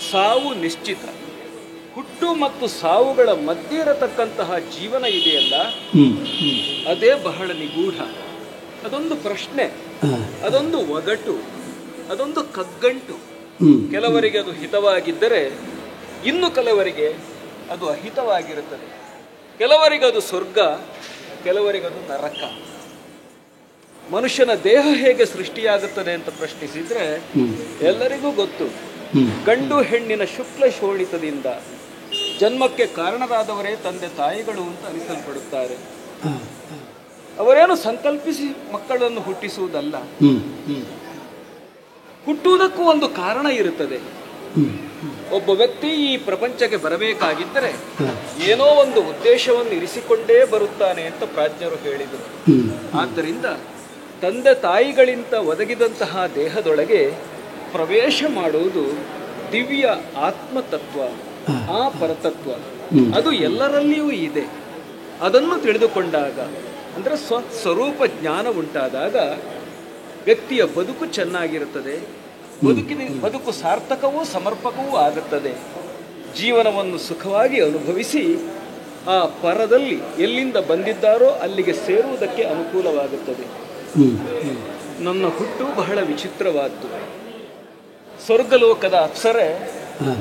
ಸಾವು ನಿಶ್ಚಿತ. ಹುಟ್ಟು ಮತ್ತು ಸಾವುಗಳ ಮಧ್ಯೆ ಇರತಕ್ಕಂತಹ ಜೀವನ ಇದೆಯಲ್ಲ, ಅದೇ ಬಹಳ ನಿಗೂಢ. ಅದೊಂದು ಪ್ರಶ್ನೆ, ಅದೊಂದು ಒಗಟು, ಅದೊಂದು ಕಗ್ಗಂಟು. ಕೆಲವರಿಗೆ ಅದು ಹಿತವಾಗಿದ್ದರೆ ಇನ್ನು ಕೆಲವರಿಗೆ ಅದು ಅಹಿತವಾಗಿರುತ್ತದೆ. ಕೆಲವರಿಗೆ ಅದು ಸ್ವರ್ಗ, ಕೆಲವರಿಗೆ ಅದು ನರಕ. ಮನುಷ್ಯನ ದೇಹ ಹೇಗೆ ಸೃಷ್ಟಿಯಾಗುತ್ತದೆ ಅಂತ ಪ್ರಶ್ನಿಸಿದ್ರೆ ಎಲ್ಲರಿಗೂ ಗೊತ್ತು. ಗಂಡು ಹೆಣ್ಣಿನ ಶುಕ್ಲ ಶೋಣಿತದಿಂದ ಜನ್ಮಕ್ಕೆ ಕಾರಣರಾದವರೇ ತಂದೆ ತಾಯಿಗಳು ಅಂತ ಅನಿಸಲ್ಪಡುತ್ತಾರೆ. ಅವರೇನು ಸಂಕಲ್ಪಿಸಿ ಮಕ್ಕಳನ್ನು ಹುಟ್ಟಿಸುವುದಲ್ಲ, ಹುಟ್ಟುವುದಕ್ಕೂ ಒಂದು ಕಾರಣ ಇರುತ್ತದೆ. ಒಬ್ಬ ವ್ಯಕ್ತಿ ಈ ಪ್ರಪಂಚಕ್ಕೆ ಬರಬೇಕಾಗಿದ್ದರೆ ಏನೋ ಒಂದು ಉದ್ದೇಶವನ್ನು ಇರಿಸಿಕೊಂಡೇ ಬರುತ್ತಾನೆ ಅಂತ ಪ್ರಾಜ್ಞರು ಹೇಳಿದರು. ಆದ್ದರಿಂದ ತಂದೆ ತಾಯಿಗಳಿಂದ ಒದಗಿದಂತಹ ದೇಹದೊಳಗೆ ಪ್ರವೇಶ ಮಾಡುವುದು ದಿವ್ಯ ಆತ್ಮತತ್ವ, ಆ ಪರತತ್ವ. ಅದು ಎಲ್ಲರಲ್ಲಿಯೂ ಇದೆ. ಅದನ್ನು ತಿಳಿದುಕೊಂಡಾಗ, ಅಂದರೆ ಸ್ವರೂಪ ಜ್ಞಾನ ಉಂಟಾದಾಗ ವ್ಯಕ್ತಿಯ ಬದುಕು ಚೆನ್ನಾಗಿರುತ್ತದೆ. ಬದುಕು ಸಾರ್ಥಕವೂ ಸಮರ್ಪಕವೂ ಆಗುತ್ತದೆ. ಜೀವನವನ್ನು ಸುಖವಾಗಿ ಅನುಭವಿಸಿ ಆ ಪರದಲ್ಲಿ ಎಲ್ಲಿಂದ ಬಂದಿದ್ದಾರೋ ಅಲ್ಲಿಗೆ ಸೇರುವುದಕ್ಕೆ ಅನುಕೂಲವಾಗುತ್ತದೆ. ನನ್ನ ಹುಟ್ಟು ಬಹಳ ವಿಚಿತ್ರವಾದ್ದು. ಸ್ವರ್ಗಲೋಕದ ಅಪ್ಸರೆ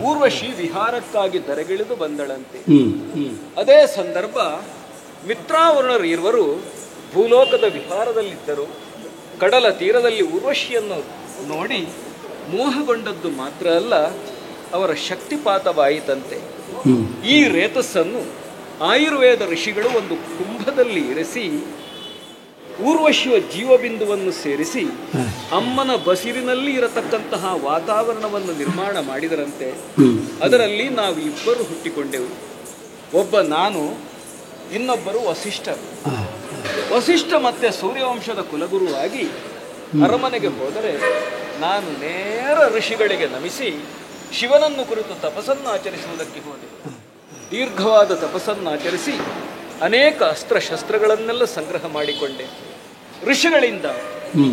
ಊರ್ವಶಿ ವಿಹಾರಕ್ಕಾಗಿ ದರೆಗಿಳಿದು ಬಂದಳಂತೆ. ಅದೇ ಸಂದರ್ಭ ಮಿತ್ರಾವರುಣರು ಇರುವರು ಭೂಲೋಕದ ವಿಹಾರದಲ್ಲಿದ್ದರು. ಕಡಲ ತೀರದಲ್ಲಿ ಊರ್ವಶಿಯನ್ನು ನೋಡಿ ಮೋಹಗೊಂಡದ್ದು ಮಾತ್ರ ಅಲ್ಲ, ಅವರ ಶಕ್ತಿಪಾತವಾಯಿತಂತೆ. ಈ ರೇತಸ್ಸನ್ನು ಆಯುರ್ವೇದ ಋಷಿಗಳು ಒಂದು ಕುಂಭದಲ್ಲಿ ಇರಿಸಿ ಊರ್ವಶಿಯ ಜೀವಬಿಂದುವನ್ನು ಸೇರಿಸಿ ಅಮ್ಮನ ಬಸಿರಿನಲ್ಲಿ ಇರತಕ್ಕಂತಹ ವಾತಾವರಣವನ್ನು ನಿರ್ಮಾಣ ಮಾಡಿದರಂತೆ. ಅದರಲ್ಲಿ ನಾವು ಇಬ್ಬರು ಹುಟ್ಟಿಕೊಂಡೆವು. ಒಬ್ಬ ನಾನು, ಇನ್ನೊಬ್ಬರು ವಸಿಷ್ಠರು. ವಸಿಷ್ಠ ಮತ್ತೆ ಸೂರ್ಯವಂಶದ ಕುಲಗುರುವಾಗಿ ಅರಮನೆಗೆ ಹೋದರೆ ನಾನು ನೇರ ಋಷಿಗಳಿಗೆ ನಮಿಸಿ ಶಿವನನ್ನು ಕುರಿತು ತಪಸ್ಸನ್ನು ಆಚರಿಸುವುದಕ್ಕೆ ಹೋದೆ. ದೀರ್ಘವಾದ ತಪಸ್ಸನ್ನು ಆಚರಿಸಿ ಅನೇಕ ಅಸ್ತ್ರಶಸ್ತ್ರಗಳನ್ನೆಲ್ಲ ಸಂಗ್ರಹ ಮಾಡಿಕೊಂಡೆ. ಋಷಿಗಳಿಂದ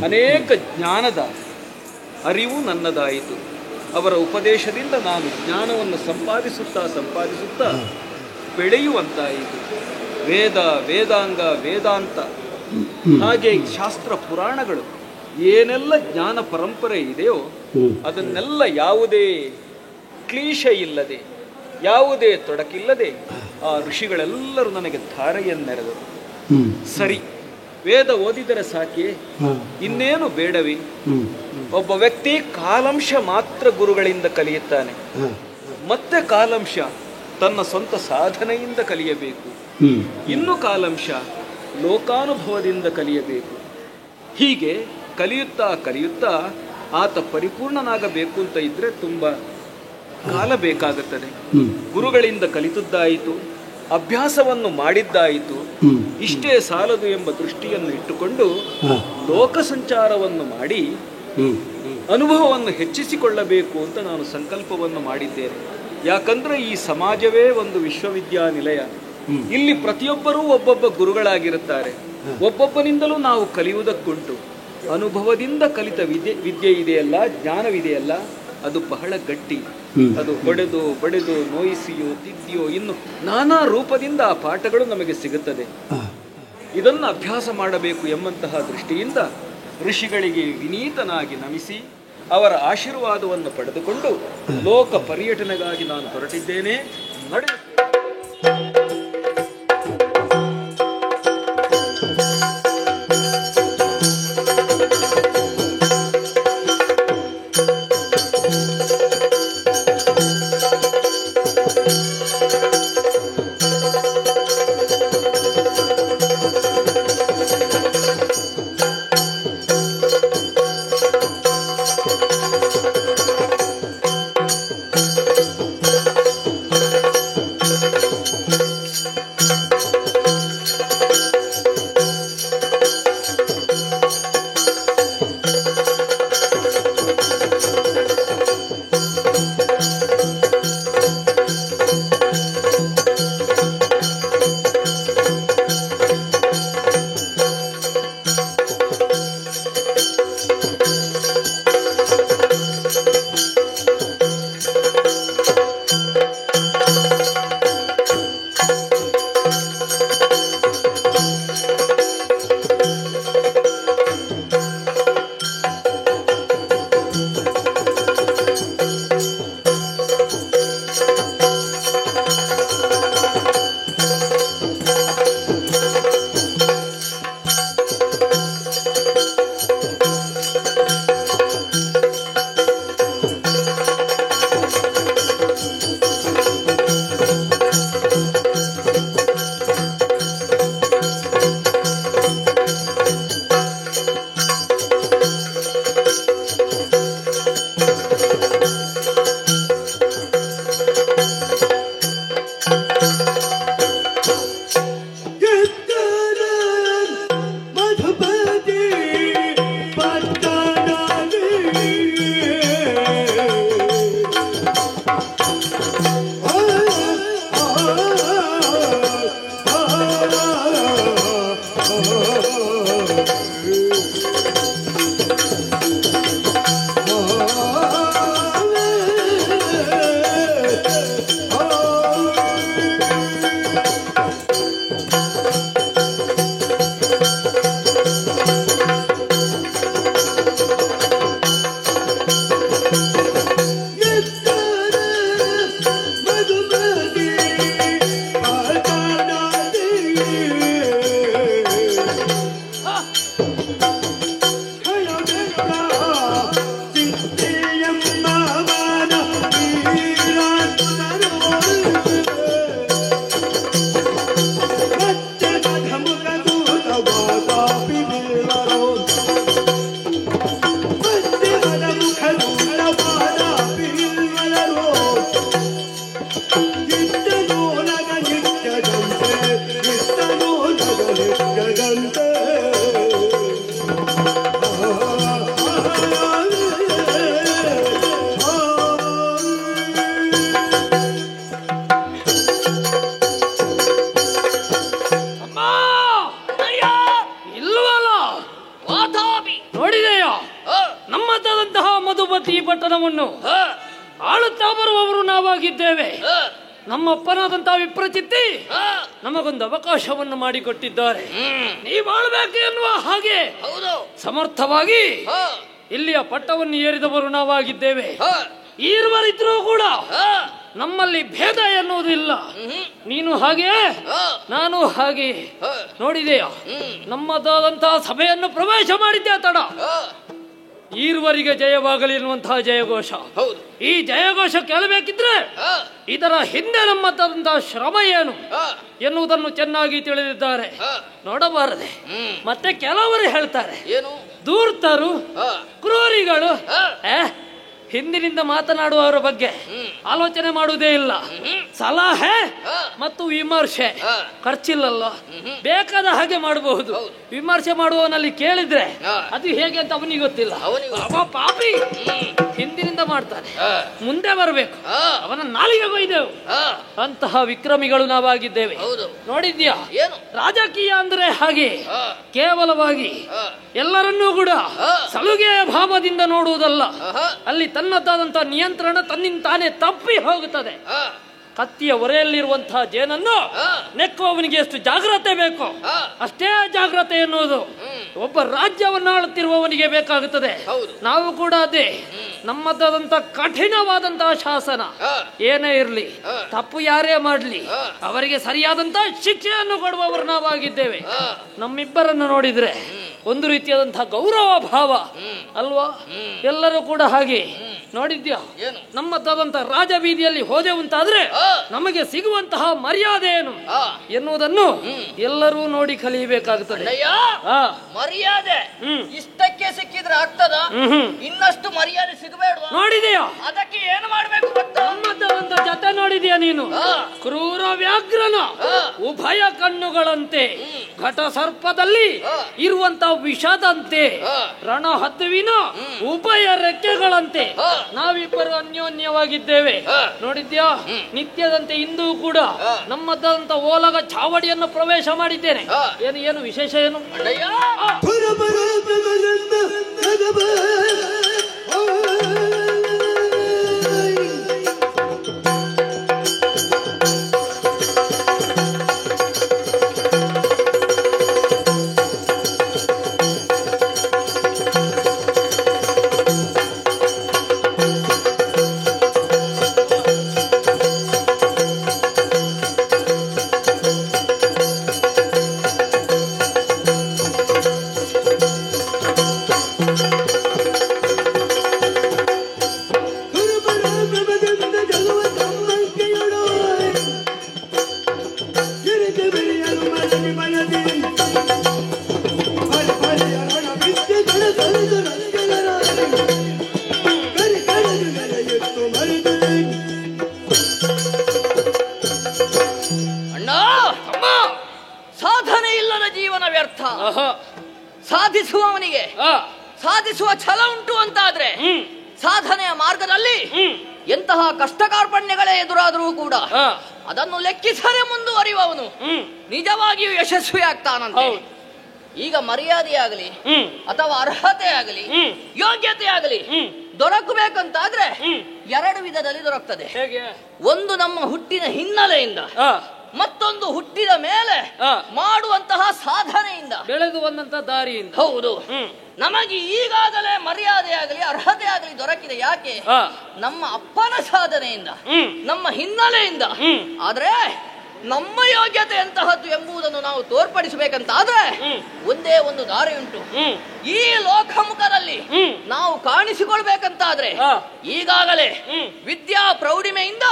ಅನೇಕ ಜ್ಞಾನದ ಅರಿವು ನನ್ನದಾಯಿತು. ಅವರ ಉಪದೇಶದಿಂದ ನಾನು ಜ್ಞಾನವನ್ನು ಸಂಪಾದಿಸುತ್ತಾ ಬೆಳೆಯುವಂತಾಯಿತು. ವೇದ, ವೇದಾಂಗ, ವೇದಾಂತ, ಹಾಗೆ ಶಾಸ್ತ್ರ ಪುರಾಣಗಳು ಏನೆಲ್ಲ ಜ್ಞಾನ ಪರಂಪರೆ ಇದೆಯೋ ಅದನ್ನೆಲ್ಲ ಯಾವುದೇ ಕ್ಲೇಶ ಇಲ್ಲದೆ, ಯಾವುದೇ ತೊಡಕಿಲ್ಲದೆ ಆ ಋಷಿಗಳೆಲ್ಲರೂ ನನಗೆ ಧಾರೆಯನ್ನೆರೆದರು. ಸರಿ, ವೇದ ಓದಿದರೆ ಸಾಕೆ, ಇನ್ನೇನು ಬೇಡವೇ? ಒಬ್ಬ ವ್ಯಕ್ತಿ ಕಾಲಾಂಶ ಮಾತ್ರ ಗುರುಗಳಿಂದ ಕಲಿಯುತ್ತಾನೆ. ಮತ್ತೆ ಕಾಲಾಂಶ ತನ್ನ ಸ್ವಂತ ಸಾಧನೆಯಿಂದ ಕಲಿಯಬೇಕು. ಇನ್ನು ಕಾಲಾಂಶ ಲೋಕಾನುಭವದಿಂದ ಕಲಿಯಬೇಕು. ಹೀಗೆ ಕಲಿಯುತ್ತಾ ಆತ ಪರಿಪೂರ್ಣನಾಗಬೇಕು ಅಂತ ಇದ್ರೆ ತುಂಬ ಕಾಲ ಬೇಕಾಗುತ್ತದೆ. ಗುರುಗಳಿಂದ ಕಲಿತದ್ದಾಯಿತು, ಅಭ್ಯಾಸವನ್ನು ಮಾಡಿದ್ದಾಯಿತು. ಇಷ್ಟೇ ಸಾಲದು ಎಂಬ ದೃಷ್ಟಿಯನ್ನು ಇಟ್ಟುಕೊಂಡು ಲೋಕ ಸಂಚಾರವನ್ನು ಮಾಡಿ ಅನುಭವವನ್ನು ಹೆಚ್ಚಿಸಿಕೊಳ್ಳಬೇಕು ಅಂತ ನಾನು ಸಂಕಲ್ಪವನ್ನು ಮಾಡಿದ್ದೇನೆ. ಯಾಕಂದ್ರೆ ಈ ಸಮಾಜವೇ ಒಂದು ವಿಶ್ವವಿದ್ಯಾನಿಲಯ. ಇಲ್ಲಿ ಪ್ರತಿಯೊಬ್ಬರೂ ಒಬ್ಬೊಬ್ಬ ಗುರುಗಳಾಗಿರುತ್ತಾರೆ. ಒಬ್ಬೊಬ್ಬನಿಂದಲೂ ನಾವು ಕಲಿಯುವುದಕ್ಕುಂಟು. ಅನುಭವದಿಂದ ಕಲಿತ ವಿದ್ಯೆ ಇದೆಯಲ್ಲ, ಜ್ಞಾನವಿದೆಯಲ್ಲ, ಅದು ಬಹಳ ಗಟ್ಟಿ. ಅದು ಬಡಿದು ಬಡಿದು ನೋಯಿಸಿಯೋ ತಿದ್ದಿಯೋ ಇನ್ನು ನಾನಾ ರೂಪದಿಂದ ಆ ಪಾಠಗಳು ನಮಗೆ ಸಿಗುತ್ತದೆ. ಇದನ್ನು ಅಭ್ಯಾಸ ಮಾಡಬೇಕು ಎಂಬಂತಹ ದೃಷ್ಟಿಯಿಂದ ಋಷಿಗಳಿಗೆ ವಿನೀತನಾಗಿ ನಮಿಸಿ ಅವರ ಆಶೀರ್ವಾದವನ್ನು ಪಡೆದುಕೊಂಡು ಲೋಕ ಪರ್ಯಟನೆಗಾಗಿ ನಾನು ಹೊರಟಿದ್ದೇನೆ. ಪಟ್ಟಣವನ್ನು ಆಳುತ್ತಾ ಬರುವವರು ನಾವಾಗಿದ್ದೇವೆ. ನಮ್ಮಪ್ಪನಾದಂತಹ ವಿಪ್ರಚಿತ್ತಿ ನಮಗೊಂದು ಅವಕಾಶವನ್ನು ಮಾಡಿಕೊಟ್ಟಿದ್ದಾರೆ. ನೀವು ಆಳ್ಬೇಕು ಎನ್ನುವ ಹಾಗೆ ಸಮರ್ಥವಾಗಿ ಇಲ್ಲಿಯ ಪಟ್ಟವನ್ನು ಏರಿದವರು ನಾವಾಗಿದ್ದೇವೆ. ಈರುವರಿದ್ರೂ ಕೂಡ ನಮ್ಮಲ್ಲಿ ಭೇದ ಎನ್ನುವುದಿಲ್ಲ. ನೀನು ಹಾಗೆ ನಾನು ಹಾಗೆ. ನೋಡಿದೆಯಾ, ನಮ್ಮದಾದಂತಹ ಸಭೆಯನ್ನು ಪ್ರವೇಶ ಮಾಡಿದ್ದೆ ತಡ. ಈರುವರಿಗೆ ಜಯವಾಗಲಿ ಎನ್ನುವಂತಹ ಜಯಘೋಷ. ಈ ಜಯಘೋಷ ಕೇಳಬೇಕಿದ್ರೆ ಇದರ ಹಿಂದೆ ನಮ್ಮದಂತಹ ಶ್ರಮ ಏನು ಎನ್ನುವುದನ್ನು ಚೆನ್ನಾಗಿ ತಿಳಿದಿದ್ದಾರೆ. ನೋಡಬಾರದೆ. ಮತ್ತೆ ಕೆಲವರು ಹೇಳ್ತಾರೆ, ದೂರ್ತರು, ಕ್ರೂರಿಗಳು, ಹಿಂದಿನಿಂದ ಮಾತನಾಡುವವರ ಬಗ್ಗೆ ಆಲೋಚನೆ ಮಾಡುವುದೇ ಇಲ್ಲ. ಸಲಹೆ ಮತ್ತು ವಿಮರ್ಶೆ ಖರ್ಚಿಲ್ಲಲ್ಲ, ಬೇಕಾದ ಹಾಗೆ ಮಾಡಬಹುದು. ವಿಮರ್ಶೆ ಮಾಡುವವನಲ್ಲಿ ಕೇಳಿದ್ರೆ ಅದು ಹೇಗೆ ಅಂತ ಅವನಿಗೆ ಗೊತ್ತಿಲ್ಲ. ಅವ ಪಾಪಿ. ಹಿಂದಿನಿಂದ ಮಾಡ್ತಾನೆ, ಮುಂದೆ ಬರಬೇಕು, ಅವನ ನಾಲಿಗೆ ಕೊಯ್ದೆವು. ಅಂತಹ ವಿಕ್ರಮಿಗಳು ನಾವಾಗಿದ್ದೇವೆ. ನೋಡಿದ್ಯಾ, ರಾಜಕೀಯ ಅಂದ್ರೆ ಹಾಗೆ ಕೇವಲವಾಗಿ ಎಲ್ಲರನ್ನೂ ಕೂಡ ಸಲುಗೆಯ ಭಾವದಿಂದ ನೋಡುವುದಲ್ಲ. ಅಲ್ಲಿ ತನ್ನದಾದಂತಹ ನಿಯಂತ್ರಣ ತನ್ನಿಂದ ತಾನೇ ತಪ್ಪಿ ಹೋಗುತ್ತದೆ. ಕತ್ತಿಯ ಒರೆಯಲ್ಲಿರುವಂತಹ ಜೇನನ್ನು ನೆಕ್ಕುವವನಿಗೆ ಎಷ್ಟು ಜಾಗ್ರತೆ ಬೇಕೋ ಅಷ್ಟೇ ಜಾಗ್ರತೆ ಎನ್ನುವುದು ಒಬ್ಬ ರಾಜ್ಯವನ್ನು ಆಳುತ್ತಿರುವವನಿಗೆ ಬೇಕಾಗುತ್ತದೆ. ನಾವು ಕೂಡ ಅದೇ, ನಮ್ಮದಾದಂತಹ ಕಠಿಣವಾದಂತಹ ಶಾಸನ ಏನೇ ಇರಲಿ, ತಪ್ಪು ಯಾರೇ ಮಾಡಲಿ ಅವರಿಗೆ ಸರಿಯಾದಂತಹ ಶಿಕ್ಷೆಯನ್ನು ಕೊಡುವವರು ನಾವಾಗಿದ್ದೇವೆ. ನಮ್ಮಿಬ್ಬರನ್ನು ನೋಡಿದ್ರೆ ಒಂದು ರೀತಿಯಾದಂತಹ ಗೌರವ ಭಾವ ಅಲ್ವಾ? ಎಲ್ಲರೂ ಕೂಡ ಹಾಗೆ. ನೋಡಿದ್ಯಾ, ನಮ್ಮದಾದಂತಹ ರಾಜಬೀದಿಯಲ್ಲಿ ಹೋದೆವಂತಾದ್ರೆ ನಮಗೆ ಸಿಗುವಂತಹ ಮರ್ಯಾದೆ ಏನು ಎನ್ನುವುದನ್ನು ಎಲ್ಲರೂ ನೋಡಿ ಕಲಿಯಬೇಕಾಗುತ್ತದೆ. ಮರ್ಯಾದೆ ಇಷ್ಟಕ್ಕೆ ಸಿಕ್ಕಿದ್ರೆ ಆಗ್ತದ, ಇನ್ನಷ್ಟು ಮರ್ಯಾದೆ ಸಿಗಬೇಡ. ನೋಡಿದೆಯಾ, ಅದಕ್ಕೆ ಏನು ಮಾಡ್ಬೇಕು? ನಮ್ಮದಾದಂತಹ ಜೊತೆ ನೋಡಿದೆಯಾ ನೀನು? ಕ್ರೂರ ವ್ಯಾಘ್ರನ ಉಭಯ ಕಣ್ಣುಗಳಂತೆ, ಘಟ ಸರ್ಪದಲ್ಲಿ ಇರುವಂತಹ ವಿಷದಂತೆ, ರಣಹದ್ದುವಿನ ಉಭಯ ರೆಕ್ಕೆಗಳಂತೆ ನಾವಿಬ್ಬರು ಅನ್ಯೋನ್ಯವಾಗಿದ್ದೇವೆ. ನೋಡಿದ್ಯಾ, ನಿತ್ಯದಂತೆ ಇಂದು ಕೂಡ ನಮ್ಮದಂತ ಓಲಗ ಚಾವಡಿಯನ್ನು ಪ್ರವೇಶ ಮಾಡಿದ್ದೇನೆ. ಏನು ಏನು ವಿಶೇಷ ಏನು? ಸಾಧನೆ ಇಲ್ಲದ ಜೀವನ ವ್ಯರ್ಥ. ಸಾಧಿಸುವವನಿಗೆ ಸಾಧಿಸುವ ಛಲ ಉಂಟು ಅಂತಾದ್ರೆ ಸಾಧನೆಯ ಮಾರ್ಗದಲ್ಲಿ ಎಂತಹ ಕಷ್ಟ ಕಾರ್ಪಣ್ಯಗಳೇ ಎದುರಾದರೂ ಕೂಡ ಅದನ್ನು ಲೆಕ್ಕಿಸದೆ ಮುಂದುವರಿಯುವವನು ನಿಜವಾಗಿಯೂ ಯಶಸ್ವಿ ಆಗ್ತಾನಂತೆ. ಈಗ ಮರ್ಯಾದೆಯಾಗಲಿ ಅಥವಾ ಅರ್ಹತೆ ಆಗಲಿ ಯೋಗ್ಯತೆ ಆಗಲಿ ದೊರಕಬೇಕಂತಾದ್ರೆ ಎರಡು ವಿಧದಲ್ಲಿ ದೊರಕ್ತದೆ. ಒಂದು ನಮ್ಮ ಹುಟ್ಟಿನ ಹಿನ್ನೆಲೆಯಿಂದ, ಮತ್ತೊಂದು ಹುಟ್ಟಿದ ಮೇಲೆ ಮಾಡುವಂತಹ ಸಾಧನೆಯಿಂದ, ಬೆಳೆದು ಬಂದಂತಹ ದಾರಿಯಿಂದ. ಹೌದು, ನಮಗೆ ಈಗಾಗಲೇ ಮರ್ಯಾದೆ ಆಗಲಿ ಅರ್ಹತೆ ಆಗಲಿ ದೊರಕಿದೆ. ಯಾಕೆ? ನಮ್ಮ ಅಪ್ಪನ ಸಾಧನೆಯಿಂದ, ನಮ್ಮ ಹಿನ್ನೆಲೆಯಿಂದ. ಆದ್ರೆ ನಮ್ಮ ಯೋಗ್ಯತೆ ಎಂತಹದ್ದು ಎಂಬುದನ್ನು ನಾವು ತೋರ್ಪಡಿಸಬೇಕಂತಾದ್ರೆ ಒಂದೇ ಒಂದು ದಾರಿ ಉಂಟು. ಈ ಲೋಕಮುಖದಲ್ಲಿ ನಾವು ಕಾಣಿಸಿಕೊಳ್ಬೇಕಂತಾದ್ರೆ ಈಗಾಗಲೇ ವಿದ್ಯಾ ಪ್ರೌಢಿಮೆಯಿಂದ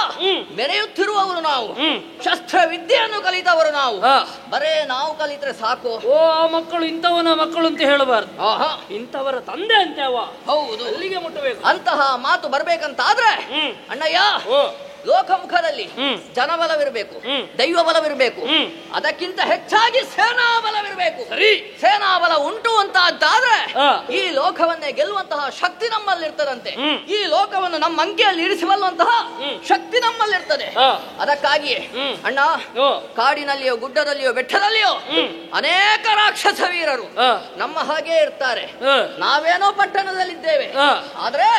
ಮೆರೆಯುತ್ತಿರುವವರು ನಾವು, ಶಸ್ತ್ರ ವಿದ್ಯೆಯನ್ನು ಕಲಿತವರು ನಾವು. ಬರೇ ನಾವು ಕಲಿತ್ರೆ ಸಾಕು. ಓ, ಆ ಮಕ್ಕಳು ಇಂಥವನ ಮಕ್ಕಳು ಅಂತ ಹೇಳಬಾರ್ದು, ಇಂಥವರ ತಂದೆ ಅಂತೇವ. ಹೌದು, ಅಲ್ಲಿಗೆ ಮುಟ್ಟಬೇಕು. ಅಂತಹ ಮಾತು ಬರ್ಬೇಕಂತಾದ್ರೆ ಅಣ್ಣಯ್ಯ, ಲೋಕಮುಖದಲ್ಲಿ ಜನಬಲವಿರಬೇಕು, ದೈವ ಬಲವಿರಬೇಕು, ಅದಕ್ಕಿಂತ ಹೆಚ್ಚಾಗಿ ಸೇನಾ ಬಲವಿರಬೇಕು. ಸೇನಾ ಬಲ ಉಂಟು ಅಂತಾದ್ರೆ ಈ ಲೋಕವನ್ನೇ ಗೆಲ್ಲುವಂತಹ ಶಕ್ತಿ ನಮ್ಮಲ್ಲಿರ್ತದಂತೆ. ಈ ಲೋಕವನ್ನು ನಮ್ಮ ಅಂಕೆಯಲ್ಲಿ ಇರಿಸಬಲ್ಲುವಂತಹ ಶಕ್ತಿ ನಮ್ಮಲ್ಲಿರ್ತದೆ. ಅದಕ್ಕಾಗಿಯೇ ಅಣ್ಣ, ಕಾಡಿನಲ್ಲಿಯೋ ಗುಡ್ಡದಲ್ಲಿಯೋ ಬೆಟ್ಟದಲ್ಲಿಯೋ ಅನೇಕ ರಾಕ್ಷಸ ವೀರರು ನಮ್ಮ ಹಾಗೆ ಇರ್ತಾರೆ. ನಾವೇನೋ ಪಟ್ಟಣದಲ್ಲಿದ್ದೇವೆ, ಆದ್ರೆ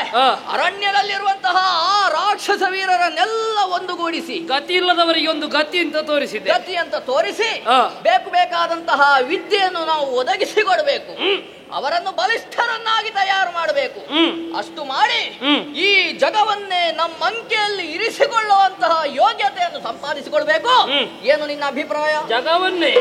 ಅರಣ್ಯದಲ್ಲಿರುವಂತಹ ಆ ರಾಕ್ಷಸ ವೀರರನ್ನೆಲ್ಲ ಒಂದುಗೂಡಿಸಿ ಗತಿ ಇಲ್ಲದವರಿಗೆ ಒಂದು ಗತಿ ಅಂತ ತೋರಿಸಿದೆ. ಗತಿ ಅಂತ ತೋರಿಸಿ ಬೇಕು ಬೇಕಾದಂತಹ ವಿದ್ಯೆಯನ್ನು ನಾವು ಒದಗಿಸಿಕೊಡ್ಬೇಕು. ಅವರನ್ನು ಬಲಿಷ್ಠರನ್ನಾಗಿ ತಯಾರು ಮಾಡಬೇಕು. ಅಷ್ಟು ಮಾಡಿ ಈ ಜಗವನ್ನೇ ನಮ್ಮ ಅಂಕೆಯಲ್ಲಿ ಇರಿಸಿಕೊಳ್ಳುವಂತಹ ಯೋಗ್ಯತೆಯನ್ನು ಸಂಪಾದಿಸಿಕೊಳ್ಬೇಕು. ಏನು ನಿನ್ನ ಅಭಿಪ್ರಾಯ? ಜಗವನ್ನೇ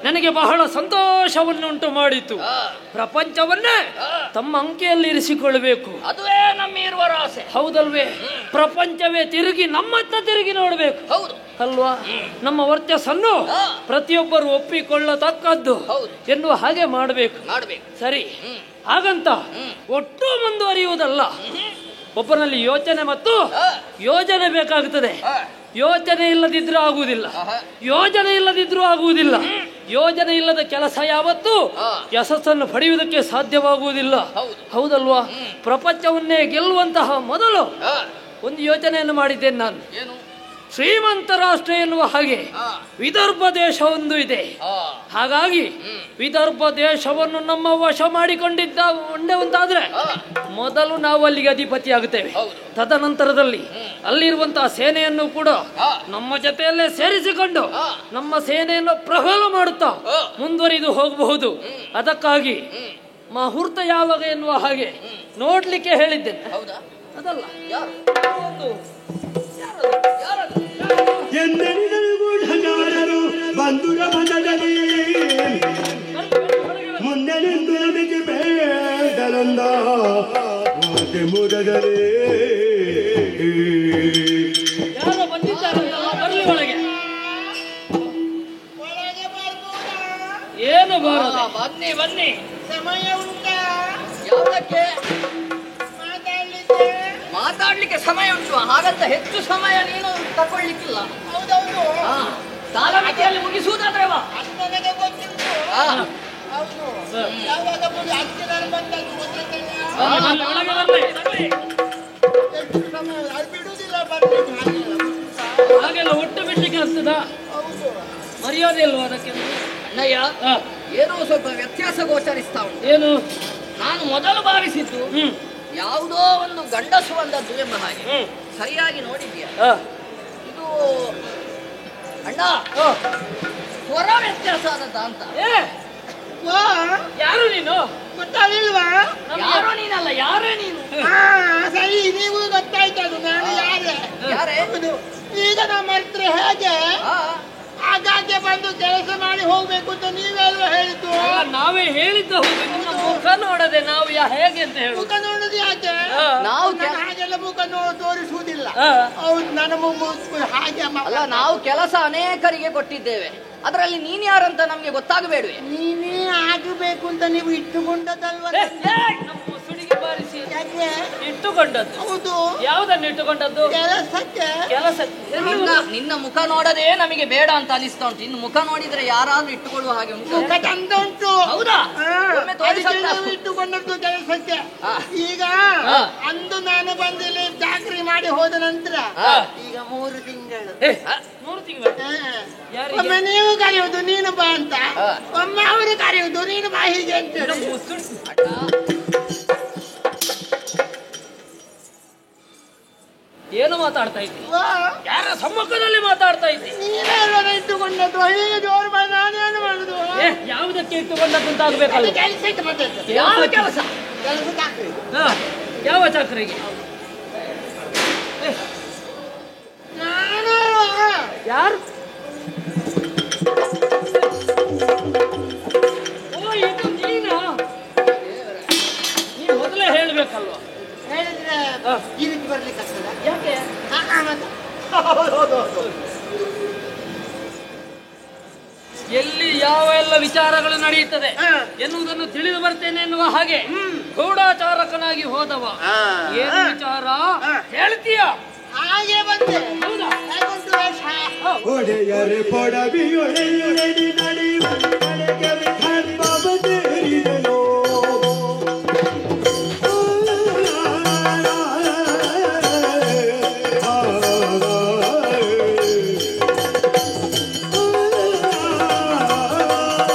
ನನಗೆ ಬಹಳ ಸಂತೋಷವನ್ನುಂಟು ಮಾಡಿತು. ಪ್ರಪಂಚವನ್ನೇ ತಮ್ಮ ಅಂಕೆಯಲ್ಲಿ ಇರಿಸಿಕೊಳ್ಳಬೇಕು, ಅದುವೇ ನಮ್ಮ ಇರುವರ ಆಸೆ. ಹೌದಲ್ವೇ? ಪ್ರಪಂಚವೇ ತಿರುಗಿ ನಮ್ಮತ್ತ ತಿರುಗಿ ನೋಡಬೇಕು, ಹೌದು ಅಲ್ವಾ? ನಮ್ಮ ವರ್ಚಸ್ಸನ್ನು ಪ್ರತಿಯೊಬ್ಬರು ಒಪ್ಪಿಕೊಳ್ಳತಕ್ಕದ್ದು ಎನ್ನುವ ಹಾಗೆ ಮಾಡಬೇಕು. ಸರಿ, ಹಾಗಂತ ಒಟ್ಟು ಮುಂದುವರಿಯುವುದಲ್ಲ. ಒಬ್ಬನಲ್ಲಿ ಯೋಚನೆ ಮತ್ತು ಯೋಜನೆ ಬೇಕಾಗುತ್ತದೆ. ಯೋಚನೆ ಇಲ್ಲದಿದ್ರೂ ಆಗುವುದಿಲ್ಲ, ಯೋಜನೆ ಇಲ್ಲದಿದ್ರೂ ಆಗುವುದಿಲ್ಲ. ಯೋಜನೆ ಇಲ್ಲದ ಕೆಲಸ ಯಾವತ್ತೂ ಯಶಸ್ಸನ್ನು ಪಡೆಯುವುದಕ್ಕೆ ಸಾಧ್ಯವಾಗುವುದಿಲ್ಲ, ಹೌದಲ್ವಾ? ಪ್ರಪಂಚವನ್ನೇ ಗೆಲ್ಲುವಂತಹ ಮೊದಲು ಒಂದು ಯೋಚನೆಯನ್ನು ಮಾಡಿದ್ದೇನೆ ನಾನು. ಶ್ರೀಮಂತ ರಾಷ್ಟ್ರ ಎನ್ನುವ ಹಾಗೆ ವಿದರ್ಭ ದೇಶ ಒಂದು ಇದೆ. ಹಾಗಾಗಿ ವಿದರ್ಭ ದೇಶವನ್ನು ನಮ್ಮ ವಶ ಮಾಡಿಕೊಂಡಿದ್ದ ಒಂದಾದ್ರೆ ಮೊದಲು ನಾವು ಅಲ್ಲಿಗೆ ಅಧಿಪತಿ ಆಗುತ್ತೇವೆ. ತದನಂತರದಲ್ಲಿ ಅಲ್ಲಿರುವಂತಹ ಸೇನೆಯನ್ನು ಕೂಡ ನಮ್ಮ ಜೊತೆಯಲ್ಲೇ ಸೇರಿಸಿಕೊಂಡು ನಮ್ಮ ಸೇನೆಯನ್ನು ಪ್ರಬಲ ಮಾಡುತ್ತಾ ಮುಂದುವರಿದು ಹೋಗಬಹುದು. ಅದಕ್ಕಾಗಿ ಮುಹೂರ್ತ ಯಾವಾಗ ಎನ್ನುವ ಹಾಗೆ ನೋಡ್ಲಿಕ್ಕೆ ಹೇಳಿದ್ದೇನೆ. ಅದಲ್ಲ ಎಂದೆನಿದರು ಬಂಧುರ ಮನದಲ್ಲಿ ಮುಂದೆ ನಿಂತು ನಮಗೆ ಬೇಡಲಂದ ಮಾತೆ ಮುದಗಲೇ. ಯಾರೋ ಬಂದಿದ್ದಾರಂತಲ್ಲ, ಬರಲಿ ಒಳಗೆ. ಏನು ಬಾರದು? ಬನ್ನಿ ಬನ್ನಿ. ಸಮಯ ಉಂಟಾ? ಯಾವುದಕ್ಕೆ? ಮಾತಾಡ್ಲಿಕ್ಕೆ ಸಮಯ ಉಂಟು. ಹಾಗಂತ ಹೆಚ್ಚು ಸಮಯ ನೀನು ತಗೊಳ್ಳಿಕ್ಕಿಲ್ಲ. ಹೌದೌದು, ಕಾಲಮಿತಿಯಲ್ಲಿ ಮುಗಿಸುವುದಾದ್ರೆ ನನಗೆ ಗೊತ್ತಿತ್ತು. ಹೌದು, ಯಾವಾಗ ಅದಕ್ಕೆ ನಾನು ಬಂದದ್ದು ಗೊತ್ತಿಲ್ಲ. ಹೆಚ್ಚು ಸಮಯ ಅದು ಬಿಡುವುದಿಲ್ಲ, ಬರ್ಲಿಕ್ಕೆ ಹಾಗೆಲ್ಲ ಒಟ್ಟು ಬಿಡ್ಲಿಕ್ಕೆ ಆಗ್ತದ? ಹೌದು, ಮರ್ಯಾದೆ ಇಲ್ವಾ ಅದಕ್ಕೆ? ಅಣ್ಣಯ್ಯ, ಏನೋ ಸ್ವಲ್ಪ ವ್ಯತ್ಯಾಸ ಗೋಚರಿಸ್ತಾ ಉಂಟು. ಏನು? ನಾನು ಮೊದಲು ಭಾವಿಸಿದ್ದು ಯಾವುದೋ ಒಂದು ಗಂಡಸು ಅಂದದ್ದು ಎಂಬ ಹಾಗೆ. ಸರಿಯಾಗಿ ನೋಡಿದ್ಯಾ? ಇದು ಅಣ್ಣ ಸ್ವರ ವ್ಯತ್ಯಾಸ ಆದದ್ದ ಅಂತ. ಯಾರು ನೀನು? ಗೊತ್ತಾಗಿಲ್ವಾ? ಯಾರೋ ನೀನಲ್ಲ, ಯಾರೇ ನೀನು? ಸರಿ, ನೀವು ಗೊತ್ತಾಯ್ತದು ನಾನು ಯಾರೇ? ಈಗ ನಮ್ಮ ಹತ್ರ ಹೇಗೆ ಆಗಾಗ್ಗೆ ಬಂದು ಕೆಲಸ ಮಾಡಿ ಹೋಗ್ಬೇಕು ಅಂತ ನೀವೆಲ್ಲ ಹೇಳಿದ್ದು. ನಾವೇ ಹೇಳಿದ್ದು. ನಿಮ್ಮ ಮುಖ ನೋಡದೆ ನಾವು ಹೇಗೆ ಅಂತ ಹೇಳಿ ಮುಖ ನೋಡುದು ಯಾಕೆ? ನಾವು ಹಾಗೆಲ್ಲ ಮುಖ ತೋರಿಸುವುದಿಲ್ಲ. ಹೌದು, ನನ್ನ ಹಾಗೆ ಅಲ್ಲ, ನಾವು ಕೆಲಸ ಅನೇಕರಿಗೆ ಕೊಟ್ಟಿದ್ದೇವೆ. ಅದರಲ್ಲಿ ನೀನ್ ಯಾರಂತ ನಮ್ಗೆ ಗೊತ್ತಾಗಬೇಡವೆ. ನೀನೇ ಆಗಬೇಕು ಅಂತ ನೀವು ಇಟ್ಟುಕೊಂಡದಲ್ವ? ಬಾರಿಸಿ ಯಾಕೆ ಇಟ್ಟುಕೊಂಡದ್ದು? ಹೌದು. ಯಾವುದನ್ನು ಇಟ್ಟುಕೊಂಡದ್ದು? ಕೆಲಸಕ್ಕೆ. ಕೆಲಸ. ನಿನ್ನ ಮುಖ ನೋಡದೆ ನಮಗೆ ಬೇಡ ಅಂತ ಅನಿಸ್ತಾ ಉಂಟು. ಇನ್ನು ಮುಖ ನೋಡಿದ್ರೆ ಯಾರಾದ್ರೂ ಇಟ್ಟುಕೊಳ್ಳುವ ಹಾಗೆ ಉಂಟು. ಮುಖ ಚಂದ ಉಂಟು. ಹೌದಾ? ಇಟ್ಟುಕೊಂಡದ್ದು ಕೆಲಸಕ್ಕೆ. ಈಗ ಅಂದು ನಾನು ಬಂದಿಲ್ಲಿ ಚಾಕರಿ ಮಾಡಿ ಹೋದ ನಂತರ ಈಗ 3 ತಿಂಗಳು. 3 ತಿಂಗಳು? ಒಮ್ಮೆ ನೀವು ಕರೆಯುವುದು ನೀನು ಬಾ ಅಂತ, ಒಮ್ಮೆ ಅವರು ಕರೆಯುವುದು ನೀನು ಬಾ ಹೀಗೆ ಅಂತ. ಏನು ಮಾತಾಡ್ತಾ ಇದ್ದಿ? ಯಾರ ಸಮ್ಮುಖದಲ್ಲಿ ಮಾತಾಡ್ತಾ ಇದ್ದಿ? ನೀನೇ ಇಟ್ಟುಕೊಂಡದ್ದು. ಹೀಗೆ ಜೋರು ಮಾಡಿ ನಾನೇನು ಮಾಡುದು? ಯಾವುದಕ್ಕೆ ಇಟ್ಟುಕೊಂಡದ್ದು ಅಂತ ಆಗ್ಬೇಕಲ್ಲ? ಕೆಲಸಕ್ಕೆ ಬಂದದ್ದು. ಯಾವ ಕೆಲಸ? ಕೆಲಸ ಚಾಕರಿ. ಯಾವ ಚಾಕರಿಗೆ? ನಾನು ಯಾರು? ಇದು ನೀನು ಮೊದಲೇ ಹೇಳ್ಬೇಕಲ್ವಾ? ಹೇಳಿದ್ರೆ ಈ ರೀತಿ ಬರ್ಲಿಕ್ಕೆ ಆಗ್ತದ? ಯಾಕೆ? ಎಲ್ಲಿ ಯಾವ ಎಲ್ಲ ವಿಚಾರಗಳು ನಡೆಯುತ್ತದೆ ಎನ್ನುವುದನ್ನು ತಿಳಿದು ಬರ್ತೇನೆ ಎನ್ನುವ ಹಾಗೆ ಗೂಢಾಚಾರಕನಾಗಿ ಹೋದವ. ಏನು ವಿಚಾರ ಹೇಳ್ತೀಯ? ಹಾಗೆ ಬಂದೆ. ಹೌದಾ? ಒಡೆಯರೆ ಪೊಡಬಿಯೊಡೆಯುರೆಡಿ ನಡೆಯುವ ಕಡೆಗೆ ವಿಧರ್ಮವದೇರಿದೆಯೋ.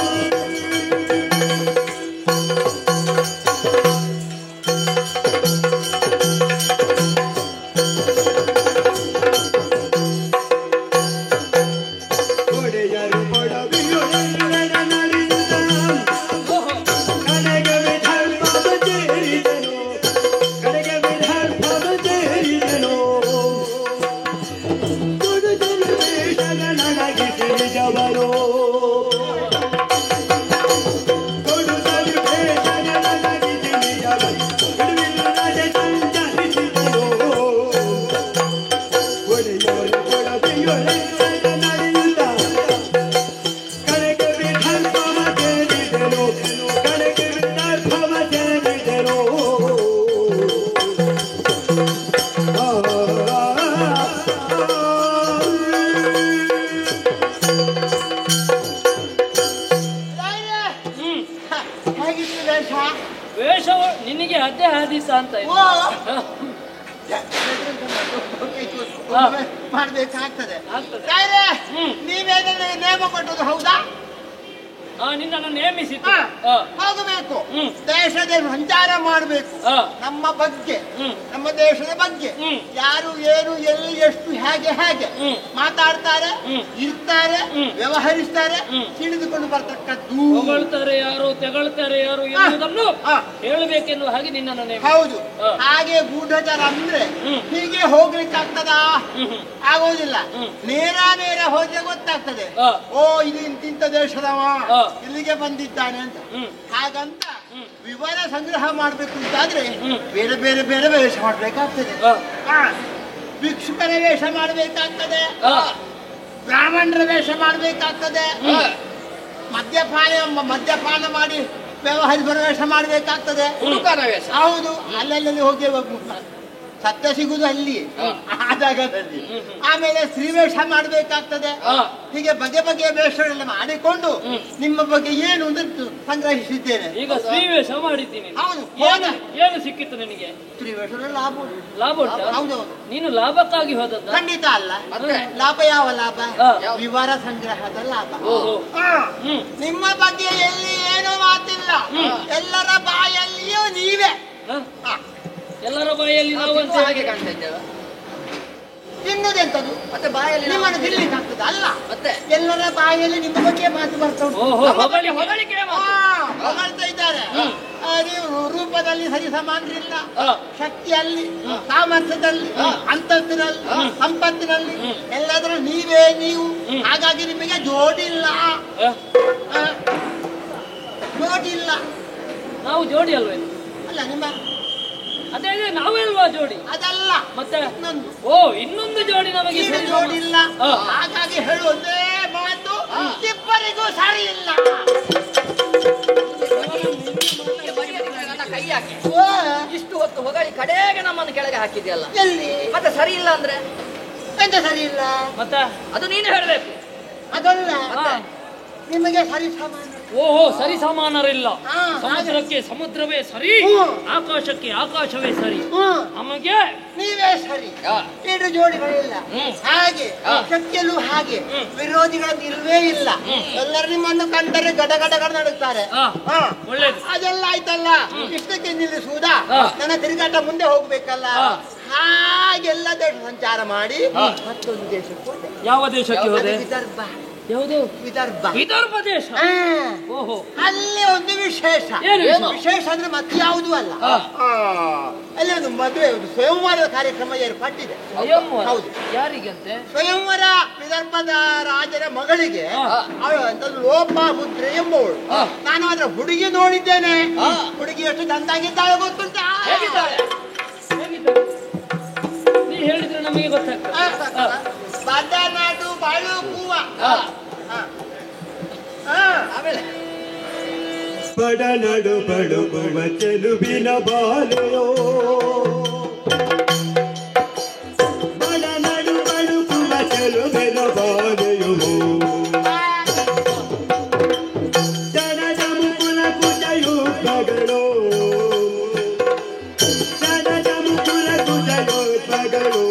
ಒಡೆಯರು ಪೊಡಬಿಯೊಡೆಯುರೆಡಿ ಅಂತ ಓ ಮಾಡ್ಬೇಕಾಗ್ತದೆ. ನೀವೇನ ನೇಮ ಕೊಟ್ಟದ್ದು ಹೌದಾ? ನಿನ್ನನ್ನು ನೇಮಿಸಿತು. ಹೋಗಬೇಕು, ದೇಶದ ಸಂಚಾರ ಮಾಡಬೇಕು, ನಮ್ಮ ಬಗ್ಗೆ ನಮ್ಮ ದೇಶದ ಬಗ್ಗೆ ಯಾರು ಏನು ಎಲ್ಲಿ ಎಷ್ಟು ಹೇಗೆ ಹೇಗೆ ಮಾತಾಡ್ತಾರೆ, ಇರ್ತಾರೆ, ವ್ಯವಹರಿಸ್ತಾರೆ ತಿಳಿದುಕೊಂಡು ಬರ್ತಕ್ಕದ್ದು. ಹೊಗಳ್ತಾರೆ ಯಾರು, ತೆಗಳ್ತಾರೆ ಯಾರು ಎನ್ನುವುದನ್ನು ಹೇಳಬೇಕೆನ್ನುವ ಹಾಗೆ ನಿನ್ನನ್ನು ನೇಮಿಸಿತು. ಹೌದು, ಹಾಗೆ ಗೂಢಚಾರ ಅಂದ್ರೆ ಹೀಗೆ ಹೋಗ್ಲಿಕ್ಕಾಗ್ತದಾ? ಆಗೋದಿಲ್ಲ. ನೇರ ನೇರ ಹೋದ್ರೆ ಗೊತ್ತಾಗ್ತದೆ, ಓ ಇದು ಇಂತಿಂತ ದೇಶದವ ಇಲ್ಲಿಗೆ ಬಂದಿದ್ದಾನೆ ಅಂತ. ಹಾಗಂತ ವಿವರ ಸಂಗ್ರಹ ಮಾಡ್ಬೇಕು ಅಂತಾದ್ರೆ ಬೇರೆ ಬೇರೆ ಬೇರೆ ವೇಷ ಮಾಡ್ಬೇಕಾಗ್ತದೆ. ಭಿಕ್ಷುಕರ ವೇಷ ಮಾಡ್ಬೇಕಾಗ್ತದೆ, ಬ್ರಾಹ್ಮಣರ ವೇಷ ಮಾಡ್ಬೇಕಾಗ್ತದೆ, ಮದ್ಯಪಾನ ಮಾಡಿ ವ್ಯವಹರಿಸುವ ವೇಷ ಮಾಡ್ಬೇಕಾಗ್ತದೆ. ಹೌದು, ಅಲ್ಲಲ್ಲಿ ಹೋಗಿ ಸತ್ಯ ಸಿಗುದು ಅಲ್ಲಿ ಆ ಜಾಗದಲ್ಲಿ. ಆಮೇಲೆ ಸ್ತ್ರೀವೇಷ ಮಾಡ್ಬೇಕಾಗ್ತದೆ. ಹೀಗೆ ಬಗೆ ಬಗೆಯ ವೇಷಗಳೆಲ್ಲ ಮಾಡಿಕೊಂಡು ನಿಮ್ಮ ಬಗ್ಗೆ ಏನು ಅಂತ ಸಂಗ್ರಹಿಸಿದ್ದೇನೆ. ಈಗ ಸ್ತ್ರೀವೇಷ ಮಾಡಿದ್ದೀನಿ. ಹೌದು, ಏನು ಸಿಕ್ಕಿತ್ತು ನಿನಗೆ? ಸ್ತ್ರೀವೇಷದ ಲಾಭ ಲಾಭ ಉಂಟಾ? ಹೌದು, ನೀನು ಲಾಭಕ್ಕಾಗಿ ಹೋದದ್ದು? ಖಂಡಿತ ಅಲ್ಲ. ಲಾಭ ಯಾವ ಲಾಭ? ವಿವರ ಸಂಗ್ರಹದ ಲಾಭ. ನಿಮ್ಮ ಬಗ್ಗೆ ಎಲ್ಲಿ ಏನೋ ಮಾತಿಲ್ಲ, ಎಲ್ಲರ ಬಾಯಲ್ಲಿಯೂ ನೀವೇ. ಎಲ್ಲರ ಬಾಯಲ್ಲಿ ನಾವು ಅಂತ ಹಾಗೆ ಕಾಣ್ತಾ ಇದ್ದೇವೆ. ತಿನ್ನುದೆಂತದು ಮತ್ತೆ ಬಾಯಲ್ಲಿ ನಿಮ್ಮನ್ನು ತಿನ್ಲಿಕ್ಕೆ ಆಗ್ತದೆ ಅಲ್ಲ, ಮತ್ತೆ ಎಲ್ಲರ ಬಾಯಲ್ಲಿ ನಿಮ್ಮ ಬಗ್ಗೆ ಮಾತು ಬರ್ತಾ ಉಂಟು. ಹೊಗಳ್ತಾ ಇದ್ದಾರೆ. ನೀವು ರೂಪದಲ್ಲಿ ಸರಿ ಸಮಾನರಿಲ್ಲ, ಶಕ್ತಿಯಲ್ಲಿ, ಸಾಮರ್ಥ್ಯದಲ್ಲಿ, ಅಂತಸ್ತಿನಲ್ಲಿ, ಸಂಪತ್ತಿನಲ್ಲಿ ಎಲ್ಲಾದ್ರೂ ನೀವೇ ನೀವು. ಹಾಗಾಗಿ ನಿಮಗೆ ಜೋಡಿಲ್ಲ. ಜೋಡಿಲ್ಲ. ನಾವು ಜೋಡಿ ಅಲ್ವೇ? ಅಲ್ಲ, ನಿಮ್ಮ ಅದೇ ನಾವೇ ಅಲ್ವಾ ಜೋಡಿ? ಅದಲ್ಲ, ಮತ್ತೆ ಇನ್ನೊಂದು ಜೋಡಿ ನಮಗೆ ಜೋಡಿ ಇಲ್ಲ. ಹಾಗಾಗಿ ಹೇಳುವುದೇ ಮಾತು ಇಬ್ಬರಿಗೂ ಸರಿ ಇಲ್ಲ. ಕೈ ಹಾಕಿ ಇಷ್ಟು ಹೊತ್ತು ಹೊಗಳಿ ಕಡೆಗೆ ನಮ್ಮನ್ನು ಕೆಳಗೆ ಹಾಕಿದ್ಯಲ್ಲ, ಎಲ್ಲಿ ಮತ್ತೆ ಸರಿ ಇಲ್ಲ ಅಂದ್ರೆ ಎಂತ ಸರಿ ಇಲ್ಲ? ಮತ್ತೆ ಅದು ನೀನು ಹೇಳಬೇಕು. ಅದಲ್ಲ, ನಿಮಗೆ ಸರಿ ಸಮಾನ. ಓಹೋ, ಸರಿ ಸಮಾನರಿಲ್ಲ. ಸಮುದ್ರಕ್ಕೆ ಸಮುದ್ರವೇ ಸರಿ, ಆಕಾಶಕ್ಕೆ ಆಕಾಶವೇ ಸರಿ, ನಮಗೆ ನೀವೇ ಸರಿ. ಎರಡು ಜೋಡಿಗಳಿಲ್ಲ. ಹಾಗೆ ಶಕ್ತಿಯಲ್ಲೂ ಹಾಗೆ ವಿರೋಧಿಗಳನ್ನು ಇಲ್ವೇ ಇಲ್ಲ. ಎಲ್ಲರೂ ನಿಮ್ಮನ್ನು ಕಂಡರೆ ಗಡ ಗಡ ಗಡ ನಡುತ್ತಾರೆ. ಒಳ್ಳೇದು. ಅದೆಲ್ಲ ಆಯ್ತಲ್ಲ, ಇಷ್ಟಕ್ಕೆ ನಿಲ್ಲಿಸುವುದಾ? ನನ್ನ ತಿರುಗಾಟ ಮುಂದೆ ಹೋಗ್ಬೇಕಲ್ಲ. ಹಾಗೆಲ್ಲ ದೇಶ ಸಂಚಾರ ಮಾಡಿ ಮತ್ತೊಂದು ದೇಶಕ್ಕೆ ಹೋದೆ. ಯಾವ ದೇಶಕ್ಕೆ ಹೋದೆ? ವಿದರ್ಭ. ಯಾವುದು? ವಿದರ್ಭ. ವಿದರ್ಭ ದೇಶ. ಓಹೋ, ಅಲ್ಲಿ ಒಂದು ವಿಶೇಷ. ವಿಶೇಷ ಅಂದ್ರೆ ಮತ್ತೆ ಯಾವುದು ಅಲ್ಲ, ಅಲ್ಲಿ ಒಂದು ಮದುವೆ, ಒಂದು ಸ್ವಯಂವರದ ಕಾರ್ಯಕ್ರಮ ಏರ್ಪಟ್ಟಿದೆ. ಹೌದು. ಯಾರಿಗಂತೆ? ಸ್ವಯಂವರ ವಿದರ್ಭದ ರಾಜರ ಮಗಳಿಗೆ, ಲೋಪಾಮುದ್ರೆ ಎಂಬವಳು. ನಾನು ಅದರ ಹುಡುಗಿ ನೋಡಿದ್ದೇನೆ. ಹುಡುಗಿ ಎಷ್ಟು ದಂದಾಗಿದ್ದಾಳೆ ಗೊತ್ತುಂಟ? ನೀ ಹೇಳಿದ್ರೆ ನಮಗೆ ಗೊತ್ತಾಗ್ತದೆ. ಬದನಾಡು ಬಳುಕುವ. ಆಮೇಲೆ ಬಡನಾಡು ಬಳುಕುವ ಚೆಲುವಿನ ಬಾಲೆಯೋ, ಬಡನಾಡು ಬಳುಕುವ ಚೆಲುವಿನ ಬಾಲೆಯೋ, ಜನದ ಮುಕುಲ ಕುಜಯುದ್ಧಗಳು, ಜನದ ಮುಕುಲ ಕುಜಯುದ್ಧಗಳು,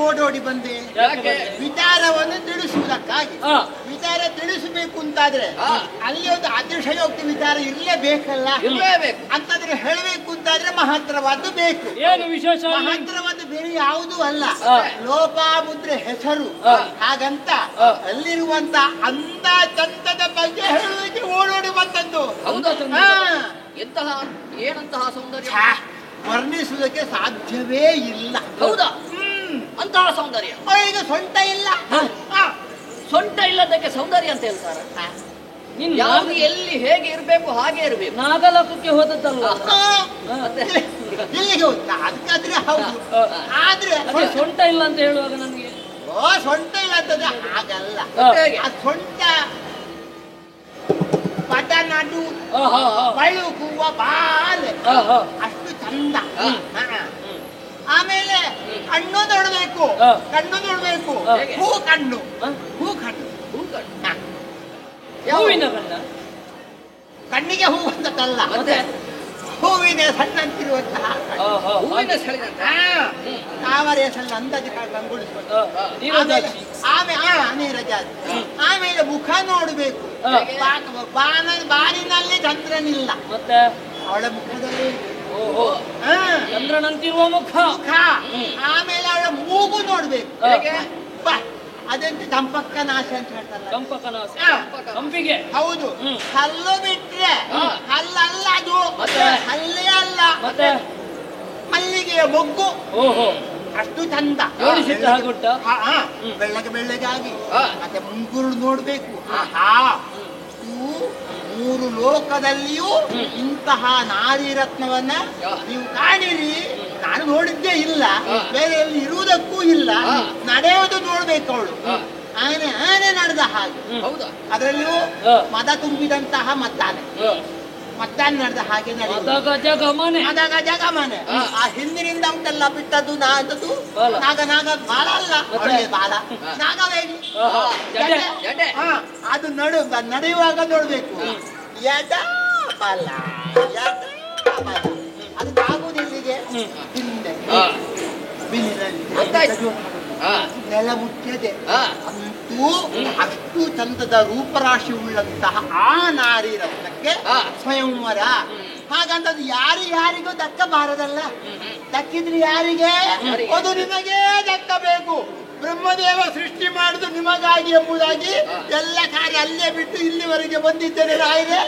ಓಡೋಡಿ ಬಂದೆ ವಿಚಾರವನ್ನು ತಿಳಿಸುವುದಕ್ಕಾಗಿ. ವಿಚಾರ ತಿಳಿಸಬೇಕು ಅಂತಾದ್ರೆ ಅಲ್ಲಿ ಒಂದು ಅತಿಶಯೋಕ್ತಿ ವಿಚಾರ ಇರಲೇಬೇಕಲ್ಲ. ಅಂತಂದ್ರೆ ಹೇಳಬೇಕು ಅಂತಾದ್ರೆ ಮಹತ್ತರವಾದ್ದು ಬೇಕು. ಏನು ವಿಶೇಷ? ಮಹತ್ತರವಾದ್ದು ಬೇರೆ ಯಾವುದೂ ಅಲ್ಲ, ಲೋಪಾಮುದ್ರೆ ಹೆಸರು. ಹಾಗಂತ ಅಲ್ಲಿರುವಂತ ಅಂದ ಚಂದದ ಬಗ್ಗೆ ಹೇಳುವುದಕ್ಕೆ ಓಡೋಡಿ ಬಂದದ್ದು. ಎಂತಹ ಏನಂತಹ ಸೌಂದರ್ಯ ವರ್ಣಿಸುವುದಕ್ಕೆ ಸಾಧ್ಯವೇ ಇಲ್ಲ. ಹೌದಾ? ಅಂತಹ ಸೌಂದರ್ಯ. ಈಗ ಸೊಂಟ ಇಲ್ಲ. ಸೊಂಟ ಇಲ್ಲದಕ್ಕೆ ಸೌಂದರ್ಯ ಅಂತ ಹೇಳ್ತಾರೆ. ಯಾವುದು ಎಲ್ಲಿ ಹೇಗೆ ಇರಬೇಕು ಹಾಗೆ ಇರಬೇಕು. ನಾಗಲೋಕಕ್ಕೆ ಹೋದದ್ದಲ್ಲ. ಇಲ್ಲಿಗೆ ಹೋಗ್ತಾ ಅದಕ್ಕಾದ್ರೆ ಹೌದು. ಆದ್ರೆ ಸೊಂಟ ಇಲ್ಲ ಅಂತ ಹೇಳುವಾಗ ನನಗೆ ಸೊಂಟ ಇಲ್ಲ ಅಂತಂದ್ರೆ ಹಾಗಲ್ಲ. ಆ ಸೊಂಟ ಪಟ ನಡು ಬಳುಕುವ ಬಾಲೆ ಅಷ್ಟು ಚಂದ. ಆಮೇಲೆ ಕಣ್ಣು ನೋಡ್ಬೇಕು, ಕಣ್ಣು ನೋಡ್ಬೇಕು. ಹೂ ಕಣ್ಣು, ಹೂ ಕಣ್ಣು, ಹೂ ಕಣ್ಣು. ಹೂವಿನ ಕಣ್ಣ, ಕಣ್ಣಿಗೆ ಹೂ ಅಂತಲ್ಲ, ಹೂವಿನ ಸಣ್ಣಂತಿರುವಂತಹ ಹೂವಿನ ಸೆಳೆದಂತ ತಾವರೆಯ ಸಣ್ಣ ಅಂದಾಜು ಕಂಗೊಳಿಸುವಂತ. ಆಮೇಲೆ ಮುಖ ನೋಡ್ಬೇಕು. ಬಾನಿನಲ್ಲಿ ಚಂದ್ರನಿಲ್ಲ, ಮತ್ತೆ ಅವಳ ಮುಖದಲ್ಲಿ ಚಂದ್ರನಂತಿರುವ ಮುಖ. ಆಮೇಲೆ ಅವಳ ಮೂಗು ನೋಡ್ಬೇಕು. ಅದಂತ ಚಂಪಕ ನಾಶ ಅಂತ ಹೇಳ್ತಾರಲ್ಲ, ಚಂಪಕ ನಾಶ, ಕಂಪಿಗೆ. ಹೌದು. ಹಲ್ಲು ಬಿಟ್ರೆ ಹಲ್ಲಲ್ಲ ಅದು, ಹಲ್ಲೇ ಅಲ್ಲ, ಮತ್ತೆ ಮಲ್ಲಿಗೆಯ ಮೊಗ್ಗು. ಓಹೋ, ಅಷ್ಟು ಚಂದ ಜೋಡಿಸಿಟ್ಟು ಹಾಗುಂಟ. ಬೆಳ್ಳಗೆ ಬೆಳ್ಳಗಾಗಿ. ಮತ್ತೆ ಮುಂಗುರುಳು ನೋಡ್ಬೇಕು. ಆಹಾ, ಮೂರು ಲೋಕದಲ್ಲಿಯೂ ಇಂತಹ ನಾರಿ ರತ್ನವನ್ನ ನೀವು ಕಾಣಿರಿ. ನಾನು ನೋಡಿದ್ದೇ ಇಲ್ಲ, ಬೇರೆ ಎಲ್ಲಿ ಇರುವುದಕ್ಕೂ ಇಲ್ಲ. ನಡೆಯೋದು ನೋಡ್ಬೇಕು ಅವಳು. ಆನೆ ಆನೆ ನಡೆದ ಹಾಗೆ. ಹೌದಾ? ಅದರಲ್ಲಿಯೂ ಮದ ತುಂಬಿದಂತಹ ಮದ್ದಾನೆ, ಮದ್ದಾನೆ ನಡೆದ ಹಾಗೆ ನಡೆಯುವುದು. ಮದಗ ಜಗಮನೆ. ಆ ಹಿಂದಿನಿಂದ ಉಂಟಲ್ಲ ಬಿಟ್ಟದ್ದು ಅಂತದ್ದು ನಾಗ ನಾಗ ಬಾಲ ಅಲ್ಲ, ಅವಳಿಗೆ ಬಾಲ ನಾಗವೇಣಿ. ಅದು ನಡೆಯುವಾಗ ನೋಡ್ಬೇಕು. ಎಡ ಬಲ, ಎಡ ಬಲ. ಅದು ಆಗುವುದಿಲ್ಲಿಗೆ ಹಿಂದೆ ನೆಲ ಮುಟ್ಟಿದೆ. ಅಂತೂ ಅಷ್ಟು ಚಂದದ ರೂಪರಾಶಿ ಉಳ್ಳಂತಹ ಆ ನಾರಿ ರತ್ನಕ್ಕೆ ಸ್ವಯಂವರ. ಹಾಗಂತದ್ದು ಯಾರಿಗೂ ದಕ್ಕಬಾರದಲ್ಲ. ದಕ್ಕಿದ್ರೆ ಯಾರಿಗೆ? ಅದು ನಿಮಗೇ ದಕ್ಕಬೇಕು. ಬ್ರಹ್ಮದೇವ ಸೃಷ್ಟಿ ಮಾಡುದು ನಿಮಗಾಗಿ ಎಂಬುದಾಗಿ ಎಲ್ಲ ಕಾರ್ಯ ಅಲ್ಲೇ ಬಿಟ್ಟು ಇಲ್ಲಿವರೆಗೆ ಬಂದಿದ್ದೇನೆ. ರಾಯರೇ,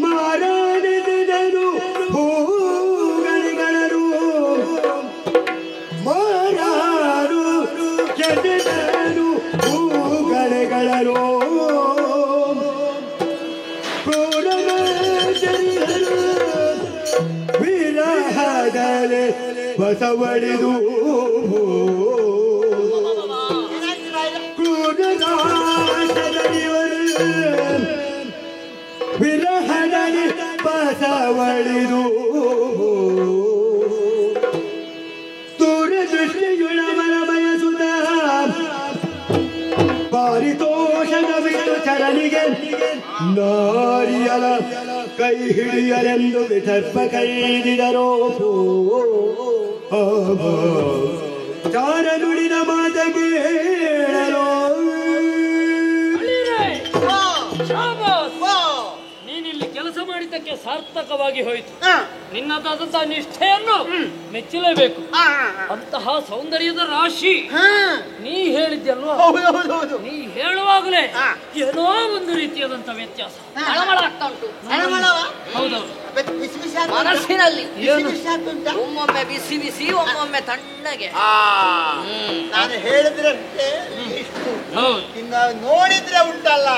ಮಾರಾಡಿದರು ಹೂಗಳಿಗಳರು, ಮಾರಾರು ಗೆದ್ದರು ಹೂಗಳಿಗಳರು, ಕ್ರೂರರು ವಿರಹದಲ್ಲಿ ಬಸವಳಿದು, ವಿರಹದಲ್ಲಿ ಬಸವಳಿದು, ದೂರದೃಷ್ಟಿಯುಳ ಮನ ಬಯಸುತ್ತ ಪಾರಿತೋಷಣವಿಟ್ಟು ಚರಣಿಗೆ ನಾರಿಯಲ ಕೈ ಹಿಡಿಯರೆಂದು ವಿದರ್ಭ ಕೈದಿದರೋ. ಚಾರ ನುಡಿದ ಮಾತಗೆ ಹೇಳರೋ. ನೀನಿಲ್ಲಿ ಕೆಲಸ ಮಾಡಿದ್ದಕ್ಕೆ ಸಾರ್ಥಕವಾಗಿ ಹೋಯಿತು. ನಿನ್ನದಾದಂತಹ ನಿಷ್ಠೆಯನ್ನು ಮೆಚ್ಚಲೇಬೇಕು. ಅಂತಹ ಸೌಂದರ್ಯದ ರಾಶಿ ನೀ ಹೇಳಿದ್ಯಲ್ವಾ, ನೀ ಹೇಳುವಾಗಲೇ ಏನೋ ಒಂದು ರೀತಿಯಾದಂತ ವ್ಯತ್ಯಾಸ ತಳಮಳ ಆಗ್ತಾ ಉಂಟು. ಹೌದೌದು, ಮನಸ್ಸಿನಲ್ಲಿ ಒಮ್ಮೊಮ್ಮೆ ಬಿಸಿ ಬಿಸಿ, ಒಮ್ಮೊಮ್ಮೆ ತಣ್ಣಗೆ. ನಾನು ಹೇಳಿದ್ರೆ ನೋಡಿದ್ರೆ ಉಂಟಲ್ಲ,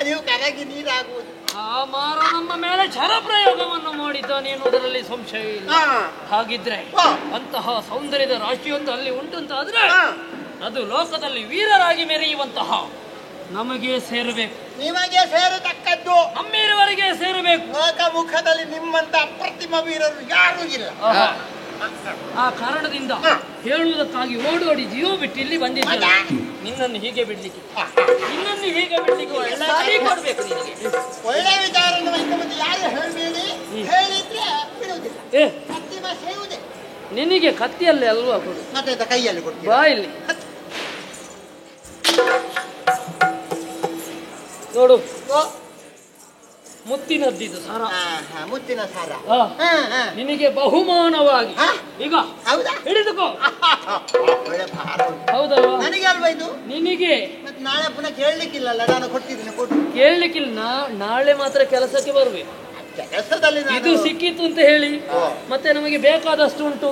ನೀವು ಕರಗಿ ನೀರಾಗುವುದು. ಆ ಮಾರ ನಮ್ಮ ಮೇಲೆ ಛಲ ಪ್ರಯೋಗವನ್ನು ಮಾಡಿದ್ದಾನೆ ಎನ್ನುವುದರಲ್ಲಿ ಸಂಶಯ ಇಲ್ಲ. ಹಾಗಿದ್ರೆ ಅಂತಹ ಸೌಂದರ್ಯದ ರಾಶಿಯೊಂದು ಅಲ್ಲಿ ಉಂಟಂತಾದ್ರೆ ಅದು ಲೋಕದಲ್ಲಿ ವೀರರಾಗಿ ಮೆರೆಯುವಂತಹ ನಮಗೆ ಸೇರಬೇಕು. ನಿಮಗೆ ಸೇರತಕ್ಕದ್ದು ನಮ್ಮಿರುವರಿಗೆ ಸೇರಬೇಕು. ಲೋಕ ಮುಖದಲ್ಲಿ ನಿಮ್ಮಂತ ಅಪ್ರತಿಮ ವೀರರು ಯಾರೂ ಇಲ್ಲ. ಆ ಕಾರಣದಿಂದ ಹೇಳುವುದಕ್ಕಾಗಿ ಓಡೋಡಿ ಜೀವ ಬಿಟ್ಟು ಇಲ್ಲಿ ಬಂದಿದ್ದೆ. ನಿನ್ನನ್ನು ಹೀಗೆ ಬಿಡ್ಲಿಕ್ಕೆ, ನಿನ್ನನ್ನು ಹೀಗೆ ಬಿಡ್ಲಿಕ್ಕೆ ಕೊಡ್ಬೇಕು ನಿನಗೆ. ಒಳ್ಳೆ ವಿಚಾರವನ್ನು ಮುಂದೆ ಯಾರು ಹೇಳಬೇಡಿ, ಹೇಳಿದ್ರೆ ಬಿಡುವುದಿಲ್ಲ. ಪ್ರತಿಮ ಸೇವುದೇ ನಿನಗೆ ಕತ್ತಿಯಲ್ಲಿ ಅಲ್ವಾ ಕೊಡು, ಮತ್ತೆ ಕೈಯಲ್ಲಿ ಕೊಡ್ತೀವಿ. ಬಾ ಇಲ್ಲಿ ನೋಡು, ಮುತ್ತಿನದ್ದಿದ್ದು ಸಾರ, ಮುತ್ತಿನ ಸಾರ ನಿನಗೆ ಬಹುಮಾನವಾಗಿ ಈಗ ಹಿಡಿದುಕೋ. ಹೌದಲ್ವಾ? ನನಗೆ ಅಲ್ವಾ ಇದು? ನಿನಗೆ ನಾಳೆ ಪುನಃ ಕೇಳಲಿಕ್ಕಿಲ್ಲಲ್ಲ, ನಾನು ಕೊಟ್ಟಿದ್ದೀನಿ, ಕೊಟ್ಟು ಕೇಳಲಿಕ್ಕಿಲ್ಲ. ನಾಳೆ ಮಾತ್ರ ಕೆಲಸಕ್ಕೆ ಬರ್ಬೇಕು. ಕೆಲಸದಲ್ಲಿ ಇದು ಸಿಕ್ಕಿತ್ತು ಅಂತ ಹೇಳಿ ಮತ್ತೆ ನಮಗೆ ಬೇಕಾದಷ್ಟು ಉಂಟು,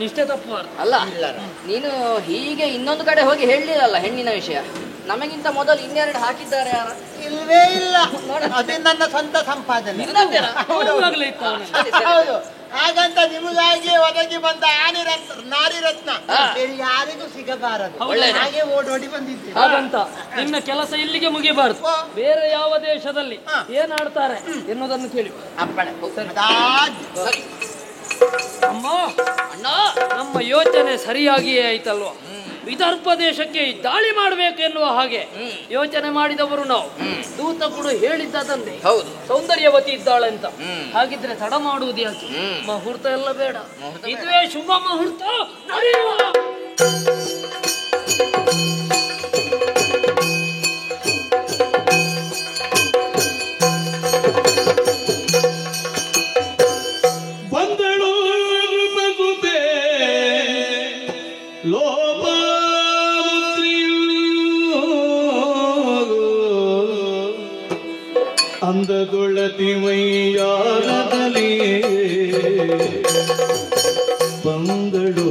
ನಿಷ್ಠೆ ತಪ್ಪಬಾರ್ದು. ಅಲ್ಲ, ನೀನು ಹೀಗೆ ಇನ್ನೊಂದು ಕಡೆ ಹೋಗಿ ಹೇಳಿರಲ್ಲ ಹೆಣ್ಣಿನ ವಿಷಯ. ನಮಗಿಂತ ಮೊದಲು ಇನ್ನೆರಡು ಹಾಕಿದ್ದಾರೆ ಯಾರ? ಇಲ್ವೇ ಇಲ್ಲ, ಅದು ನನ್ನ ಸ್ವಂತ ಸಂಪಾದನೆ. ನಿನ್ನದೇನಾ? ಹೋಗುವಾಗ್ಲೇ ಇತ್ತು ಅವನದ್ದು. ಹೌದು, ಹಾಗಂತ ನಿಮಗಾಗಿ ಒದಗಿ ಬಂದ ನಾರಿ ರತ್ನ ಬೇರೆ ಯಾರಿಗೂ ಸಿಗಬಾರದು. ಹಾಗೆ ಓಡೋಡಿ ಬಂದಿದ್ದೆ. ಹಾಗಂತ ನಿನ್ನ ಕೆಲಸ ಇಲ್ಲಿಗೆ ಮುಗಿಬಾರದು. ಬೇರೆ ಯಾವ ದೇಶದಲ್ಲಿ ಏನಾಡ್ತಾರೆ ಎನ್ನುವುದನ್ನು ಕೇಳಿ. ಅಪ್ಪಣೆ. ಅಮ್ಮ ಅಣ್ಣ, ನಮ್ಮ ಯೋಚನೆ ಸರಿಯಾಗಿಯೇ ಆಯ್ತಲ್ವಾ? ವಿದರ್ಭ ದೇಶಕ್ಕೆ ದಾಳಿ ಮಾಡಬೇಕು ಎನ್ನುವ ಹಾಗೆ ಯೋಚನೆ ಮಾಡಿದವರು ನಾವು. ದೂತ ಕೂಡ ಹೇಳಿದ್ದದನ್ನೇ, ಸೌಂದರ್ಯವತಿ ಇದ್ದಾಳೆ ಅಂತ. ಹಾಗಿದ್ರೆ ತಡ ಮಾಡುವುದು ಯಾಕೆ? ಮುಹೂರ್ತ ಎಲ್ಲ ಬೇಡ, ಇದುವೇ ಶುಭ ಮುಹೂರ್ತ. ನಡೆಯುವ ಬಂದಳು ಮಗುವೆ ಅಂದದೊಳತಿ ಮೈಯಾರದಲ್ಲಿ ಬಂದಳು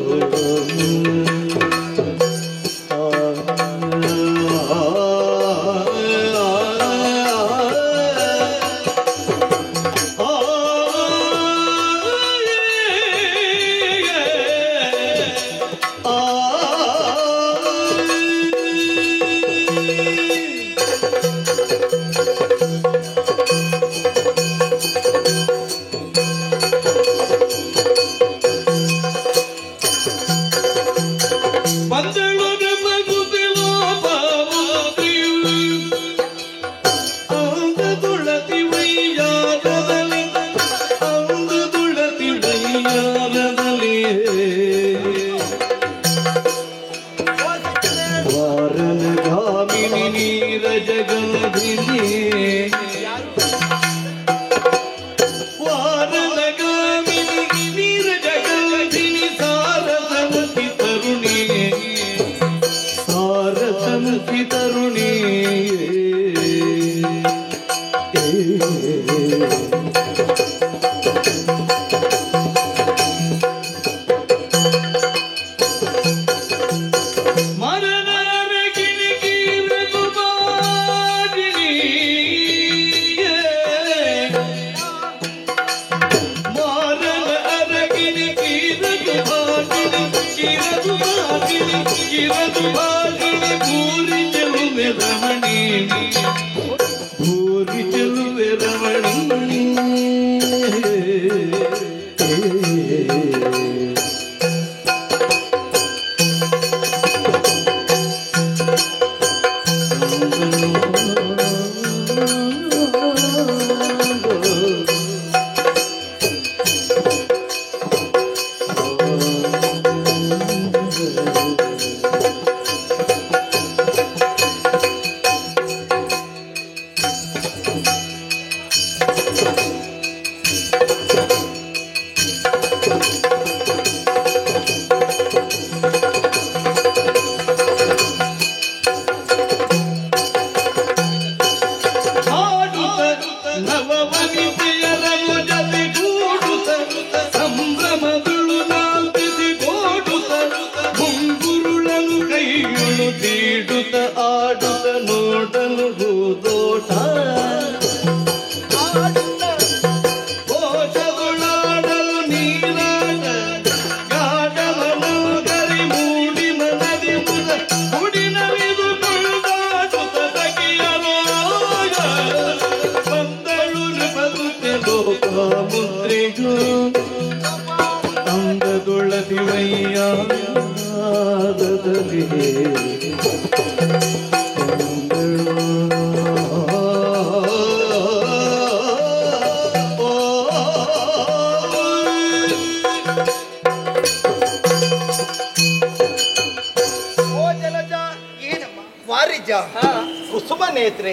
ಕುಸುಮ ನೇತ್ರೆ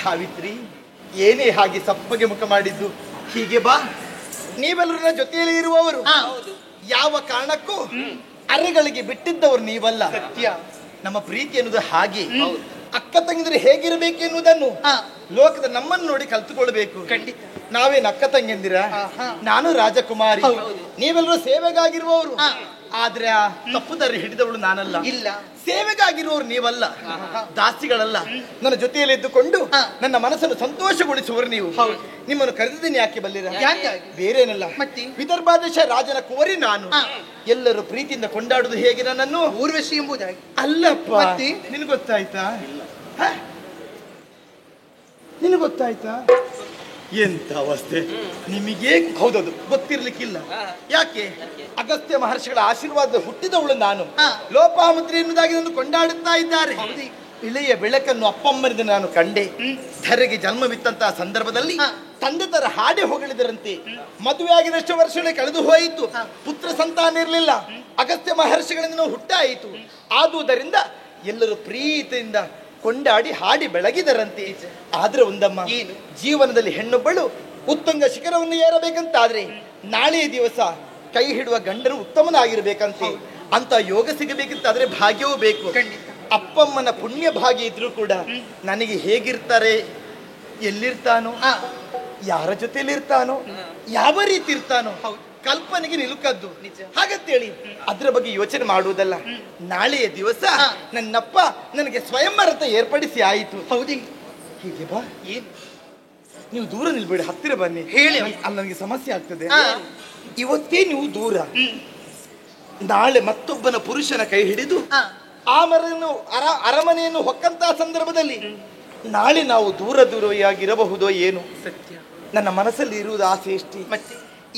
ಸಾವಿತ್ರಿ, ಏನೇ ಹಾಗೆ ಸಪ್ಪಗೆ ಮುಖ ಮಾಡಿದ್ದು? ಹೀಗೆ ಬಾ, ನೀವೆಲ್ಲರ ಜೊತೆಯಲ್ಲಿ ಇರುವವರು, ಯಾವ ಕಾರಣಕ್ಕೂ ಅರೆಗಳಿಗೆ ಬಿಟ್ಟಿದ್ದವರು ನೀವಲ್ಲ. ಸತ್ಯ. ನಮ್ಮ ಪ್ರೀತಿ ಎನ್ನುವುದು ಹಾಗೆ ಅಕ್ಕ ತಂಗಿದ್ರೆ ಹೇಗಿರಬೇಕು ಎನ್ನುವುದನ್ನು ಲೋಕದ ನಮ್ಮನ್ನು ನೋಡಿ ಕಲ್ತುಕೊಳ್ಬೇಕು. ಖಂಡಿತ. ನಾವೇನು ಅಕ್ಕ ತಂಗಿಂದಿರ? ನಾನು ರಾಜಕುಮಾರಿ, ನೀವೆಲ್ಲರೂ ಸೇವೆಗಾಗಿರುವವರು. ಆದ್ರೆ ಆ ತಪ್ಪು ದಾರಿ ಹಿಡಿದವಳು ನಾನಲ್ಲ. ಇಲ್ಲ, ಸೇವೆಗಾಗಿರುವವರು ನೀವಲ್ಲ, ದಾಸಿಗಳಲ್ಲ. ನನ್ನ ಜೊತೆಯಲ್ಲಿ ಇದ್ದುಕೊಂಡು ನನ್ನ ಮನಸ್ಸನ್ನು ಸಂತೋಷಗೊಳಿಸುವರು ನೀವು. ನಿಮ್ಮನ್ನು ಕರೆದಿದ್ದೀನಿ ಯಾಕೆ ಬಲ್ಲಿರ? ಬೇರೇನಲ್ಲ, ವಿದರ್ಭಾದೇಶ ರಾಜನ ಕುವರಿ ನಾನು. ಎಲ್ಲರೂ ಪ್ರೀತಿಯಿಂದ ಕೊಂಡಾಡುದು ಹೇಗೆ ನನ್ನನ್ನು? ಊರ್ವಶಿ ಎಂಬುದಾಗಿ. ಅಲ್ಲಪ್ಪ, ನಿನಗೆ ಗೊತ್ತಾಯ್ತಾ? ನಿನಗೆ ಗೊತ್ತಾಯ್ತಾ? ಎಂತ ಅವಸ್ಥೆ ನಿಮಗೆ! ಹೌದದು, ಗೊತ್ತಿರ್ಲಿಕ್ಕಿಲ್ಲ. ಯಾಕೆ? ಅಗಸ್ತ್ಯ ಮಹರ್ಷಿಗಳ ಆಶೀರ್ವಾದ ಹುಟ್ಟಿದವಳು ನಾನು. ಲೋಪಾಮುದ್ರಿ ಎನ್ನುವುದಾಗಿ ನನ್ನ ಕೊಂಡಾಡುತ್ತಾ ಇದ್ದಾರೆ. ಇಳೆಯ ಬೆಳಕನ್ನು ಅಪ್ಪಮ್ಮನಿಂದ ನಾನು ಕಂಡೆ. ಧರೆಗೆ ಜನ್ಮವಿತ್ತಂತಹ ಸಂದರ್ಭದಲ್ಲಿ ತಂದೆ ತರ ಹಾಡೆ ಹೊಗಳಿದರಂತೆ. ಮದುವೆ ಆಗಿದಷ್ಟು ವರ್ಷಗಳೇ ಕಳೆದು ಹೋಯಿತು, ಪುತ್ರ ಸಂತಾನ ಇರಲಿಲ್ಲ. ಅಗಸ್ತ್ಯ ಮಹರ್ಷಿಗಳಿಂದ ಹುಟ್ಟಾಯಿತು. ಆದುದರಿಂದ ಎಲ್ಲರೂ ಪ್ರೀತಿಯಿಂದ ಕೊಂಡಾಡಿ ಹಾಡಿ ಬೆಳಗಿದರಂತೆ. ಆದ್ರೆ ಒಂದಮ್ಮ, ಜೀವನದಲ್ಲಿ ಹೆಣ್ಣೊಬ್ಬಳು ಉತ್ತುಂಗ ಶಿಖರವನ್ನು ಏರಬೇಕಂತಾದ್ರೆ ನಾಳೆಯ ದಿವಸ ಕೈ ಹಿಡುವ ಗಂಡನು ಉತ್ತಮನಾಗಿರ್ಬೇಕಂತೆ. ಅಂತ ಯೋಗ ಸಿಗಬೇಕಂತಾದ್ರೆ ಭಾಗ್ಯವೂ ಬೇಕು. ಅಪ್ಪಮ್ಮನ ಪುಣ್ಯ ಭಾಗ್ಯ ಇದ್ರೂ ಕೂಡ ನನಗೆ ಹೇಗಿರ್ತಾರೆ, ಎಲ್ಲಿರ್ತಾನೋ, ಯಾರ ಜೊತೆಲಿರ್ತಾನೋ, ಯಾವ ರೀತಿ ಇರ್ತಾನೋ ಕಲ್ಪನೆಗೆ ನಿಲುಕದ್ದು. ಹಾಗಂತೇಳಿ ಅದ್ರ ಬಗ್ಗೆ ಯೋಚನೆ ಮಾಡುವುದಲ್ಲ. ನಾಳೆಯ ದಿವಸ ನನ್ನಪ್ಪ ನನಗೆ ಸ್ವಯಂವರತ ಏರ್ಪಡಿಸಿ ಆಯಿತು. ಹೌದಿ? ಹೀಗೆ ಬಾ, ನೀವು ದೂರ ನಿಲ್ಬೇಡಿ, ಹತ್ತಿರ ಬನ್ನಿ. ಹೇಳಿ. ಅಲ್ಲಿ ನನಗೆ ಸಮಸ್ಯೆ ಆಗ್ತದೆ. ಇವತ್ತೇ ನೀವು ದೂರ, ನಾಳೆ ಮತ್ತೊಬ್ಬನ ಪುರುಷನ ಕೈ ಹಿಡಿದು ಆ ಅರಮನೆಯನ್ನು ಹೊಕ್ಕಂತಹ ಸಂದರ್ಭದಲ್ಲಿ ನಾಳೆ ನಾವು ದೂರವಾಗಿರಬಹುದೋ ಏನು? ಸತ್ಯ. ನನ್ನ ಮನಸ್ಸಲ್ಲಿ ಇರುವುದು ಆಸೆ ಎಷ್ಟೇ. ಮತ್ತೆ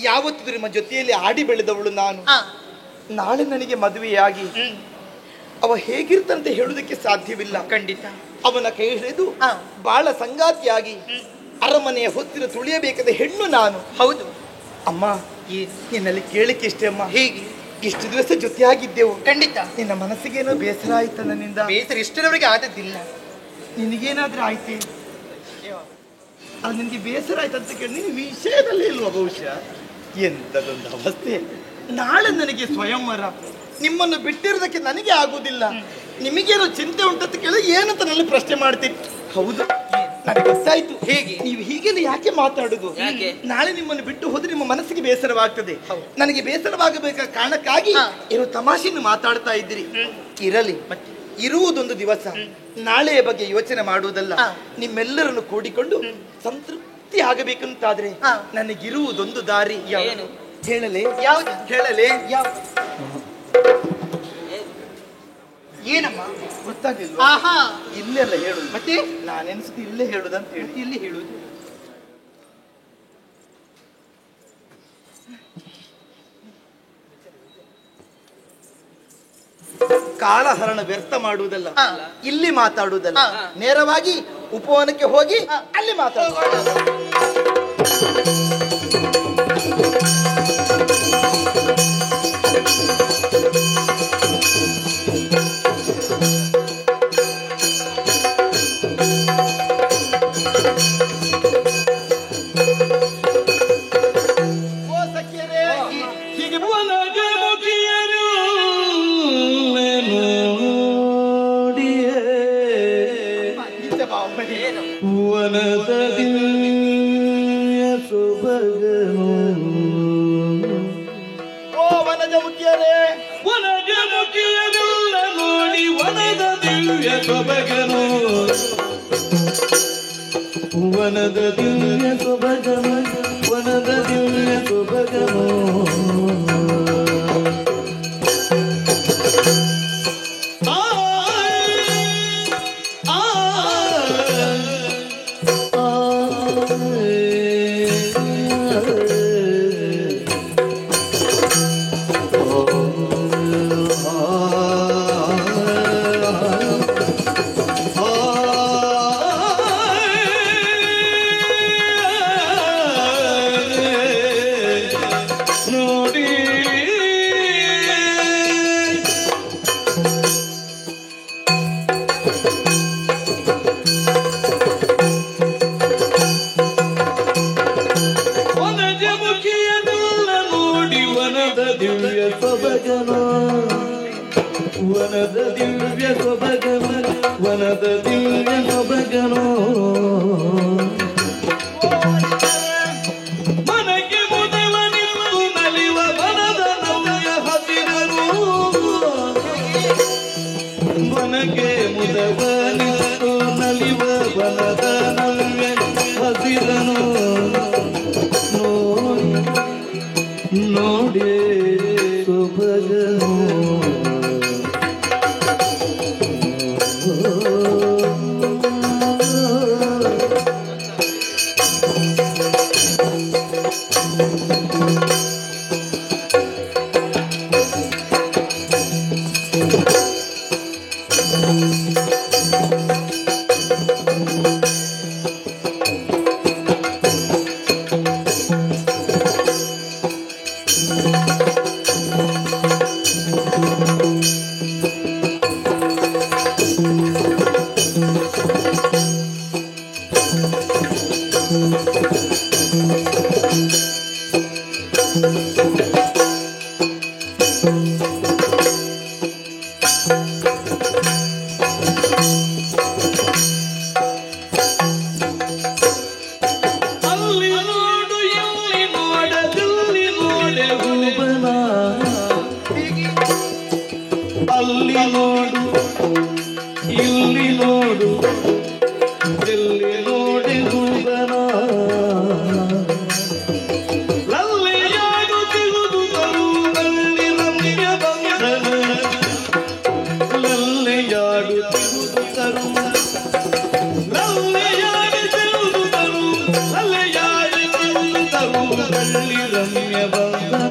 ಯಾವತ್ತಿಗೂ ನಿಮ್ಮ ಜೊತೆಯಲ್ಲಿ ಆಡಿ ಬೆಳೆದವಳು ನಾನು. ನಾಳೆ ನನಗೆ ಮದುವೆಯಾಗಿ ಅವ ಹೇಗಿರ್ತಂತೆ ಹೇಳುವುದಕ್ಕೆ ಸಾಧ್ಯವಿಲ್ಲ. ಖಂಡಿತ. ಅವನ ಕೈ ಹಿಡಿದು ಬಾಳ ಸಂಗಾತಿಯಾಗಿ ಅರಮನೆಯ ಹೊತ್ತಿನ ತುಳಿಯಬೇಕಾದ ಹೆಣ್ಣು ನಾನು. ಹೌದು ಅಮ್ಮ, ನಿನ್ನಲ್ಲಿ ಕೇಳಿಕೆ ಇಷ್ಟೇ ಅಮ್ಮ. ಹೇಗೆ? ಇಷ್ಟು ದಿವಸ ಜೊತೆಯಾಗಿದ್ದೆವು. ಖಂಡಿತ. ನಿನ್ನ ಮನಸ್ಸಿಗೇನೋ ಬೇಸರ ಆಯ್ತ ನನ್ನಿಂದ? ಬೇಸರ ಇಷ್ಟರವರೆಗೆ ಆದದ್ದಿಲ್ಲ. ನಿನಗೇನಾದ್ರೂ ಆಯ್ತೆ? ಅದು ನಿನಗೆ ಬೇಸರ ಆಯ್ತಂತ ಕೇಳಿ ನಿನ್ನ ವಿಷಯದಲ್ಲಿ ಇಲ್ವಾ ಬಹುಶಃ? ಎಂತದೊಂದು ಅವಸ್ಥೆ. ನಾಳೆ ನನಗೆ ಸ್ವಯಂವರ, ನಿಮ್ಮನ್ನು ಬಿಟ್ಟಿರೋದಕ್ಕೆ ನನಗೆ ಆಗುವುದಿಲ್ಲ. ನಿಮಗೇನೋ ಚಿಂತೆ ಉಂಟಂತ ಕೇಳಿ ಏನಂತ ನನ್ನ ಪ್ರಶ್ನೆ ಮಾಡ್ತೀನಿ. ಹೌದು, ನನಗೆ ಗೊತ್ತಾಯ್ತು. ಹೇಗೆ? ನೀವು ಹೀಗೆಲ್ಲ ಯಾಕೆ ಮಾತಾಡುದು? ನಾಳೆ ನಿಮ್ಮನ್ನು ಬಿಟ್ಟು ಹೋದ್ರೆ ನಿಮ್ಮ ಮನಸ್ಸಿಗೆ ಬೇಸರವಾಗ್ತದೆ. ನನಗೆ ಬೇಸರವಾಗಬೇಕಾದ ಕಾರಣಕ್ಕಾಗಿ ಏನೋ ತಮಾಷೆಯನ್ನು ಮಾತಾಡ್ತಾ ಇದ್ದೀರಿ. ಇರಲಿ, ಇರುವುದೊಂದು ದಿವಸ. ನಾಳೆಯ ಬಗ್ಗೆ ಯೋಚನೆ ಮಾಡುವುದಲ್ಲ, ನಿಮ್ಮೆಲ್ಲರನ್ನು ಕೂಡಿಕೊಂಡು ಸಂತೃಪ್ತಿ ಆಗಬೇಕಂತಾದ್ರೆ ನನಗಿರುವುದೊಂದು ದಾರಿ. ಏನು? ಹೇಳಲೇ? ಯಾವುದು? ಹೇಳಲೇ? ಏನಮ್ಮ? ಗೊತ್ತಾಗಿಲ್ಲ? ಆಹಾ, ಇಲ್ಲೆಲ್ಲ ಹೇಳುದು. ಮತ್ತೆ ನಾನೆನ್ಸುತ್ತೆ ಇಲ್ಲೇ ಹೇಳುದಂತ ಹೇಳಿ. ಇಲ್ಲಿ ಹೇಳುದು. ಕಾಲಹರಣ ವ್ಯರ್ಥ ಮಾಡುವುದಲ್ಲ, ಇಲ್ಲಿ ಮಾತಾಡುವುದಲ್ಲ. ನೇರವಾಗಿ ಉಪವನಕ್ಕೆ ಹೋಗಿ ಅಲ್ಲಿ ಮಾತಾಡುವ. ವನದ ದಿವ್ಯ ಸೊಬಗನು, ವನದ ದಿವ್ಯ ಸೊಬಗನು. ವನದ ದಿವ್ಯ ಸೊಬಗಮ ವನದ ದಿವ್ಯ ಸೊಬಗನೋ ಮನಕ್ಕೆ ಮುದವನಿತ್ತು ನಲಿವ ವನದ ನವ್ಯ ಹಸಿರನು ಮನಕ್ಕೆ ಮುದವನಿತ್ತು ನಲಿವ ವನದ ನವ್ಯ ಹಸಿರನು ನೋಡಿ ಸೊಬಗನು ಅಲ್ಲಿ ನೋಡು ಇಲ್ಲಿ ನೋಡು ಎಲ್ಲಿ ನೋಡಿ ಹೂಬನ ಲಲ್ಲೆಯಾಡು ತಿರುದು ತರುವಲ್ಲಿ ರಮ್ಯ ಬಂಧನ ಲಲ್ಲೆಯಾಡು ತಿರುದು ತರು ಲಲ್ಲೆಯಾಡು ತಿರುದು ತರು ಲಲ್ಲೆಯಾಡು ತಿರುದು ತರುವಲ್ಲಿ ರಮ್ಯ ಬಂಧನ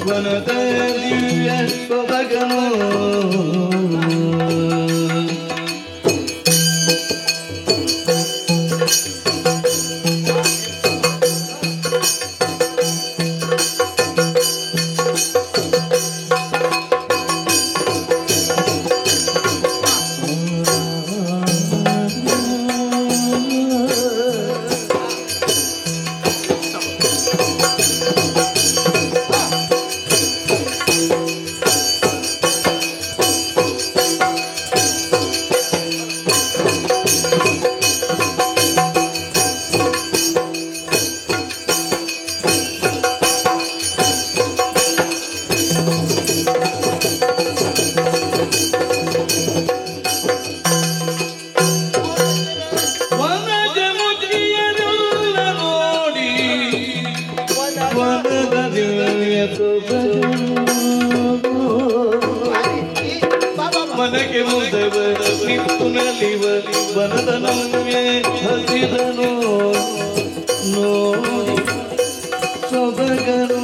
ವನದ ದಿವ್ಯ ಸೊಬಗನೋ ಮನಗೆ ಮುದವ ನಿತ್ತು ನಲಿವ ವನದ ನಮ್ಯೆ ಹಸಿರನು ನೋಡಿ ಸೊಬಗನು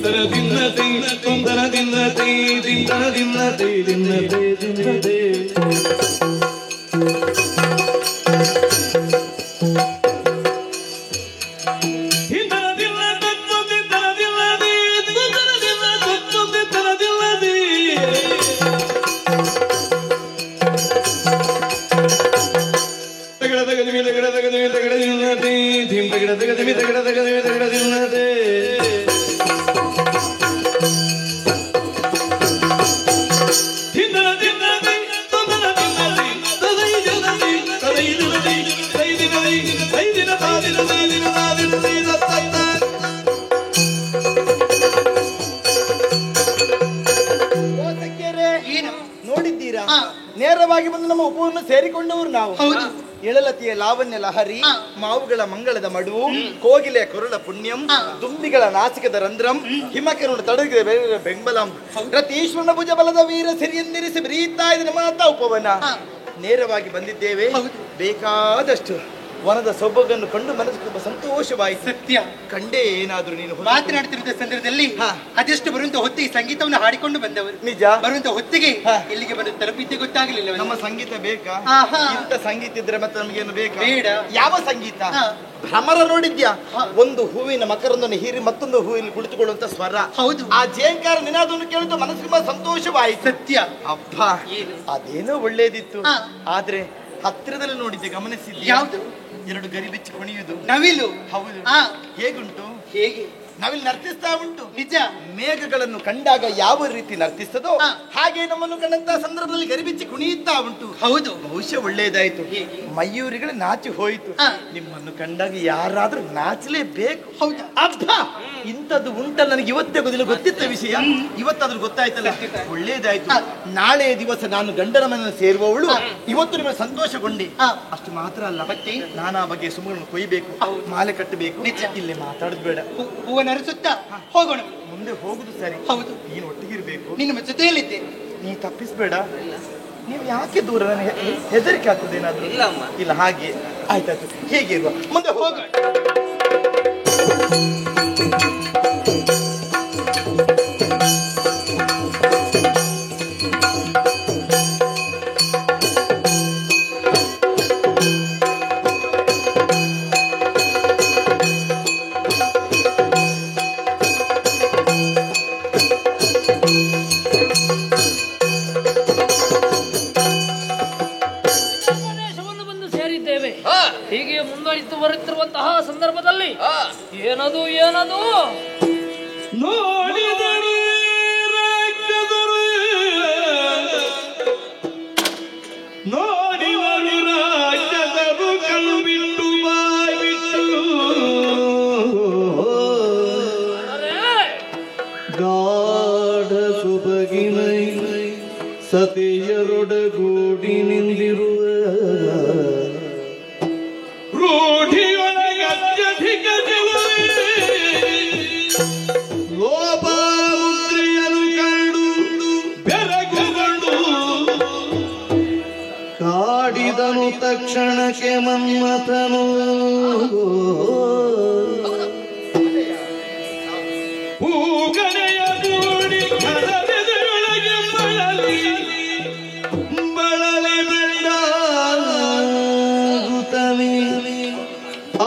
ದಿನ ದಿನ್ನತೆ ತೊಂದರ ದಿನ್ನತೆ ದಿನ ದಿನ್ನತೆ ದಿನ್ನತೆ ದಿನ್ನತೆ ನೋಡಿದ್ದೀರಾ? ನೇರವಾಗಿ ಬಂದು ನಮ್ಮ ಉಪವನ್ನು ಸೇರಿಕೊಂಡವರು ನಾವು. ಎಳಲತಿಯ ಲಾವಣ್ಯ ಲಹರಿ, ಮಾವುಗಳ ಮಂಗಳದ ಮಡುವು, ಕೋಗಿಲೆಯ ಕೊರಳ ಪುಣ್ಯಂ, ದುಂಬಿಗಳ ನಾಸಿಕದ ರಂಧ್ರಂ, ಹಿಮಕರುಣ ತಡಗಿದ ಬೆಂಬಲಂ, ರತೀಶ್ವರನ ಭುಜ ಬಲದ ವೀರ ಸಿರಿಯಂದಿರಿಸಿ ಬರೀತಾ ಇದೆ ನಮ್ಮ ಉಪವನ. ನೇರವಾಗಿ ಬಂದಿದ್ದೇವೆ. ಬೇಕಾದಷ್ಟು ವನದ ಸೊಬಗನ್ನು ಕಂಡು ಮನಸ್ಸು ತುಂಬಾ ಸಂತೋಷವಾಯಿತು. ಸತ್ಯ ಕಂಡೇ ಏನಾದ್ರೂ ನೀನು ಮಾತನಾಡ್ತಿರುವ ಸಂದರ್ಭದಲ್ಲಿ ಅದೆಷ್ಟು ಬರುವಂತ ಹೊತ್ತಿಗೆ ಸಂಗೀತವನ್ನು ಹಾಡಿಕೊಂಡು ಬಂದವರು. ನಿಜ. ಬರುವಂತ ಹೊತ್ತಿಗೆ ಇಲ್ಲಿಗೆ ಬಂದು ತಲುಪಿದ್ದೆ ಗೊತ್ತಾಗಲಿಲ್ಲ. ನಮ್ಮ ಸಂಗೀತ ಬೇಕಾ? ಇಂಥ ಸಂಗೀತ ಇದ್ರೆ ಮತ್ತೆ ನಮಗೇನು ಬೇಕಾ? ಬೇಡ. ಯಾವ ಸಂಗೀತ? ಭ್ರಮರ ನೋಡಿದ್ಯಾ? ಒಂದು ಹೂವಿನ ಮಕರಂದನ್ನು ಹೀರಿ ಮತ್ತೊಂದು ಹೂವಿನ ಕುಳಿತುಕೊಳ್ಳುವಂತ ಸ್ವರ. ಹೌದು. ಆ ಜೇಂಕಾರ ನಿನಾದನ್ನು ಕೇಳಿದು ಮನಸ್ಸಿಗೆ ತುಂಬಾ ಸಂತೋಷವಾಯಿತು. ಸತ್ಯ. ಅಬ್ಬ, ಅದೇನೋ ಒಳ್ಳೇದಿತ್ತು. ಆದ್ರೆ ಹತ್ತಿರದಲ್ಲಿ ನೋಡಿದ್ದೆ, ಗಮನಿಸಿದ್ದೆ? ಯಾವುದು? ಎರಡು ಗರಿ ಬಿಚ್ಚಿ ಕುಣಿಯುವುದು. ನವಿಲು. ಹೌದು. ಹೇಗುಂಟು? ಹೇಗೆ? ನವಿಲು ನರ್ತಿಸ್ತಾ ಉಂಟು. ನಿಜ. ಮೇಘಗಳನ್ನು ಕಂಡಾಗ ಯಾವ ರೀತಿ ನರ್ತಿಸ್ತದೋ ಹಾಗೆ ನಮ್ಮನ್ನು ಕಂಡಂತಹ ಸಂದರ್ಭದಲ್ಲಿ ಗರಿಬಿಚ್ಚಿ ಕುಣಿಯುತ್ತಾ ಉಂಟು. ಹೌದು. ಬಹುಶಃ ಒಳ್ಳೇದಾಯ್ತು. ಮಯೂರಿಗಳು ನಾಚಿ ಹೋಯಿತು. ನಿಮ್ಮನ್ನು ಕಂಡಾಗ ಯಾರಾದ್ರೂ ನಾಚಲೇಬೇಕು. ಹೌದಾ? ಅಬ್ಬ, ಇಂಥದ್ದು ಉಂಟಲ್ಲ, ನನಗೆ ಇವತ್ತೇ ಗೊತ್ತಿತ್ತ ವಿಷಯ. ಇವತ್ತಾದ್ರೂ ಗೊತ್ತಾಯ್ತಲ್ಲ, ಒಳ್ಳೇದಾಯ್ತು. ನಾಳೆ ದಿವಸ ನಾನು ಗಂಡನ ಮನೆಯನ್ನು ಸೇರುವವಳು. ಇವತ್ತು ನಿಮಗೆ ಸಂತೋಷಗೊಂಡೆ. ಅಷ್ಟು ಮಾತ್ರ ಅಲ್ಲ, ಮತ್ತೆ ನಾನಾ ಬಗೆಯ ಸುಮ್ಮಗಳನ್ನು ಕೊಯ್ಬೇಕು, ಮಾಲೆ ಕಟ್ಟಬೇಕು. ಇಲ್ಲೇ ಮಾತಾಡೋದು ಬೇಡ, ಹೂವನ್ನು ಅರಸುತ್ತಾ ಹೋಗೋಣ. ಮುಂದೆ ಹೋಗುದು ಸರಿ. ಹೌದು. ನೀನು ಒಟ್ಟಿಗಿರ್ಬೇಕು. ನಿನ್ನ ಜೊತೆಯಲ್ಲಿದ್ದೆ. ನೀ ತಪ್ಪಿಸ್ಬೇಡ. ನೀವು ಯಾಕೆ ದೂರ? ನನಗೆ ಹೆದರಿಕೆ ಆಗ್ತದೆ ಏನಾದ್ರು? ಇಲ್ಲ ಹಾಗೆ ಆಯ್ತಾಯ್ತು. ಹೇಗಿರುವ ಮುಂದೆ ಹೋಗೋಣ. ಹೀಗೆ ಮುಂದುವರಿತು ಬರುತ್ತಿರುವಂತಹ ಸಂದರ್ಭದಲ್ಲಿ ಏನದು ನೋಡಿದರು ರಾಜ್ಯದರು ಕಲ್ಲು ಬಿಟ್ಟು ಬಾಯ್ಬಿಟ್ಟು ಗಾಢ ಸುಬಗಿನೈ ಸತಿಯರೊಡಗೂಡಿ ನಿಂದಿರುವ ರೂಢಿಯೊಳಗತ್ಯಧಿಕ ಲೋಪಾಮುದ್ರೆಯನ್ನು ಕಂಡು ಬೆರಗುಗೊಂಡು ಕಾಡಿದನು ತಕ್ಷಣಕ್ಕೆ ಮನ್ಮಥನು. ಹೂಗಣೆಯ ಮೂಡಿ ಕರವೆದೆಯೊಳಗೆ ಬಳಲಿ ಬೆಳ್ಳಾಗುತ್ತವೆ.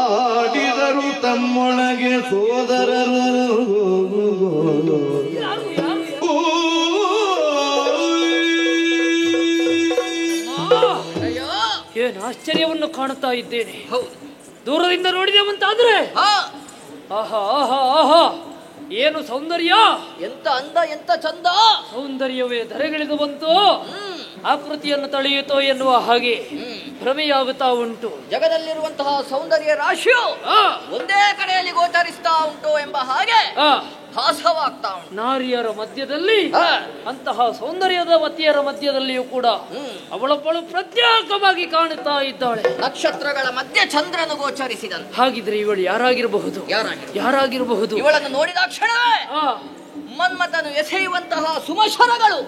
ಆಡಿದರು ತಮ್ಮೊಳಗೆ ಸೋದರರು. ಏನು ಆಶ್ಚರ್ಯವನ್ನು ಕಾಣುತ್ತಾ ಇದ್ದೇನೆ. ದೂರದಿಂದ ನೋಡಿದೆವಂತಾದ್ರೆ ಆಹಾ ಆಹಾ ಆಹಾ, ಏನು ಸೌಂದರ್ಯ! ಎಂತ ಅಂದ, ಎಂತ ಚಂದ! ಸೌಂದರ್ಯವೇ ಧರೆಗಿಳಿದು ಬಂತು, ಆಕೃತಿಯನ್ನು ತಳೆಯಿತೋ ಎನ್ನುವ ಹಾಗೆ ಭ್ರಮೆಯಾಗುತ್ತಾ ಉಂಟು. ಜಗದಲ್ಲಿರುವಂತಹ ಸೌಂದರ್ಯ ರಾಶಿಯು ಒಂದೇ ಕಡೆಯಲ್ಲಿ ಗೋಚರಿಸ್ತಾ ಉಂಟು ಎಂಬ ಹಾಗೆ ಭಾಸವಾಗ್ತಾ ಉಂಟು. ನಾರಿಯರ ಮಧ್ಯದಲ್ಲಿ, ಅಂತಹ ಸೌಂದರ್ಯದ ವತಿಯರ ಮಧ್ಯದಲ್ಲಿಯೂ ಕೂಡ ಅವಳೊಬ್ಬಳು ಪ್ರತ್ಯೇಕವಾಗಿ ಕಾಣುತ್ತಾ ಇದ್ದಾಳೆ. ನಕ್ಷತ್ರಗಳ ಮಧ್ಯೆ ಚಂದ್ರನು ಗೋಚರಿಸಿದಂತೆ. ಹಾಗಿದ್ರೆ ಇವಳು ಯಾರಾಗಿರಬಹುದು? ಯಾರಾಗಿರಬಹುದು? ಇವಳನ್ನು ನೋಡಿದ ಕ್ಷಣವೇ ಮನ್ಮಥನು ಎಸೆಯುವಂತಹ ಸುಮಶರಗಳು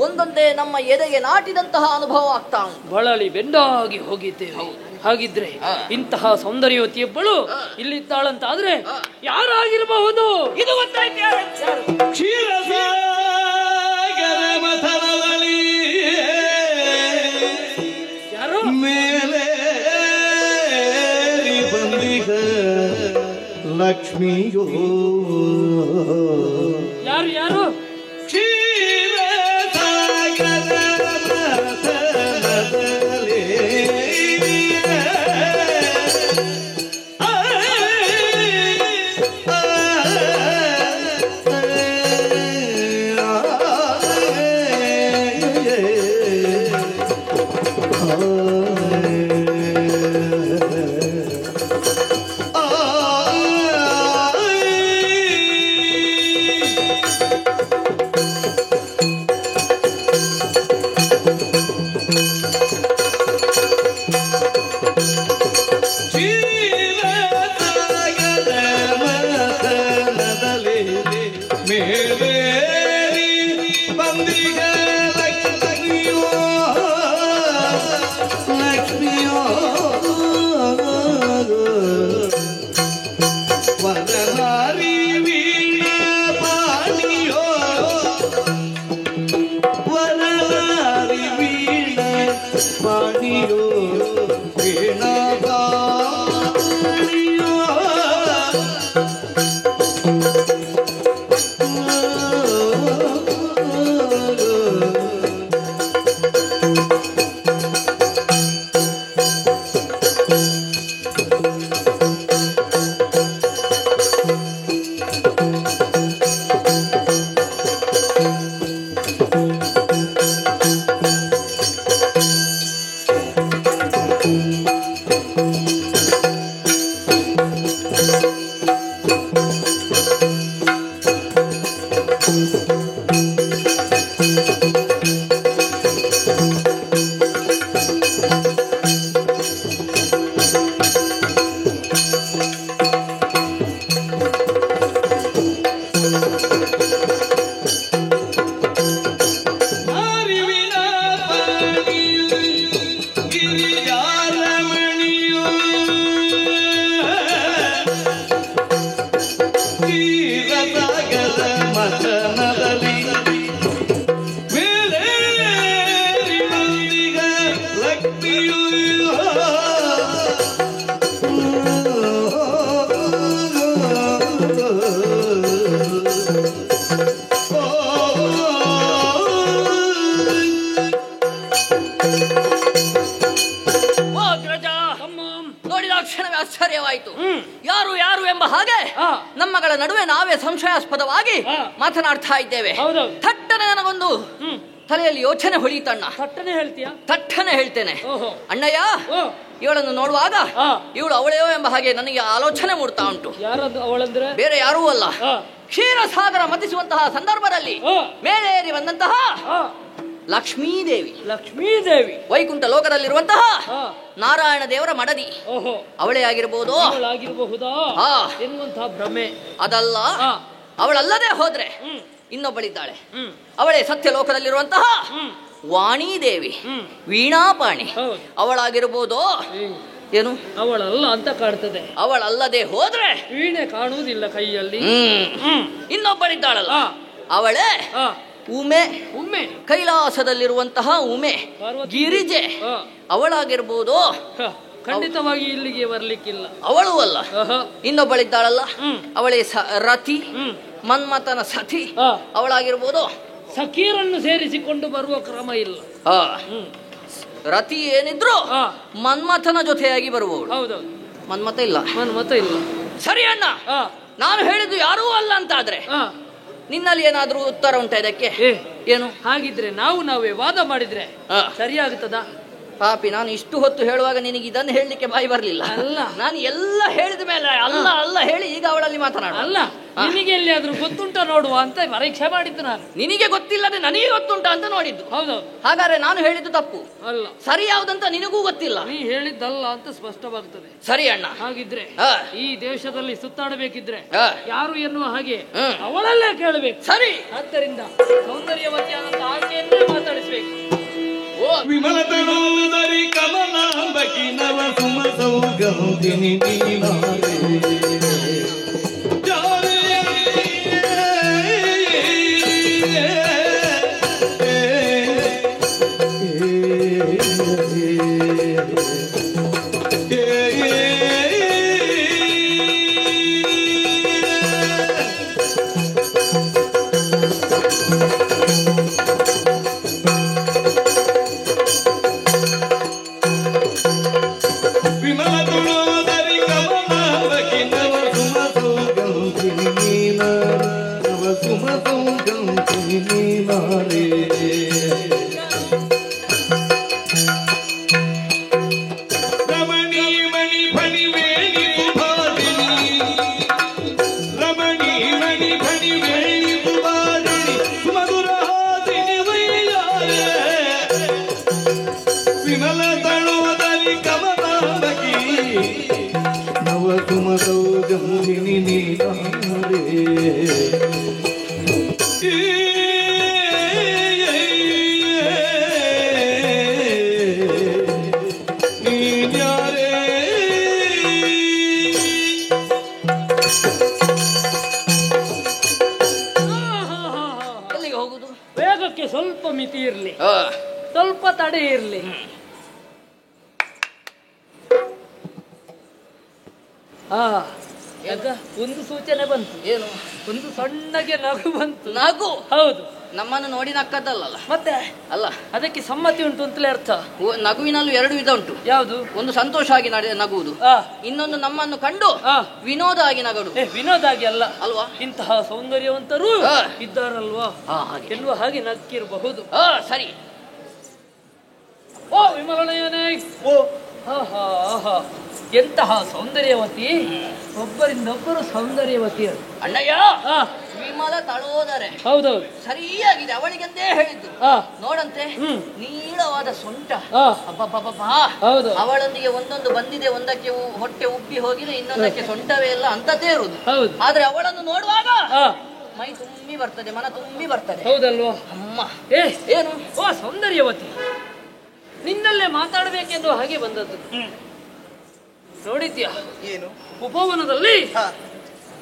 ಒಂದೊಂದೇ ನಮ್ಮ ಎದೆಗೆ ನಾಟಿದಂತಹ ಅನುಭವ ಆಗ್ತಾ ಉಂಟು. ಬಳಲಿ ಬೆಂಡಾಗಿ ಹೋಗಿದ್ದೇವೆ. ಹಾಗಿದ್ರೆ ಇಂತಹ ಸೌಂದರ್ಯವತಿಯೊಬ್ಬಳು ಇಲ್ಲಿದ್ದಾಳಂತಾದ್ರೆ ಯಾರಾಗಿ ಯಾರಾಗಿರಬಹುದು? ಇದು ಗೊತ್ತಾಯ್ತು ಯಾರು? ಕ್ಷೀರಸಾಗರ ಮಥನದಲ್ಲಿ ಯಾರು? ಮೇಲೆ ಬಂದಿಗ ಲಕ್ಷ್ಮಿಯೋ. ಯಾರು ಯಾರು? ಕ್ಷೀರಸಾಗರ ಮಥನದಲ್ಲಿ ಆಶ್ಚರ್ಯವಾಯಿತು. ಯಾರು ಯಾರು ಎಂಬ ಹಾಗೆ ನಮ್ಮಗಳ ನಡುವೆ ನಾವೇ ಸಂಶಯಾಸ್ಪದವಾಗಿ ಮಾತನಾಡ್ತಾ ಇದ್ದೇವೆ. ಥಟ್ಟನೆ ನನಗೊಂದು ತಲೆಯಲ್ಲಿ ಯೋಚನೆ ಹೊಳಿತಣ್ಣ. ಥಟ್ಟನೆ ಹೇಳ್ತೀಯಾ? ಥಟ್ಟನೆ ಹೇಳ್ತೇನೆ. ಅಣ್ಣಯ್ಯ, ಇವಳನ್ನು ನೋಡುವಾಗ ಇವಳು ಅವಳೆಯೋ ಎಂಬ ಹಾಗೆ ನನಗೆ ಆಲೋಚನೆ ಮೂಡ್ತಾ ಉಂಟು. ಯಾರದು ಅವಳಂದ್ರೆ? ಬೇರೆ ಯಾರೂ ಅಲ್ಲ, ಕ್ಷೀರಸಾಗರ ಮತಿಸುವಂತಹ ಸಂದರ್ಭದಲ್ಲಿ ಮೇಲೇರಿ ಬಂದಂತಹ ಲಕ್ಷ್ಮೀದೇವಿ. ಲಕ್ಷ್ಮೀದೇವಿ ವೈಕುಂಠ ಲೋಕದಲ್ಲಿರುವಂತಹ ನಾರಾಯಣ ದೇವರ ಮಡದಿ. ಅವಳೇ ಆಗಿರಬಹುದು. ಎನ್ನುವಂತಹ ಭ್ರಮೆ ಅದಲ್ಲ. ಅವಳಲ್ಲದೆ ಹೋದ್ರೆ ಇನ್ನೊಬ್ಬಳಿದ್ದಾಳೆ. ಅವಳೇ ಸತ್ಯ ಲೋಕದಲ್ಲಿರುವಂತಹ ವಾಣಿದೇವಿ, ವೀಣಾಪಾಣಿ. ಅವಳಾಗಿರ್ಬೋದು. ಏನು? ಅವಳಲ್ಲ ಅಂತ ಕಾಡ್ತದೆ. ಅವಳಲ್ಲದೆ ಹೋದ್ರೆ ವೀಣೆ ಕಾಣುವುದಿಲ್ಲ ಕೈಯಲ್ಲಿ. ಇನ್ನೊಬ್ಬಳಿದ್ದಾಳಲ್ಲ, ಅವಳೇ ಉಮೆ. ಉಮೆ ಕೈಲಾಸದಲ್ಲಿರುವಂತಹ ಉಮೆ, ಗಿರಿಜೆ. ಅವಳಾಗಿರ್ಬೋದು. ಖಂಡಿತವಾಗಿ ಇಲ್ಲಿಗೆ ಬರ್ಲಿಕ್ಕಿಲ್ಲ. ಅವಳು ಅಲ್ಲ. ಇನ್ನೊಬ್ಬಳಿದ್ದಾಳಲ್ಲ, ಅವಳೇ ರತಿ, ಮನ್ಮಥನ ಸತಿ. ಅವಳಾಗಿರ್ಬೋದು. ಸಖೀರನ್ನು ಸೇರಿಸಿಕೊಂಡು ಬರುವ ಕ್ರಮ ಇಲ್ಲ. ರತಿ ಏನಿದ್ರು ಮನ್ಮಥನ ಜೊತೆಯಾಗಿ ಬರುವವಳು. ಹೌದೌದು. ಮನ್ಮಥ ಇಲ್ಲ. ಮನ್ಮಥ ಇಲ್ಲ. ಸರಿ ಅಣ್ಣ, ನಾನು ಹೇಳಿದ್ದು ಯಾರೂ ಅಲ್ಲ ಅಂತಾದ್ರೆ ನಿನ್ನಲ್ಲಿ ಏನಾದ್ರೂ ಉತ್ತರ ಉಂಟಾ ಇದಕ್ಕೆ? ಏನು? ಹಾಗಿದ್ರೆ ನಾವೇ ವಾದ ಮಾಡಿದ್ರೆ ಸರಿಯಾಗುತ್ತದಾ? ಪಾಪಿ, ನಾನು ಇಷ್ಟು ಹೊತ್ತು ಹೇಳುವಾಗ ನಿನಗೆ ಇದನ್ನು ಹೇಳಲಿಕ್ಕೆ ಬಾಯಿ ಬರ್ಲಿಲ್ಲ. ಅಲ್ಲ, ನಾನು ಎಲ್ಲ ಹೇಳಿದ ಮೇಲೆ ಅಲ್ಲ ಅಲ್ಲ ಹೇಳಿ ಈಗ ಅವಳಲ್ಲಿ ಮಾತನಾಡ. ಅಲ್ಲ, ನಿನಗೆ ಎಲ್ಲಿಯಾದ್ರೂ ಗೊತ್ತುಂಟ ನೋಡುವ ಅಂತ ಪರೀಕ್ಷೆ ಮಾಡಿದ್ದು ನಾನು. ನಿನಗೆ ಗೊತ್ತಿಲ್ಲದೆ ನನಗೆ ಗೊತ್ತುಂಟಾ ಅಂತ ನೋಡಿದ್ದು. ಹೌದೌದು. ಹಾಗಾದ್ರೆ ನಾನು ಹೇಳಿದ್ದು ತಪ್ಪು ಅಲ್ಲ, ಸರಿ ಯಾವ್ದಂತ ನಿನಗೂ ಗೊತ್ತಿಲ್ಲ. ನೀ ಹೇಳಿದ್ದಲ್ಲ ಅಂತ ಸ್ಪಷ್ಟವಾಗ್ತದೆ. ಸರಿ ಅಣ್ಣ. ಹಾಗಿದ್ರೆ ಈ ದೇಶದಲ್ಲಿ ಸುತ್ತಾಡಬೇಕಿದ್ರೆ ಯಾರು ಎನ್ನುವ ಹಾಗೆ ಅವಳಲ್ಲೇ ಕೇಳಬೇಕು. ಸರಿ. ಆದ್ದರಿಂದ ಸೌಂದರ್ಯವತಿಯಾದಂತ ಆಕೆಯನ್ನೇ ಮಾತಾಡಿಸ್ಬೇಕು. ವಿಮಲತನೋದರಿ ಕಮಲಾಂಬಕಿ ನವ ಸುಮ ಸೌಗಂಧಿನಿ ನೀನಾರೆ ಸ್ವಲ್ಪ ಮಿತಿ ಇರ್ಲಿ, ಸ್ವಲ್ಪ ತಡೆ ಇರ್ಲಿ. ಈಗ ಒಂದು ಸೂಚನೆ ಬಂತು. ಏನು? ಒಂದು ಸಣ್ಣಗೆ ನಗು ಬಂತು. ನಗು? ಹೌದು. ನಮ್ಮನ್ನು ನೋಡಿ ನಕ್ಕದ್ದಲ್ಲ. ಮತ್ತೆ ಅಲ್ಲ, ಅದಕ್ಕೆ ಸಮ್ಮತಿ ಉಂಟು ಅಂತಲೇ ಅರ್ಥ. ನಗುವಿನಲ್ಲೂ ಎರಡು ವಿಧ ಉಂಟು. ಯಾವುದು? ಒಂದು ಸಂತೋಷ ಆಗಿ ನಗುವುದು, ಇನ್ನೊಂದು ನಮ್ಮನ್ನು ಕಂಡು ವಿನೋದ ಆಗಿ ನಗಡು. ವಿನೋದ ಆಗಿ ಅಲ್ಲ ಅಲ್ವಾ? ಇಂತಹ ಸೌಂದರ್ಯವಂತರು ಇದ್ದಾರಲ್ವಾ ಎನ್ನುವ ಹಾಗೆ ನಕ್ಕಿರಬಹುದು. ಸರಿ. ಓ ವಿಮಲನಯನೇ, ಓ ಎಂತಹ ಸೌಂದರ್ಯವತಿ, ಒಬ್ಬರಿಂದೊಬ್ಬರು ಸೌಂದರ್ಯವತಿಯರು. ಅಣ್ಣಯ್ಯ, ವಿಮಲ ತಳೋದರೆ ಹೌದೌದು, ಸರಿಯಾಗಿದೆ. ಅವಳಿಗೆಂದೇ ಹೇಳಿದ್ದು. ನೋಡಂತೆ, ನೀಳವಾದ ಸೊಂಟ. ಹೌದು. ಅವಳೊಂದಿಗೆ ಒಂದೊಂದು ಬಂದಿದೆ, ಒಂದಕ್ಕೆ ಹೊಟ್ಟೆ ಉಬ್ಬಿ ಹೋಗಿದೆ, ಇನ್ನೊಂದಕ್ಕೆ ಸೊಂಟವೇ ಇಲ್ಲ, ಅಂತದ್ದೇ ಇರುವುದು. ಹೌದು. ಆದ್ರೆ ಅವಳನ್ನು ನೋಡುವಾಗ ಮೈ ತುಂಬಿ ಬರ್ತದೆ, ಮನ ತುಂಬಿ ಬರ್ತದೆ. ಹೌದಲ್ವಾ? ಅಮ್ಮ, ಏನು? ಓ ಸೌಂದರ್ಯವತಿ, ನಿನ್ನಲ್ಲೇ ಮಾತಾಡಬೇಕೆಂದು ಹಾಗೆ ಬಂದದ್ದು. ನೋಡಿದ್ಯಾ? ಏನು? ಉಪವನದಲ್ಲಿ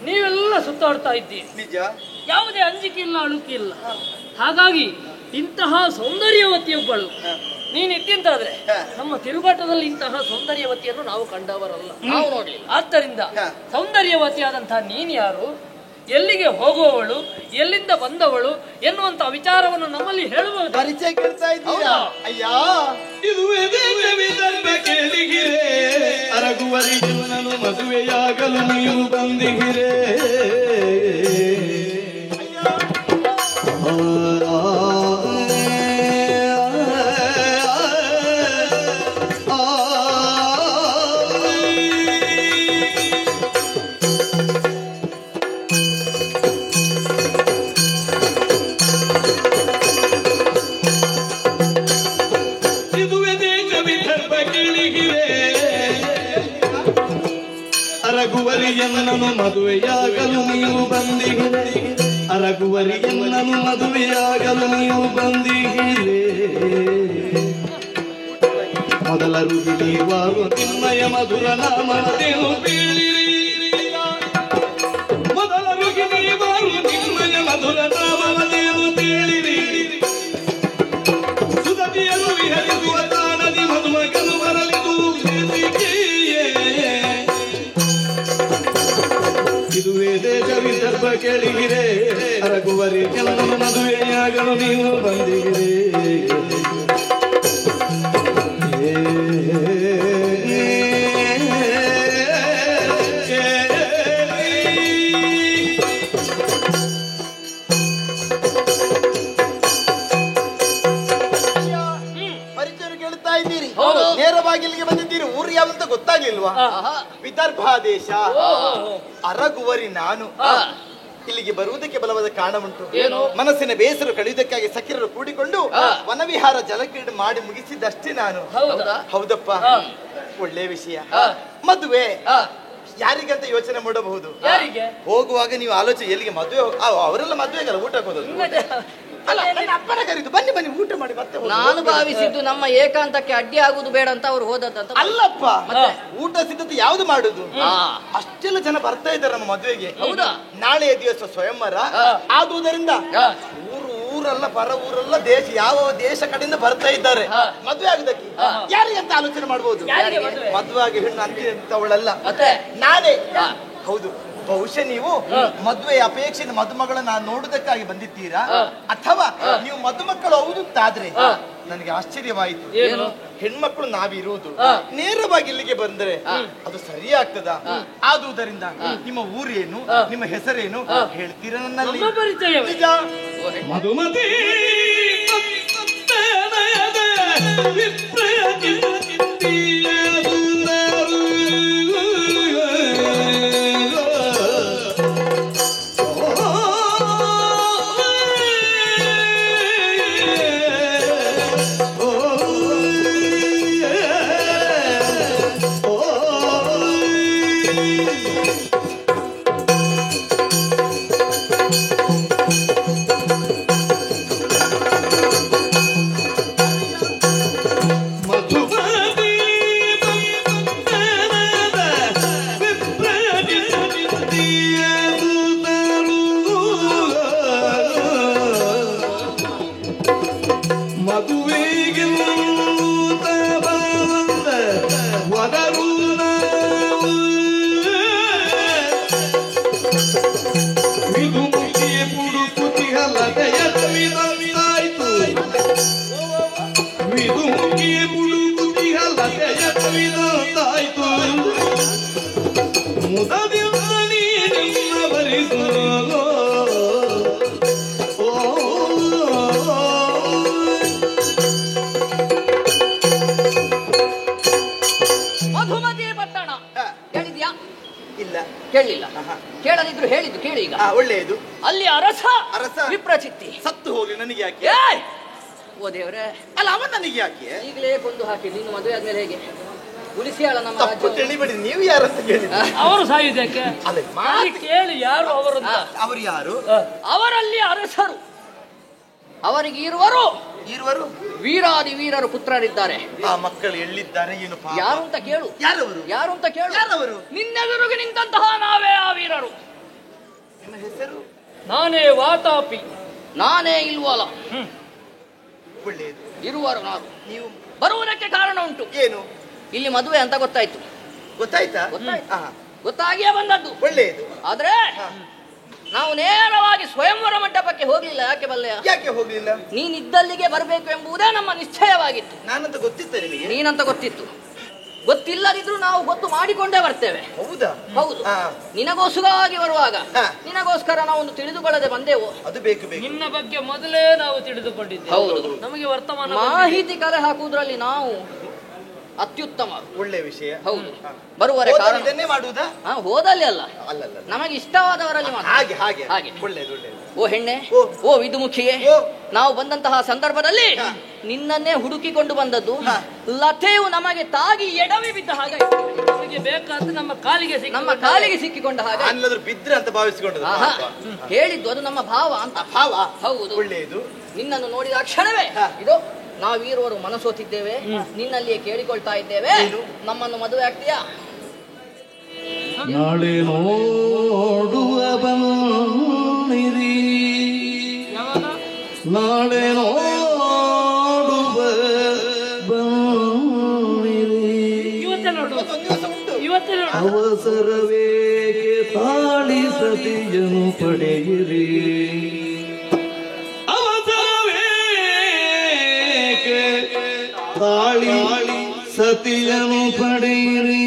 ನೀವೆಲ್ಲ ಸುತ್ತಾಡ್ತಾ ಇದ್ದೀರಿ. ನಿಜ? ಯಾವುದೇ ಅಂಜಿಕೆ ಇಲ್ಲ, ಅಳುಕಿ ಇಲ್ಲ. ಹಾಗಾಗಿ ಇಂತಹ ಸೌಂದರ್ಯವತಿಯೊಬ್ಬಳು ನೀನು ಇದ್ದಿಂತಾದ್ರೆ ನಮ್ಮ ತಿರುಗಾಟದಲ್ಲಿ ಇಂತಹ ಸೌಂದರ್ಯವತಿಯನ್ನು ನಾವು ಕಂಡವರಲ್ಲ, ನಾವು ನೋಡ್ಲಿ. ಆದ್ದರಿಂದ ಸೌಂದರ್ಯವತಿಯಾದಂತಹ ನೀನು ಯಾರು, ಎಲ್ಲಿಗೆ ಹೋಗುವವಳು, ಎಲ್ಲಿಂದ ಬಂದವಳು ಎನ್ನುವಂತ ವಿಚಾರವನ್ನು ನಮ್ಮಲ್ಲಿ ಹೇಳಬಹುದು. ಪರಿಚಯ ಕೇಳ್ತಾ ಇದ್ದೀರಾ? ಅಯ್ಯ, ಇದುವೇ ವಿದರ್ಭ ಕೇಳಿಗಿರೆ, ಅರಗುವರಿಗೆ ನಾನು ಮದುವೆಯಾಗಲು ನೀವು ಬಂದಿಗಿರೆ. ಅರಗುವರಿಯನ್ನನು ಮದುವೆಯಾಗಲು ನೀವು ಬಂದಿಗಿರೆ, ಅರಗುವರಿಯನ್ನನು ಮದುವೆಯಾಗಲು ನೀವು ಬಂದಿಗಿರೆ. ಮೊದಲ ರುಗಿವಾರು ನಿಮ್ಮಯ ಮಧುರ ನಾಮದೇನು ಬೀಳಿರಿ, ಮೊದಲ ರುಗಿವಾರು ನಿಮ್ಮಯ ಮಧುರ ನಾಮದೇನು ಬೀಳಿರಿ. ಸುಧತಿಯಲು ವಿಹರಿಸುವ ತಾಣದಿ ಮಧುಮಗನು ಬರಲಿದು ಇದುವೇ ದೇಶ ವಿದರ್ಭ ಕೇಳಿಗಿರೆ, ಅರಗುವರಿ ಕೆಲವು ಮದುವೆಯಾಗಲು ನೀವು ಬಂದಿಗಿರೆ. ಪರಿಚಯ ಕೇಳ್ತಾ ಇದ್ದೀರಿ, ನೇರವಾಗಿ ಇಲ್ಲಿಗೆ ಬಂದಿದ್ದೀರಿ. ಊರು ಯಾವಂತ ಗೊತ್ತಾಗ್ಲಿಲ್ವಾ? ವಿದರ್ಭ ದೇಶ, ಅರಗುವರಿ ನಾನು. ಇಲ್ಲಿಗೆ ಬರುವುದಕ್ಕೆ ಬಲವಾದ ಕಾರಣ ಉಂಟು. ಮನಸ್ಸಿನ ಬೇಸರ ಕಳೆಯುವುದಕ್ಕಾಗಿ ಸಖಿರರು ಕೂಡಿಕೊಂಡು ವನವಿಹಾರ ಜಲಕ್ರೀಡೆ ಮಾಡಿ ಮುಗಿಸಿದ್ದಷ್ಟೇ ನಾನು. ಹೌದಪ್ಪ, ಒಳ್ಳೆ ವಿಷಯ. ಮದುವೆ ಯಾರಿಗಂತ ಯೋಚನೆ ಮಾಡಬಹುದು. ಹೋಗುವಾಗ ನೀವು ಆಲೋಚನೆ, ಎಲ್ಲಿಗೆ ಮದುವೆ, ಅವರೆಲ್ಲ ಮದುವೆಗಲ್ಲ ಊಟ ಹೋಗೋದು. ಅಪ್ಪನ ಕರೀತು, ಬನ್ನಿ ಬನ್ನಿ ಊಟ ಮಾಡಿ ಮತ್ತೆ. ನಾನು ಭಾವಿಸಿದ್ದು ನಮ್ಮ ಏಕಾಂತಕ್ಕೆ ಅಡ್ಡಿ ಆಗುದು ಬೇಡ ಅಂತ ಅವ್ರು ಹೋದದ್ದಂತ. ಅಲ್ಲಪ್ಪ, ಊಟ ಸಿದ್ಧತೆ ಯಾವ್ದು ಮಾಡುದು? ಅಷ್ಟೆಲ್ಲ ಜನ ಬರ್ತಾ ಇದ್ದಾರೆ ನಮ್ಮ ಮದುವೆಗೆ. ಹೌದಾ? ನಾಳೆಯ ದಿವಸ ಸ್ವಯಂವರ ಆದುದರಿಂದ ಊರಲ್ಲ ಪರ ಊರಲ್ಲ ದೇಶ, ಯಾವ ದೇಶ ಕಡೆಯಿಂದ ಬರ್ತಾ ಇದ್ದಾರೆ ಮದುವೆ ಆಗುದಕ್ಕೆ. ಯಾರಿಗಂತ ಆಲೋಚನೆ ಮಾಡಬಹುದು? ಮದುವೆ ಆಗಿ ಹೆಣ್ಣು ಅಂತವಳಲ್ಲ, ನಾನೇ. ಹೌದು, ಬಹುಶಃ ನೀವು ಮದುವೆಯ ಅಪೇಕ್ಷೆಯಿಂದ ಮದುಮಗಳನ್ನ ನೋಡುವುದಕ್ಕಾಗಿ ಬಂದಿದ್ದೀರಾ, ಅಥವಾ ನೀವು ಮದುಮಕ್ಕಳು ಹೌದಾದ್ರೆ ನನಗೆ ಆಶ್ಚರ್ಯವಾಯಿತು. ಹೆಣ್ಮಕ್ಳು ನಾವಿರುವುದು ನೇರವಾಗಿ ಇಲ್ಲಿಗೆ ಬಂದರೆ ಅದು ಸರಿಯಾಗ್ತದ? ಆದುದರಿಂದ ನಿಮ್ಮ ಊರೇನು, ನಿಮ್ಮ ಹೆಸರೇನು ಹೇಳ್ತೀರಾ ನನ್ನಲ್ಲಿ? ಪರಿಚಯ ಮಧುಮತಿ ಈಗ. ಒಳ್ಳೆಯದು. ಅಲ್ಲಿ ಅರಸ ಅರಸ ವಿಪ್ರಚಿತ್ತಿ ಸತ್ತು ಹೋಗ್ಲಿ, ನನಗೆ ಯಾಕೆ? ಏಯ್! ಓ ದೇವ್ರೆ, ಅಲ್ಲ ಅವನ್ ನನಗೆ ಯಾಕೆ? ಈಗಲೇ ಕೊಂದು ಹಾಕಿ ನೀನು ಮದುವೆ ಆದ್ಮೇಲೆ ಹೇಗೆ ಉಳಿಸಿಯಾಳ ನಮ್ಮ ತಪ್ಪು ರಾಜ್ಯ. ತಿಳಿಬೇಡಿ, ನೀವು ಯಾರಂತ ಕೇಳಿದ್ರೆ ಅವರು ಸಾಯುವುದಕ್ಕೆ ಅಲ್ಲ ಮಾಡಿ ಕೇಳಿ ಯಾರು ಅವರಂತ. ಅವರು ಯಾರು? ಅವರಲ್ಲಿ ಅರಸರು, ಅವರಿಗೆ ಇರುವರು ವೀರಾದಿ ವೀರರು ಪುತ್ರರಿದ್ದಾರೆ. ಆ ಮಕ್ಕಳು ಎಲ್ಲಿದ್ದಾರೆ ಏನು? ಯಾರು ಅಂತ ಕೇಳು. ಯಾರವರು? ಯಾರು ಅಂತ ಕೇಳು. ಯಾರವರು? ನಿನ್ನೆದುರಿಗೆ ನಿಂತಹ ನಾವೇ ಆ ವೀರರು. ನಿಮ್ಮ ಹೆಸರು? ನಾನೇ ವಾತಾಪಿ. ನಾನೇ ಇಲ್ವಲ್ಲ, ಒಳ್ಳೆಯದು. ಇರುವರು ನಾವು. ನೀವು ಬರುವುದಕ್ಕೆ ಕಾರಣ ಉಂಟು. ಏನು? ಇಲ್ಲಿ ಮದುವೆ ಅಂತ ಗೊತ್ತಾಯ್ತು. ಗೊತ್ತಾಯ್ತಾ? ಗೊತ್ತಾಯ್ತು. ಗೊತ್ತಾಗಿಯೇ ಬಂದದ್ದು. ಒಳ್ಳೆಯದು. ಆದ್ರೆ ನಾವು ನೇರವಾಗಿ ಸ್ವಯಂವರ ಮಂಟಪಕ್ಕೆ ಹೋಗ್ಲಿಲ್ಲ. ಯಾಕೆ ಬಲ್ಲೆಯ? ಯಾಕೆ ಹೋಗ್ಲಿಲ್ಲ? ನೀನಿದ್ದಲ್ಲಿಗೆ ಬರಬೇಕು ಎಂಬುದೇ ನಮ್ಮ ನಿಶ್ಚಯವಾಗಿತ್ತು. ನಾನಂತ ಗೊತ್ತಿತ್ತ ನಿಮಗೆ? ನೀನಂತ ಗೊತ್ತಿತ್ತು. ಗೊತ್ತಿಲ್ಲದಿದ್ರು ನಾವು ಗೊತ್ತು ಮಾಡಿಕೊಂಡೇ ಬರ್ತೇವೆ. ಹೌದಾ? ಹೌದು. ನಿನಗೋಸ್ಕರವಾಗಿ ಬರುವಾಗ ನಿನಗೋಸ್ಕರ ನಾವು ಒಂದು ತಿಳಿದುಕೊಳ್ಳದೆ ಬಂದೆವು. ಅದು ಬೇಕು ಬೇಕು. ನಿನ್ನ ಬಗ್ಗೆ ಮೊದಲೇ ನಾವು ತಿಳಿದುಕೊಂಡಿದ್ದೇವೆ. ಹೌದು. ನಮಗೆ ವರ್ತಮಾನ ಮಾಹಿತಿ ಕಲೆ ಹಾಕುವುದರಲ್ಲಿ ನಾವು ಅತ್ಯುತ್ತಮ. ಒಳ್ಳೆ ವಿಷಯ. ಹೌದು. ಬರುವರೆ ಕಾರಣ ಇದನ್ನೇ ಮಾಡುವುದಾ? ಹೋದಲ್ಲಿ ಅಲ್ಲ, ಅಲ್ಲಲ್ಲ, ನಮಗೆ ಇಷ್ಟವಾದವರಲ್ಲಿ ಮಾತ್ರ. ಹಾಗೆ ಹಾಗೆ ಹಾಗೆ. ಒಳ್ಳೆಯದು ಒಳ್ಳೆಯದು. ಓ ಹೆಣ್ಣೆ, ಓ ವಿದುಮುಖಿಯೇ, ನಾವು ಬಂದಂತಹ ಸಂದರ್ಭದಲ್ಲಿ ನಿನ್ನನ್ನೇ ಹುಡುಕಿಕೊಂಡು ಬಂದದ್ದು. ಲತೆಯು ನಮಗೆ ತಾಗಿ ಎಡವಿ ಬಿದ್ದ ಹಾಗೆ, ನಮಗೆ ಬೇಕಾದ್ರೆ ನಮ್ಮ ಕಾಲಿಗೆ ಸಿಕ್ಕಿಕೊಂಡ ಹಾಗೆ. ಅಲ್ಲದ್ರು ಬಿದ್ರೆ ಅಂತ ಭಾವಿಸಿಕೊಂಡದ್ದು. ಹೇಳಿದ್ದು ಅದು ನಮ್ಮ ಭಾವ ಅಂತ. ಭಾವ? ಹೌದು. ಒಳ್ಳೆಯದು. ನಿನ್ನನ್ನು ನೋಡಿದ ಕ್ಷಣವೇ ಇದು ನಾವೀರುವರು ಮನಸೋತಿದ್ದೇವೆ, ನಿನ್ನಲ್ಲಿಯೇ ಕೇಳಿಕೊಳ್ತಾ ಇದ್ದೇವೆ, ನಮ್ಮನ್ನು ಮದುವೆ ಆಗ್ತೀಯಾ? ನಾಳೆ ನೋಡುವ ಬನ್ನಿರಿ, ನಾಳೆ ನೋಡುವ ಬನ್ನಿರಿ, ಅವಸರವೇಕೆ ತಾಳಿ ಸತಿಯನು ಪಡೆಯಿರಿ, ಅವಸರವೇಕೆ ತಾಳಿ ಸತಿಯನು ಪಡೆಯಿರಿ.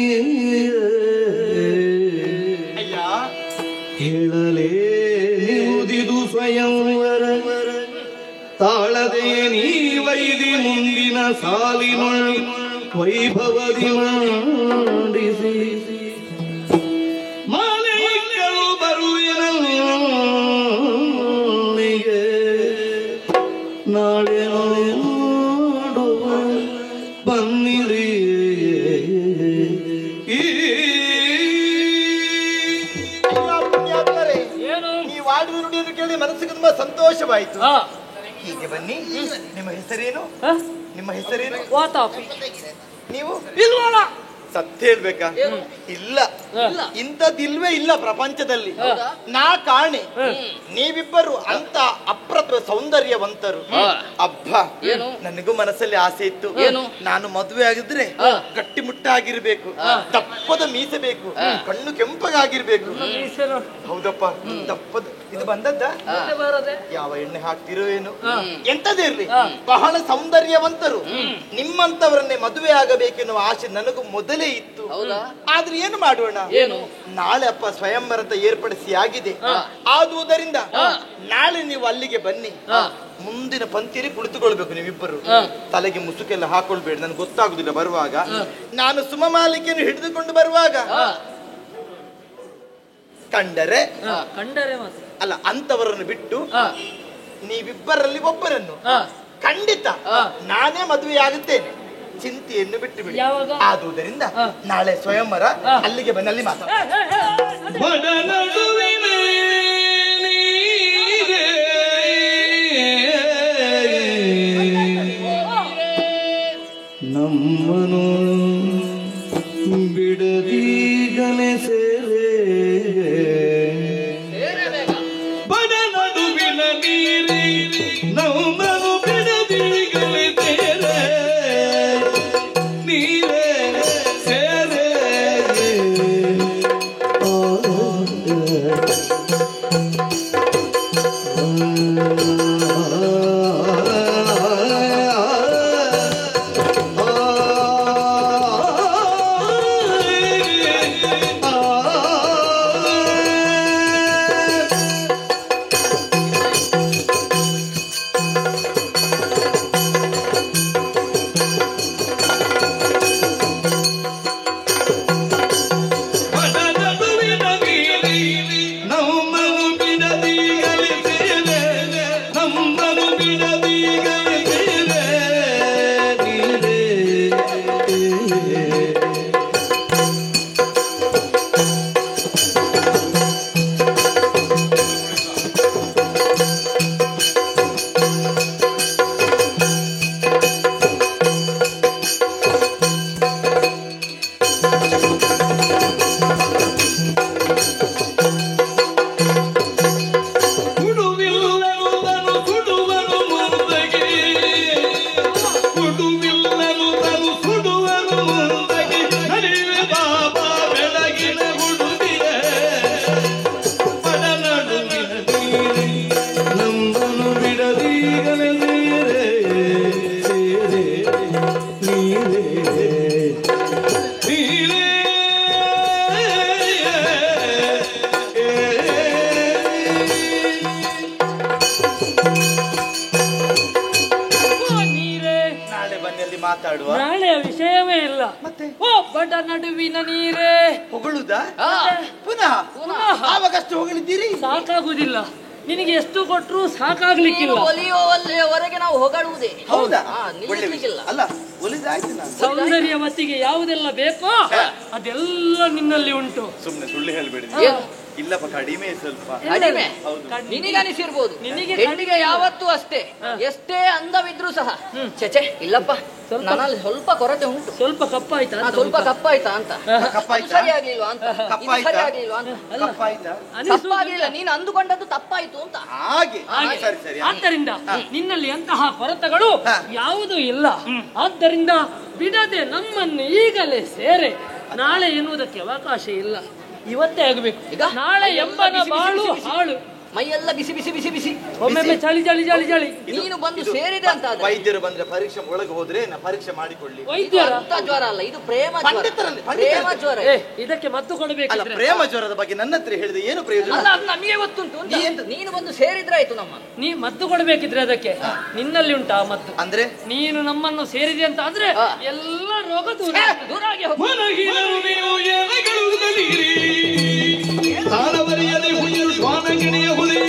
ಹೇಳಲೇ ನಿವುದಿದು ಸ್ವಯಂವರ ತಾಳದೆ ನೀವೈದಿ ಮುಂದಿನ ಸಾಲಿನ ವೈಭವದಿ ಮಂಡಿಸಿ, ಮಾಲಿಕರು ಬರುವಿನಿಗೆ ನಾಳೆ ನೋಡುವ ಬನ್ನಿರಿ. ನೀವು ಆಡುವ ನುಡಿಯನ್ನು ಕೇಳಿ ಮನಸ್ಸಿಗೆ ತುಂಬಾ ಸಂತೋಷವಾಯಿತು. ಹೀಗೆ ಬನ್ನಿ. ನಿಮ್ಮ ಹೆಸರೇನು? ನಿಮ್ಮ ಹೆಸರೇನು? ವಾತಾಪಿ. ನೀವು ಇಲ್ವಲ್ಲ? ಸತ್ಯ ಹೇಳ್ಬೇಕಾ? ಇಲ್ಲ, ಇಂಥದ್ದಿಲ್ವೇ ಇಲ್ಲ ಪ್ರಪಂಚದಲ್ಲಿ. ನಾ ಕಾಣೆ ನೀವಿಬ್ಬರು ಅಂತ ಅಪ್ರತಿಮ ಸೌಂದರ್ಯವಂತರು. ಅಬ್ಬ, ನನಗೂ ಮನಸ್ಸಲ್ಲಿ ಆಸೆ ಇತ್ತು. ನಾನು ಮದುವೆ ಆಗಿದ್ರೆ ಗಟ್ಟಿಮುಟ್ಟಾಗಿರ್ಬೇಕು, ದಪ್ಪದ ಮೀಸೆ ಬೇಕು, ಕಣ್ಣು ಕೆಂಪಗಾಗಿರ್ಬೇಕು. ಹೌದಪ್ಪ, ದಪ್ಪದ. ಇದು ಬಂದದ್ದ? ಯಾವ ಎಣ್ಣೆ ಹಾಕ್ತಿರೋ ಏನು? ಎಂತದೇ ಇರ್ಲಿ, ಬಹಳ ಸೌಂದರ್ಯವಂತರು. ನಿಮ್ಮಂತವರನ್ನೇ ಮದುವೆ ಆಗಬೇಕೆನ್ನುವ ಆಸೆ ನನಗೂ ಮೊದಲೇ ಇತ್ತು. ಆದ್ರೆ ಏನು ಮಾಡೋಣ? ನಾಳೆ ಅಪ್ಪ ಸ್ವಯಂವರ ಏರ್ಪಡಿಸಿ ಆಗಿದೆ. ಆದುದರಿಂದ ನಾಳೆ ನೀವು ಅಲ್ಲಿಗೆ ಬನ್ನಿ. ಮುಂದಿನ ಪಂಕ್ತಿಯಲ್ಲಿ ಕುಳಿತುಕೊಳ್ಬೇಕು ನೀವಿಬ್ಬರು. ತಲೆಗೆ ಮುಸುಕೆಲ್ಲ ಹಾಕೊಳ್ಬೇಡಿ, ನನ್ಗೆ ಗೊತ್ತಾಗುದಿಲ್ಲ ಬರುವಾಗ. ನಾನು ಸುಮಮಾಲಿಕೆಯನ್ನು ಹಿಡಿದುಕೊಂಡು ಬರುವಾಗ ಕಂಡರೆ ಅಲ್ಲ, ಅಂತವರನ್ನು ಬಿಟ್ಟು ನೀವಿಬ್ಬರಲ್ಲಿ ಒಬ್ಬರನ್ನು ಖಂಡಿತ ನಾನೇ ಮದುವೆಯಾಗುತ್ತೇನೆ. ಚಿಂತೆಯನ್ನು ಬಿಟ್ಟು ಬಿಡಿ. ಆದುದರಿಂದ ನಾಳೆ ಸ್ವಯಂವರ ಅಲ್ಲಿಗೆ ಬನ್ನಿ, ಅಲ್ಲಿ ಮಾತಾಡ. ನಮ್ಮನು ಬಿಡದೀಗನೆ ಸೇರೆ ಬಡ ನಡುವಿನ ನೀರಿ, ನಮ್ಮನು ಬಿಡದೀಗನೆ ಸೇರೆ ನೀರೇ ಸೇರೆ. ಮಾತಾಡುವ. ನಾಳೆಯ ವಿಷಯವೇ ಇಲ್ಲ. ಮತ್ತೆ ಒಬ್ಬಟ ನಡುವಿನ ನೀರೇ ಹೊಗಳುದಾ? ಆ, ಪುನಃ ಪುನಃ ಆವಾಗಷ್ಟು ಹೊಗಳಿದ್ದೀರಿ? ಸಾಕಾಗುದಿಲ್ಲ. ನಿನಗೆ ಎಷ್ಟು ಕೊಟ್ರು ಸಾಕಾಗ್ಲಿಕ್ಕಿಲ್ಲ. ಒಲಿಯುವವರೆಗೆ ನಾವು ಹೊಗಳುವುದೇ. ಹೌದಾ? ಒಳ್ಳೆ ನಿಲ್ಲಿಸ್ಲಿಕ್ಕಿಲ್ಲ. ವಿಷಯ. ಅಲ್ಲ ಒಲಿದಾಯ್ತು ನಾನು. ಸೌಂದರ್ಯ ಮತ್ತಿಗೆ ಯಾವುದೆಲ್ಲ ಬೇಕೋ ಅದೆಲ್ಲ ನಿನ್ನಲ್ಲಿ ಉಂಟು. ಸುಮ್ನೆ ಸುಳ್ಳು ಹೇಳ್ಬೇಡಿ. ಏನು? ಇಲ್ಲಪ್ಪ, ಕಡಿಮೆ ಸ್ವಲ್ಪ. ಕಡಿಮೆ ಹೌದು. ನಿನಗನಿಸಿರ್ಬೋದು. ನಿನಗೆ ಹೆಣ್ಣಿಗೆ ಯಾವತ್ತೂ ಅಷ್ಟೇ, ಎಷ್ಟೇ ಅಂದವಿದ್ರು ಸಹ ಚೆಚೆ ಇಲ್ಲಪ್ಪ ನನ್ನಲ್ಲಿ ಸ್ವಲ್ಪ ಕೊರತೆ ಉಂಟು, ಸ್ವಲ್ಪ ಕಪ್ಪಾಯ್ತಾ ಅಂತ ಸ್ವಲ್ಪ ಕಪ್ಪಾಯ್ತಾ ಅಂತ, ಕಪ್ಪಾಯ್ತಾ? ಸರಿ ಆಗ್ಲಿಲ್ವಾ ಅಂತ, ಇದು ಕಪ್ಪಾಯ್ತಾ? ಸರಿ ಆಗ್ಲಿಲ್ವಾ ಅಂತ. ಕಪ್ಪಾಯ್ತಾ? ತಪ್ಪಾಗ್ಲಿಲ್ಲ, ನೀನು ಅಂದುಕೊಂಡದ್ದು ತಪ್ಪಾಯ್ತು ಅಂತ. ಹಾಗೆ ಸರಿ ಸರಿ. ಆದ್ದರಿಂದ ನಿನ್ನಲ್ಲಿ ಅಂತಹ ಕೊರತೆಗಳು ಯಾವುದೂ ಇಲ್ಲ. ಆದ್ದರಿಂದ ಬಿಡದೆ ನಮ್ಮನ್ನು ಈಗಲೇ ಸೇರೆ. ನಾಳೆ ಎನ್ನುವುದಕ್ಕೆ ಅವಕಾಶ ಇಲ್ಲ, ಇವತ್ತೇ ಆಗಬೇಕು. ಈಗ ನಾಳೆ ಎಂಬನ ಬಾಳು ಹಾಳು. ಮೈಯೆಲ್ಲ ಬಿಸಿ ಬಿಸಿ ಬಿಸಿ ಬಿಸಿ, ಒಮ್ಮೊಮ್ಮೆ ಚಳಿ ಚಳಿ ಚಳಿ ಚಳಿ. ನೀನು ಬಂದು ಸೇರಿದೆ ಅಂತ ಆದ್ರೆ ವೈದ್ಯರು ಬಂದ್ರೆ ಪರೀಕ್ಷೆ ಒಳಗೆ ಹೋದ್ರೆ ನಾ ಪರೀಕ್ಷೆ ಮಾಡಿಕೊಳ್ಳಿ. ವೈದ್ಯರ ಅಂತ ಜ್ವರ ಅಲ್ಲ, ಇದು ಪ್ರೇಮ ಜ್ವರ. ಪಂಡಿತರಲ್ಲಿ- ಪ್ರೇಮ ಜ್ವರ. ಇದಕ್ಕೆ ಮದ್ದು ಅಲ್ಲ, ಕೊಡಬೇಕಿದ್ರೆ ಪ್ರೇಮ ಜ್ವರದ ಬಗ್ಗೆ ನನ್ನ ಹತ್ರ ಹೇಳಿದ್ರೆ ಏನು ಪ್ರಯೋಜನ? ಅಲ್ಲ, ಅದು ನಮಗೆ ಗೊತ್ತುಂಟು ಅಂತ. ನೀನು ಬಂದು ಸೇರಿದ್ರೆ ಆಯ್ತು ನಮ್ಮ. ನೀ ಮದ್ದು ಕೊಡಬೇಕಿದ್ರೆ ಅದಕ್ಕೆ ನಿನ್ನಲ್ಲಿ ಉಂಟಾ ಮದ್ದು? ಅಂದ್ರೆ ನೀನು ನಮ್ಮನ್ನು ಸೇರಿದೆ ಅಂತ ಆದ್ರೆ ಎಲ್ಲ ರೋಗ ದೂರ ಆಗ್ತದೆ. ದೂರಾಗಿ ಹೋಗು. ಮನಗಿನರು ನೀವು ಎಲೆಗಳುವುದಲಿರಿ ತಾಳವರಿಯದೆ ಹುಯ್ಯಲು ಶ್ವಾನಗಿಣಿಯ ಹುಲಿ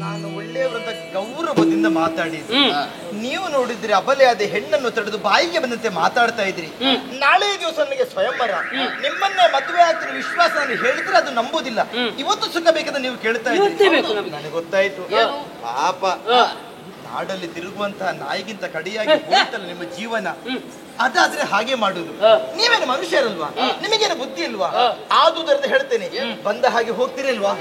ನಾನು ಒಳ್ಳೆಯವರಂತ ಗೌರವದಿಂದ ಮಾತಾಡಿದ್ದೆ. ನೀವು ನೋಡಿದ್ರೆ ಅಬಲೆಯಾದ ಹೆಣ್ಣನ್ನು ತಡೆದು ಬಾಯಿಗೆ ಬಂದಂತೆ ಮಾತಾಡ್ತಾ ಇದ್ರಿ. ನಾಳೆ ದಿವಸ ನನಗೆ ಸ್ವಯಂವರ, ನಿಮ್ಮನ್ನೇ ಮದುವೆ ಆಗ್ತಿರೋ ವಿಶ್ವಾಸ ನಾನು ಹೇಳಿದ್ರೆ ಅದು ನಂಬುದಿಲ್ಲ. ಇವತ್ತು ಸುಖ ಬೇಕಂತ ನೀವು ಕೇಳ್ತಾ ಇವತ್ತೇ ಇದ್ರಿ. ಬೇಕು ನಮಗೆ. ನನಗೆ ಗೊತ್ತಾಯ್ತು. ಪಾಪ ನಾಡಲ್ಲಿ ತಿರುಗುವಂತಹ ನಾಯಿಗಿಂತ ಕಡಿಯಾಗಿ ಹೋಯ್ತಲ್ಲ ನಿಮ್ಮ ಜೀವನ. ಅದಾದ್ರೆ ಹಾಗೆ ಮಾಡುದು. ನೀವೇನು ಮನುಷ್ಯರಲ್ವಾ? ನಿಮಗೇನು ಬುದ್ಧಿ ಇಲ್ವಾ? ಆದುದರಿಂದ ಹೇಳ್ತೇನೆ, ಬಂದ ಹಾಗೆ ಹೋಗ್ತಿರಲ್ವಾ?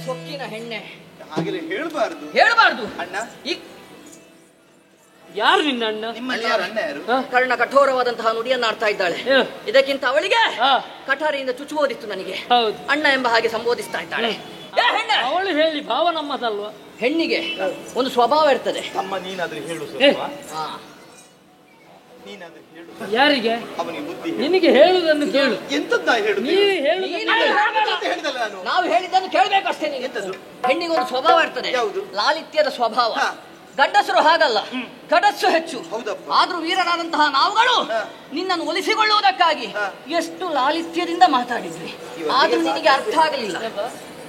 ಸೊಕ್ಕಿನ ಹೆಣ್ಣೆ ಹಾಗೆಲ್ಲ ಹೇಳ್ಬಾರ್ದು ಹೇಳ್ಬಾರ್ದು. ಅಣ್ಣ. ಯಾರು ನಿನ್ನ ಅಣ್ಣ? ನಿಮ್ಮಲ್ಲಿ ಯಾರು ಅಣ್ಣ ಯಾರು? ಕರ್ಣ ಕಠೋರವಾದಂತಹ ನುಡಿಯನ್ನ ಆಡ್ತಾ ಇದ್ದಾಳೆ. ಇದಕ್ಕಿಂತ ಅವಳಿಗೆ ಹಾ. ಕಠಾರಿಯಿಂದ ಚುಚ್ಚುವುದಿತ್ತು ನನಗೆ. ಹೌದು. ಅಣ್ಣ ಎಂಬ ಹಾಗೆ ಸಂಬೋಧಿಸ್ತಾ ಇದ್ದಾಳೆ. ಏ ಹೆಣ್ಣೆ! ಅವಳು ಹೇಳಿ ಭಾವ ನಮ್ಮದಲ್ವಾ? ಹೆಣ್ಣಿಗೆ ಒಂದು ಸ್ವಭಾವ ಇರ್ತದೆ. ತಮ್ಮ ನೀನಾದ್ರೂ ಹೇಳು ಸ್ವಲ್ಪ. ಹಾ. ನೀನಾದ್ರೂ ಹೇಳು. ಯಾರಿಗೆ? ಅವನಿಗೆ ಬುದ್ಧಿ ಹೇಳು. ನಿನಗೆ ಹೇಳುವುದನ್ನು ಕೇಳು. ಎಂತದ್ದ ಹೇಳು? ನೀ ಹೇಳುದು ನೀನು ಹೇಳ್ಬೇಡ. ಹೇಳಿದಲ್ಲ ನಾನು. ನಾವು ಹೇಳಿದ್ದನ್ನು ಕೇಳ್ಬೇಕಷ್ಟೇ ನೀನು. ಎಂತದ್ದು? ಹೆಣ್ಣಿಗೆ ಒಂದು ಸ್ವಭಾವ ಇರ್ತದೆ. ಯಾವುದು? ಲಾಲಿತ್ಯದ ಸ್ವಭಾವ. ಹಾ. ಗಂಡಸರು ಹಾಗಲ್ಲ, ಗಡಸ್ಸು ಹೆಚ್ಚು. ಹೌದಪ್ಪ. ಆದ್ರೂ ವೀರರಾದಂತಹ ನಾವುಗಳು ಹಾ. ನಿನ್ನನ್ನು ಒಲಿಸಿಕೊಳ್ಳುವುದಕ್ಕಾಗಿ ಹಾ. ಎಷ್ಟು ಲಾಲಿತ್ಯದಿಂದ ಮಾತಾಡಿದ್ವಿ. ಆದ್ರೂ ನಿನಗೆ ಅರ್ಥ ಆಗಲಿಲ್ಲ.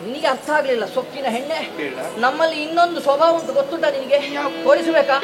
ನಿನಗೆ ಅರ್ಥ ಆಗ್ಲಿಲ್ಲ ಸೊಕ್ಕಿನ ಹೆಣ್ಣೆ. ಬೇಡ. ನಮ್ಮಲ್ಲಿ ಇನ್ನೊಂದು ಸ್ವಭಾವ ಉಂಟು, ಗೊತ್ತುಂಟ ನಿನಗೆ? ತೋರಿಸಬೇಕಾ?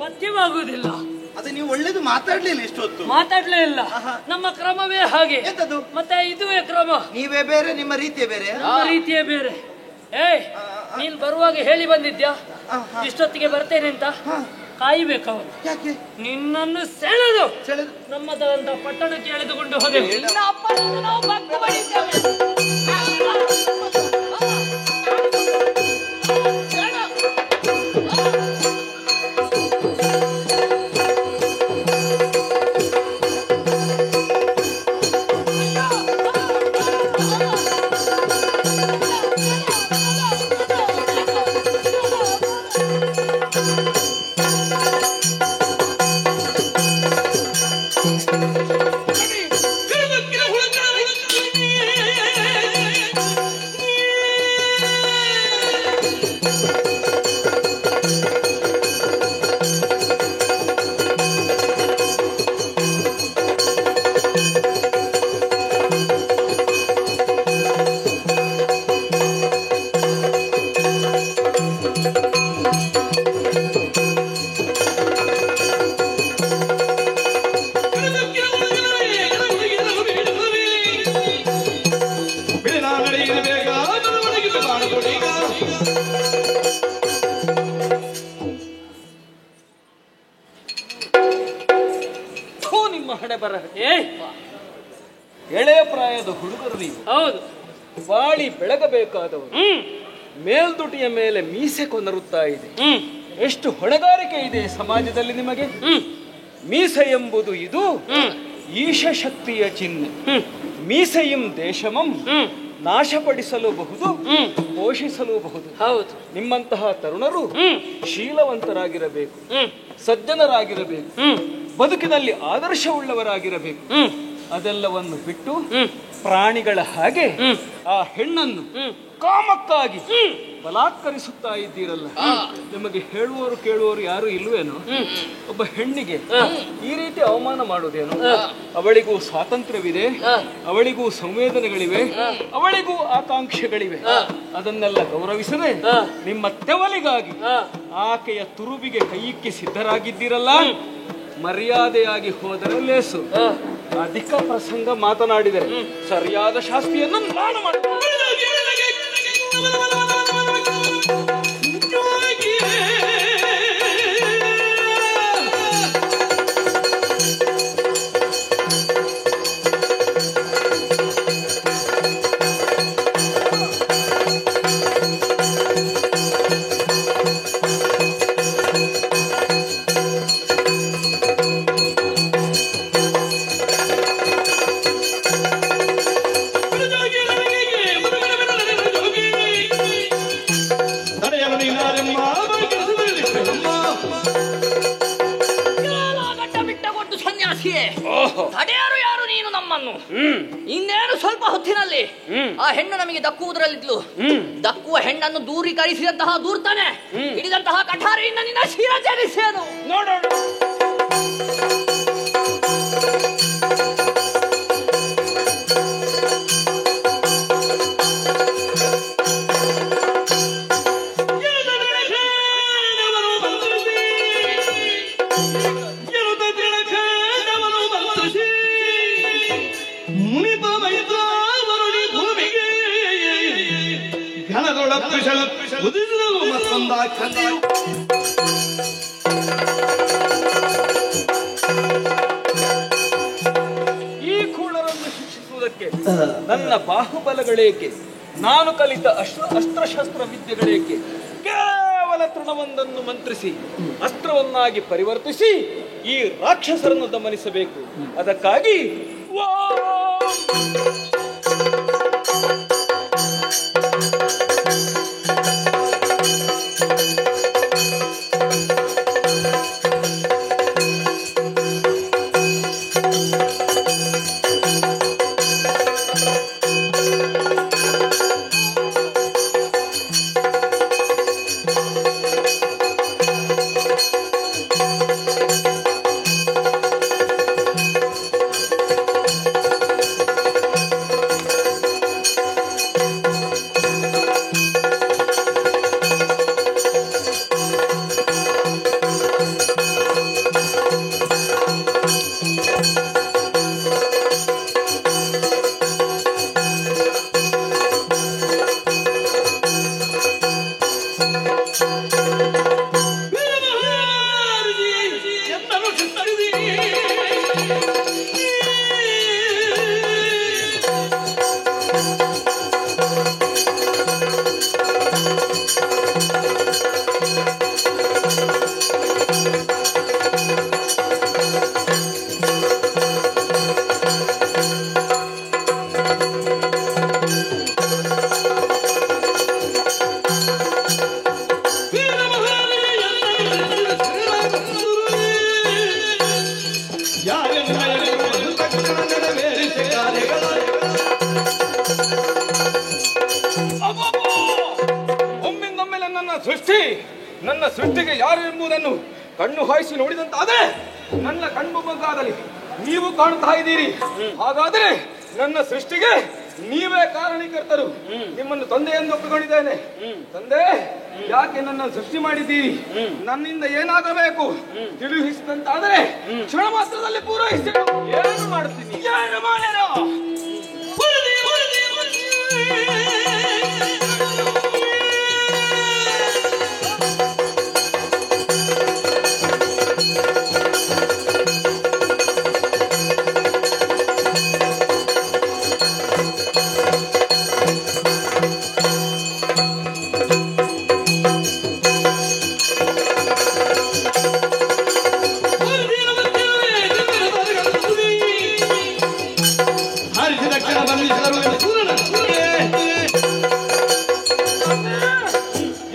ಪಥ್ಯವಾಗುವುದಿಲ್ಲ. ಅದು ನೀವು ಒಳ್ಳೇದು ಮಾತಾಡ್ಲಿಲ್ಲ ಇಷ್ಟೊತ್ತು. ಮಾತಾಡ್ಲೇ ಇಲ್ಲ. ನಮ್ಮ ಕ್ರಮವೇ ಹಾಗೆ. ಎಂತದು? ಮತ್ತೆ ಇದುವೇ ಕ್ರಮ. ನೀವೇ ಬೇರೆ, ನಿಮ್ಮ ರೀತಿಯೇ ಬೇರೆ. ನಮ್ಮ ರೀತಿಯೇ ಬೇರೆ. ಏಯ್, ನೀನ್ ಬರುವಾಗ ಹೇಳಿ ಬಂದಿದ್ಯಾ ಇಷ್ಟೊತ್ತಿಗೆ ಬರ್ತೇನೆ ಅಂತ? ಕಾಯ್ಬೇಕವನು. ಯಾಕೆ? ನಿನ್ನನ್ನು ಸೆಳೆದು ಸೆಳೆದು ನಮ್ಮದಂತ ಪಟ್ಟಣಕ್ಕೆ ಎಳೆದುಕೊಂಡು ಹೋದೆವು. ನಿನ್ನ ಅಪ್ಪನನ್ನು ನಾವು ಬಗ್ಗು ಬಡಿತೇವೆ. ಬರಹ. ಏಯ್ ಎಳೆಯ ಪ್ರಾಯದ ಹುಡುಗರು ನೀವು, ಹೌದು. ಬಾಳಿ ಬೆಳಗಬೇಕಾದವರು. ಮೇಲ್ದುಟಿಯ ಮೇಲೆ ಮೀಸೆ ಕೊನರುತ್ತಾ ಇದೆ. ಎಷ್ಟು ಹೊಣೆಗಾರಿಕೆ ಇದೆ ಸಮಾಜದಲ್ಲಿ ನಿಮಗೆ. ಮೀಸೆ ಎಂಬುದು ಇದು ಈಶ ಶಕ್ತಿಯ ಚಿಹ್ನೆ. ಮೀಸೆಯಂ ದೇಶಮಂ ನಾಶಪಡಿಸಲೂಬಹುದು, ಪೋಷಿಸಲೂಬಹುದು. ಹೌದು. ನಿಮ್ಮಂತಹ ತರುಣರು ಶೀಲವಂತರಾಗಿರಬೇಕು, ಸಜ್ಜನರಾಗಿರಬೇಕು, ಬದುಕಿನಲ್ಲಿ ಆದರ್ಶವುಳ್ಳವರಾಗಿರಬೇಕು. ಅದೆಲ್ಲವನ್ನು ಬಿಟ್ಟು ಪ್ರಾಣಿಗಳ ಹಾಗೆ ಆ ಹೆಣ್ಣನ್ನು ಕಾಮಕ್ಕಾಗಿ ಬಲಾತ್ಕರಿಸುತ್ತಾ ಇದ್ದೀರಲ್ಲ. ನಿಮಗೆ ಹೇಳುವವರು ಕೇಳುವವರು ಯಾರು ಇಲ್ವೇನೋ? ಒಬ್ಬ ಹೆಣ್ಣಿಗೆ ಈ ರೀತಿ ಅವಮಾನ ಮಾಡುವುದೇನು? ಅವಳಿಗೂ ಸ್ವಾತಂತ್ರ್ಯವಿದೆ, ಅವಳಿಗೂ ಸಂವೇದನೆಗಳಿವೆ, ಅವಳಿಗೂ ಆಕಾಂಕ್ಷೆಗಳಿವೆ. ಅದನ್ನೆಲ್ಲ ಗೌರವಿಸದೆ ನಿಮ್ಮ ತೆವಲಿಗಾಗಿ ಆಕೆಯ ತುರುಬಿಗೆ ಕೈಯಿಕ್ಕಿ ಸಿದ್ಧರಾಗಿದ್ದೀರಲ್ಲ. ಮರ್ಯಾದೆಯಾಗಿ ಹೋದರೆ ಲೇಸು, ಅಧಿಕ ಪ್ರಸಂಗ ಮಾತನಾಡಿದರೆ ಸರಿಯಾದ ಶಾಸ್ತಿಯನ್ನು ನಾನು ಮಾಡುತ್ತೇನೆ. ತಡೆಯಾರು ಯಾರು ನೀನು ನಮ್ಮನ್ನು? ಇನ್ನೇನು ಸ್ವಲ್ಪ ಹೊತ್ತಿನಲ್ಲಿ ಆ ಹೆಣ್ಣು ನಮಗೆ ದಕ್ಕುವುದರಲ್ಲಿದ್ಲು. ದಕ್ಕುವ ಹೆಣ್ಣನ್ನು ದೂರೀಕರಿಸಿದಂತಹ ದೂರ್ತಾನೆ ಹಿಡಿದಂತಹ ಕಠಾರಿಯಿಂದ ನಿನ್ನ ಶಿರ ಛೇದಿಸೇನು ನೋಡೋಣ. ಈ ಕೂಳರನ್ನು ಶಿಕ್ಷಿಸುವುದಕ್ಕೆ ನನ್ನ ಬಾಹುಬಲಗಳೇಕೆ? ನಾನು ಕಲಿತ ಅಸ್ತ್ರಶಸ್ತ್ರ ವಿದ್ಯೆಗಳೇಕೆ? ಕೇವಲ ತೃಣವೊಂದನ್ನು ಮಂತ್ರಿಸಿ ಅಸ್ತ್ರವನ್ನಾಗಿ ಪರಿವರ್ತಿಸಿ ಈ ರಾಕ್ಷಸರನ್ನು ದಮನಿಸಬೇಕು. ಅದಕ್ಕಾಗಿ ಒಮ್ಮಿಂದೊಮ್ಮೆಲೆ ನನ್ನ ಸೃಷ್ಟಿಗೆ ಯಾರು ಎಂಬುದನ್ನು ಕಣ್ಣು ಹಾಯಿಸಿ ನೋಡಿದಂತಾದರೆ ನನ್ನ ಕಣ್ಮುಖಾದಲ್ಲಿ ನೀವು ಕಾಣುತ್ತಾ ಇದ್ದೀರಿ. ಹಾಗಾದರೆ ನನ್ನ ಸೃಷ್ಟಿಗೆ ನೀವೇ ಕಾರಣೀಕರ್ತರು. ನಿಮ್ಮನ್ನು ತಂದೆ ಎಂದು ಒಪ್ಪಿಕೊಂಡಿದ್ದೇನೆ. ತಂದೆ, ಯಾಕೆ ನನ್ನ ಸೃಷ್ಟಿ ಮಾಡಿದ್ದೀರಿ? ನನ್ನಿಂದ ಏನಾಗಬೇಕು ತಿಳಿಸಿದಂತಾದರೆ ಕ್ಷಣ ಮಾತ್ರದಲ್ಲಿ ಪೂರೈಸ್ತೇನೆ. ಏನು ಮಾಡ್ತೀನಿ? ಏನು ಮಾಡೇನೋ?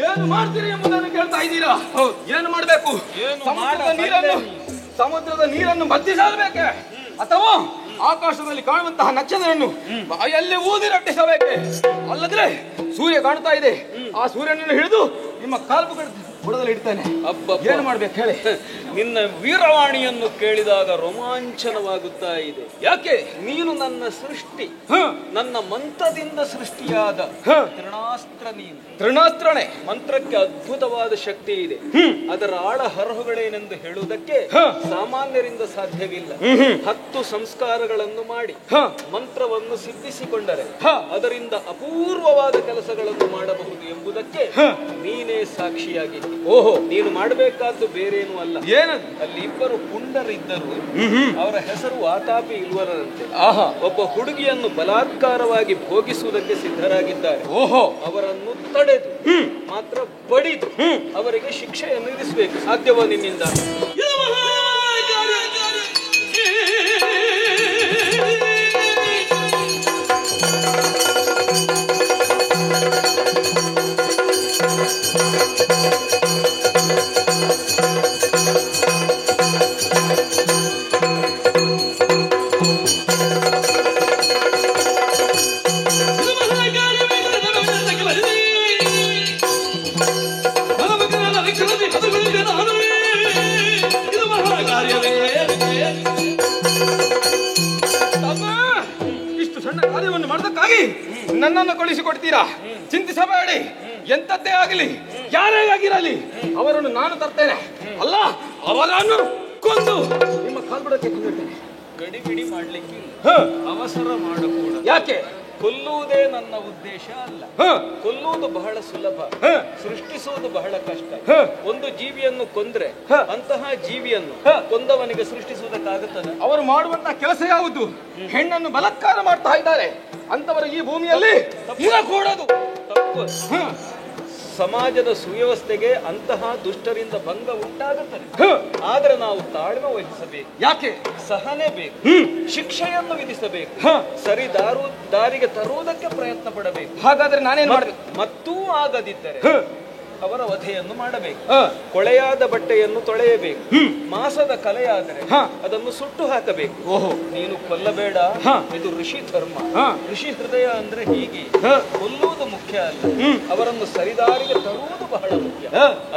ಏನು ಮಾಡ್ತೀರಿ ಎಂಬುದನ್ನು ಕೇಳ್ತಾ ಇದ್ದೀರಾ? ಏನು ಮಾಡಬೇಕು? ಸಮುದ್ರದ ನೀರನ್ನು ಬತ್ತಿಸಬೇಕೆ ಅಥವಾ ಆಕಾಶದಲ್ಲಿ ಕಾಣುವಂತಹ ನಕ್ಷತ್ರವನ್ನು ಬಾಯಲ್ಲಿ ಊದಿ ರಟ್ಟಿಸಬೇಕೆ? ಅಲ್ಲದ್ರೆ ಸೂರ್ಯ ಕಾಣ್ತಾ ಇದೆ, ಆ ಸೂರ್ಯನನ್ನು ಹಿಡಿದು ನಿಮ್ಮ ಕಾಲ್ಬು ಬುಡದಲ್ಲಿ ಇಡ್ತಾನೆ. ಏನು ಮಾಡ್ಬೇಕು ಹೇಳಿ? ನಿನ್ನ ವೀರವಾಣಿಯನ್ನು ಕೇಳಿದಾಗ ರೋಮಾಂಚನವಾಗುತ್ತಾ ಇದೆ. ಯಾಕೆ? ನೀನು ನನ್ನ ಸೃಷ್ಟಿ, ನನ್ನ ಮಂತ್ರದಿಂದ ಸೃಷ್ಟಿಯಾದ ತೃಣಾಸ್ತ್ರ. ನೀನು ತೃಣಾಸ್ತ್ರನೇ. ಮಂತ್ರಕ್ಕೆ ಅದ್ಭುತವಾದ ಶಕ್ತಿ ಇದೆ. ಅದರ ಆಳ ಹರಹುಗಳೇನೆಂದು ಹೇಳುವುದಕ್ಕೆ ಸಾಮಾನ್ಯರಿಂದ ಸಾಧ್ಯವಿಲ್ಲ. 10 ಸಂಸ್ಕಾರಗಳನ್ನು ಮಾಡಿ ಮಂತ್ರವನ್ನು ಸಿದ್ಧಿಸಿಕೊಂಡರೆ ಅದರಿಂದ ಅಪೂರ್ವವಾದ ಕೆಲಸಗಳನ್ನು ಮಾಡಬಹುದು ಎಂಬುದಕ್ಕೆ ನೀನೇ ಸಾಕ್ಷಿಯಾಗಿದ್ದಿ. ಓಹೋ, ನೀನು ಮಾಡಬೇಕಾದ್ದು ಬೇರೇನೂ ಅಲ್ಲ. ಏನದು? ಅಲ್ಲಿ ಇಬ್ಬರು ಪುಂಡರಿದ್ದರು. ಅವರ ಹೆಸರು ವಾತಾಪಿ ಇಲ್ವರಂತೆ. ಒಬ್ಬ ಹುಡುಗಿಯನ್ನು ಬಲಾತ್ಕಾರವಾಗಿ ಭೋಗಿಸುವುದಕ್ಕೆ ಸಿದ್ಧರಾಗಿದ್ದಾರೆ. ಓಹೋ, ಅವರನ್ನು ತಡೆದು ಮಾತ್ರ ಬಡಿದು ಅವರಿಗೆ ಶಿಕ್ಷೆಯನ್ನು ವಿಧಿಸಬೇಕು. ಸಾಧ್ಯವೋ ನಿನ್ನಿಂದ? ಇಷ್ಟು ಸಣ್ಣ ಕಾರ್ಯವನ್ನು ಮಾಡೋದಕ್ಕಾಗಿ ನನ್ನನ್ನು ಕಳಿಸಿಕೊಡ್ತೀರಾ? ಚಿಂತಿಸಬೇಡಿ. ಎಂತದ್ದೇ ಆಗಲಿ, ಯಾರೇ ಆಗಿರಲಿ, ಅವರನ್ನು ನಾನು ತರ್ತೇನೆ. ಅಲ್ಲ, ಅವರನ್ನು ಕೊಂದು ನಿಮ್ಮ ಕಾಲ್ಬುಡಕ್ಕೆ ಕೊಂದಿರ್ತೇನೆ. ಗಡಿಬಿಡಿ ಮಾಡ್ಲಿಕ್ಕೆ ಅವಸರ ಮಾಡಕೂಡದು. ಯಾಕೆ? ಕೊಲ್ಲುವುದೇ ನನ್ನ ಉದ್ದೇಶ ಅಲ್ಲ. ಕೊಲ್ಲುವುದು ಬಹಳ ಸುಲಭ, ಸೃಷ್ಟಿಸುವುದು ಬಹಳ ಕಷ್ಟ. ಒಂದು ಜೀವಿಯನ್ನು ಕೊಂದ್ರೆ ಅಂತಹ ಜೀವಿಯನ್ನು ಕೊಂದವನಿಗೆ ಸೃಷ್ಟಿಸುವುದಕ್ಕಾಗುತ್ತದೆ? ಅವರು ಮಾಡುವಂತಹ ಕೆಲಸ ಯಾವುದು? ಹೆಣ್ಣನ್ನು ಬಲಾತ್ಕಾರ ಮಾಡ್ತಾ ಇದ್ದಾರೆ. ಅಂತವರು ಈ ಭೂಮಿಯಲ್ಲಿ ಕೂಡದು ತಪ್ಪು. ಸಮಾಜದ ಸುವ್ಯವಸ್ಥೆಗೆ ಅಂತಹ ದುಷ್ಟರಿಂದ ಭಂಗ ಉಂಟಾಗುತ್ತದೆ. ಆದರೆ ನಾವು ತಾಳ್ಮೆ ವಹಿಸಬೇಕು. ಯಾಕೆ? ಸಹನೆ ಬೇಕು. ಶಿಕ್ಷೆಯನ್ನು ವಿಧಿಸಬೇಕು. ಸರಿ ದಾರಿಗೆ ತರುವುದಕ್ಕೆ ಪ್ರಯತ್ನ ಪಡಬೇಕು. ಹಾಗಾದ್ರೆ ನಾನೇನ್ ಮಾಡಬೇಕು? ಮತ್ತೂ ಆಗದಿದ್ದರೆ ಅವರ ವಧೆಯನ್ನು ಮಾಡಬೇಕು. ಕೊಳೆಯಾದ ಬಟ್ಟೆಯನ್ನು ತೊಳೆಯಬೇಕು. ಮಾಸದ ಕಲೆಯಾದರೆ ಅದನ್ನು ಸುಟ್ಟು ಹಾಕಬೇಕು. ಓಹೋ, ನೀನು ಕೊಲ್ಲಬೇಡ. ಇದು ಋಷಿ ಧರ್ಮ. ಋಷಿ ಹೃದಯ ಅಂದ್ರೆ ಹೀಗೆ. ಕೊಲ್ಲುವುದು ಮುಖ್ಯ ಅಲ್ಲ, ಅವರನ್ನು ಸರಿದಾರಿಗೆ ತರುವುದು ಬಹಳ ಮುಖ್ಯ.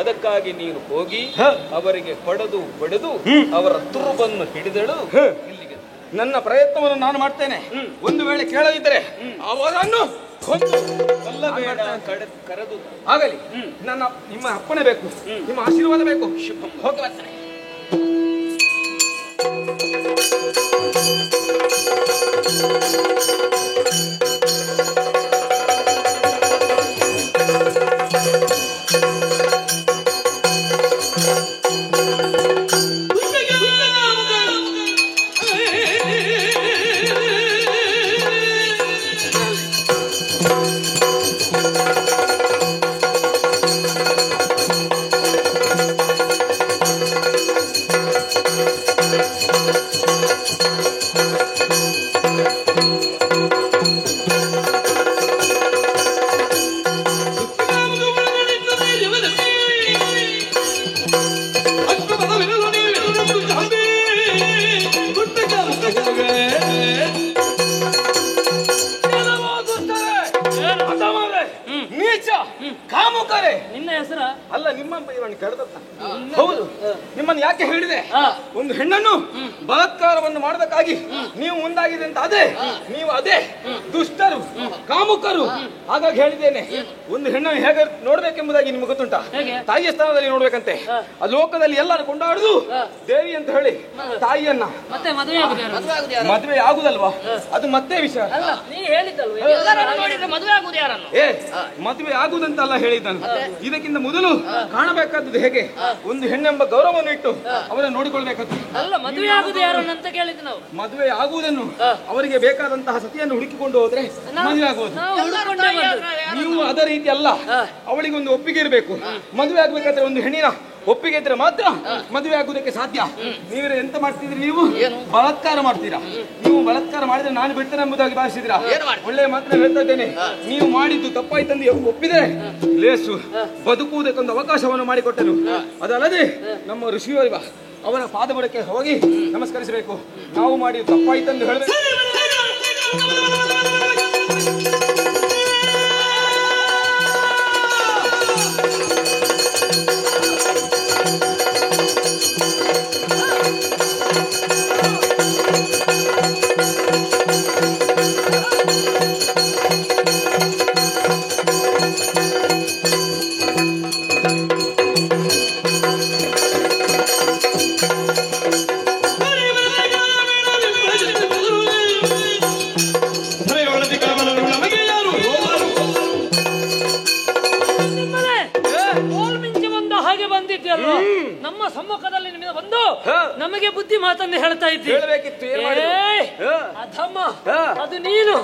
ಅದಕ್ಕಾಗಿ ನೀನು ಹೋಗಿ ಅವರಿಗೆ ಹೊಡೆದು ಬಡಿದು ಅವರ ತುರುಬನ್ನು ಹಿಡಿದಳು. ಇಲ್ಲಿಗೆ ನನ್ನ ಪ್ರಯತ್ನವನ್ನು ನಾನು ಮಾಡ್ತೇನೆ. ಒಂದು ವೇಳೆ ಕೇಳದಿದ್ದರೆ ಅವರನ್ನು ಕೊಲ್ಲಬೇಡ, ಕರೆದು ಆಗಲಿ. ನಿಮ್ಮ ಅಪ್ಪಣೆ ಬೇಕು, ನಿಮ್ಮ ಆಶೀರ್ವಾದ ಬೇಕು. ಶುಭಂ. ಹೋಗಿ ಬರ್ತೇನೆ. ನಿನ್ನ ಹೆಸರ ಅಲ್ಲ, ನಿಮ್ಮ ಹೌದು. ನಿಮ್ಮನ್ನು ಯಾಕೆ ಹೇಳಿದೆ? ಒಂದು ಹೆಣ್ಣನ್ನು ಬಲಾತ್ಕಾರವನ್ನು ಮಾಡೋದಕ್ಕಾಗಿ ನೀವು ಮುಂದಾಗಿದೆ ಅಂತ ಆದ್ರೆ ನೀವು ಅದೇ ದುಷ್ಟರು, ಕಾಮುಕರು. ಹಾಗಾಗಿ ಹೇಳಿದ್ದೇನೆ, ಒಂದು ಹೆಣ್ಣನ್ನು ಹೇಗೆ ನೋಡ್ಬೇಕೆಂಬುದಾಗಿ ನಿಮ್ಗೆ ಗೊತ್ತುಂಟಾ? ತಾಯಿಯ ಸ್ಥಾನದಲ್ಲಿ ನೋಡ್ಬೇಕಂತೆ. ಆ ಲೋಕದಲ್ಲಿ ಎಲ್ಲರೂ ಕೊಂಡಾಡುದು ದೇವಿ ಅಂತ ಹೇಳಿ ತಾಯಿಯನ್ನ. ಮತ್ತೆ ಮದುವೆ ಆಗುದಲ್ವಾ, ಅದು ಮತ್ತೆ ವಿಷಯ. ಮದುವೆ ಆಗುದಂತಲ್ಲ ಹೇಳಿದ್ದಾನು. ಇದಕ್ಕಿಂತ ಮೊದಲು ಕಾಣಬೇಕಾದದ್ದು ಹೇಗೆ? ಒಂದು ಹೆಣ್ಣೆಂಬ ಗೌರವವನ್ನು ಇಟ್ಟು ಅವರನ್ನು ನೋಡಿಕೊಳ್ಬೇಕಂತ. ಅಲ್ಲ, ಮದುವೆ ಆಗುದು ಯಾರನ್ನು ಅಂತ ಕೇಳಿದ್ದು ನಾವು. ಮದುವೆ ಆಗುವುದನ್ನು ಅವರಿಗೆ ಬೇಕಾದಂತಹ ಸತಿಯನ್ನು ಹುಡುಕಿಕೊಂಡು ಹೋದ್ರೆ ಮದುವೆ ಆಗುವುದು. ನೀವು ಅದೇ ರೀತಿ ಅಲ್ಲ, ಅವಳಿಗೆ ಒಂದು ಒಪ್ಪಿಗೆ ಇರಬೇಕು. ಮದುವೆ ಆಗ್ಬೇಕಾದ್ರೆ ಒಂದು ಹೆಣ್ಣಿನ ಒಪ್ಪಿಗೆ ಇದ್ರೆ ಮಾತ್ರ ಮದುವೆ ಆಗುವುದಕ್ಕೆ ಸಾಧ್ಯ. ನೀವೇ ಎಂತ ಮಾಡ್ತಿದ್ರಿ? ನೀವು ಬಲಾತ್ಕಾರ ಮಾಡ್ತೀರಾ. ನೀವು ಬಲಾತ್ಕಾರ ಮಾಡಿದ್ರೆ ನಾನು ಬಿಡ್ತೇನೆ ಎಂಬುದಾಗಿ ಭಾವಿಸಿದ್ರಾ? ಒಳ್ಳೆ ಮಾತ್ರ ಹೇಳ್ತಾ ಇದ್ದೇನೆ, ನೀವು ಮಾಡಿದ್ದು ತಪ್ಪಾಯ್ತಂದು ಒಪ್ಪಿದ್ರೆ ಲೇಸು ಬದುಕುವುದಕ್ಕೊಂದು ಅವಕಾಶವನ್ನು ಮಾಡಿಕೊಟ್ಟರು. ಅದಲ್ಲದೆ ನಮ್ಮ ಋಷಿಯವರ ಅವರ ಪಾದಬುಡಕ್ಕೆ ಹೋಗಿ ನಮಸ್ಕರಿಸಬೇಕು. ನಾವು ಮಾಡಿ ತಪ್ಪಾಯ್ತಂದು ಹೇಳಬೇಕು. ನಮ್ಮ ಸಮ್ಮುಖದಲ್ಲಿ ನಿಮಗೆ ಬಂದು ನಮಗೆ ಬುದ್ಧಿ ಮಾತನ್ನು ಹೇಳ್ತಾ ಇದ್ದೀವಿ. ಅಧಮ್ಮ, ಅದು ನೀನು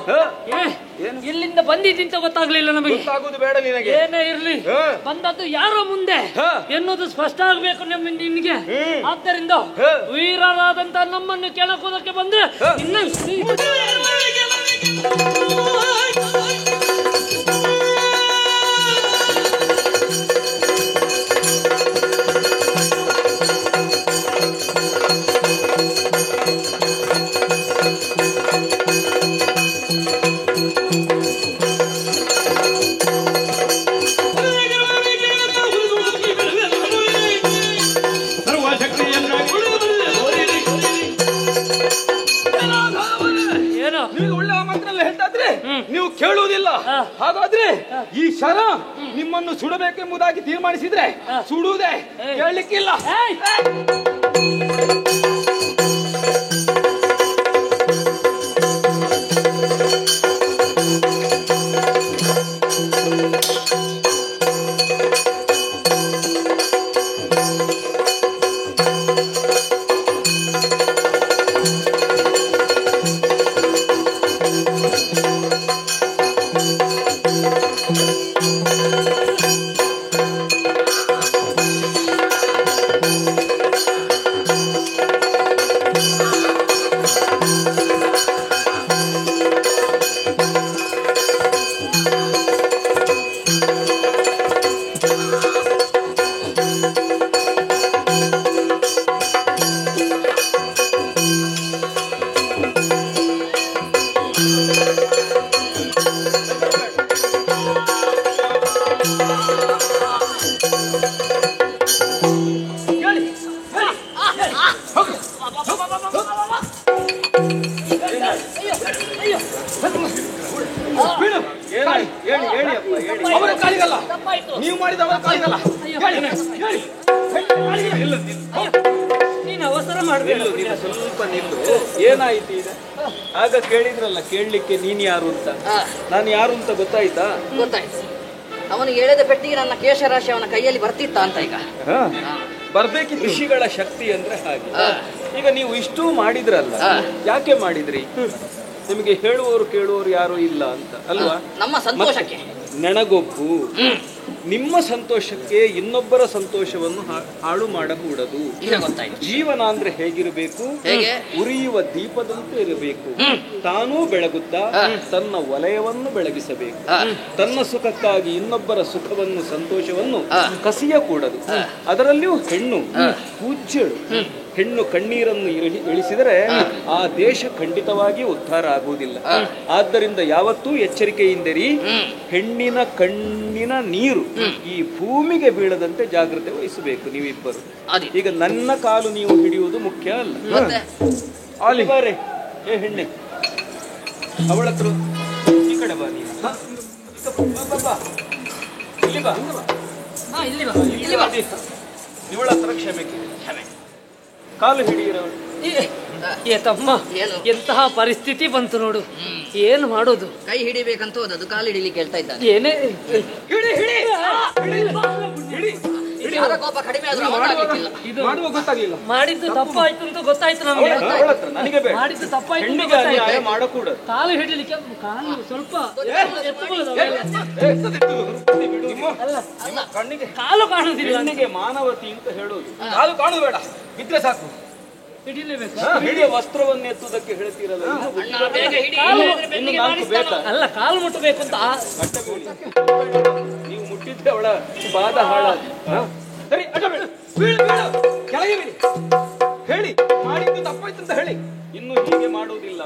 ಇಲ್ಲಿಂದ ಬಂದಿದ್ದಿಂತ ಗೊತ್ತಾಗ್ಲಿಲ್ಲ ನಮಗೆ. ಬೇಡ ನಿನಗೆ. ಏನೇ ಇರ್ಲಿ, ಬಂದದ್ದು ಯಾರೋ ಮುಂದೆ ಎನ್ನುವುದು ಸ್ಪಷ್ಟ ಆಗ್ಬೇಕು ನಿನಗೆ. ಆದ್ದರಿಂದ ವೀರರಾದಂತ ನಮ್ಮನ್ನು ಕೆಳಕೋದಕ್ಕೆ ಬಂದ್ರೆ ಇನ್ನ ನೀವು ಕೇಳುವುದಿಲ್ಲ. ಹಾಗಾದ್ರೆ ಈ ಶರ ನಿಮ್ಮನ್ನು ಸುಡಬೇಕೆಂಬುದಾಗಿ ತೀರ್ಮಾನಿಸಿದ್ರೆ ಸುಡುವುದೇ, ಕೇಳಲಿಕ್ಕಿಲ್ಲ. ಅವರ ಕಾಲಿಗಲ್ಲ, ನೀವು ಮಾಡಿದ ಅವರ ಕಾಲಿಗಲ್ಲ. ನೀನು ಅವಸರ ಮಾಡಬೇಕು. ಸ್ವಲ್ಪ ನಿಲ್ಲು. ಏನಾಯ್ತು ಈಗ? ಆಗ ಕೇಳಿದ್ರಲ್ಲ ಕೇಳಲಿಕ್ಕೆ ನೀನ್ ಯಾರು ಅಂತ. ನಾನು ಯಾರು ಅಂತ ಗೊತ್ತಾಯ್ತಾ? ಗೊತ್ತಾಯ್ತು. ಅವನು ಎಳೆದ ಪೆಟ್ಟಿಗೆ ನನ್ನ ಕೇಶರಾಶಿ ಅವನ ಕೈಯಲ್ಲಿ ಬರ್ತಿತ್ತ ಅಂತ. ಈಗ ಬರ್ಬೇಕಿತ್ತು. ಋಷಿಗಳ ಶಕ್ತಿ ಅಂದ್ರೆ ಹಾಗೆ. ಈಗ ನೀವು ಇಷ್ಟೂ ಮಾಡಿದ್ರಲ್ಲ, ಯಾಕೆ ಮಾಡಿದ್ರಿ? ನಿಮಗೆ ಹೇಳುವವರು ಕೇಳುವವರು ಯಾರು ಇಲ್ಲ ಅಂತ ಅಲ್ವಾ? ನಮ್ಮ ಸಂತೋಷಕ್ಕೆ. ನೆನಗೊಬ್ಬು. ನಿಮ್ಮ ಸಂತೋಷಕ್ಕೆ ಇನ್ನೊಬ್ಬರ ಸಂತೋಷವನ್ನು ಹಾಳು ಮಾಡಕೂಡದು. ಜೀವನ ಅಂದ್ರೆ ಹೇಗಿರಬೇಕು? ಉರಿಯುವ ದೀಪದಂತೆ ಇರಬೇಕು. ತಾನೂ ಬೆಳಗುತ್ತಾ ತನ್ನ ವಲಯವನ್ನು ಬೆಳಗಿಸಬೇಕು. ತನ್ನ ಸುಖಕ್ಕಾಗಿ ಇನ್ನೊಬ್ಬರ ಸುಖವನ್ನು ಸಂತೋಷವನ್ನು ಕಸಿಯಕೂಡದು. ಅದರಲ್ಲಿಯೂ ಹೆಣ್ಣು ಪೂಜ್ಯಳು. ಹೆಣ್ಣು ಕಣ್ಣೀರನ್ನು ಇಳಿಸಿದರೆ ಆ ದೇಶ ಖಂಡಿತವಾಗಿ ಉದ್ಧಾರ ಆಗುವುದಿಲ್ಲ. ಆದ್ದರಿಂದ ಯಾವತ್ತೂ ಎಚ್ಚರಿಕೆಯಿಂದಿರಿ. ಹೆಣ್ಣಿನ ಕಣ್ಣಿನ ನೀರು ಈ ಭೂಮಿಗೆ ಬೀಳದಂತೆ ಜಾಗ್ರತೆ ವಹಿಸಬೇಕು ನೀವಿಬ್ಬರು. ಈಗ ನನ್ನ ಕಾಲು ನೀವು ಹಿಡಿಯುವುದು ಮುಖ್ಯ ಅಲ್ಲ. ಅಲ್ಲಿ ಬಾರೆ, ಏ ಹೆಣ್ಣೆ, ಅವಳ ಹತ್ರ ಈ ಕಡೆ ಬಾ. ನೀನು ಇಲ್ಲಿ ಬಾ. ಇವಳ ಹತ್ರ ಕ್ಷಮೆ ಕಾಲು ಹಿಡಿಯಿರವಳು. ತಮ್ಮ, ಎಂತಹ ಪರಿಸ್ಥಿತಿ ಬಂತು ನೋಡು. ಏನು ಮಾಡೋದು? ಕೈ ಹಿಡಿಬೇಕಂತ ಹೋದದು, ಕಾಲು ಹಿಡಿಲಿಕ್ಕೆ ಹೇಳ್ತಾ ಇದ್ದಾನೆ. ಏನೇ ಹಿಡಿ ಹಿಡಿ ಹಿಡಿ ಯಾರ ಕೋಪ ಕಡಿಮೆ ಆದ್ರೆ ಅವನಾಗ್ಲಿಕ್ಕಿಲ್ಲ. ಇದು ಮಾಡುವ ಗೊತ್ತಾಗ್ಲಿಲ್ಲ. ಮಾಡಿದ್ದು ತಪ್ಪಾಯ್ತು ಅಂತ ಗೊತ್ತಾಯ್ತು ನಮ್ಗೆ. ಅವಳ ಹತ್ರ ನನಗೆ ಬೇಡ. ಮಾಡಿದ್ದು ತಪ್ಪಾಯ್ತು ಅಂತ ಹೆಣ್ಣಿಗೆ ಅನ್ಯಾಯ ಗೊತ್ತಾಯ್ತು. ಮಾಡಕೂಡದು. ಕಾಲು ಹಿಡಿಲಿಕ್ಕೆ ಕಾಲು ಸ್ವಲ್ಪ ಎತ್ತಬಹುದು ಅಲ್ಲ ನಿಮ್ಮ ಕಣ್ಣಿಗೆ ಕಾಲು ಕಾಣುದಿಲ್ಲ. ಹೆಣ್ಣಿಗೆ ಮಾನವತಿ ಅಂತ ಹೇಳೋದು. ಕಾಲು ಕಾಣು ಬೇಡ, ಬಿದ್ರೆ ಸಾಕು. ಹಿಡಿಲೇಬೇಕು. ಹಿಡಿಯ ವಸ್ತ್ರವನ್ನು ಎತ್ತುವುದಕ್ಕೆ ಹೇಳ್ತೀರಲ್ಲ. ಅಣ್ಣ ಬೇಗ ಹಿಡಿ. ಕಾಲು ಇನ್ನು ನಾಲ್ಕು ಬೇಕಾ? ಅಲ್ಲ ಕಾಲು ಮುಟ್ಟಬೇಕು ಅಂತ ಅಡ್ಡ ಬೀಳಿ. ನೀವು ಮುಟ್ಟಿದ್ರೆ ಅವಳ ಬಾದ ಹಾಳಾದ. ಸರಿ ಅಡ್ಡ ಬೀಳು, ಬೀಳು ಬೀಳು, ಕೆಳಗೆ ಬೀಳಿ. ಹೇಳಿ ಮಾಡಿದ್ದು ತಪ್ಪಾಯ್ತು ಅಂತ ಹೇಳಿ. ಇನ್ನು ಹೀಗೆ ಮಾಡುವುದಿಲ್ಲ.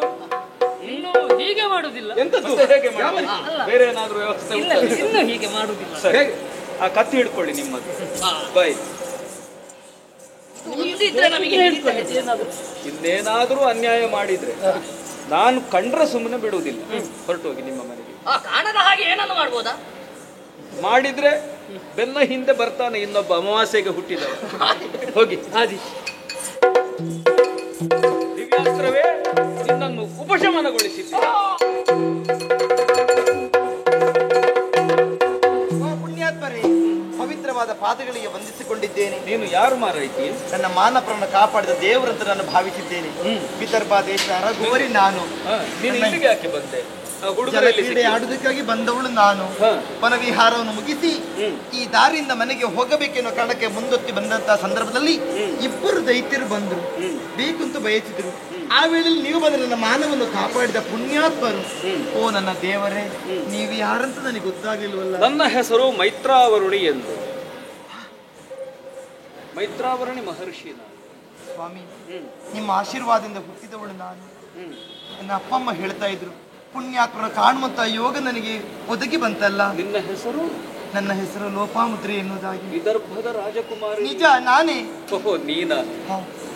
ಇನ್ನು ಹೀಗೆ ಮಾಡುದಿಲ್ಲ. ಎಂತದ್ದು ಹೇಗೆ ಮಾಡಿ? ಬೇರೆ ಏನಾದ್ರೂ ವ್ಯವಸ್ಥೆ ಇಲ್ಲ ಉಂಟಾ? ಇನ್ನು ಹೀಗೆ ಮಾಡುದಿಲ್ಲ. ಸರಿ, ಹೇಗೆ? ಆ ಕತ್ತಿ ಹಿಡ್ಕೊಳ್ಳಿ ನಿಮ್ಮದು. ಬಾಯ್. ಮುಂದಿದ್ರೆ ನಮಗೆ ಹೇಳ್ಕೊಳ್ಳಿ ಏನಾದ್ರು. ಇನ್ನೇನಾದ್ರೂ ಅನ್ಯಾಯ ಮಾಡಿದ್ರೆ ನಾನು ಕಂಡ್ರೆ ಸುಮ್ಮನೆ ಬಿಡುವುದಿಲ್ಲ. ಹೊರಟೋಗಿ ನಿಮ್ಮ ಮನೆಗೆ. ಕಾಣದ ಹಾಗೆ ಏನನ್ನು ಮಾಡ್ಬೋದಾ? ಮಾಡಿದ್ರೆ ಬೆನ್ನ ಹಿಂದೆ ಬರ್ತಾನೆ ಇನ್ನೊಬ್ಬ ಅಮಾವಾಸ್ಯೆಗೆ ಹುಟ್ಟಿದವ. ಹೋಗಿ ಆದಿ ದಿವ್ಯಾಸ್ತ್ರವೇ ನಿನ್ನನ್ನು ಉಪಶಮನಗೊಳಿಸಿದ್ದೆ. ಪುಣ್ಯಾತ್ಮರೇ, ಪವಿತ್ರವಾದ ಪಾದಗಳಿಗೆ ವಂದಿಸಿಕೊಂಡಿದ್ದೇನೆ. ನೀನು ಯಾರು ಮಾರೈತಿ? ನನ್ನ ಮಾನಪ್ರವನ್ನು ಕಾಪಾಡಿದ ದೇವರಂತ ನಾನು ಭಾವಿಸಿದ್ದೇನೆ. ವಿದರ್ಭ ದೇಶ ರಘುವರಿ ನಾನು. ನೀನು ಇಲ್ಲಿಗೆ ಯಾಕೆ ಬಂದೆ? ಜಲಕ್ರೀಡೆ ಆಡುವುದಕ್ಕಾಗಿ ಬಂದವಳು ನಾನು. ವನವಿಹಾರವನ್ನು ಮುಗಿಸಿ ಈ ದಾರಿಯಿಂದ ಮನೆಗೆ ಹೋಗಬೇಕೆನ್ನುವ ಕಾರಣಕ್ಕೆ ಮುಂದೊತ್ತಿ ಬಂದಂತಹ ಸಂದರ್ಭದಲ್ಲಿ ಇಬ್ಬರು ದೈತ್ಯರು ಬಂದರು. ಬೇಕಂತ ಬಯಸಿದ್ರು. ಆ ವೇಳೆಯಲ್ಲಿ ನೀವು ಬಂದ್ರೆ ನನ್ನ ಮಾನವನ್ನು ಕಾಪಾಡಿದ ಪುಣ್ಯಾತ್ಮರು. ಓ ನನ್ನ ದೇವರೇ, ನೀವು ಯಾರಂತ ನನಗೆ ಗೊತ್ತಾಗ್ಲಿಲ್ವಲ್ಲ. ನನ್ನ ಹೆಸರು ಮೈತ್ರಾವರುಣಿ ಎಂದು. ಮೈತ್ರಾವರುಣಿ ಮಹರ್ಷಿ ನಾನು. ಸ್ವಾಮಿ, ನಿಮ್ಮ ಆಶೀರ್ವಾದದಿಂದ ಹುಟ್ಟಿದವಳು ನಾನು. ನನ್ನ ಅಪ್ಪಮ್ಮ ಹೇಳ್ತಾ ಇದ್ರು, ಪುಣ್ಯಾತ್ಮರ ಕಾಣುವಂತ ಯೋಗ ನನಗೆ ಒದಗಿ ಬಂತಲ್ಲ. ನಿನ್ನ ಹೆಸರು? ನನ್ನ ಹೆಸರು ಲೋಪಾಮುದ್ರಿ ಎನ್ನುವುದಾಗಿ. ವಿದರ್ಭದ ರಾಜಕುಮಾರಿ. ನಿಜ, ನಾನೇ. ಓಹೋ, ನೀನ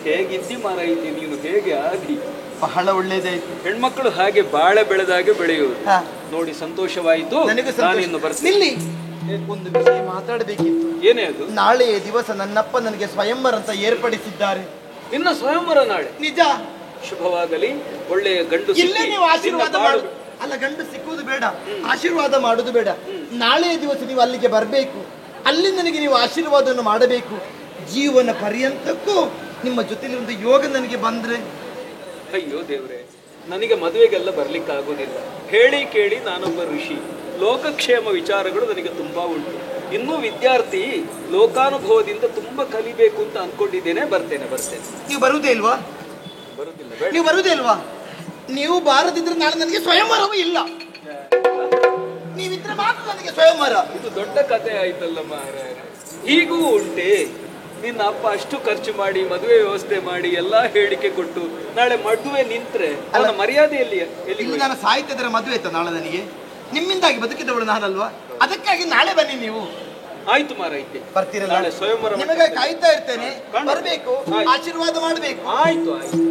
ಹೇಗಿದ್ದಿ ಮಾರೈತಿ? ನೀನು ಹೇಗೆ ಆದಿ? ಬಹಳ ಒಳ್ಳೇದಾಯ್ತು. ಹೆಣ್ಮಕ್ಳು ಹಾಗೆ ಬಾಳೆ ಬೆಳೆದಾಗೆ ಬೆಳೆಯುವುದು. ಹಾ. ನೋಡಿ ಸಂತೋಷವಾಯಿತು. ನನಗೂ ನಾನಿನ್ನು ಬರ್ತೀನಿ. ನಿಲ್ಲಿ. ಒಂದು ವಿಷಯ ಮಾತಾಡಬೇಕಿತ್ತು. ಏನೇ ಅದು? ನಾಳೆಯ ದಿವಸ ನನ್ನಪ್ಪ ನನಗೆ ಸ್ವಯಂವರ ಅಂತ ಏರ್ಪಡಿಸಿದ್ದಾರೆ. ಇನ್ನ ಸ್ವಯಂವರ ನಾಳೆ. ನಿಜ. ಶುಭವಾಗಲಿ. ಒಳ್ಳೆಯ ಗಂಡು ಇಲ್ಲೇ ಸಿಕ್ಕಿ ನೀವು ಆಶೀರ್ವಾದ ನಿನ್ನ ಮಾಡು. ಬಾಳು. ಅಲ್ಲ, ಗಂಡು ಸಿಕ್ಕುವುದು ಬೇಡ, ಆಶೀರ್ವಾದ ಮಾಡುವುದು ಬೇಡ. ನಾಳೆಯ ದಿವಸ ನೀವು ಅಲ್ಲಿಗೆ ಬರಬೇಕು. ಅಲ್ಲಿ ನನಗೆ ನೀವು ಆಶೀರ್ವಾದವನ್ನು ಮಾಡಬೇಕು. ಜೀವನ ಪರ್ಯಂತಕ್ಕೂ ನಿಮ್ಮ ಜೊತೆಲಿ ಒಂದು ಯೋಗ ನನಗೆ ಬಂದ್ರೆ. ಅಯ್ಯೋ ದೇವ್ರೆ, ನನಗೆ ಮದುವೆಗೆಲ್ಲ ಬರ್ಲಿಕ್ಕೆ ಆಗೋದಿಲ್ಲ. ಹೇಳಿ ಕೇಳಿ ನಾನೊಬ್ಬ ಋಷಿ. ಲೋಕಕ್ಷೇಮ ವಿಚಾರಗಳು ನನಗೆ ತುಂಬಾ ಉಂಟು. ಇನ್ನೂ ವಿದ್ಯಾರ್ಥಿ. ಲೋಕಾನುಭವದಿಂದ ತುಂಬಾ ಕಲಿಬೇಕು ಅಂತ ಅನ್ಕೊಂಡಿದ್ದೇನೆ. ಬರ್ತೇನೆ. ನೀವು ಬರುವುದೇ ಇಲ್ವಾ? ಬರುದಿಲ್ಲ, ಬೇಡ. ನೀವು ಬರುವುದೇ ಇಲ್ವಾ? ನೀವು ಬಾರದಿದ್ರೆ ನಾಳೆ ನನಗೆ ಸ್ವಯಂವರವೂ ಇಲ್ಲ. ನೀವಿದ್ರೆ ಮಾತ್ರ ನನಗೆ ಸ್ವಯಂವರ. ಇದು ದೊಡ್ಡ ಕಥೆ ಆಯ್ತಲ್ಲ ಮಹಾರಾಯ. ಹೀಗೂ ಉಂಟೆ? ನಿನ್ನ ಅಪ್ಪ ಅಷ್ಟು ಖರ್ಚು ಮಾಡಿ ಮದುವೆ ವ್ಯವಸ್ಥೆ ಮಾಡಿ ಎಲ್ಲಾ ಹೇಳಿಕೆ ಕೊಟ್ಟು ನಾಳೆ ಮದುವೆ ನಿಂತ್ರೆ ಅವನ ಮರ್ಯಾದೆಯಲ್ಲಿ ಇಲ್ಲಿ ನಾನು ಸಾಹಿತ್ಯದರ ಮದುವೆ ಆಯ್ತಾ ನಾಳೆ ನನಗೆ? ನಿಮ್ಮಿಂದಾಗಿ ಬದುಕಿದವಳು ನಾನಲ್ವಾ? ಅದಕ್ಕಾಗಿ ನಾಳೆ ಬನ್ನಿ ನೀವು. ಆಯ್ತು ಮಾರೈತೆ, ಬರ್ತೀರಲ್ಲ? ನಾಳೆ ಸ್ವಯಂವರ ನಿಮಗೆ ಕಾಯ್ತಾ ಇರ್ತೇನೆ. ಕಾಣು. ಬರಬೇಕು, ಆಯ್ತು. ಆಶೀರ್ವಾದ ಮಾಡಬೇಕು. ಆಯ್ತು ಆಯ್ತು.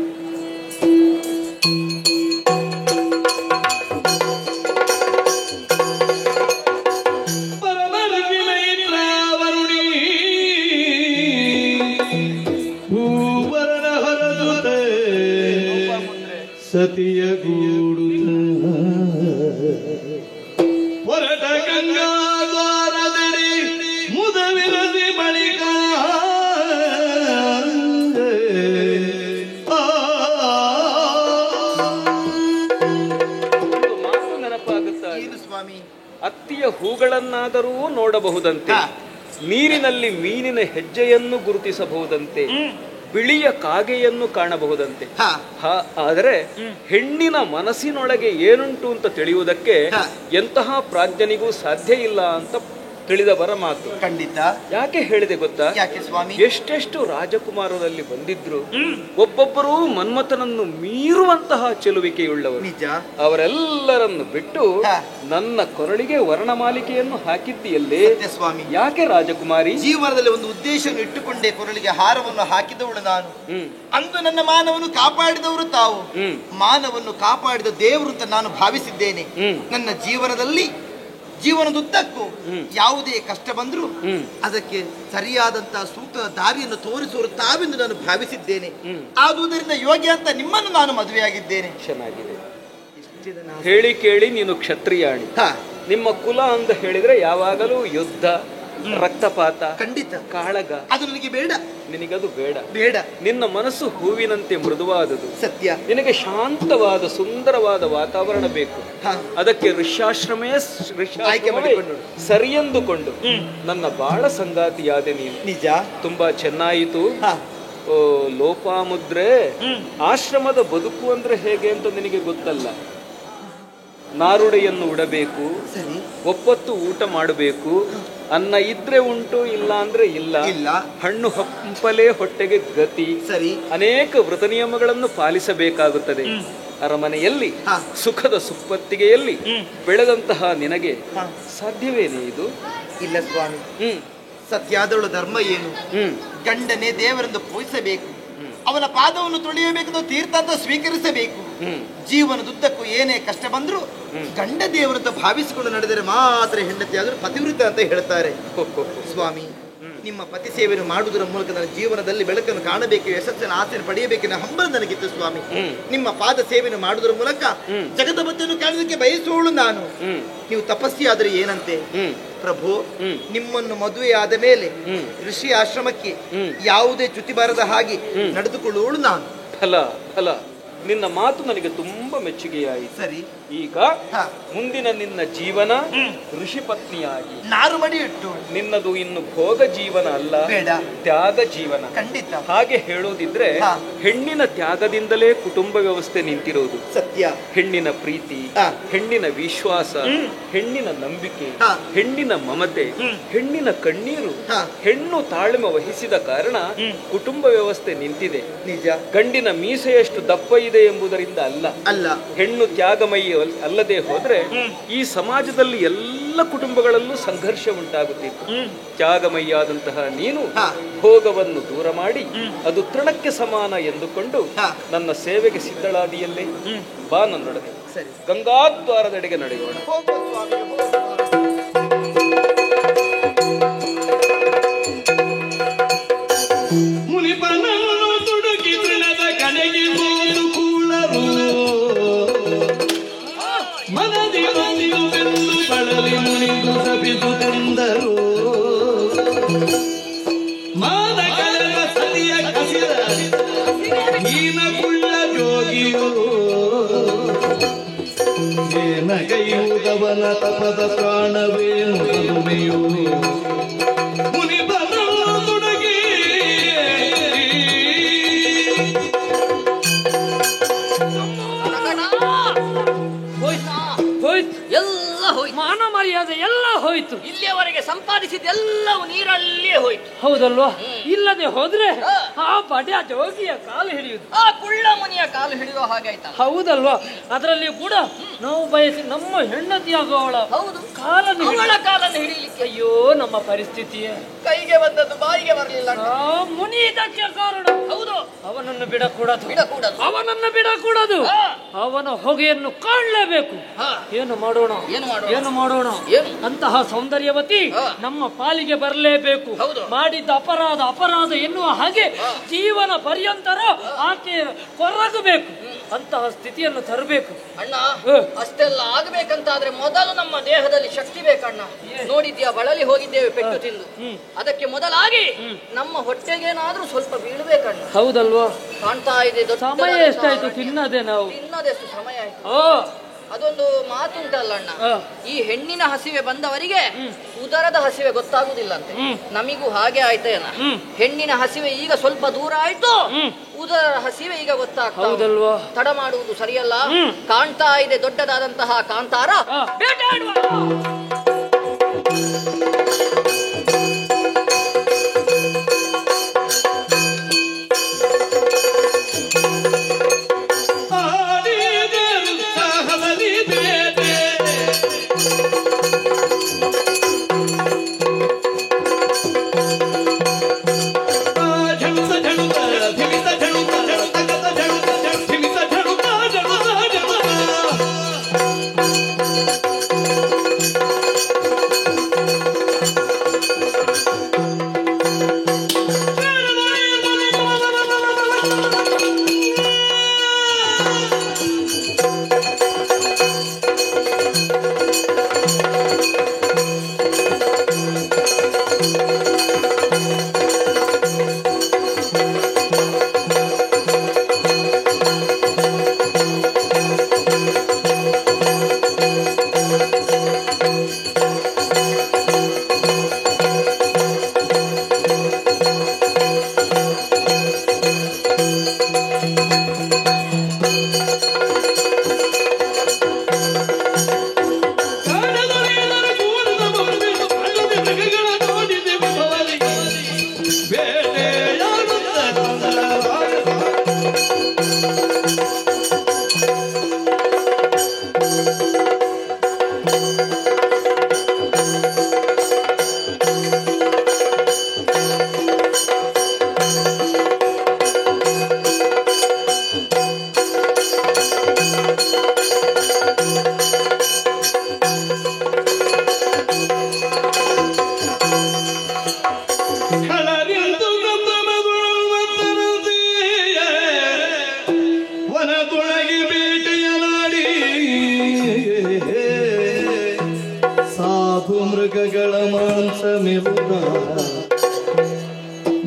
ಸತಿಯ ಗೂಡು ಹೊರಟ ಗಂಗಾದ್ವಾರದಡಿ ಮುದವಿರದಿ ಬಳಿಕ ಒಂದು ಮಾತು ನೆನಪಾಗುತ್ತಾ ಇದೆ. ಏನು ಸ್ವಾಮಿ? ಅತ್ತಿಯ ಹೂಗಳನ್ನಾದರೂ ನೋಡಬಹುದಂತೆ, ನೀರಿನಲ್ಲಿ ಮೀನಿನ ಹೆಜ್ಜೆಯನ್ನು ಗುರುತಿಸಬಹುದಂತೆ, ಬಿಳಿಯ ಕಾಗೆಯನ್ನು ಕಾಣಬಹುದಂತೆ. ಆದರೆ ಹೆಣ್ಣಿನ ಮನಸ್ಸಿನೊಳಗೆ ಏನುಂಟು ಅಂತ ತಿಳಿಯುವುದಕ್ಕೆ ಎಂತಹ ಪ್ರಾಜ್ಞನಿಗೂ ಸಾಧ್ಯ ಇಲ್ಲ ಅಂತ ತಿಳಿದವರ ಮಾತು. ಖಂಡಿತ. ಯಾಕೆ ಹೇಳಿದೆ ಗೊತ್ತಾ? ಯಾಕೆ ಸ್ವಾಮಿ? ಎಷ್ಟೆಷ್ಟು ರಾಜಕುಮಾರರಲ್ಲಿ ಬಂದಿದ್ರು, ಒಬ್ಬೊಬ್ಬರೂ ಮನ್ಮಥನನ್ನು ಮೀರುವಂತಹ ಚೆಲುವಿಕೆಯುಳ್ಳವರು. ನಿಜ. ಅವರೆಲ್ಲರನ್ನು ಬಿಟ್ಟು ನನ್ನ ಕೊರಳಿಗೆ ವರ್ಣಮಾಲಿಕೆಯನ್ನು ಹಾಕಿದ್ದೀಯಲ್ಲೇ ಸ್ವಾಮಿ. ಯಾಕೆ ರಾಜಕುಮಾರಿ? ಜೀವನದಲ್ಲಿ ಒಂದು ಉದ್ದೇಶವನ್ನು ಇಟ್ಟುಕೊಂಡೇ ಕೊರಳಿಗೆ ಹಾರವನ್ನು ಹಾಕಿದವಳು ನಾನು. ಅಂದು ನನ್ನ ಮಾನವನ್ನು ಕಾಪಾಡಿದವರು ತಾವು. ಮಾನವನ್ನು ಕಾಪಾಡಿದ ದೇವರು ಅಂತ ನಾನು ಭಾವಿಸಿದ್ದೇನೆ. ನನ್ನ ಜೀವನದುದ್ದಕ್ಕೂ ಯಾವುದೇ ಕಷ್ಟ ಬಂದರೂ ಅದಕ್ಕೆ ಸರಿಯಾದಂತಹ ಸೂಕ್ತ ದಾರಿಯನ್ನು ತೋರಿಸುವರು ತಾವೆಂದು ನಾನು ಭಾವಿಸಿದ್ದೇನೆ. ಆದುದರಿಂದ ಯೋಗ್ಯ ಅಂತ ನಿಮ್ಮನ್ನು ನಾನು ಮದುವೆಯಾಗಿದ್ದೇನೆ. ಚೆನ್ನಾಗಿದೆ. ಹೇಳಿ ಕೇಳಿ ನೀನು ಕ್ಷತ್ರಿಯಾಣಿ. ನಿಮ್ಮ ಕುಲ ಅಂತ ಹೇಳಿದ್ರೆ ಯಾವಾಗಲೂ ಯುದ್ಧ, ರಕ್ತಪಾತ, ಖಂಡಿತ ಕಾಳಗ ಅದು ನನಗೆ ಬೇಡ. ನಿನಗದು ಬೇಡ. ಬೇಡ. ನಿನ್ನ ಮನಸ್ಸು ಹೂವಿನಂತೆ ಮೃದುವಾದುದು. ಸತ್ಯ. ನಿನಗೆ ಶಾಂತವಾದ ಸುಂದರವಾದ ವಾತಾವರಣ ಬೇಕು. ಅದಕ್ಕೆ ಋಷ್ಯಾಶ್ರಮೇ ಆಯ್ಕೆ ಮಾಡಿಕೊಂಡು ಸರಿಯೆಂದುಕೊಂಡು ನನ್ನ ಬಾಳ ಸಂಗಾತಿಯಾದೆ ನೀನು. ನಿಜ. ತುಂಬಾ ಚೆನ್ನಾಯಿತು. ಓ ಲೋಪಾಮುದ್ರೆ, ಆಶ್ರಮದ ಬದುಕು ಅಂದ್ರೆ ಹೇಗೆ ಅಂತ ನಿನಗೆ ಗೊತ್ತಲ್ಲ. ನಾರುಡೆಯನ್ನು ಉಡಬೇಕು, ಒಪ್ಪತ್ತು ಊಟ ಮಾಡಬೇಕು, ಅನ್ನ ಇದ್ರೆ ಉಂಟು, ಇಲ್ಲ ಅಂದ್ರೆ ಇಲ್ಲ. ಹಣ್ಣು ಹಂಪಲೇ ಹೊಟ್ಟೆಗೆ ಗತಿ. ಸರಿ. ಅನೇಕ ವ್ರತ ನಿಯಮಗಳನ್ನು ಪಾಲಿಸಬೇಕಾಗುತ್ತದೆ. ಅರಮನೆಯಲ್ಲಿ ಸುಖದ ಸುಪ್ಪತ್ತಿಗೆಯಲ್ಲಿ ಬೆಳೆದಂತಹ ನಿನಗೆ ಸಾಧ್ಯವೇನೆ ಇದು? ಇಲ್ಲ ಸ್ವಾಮಿ. ಸತ್ಯಾದವಳು ಧರ್ಮ ಏನು? ಗಂಡನೇ ದೇವರೆಂದು ಪೂಜಿಸಬೇಕು, ಅವನ ಪಾದವನ್ನು ತೊಳೆಯಬೇಕು, ತೀರ್ಥ ಅಂತ ಸ್ವೀಕರಿಸಬೇಕು. ಜೀವನದುದ್ದಕ್ಕೂ ಏನೇ ಕಷ್ಟ ಬಂದ್ರು ಗಂಡ ದೇವರಂತ ಭಾವಿಸಿಕೊಂಡು ನಡೆದರೆ ಮಾತ್ರ ಹೆಂಡತಿ ಆದರೂ ಪತಿವೃತ್ತ ಅಂತ ಹೇಳ್ತಾರೆ. ಸ್ವಾಮಿ, ನಿಮ್ಮ ಪತಿ ಸೇವೆಯನ್ನು ಮಾಡುವುದರ ಮೂಲಕ ನನ್ನ ಜೀವನದಲ್ಲಿ ಬೆಳಕನ್ನು ಕಾಣಬೇಕು, ಯಶಸ್ಸನ್ನು ಆಸೆಯನ್ನು ಪಡೆಯಬೇಕೆಂಬ ಹಂಬಲ ನನಗಿತ್ತು ಸ್ವಾಮಿ. ನಿಮ್ಮ ಪಾದ ಸೇವೆಯನ್ನು ಮಾಡುವುದರ ಮೂಲಕ ಜಗದಬತ್ತನ್ನು ಕಾಣೋದಕ್ಕೆ ಬಯಸುವವಳು ನಾನು. ನೀವು ತಪಸ್ಸಿ ಆದರೆ ಏನಂತೆ ಪ್ರಭು? ನಿಮ್ಮನ್ನು ಮದುವೆಯಾದ ಮೇಲೆ ಋಷಿ ಆಶ್ರಮಕ್ಕೆ ಯಾವುದೇ ಚ್ಯುತಿ ಬಾರದ ಹಾಗೆ ನಡೆದುಕೊಳ್ಳುವವಳು ನಾನು. ಫಲ ಫಲ. ನಿನ್ನ ಮಾತು ನನಗೆ ತುಂಬಾ ಮೆಚ್ಚುಗೆಯಾಯಿತು. ಸರಿ. ಈಗ ಮುಂದಿನ ನಿನ್ನ ಜೀವನ ಋಷಿ ಪತ್ನಿಯಾಗಿ ನಾರು ಮಡಿಯಿಟ್ಟು. ನಿನ್ನದು ಇನ್ನು ಭೋಗ ಜೀವನ ಅಲ್ಲ, ಬೇಡ, ತ್ಯಾಗ ಜೀವನ. ಖಂಡಿತ. ಹಾಗೆ ಹೇಳೋದಿದ್ರೆ ಹೆಣ್ಣಿನ ತ್ಯಾಗದಿಂದಲೇ ಕುಟುಂಬ ವ್ಯವಸ್ಥೆ ನಿಂತಿರೋದು. ಸತ್ಯ. ಹೆಣ್ಣಿನ ಪ್ರೀತಿ, ಹೆಣ್ಣಿನ ವಿಶ್ವಾಸ, ಹೆಣ್ಣಿನ ನಂಬಿಕೆ, ಹೆಣ್ಣಿನ ಮಮತೆ, ಹೆಣ್ಣಿನ ಕಣ್ಣೀರು, ಹೆಣ್ಣು ತಾಳ್ಮೆ ವಹಿಸಿದ ಕಾರಣ ಕುಟುಂಬ ವ್ಯವಸ್ಥೆ ನಿಂತಿದೆ. ನಿಜ. ಗಂಡಿನ ಮೀಸೆಯಷ್ಟು ದಪ್ಪ ಇದೆ ಎಂಬುದರಿಂದ ಅಲ್ಲ. ಅಲ್ಲ. ಹೆಣ್ಣು ತ್ಯಾಗಮಯಿ ಅಲ್ಲದೆ ಹೋದ್ರೆ ಈ ಸಮಾಜದಲ್ಲಿ ಎಲ್ಲ ಕುಟುಂಬಗಳಲ್ಲೂ ಸಂಘರ್ಷ ಉಂಟಾಗುತ್ತಿತ್ತು. ತ್ಯಾಗಮಯಿಯಾದಂತಹ ನೀನು ಭೋಗವನ್ನು ದೂರ ಮಾಡಿ ಅದು ತೃಣಕ್ಕೆ ಸಮಾನ ಎಂದುಕೊಂಡು ನನ್ನ ಸೇವೆಗೆ ಸಿದ್ಧಳಾದಿಯಲ್ಲೇ ಬಾ ನನ್ನೊಡನೆ. ಗಂಗಾದ್ವಾರದೆಡೆಗೆ ನಡೆಯೋಣ. ಕೈಯುವುದವನ ತಪದ ಪ್ರಾಣವೇನು ಮದುಮೆಯು ಮುನಿ ತೊಡಗಿ ಎಲ್ಲ ಹೋಯ್ತು. ಮಾನ ಮರ್ಯಾದೆ ಎಲ್ಲ ಹೋಯ್ತು. ಇಲ್ಲಿಯವರೆಗೆ ಸಂಪಾದಿಸಿದೆಲ್ಲವೂ ನೀರಲ್ಲಿಯೇ ಹೋಯ್ತು. ಹೌದಲ್ವಾ? ಇಲ್ಲದೆ ಹೋದ್ರೆ ಆ ಬಡ ಜೋಗಿಯ ಕಾಲು ಹಿಡಿಯುವುದು, ಆ ಕುಳ್ಳ ಮುನಿಯ ಕಾಲು ಹಿಡಿಯುವ ಹಾಗಾಯ್ತ. ಹೌದಲ್ವಾ? ಅದರಲ್ಲಿ ಕೂಡ ನಾವು ಬಯಸಿ ನಮ್ಮ ಹೆಂಡತಿಯಾಗುವವಳ ಹೌದು ಕಾಲನ್ನು ಹಿಡಿಯಲಿಕ್ಕೆ. ಅಯ್ಯೋ, ನಮ್ಮ ಪರಿಸ್ಥಿತಿಯೇ ಕೈಗೆ ಬಂದದ್ದು ಬಾಯಿಗೆ ಬರಲಿಲ್ಲ. ಮುನಿ ಇದಕ್ಕೆ ಕಾರಣ. ಹೌದು. ಅವನನ್ನು ಬಿಡಕೂಡದು, ಅವನನ್ನು ಬಿಡಕೂಡದು. ಅವನ ಹೊಗೆಯನ್ನು ಕಾಣಲೇಬೇಕು. ಏನು ಮಾಡೋಣ? ಏನು ಮಾಡೋಣ? ಅಂತಹ ಸೌಂದರ್ಯವತಿ ನಮ್ಮ ಪಾಲಿಗೆ ಬರಲೇಬೇಕು. ಮಾಡಿದ್ದ ಅಪರಾಧ ಎನ್ನುವ ಹಾಗೆ ಜೀವನ ಪರ್ಯಂತರ ಆಕೆ ಕೊರಗಬೇಕು. ಅಂತಹ ಸ್ಥಿತಿಯನ್ನು ತರಬೇಕು. ಅಣ್ಣ, ಅಷ್ಟೆಲ್ಲ ಆಗಬೇಕಂತಾದ್ರೆ ಮೊದಲು ನಮ್ಮ ದೇಹದಲ್ಲಿ ಶಕ್ತಿ ಬೇಕಣ್ಣ. ನೋಡಿದ್ಯಾ, ಬಳಲಿ ಹೋಗಿದ್ದೇವೆ ಪೆಟ್ಟು ತಿಂದು. ಅದಕ್ಕೆ ಮೊದಲಾಗಿ ನಮ್ಮ ಹೊಟ್ಟೆಗೇನಾದ್ರೂ ಸ್ವಲ್ಪ ಬೀಳ್ಬೇಕಣ್ಣ. ಹೌದಲ್ವಾ? ಕಾಣ್ತಾ ಇದೆ. ಸಮಯ ಎಷ್ಟಾಯ್ತು? ತಿನ್ನದೆ ನಾವು ತಿನ್ನದೆಷ್ಟು ಸಮಯ ಆಯ್ತು. ಅದೊಂದು ಮಾತುಂಟಲ್ಲ ಅಣ್ಣ, ಈ ಹೆಣ್ಣಿನ ಹಸಿವೆ ಬಂದವರಿಗೆ ಉದರದ ಹಸಿವೆ ಗೊತ್ತಾಗುದಿಲ್ಲ ಅಂತೆ. ನಮಿಗೂ ಹಾಗೆ ಆಯ್ತೇನ? ಹೆಣ್ಣಿನ ಹಸಿವೆ ಈಗ ಸ್ವಲ್ಪ ದೂರ ಆಯ್ತು, ಉದರ ಹಸಿವೆ ಈಗ ಗೊತ್ತಾಗ್ತದಲ್ವಾ? ತಡ ಮಾಡುವುದು ಸರಿಯಲ್ಲ. ಕಾಣ್ತಾ ಇದೆ ದೊಡ್ಡದಾದಂತಹ ಕಾಂತಾರ. ಬೇಟೆಯಾಡುವ.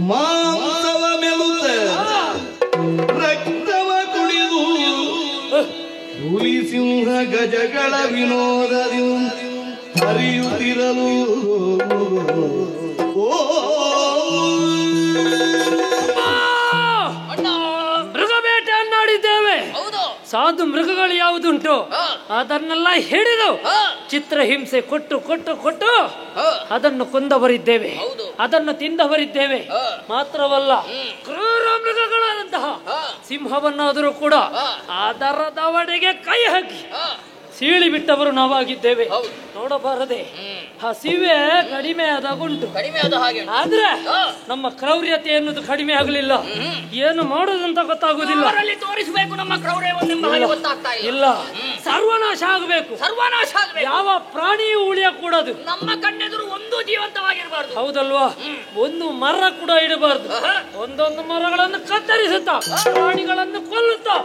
ಮಾಂಸವ ಮೆಲುತ ರಕ್ತವ ಕುಡಿದು ಹುಲಿ ಸಿಂಹ ಗಜಗಳ ವಿನೋದದಿ ಹರಿಯುತ್ತಿರಲು ಮೃಗಬೇಟೆಯನ್ನಾಡಿದ್ದೇವೆ. ಸಾಧು ಮೃಗಗಳು ಯಾವುದುಂಟು ಅದನ್ನೆಲ್ಲ ಹಿಡಿದು ಚಿತ್ರಹಿಂಸೆ ಕೊಟ್ಟು ಕೊಟ್ಟು ಕೊಟ್ಟು ಅದನ್ನು ಕೊಂದವರಿದ್ದೇವೆ, ಅದನ್ನು ತಿಂದವರಿದ್ದೇವೆ. ಮಾತ್ರವಲ್ಲ, ಕ್ರೂರ ಮೃಗಗಳಾದಂತಹ ಸಿಂಹವನ್ನಾದರೂ ಕೂಡ ಅದರ ದವಡೆಗೆ ಕೈ ಹಾಕಿ ಸೀಳಿ ಬಿಟ್ಟವರು ನಾವಾಗಿದ್ದೇವೆ. ನೋಡಬಾರದೆ ಹಸಿವೆ ಕಡಿಮೆ ಆದಾಗುಂಟು, ಆದ್ರೆ ನಮ್ಮ ಕ್ರೌರ್ಯತೆ ಎನ್ನುವುದು ಕಡಿಮೆ ಆಗಲಿಲ್ಲ. ಏನು ಮಾಡುದಂತ ಗೊತ್ತಾಗುದಿಲ್ಲ. ತೋರಿಸಬೇಕು ನಮ್ಮ ಕ್ರೌರ್ಯವನ್ನೆಂಬ ಗೊತ್ತಾಗ್ತಾ ಇಲ್ಲ. ಸರ್ವನಾಶ ಆಗಬೇಕು, ಸರ್ವನಾಶ ಆಗಬೇಕು. ಯಾವ ಪ್ರಾಣಿಯೂ ಉಳಿಯಕೂಡದು. ನಮ್ಮ ಕಣ್ಣೆದುರು ಒಂದು ಜೀವಂತವಾಗಿರಬಾರ್ದು. ಹೌದಲ್ವಾ? ಒಂದು ಮರ ಕೂಡ ಇಡಬಾರ್ದು. ಒಂದೊಂದು ಮರಗಳನ್ನು ಕತ್ತರಿಸುತ್ತಾ ಪ್ರಾಣಿಗಳನ್ನು ಕೊಲ್ಲುತ್ತಾ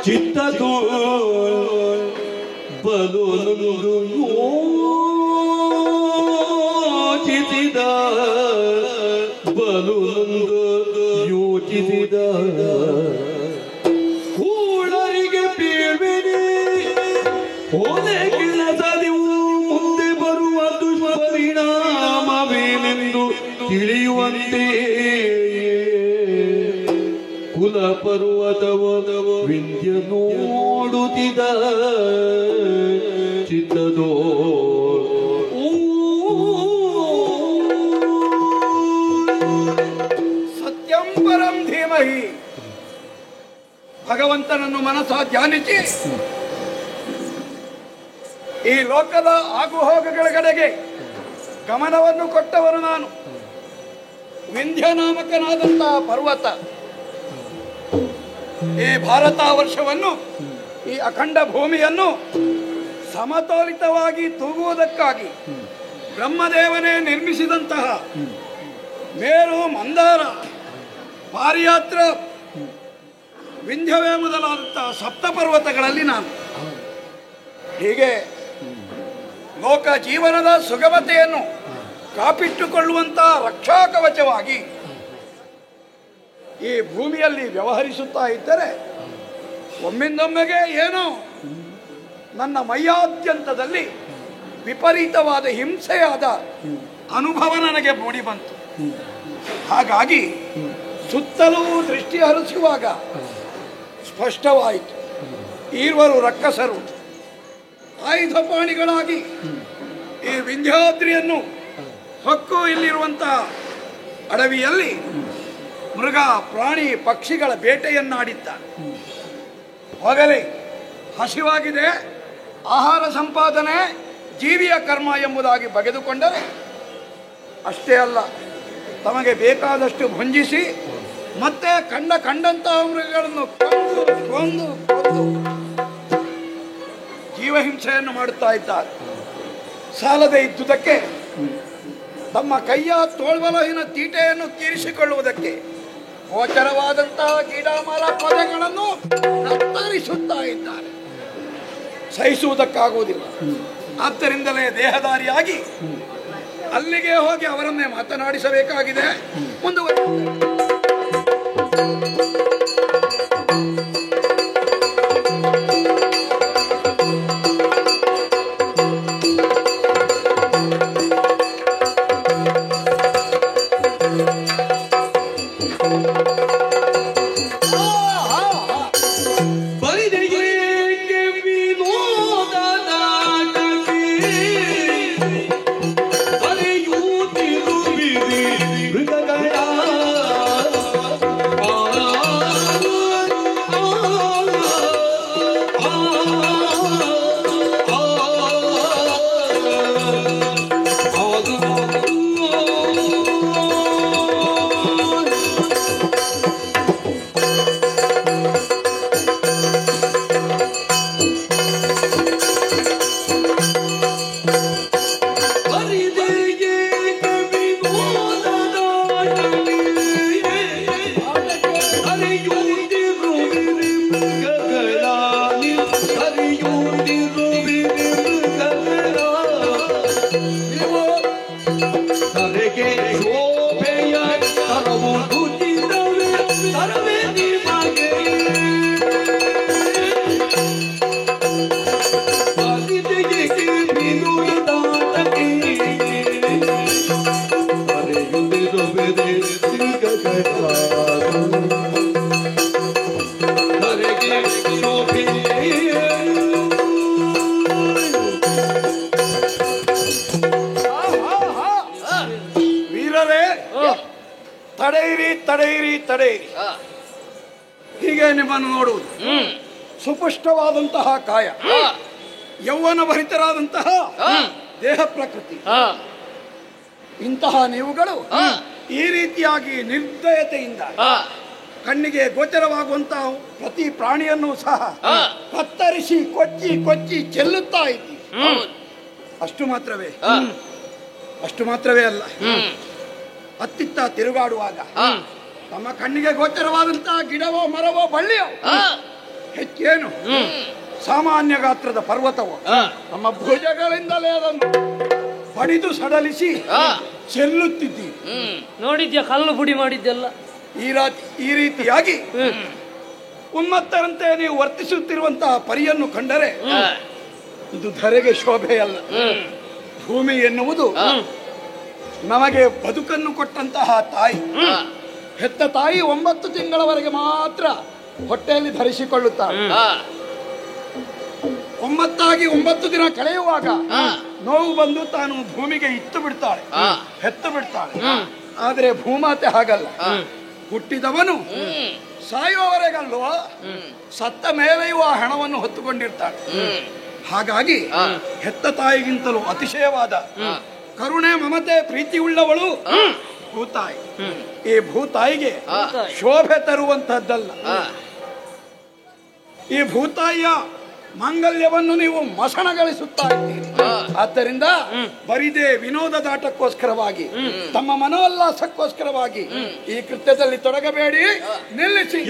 ಚಿತ್ತದು ಬಲು ಯೋಚಿಸಿದ ಬಲು ಯೋಚಿಸಿದ ಕೂಡರಿಗೆ ಬೀಳ್ಬೇಡಿ ಹೋದೆ ಕೆಲಸದಿವು ಮುಂದೆ ಬರುವ ದುಷ್ಪರಿಣಾಮವೇನೆಂದು ತಿಳಿಯುವಂತೆ ಕುಲ ಪರ್ವತವೋ ವಿಂಧ್ಯ ನೋಡುತ್ತಿದ ಚಿತ್ತದೋ ಸತ್ಯಂ ಪರಂ ಧೀಮಹಿ. ಭಗವಂತನನ್ನು ಮನಸ್ಸ ಧ್ಯಾನಿಸಿ ಈ ಲೋಕದ ಆಗುಹೋಗುಗಳ ಕಡೆಗೆ ಗಮನವನ್ನು ಕೊಟ್ಟವನು ನಾನು. ವಿಂಧ್ಯ ನಾಮಕನಾದಂತಹ ಪರ್ವತ ಈ ಭಾರತ ವರ್ಷವನ್ನು, ಈ ಅಖಂಡ ಭೂಮಿಯನ್ನು ಸಮತೋಲಿತವಾಗಿ ತೂಗುವುದಕ್ಕಾಗಿ ಬ್ರಹ್ಮದೇವನೇ ನಿರ್ಮಿಸಿದಂತಹ ಮೇರು, ಮಂದಾರ, ಪಾರಿಯಾತ್ರ, ವಿಂಧ್ಯವೇ ಮೊದಲಾದಂತಹ ಸಪ್ತ ಪರ್ವತಗಳಲ್ಲಿ ನಾನು ಹೀಗೆ ಲೋಕ ಜೀವನದ ಸುಗಮತೆಯನ್ನು ಕಾಪಿಟ್ಟುಕೊಳ್ಳುವಂತಹ ರಕ್ಷಾ ಕವಚವಾಗಿ ಈ ಭೂಮಿಯಲ್ಲಿ ವ್ಯವಹರಿಸುತ್ತಾ ಇದ್ದರೆ ಒಮ್ಮಿಂದೊಮ್ಮೆಗೆ ಏನೋ ನನ್ನ ಮೈಯಾದ್ಯಂತದಲ್ಲಿ ವಿಪರೀತವಾದ ಹಿಂಸೆಯಾದ ಅನುಭವ ನನಗೆ ಮೂಡಿ ಬಂತು. ಹಾಗಾಗಿ ಸುತ್ತಲೂ ದೃಷ್ಟಿ ಹರಿಸುವಾಗ ಸ್ಪಷ್ಟವಾಯಿತು, ಈರ್ವರು ರಕ್ಕಸರು ಆಯುಧಪಾಣಿಗಳಾಗಿ ಈ ವಿಂಧ್ಯಾದ್ರಿಯನ್ನು ಹೊಕ್ಕು ಇಲ್ಲಿರುವಂತಹ ಅಡವಿಯಲ್ಲಿ ಮೃಗ, ಪ್ರಾಣಿ, ಪಕ್ಷಿಗಳ ಬೇಟೆಯನ್ನಾಡಿದ್ದಾರೆ. ಹೋಗಲಿ, ಹಸಿವಾಗಿದೆ, ಆಹಾರ ಸಂಪಾದನೆ ಜೀವಿಯ ಕರ್ಮ ಎಂಬುದಾಗಿ ಬಗೆದುಕೊಂಡರೆ ಅಷ್ಟೇ ಅಲ್ಲ, ತಮಗೆ ಬೇಕಾದಷ್ಟು ಭುಂಜಿಸಿ ಮತ್ತೆ ಕಂಡಂತಹ ಮೃಗಗಳನ್ನು ಕೊಂದು ಜೀವಹಿಂಸೆಯನ್ನು ಮಾಡುತ್ತಾ ಇದ್ದಾರೆ. ಸಾಲದೆ ಇದ್ದುದಕ್ಕೆ ತಮ್ಮ ಕೈಯ ತೋಳ್ಬಲಹಿನ ತೀಟೆಯನ್ನು ತೀರಿಸಿಕೊಳ್ಳುವುದಕ್ಕೆ ಗೋಚರವಾದಂತಹ ಗಿಡಮರ ಪೊದೆಗಳನ್ನು ಕತ್ತರಿಸುತ್ತಾ ಇದ್ದಾರೆ. ಸಹಿಸುವುದಕ್ಕಾಗುವುದಿಲ್ಲ. ಆದ್ದರಿಂದಲೇ ದೇಹದಾರಿಯಾಗಿ ಅಲ್ಲಿಗೆ ಹೋಗಿ ಅವರನ್ನೇ ಮಾತನಾಡಿಸಬೇಕಾಗಿದೆ. ಮುಂದುವರಿಯುತ್ತದೆ. ಮೃಗಗಳ ಶೋಭೆ ವೀರರೇ, ತಡೆಯಿರಿ ತಡೆಯಿರಿ ತಡೆಯಿರಿ. ಹೀಗೆ ನಿಮ್ಮನ್ನು ನೋಡುವುದು ಸುಪುಷ್ಟವಾದಂತಹ ಕಾಯ, ಯೌವನ ಭರಿತರಾದಂತಹ ದೇಹ ಪ್ರಕೃತಿ. ಇಂತಹ ನೀವುಗಳು ಈ ರೀತಿಯಾಗಿ ನಿರ್ದಯತೆಯಿಂದ ಕಣ್ಣಿಗೆ ಗೋಚರವಾಗುವಂತಹ ಪ್ರತಿ ಪ್ರಾಣಿಯನ್ನು ಸಹ ಕತ್ತರಿಸಿ ಕೊಚ್ಚಿ ಕೊಚ್ಚಿ ಚೆಲ್ಲುತ್ತಾ ಇದ್ದೀವಿ. ಅಷ್ಟು ಮಾತ್ರವೇ ಅಲ್ಲ, ಅತ್ತಿತ್ತ ತಿರುಗಾಡುವಾಗ ನಮ್ಮ ಕಣ್ಣಿಗೆ ಗೋಚರವಾದಂತಹ ಗಿಡವೋ ಮರವೋ ಬಳ್ಳಿಯೋ ಹೆಚ್ಚೇನು ಸಾಮಾನ್ಯ ಗಾತ್ರದ ಪರ್ವತವೋ ನಮ್ಮ ಭುಜಗಳಿಂದಲೇ ಅದನ್ನು ಬಡಿದು ಸಡಲಿಸಿ ಚೆಲ್ಲುತ್ತಿದ್ದೀವಿ. ನೋಡಿದ್ಯಾ ಕಲ್ಲು ಪುಡಿ ಮಾಡಿದ್ದೆಲ್ಲ. ಈ ರೀತಿಯಾಗಿ ಉನ್ಮತ್ತರಂತೆ ನೀವು ವರ್ತಿಸುತ್ತಿರುವಂತಹ ಪರಿಯನ್ನು ಕಂಡರೆ ಇದು ಧರೆಗೆ ಶೋಭೆಯಲ್ಲ. ಭೂಮಿ ಎನ್ನುವುದು ನಮಗೆ ಬದುಕನ್ನು ಕೊಟ್ಟಂತಹ ತಾಯಿ. ಹೆತ್ತ ತಾಯಿ 9 ತಿಂಗಳವರೆಗೆ ಮಾತ್ರ ಹೊಟ್ಟೆಯಲ್ಲಿ ಧರಿಸಿಕೊಳ್ಳುತ್ತಾಳೆ. 9 ದಿನ ಕಳೆಯುವಾಗ ನೋವು ಬಂದು ತಾನು ಭೂಮಿಗೆ ಹೆತ್ತು ಬಿಡ್ತಾಳೆ. ಆದರೆ ಭೂಮಾತೆ ಹಾಗಲ್ಲ. ಹುಟ್ಟಿದವನು ಸಾಯುವವರೆಗಲ್ವ, ಸತ್ತ ಮೇಲೆಯೂ ಆ ಹಣವನ್ನು ಹೊತ್ತುಕೊಂಡಿರ್ತಾಳೆ. ಹಾಗಾಗಿ ಹೆತ್ತ ತಾಯಿಗಿಂತಲೂ ಅತಿಶಯವಾದ ಕರುಣೆ, ಮಮತೆ, ಪ್ರೀತಿ ಉಳ್ಳವಳು ಭೂತಾಯಿ. ಈ ಭೂತಾಯಿಗೆ ಶೋಭೆ ತರುವಂತಹದ್ದಲ್ಲ. ಈ ಭೂತಾಯಿಯ ಮಾಂಗಲ್ಯವನ್ನು ನೀವು ಮಸಣಗಳಿಸುತ್ತಾ ಇದ್ದೀರಿ. ಆದ್ದರಿಂದ ಬರಿದೇ ವಿನೋದದಾಟಕ್ಕೋಸ್ಕರವಾಗಿ, ತಮ್ಮ ಮನೋಲ್ಲಾಸಕ್ಕೋಸ್ಕರವಾಗಿ ಈ ಕೃತ್ಯದಲ್ಲಿ ತೊಡಗಬೇಡಿ, ನಿಲ್ಲಿಸಿ.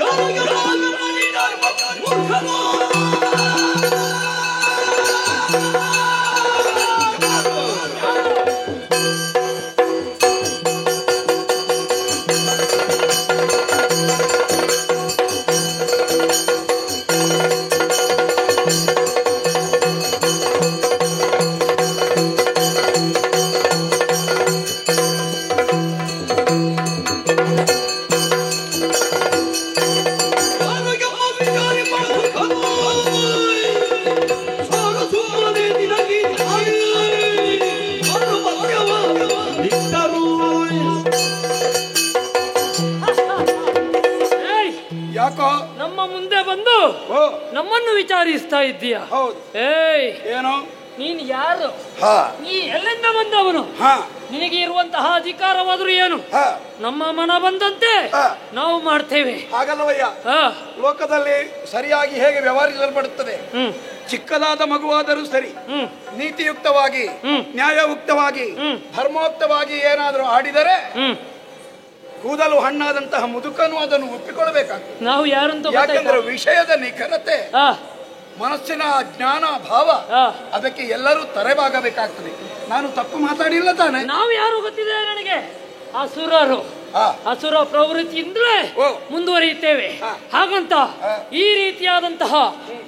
ನಮ್ಮ ಮುಂದೆ ಬಂದು ನಮ್ಮನ್ನು ವಿಚಾರಿಸ್ತಾ ಇದ್ದೀಯಾ? ಏಯ್, ಏನೋ ನೀನು ಯಾರು? ನೀ ಎಲ್ಲಿಂದ ಬಂದವನು? ನಿನಗೆ ಇರುವಂತಹ ಅಧಿಕಾರವಾದ್ರೂ ಏನು? ನಮ್ಮ ಮನ ಬಂದಂತೆ ನಾವು ಮಾಡ್ತೇವೆ. ಹಾಗಲ್ಲವಯ್ಯ, ಲೋಕದಲ್ಲಿ ಸರಿಯಾಗಿ ಹೇಗೆ ವ್ಯವಹರಿಸಲ್ಪಡುತ್ತದೆ. ಚಿಕ್ಕದಾದ ಮಗುವಾದರೂ ಸರಿ, ನೀತಿಯುಕ್ತವಾಗಿ, ನ್ಯಾಯಯುಕ್ತವಾಗಿ, ಧರ್ಮೋಕ್ತವಾಗಿ ಏನಾದರೂ ಆಡಿದರೆ ಕೂದಲು ಹಣ್ಣಾದಂತಹ ಮುದುಕನು ಅದನ್ನು ಒಪ್ಪಿಕೊಳ್ಳಬೇಕಾಗ್ತದೆ. ನಾವು ಯಾರಂತ? ಯಾಕಂದ್ರೆ ವಿಷಯದ ನಿಖರತೆ, ಮನಸ್ಸಿನ ಜ್ಞಾನ ಭಾವ, ಅದಕ್ಕೆ ಎಲ್ಲರೂ ತರೆಬಾಗಬೇಕಾಗ್ತದೆ. ನಾನು ತಪ್ಪು ಮಾತಾಡಿಲ್ಲ ತಾನೆ? ನಾವು ಯಾರು ಗೊತ್ತಿದೆ ನನಗೆ. ಅಸುರರು, ಅಸುರ ಪ್ರವೃತ್ತಿಯಿಂದಲೇ ಮುಂದುವರಿಯುತ್ತೇವೆ. ಹಾಗಂತ ಈ ರೀತಿಯಾದಂತಹ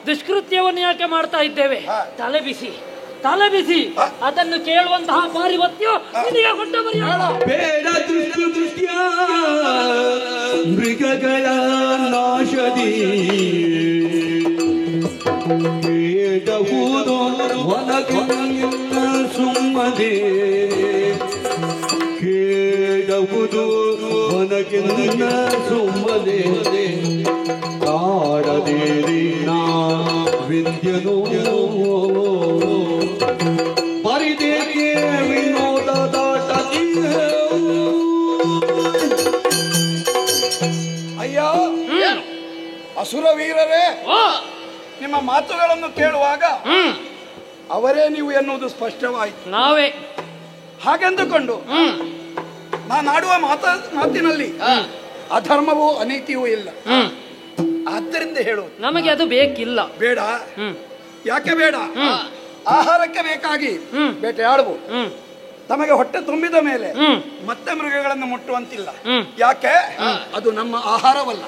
ದುಷ್ಕೃತ್ಯವನ್ನು ಯಾಕೆ ಮಾಡ್ತಾ ಇದ್ದೇವೆ? ತಲೆ ಬಿಸಿ ಅದನ್ನು ಕೇಳುವಂತಹ ಪಾರಿವತ್ಯ ನಿನಗೆ ಕೊಟ್ಟ ಮರ್ಯಾದ. ಬೇಡ ದೃಷ್ಟ್ಯ ಮೃಗಗಳ ನಾಶದಿ ಕೇಳಹುದು ವನಗಿನ್ನ ಸುಮ್ಮನೆ, ಕೇಳಹುದು ವನಗಿನ್ನ ಸುಮ್ಮನೆ ಕಾಡದೇರಿ ನಾ ವಿದ್ಯನೋ ಪರಿದೇಕೆ ವಿನೋದದಾಟದಿ. ಅಯ್ಯ ಅಸುರ ವೀರರೇ, ನಿಮ್ಮ ಮಾತುಗಳನ್ನು ಕೇಳುವಾಗ ಅವರೇ ನೀವು ಎನ್ನುವುದು ಸ್ಪಷ್ಟವಾಯಿತು. ನಾವೇ ಹಾಗೆಂದುಕೊಂಡು ನಾನಾಡುವ ಮಾತಿನಲ್ಲಿ ಅಧರ್ಮವೂ ಅನೀತಿಯೂ ಇಲ್ಲ. ಆದ್ದರಿಂದ ಹೇಳುವುದು ನಮಗೆ ಅದು ಬೇಕಿಲ್ಲ. ಬೇಡ. ಯಾಕೆ ಬೇಡ? ಆಹಾರಕ್ಕೆ ಬೇಕಾಗಿ ಬೇಟೆಯಾಡಬಹುದು. ತಮಗೆ ಹೊಟ್ಟೆ ತುಂಬಿದ ಮೇಲೆ ಮತ್ತೆ ಮೃಗಗಳನ್ನು ಮುಟ್ಟುವಂತಿಲ್ಲ. ಯಾಕೆ? ಅದು ನಮ್ಮ ಆಹಾರವಲ್ಲ.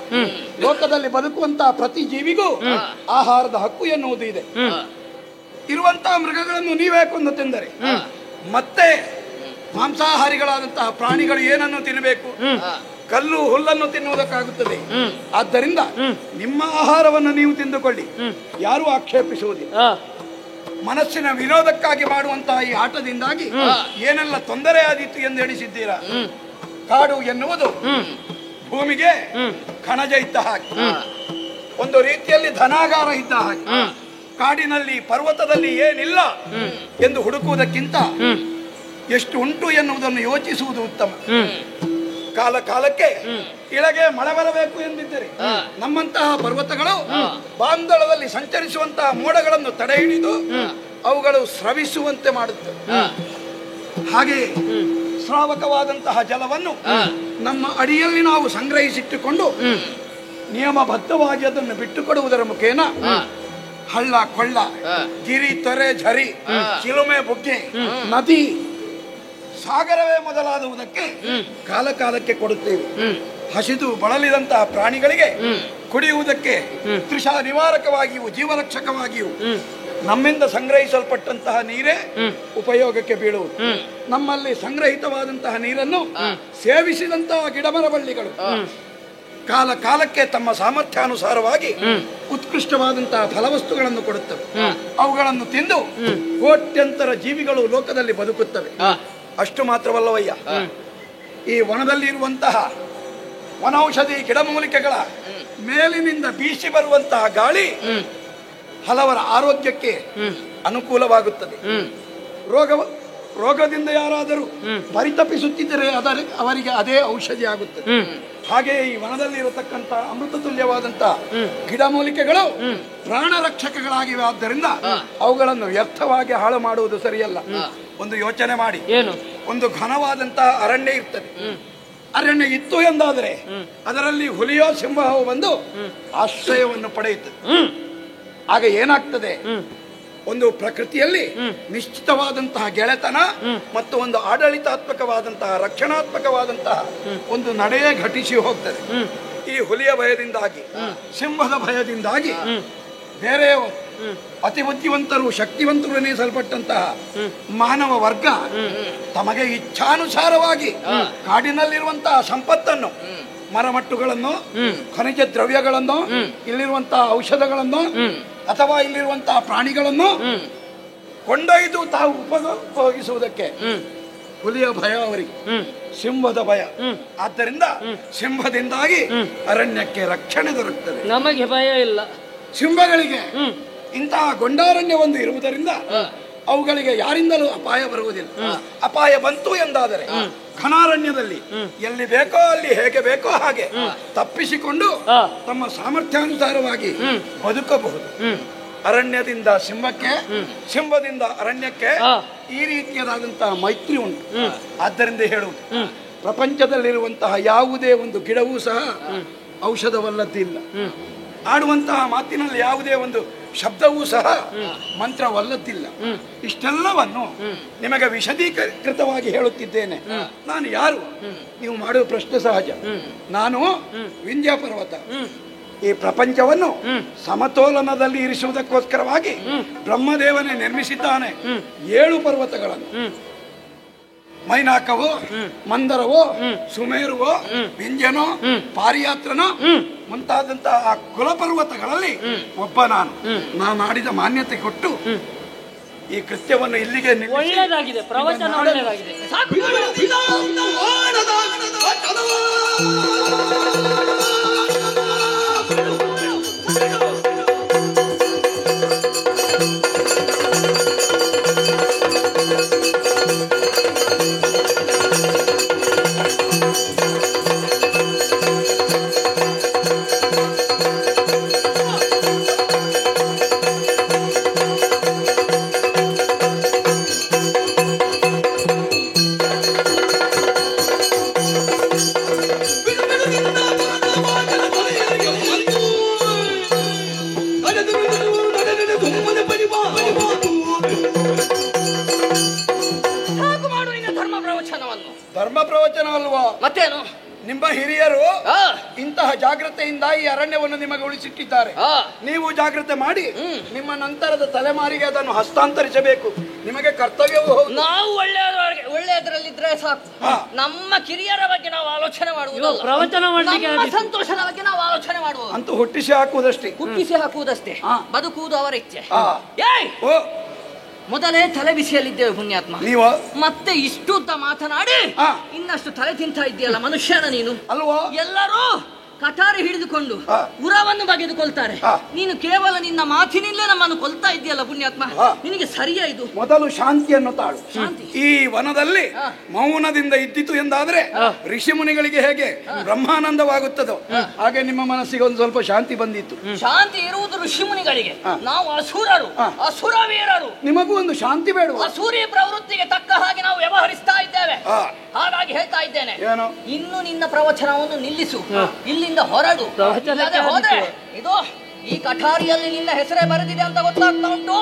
ಲೋಕದಲ್ಲಿ ಬದುಕುವಂತಹ ಪ್ರತಿ ಜೀವಿಗೂ ಆಹಾರದ ಹಕ್ಕು ಎನ್ನುವುದು ಇದೆ. ಇರುವಂತಹ ಮೃಗಗಳನ್ನು ನೀವೇ ಕೊಂದು ತಿಂದರೆ ಮತ್ತೆ ಮಾಂಸಾಹಾರಿಗಳಾದಂತಹ ಪ್ರಾಣಿಗಳು ಏನನ್ನು ತಿನ್ನಬೇಕು? ಕಲ್ಲು ಹುಲ್ಲನ್ನು ತಿನ್ನುವುದಕ್ಕಾಗುತ್ತದೆ. ಆದ್ದರಿಂದ ನಿಮ್ಮ ಆಹಾರವನ್ನು ನೀವು ತಿಂದುಕೊಳ್ಳಿ, ಯಾರೂ ಆಕ್ಷೇಪಿಸುವುದಿಲ್ಲ. ಮನಸ್ಸಿನ ವಿನೋದಕ್ಕಾಗಿ ಮಾಡುವಂತಹ ಈ ಆಟದಿಂದಾಗಿ ಏನೆಲ್ಲ ತೊಂದರೆ ಆದೀತು ಎಂದು ಎಣಿಸಿದ್ದೀರಾ? ಕಾಡು ಎನ್ನುವುದು ಭೂಮಿಗೆ ಕಣಜ ಇದ್ದ ಹಾಗೆ, ಒಂದು ರೀತಿಯಲ್ಲಿ ಧನಾಗಾರ ಇದ್ದ ಹಾಗೆ. ಕಾಡಿನಲ್ಲಿ ಪರ್ವತದಲ್ಲಿ ಏನಿಲ್ಲ ಎಂದು ಹುಡುಕುವುದಕ್ಕಿಂತ ಎಷ್ಟು ಉಂಟು ಎನ್ನುವುದನ್ನು ಯೋಚಿಸುವುದು ಉತ್ತಮ. ಕಾಲ ಕಾಲಕ್ಕೆ ಇಳಗೆ ಮಳೆ ಬರಬೇಕು ಎಂದಿದ್ದರೆ ನಮ್ಮಂತಹ ಪರ್ವತಗಳು ಬಾಂಧಳದಲ್ಲಿ ಸಂಚರಿಸುವಂತಹ ಮೋಡಗಳನ್ನು ತಡೆ ಹಿಡಿದು ಅವುಗಳು ಸ್ರವಿಸುವಂತೆ ಮಾಡುತ್ತವೆ. ಹಾಗೆಯೇ ಸ್ರಾವಕವಾದಂತಹ ಜಲವನ್ನು ನಮ್ಮ ಅಡಿಯಲ್ಲಿ ನಾವು ಸಂಗ್ರಹಿಸಿಟ್ಟುಕೊಂಡು ನಿಯಮಬದ್ಧವಾಗಿ ಅದನ್ನು ಬಿಟ್ಟುಕೊಡುವುದರ ಮುಖೇನ ಹಳ್ಳ ಕೊಳ್ಳ, ಗಿರಿ, ತೊರೆ, ಝರಿ, ಚಿಲುಮೆ, ಬುಗ್ಗೆ, ನದಿ, ಸಾಗರವೇ ಮೊದಲಾದುವುದಕ್ಕೆ ಕಾಲ ಕಾಲಕ್ಕೆ ಕೊಡುತ್ತೇವೆ. ಹಸಿದು ಬಳಲಿದಂತಹ ಪ್ರಾಣಿಗಳಿಗೆ ಕುಡಿಯುವುದಕ್ಕೆ ತೃಷಾ ನಿವಾರಕವಾಗಿಯೂ ಜೀವರಕ್ಷಕವಾಗಿಯೂ ನಮ್ಮಿಂದ ಸಂಗ್ರಹಿಸಲ್ಪಟ್ಟಂತಹ ನೀರೇ ಉಪಯೋಗಕ್ಕೆ ಬೀಳುವುದು. ನಮ್ಮಲ್ಲಿ ಸಂಗ್ರಹಿತವಾದಂತಹ ನೀರನ್ನು ಸೇವಿಸಿದಂತಹ ಗಿಡಮರಬಳ್ಳಿಗಳು ಕಾಲ ಕಾಲಕ್ಕೆ ತಮ್ಮ ಸಾಮರ್ಥ್ಯಾನುಸಾರವಾಗಿ ಉತ್ಕೃಷ್ಟವಾದಂತಹ ಫಲವಸ್ತುಗಳನ್ನು ಕೊಡುತ್ತವೆ. ಅವುಗಳನ್ನು ತಿಂದು ಕೋಟ್ಯಂತರ ಜೀವಿಗಳು ಲೋಕದಲ್ಲಿ ಬದುಕುತ್ತವೆ. ಅಷ್ಟು ಮಾತ್ರವಲ್ಲವಯ್ಯ, ಈ ವನದಲ್ಲಿ ಇರುವಂತಹ ವನೌಷಧಿ ಗಿಡಮೂಲಿಕೆಗಳ ಮೇಲಿನಿಂದ ಬೀಸಿ ಬರುವಂತಹ ಗಾಳಿ ಹಲವರ ಆರೋಗ್ಯಕ್ಕೆ ಅನುಕೂಲವಾಗುತ್ತದೆ. ರೋಗದಿಂದ ಯಾರಾದರೂ ಪರಿತಪಿಸುತ್ತಿದ್ದರೆ ಅವರಿಗೆ ಅದೇ ಔಷಧಿ ಆಗುತ್ತದೆ. ಹಾಗೆಯೇ ಈ ವನದಲ್ಲಿ ಇರತಕ್ಕಂಥ ಅಮೃತ ತುಲ್ಯವಾದಂತಹ ಗಿಡಮೂಲಿಕೆಗಳು ಪ್ರಾಣ ರಕ್ಷಕಗಳಾಗಿವೆ. ಆದ್ದರಿಂದ ಅವುಗಳನ್ನು ವ್ಯರ್ಥವಾಗಿ ಹಾಳು ಮಾಡುವುದು ಸರಿಯಲ್ಲ. ಒಂದು ಯೋಚನೆ ಮಾಡಿ, ಒಂದು ಘನವಾದಂತಹ ಅರಣ್ಯ ಇರ್ತದೆ. ಅರಣ್ಯ ಇತ್ತು ಎಂದಾದರೆ ಅದರಲ್ಲಿ ಹುಲಿಯೋ ಸಿಂಹವೋ ಬಂದು ಆಶ್ರಯವನ್ನು ಪಡೆಯುತ್ತದೆ. ಆಗ ಏನಾಗ್ತದೆ? ಒಂದು ಪ್ರಕೃತಿಯಲ್ಲಿ ನಿಶ್ಚಿತವಾದಂತಹ ಗೆಳೆತನ ಮತ್ತು ಒಂದು ಆಡಳಿತಾತ್ಮಕವಾದಂತಹ ರಕ್ಷಣಾತ್ಮಕವಾದಂತಹ ಒಂದು ನಡೆಯೇ ಘಟಿಸಿ ಹೋಗ್ತದೆ. ಈ ಹುಲಿಯ ಭಯದಿಂದಾಗಿ, ಸಿಂಹದ ಭಯದಿಂದಾಗಿ ಬೇರೆ ಅತಿ ಬುದ್ಧಿವಂತರು, ಶಕ್ತಿವಂತರು ಎನಿಸಲ್ಪಟ್ಟಂತಹ ಮಾನವ ವರ್ಗ ತಮಗೆ ಇಚ್ಛಾನುಸಾರವಾಗಿ ಕಾಡಿನಲ್ಲಿರುವಂತಹ ಸಂಪತ್ತನ್ನು, ಮರಮಟ್ಟುಗಳನ್ನು, ಖನಿಜ ದ್ರವ್ಯಗಳನ್ನು, ಇಲ್ಲಿರುವಂತಹ ಔಷಧಗಳನ್ನು ಅಥವಾ ಇಲ್ಲಿರುವಂತಹ ಪ್ರಾಣಿಗಳನ್ನು ಕೊಂಡೊಯ್ದು ತಾವು ಉಪಯೋಗಿಸುವುದಕ್ಕೆ ಹುಲಿಯ ಭಯ ಅವರಿಗೆ, ಸಿಂಹದ ಭಯ. ಆದ್ದರಿಂದ ಸಿಂಹದಿಂದಾಗಿ ಅರಣ್ಯಕ್ಕೆ ರಕ್ಷಣೆ ದೊರಕುತ್ತದೆ. ನಮಗೆ ಭಯ ಇಲ್ಲ. ಸಿಂಹಗಳಿಗೆ ಇಂತಹ ಗೊಂಡಾರಣ್ಯ ಒಂದು ಇರುವುದರಿಂದ ಅವುಗಳಿಗೆ ಯಾರಿಂದಲೂ ಅಪಾಯ ಬರುವುದಿಲ್ಲ. ಅಪಾಯ ಬಂತು ಎಂದಾದರೆ ಘನಾರಣ್ಯದಲ್ಲಿ ಎಲ್ಲಿ ಬೇಕೋ ಅಲ್ಲಿ, ಹೇಗೆ ಬೇಕೋ ಹಾಗೆ ತಪ್ಪಿಸಿಕೊಂಡು ತಮ್ಮ ಸಾಮರ್ಥ್ಯಾನುಸಾರವಾಗಿ ಬದುಕಬಹುದು. ಅರಣ್ಯದಿಂದ ಸಿಂಹಕ್ಕೆ, ಸಿಂಹದಿಂದ ಅರಣ್ಯಕ್ಕೆ ಈ ರೀತಿಯಾದಂತಹ ಮೈತ್ರಿ ಉಂಟು. ಆದ್ದರಿಂದ ಹೇಳುವುದು, ಪ್ರಪಂಚದಲ್ಲಿರುವಂತಹ ಯಾವುದೇ ಒಂದು ಗಿಡವೂ ಸಹ ಔಷಧವಲ್ಲದ್ದಿಲ್ಲ. ಆಡುವಂತಹ ಮಾತಿನಲ್ಲಿ ಯಾವುದೇ ಒಂದು ಶಬ್ದವೂ ಸಹ ಮಂತ್ರವಲ್ಲದ್ದಿಲ್ಲ. ಇಷ್ಟೆಲ್ಲವನ್ನು ನಿಮಗೆ ವಿಶದೀಕೃತವಾಗಿ ಹೇಳುತ್ತಿದ್ದೇನೆ. ನಾನು ಯಾರು? ನೀವು ಮಾಡುವ ಪ್ರಶ್ನೆ ಸಹಜ. ನಾನು ವಿಂಧ್ಯ ಪರ್ವತ. ಈ ಪ್ರಪಂಚವನ್ನು ಸಮತೋಲನದಲ್ಲಿ ಇರಿಸುವುದಕ್ಕೋಸ್ಕರವಾಗಿ ಬ್ರಹ್ಮದೇವನೇ ನಿರ್ಮಿಸಿದ್ದಾನೆ 7 ಪರ್ವತಗಳನ್ನು. ಮೈನಾಕವೋ, ಮಂದರವೋ, ಸುಮೇರುವೋ, ವಿಂಧ್ಯನೋ, ಪಾರಿಯಾತ್ರನೋ ಮುಂತಾದಂತಹ ಆ ಕುಲಪರ್ವತಗಳಲ್ಲಿ ಒಬ್ಬ ನಾನು ಮಾಡಿದ ಮಾನ್ಯತೆ ಕೊಟ್ಟು ಈ ಕೃತ್ಯವನ್ನು ಇಲ್ಲಿಗೆ ಒಳ್ಳೆಯದಾಗಿದೆ. ಪ್ರವಚನ ಒಳ್ಳೆಯದಾಗಿದೆ. ಸಾಕು ಮಾಡು ನಿನ್ನ ಧರ್ಮ ಪ್ರವಚನವನ್ನು. ಧರ್ಮ ಪ್ರವಚನ ಅಲ್ವಾ? ಮತ್ತೇನು? ನಿಮ್ಮ ಹಿರಿಯರು ಆ, ಇಂತಹ ಜಾಗ್ರತೆಯಿಂದ ಈ ಅರಣ್ಯವನ್ನು ನಿಮಗೆ ಉಳಿಸಿಟ್ಟಿದ್ದಾರೆ. ಆ, ನೀವು ಜಾಗ್ರತೆ ಮಾಡಿ ನಿಮ್ಮ ನಂತರದ ತಲೆಮಾರಿಗೆ ಅದನ್ನು ಹಸ್ತಾಂತರಿಸಬೇಕು. ನಿಮಗೆ ಕರ್ತವ್ಯವೂ ಹೌದು. ನಾವು ಒಳ್ಳೆಯದರಲ್ಲಿದ್ರೆ ಸಾಕು. ನಮ್ಮ ಕಿರಿಯರ ಬಗ್ಗೆ ನಾವು ಆಲೋಚನೆ ಮಾಡುವುದಲ್ಲ, ಪ್ರವಚನ ಮಾಡ್ಲಿಕ್ಕೆ ನಮ್ಮ ಸಂತೋಷದ ಬಗ್ಗೆ ನಾವು ಆಲೋಚನೆ ಮಾಡುವುದು. ಅಂತೂ ಹುಟ್ಟಿಸಿ ಹಾಕುವುದಷ್ಟೇ, ಹುಟ್ಟಿಸಿ ಹಾಕುವುದಷ್ಟೇ, ಬದುಕುವುದು ಅವರ ಇಚ್ಛೆ. ಏಯ್, ಓ ಮೊದಲೇ ತಲೆ ಬಿಸಿಯಲ್ಲಿದ್ದೇವೆ ಪುಣ್ಯಾತ್ಮ, ನೀವು ಮತ್ತೆ ಇಷ್ಟುದ್ದ ಮಾತನಾಡಿ ಇನ್ನಷ್ಟು ತಲೆ ತಿಂತ ಇದೆಯಲ್ಲ ಮನುಷ್ಯನ ನೀನು. ಅಲ್ವೋ? ಎಲ್ಲರೂ ಕಟಾರಿ ಹಿಡಿದುಕೊಂಡು ಉರವನ್ನು ಬಗೆದುಕೊಳ್ತಾರೆ, ನೀನು ಕೇವಲ ನಿನ್ನ ಮಾತಿನಿಂದಲೇ ನಮ್ಮನ್ನು ಕೊಲ್ತಾ ಇದೆಯಲ್ಲ ಪುಣ್ಯಾತ್ಮ. ನಿನಗೆ ಸರಿಯಾ ಇದು? ಮೊದಲು ಶಾಂತಿಯನ್ನು ತಾಳು. ಶಾಂತಿ ಈ ವನದಲ್ಲಿ ಮೌನದಿಂದ ಇದ್ದಿತು ಎಂದಾದ್ರೆ ಋಷಿ ಮುನಿಗಳಿಗೆ ಹೇಗೆ ಬ್ರಹ್ಮಾನಂದವಾಗುತ್ತದೋ ಹಾಗೆ ನಿಮ್ಮ ಮನಸ್ಸಿಗೆ ಒಂದು ಸ್ವಲ್ಪ ಶಾಂತಿ ಬಂದಿತ್ತು. ಶಾಂತಿ ಇರುವುದು ಋಷಿ ಮುನಿಗಳಿಗೆ, ನಾವು ಅಸುರರು, ಅಸುರವೀರರು. ನಿಮಗೂ ಒಂದು ಶಾಂತಿ ಬೇಡ? ಅಸೂರಿ ಪ್ರವೃತ್ತಿಗೆ ತಕ್ಕ ಹಾಗೆ ನಾವು ವ್ಯವಹರಿಸ್ತಾ ಇದ್ದೇವೆ. ಹಾಗಾಗಿ ಹೇಳ್ತಾ ಇದ್ದೇನೆ, ಏನು? ಇನ್ನು ನಿನ್ನ ಪ್ರವಚನವನ್ನು ನಿಲ್ಲಿಸು, ಇಲ್ಲಿಂದ ಹೊರಡು. ಇಲ್ಲದೆ ಹೋದ್ರೆ ಇದು ಈ ಕಠಾರಿಯಲ್ಲಿ ನಿನ್ನ ಹೆಸರೇ ಬರೆದಿದೆ ಅಂತ ಗೊತ್ತಾಗ್ತಾ ಉಂಟು.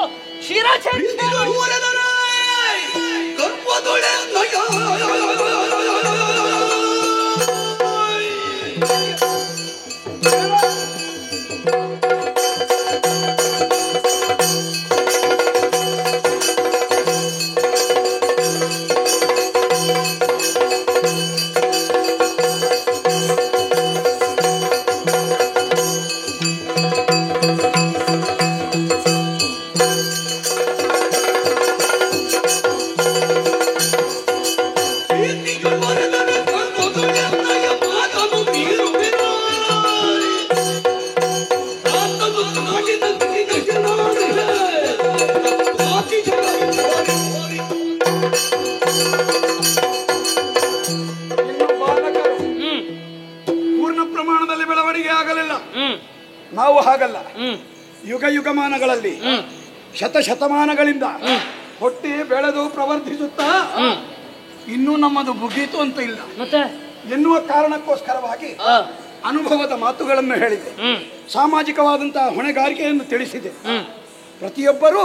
ಪೂರ್ಣ ಪ್ರಮಾಣದಲ್ಲಿ ಬೆಳವಣಿಗೆ ಆಗಲಿಲ್ಲ. ನಾವು ಹಾಗಲ್ಲ. ಯುಗ ಯುಗಮಾನಗಳಲ್ಲಿ ಶತಶತಮಾನಗಳಿಂದ ಹೊಟ್ಟಿ ಬೆಳೆದು ಪ್ರವರ್ಧಿಸುತ್ತಾ ಇನ್ನೂ ನಮ್ಮದು ಮುಗೀತು ಅಂತ ಇಲ್ಲ ಎನ್ನುವ ಕಾರಣಕ್ಕೋಸ್ಕರವಾಗಿ ಅನುಭವದ ಮಾತುಗಳನ್ನು ಹೇಳಿದೆ. ಸಾಮಾಜಿಕವಾದಂತಹ ಹೊಣೆಗಾರಿಕೆಯನ್ನು ತಿಳಿಸಿದೆ. ಪ್ರತಿಯೊಬ್ಬರೂ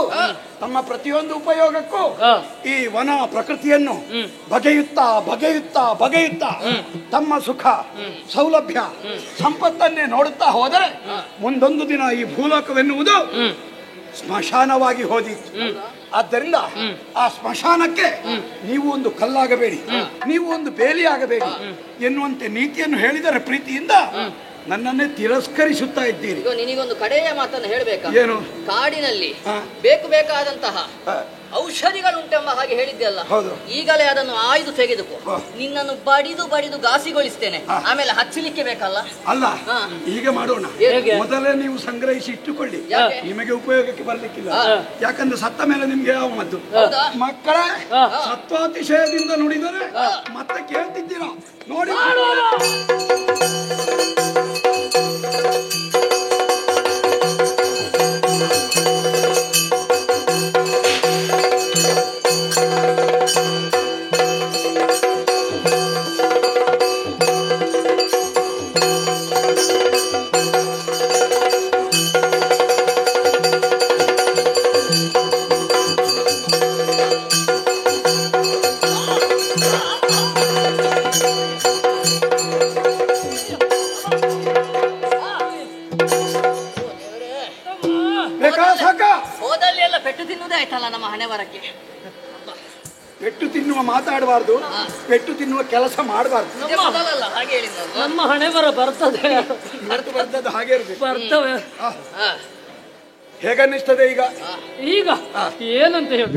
ತಮ್ಮ ಪ್ರತಿಯೊಂದು ಉಪಯೋಗಕ್ಕೂ ಈ ವನ ಪ್ರಕೃತಿಯನ್ನು ಬಗೆಯುತ್ತಾ ತಮ್ಮ ಸುಖ ಸೌಲಭ್ಯ ಸಂಪತ್ತನ್ನೇ ನೋಡುತ್ತಾ ಹೋದರೆ ಮುಂದೊಂದು ದಿನ ಈ ಭೂಲೋಕವೆನ್ನುವುದು ಸ್ಮಶಾನವಾಗಿ ಹೋದಿತ್ತು. ಆದ್ದರಿಂದ ಆ ಸ್ಮಶಾನಕ್ಕೆ ನೀವು ಒಂದು ಕಲ್ಲಾಗಬೇಡಿ, ನೀವು ಒಂದು ಬೇಲಿಯಾಗಬೇಡಿ ಎನ್ನುವಂತೆ ನೀತಿಯನ್ನು ಹೇಳಿದರೆ ಪ್ರೀತಿಯಿಂದ ನನ್ನನ್ನೇ ತಿರಸ್ಕರಿಸುತ್ತಾ ಇದ್ದೀರಿ. ನಿನಗೊಂದು ಕಡೆಯ ಮಾತನ್ನು ಹೇಳಬೇಕಾ? ಏನು? ಕಾಡಿನಲ್ಲಿ ಬೇಕಾದಂತಹ ಔಷಧಿಗಳುಂಟೆಂಬ ಹಾಗೆ ಹೇಳಿದ್ದೆಲ್ಲ, ಈಗಲೇ ಅದನ್ನು ಆಯ್ದು ತೆಗೆದುಕೋ. ನಿನ್ನನ್ನು ಬಡಿದು ಗಾಸಿಗೊಳಿಸ್ತೇನೆ, ಆಮೇಲೆ ಹಚ್ಚಲಿಕ್ಕೆ ಬೇಕಲ್ಲ. ಅಲ್ಲ, ಈಗ ಮಾಡೋಣ. ಮೊದಲೇ ನೀವು ಸಂಗ್ರಹಿಸಿ ಇಟ್ಟುಕೊಳ್ಳಿ, ನಿಮಗೆ ಉಪಯೋಗಕ್ಕೆ ಬರ್ಲಿಕ್ಕಿಲ್ಲ. ಯಾಕಂದ್ರೆ ಸತ್ತ ಮೇಲೆ ನಿಮ್ಗೆ ಯಾವ ಮದ್ದು? ಮಕ್ಕಳ ಸತ್ವಾತಿಶಯದಿಂದ ನುಡಿದರೆ ಮತ್ತೆ ಕೇಳ್ತಿದ್ದೀರಾ ನೋಡಿ. ಹೋದಲ್ಲಿ ಎಲ್ಲ ಪೆಟ್ಟು ತಿನ್ನುವುದೇ ಆಯ್ತಲ್ಲ ನಮ್ಮ ಹಣೆ ಬರಕ್ಕೆ. ಪೆಟ್ಟು ತಿನ್ನುವ ಮಾತಾಡಬಾರ್ದು, ಪೆಟ್ಟು ತಿನ್ನುವ ಕೆಲಸ ಮಾಡಬಾರ್ದು. ಹಾಗೆ ಹೇಳಿ ನಮ್ಮ ಹಣೆ ಬರ ಬರ್ತದೆ, ಬರ್ತದ್ದು ಹಾಗೆ ಇರ್ಬೇಕು. ಬರ್ತವೆ. ಹೇಗನ್ನಿಸ್ತದೆ ಈಗ? ಈಗ ಏನಂತ ಹೇಳಿ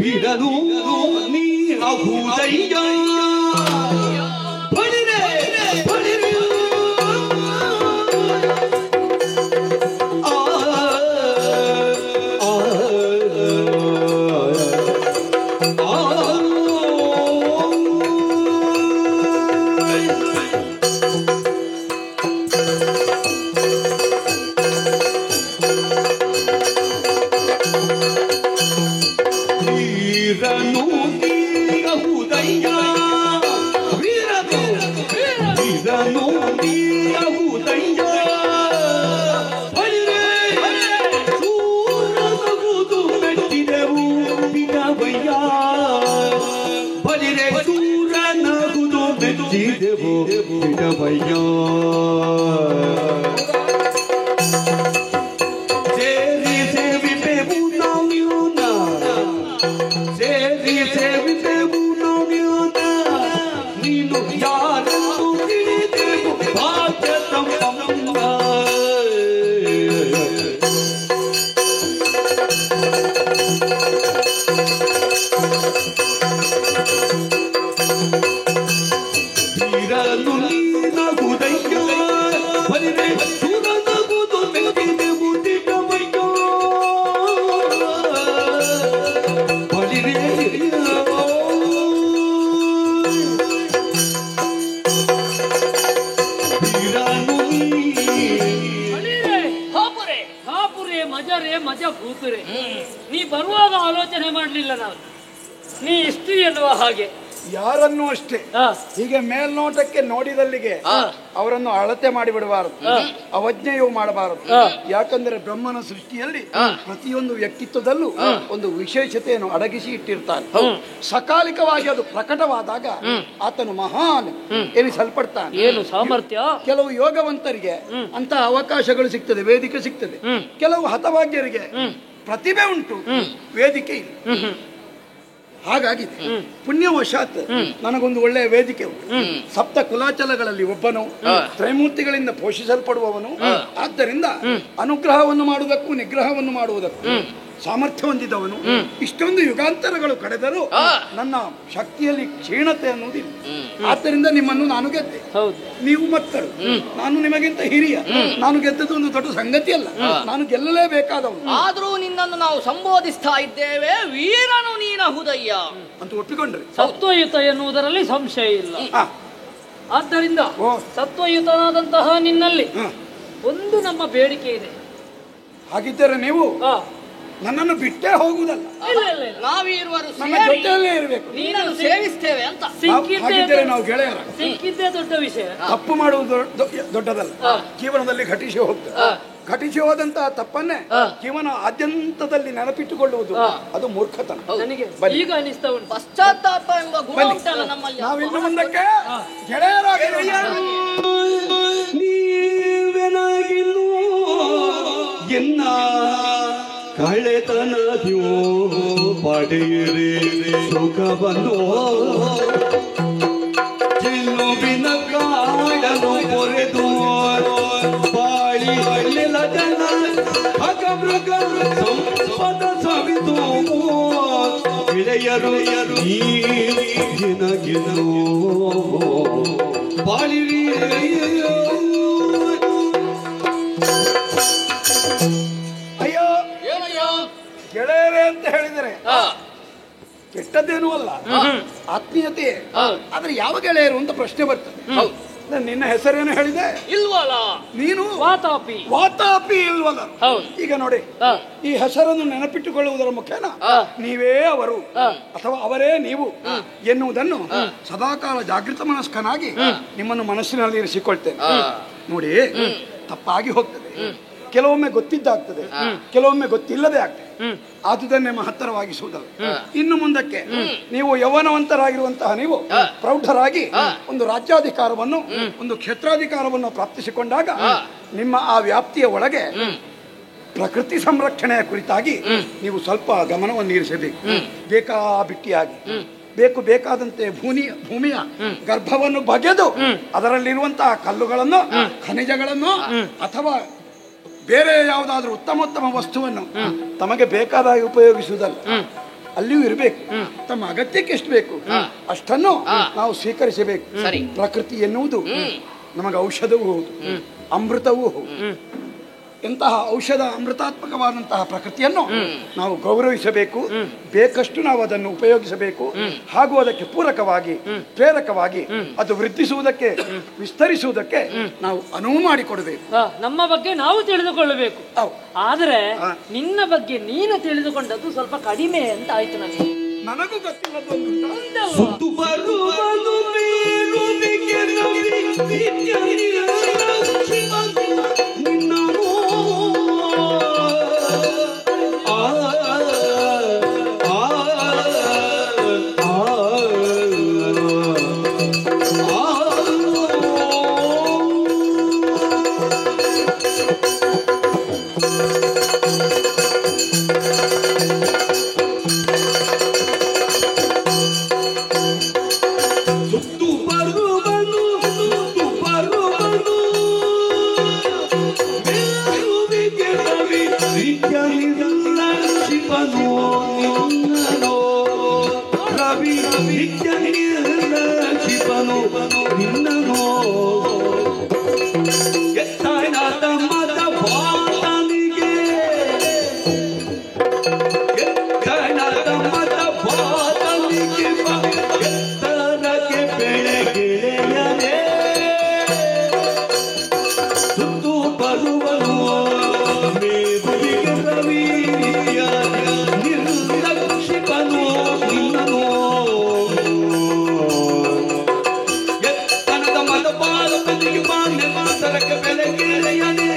ಬಲಿರೆ ಸೂರನಗುದು ಮೆಚ್ಚಿದೆವು ಮುಟ್ಟಿದವಯ್ಯ ಸೇರಿ ಸೇವಿಪೆವು ನಾವ್ಯೂನ ಸೇರಿ ಸೇವಿಪೆವು ನಾವ್ಯೂನ ನೀನು ಯಾರನ್ನು ತಿಳಿದೆವು ಭಾಗ್ಯ ತಮ್ಮ ೀರನು ನೀನಗುದಯ್ಯ ಬಲಿರೆ ಸುರನಗುದು ಮೆಚ್ಚಿದೆ ಮುಟ್ಟಿದವಯ್ಯ ಬಲಿರೆ ೀರನು ಹಾಪುರೆ ಹಾಪುರೆ ಮಜರೆ ಮಜ ಭೂತುರೆ ನೀ ಬರುವಾಗ ಆಲೋಚನೆ ಮಾಡ್ಲಿಲ್ಲ ನಾವು ನೀ ಇಷ್ಟು ಎನ್ನುವ ಹಾಗೆ ಯಾರನ್ನೂ ಅಷ್ಟೇ ಆ, ಹೀಗೆ ಮೇಲ್ನೋಟಕ್ಕೆ ನೋಡಿದಲ್ಲಿಗೆ ಅವರನ್ನು ಅಳತೆ ಮಾಡಿಬಿಡಬಾರದು, ಅವಜ್ಞೆಯೂ ಮಾಡಬಾರದು. ಯಾಕಂದ್ರೆ ಬ್ರಹ್ಮನ ಸೃಷ್ಟಿಯಲ್ಲಿ ಪ್ರತಿಯೊಂದು ವ್ಯಕ್ತಿತ್ವದಲ್ಲೂ ಒಂದು ವಿಶೇಷತೆಯನ್ನು ಅಡಗಿಸಿ ಇಟ್ಟಿರ್ತಾನೆ. ಸಕಾಲಿಕವಾಗಿ ಅದು ಪ್ರಕಟವಾದಾಗ ಆತನು ಮಹಾನ್ ಎನಿಸಲ್ಪಡ್ತಾನೆ. ಏನು ಸಾಮರ್ಥ್ಯ! ಕೆಲವು ಯೋಗವಂತರಿಗೆ ಅಂತ ಅವಕಾಶಗಳು ಸಿಗ್ತದೆ, ವೇದಿಕೆ ಸಿಗ್ತದೆ. ಕೆಲವು ಹತಭಾಗ್ಯರಿಗೆ ಪ್ರತಿಭೆ ಉಂಟು, ವೇದಿಕೆ ಇಲ್ಲ. ಹಾಗಾಗಿದೆ. ಪುಣ್ಯವಶಾತ್ ನನಗೊಂದು ಒಳ್ಳೆಯ ವೇದಿಕೆ ಉಂಟು. ಸಪ್ತ ಕುಲಾಚಲಗಳಲ್ಲಿ ಒಬ್ಬನು, ತ್ರೈಮೂರ್ತಿಗಳಿಂದ ಪೋಷಿಸಲ್ಪಡುವವನು. ಆದ್ದರಿಂದ ಅನುಗ್ರಹವನ್ನು ಮಾಡುವುದಕ್ಕೂ ನಿಗ್ರಹವನ್ನು ಮಾಡುವುದಕ್ಕೂ ಸಾಮರ್ಥ್ಯ ಹೊಂದಿದವನು. ಇಷ್ಟೊಂದು ಯುಗಾಂತರಗಳು ಕಳೆದರೂ ನನ್ನ ಶಕ್ತಿಯಲ್ಲಿ ಕ್ಷೀಣತೆ ಅನ್ನುವುದಿಲ್ಲ. ಆದ್ದರಿಂದ ನಿಮ್ಮನ್ನು ನಾನು ಗೆದ್ದೆ. ನೀವು ಮಕ್ಕಳು, ನಾನು ನಿಮಗಿಂತ ಹಿರಿಯ. ನಾನು ಗೆದ್ದದ್ದು ಒಂದು ದೊಡ್ಡ ಸಂಗತಿ ಅಲ್ಲ, ನಾನು ಗೆಲ್ಲಲೇಬೇಕಾದವನು. ಆದ್ರೂ ನಿನ್ನನ್ನು ನಾವು ಸಂಬೋಧಿಸ್ತಾ ಇದ್ದೇವೆ, ವೀರನು ನೀನಹುದಯ್ಯ ಅಂತ ಒಪ್ಪಿಕೊಂಡ್ರೆ ಸತ್ವಯುತ ಎನ್ನುವುದರಲ್ಲಿ ಸಂಶಯ ಇಲ್ಲ. ಆದ್ದರಿಂದ ಸತ್ವಯುತನಾದಂತಹ ನಿನ್ನಲ್ಲಿ ಒಂದು ನಮ್ಮ ಬೇಡಿಕೆ ಇದೆ. ಹಾಗಿದ್ದರೆ ನೀವು ನನ್ನನ್ನು ಬಿಟ್ಟೇ ಹೋಗುವುದಲ್ಲ, ನಾವೀರುವರು ನನ್ನ ಜೊತೆಯಲ್ಲೇ ಇರಬೇಕು. ನೀನನ್ನು ಸೇವಿಸ್ತೇವೆ ಅಂತ. ಹಾಗಿದ್ದರೆ ನಾವು ಗೆಳೆಯರ. ಸಿಕ್ಕಿದ್ದೇ ದೊಡ್ಡ ವಿಷಯ. ತಪ್ಪು ಮಾಡುವುದು ದೊಡ್ಡದಲ್ಲ, ಜೀವನದಲ್ಲಿ ಘಟಿಸಿ ಹೋಗ್ತದೆ. ಘಟಿಸಿ ಹೋದಂತಹ ತಪ್ಪನ್ನೇ ಜೀವನ ಆದ್ಯಂತದಲ್ಲಿ ನೆನಪಿಟ್ಟುಕೊಳ್ಳುವುದು ಅದು ಮೂರ್ಖತನ. ನನಗೆ ಈಗ ಅನಿಸ್ತಾ ಉಂಟು, ಪಶ್ಚಾತ್ತಾಪ ಎಂಬ ಗುಣ ಉಂಟಲ್ಲ ನಮ್ಮಲ್ಲಿ. ನಾವಿನ್ನು ಮುಂದಕ್ಕೆ ಗೆಳೆಯರಾಗಿ ನೀವೆನಾಗಿಲ್ಲೋ ಎನ್ನ ಕಳೆತನದ್ಯೋ ಪಡೆಯಿರಿ ಸುಖವನ್ನು ಚೆಲುವಿನ ಕಾಡನು ಕೊರೆದು ಬಾಳಿ ನೆಲಜನ ಅಗಮೃಗ ಸಂಪದ ಸವಿದು ಗೆಳೆಯರು ನೀನಗಿನೋ ಬಾಳಿರಿ. ಅಯ್ಯೋ ಗೆಳೆಯರೇ ಅಂತ ಹೇಳಿದರೆ ಕೆಟ್ಟದ್ದೇನೂ ಅಲ್ಲ, ಆತ್ಮೀಯತೆ. ಆದ್ರೆ ಯಾವ ಗೆಳೆಯರು ಅಂತ ಪ್ರಶ್ನೆ ಬರ್ತದೆ. ನಿನ್ನ ಹೆಸರೇನು ಹೇಳಿದೆ? ಇಲ್ವಲ್ಲ, ನೀನು ವಾತಾಪಿ. ವಾತಾಪಿ ಇಲ್ವಲ್ಲ. ಈಗ ನೋಡಿ, ಈ ಹೆಸರನ್ನು ನೆನಪಿಟ್ಟುಕೊಳ್ಳುವುದರ ಮುಖೇನ ನೀವೇ ಅವರು ಅಥವಾ ಅವರೇ ನೀವು ಎನ್ನುವುದನ್ನು ಸದಾಕಾಲ ಜಾಗೃತ ಮನಸ್ಕನಾಗಿ ನಿಮ್ಮನ್ನು ಮನಸ್ಸಿನಲ್ಲಿ ಇರಿಸಿಕೊಳ್ತೇನೆ. ನೋಡಿ, ತಪ್ಪಾಗಿ ಹೋಗ್ತದೆ, ಕೆಲವೊಮ್ಮೆ ಗೊತ್ತಿದ್ದಾಗ್ತದೆ, ಕೆಲವೊಮ್ಮೆ ಗೊತ್ತಿಲ್ಲದೆ ಆಗ್ತದೆ. ಆದುದನ್ನೇ ಮಹತ್ತರವಾಗಿಸುವುದಲ್ಲ. ಇನ್ನು ಮುಂದಕ್ಕೆ ನೀವು ಯೌವನವಂತರಾಗಿರುವಂತಹ ನೀವು ಪ್ರೌಢರಾಗಿ ಒಂದು ರಾಜ್ಯಾಧಿಕಾರವನ್ನು, ಒಂದು ಕ್ಷೇತ್ರಾಧಿಕಾರವನ್ನು ಪ್ರಾಪ್ತಿಸಿಕೊಂಡಾಗ ನಿಮ್ಮ ಆ ವ್ಯಾಪ್ತಿಯ ಒಳಗೆ ಪ್ರಕೃತಿ ಸಂರಕ್ಷಣೆಯ ಕುರಿತಾಗಿ ನೀವು ಸ್ವಲ್ಪ ಗಮನವನ್ನು ಇರಿಸಬೇಕು. ಬೇಕಾಬಿಟ್ಟಿಯಾಗಿ ಬೇಕಾದಂತೆ ಭೂಮಿಯ ಗರ್ಭವನ್ನು ಬಗೆದು ಅದರಲ್ಲಿರುವಂತಹ ಕಲ್ಲುಗಳನ್ನು, ಖನಿಜಗಳನ್ನು ಅಥವಾ ಬೇರೆ ಯಾವುದಾದ್ರೂ ಉತ್ತಮೋತ್ತಮ ವಸ್ತುವನ್ನು ತಮಗೆ ಬೇಕಾದಾಗಿ ಉಪಯೋಗಿಸುವುದಲ್ಲ, ಅಲ್ಲಿಯೂ ಇರಬೇಕು. ತಮ್ಮ ಅಗತ್ಯಕ್ಕೆ ಎಷ್ಟು ಬೇಕು ಅಷ್ಟನ್ನು ನಾವು ಸ್ವೀಕರಿಸಬೇಕು. ಪ್ರಕೃತಿ ಎನ್ನುವುದು ನಮಗೆ ಔಷಧವೂ ಹೌದು, ಅಮೃತವೂ ಹೌದು. ಎಂತಹ ಔಷಧ ಅಮೃತಾತ್ಮಕವಾದಂತಹ ಪ್ರಕೃತಿಯನ್ನು ನಾವು ಗೌರವಿಸಬೇಕು. ಬೇಕಷ್ಟು ನಾವು ಅದನ್ನು ಉಪಯೋಗಿಸಬೇಕು. ಹಾಗೂ ಅದಕ್ಕೆ ಪೂರಕವಾಗಿ, ಪ್ರೇರಕವಾಗಿ ಅದು ವೃದ್ಧಿಸುವುದಕ್ಕೆ, ವಿಸ್ತರಿಸುವುದಕ್ಕೆ ನಾವು ಅನುವು ಮಾಡಿಕೊಡಬೇಕು. ನಮ್ಮ ಬಗ್ಗೆ ನಾವು ತಿಳಿದುಕೊಳ್ಳಬೇಕು. ಆದರೆ ನಿನ್ನ ಬಗ್ಗೆ ನೀನು ತಿಳಿದುಕೊಂಡದ್ದು ಸ್ವಲ್ಪ ಕಡಿಮೆ ಅಂತ ಆಯ್ತು ನನಗೆ. ನನಗೂ ಗೊತ್ತಿಲ್ಲದೊಂದು ಸುತ್ತು ಬರುವುದು ಬೇರುವಿಗೆ ಶಿವನೋ ನಿನ್ನನೋ ರವಿ ನಿತ್ಯ ಶಿವನೋ ನಿನ್ನನೋ ಎತ್ತನಾದ ಮದ ಬಾತನಿಗೆ ಎತ್ತನಾದ ಮದ ಬಾತನಿಗೆ ಎತ್ತರಕ್ಕೆ ಬೆಳಗೆಳೆಯನೇ ಸುತ್ತು ಬರುವನು ಮೇಗುವಿಗೆ ರವಿಯ ನಿರ್ಲಕ್ಷಿಪನು ನಿನ್ನನೋ ಎತ್ತನದ ಮದ ಬಾತನಿಗೆ ಮಾನ್ಯ ಮಾತರಕ್ಕೆ ಬೆಳಗೆಳೆಯನೇ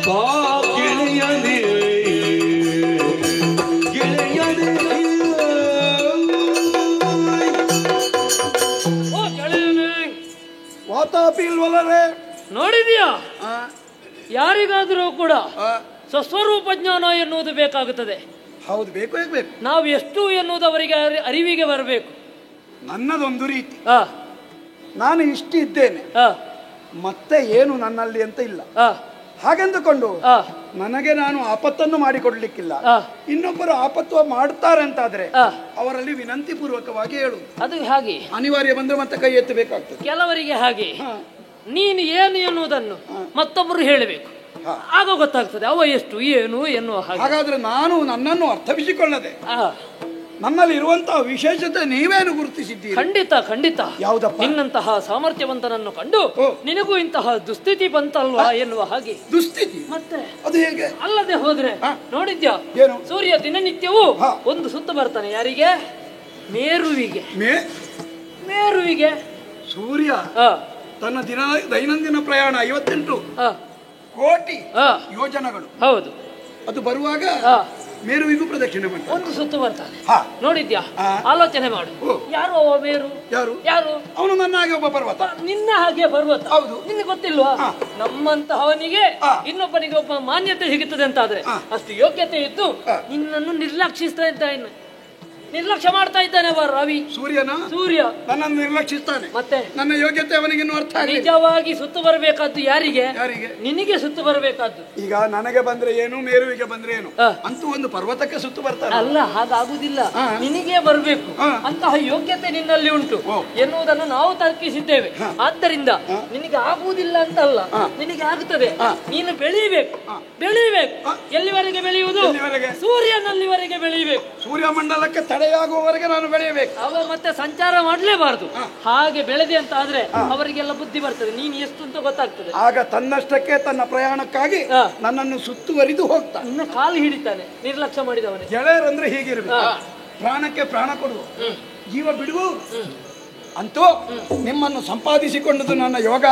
ಬಾ ಗೆಳೆಯನೇ ಗೆಳೆಯನೇ ಓ ಗೆಳೆಯನೇ, ವಾತಾಪಿಲ್ವಲ್ಲರೇ? ನೋಡಿದ್ಯಾ? ಆ, ಯಾರಿಗಾದರೂ ಕೂಡ ಆ, ಸ್ವಸ್ವರೂಪ ಜ್ಞಾನ ಎನ್ನುವುದು ಬೇಕಾಗುತ್ತದೆ. ಹೌದು, ಬೇಕು ಬೇಕು. ನಾವು ಎಷ್ಟು ಎನ್ನುವುದು ಅವರಿಗೆ ಅರಿವಿಗೆ ಬರಬೇಕು. ನನ್ನದೊಂದು ರೀತಿ, ಆ ನಾನು ಇಷ್ಟಿದ್ದೇನೆ, ಆ ಮತ್ತೆ ಏನು ನನ್ನಲ್ಲಿ ಅಂತ ಇಲ್ಲ. ಆ ಹಾಗೆಂದುಕೊಂಡು ಆ ನನಗೆ ನಾನು ಆಪತ್ತನ್ನು ಮಾಡಿಕೊಡ್ಲಿಕ್ಕಿಲ್ಲ. ಆ ಇನ್ನೊಬ್ಬರು ಆಪತ್ತು ಮಾಡ್ತಾರೆ ಅಂತಾದ್ರೆ ಆ. ಅವರಲ್ಲಿ ವಿನಂತಿ ಪೂರ್ವಕವಾಗಿ ಹೇಳು. ಅದು ಹಾಗೆ. ಅನಿವಾರ್ಯ ಬಂದ್ರೆ ಮತ್ತೆ ಕೈ ಎತ್ತಬೇಕಾಗ್ತದೆ. ಕೆಲವರಿಗೆ ಹಾಗೆ ಹಾ. ನೀನು ಏನು ಎನ್ನುವುದನ್ನು ಮತ್ತೊಬ್ಬರು ಹೇಳಬೇಕು, ಹಾ. ಆಗ ಗೊತ್ತಾಗ್ತದೆ ಅವ ಎಷ್ಟು ಏನು ಎನ್ನುವ ಹಾಗೆ. ಹಾಗಾದ್ರೆ ನಾನು ನನ್ನನ್ನು ಅರ್ಥವಿಸಿಕೊಳ್ಳದೆ ಆ, ನನ್ನಲ್ಲಿ ಇರುವಂತಹ ವಿಶೇಷತೆ ನೀವೇನು ಗುರುತಿಸಿದ್ದೀರಿ? ಖಂಡಿತ ಖಂಡಿತ. ಯಾವುದಪ್ಪ? ನಿನ್ನಂತಹ ಸಾಮರ್ಥ್ಯವಂತನನ್ನು ಕಂಡು ಓ. ನಿನಗೂ ಇಂತಹ ದುಸ್ಥಿತಿ ಬಂತಲ್ವಾ ಎನ್ನುವ ಹಾಗೆ. ದುಸ್ಥಿತಿ ಮತ್ತೆ ಅದು ಹೇಗೆ? ಅಲ್ಲದೆ ಹೋದ್ರೆ ಹಾ. ನೋಡಿದ್ಯಾ, ಏನು? ಸೂರ್ಯ ದಿನನಿತ್ಯವೂ ಹಾ. ಒಂದು ಸುತ್ತ ಬರ್ತಾನೆ. ಯಾರಿಗೆ? ಮೇರುವಿಗೆ. ಮೇರುವಿಗೆ ಸೂರ್ಯ ಆ, ತನ್ನ ದೈನಂದಿನ ಪ್ರಯಾಣ 58 ಆ, ಕೋಟಿ ಆ, ಯೋಜನೆಗಳು. ಹೌದು. ಅದು ಬರುವಾಗ ಆ, ಮೇರುವಿಗೂ ಪ್ರದಕ್ಷಿಣೆ ಮಾಡ್ತಾರೆ. ಒಂದು ಸುತ್ತು ಬರ್ತಾನೆ. ಹಾ. ನೋಡಿದ್ಯಾ? ಆ. ಆಲೋಚನೆ ಮಾಡು. ಓ. ಯಾರು ಅವ ಮೇರು? ಯಾರು? ಯಾರು? ಅವನು ನನ್ನ ಹಾಗೆ ಒಬ್ಬ ಪರ್ವತ. ನಿನ್ನ ಹಾಗೆ ಪರ್ವತ. ಹೌದು. ನಿನಗೆ ಗೊತ್ತಿಲ್ವಾ? ಆ. ನಮ್ಮಂತಹವನಿಗೆ ಆ. ಇನ್ನೊಬ್ಬನಿಗೆ ಒಬ್ಬ ಮಾನ್ಯತೆ ಸಿಗುತ್ತದೆ ಅಂತಾದ್ರೆ ಆ. ಅಷ್ಟು ಯೋಗ್ಯತೆ ಇದ್ದು ಆ. ನಿನ್ನನ್ನು ನಿರ್ಲಕ್ಷಿಸ್ತಾ ಇದ್ದಾನೆ, ನಿರ್ಲಕ್ಷ್ಯ ಮಾಡ್ತಾ ಇದ್ದಾನೆ ಅವ ರವಿ. ಸೂರ್ಯನ ಸೂರ್ಯ ನನ್ನನ್ನು ನಿರ್ಲಕ್ಷಿಸ್ತಾನೆ. ಮತ್ತೆ ನನ್ನ ಯೋಗ್ಯತೆ ಅವನಿಗೆ ಇನ್ನೂ ಅರ್ಥ ಆಗಲಿಲ್ಲ. ನಿಜವಾಗಿ ಸುತ್ತು ಬರಬೇಕಾದ್ದು ಯಾರಿಗೆ? ಯಾರಿಗೆ? ನಿನಗೆ ಸುತ್ತು ಬರಬೇಕಾದ್ದು. ಈಗ ನನಗೆ ಬಂದ್ರೆ ಏನು, ಮೇರುವಿಗೆ ಬಂದ್ರೆ ಏನು? ಆ. ಅಂತೂ ಒಂದು ಪರ್ವತಕ್ಕೆ ಸುತ್ತು ಬರ್ತಾನೆ. ಅಲ್ಲ, ಹಾಗಾಗುದಿಲ್ಲ. ಆ. ನಿನಗೆ ಬರಬೇಕು. ಆ. ಅಂತಹ ಯೋಗ್ಯತೆ ನಿನ್ನಲ್ಲಿ ಉಂಟು ಓ. ಎನ್ನುವುದನ್ನು ನಾವು ತರ್ಕಿಸಿದ್ದೇವೆ. ಹಾ. ಆದ್ದರಿಂದ ನಿನಗೆ ಆಗುವುದಿಲ್ಲ ಅಂತಲ್ಲ, ಆ. ನಿನಗೆ ಆಗುತ್ತದೆ. ಆ. ನೀನು ಬೆಳೀಬೇಕು. ಆ. ಬೆಳೀಬೇಕು. ಆ. ಎಲ್ಲಿವರೆಗೆ ಬೆಳೆಯುವುದು? ಎಲ್ಲಿವರೆಗೆ? ಸೂರ್ಯನಲ್ಲಿವರೆಗೆ ಬೆಳೆಯಬೇಕು. ಸೂರ್ಯಮಂಡಲಕ್ಕೆ ತಡೆಯಾಗುವವರೆಗೆ ನಾನು ಬೆಳೆಯಬೇಕು. ಅವ ಮತ್ತೆ ಸಂಚಾರ ಮಾಡಲೇಬಾರದು. ಆ. ಹಾಗೆ ಬೆಳೆದೆ ಅಂತ ಆದ್ರೆ ಅವರಿಗೆಲ್ಲ ಬುದ್ಧಿ ಬರ್ತದೆ, ನೀನು ಎಷ್ಟು ಅಂತ ಗೊತ್ತಾಗ್ತದೆ. ಆಗ ತನ್ನಷ್ಟಕ್ಕೆ ತನ್ನ ಪ್ರಯಾಣಕ್ಕಾಗಿ ಆ. ನನ್ನನ್ನು ಸುತ್ತುವರಿದು ಹೋಗ್ತಾನೆ. ನಿನ್ನ ಕಾಲು ಹಿಡಿತಾನೆ ನಿರ್ಲಕ್ಷ್ಯ ಮಾಡಿದವನೇ. ಗೆಳೆಯರಂದ್ರೆ ಹೀಗಿರ್ಬೇಕು. ಆ. ಪ್ರಾಣಕ್ಕೆ ಪ್ರಾಣ ಕೊಡುವ, ಜೀವ ಬಿಡುವ. ಅಂತೂ ನಿಮ್ಮನ್ನು ಸಂಪಾದಿಸಿಕೊಂಡದ್ದು ನನ್ನ ಯೋಗ,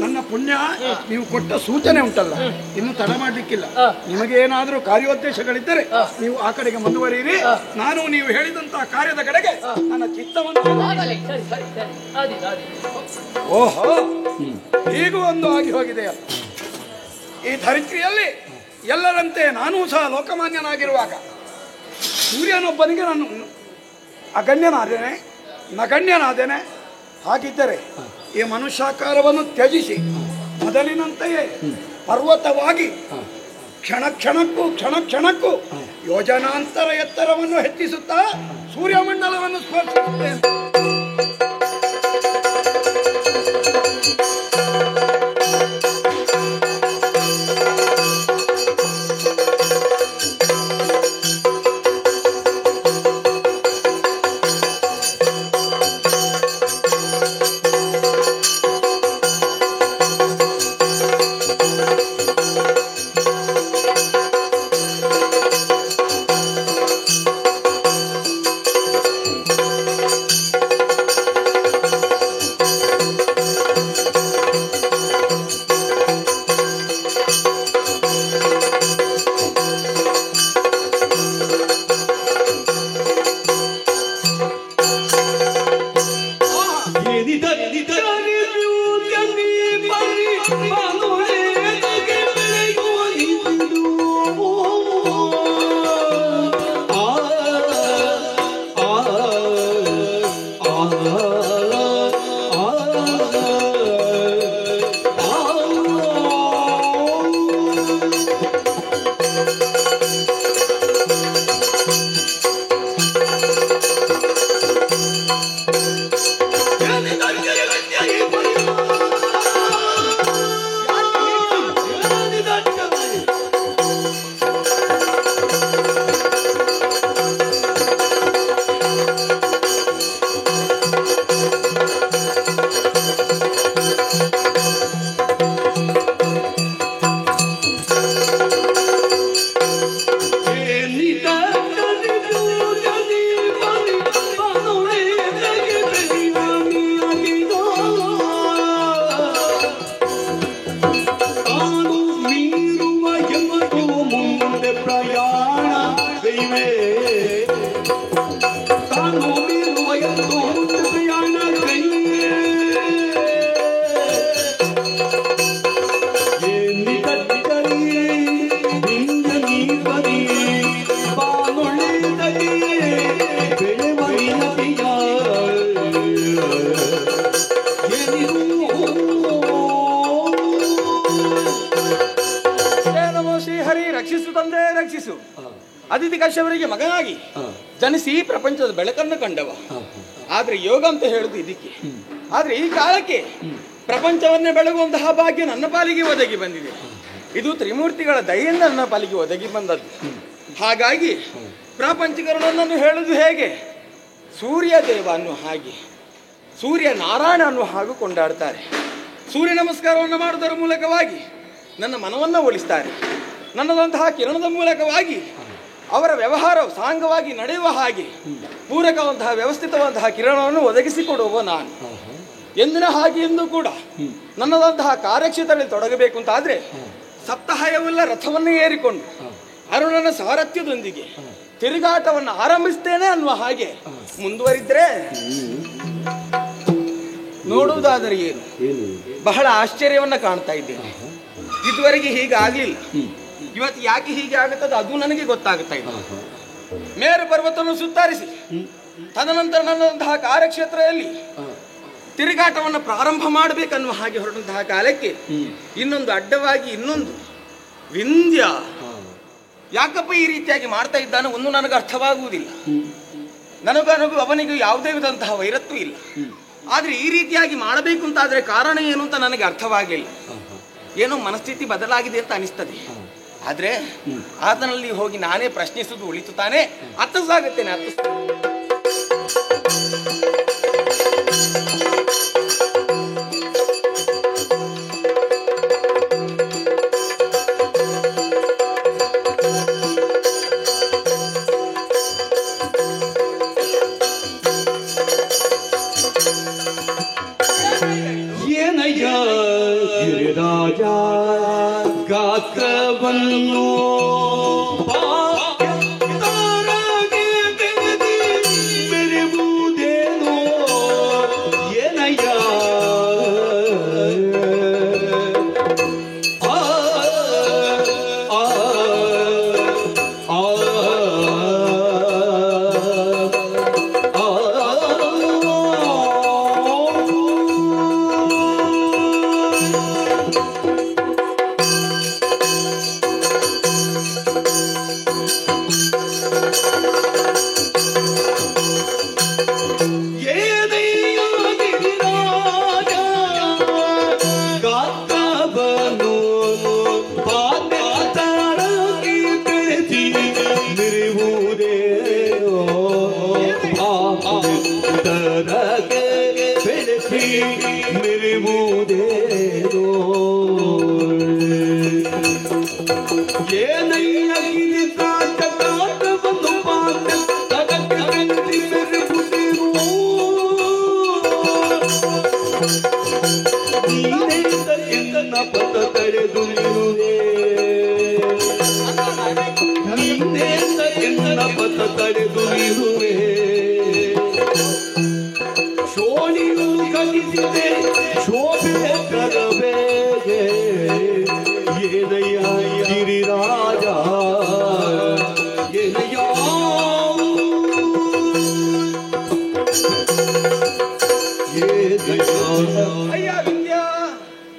ನನ್ನ ಪುಣ್ಯ. ನೀವು ಕೊಟ್ಟ ಸೂಚನೆ ಉಂಟಲ್ಲ, ಇನ್ನು ತಡ ಮಾಡ್ಲಿಕ್ಕಿಲ್ಲ. ನಿಮಗೆ ಏನಾದ್ರೂ ಕಾರ್ಯೋದ್ದೇಶಗಳಿದ್ದರೆ ನೀವು ಆ ಕಡೆಗೆ ಮುಂದುವರಿಯಿರಿ. ನಾನು ನೀವು ಹೇಳಿದಂತಹ ಕಾರ್ಯದ ಕಡೆಗೆ ನನ್ನ ಚಿತ್ತವನ್ನು. ಸರಿ ಸರಿ ಸರಿ, ಆದೀತು ಆದೀತು. ಓಹೋ, ಹೀಗೂ ಒಂದು ಆಗಿ ಹೋಗಿದೆಯಲ್ಲ. ಈ ಧರಿತ್ರಿಯಲ್ಲಿ ಎಲ್ಲರಂತೆ ನಾನೂ ಸಹ ಲೋಕಮಾನ್ಯನಾಗಿರುವಾಗ ಸೂರ್ಯನೊಬ್ಬನಿಗೆ ನಾನು ಅಗಣ್ಯನಾದೇನೆ, ನಗಣ್ಯನಾದೇನೆ. ಹಾಗಿದ್ದರೆ ಈ ಮನುಷ್ಯಾಕಾರವನ್ನು ತ್ಯಜಿಸಿ ಮೊದಲಿನಂತೆಯೇ ಪರ್ವತವಾಗಿ ಕ್ಷಣ ಕ್ಷಣಕ್ಕೂ ಯೋಜನಾಂತರ ಎತ್ತರವನ್ನು ಹೆಚ್ಚಿಸುತ್ತಾ ಸೂರ್ಯಮಂಡಲವನ್ನು ಸ್ಪರ್ಶಿಸುತ್ತೇನೆ. ಕೈವೆ ತಾನು ಬೀರುವ ಎಂದು ಪ್ರಯಾಣ ಕೈವೆ ಎನ್ನಿ ಕಟ್ಟಿದರಿಯೇ ನಿಂಗ ನೀರ್ವರಿಯೇ ಬಾನೊಳ್ಳೆದರಿಯೇ ಬೆಳೆವರಿಯತಿಯ ನಮೋ ಶ್ರೀಹರಿ ರಕ್ಷಿಸು ತಂದೆ ರಕ್ಷಿಸು. ಅದಿತಿ ಕಶ್ಯಪರಿಗೆ ಮಗನಾಗಿ ಜನಿಸಿ ಪ್ರಪಂಚದ ಬೆಳಕನ್ನು ಕಂಡವ. ಆದ್ರೆ ಯೋಗ ಅಂತ ಹೇಳುದು ಇದಕ್ಕೆ. ಆದ್ರೆ ಈ ಕಾಲಕ್ಕೆ ಪ್ರಪಂಚವನ್ನೇ ಬೆಳಗುವಂತಹ ಭಾಗ್ಯ ನನ್ನ ಪಾಲಿಗೆ ಒದಗಿ ಬಂದಿದೆ. ಇದು ತ್ರಿಮೂರ್ತಿಗಳ ದಯೆಯಿಂದ ನನ್ನ ಪಾಲಿಗೆ ಒದಗಿ ಬಂದದ್ದು. ಹಾಗಾಗಿ ಪ್ರಾಪಂಚಿಕರು ನನ್ನನ್ನು ಹೇಳುದು ಹೇಗೆ? ಸೂರ್ಯ ದೇವ ಅನ್ನೋ ಹಾಗೆ, ಸೂರ್ಯ ನಾರಾಯಣ ಅನ್ನೋ ಹಾಗೂ ಕೊಂಡಾಡ್ತಾರೆ. ಸೂರ್ಯ ನಮಸ್ಕಾರವನ್ನು ಮಾಡುವುದರ ಮೂಲಕವಾಗಿ ನನ್ನ ಮನವನ್ನು ಒಲಿಸ್ತಾರೆ. ನನ್ನದಂತಹ ಕಿರಣದ ಮೂಲಕವಾಗಿ ಅವರ ವ್ಯವಹಾರವು ಸಾಂಗವಾಗಿ ನಡೆಯುವ ಹಾಗೆ ಪೂರಕವಂತಹ ವ್ಯವಸ್ಥಿತವಂತಹ ಕಿರಣವನ್ನು ಒದಗಿಸಿಕೊಡುವ ನಾನು. ಎಂದಿನ ಹಾಗೆ ಎಂದು ಕೂಡ ನನ್ನದಂತಹ ಕಾರ್ಯಕ್ಷೇತ್ರದಲ್ಲಿ ತೊಡಗಬೇಕು ಅಂತಾದ್ರೆ ಸಪ್ತಾಹಯವೆಲ್ಲ ರಥವನ್ನೇ ಏರಿಕೊಂಡು ಅರುಣನ ಸಾರಥ್ಯದೊಂದಿಗೆ ತಿರುಗಾಟವನ್ನು ಆರಂಭಿಸ್ತೇನೆ ಅನ್ನುವ ಹಾಗೆ ಮುಂದುವರಿದ್ರೆ ನೋಡುವುದಾದರೆ ಏನು ಬಹಳ ಆಶ್ಚರ್ಯವನ್ನ ಕಾಣ್ತಾ ಇದ್ದೇನೆ. ಇದುವರೆಗೆ ಹೀಗೆ ಆಗ್ಲಿಲ್ಲ. ಇವತ್ತು ಯಾಕೆ ಹೀಗೆ ಆಗುತ್ತದೆ ಅದು ನನಗೆ ಗೊತ್ತಾಗುತ್ತಾ ಇದೆ. ಮೇರು ಪರ್ವತವನ್ನು ಸುತ್ತಾರಿಸಿ ತದನಂತರ ನನ್ನಂತಹ ಕಾರ್ಯಕ್ಷೇತ್ರದಲ್ಲಿ ತಿರುಗಾಟವನ್ನು ಪ್ರಾರಂಭ ಮಾಡಬೇಕನ್ನುವ ಹಾಗೆ ಹೊರಟಂತಹ ಕಾಲಕ್ಕೆ ಇನ್ನೊಂದು ಅಡ್ಡವಾಗಿ ಇನ್ನೊಂದು ವಿಂಧ್ಯ ಯಾಕಪ್ಪ ಈ ರೀತಿಯಾಗಿ ಮಾಡ್ತಾ ಇದ್ದಾನೆ ಒಂದು ನನಗೆ ಅರ್ಥವಾಗುವುದಿಲ್ಲ. ನನಗೂ ಅವನಿಗೂ ಯಾವುದೇ ವಿಧಂತಹ ವೈರತ್ವ ಇಲ್ಲ. ಆದ್ರೆ ಈ ರೀತಿಯಾಗಿ ಮಾಡಬೇಕು ಅಂತ ಆದ್ರೆ ಕಾರಣ ಏನು ಅಂತ ನನಗೆ ಅರ್ಥವಾಗಲಿಲ್ಲ. ಏನೋ ಮನಸ್ಥಿತಿ ಬದಲಾಗಿದೆ ಅಂತ ಅನಿಸ್ತದೆ. ಆದ್ರೆ ಆತನಲ್ಲಿ ಹೋಗಿ ನಾನೇ ಪ್ರಶ್ನಿಸುವುದು ಉಳಿತು ತಾನೇ ಅರ್ಥಸಾಗುತ್ತೇನೆ. ಏನಯ್ಯ ಗಿರಿರಾಜ ಗಾತ್ರವನ್ನು ತಾರಾಗೆ ಬೆಳೆದಿ ಮೆರೆಯುವುದೇನೋ ಏನಯ್ಯ ಆ ಆ ಆ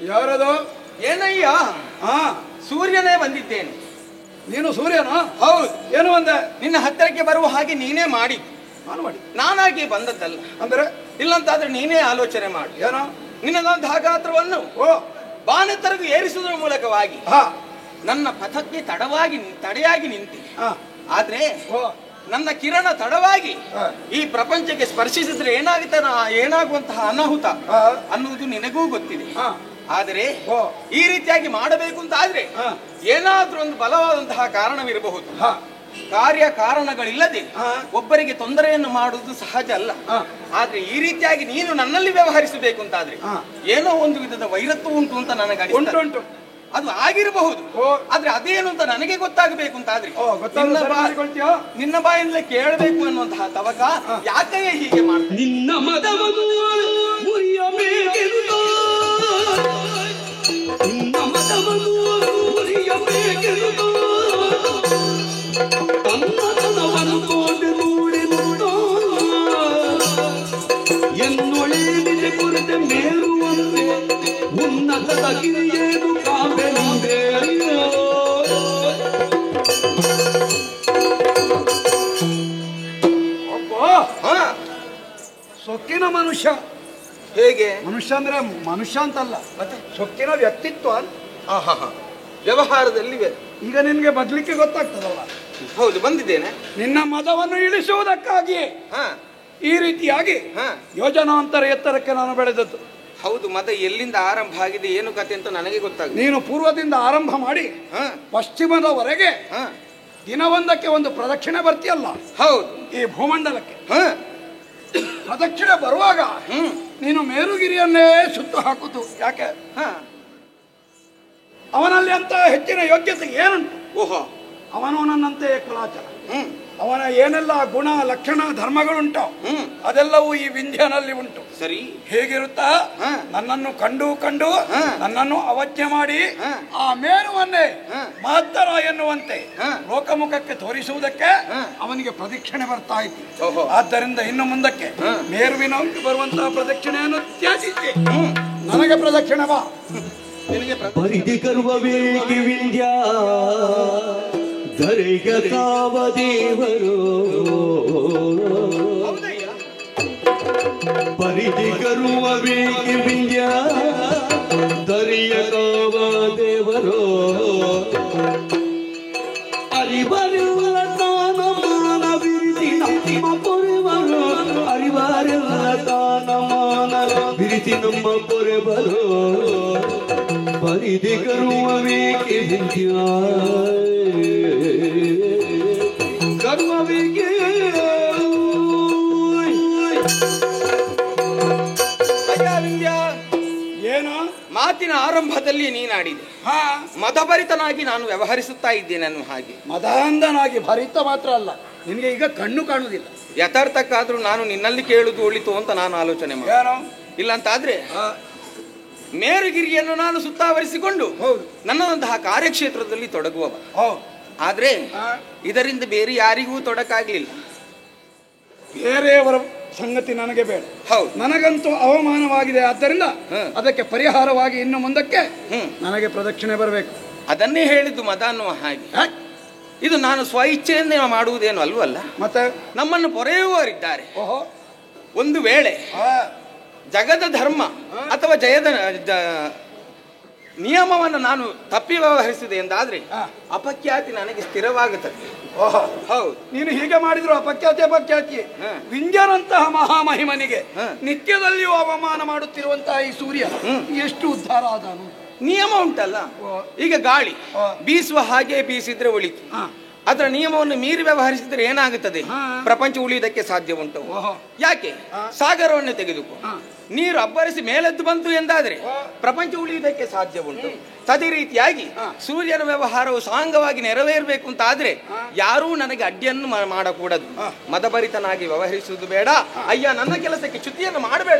ಯಾರದು? ಏನಯ್ಯ? ಸೂರ್ಯನೇ ಬಂದಿದ್ದೇನೆ. ನೀನು ಸೂರ್ಯನಾ? ಹೌದು. ಏನು ಅಂದೆ? ನಿನ್ನ ಹತ್ತಿರಕ್ಕೆ ಬರುವ ಹಾಗೆ ನೀನೇ ಮಾಡಿ. ನಾನು ಮಾಡಿ ನಾನಾಗಿ ಬಂದದ್ದಲ್ಲ. ಅಂದ್ರೆ ಇಲ್ಲಂತಾದ್ರೆ ನೀನೇ ಆಲೋಚನೆ ಮಾಡಿ. ಏನೋ ನಿನ್ನದಂತಹ ಗಾತ್ರವನ್ನು ಬಾನೆತ್ತರೆಗೂ ಏರಿಸುವುದರ ಮೂಲಕವಾಗಿ ನನ್ನ ಪಥಕ್ಕೆ ತಡೆಯಾಗಿ ನಿಂತಿ. ಆದ್ರೆ ನನ್ನ ಕಿರಣ ತಡವಾಗಿ ಈ ಪ್ರಪಂಚಕ್ಕೆ ಸ್ಪರ್ಶಿಸಿದ್ರೆ ಏನಾಗುವಂತಹ ಅನಾಹುತ ಅನ್ನುವುದು ನಿನಗೂ ಗೊತ್ತಿದೆ. ಆದರೆ ಈ ರೀತಿಯಾಗಿ ಮಾಡಬೇಕು ಅಂತ ಆದ್ರೆ ಏನಾದ್ರೂ ಒಂದು ಬಲವಾದಂತಹ ಕಾರಣವಿರಬಹುದು. ಕಾರ್ಯ ಕಾರಣಗಳಿಲ್ಲದೆ ಒಬ್ಬರಿಗೆ ತೊಂದರೆಯನ್ನು ಮಾಡುವುದು ಸಹಜ ಅಲ್ಲ. ಆದ್ರೆ ಈ ರೀತಿಯಾಗಿ ನೀನು ನನ್ನಲ್ಲಿ ವ್ಯವಹರಿಸಬೇಕು ಅಂತಾದ್ರೆ ಏನೋ ಒಂದು ವಿಧದ ವೈರತ್ವ ಉಂಟು ಅಂತ ನನಗೆ ಉಂಟು. ಅದು ಆಗಿರಬಹುದು. ಆದ್ರೆ ಅದೇನು ಅಂತ ನನಗೆ ಗೊತ್ತಾಗಬೇಕು ಅಂತ ಆದ್ರೆ ನಿನ್ನ ಬಾಯಿಂದಲೇ ಕೇಳಬೇಕು ಅನ್ನುವಂತಹ ತವಕ ಯಾಕೆಯೇ ಹೀಗೆ ಮಾಡ್ತೀನಿ? ನಿನ್ನ ಮದವನ್ನು ಮುರಿಯಬೇಕೆಂದು, ನಿನ್ನ ಮದವನ್ನು ಮುರಿಯಬೇಕೆಂದು ತನ್ನತನವನ್ನು ತೋಡೆ ನೋಡೆನುತ್ತೋ ಎನ್ನೊಳೇನಿದೆ ಕೊರತೆ ಮೇರುವಂತೆ ಉನ್ನತದ ಗಿರಿಯೇನು ಕಾವೆಂದೆ. ಸೊಕ್ಕಿನ ಮನುಷ್ಯ. ಹೇಗೆ ಮನುಷ್ಯ ಅಂದ್ರೆ ಮನುಷ್ಯ ಅಂತಲ್ಲ, ಮತ್ತೆ ಸೊಕ್ಕಿನ ವ್ಯಕ್ತಿತ್ವ. ವ್ಯವಹಾರದಲ್ಲಿ ಈಗ ನಿನ್ಗೆ ಬದ್ಲಿಕ್ಕೆ ಗೊತ್ತಾಗ್ತದಲ್ಲ. ಹೌದು, ಬಂದಿದ್ದೇನೆ. ನಿನ್ನ ಮದವನ್ನು ಇಳಿಸುವುದಕ್ಕಾಗಿ ಈ ರೀತಿಯಾಗಿ ಯೋಜನಾಂತರ ಎತ್ತರಕ್ಕೆ ನಾನು ಬೆಳೆದದ್ದು. ಹೌದು, ಮದ ಎಲ್ಲಿಂದ ಆರಂಭ ಆಗಿದೆ ಏನು ಕತೆ ಅಂತ ನನಗೆ ಗೊತ್ತಾಗಿದೆ. ನೀನು ಪೂರ್ವದಿಂದ ಆರಂಭ ಮಾಡಿ ಪಶ್ಚಿಮದವರೆಗೆ ದಿನವೊಂದಕ್ಕೆ ಒಂದು ಪ್ರದಕ್ಷಿಣೆ ಬರ್ತೀಯಲ್ಲ. ಹೌದು, ಈ ಭೂಮಂಡಲಕ್ಕೆ ಪ್ರದಕ್ಷಿಣೆ ಬರುವಾಗ ನೀನು ಮೇರುಗಿರಿಯನ್ನೇ ಸುತ್ತು ಹಾಕುದು. ಯಾಕೆ? ಅವನಲ್ಲಿ ಅಂತ ಹೆಚ್ಚಿನ ಯೋಗ್ಯತೆ ಏನುಂಟು? ಓಹೋ, ಅವನು ನನ್ನಂತೆ ಕುಲಾಚಾರ. ಅವನ ಏನೆಲ್ಲ ಗುಣ ಲಕ್ಷಣ ಧರ್ಮಗಳುಂಟು ಅದೆಲ್ಲವೂ ಈ ವಿಂಧ್ಯನಲ್ಲಿ ಉಂಟು. ಸರಿ, ಹೇಗಿರುತ್ತಾ ನನ್ನನ್ನು ಕಂಡು ಕಂಡು ನನ್ನನ್ನು ಅವಜ್ಞೆ ಮಾಡಿ ಆ ಮೇರುವನ್ನೇ ಮಹತ್ತರ ಎನ್ನುವಂತೆ ಲೋಕಮುಖಕ್ಕೆ ತೋರಿಸುವುದಕ್ಕೆ ಅವನಿಗೆ ಪ್ರದಕ್ಷಿಣೆ ಬರ್ತಾ ಇತ್ತು. ಆದ್ದರಿಂದ ಇನ್ನು ಮುಂದಕ್ಕೆ ಮೇರುವಿನ ಬರುವಂತಹ ಪ್ರದಕ್ಷಿಣೆಯನ್ನು ತ್ಯಾಜಿಸಿ ನನಗೆ ಪ್ರದಕ್ಷಿಣೆ ಬಾ. ಪರಿಧಿ ಕರುವವೇಕೆ ವಿಂಧ್ಯ ಧರೆಗ ಕಾವ ದೇವರು, ಪರಿಧಿ ಕರುವವೇಕೆ ವಿಂಧ್ಯ ಧರೆಯ ಕಾವ ದೇವರು, ಅರಿವರೆಲ್ಲ ತಾನ ಮಾನ ಬಿರಿಸಿ ನಮ್ಮ ಪೊರೆವರು, ಅರಿವರೆಲ್ಲ ತಾನ ಮಾನ ಬಿರಿಸಿ ನಮ್ಮ ಪೊರೆವರು, ಪರಿಧಿ ಕರುವವೇಕೆ ವಿಂಧ್ಯ ಕರುವವೇಕೆ. ಏನು ಮಾತಿನ ಆರಂಭದಲ್ಲಿ ನೀನಾಡಿದೆ ಮದಭರಿತನಾಗಿ ನಾನು ವ್ಯವಹರಿಸುತ್ತಾ ಇದ್ದೇನೆ ಅನ್ನೋ ಹಾಗೆ. ಮದಾಂಧನಾಗಿ ಭರಿತ ಮಾತ್ರ ಅಲ್ಲ, ನಿನಗೆ ಈಗ ಕಣ್ಣು ಕಾಣುವುದಿಲ್ಲ. ಯಥಾರ್ಥಕ್ಕಾದ್ರೂ ನಾನು ನಿನ್ನಲ್ಲಿ ಕೇಳುದು ಒಳಿತು ಅಂತ ನಾನು ಆಲೋಚನೆ ಮಾಡಿ, ಇಲ್ಲ ಅಂತಾದ್ರೆ ಮೇರುಗಿರಿಯನ್ನು ನಾನು ಸುತ್ತಾವರಿಸಿಕೊಂಡು ನನ್ನದಂತಹ ಕಾರ್ಯಕ್ಷೇತ್ರದಲ್ಲಿ ತೊಡಗುವವ. ಆದ್ರೆ ಇದರಿಂದ ಬೇರೆ ಯಾರಿಗೂ ತೊಡಕಾಗ್ಲಿಲ್ಲ. ಬೇರೆಯವರ ಸಂಗತಿ ನನಗೆ ಬೇಡ. ನನಗಂತೂ ಅವಮಾನವಾಗಿದೆ. ಆದ್ದರಿಂದ ಅದಕ್ಕೆ ಪರಿಹಾರವಾಗಿ ಇನ್ನು ಮುಂದಕ್ಕೆ ನನಗೆ ಪ್ರದಕ್ಷಿಣೆ ಬರಬೇಕು. ಅದನ್ನೇ ಹೇಳಿದ್ದು ಮದ ಅನ್ನುವ ಹಾಗೆ. ಇದು ನಾನು ಸ್ವಇಚ್ಛೆಯಿಂದ ಮಾಡುವುದೇನು ಅಲ್ವಲ್ಲ. ಮತ್ತೆ ನಮ್ಮನ್ನು ಪೊರೆಯುವವರಿದ್ದಾರೆ. ಒಂದು ವೇಳೆ ಜಗದ ಧರ್ಮ ಅಥವಾ ಜಯದ ನಿಯಮವನ್ನು ನಾನು ತಪ್ಪಿ ವ್ಯವಹರಿಸಿದೆ ಎಂದಾದ್ರೆ ಅಪಖ್ಯಾತಿ ನನಗೆ ಸ್ಥಿರವಾಗುತ್ತದೆ. ಹೌದು, ನೀನು ಹೀಗೆ ಮಾಡಿದ್ರು ಅಪಖ್ಯಾತಿ. ವಿಂಧ್ಯನಂತಹ ಮಹಾಮಹಿಮನಿಗೆ ನಿತ್ಯದಲ್ಲಿಯೂ ಅವಮಾನ ಮಾಡುತ್ತಿರುವಂತಹ ಈ ಸೂರ್ಯ ಎಷ್ಟು ಉದ್ಧಾರ ಆದನು. ನಿಯಮ ಉಂಟಲ್ಲ, ಈಗ ಗಾಳಿ ಬೀಸುವ ಹಾಗೆ ಬೀಸಿದ್ರೆ ಒಳಿತು. ಅದರ ನಿಯಮವನ್ನು ಮೀರಿ ವ್ಯವಹರಿಸಿದ್ರೆ ಏನಾಗುತ್ತದೆ? ಪ್ರಪಂಚ ಉಳಿಯುವುದಕ್ಕೆ ಸಾಧ್ಯ ಉಂಟು. ಯಾಕೆ? ಸಾಗರವನ್ನೇ ತೆಗೆದುಕೋ, ನೀರು ಅಬ್ಬರಿಸಿ ಮೇಲೆದ್ದು ಬಂತು ಎಂದಾದ್ರೆ ಪ್ರಪಂಚ ಉಳಿಯುವುದಕ್ಕೆ ಸಾಧ್ಯ ಉಂಟು. ಅದೇ ರೀತಿಯಾಗಿ ಸೂರ್ಯನ ವ್ಯವಹಾರವು ಸಾಂಗವಾಗಿ ನೆರವೇರಬೇಕು ಅಂತ ಆದ್ರೆ ಯಾರೂ ನನಗೆ ಅಡ್ಡಿಯನ್ನು ಮಾಡಕೂಡದು. ಮದಭರಿತನಾಗಿ ವ್ಯವಹರಿಸುವುದು ಬೇಡ. ಅಯ್ಯ, ನನ್ನ ಕೆಲಸಕ್ಕೆ ಚ್ಯುತಿಯನ್ನು ಮಾಡಬೇಡ.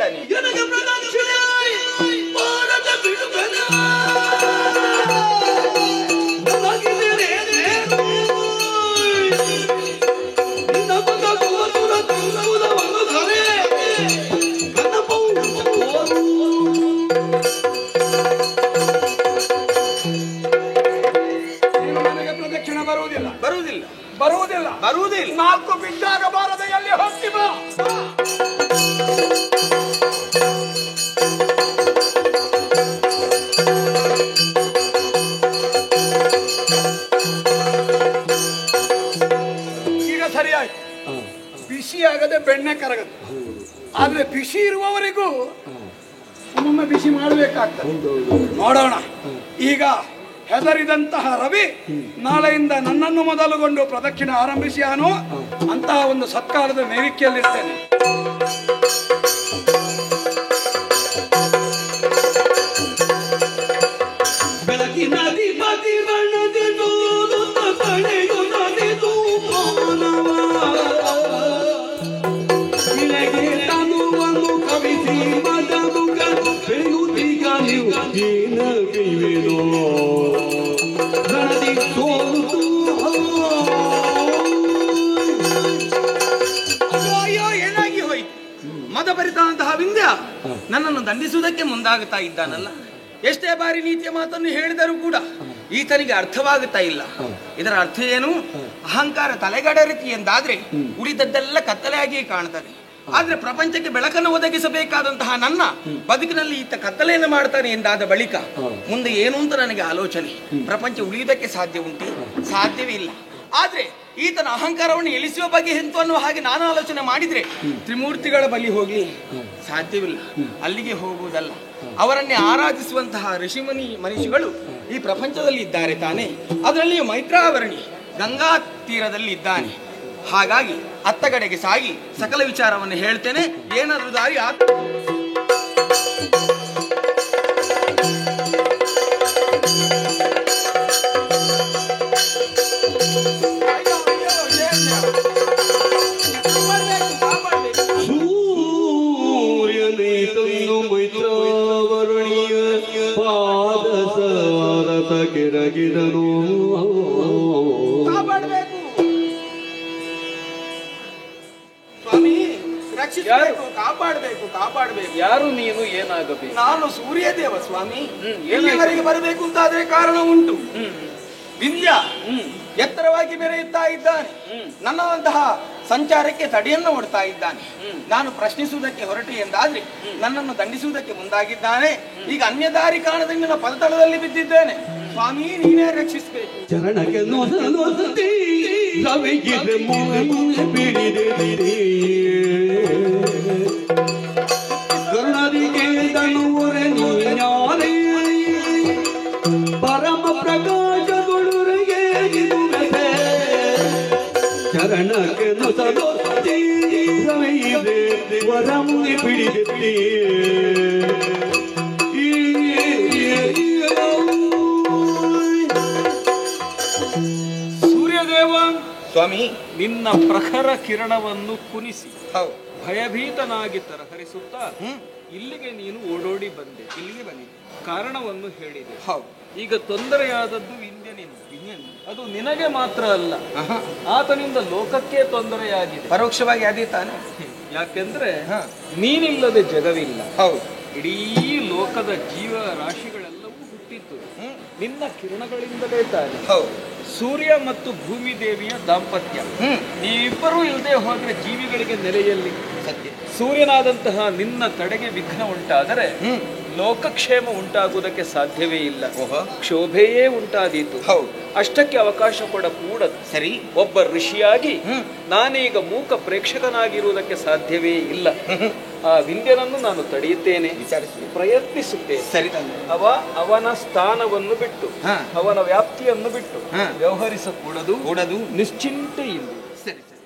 ಬರುವುದಿಲ್ಲ. ನಾಲ್ಕು ಬಿದ್ದಾಗ ಬಾರದೆ ಎಲ್ಲಿ ಹೋಗ್ತಿ ಬಾ. ಈಗ ಸರಿಯಾಯ್ತು. ಬಿಸಿಯಾಗದೆ ಬೆಣ್ಣೆ ಕರಗದು. ಆದ್ರೆ ಬಿಸಿ ಇರುವವರೆಗೂ ಒಮ್ಮೊಮ್ಮೆ ಬಿಸಿ ಮಾಡಬೇಕಾಗ್ತದೆ. ನೋಡೋಣ. ಈಗ ಹೆದರಿದಂತಹ ರವಿ ನಾಳೆಯಿಂದ ನನ್ನನ್ನು ಮೊದಲುಗೊಂಡು ಪ್ರದಕ್ಷಿಣೆ ಆರಂಭಿಸಿಯಾನು ಅಂತಹ ಒಂದು ಸತ್ಕಾಲದ ನಿರೀಕ್ಷೆಯಲ್ಲಿರ್ತೇನೆ. ಬೆಳಕಿನ ಬದಿ ಬಣ್ಣದಿ ತೋರುತ್ತ ಕಳೆಯುವುದು ಮಾನವ ಇಳೆಗೆ ತನುವನ್ನು ಕವಿಸಿ ಮದಮುಗ ಬೆಳೆಯುತ್ತೀಗ ನೀವು ಏನ ಕೈವೇನೋ ಗಣದಿ ಸೋಲು ಏನಾಗಿ ಹೋಯ್ತು? ಮದ ಬರಿದಂತಹ ವಿಂಧ್ಯ ನನ್ನನ್ನು ದಂಡಿಸುವುದಕ್ಕೆ ಮುಂದಾಗುತ್ತಾ ಇದ್ದಾನಲ್ಲ. ಎಷ್ಟೇ ಬಾರಿ ನೀತಿಯ ಮಾತನ್ನು ಹೇಳಿದರೂ ಕೂಡ ಈತನಿಗೆ ಅರ್ಥವಾಗುತ್ತಾ ಇಲ್ಲ. ಇದರ ಅರ್ಥ ಏನು? ಅಹಂಕಾರ ತಲೆಗಡರಿತಿ ಎಂದಾದ್ರೆ ಉಳಿದದ್ದೆಲ್ಲ ಕತ್ತಲೆಯಾಗಿಯೇ ಕಾಣ್ತಾನೆ. ಆದ್ರೆ ಪ್ರಪಂಚಕ್ಕೆ ಬೆಳಕನ್ನು ಒದಗಿಸಬೇಕಾದಂತಹ ನನ್ನ ಬದುಕಿನಲ್ಲಿ ಈತ ಕತ್ತಲೆಯನ್ನು ಮಾಡ್ತಾನೆ ಎಂದಾದ ಬಳಿಕ ಮುಂದೆ ಏನು ಅಂತ ನನಗೆ ಆಲೋಚನೆ. ಪ್ರಪಂಚ ಉಳಿಯುವುದಕ್ಕೆ ಸಾಧ್ಯ ಉಂಟು? ಸಾಧ್ಯವೇ ಇಲ್ಲ. ಆದ್ರೆ ಈತನ ಅಹಂಕಾರವನ್ನು ಇಳಿಸುವ ಬಗ್ಗೆ ಎಂತು ಅನ್ನುವ ಹಾಗೆ ನಾನು ಆಲೋಚನೆ ಮಾಡಿದ್ರೆ ತ್ರಿಮೂರ್ತಿಗಳ ಬಳಿ ಹೋಗ್ಲಿ ಸಾಧ್ಯವಿಲ್ಲ. ಅಲ್ಲಿಗೆ ಹೋಗುವುದಲ್ಲ, ಅವರನ್ನೇ ಆರಾಧಿಸುವಂತಹ ಮನುಷ್ಯಗಳು ಈ ಪ್ರಪಂಚದಲ್ಲಿ ಇದ್ದಾರೆ ತಾನೆ. ಅದರಲ್ಲಿಯೂ ಮೈತ್ರಾವರಣಿ ಗಂಗಾ ತೀರದಲ್ಲಿ ಇದ್ದಾನೆ. ಹಾಗಾಗಿ ಅತ್ತ ಕಡೆಗೆ ಸಾಗಿ ಸಕಲ ವಿಚಾರವನ್ನು ಹೇಳ್ತೇನೆ. ಏನಾದ್ರೂ ದಾರಿ ಸೂರ್ಯನೇ ತಂದು ಮೈತ್ರಾವರಣಿಯ ಪಾದ ಸಾರಥ ಕೆರಗಿದನು. ಸ್ವಾಮಿ ರಕ್ಷಿಸಬೇಕು, ಕಾಪಾಡಬೇಕು, ಕಾಪಾಡಬೇಕು. ಯಾರು ನೀನು? ಏನಾಗಬೇಕು? ನಾನು ಸೂರ್ಯದೇವ ಸ್ವಾಮಿ. ಎಲ್ಲಿವರೆಗೆ ಬರಬೇಕು ಅಂತಾದ್ರೆ ಕಾರಣ ಉಂಟು. ವಿಂಧ್ಯ ಎತ್ತರವಾಗಿ ಮೆರೆಯುತ್ತಾ ಇದ್ದಾನೆ. ನನ್ನಂತಹ ಸಂಚಾರಕ್ಕೆ ತಡೆಯನ್ನು ಒಡ್ತಾ ಇದ್ದಾನೆ. ನಾನು ಪ್ರಶ್ನಿಸುವುದಕ್ಕೆ ಹೊರಟೆ ಎಂದಾದ್ರೆ ನನ್ನನ್ನು ದಂಡಿಸುವುದಕ್ಕೆ ಮುಂದಾಗಿದ್ದಾನೆ. ಈಗ ಅನ್ಯ ದಾರಿ ಕಾರಣದಿಂದ ನನ್ನ ಪದತಳದಲ್ಲಿ ಬಿದ್ದಿದ್ದೇನೆ. ಸ್ವಾಮಿ ನೀನೇ ರಕ್ಷಿಸಬೇಕು. ಚರಣಕ್ಕೆ ನೋಸತಿ ಸವಿಗಿದೆ ಕರುಣದಿಗೆ ತನುವರೆ ನೀನಾನೇ ಪರಮ ಪ್ರಕಾಶಗೊಳುರಿಗೆ ಇದುವೆ ಚರಣಕ್ಕೆ ನೋಸತಿ ಸವಿದೆ ವರಮುನಿ ಪಿಡಿದೆ ಸ್ವಾಮಿ ನಿನ್ನ ಪ್ರಖರ ಕಿರಣವನ್ನು ಕುನಿಸಿ ಭಯಭೀತನಾಗಿ ತರಹರಿಸುತ್ತಾ ಇಲ್ಲಿಗೆ ನೀನು ಓಡೋಡಿ ಬಂದೆ. ಇಲ್ಲಿಗೆ ಬಂದಿದೆ, ಕಾರಣವನ್ನು ಹೇಳಿದೆ. ಈಗ ತೊಂದರೆಯಾದದ್ದು ವಿಂಧ್ಯನಿಂದ. ಅದು ನಿನಗೆ ಮಾತ್ರ ಅಲ್ಲ, ಆತನಿಂದ ಲೋಕಕ್ಕೆ ತೊಂದರೆಯಾಗಿದೆ. ಪರೋಕ್ಷವಾಗಿ ಅದೇ ತಾನೆ. ಯಾಕೆಂದ್ರೆ ನೀನಿಲ್ಲದೆ ಜಗವಿಲ್ಲ. ಹೌದು, ಇಡೀ ಲೋಕದ ಜೀವ ರಾಶಿಗಳೆಲ್ಲವೂ ಹುಟ್ಟಿತ್ತು ನಿನ್ನ ಕಿರಣಗಳಿಂದಲೇ ತಾನೆ. ಸೂರ್ಯ ಮತ್ತು ಭೂಮಿ ದೇವಿಯ ದಾಂಪತ್ಯ, ನೀವಿಬ್ಬರೂ ಇಲ್ಲದೆ ಹೋದ್ರೆ ಜೀವಿಗಳಿಗೆ ನೆಲೆಯಲ್ಲಿ ಸತ್ಯ. ಸೂರ್ಯನಾದಂತಹ ನಿನ್ನ ತಡೆಗೆ ವಿಘ್ನ ಉಂಟಾದರೆ ಲೋಕಕ್ಷೇಮ ಉಂಟಾಗುವುದಕ್ಕೆ ಸಾಧ್ಯವೇ ಇಲ್ಲ. ಕ್ಷೋಭೆಯೇ ಉಂಟಾದೀತು. ಅಷ್ಟಕ್ಕೆ ಅವಕಾಶ ಕೊಡಕೂಡದು. ಸರಿ, ಒಬ್ಬ ಋಷಿಯಾಗಿ ನಾನೀಗ ಮೂಕ ಪ್ರೇಕ್ಷಕನಾಗಿರುವುದಕ್ಕೆ ಸಾಧ್ಯವೇ ಇಲ್ಲ. ಆ ವಿಂಧ್ಯನನ್ನು ನಾನು ತಡೆಯುತ್ತೇನೆ, ಪ್ರಯತ್ನಿಸುತ್ತೇನೆ. ಸರಿ, ಅವನ ಸ್ಥಾನವನ್ನು ಬಿಟ್ಟು ಅವನ ವ್ಯಾಪ್ತಿಯನ್ನು ಬಿಟ್ಟು ವ್ಯವಹರಿಸಕೂಡದು. ನಿಶ್ಚಿಂತೆಯಿಂದ. ಸರಿ ಸರಿ.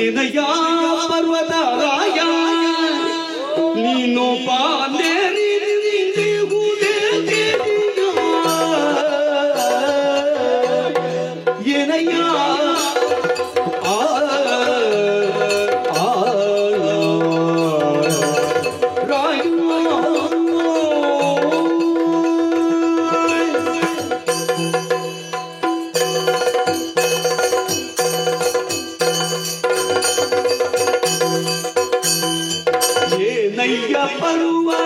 ಏನಯ್ಯ ಪರ್ವತರಾಯ ನೀನು ಬಾಂದೆ ಏನಯ್ಯ ಏನಯ್ಯ ಪರ್ವತ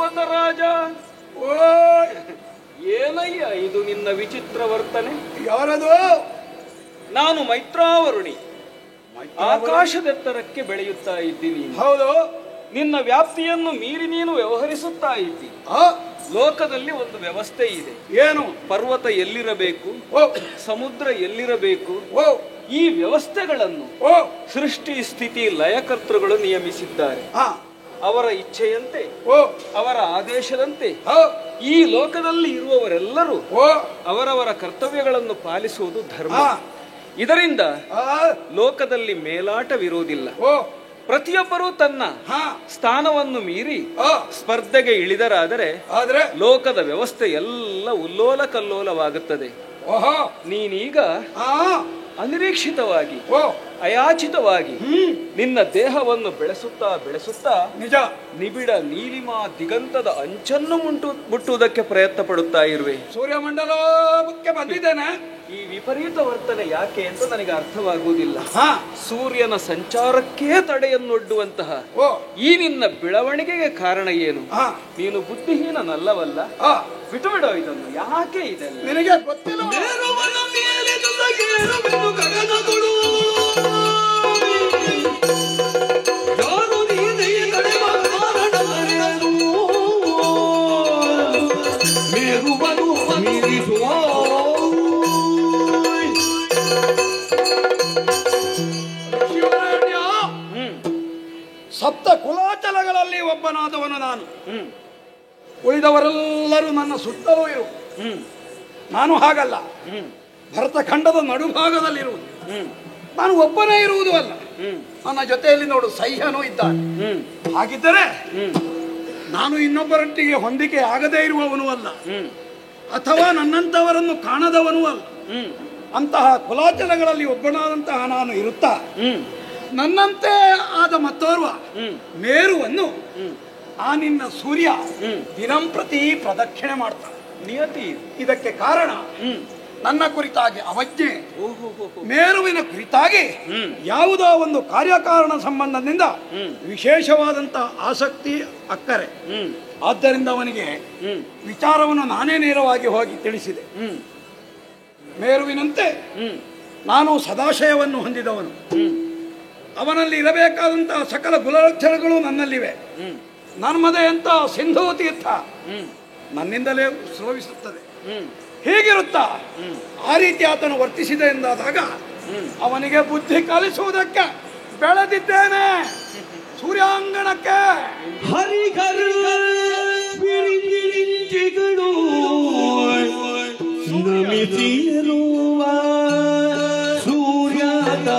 ಪರ್ವತರಾಜ. ಓಯ್ ಏನಯ್ಯ ಇದು ನಿನ್ನ ವಿಚಿತ್ರ ವರ್ತನೆ? ಯಾರದು? ನಾನು ಮೈತ್ರಾವರುಣಿ, ಆಕಾಶದೆತ್ತರಕ್ಕೆ ಬೆಳೆಯುತ್ತಾ ಇದ್ದೀನಿ. ಹೌದು. ನಿನ್ನ ವ್ಯಾಪ್ತಿಯನ್ನು ಮೀರಿ ನೀನು ವ್ಯವಹರಿಸುತ್ತಾ ಇದ್ದಿ. ಲೋಕದಲ್ಲಿ ಒಂದು ವ್ಯವಸ್ಥೆ ಇದೆ. ಏನು? ಪರ್ವತ ಎಲ್ಲಿರಬೇಕು, ಓ ಸಮುದ್ರ ಎಲ್ಲಿರಬೇಕು, ಓ ಈ ವ್ಯವಸ್ಥೆಗಳನ್ನು ಓ ಸೃಷ್ಟಿ ಸ್ಥಿತಿ ಲಯಕರ್ತೃಗಳು ನಿಯಮಿಸಿದ್ದಾರೆ. ಅವರ ಇಚ್ಛೆಯಂತೆ, ಓ ಅವರ ಆದೇಶದಂತೆ ಓ ಈ ಲೋಕದಲ್ಲಿ ಇರುವವರೆಲ್ಲರೂ ಓ ಅವರವರ ಕರ್ತವ್ಯಗಳನ್ನು ಪಾಲಿಸುವುದು ಧರ್ಮ. ಇದರಿಂದ ಲೋಕದಲ್ಲಿ ಮೇಲಾಟವಿರುವುದಿಲ್ಲ. ಓ ಪ್ರತಿಯೊಬ್ಬರೂ ತನ್ನ ಸ್ಥಾನವನ್ನು ಮೀರಿ ಸ್ಪರ್ಧೆಗೆ ಇಳಿದರಾದರೆ ಆದ್ರೆ ಲೋಕದ ವ್ಯವಸ್ಥೆ ಎಲ್ಲ ಉಲ್ಲೋಲ ಕಲ್ಲೋಲವಾಗುತ್ತದೆ. ಓಹೋ ನೀನೀಗ ಅನಿರೀಕ್ಷಿತವಾಗಿ, ಅಯಾಚಿತವಾಗಿ ನಿನ್ನ ದೇಹವನ್ನು ಬೆಳೆಸುತ್ತಾ ಬೆಳೆಸುತ್ತಾ ನಿಜ ನಿಬಿಡ ನೀಲಿಮಾ ದಿಗಂತದ ಅಂಚನ್ನು ಮುಟ್ಟುವುದಕ್ಕೆ ಪ್ರಯತ್ನ ಪಡುತ್ತಾ ಇರುವೆ. ಸೂರ್ಯಮಂಡಲಕ್ಕೆ ಬಂದಿದ್ದೇನೆ. ಈ ವಿಪರೀತ ವರ್ತನೆ ಯಾಕೆ ಅಂತ ನನಗೆ ಅರ್ಥವಾಗುವುದಿಲ್ಲ. ಸೂರ್ಯನ ಸಂಚಾರಕ್ಕೇ ತಡೆಯನ್ನೊಡ್ಡುವಂತಹ ಈ ನಿನ್ನ ಬೆಳವಣಿಗೆಗೆ ಕಾರಣ ಏನು? ನೀನು ಬುದ್ಧಿಹೀನನಲ್ಲವಲ್ಲ. ಬಿಟ್ಟು ಬಿಡೋ ಇದನ್ನು. ಯಾಕೆ ಇದೆಲ್ಲ ನಿನಗೆ ಗೊತ್ತಿಲ್ಲ. ಸಪ್ತ ಕುಲಾಚಲಗಳಲ್ಲಿ ಒಬ್ಬನಾದವನು ನಾನು. ಉಳಿದವರೆಲ್ಲರೂ ನನ್ನ ಸುತ್ತಲೂ ಇರು. ನಾನು ಹಾಗಲ್ಲ. ಭರತಖಂಡದ ನಡುಭಾಗದಲ್ಲಿರುವುದು. ನಾನು ಒಬ್ಬನೇ ಇರುವುದು ಅಲ್ಲ, ನನ್ನ ಜೊತೆಯಲ್ಲಿ ನೋಡು ಸಹ್ಯನೂ ಇದ್ದಾನೆ. ಹಾಗಿದ್ದರೆ ನಾನು ಇನ್ನೊಬ್ಬರೊಟ್ಟಿಗೆ ಹೊಂದಿಕೆ ಆಗದೇ ಇರುವವನು ಅಲ್ಲ, ಅಥವಾ ನನ್ನಂತವರನ್ನು ಕಾಣದವನೂ ಅಲ್ಲ. ಅಂತಹ ಕುಲಾಚಲಗಳಲ್ಲಿ ಒಬ್ಬನಾದಂತಹ ನಾನು ಇರುತ್ತಾ ನನ್ನಂತೆ ಆದ ಮತ್ತೋರ್ವ ಮೇರುವನ್ನು ಆ ನಿನ್ನ ಸೂರ್ಯ ದಿನಂಪ್ರತಿ ಪ್ರದಕ್ಷಿಣೆ ಮಾಡ್ತಾನೆ. ನಿಯತಿ. ಇದಕ್ಕೆ ಕಾರಣ ನನ್ನ ಕುರಿತಾಗಿ ಅವಜ್ಞೆ, ಮೇರುವಿನ ಕುರಿತಾಗಿ ಯಾವುದೋ ಒಂದು ಕಾರ್ಯಕಾರಣ ಸಂಬಂಧದಿಂದ ವಿಶೇಷವಾದಂತಹ ಆಸಕ್ತಿ, ಅಕ್ಕರೆ. ಆದ್ದರಿಂದ ಅವನಿಗೆ ವಿಚಾರವನ್ನು ನಾನೇ ನೇರವಾಗಿ ಹೋಗಿ ತಿಳಿಸಿದೆ. ಮೇರುವಿನಂತೆ ನಾನು ಸದಾಶಯವನ್ನು ಹೊಂದಿದವನು. ಅವನಲ್ಲಿ ಇರಬೇಕಾದಂತಹ ಸಕಲ ಗುಣಲಕ್ಷಣಗಳು ನನ್ನಲ್ಲಿವೆ. ನರ್ಮದೆಯಂತ ಸಿಂಧೂ ತೀರ್ಥ ನನ್ನಿಂದಲೇ ಸ್ರವಿಸುತ್ತದೆ. ಹೀಗಿರುತ್ತಾ ಆ ರೀತಿ ಆತನು ವರ್ತಿಸಿದೆ ಎಂದಾದಾಗ ಅವನಿಗೆ ಬುದ್ಧಿ ಕಲಿಸುವುದಕ್ಕೆ ಬೆಳೆದಿದ್ದೇನೆ ಸೂರ್ಯಾಂಗಣಕ್ಕೆ. ಹರಿಗಳು ನಮಿಸಿರುವ ಸೂರ್ಯದ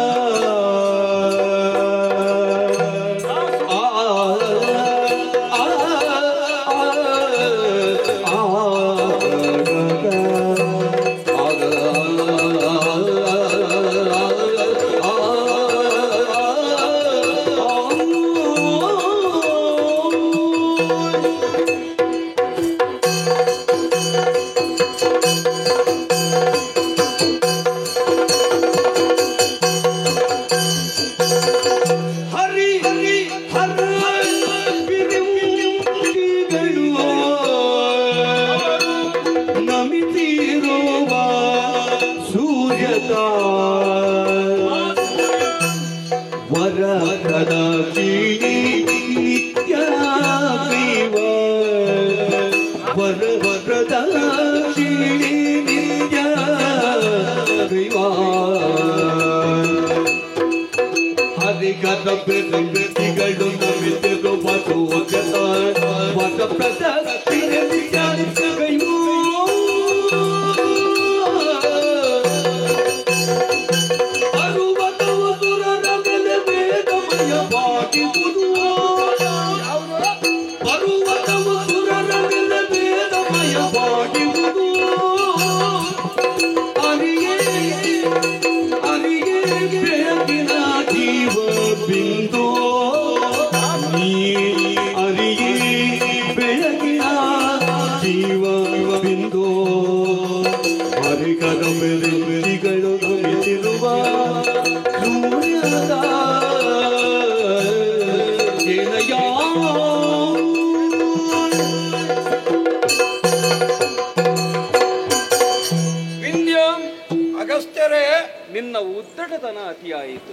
ಒರಟತನ ಅತಿಯಾಯಿತು.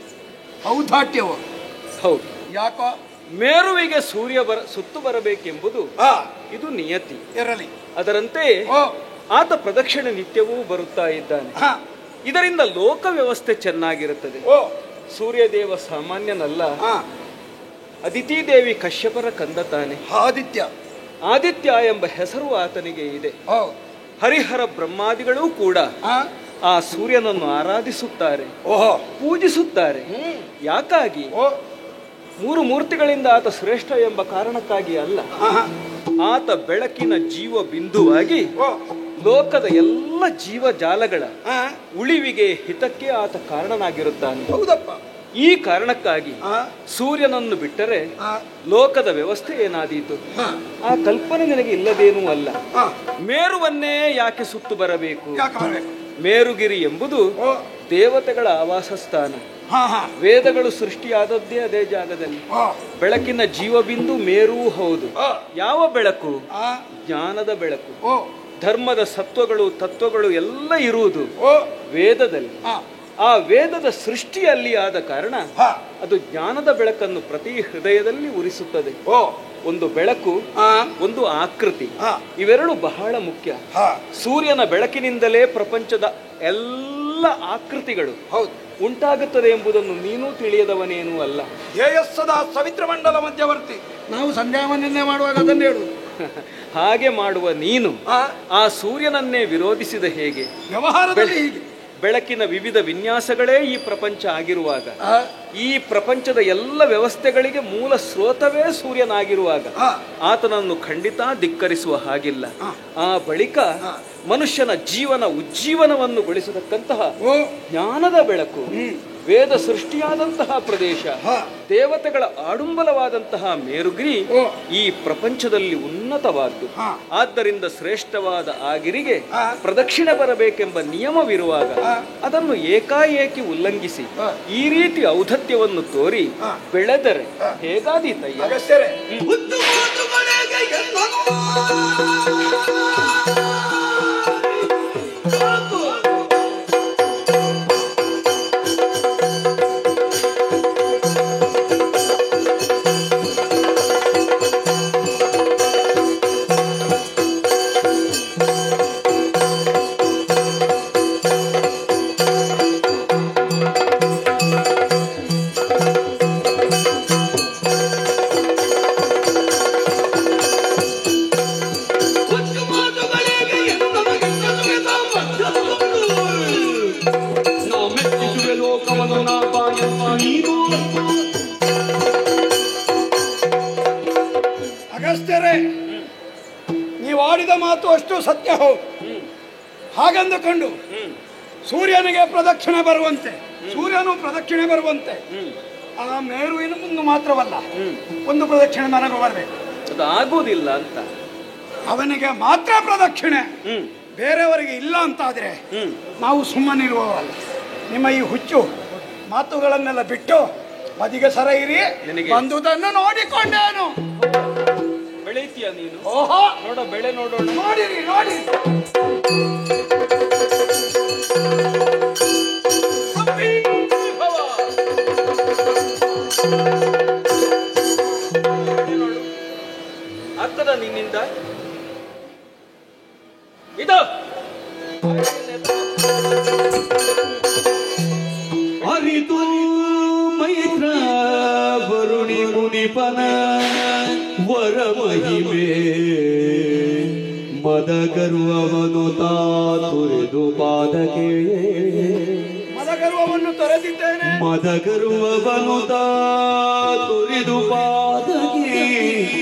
ಔದಾಟ್ಯವು ಹೌದು, ಯಾಕೋ ಮೇರುವಿಗೆ ಸೂರ್ಯ ಸುತ್ತು ಬರಬೇಕೆಂಬುದು ಆ ಇದು ನಿಯತಿ. ಇರಲಿ. ಅದರಂತೆ ಓ ಆತ ಪ್ರದಕ್ಷಿಣೆ ನಿತ್ಯವೂ ಬರುತ್ತಾ ಇದ್ದಾನೆ. ಹ ಇದರಿಂದ ಲೋಕ ವ್ಯವಸ್ಥೆ ಚೆನ್ನಾಗಿರುತ್ತದೆ. ಓ ಸೂರ್ಯದೇವ ಸಾಮಾನ್ಯನಲ್ಲ, ಹ ಅದಿತಿ ದೇವಿ ಕಶ್ಯಪರ ಕಂದ ತಾನೆ. ಆದಿತ್ಯ. ಆದಿತ್ಯ ಎಂಬ ಹೆಸರು ಆತನಿಗೆ ಇದೆ. ಓ ಹರಿಹರ ಬ್ರಹ್ಮಾದಿಗಳೂ ಕೂಡ ಹ ಆ ಸೂರ್ಯನನ್ನು ಆರಾಧಿಸುತ್ತಾರೆ, ಓಹೋ ಪೂಜಿಸುತ್ತಾರೆ. ಯಾಕಾಗಿ? ಓ 3 ಮೂರ್ತಿಗಳಿಂದ ಆತ ಶ್ರೇಷ್ಠ ಎಂಬ ಕಾರಣಕ್ಕಾಗಿ ಅಲ್ಲ. ಆತ ಬೆಳಕಿನ ಜೀವ ಬಿಂದುವಾಗಿ ಓ ಲೋಕದ ಎಲ್ಲ ಜೀವಜಾಲಗಳ ಹ ಉಳಿವಿಗೆ ಹಿತಕ್ಕೆ ಆತ ಕಾರಣನಾಗಿರುತ್ತಾನೆ. ಹೌದಪ್ಪ. ಈ ಕಾರಣಕ್ಕಾಗಿ ಹ ಸೂರ್ಯನನ್ನು ಬಿಟ್ಟರೆ ಹ ಲೋಕದ ವ್ಯವಸ್ಥೆ ಏನಾದೀತು? ಹ ಆ ಕಲ್ಪನೆ ನಿನಗೆ ಇಲ್ಲದೇನೂ ಅಲ್ಲ. ಹ ಮೇರುವನ್ನೇ ಯಾಕೆ ಸುತ್ತು ಬರಬೇಕು? ಯಾಕೆ ಬರಬೇಕು? ಮೇರುಗಿರಿ ಎಂಬುದು ಓ ದೇವತೆಗಳ ಆವಾಸ ಸ್ಥಾನ. ಹ ಹ ವೇದಗಳು ಸೃಷ್ಟಿಯಾದದ್ದೇ ಅದೇ ಜಾಗದಲ್ಲಿ. ಓ ಬೆಳಕಿನ ಜೀವಬಿಂದು ಮೇರೂ ಹೌದು. ಓ ಯಾವ ಬೆಳಕು? ಆ ಜ್ಞಾನದ ಬೆಳಕು. ಓ ಧರ್ಮದ ಸತ್ವಗಳು ತತ್ವಗಳು ಎಲ್ಲ ಇರುವುದು ಓ ವೇದದಲ್ಲಿ. ಹ ಆ ವೇದದ ಸೃಷ್ಟಿಯಲ್ಲಿ ಆದ ಕಾರಣ ಹ ಅದು ಜ್ಞಾನದ ಬೆಳಕನ್ನು ಪ್ರತಿ ಹೃದಯದಲ್ಲಿ ಉರಿಸುತ್ತದೆ. ಓ ಒಂದು ಬೆಳಕು, ಹ ಒಂದು ಆಕೃತಿ, ಹ ಇವೆರಡು ಬಹಳ ಮುಖ್ಯ. ಹ ಸೂರ್ಯನ ಬೆಳಕಿನಿಂದಲೇ ಪ್ರಪಂಚದ ಎಲ್ಲ ಆಕೃತಿಗಳು ಹೌದು. ಉಂಟಾಗುತ್ತದೆ ಎಂಬುದನ್ನು ನೀನೂ ತಿಳಿಯದವನೇನೂ ಅಲ್ಲ. ಧ್ಯೇಯಸ್ಸದ ಸವಿತ್ರ ಮಂಡಲ ಮಧ್ಯವರ್ತಿ. ನಾವು ಸಂಧ್ಯಾ ವಂದನೆ ಮಾಡುವಾಗ ಅದನ್ನೇ ಹೇಳುದು. ಹಾಗೆ ಮಾಡುವ ನೀನು ಆ ಆ ಸೂರ್ಯನನ್ನೇ ವಿರೋಧಿಸಿದ ಹೇಗೆ? ವ್ಯವಹಾರದಲ್ಲಿ ಹೀಗೆ. ಬೆಳಕಿನ ವಿವಿಧ ವಿನ್ಯಾಸಗಳೇ ಈ ಪ್ರಪಂಚ ಆಗಿರುವಾಗ, ಆ ಈ ಪ್ರಪಂಚದ ಎಲ್ಲ ವ್ಯವಸ್ಥೆಗಳಿಗೆ ಮೂಲ ಸ್ರೋತವೇ ಸೂರ್ಯನಾಗಿರುವಾಗ ಆ ಆತನನ್ನು ಖಂಡಿತ ಧಿಕ್ಕರಿಸುವ ಹಾಗಿಲ್ಲ. ಆ ಬಳಿಕ ಮನುಷ್ಯನ ಜೀವನ ಉಜ್ಜೀವನವನ್ನು ಗೊಳಿಸತಕ್ಕಂತಹ ಓ ಜ್ಞಾನದ ಬೆಳಕು, ವೇದ ಸೃಷ್ಟಿಯಾದಂತಹ ಪ್ರದೇಶ, ಹ ದೇವತೆಗಳ ಆಡುಂಬಲವಾದಂತಹ ಮೇರುಗಿರಿ ಓ ಈ ಪ್ರಪಂಚದಲ್ಲಿ ಉನ್ನತವಾದ್ದು. ಹ ಆದ್ದರಿಂದ ಶ್ರೇಷ್ಠವಾದ ಆ ಗಿರಿಗೆ ಹ ಪ್ರದಕ್ಷಿಣೆ ಬರಬೇಕೆಂಬ ನಿಯಮವಿರುವಾಗ ಹ ಅದನ್ನು ಏಕಾಏಕಿ ಉಲ್ಲಂಘಿಸಿ ಹ ಈ ರೀತಿ ಔಧತ್ಯವನ್ನು ತೋರಿ ಹ ಬೆಳೆದರೆ ಹೇಗಾದೀತಯ್ಯ? ಅಗಸ್ತ್ಯರೇ, ಅಗಸ್ತ್ಯರೇ, ನೀವು ಆಡಿದ ಮಾತು ಅಷ್ಟು ಸತ್ಯ ಹೌದು. ಹಾಗೆಂದುಕೊಂಡು ಸೂರ್ಯನಿಗೆ ಪ್ರದಕ್ಷಿಣೆ ಬರುವಂತೆ, ಸೂರ್ಯನು ಪ್ರದಕ್ಷಿಣೆ ಬರುವಂತೆ ಆ ಮೇರುವಿನ ಮುಂದೆ ಮಾತ್ರವಲ್ಲ, ಒಂದು ಪ್ರದಕ್ಷಿಣೆ ನನಗೂ ಬರಬೇಕು. ಅದು ಆಗುವುದಿಲ್ಲ ಅಂತ. ಅವನಿಗೆ ಮಾತ್ರ ಪ್ರದಕ್ಷಿಣೆ, ಬೇರೆಯವರಿಗೆ ಇಲ್ಲ ಅಂತಾದ್ರೆ ನಾವು ಸುಮ್ಮನಿರುವವರಲ್ಲ. ನಿಮ್ಮ ಈ ಹುಚ್ಚು ಮಾತುಗಳನ್ನೆಲ್ಲ ಬಿಟ್ಟು ಬದಿಗೆ ಸರ ಇರಿ. ನಿನಗೆ ಬಂದುದನ್ನು ನೋಡಿಕೊಂಡೇನು. ಬೆಳೆಯುತ್ತೀಯ ನೀನು? ಓಹೋ, ನೋಡ, ಬೆಳೆ ನೋಡೋಣ. ನೋಡಿರಿ ನೋಡಿ. ಆಗ್ತದ ನಿನ್ನಿಂದ ಇದು? ಅರಿತು ಮೈತ್ರ ವರುಣಿ ಮುನಿಪನ ವರ ಮಹಿಮೆ ಮದ ಗರ್ವವನು ತುರಿದು ಪಾದಕ್ಕೆ. ಮದಗರ್ವವನ್ನು ತೊರೆದಿದ್ದೇನೆ. ಮದ ಗರ್ವವನು ತುರಿದು ಪಾದಕ್ಕೆ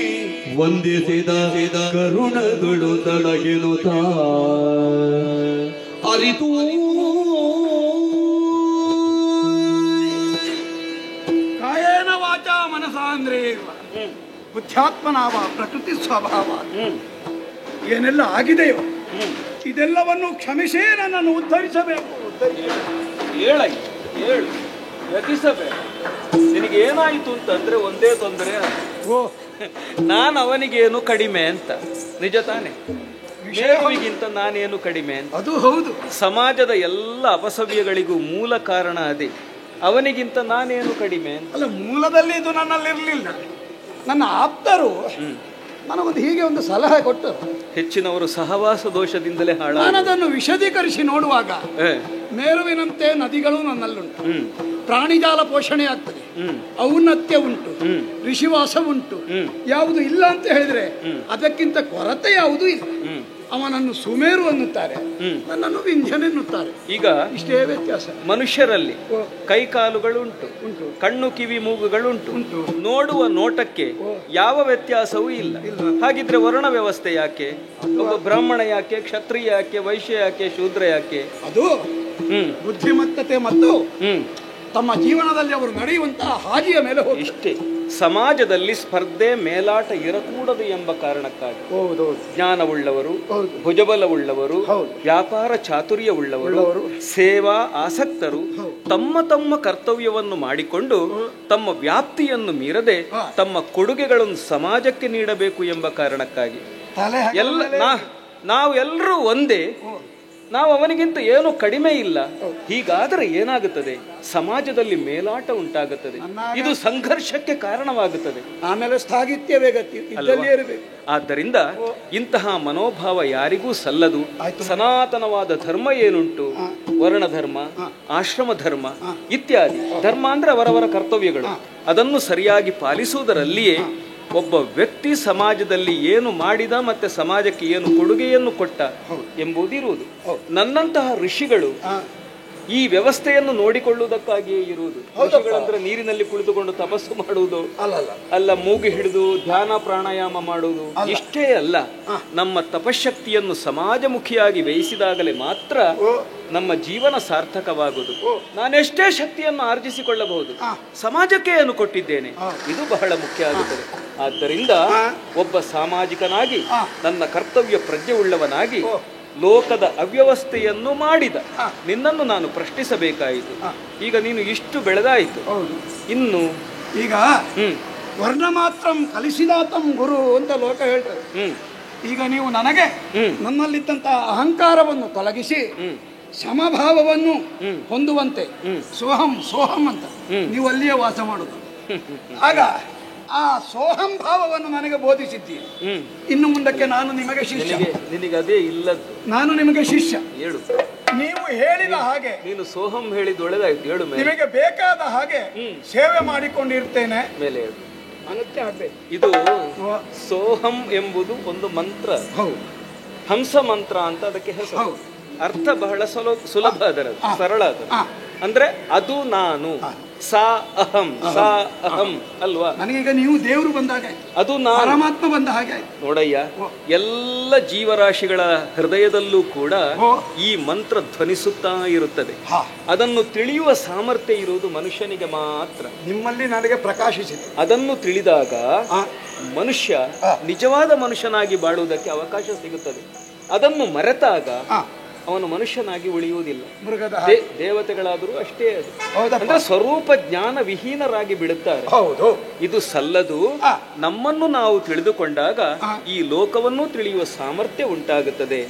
ವಂದಿಸಿದ ಕರುಣಗಳು ತಳಗಿನುತ್ತ ಅರಿತು ಕಾಯೇನ ವಾಚ ಮನಸ ಅಂದ್ರೆ ಬುದ್ಧ್ಯಾತ್ಮನಾವ ಪ್ರಕೃತಿ ಸ್ವಭಾವ ಏನೆಲ್ಲ ಆಗಿದೆಯೋ ಇದೆಲ್ಲವನ್ನು ಕ್ಷಮಿಸೇ ನನ್ನನ್ನು ಉದ್ಧರಿಸಬೇಕು. ಹೇಳಯ್ಯ, ಹೇಳು, ಯತಿಸಬೇಡ. ನಿನಗೆ ಏನಾಯಿತು ಅಂತಂದ್ರೆ ಒಂದೇ ತೊಂದರೆ. ಓ, ನಾನು ಅವನಿಗೇನು ಕಡಿಮೆ ಅಂತ. ನಿಜ ತಾನೆ? ಮೇರುವಿಗಿಂತ ನಾನೇನು ಕಡಿಮೆ ಅಂತ. ಅದು ಹೌದು. ಸಮಾಜದ ಎಲ್ಲ ಅಪಸವ್ಯಗಳಿಗೂ ಮೂಲ ಕಾರಣ ಅದೇ. ಅವನಿಗಿಂತ ನಾನೇನು ಕಡಿಮೆ ಅಂತ. ಅಲ್ಲ, ಮೂಲದಲ್ಲಿ ಇದು ನನ್ನಲ್ಲಿರಲಿಲ್ಲ. ನನ್ನ ಆಪ್ತರು ನನಗೊಂದು ಹೀಗೆ ಒಂದು ಸಲಹೆ ಕೊಟ್ಟು, ಹೆಚ್ಚಿನವರು ಸಹವಾಸ ದೋಷದಿಂದಲೇ ನಾನು ಹಾಳಾದ. ಅದನ್ನು ವಿಶದೀಕರಿಸಿ ನೋಡುವಾಗ ಮೇರುವಿನಂತೆ ನದಿಗಳು ನನ್ನಲ್ಲುಂಟು, ಪ್ರಾಣಿಜಾಲ ಪೋಷಣೆ ಆಗ್ತದೆ, ಔನ್ನತ್ಯ ಉಂಟು, ಋಷಿವಾಸ ಉಂಟು. ಯಾವುದು ಇಲ್ಲ ಅಂತ ಹೇಳಿದ್ರೆ ಅದಕ್ಕಿಂತ ಕೊರತೆ ಯಾವುದೂ ಇಲ್ಲ. ಅವನನ್ನು ಸುಮೇರು ಅನ್ನುತ್ತಾರೆ, ನನ್ನನ್ನು ವಿಂಧ್ಯನ್ ಎನ್ನುತ್ತಾರೆ. ಈಗ ಇಷ್ಟೇ ವ್ಯತ್ಯಾಸ. ಮನುಷ್ಯರಲ್ಲಿ ಕೈಕಾಲುಗಳುಂಟು, ಕಣ್ಣು ಕಿವಿ ಮೂಗುಗಳುಂಟು, ನೋಡುವ ನೋಟಕ್ಕೆ ಯಾವ ವ್ಯತ್ಯಾಸವೂ ಇಲ್ಲ. ಹಾಗಿದ್ರೆ ವರ್ಣ ವ್ಯವಸ್ಥೆ ಯಾಕೆ? ಒಬ್ಬ ಬ್ರಾಹ್ಮಣ ಯಾಕೆ, ಕ್ಷತ್ರಿಯ ಯಾಕೆ, ವೈಶ್ಯ ಯಾಕೆ, ಶೂದ್ರ ಯಾಕೆ? ಅದು ಬುದ್ಧಿಮತ್ತತೆ ಮತ್ತು ತಮ್ಮ ಜೀವನದಲ್ಲಿ ಅವರು ನಡೆಯುವಂತಹ ಹಾದಿಯ ಮೇಲೆ ಹೋಗಿ. ಇಷ್ಟೇ. ಸಮಾಜದಲ್ಲಿ ಸ್ಪರ್ಧೆ ಮೇಲಾಟ ಇರಕೂಡದು ಎಂಬ ಕಾರಣಕ್ಕಾಗಿ ಜ್ಞಾನವುಳ್ಳವರು, ಭುಜಬಲವುಳ್ಳವರು, ವ್ಯಾಪಾರ ಚಾತುರ್ಯವುಳ್ಳವರು, ಸೇವಾ ಆಸಕ್ತರು ತಮ್ಮ ತಮ್ಮ ಕರ್ತವ್ಯವನ್ನು ಮಾಡಿಕೊಂಡು ತಮ್ಮ ವ್ಯಾಪ್ತಿಯನ್ನು ಮೀರದೆ ತಮ್ಮ ಕೊಡುಗೆಗಳನ್ನು ಸಮಾಜಕ್ಕೆ ನೀಡಬೇಕು ಎಂಬ ಕಾರಣಕ್ಕಾಗಿ ನಾವು ಎಲ್ಲರೂ ಒಂದೇ, ನಾವು ಅವನಿಗಿಂತ ಏನು ಕಡಿಮೆ ಇಲ್ಲ. ಹೀಗಾದರೆ ಏನಾಗುತ್ತದೆ? ಸಮಾಜದಲ್ಲಿ ಮೇಲಾಟ ಉಂಟಾಗುತ್ತದೆ, ಇದು ಸಂಘರ್ಷಕ್ಕೆ ಕಾರಣವಾಗುತ್ತದೆ. ಆಮೇಲೆ ಸ್ಥಾಗಿತ್ಯವೇ ಗತಿ ಇರಬೇಕು. ಆದ್ದರಿಂದ ಇಂತಹ ಮನೋಭಾವ ಯಾರಿಗೂ ಸಲ್ಲದು. ಸನಾತನವಾದ ಧರ್ಮ ಏನುಂಟು, ವರ್ಣಧರ್ಮ, ಆಶ್ರಮ ಧರ್ಮ ಇತ್ಯಾದಿ ಧರ್ಮ ಅಂದ್ರೆ ಅವರವರ ಕರ್ತವ್ಯಗಳು, ಅದನ್ನು ಸರಿಯಾಗಿ ಪಾಲಿಸುವುದರಲ್ಲಿಯೇ ಒಬ್ಬ ವ್ಯಕ್ತಿ ಸಮಾಜದಲ್ಲಿ ಏನು ಮಾಡಿದ ಮತ್ತೆ ಸಮಾಜಕ್ಕೆ ಏನು ಕೊಡುಗೆಯನ್ನು ಕೊಟ್ಟ ಎಂಬುದಿರುವುದು. ನನ್ನಂತಹ ಋಷಿಗಳು ಈ ವ್ಯವಸ್ಥೆಯನ್ನು ನೋಡಿಕೊಳ್ಳುವುದಕ್ಕಾಗಿಯೇ ಇರುವುದು. ಋಷಿಗಳಂದ್ರೆ ನೀರಿನಲ್ಲಿ ಕುಳಿತುಕೊಂಡು ತಪಸ್ಸು ಮಾಡುವುದು ಅಲ್ಲ, ಮೂಗು ಹಿಡಿದು ಧ್ಯಾನ ಪ್ರಾಣಾಯಾಮ ಮಾಡುವುದು ಇಷ್ಟೇ ಅಲ್ಲ. ನಮ್ಮ ತಪಶಕ್ತಿಯನ್ನು ಸಮಾಜಮುಖಿಯಾಗಿ ವ್ಯಯಿಸಿದಾಗಲೇ ಮಾತ್ರ ನಮ್ಮ ಜೀವನ ಸಾರ್ಥಕವಾಗುವುದು. ನಾನೆಷ್ಟೇ ಶಕ್ತಿಯನ್ನು ಆರ್ಜಿಸಿಕೊಳ್ಳಬಹುದು, ಸಮಾಜಕ್ಕೆ ಏನು ಕೊಟ್ಟಿದ್ದೇನೆ ಇದು ಬಹಳ ಮುಖ್ಯ ಆಗುತ್ತದೆ. ಆದ್ದರಿಂದ ಒಬ್ಬ ಸಾಮಾಜಿಕನಾಗಿ ನನ್ನ ಕರ್ತವ್ಯ ಪ್ರಜ್ಞೆ ಉಳ್ಳವನಾಗಿ ಲೋಕದ ಅವ್ಯವಸ್ಥೆಯನ್ನು ಮಾಡಿದ ನಿನ್ನನ್ನು ನಾನು ಪ್ರಶ್ನಿಸಬೇಕಾಯಿತು. ಈಗ ನೀನು ಇಷ್ಟು ಬೆಳೆದಾಯಿತು, ಇನ್ನು ಈಗ ವರ್ಣ ಮಾತ್ರ ಕಲಿಸಿದಾತಂ ಗುರು ಅಂತ ಲೋಕ ಹೇಳ್ತಾರೆ. ಈಗ ನೀವು ನನಗೆ ನನ್ನಲ್ಲಿದ್ದಂತಹ ಅಹಂಕಾರವನ್ನು ತೊಲಗಿಸಿ ಸಮಭಾವವನ್ನು ಹೊಂದುವಂತೆ ಸೋಹಂ ಸೋಹಂ ಅಂತ ನೀವು ಅಲ್ಲಿಯೇ ವಾಸ ಮಾಡುದು. ಆಗ ಆ ಸೋಹಂ ಭಾವವನ್ನು ನನಗೆ ಬೋಧಿಸಿದ್ದೀರಿ. ಇನ್ನು ಮುಂದಕ್ಕೆ ನಾನು ನಿಮಗೆ ಶಿಷ್ಯ. ನಿನಗೆ ಅದೇ ಇಲ್ಲದ್ದು, ನಾನು ನಿಮಗೆ ಶಿಷ್ಯ. ಹೇಳು, ನೀವು ಹೇಳಿದ ಹಾಗೆ ನೀನು ಸೋಹಂ ಹೇಳಿದ್ದು ಒಳ್ಳೆದಾಯ್ತು. ಹೇಳು, ನಿಮಗೆ ಬೇಕಾದ ಹಾಗೆ ಸೇವೆ ಮಾಡಿಕೊಂಡಿರ್ತೇನೆ. ಮೇಲೆ ಹೇಳು. ಅನತ್ಯ ಆಗ್ಬೇಕು. ಇದು ಸೋಹಂ ಎಂಬುದು ಒಂದು ಮಂತ್ರ, ಹಂಸ ಮಂತ್ರ ಅಂತ ಅದಕ್ಕೆ ಹೆಸರು. ಅರ್ಥ ಬಹಳ ಸುಲಭ, ಅದರ ಸರಳ. ಅಂದ್ರೆ ಅದು ನಾನು, ಸಾ ಅಹಂ, ಸಾ ಅಹಂ ಅಲ್ವಾ? ನನಗೀಗ ನೀವು ದೇವರು ಬಂದಾಗ ಅದು ನಾನು, ಪರಮಾತ್ಮ ಬಂದ ಹಾಗೆ ನೋಡಯ್ಯ. ಎಲ್ಲ ಜೀವರಾಶಿಗಳ ಹೃದಯದಲ್ಲೂ ಕೂಡ ಈ ಮಂತ್ರ ಧ್ವನಿಸುತ್ತಾ ಇರುತ್ತದೆ. ಅದನ್ನು ತಿಳಿಯುವ ಸಾಮರ್ಥ್ಯ ಇರುವುದು ಮನುಷ್ಯನಿಗೆ ಮಾತ್ರ. ನಿಮ್ಮಲ್ಲಿ ನನಗೆ ಪ್ರಕಾಶಿಸಿದೆ. ಅದನ್ನು ತಿಳಿದಾಗ ಮನುಷ್ಯ ನಿಜವಾದ ಮನುಷ್ಯನಾಗಿ ಬಾಳುವುದಕ್ಕೆ ಅವಕಾಶ ಸಿಗುತ್ತದೆ. ಅದನ್ನು ಮರೆತಾಗ ಅವನು ಮನುಷ್ಯನಾಗಿ ಉಳಿಯುವುದಿಲ್ಲ. ದೇವತೆಗಳಾದರೂ ಅಷ್ಟೇ. ಅಂದ್ರೆ ಸ್ವರೂಪ ಜ್ಞಾನ ವಿಹೀನರಾಗಿ ಬಿಡುತ್ತಾರೆ. ಇದು ಸಲ್ಲದು. ನಮ್ಮನ್ನು ನಾವು ತಿಳಿದುಕೊಂಡಾಗ ಈ ಲೋಕವನ್ನು ತಿಳಿಯುವ ಸಾಮರ್ಥ್ಯ ಉಂಟಾಗುತ್ತದೆ.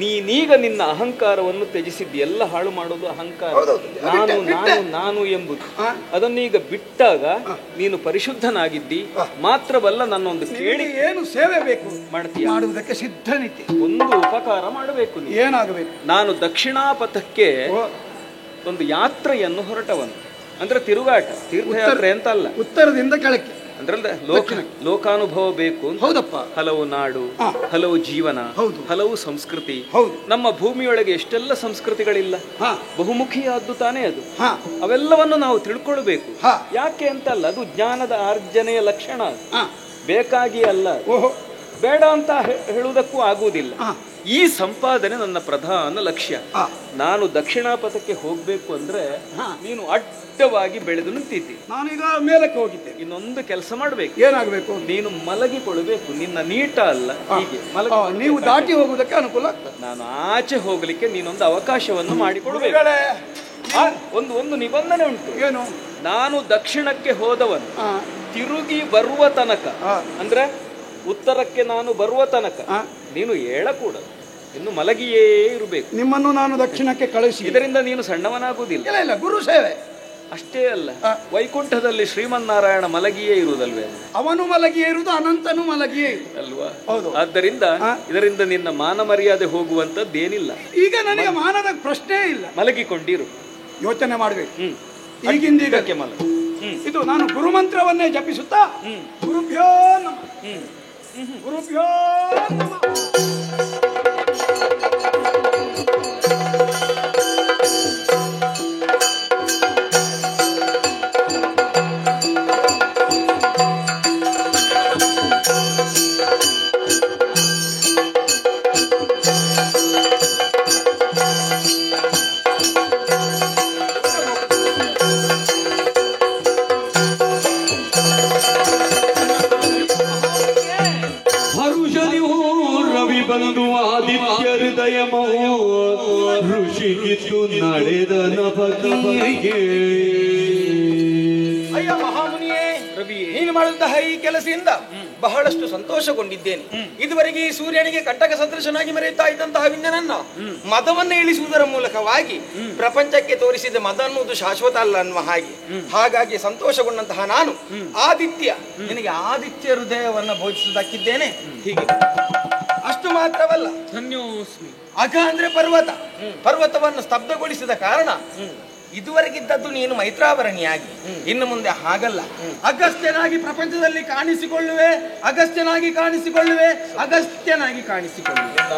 ನೀನೀಗ ನಿನ್ನ ಅಹಂಕಾರವನ್ನು ತ್ಯಜಿಸಿದ್ದು, ಎಲ್ಲ ಹಾಳು ಮಾಡೋದು ಅಹಂಕಾರ, ನಾನು ನಾನು ನಾನು ಎಂಬುದು. ಅದನ್ನೀಗ ಬಿಟ್ಟಾಗ ನೀನು ಪರಿಶುದ್ಧನಾಗಿದ್ದಿ. ಮಾತ್ರವಲ್ಲ, ನನ್ನೊಂದು ಕೇಳಿ ಏನು ಸೇವೆ ಬೇಕು ಮಾಡ್ತೀಯ, ಮಾಡುವುದಕ್ಕೆ ಸಿದ್ಧನಿತಿ. ಒಂದು ಉಪಕಾರ ಮಾಡಬೇಕು. ಏನಾಗಬೇಕು? ನಾನು ದಕ್ಷಿಣಾಪಥಕ್ಕೆ ಒಂದು ಯಾತ್ರೆಯನ್ನು ಹೊರಟವನು. ಅಂದ್ರೆ ತಿರುಗಾಟ, ತೀರ್ಥಯಾತ್ರೆ ಅಂತ ಅಲ್ಲ. ಉತ್ತರದಿಂದ ಕೆಳಕ್ಕೆ ಅಂದ್ರೆ ಲೋಕಾನುಭವ ಬೇಕು. ಹೌದಪ್ಪ. ಹಲವು ನಾಡು, ಹಲವು ಜೀವನ, ಹಲವು ಸಂಸ್ಕೃತಿ. ನಮ್ಮ ಭೂಮಿಯೊಳಗೆ ಎಷ್ಟೆಲ್ಲ ಸಂಸ್ಕೃತಿಗಳಿಲ್ಲ, ಬಹುಮುಖಿಯಾದ್ದು ತಾನೇ ಅದು. ಅವೆಲ್ಲವನ್ನು ನಾವು ತಿಳ್ಕೊಳ್ಬೇಕು. ಯಾಕೆ ಅಂತಲ್ಲ, ಅದು ಜ್ಞಾನದ ಆರ್ಜನೆಯ ಲಕ್ಷಣ. ಬೇಕಾಗಿ ಅಲ್ಲ, ಬೇಡ ಅಂತ ಹೇಳುವುದಕ್ಕೂ ಆಗುವುದಿಲ್ಲ. ಈ ಸಂಪಾದನೆ ನನ್ನ ಪ್ರಧಾನ ಲಕ್ಷ್ಯ. ನಾನು ದಕ್ಷಿಣಾಪಥಕ್ಕೆ ಹೋಗ್ಬೇಕು ಅಂದ್ರೆ ನೀನು ಅಡ್ಡವಾಗಿ ಬೆಳೆದು ನಿಂತಿದ್ದಿ. ನಾನೀಗ ಮೇಲಕ್ಕೆ ಹೋಗಿದ್ದೆ. ಇನ್ನೊಂದು ಕೆಲಸ ಮಾಡ್ಬೇಕು. ಏನಾಗಬೇಕು? ನೀನು ಮಲಗಿಕೊಳ್ಬೇಕು. ನಿನ್ನ ನೀಟ ಅಲ್ಲ, ಹೀಗೆ ನೀವು ದಾಟಿ ಹೋಗುವುದಕ್ಕೆ ಅನುಕೂಲ ಆಗ್ತದೆ. ನಾನು ಆಚೆ ಹೋಗ್ಲಿಕ್ಕೆ ನೀನೊಂದು ಅವಕಾಶವನ್ನು ಮಾಡಿಕೊಡ್ಬೇಕು. ಒಂದು ನಿಬಂಧನೆ ಉಂಟು. ಏನು? ನಾನು ದಕ್ಷಿಣಕ್ಕೆ ಹೋದವನು ತಿರುಗಿ ಬರುವ ತನಕ, ಅಂದ್ರೆ ಉತ್ತರಕ್ಕೆ ನಾನು ಬರುವ ತನಕ ನೀನು ಹೇಳಕೂಡದು, ಇನ್ನು ಮಲಗಿಯೇ ಇರಬೇಕು. ನಿಮ್ಮನ್ನು ನಾನು ದಕ್ಷಿಣಕ್ಕೆ ಕಳಿಸಿ, ಇದರಿಂದ ನೀನು ಸಣ್ಣವನಾಗುವುದಿಲ್ಲ. ಇಲ್ಲ ಇಲ್ಲ, ಗುರು ಸೇವೆ ಅಷ್ಟೇ ಅಲ್ಲ, ವೈಕುಂಠದಲ್ಲಿ ಶ್ರೀಮನ್ನಾರಾಯಣ ಮಲಗಿಯೇ ಇರುವುದಲ್ವೇ? ಅವನು ಮಲಗಿಯೇ ಇರುವುದು, ಅನಂತನು ಮಲಗಿಯೇ ಇರುವುದು ಅಲ್ವಾ? ಹೌದು. ಆದ್ದರಿಂದ ಇದರಿಂದ ನಿನ್ನ ಮಾನ ಮರ್ಯಾದೆ ಹೋಗುವಂತದ್ದೇನಿಲ್ಲ. ಈಗ ನನಗೆ ಮಾನದ ಪ್ರಶ್ನೆ ಇಲ್ಲ. ಮಲಗಿಕೊಂಡಿರು, ಯೋಚನೆ ಮಾಡಬೇಕು. ಈಗಿಂದೀಗಕ್ಕೆ ಮಲಗ. ಇದು ನಾನು ಗುರುಮಂತ್ರವನ್ನೇ ಜಪಿಸುತ್ತಾ ಗುರುಭ್ಯೋ ನಮಃ, ಗುರುಭ್ಯೋ ನಮಃ. ಆದಿತ್ಯ ಹೃದಯ ಋಷಿಗಿತ್ತು ನಡೆದನ ಬಗೆಗೆ. ಅಯ್ಯ ಮಹಾಮುನಿಯೇ, ನೀನು ಮಾಡಿದಂತಹ ಈ ಕೆಲಸದಿಂದ ಬಹಳಷ್ಟು ಸಂತೋಷಗೊಂಡಿದ್ದೇನೆ. ಇದುವರೆಗೆ ಈ ಸೂರ್ಯನಿಗೆ ಕಂಟಕ ಸದೃಶನಾಗಿ ಮೆರೆಯುತ್ತಾ ಇದ್ದಂತಹ ವಿಂಜನನ್ನ ಮದವನ್ನು ಇಳಿಸುವುದರ ಮೂಲಕವಾಗಿ ಪ್ರಪಂಚಕ್ಕೆ ತೋರಿಸಿದ ಮದ ಅನ್ನುವುದು ಶಾಶ್ವತ ಅಲ್ಲ ಅನ್ನುವ ಹಾಗಾಗಿ ಸಂತೋಷಗೊಂಡಂತಹ ನಾನು ಆದಿತ್ಯ ನಿನಗೆ ಆದಿತ್ಯ ಹೃದಯವನ್ನ ಬೋಧಿಸುವುದಕ್ಕಿದ್ದೇನೆ. ಹೀಗೆ ಅಷ್ಟು ಮಾತ್ರವಲ್ಲ, ಧನ್ಯೋಸ್ಮಿ. ಅಘ ಅಂದ್ರೆ ಪರ್ವತವನ್ನು ಸ್ತಬ್ಧಗೊಳಿಸಿದ ಕಾರಣ ಇದುವರೆಗಿದ್ದದ್ದು ನೀನು ಮೈತ್ರಾವರಣಿಯಾಗಿ, ಇನ್ನು ಮುಂದೆ ಹಾಗಲ್ಲ. ಅಗಸ್ತ್ಯನಾಗಿ ಪ್ರಪಂಚದಲ್ಲಿ ಕಾಣಿಸಿಕೊಳ್ಳುವೆ, ಅಗಸ್ತ್ಯನಾಗಿ ಕಾಣಿಸಿಕೊಳ್ಳುವೆ.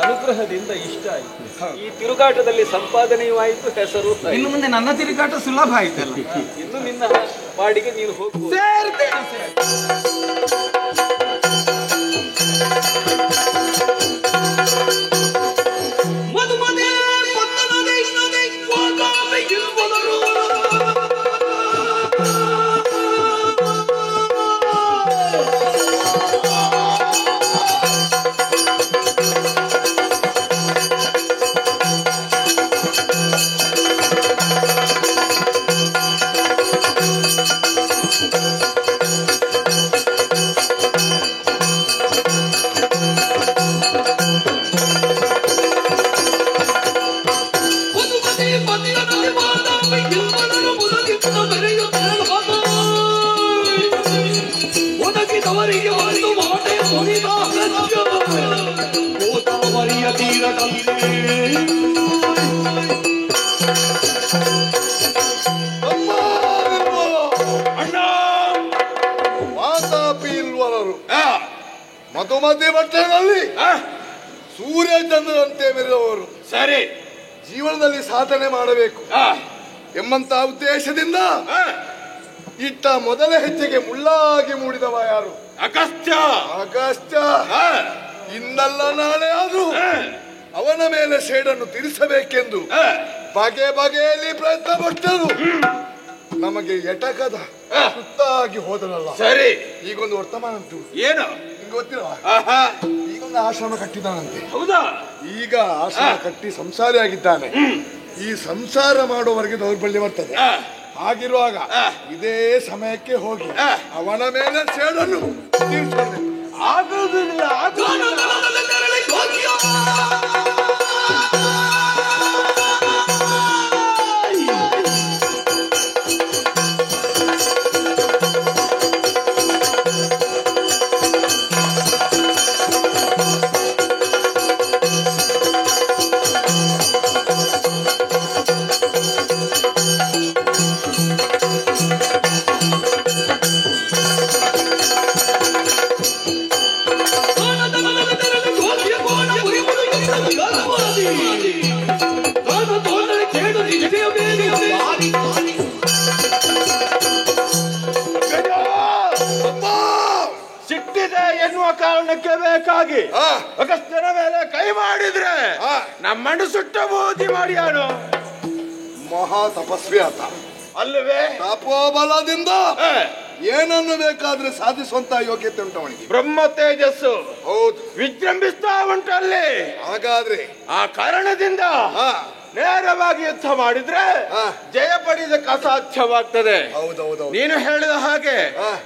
ಅನುಗ್ರಹದಿಂದ ಇಷ್ಟ ಆಯಿತು. ಈ ತಿರುಗಾಟದಲ್ಲಿ ಸಂಪಾದನೆಯೂ ಆಯಿತು, ಹೆಸರು. ಇನ್ನು ಮುಂದೆ ನನ್ನ ತಿರುಗಾಟ ಸುಲಭ ಆಯ್ತಲ್ಲ. ಇನ್ನು ನಿನ್ನ ಪಾಡಿಗೆ ನೀನು ಹೋಗು. ಮಧುಮತಿ ಪಟ್ಟಣದಲ್ಲಿ ಸೂರ್ಯ ಚಂದ್ರರಂತೆ ಮೆರೆದವರು ಸರಿ ಜೀವನದಲ್ಲಿ ಸಾಧನೆ ಮಾಡಬೇಕು ಎಂಬಂತ ಉದ್ದೇಶದಿಂದ ಇಟ್ಟ ಮೊದಲ ಹೆಜ್ಜೆಗೆ ಮುಳ್ಳಾಗಿ ಮೂಡಿದವ ಯಾರು? ಅಗಸ್ತ್ಯ. ಇನ್ನಲ್ಲ ನಾಳೆ ಆದ್ರೂ ಅವನ ಮೇಲೆ ಸೇಡನ್ನು ತೀರಿಸಬೇಕೆಂದು ಬಗೆ ಬಗೆಯಲ್ಲಿ ಪ್ರಯತ್ನ ಪಟ್ಟರು. ನಮಗೆ ಎಟಕದ ಸುತ್ತಾಗಿ ಹೋದನಲ್ಲ. ಸರಿ, ಈಗೊಂದು ವರ್ತಮಾನ ಉಂಟು. ಏನು ಗೊತ್ತಿಲ್ಲ? ಈಗೊಂದು ಆಶ್ರಮ ಕಟ್ಟಿದ್ದಾನಂತೆ. ಹೌದಾ? ಈಗ ಆಶ್ರಮ ಕಟ್ಟಿ ಸಂಸಾರಿಯಾಗಿದ್ದಾನೆ. ಈ ಸಂಸಾರ ಮಾಡುವವರೆಗೆ ದೌರ್ಬಲ್ಯ ಬರ್ತದೆ. ಹಾಗಿರುವಾಗ ಇದೇ ಸಮಯಕ್ಕೆ ಹೋಗಿ ಅವನ ಮೇಲೆ ಸೇಡನ್ನು ತೀರಿಸಿಕೊಂಡೆ. ಆಗುವುದಿಲ್ಲ. ಸಿಟ್ಟಿದೆ ಎನ್ನುವ ಕಾರಣಕ್ಕೆ ಬೇಕಾಗಿ ಅಗಸ್ತ್ಯನ ಮೇಲೆ ಕೈ ಮಾಡಿದ್ರೆ ನಮ್ಮನ್ನು ಸುಟ್ಟ ಬೂದಿ ಮಾಡಿಯಾನು. ಮಹಾ ತಪಸ್ವಿ ಆತ ಅಲ್ಲವೇ? ತಪೋಬಲದಿಂದ ಏನನ್ನು ಬೇಕಾದ್ರೆ ಸಾಧಿಸುವಂತ ಯೋಗ್ಯತೆ ಉಂಟು ಅವನಿಗೆ. ಬ್ರಹ್ಮ ತೇಜಸ್ಸು ಹೌದು, ವಿಜೃಂಭಿಸ್ತಾ ಉಂಟಲ್ಲಿ. ಹಾಗಾದ್ರೆ ಆ ಕಾರಣದಿಂದ ನೇರವಾಗಿ ಯುದ್ಧ ಮಾಡಿದ್ರೆ ಜಯ ಪಡೆಯಕ್ಕೆ ಅಸಾಧ್ಯವಾಗ್ತದೆ. ಹೌದೌದು. ನೀನು ಹೇಳಿದ ಹಾಗೆ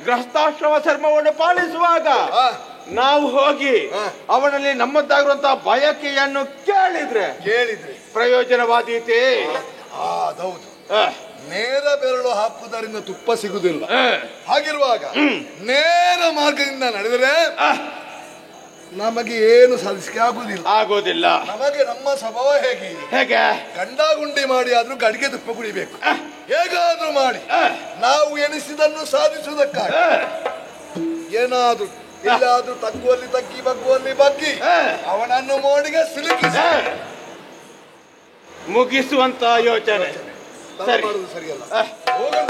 ಗೃಹಸ್ಥಾಶ್ರಮ ಧರ್ಮವನ್ನು ಪಾಲಿಸುವಾಗ ನಾವು ಹೋಗಿ ಅವನಲ್ಲಿ ನಮ್ಮದ್ದಾಗಿರುವಂತಹ ಬಯಕೆಯನ್ನು ಕೇಳಿದ್ರೆ ಪ್ರಯೋಜನವಾದೀತೆ. ಅದೌದು. ನೇರ ಬೆರಳು ಹಾಕುವುದರಿಂದ ತುಪ್ಪ ಸಿಗುವುದಿಲ್ಲ. ಹಾಗಿರುವಾಗ ನೇರ ಮಾರ್ಗದಿಂದ ನಡೆದರೆ ನಮಗೆ ಏನು ಸಾಧಿಸಕ್ಕೆ ಆಗುವುದಿಲ್ಲ. ನಮಗೆ ನಮ್ಮ ಸ್ವಭಾವ ಹೇಗೆ ಗಂಡಾಗುಂಡಿ ಮಾಡಿ ಆದ್ರೂ ಗಡಿಗೆ ತುಪ್ಪ ಕುಡಿಬೇಕು. ಹೇಗಾದ್ರೂ ಮಾಡಿ ನಾವು ಎನಿಸಿದನ್ನು ಸಾಧಿಸುವುದಕ್ಕಾಗಿ ಏನಾದ್ರೂ ಎಲ್ಲಾದ್ರೂ ತಗ್ಗುವಲ್ಲಿ ತಗ್ಗಿ ಬಗ್ಗುವಲ್ಲಿ ಬಗ್ಗಿ ಅವನನ್ನು ಮೋಡಿಗೆ ಸಿಲುಕಿಸಿ ಮುಗಿಸುವಂತ ಯೋಚನೆ ಮಾಡುವುದು ಸರಿಯಲ್ಲ. ಹೋಗೋಣ.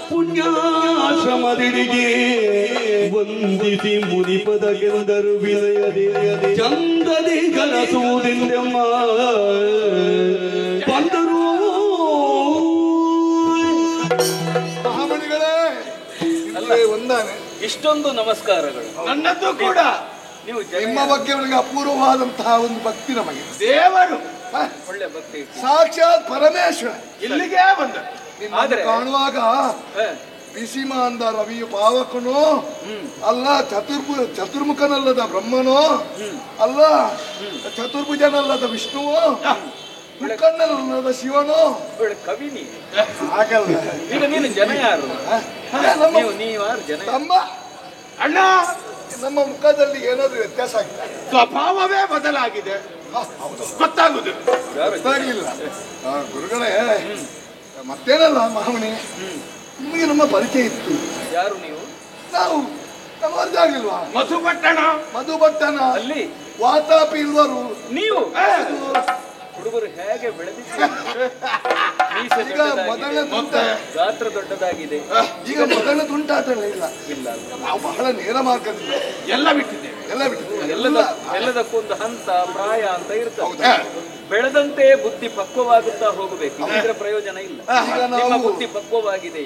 ಪುಣ್ಯಾಶ್ರಮದಿಡಿಗೆ ವಂದಿಸಿ ಮುನಿಪದಗೆಂದರು ವಿನಯದೆ ಚಂದದಿ ಕನಸುವುದೆಂದೆಮ್ಮ ಬಂದರು. ಮಹಾಮಣಿಗಳೇ ಒಂದಾನೆ. ಇಷ್ಟೊಂದು ನಮಸ್ಕಾರಗಳು ನನ್ನದ್ದು ಕೂಡ. ನೀವು ನಿಮ್ಮ ಬಗ್ಗೆ ಅವನಿಗೆ ಅಪೂರ್ವವಾದಂತಹ ಒಂದು ಭಕ್ತಿ ನಮಗೆ. ದೇವರು ಒಳ್ಳೆ ಭಕ್ತಿ, ಸಾಕ್ಷಾತ್ ಪರಮೇಶ್ವರ ಇಲ್ಲಿಗೆ ಬಂದ. ಕಾಣುವಾಗ ಬಿಸಿಮಾಂದ ರವಿಯು ಪಾವಕನು ಅಲ್ಲ, ಚತುರ್ಮುಖನಲ್ಲದ ಬ್ರಹ್ಮನು ಅಲ್ಲ, ಚತುರ್ಭುಜನಲ್ಲದ ವಿಷ್ಣುವು, ಮುಖನ್ನಲ್ಲದ ಶಿವನು. ಕವಿ ಹಾಗಲ್ಲ. ಈಗ ನೀನು ಜನ ಯಾರು? ನೀವಾರು ಜನ ತಮ್ಮ ಅಣ್ಣ. ನಮ್ಮ ಮುಖದಲ್ಲಿ ಏನಾದ್ರೂ ವ್ಯತ್ಯಾಸ ಆಗಿದೆ? ಸ್ವಭಾವವೇ ಬದಲಾಗಿದೆ. ಗೊತ್ತಾಗುದು ಗೊತ್ತಾಗ್ಲಿಲ್ಲ ಗುರುಗಳೇ. ಮತ್ತೇನಲ್ಲ ಮಾವಣಿ, ನಿಮಗೆ ನಮ್ಮ ಪರಿಚಯ ಇತ್ತು. ಯಾರು ನೀವು? ನಾವು ನಮ್ಮ ಅರ್ಥ ಆಗ್ಲಿಲ್ವಾ? ಮಧುಪಟ್ಟಣ ಅಲ್ಲಿ ವಾತಾಪಿ ಇಲ್ವರು ನೀವು. ಹುಡುಗರು ಹೇಗೆ ಬೆಳೆದಿದ್ದಾರೆ? ಈಗ ಮೊದಲನೇ ತುಂಟ, ಗಾತ್ರ ದೊಡ್ಡದಾಗಿದೆ. ಈಗ ಮೊದಲನೇ ತುಂಟಾಟಲ್ಲ ಇಲ್ಲ. ನಾವು ಬಹಳ ನೇರ ಮಾರ್ಗದಿಂದ ಎಲ್ಲ ಬಿಟ್ಟಿದ್ದೇವೆ. ಎಲ್ಲದಕ್ಕೊಂದು ಹಂತ ಪ್ರಾಯ ಅಂತ ಇರ್ತದೆ. ಬೆಳೆದಂತೆ ಬುದ್ಧಿ ಪಕ್ವವಾಗುತ್ತಾ ಹೋಗಬೇಕು, ಇದ್ರೆ ಪ್ರಯೋಜನ ಇಲ್ಲ. ನಿಮ್ಮ ಬುದ್ಧಿ ಪಕ್ವವಾಗಿದೆ,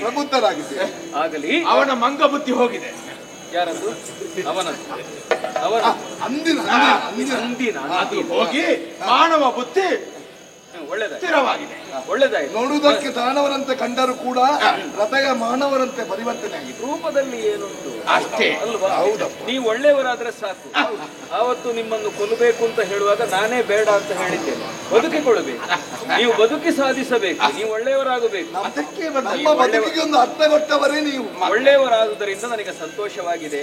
ಪ್ರಬುದ್ಧರಾಗಿದೆ. ಆಗಲಿ. ಅವನ ಮಂಗ ಬುದ್ಧಿ ಹೋಗಿದೆ. ಯಾರದ್ದು? ಅವನ ಅಂದಿನ ಅದು ಹೋಗಿ ಮಾನವ ಬುದ್ಧಿ ಒಳ್ಳೆದಾಗಿದೆ. ಒಳ್ಳೆದಾಯ್ತು. ನೋಡುವುದಕ್ಕೆ ದಾನವರಂತೆ ಕಂಡರೂ ಕೂಡ ಹೃದಯ ಮಾನವರಂತೆ ಪರಿವರ್ತನೆ ಆಗಿದೆ. ರೂಪದಲ್ಲಿ ಏನುಂಟು ಅಷ್ಟೇ ಅಲ್ವಾ? ನೀವು ಒಳ್ಳೆಯವರಾದ್ರೆ ಸಾಕು. ಆವತ್ತು ನಿಮ್ಮನ್ನು ಕೊಲ್ಲಬೇಕು ಅಂತ ಹೇಳುವಾಗ ನಾನೇ ಬೇಡ ಅಂತ ಹೇಳಿದ್ದೇನೆ. ಬದುಕಿಕೊಳ್ಳಬೇಕು, ನೀವು ಬದುಕಿ ಸಾಧಿಸಬೇಕು, ನೀವು ಒಳ್ಳೆಯವರಾಗಬೇಕು. ನಮ್ಮ ಬದುಕಿಗೆ ಒಂದು ಅರ್ಥ ಕೊಟ್ಟವರೇ ನೀವು. ಒಳ್ಳೆಯವರಾದುದರಿಂದ ನನಗೆ ಸಂತೋಷವಾಗಿದೆ.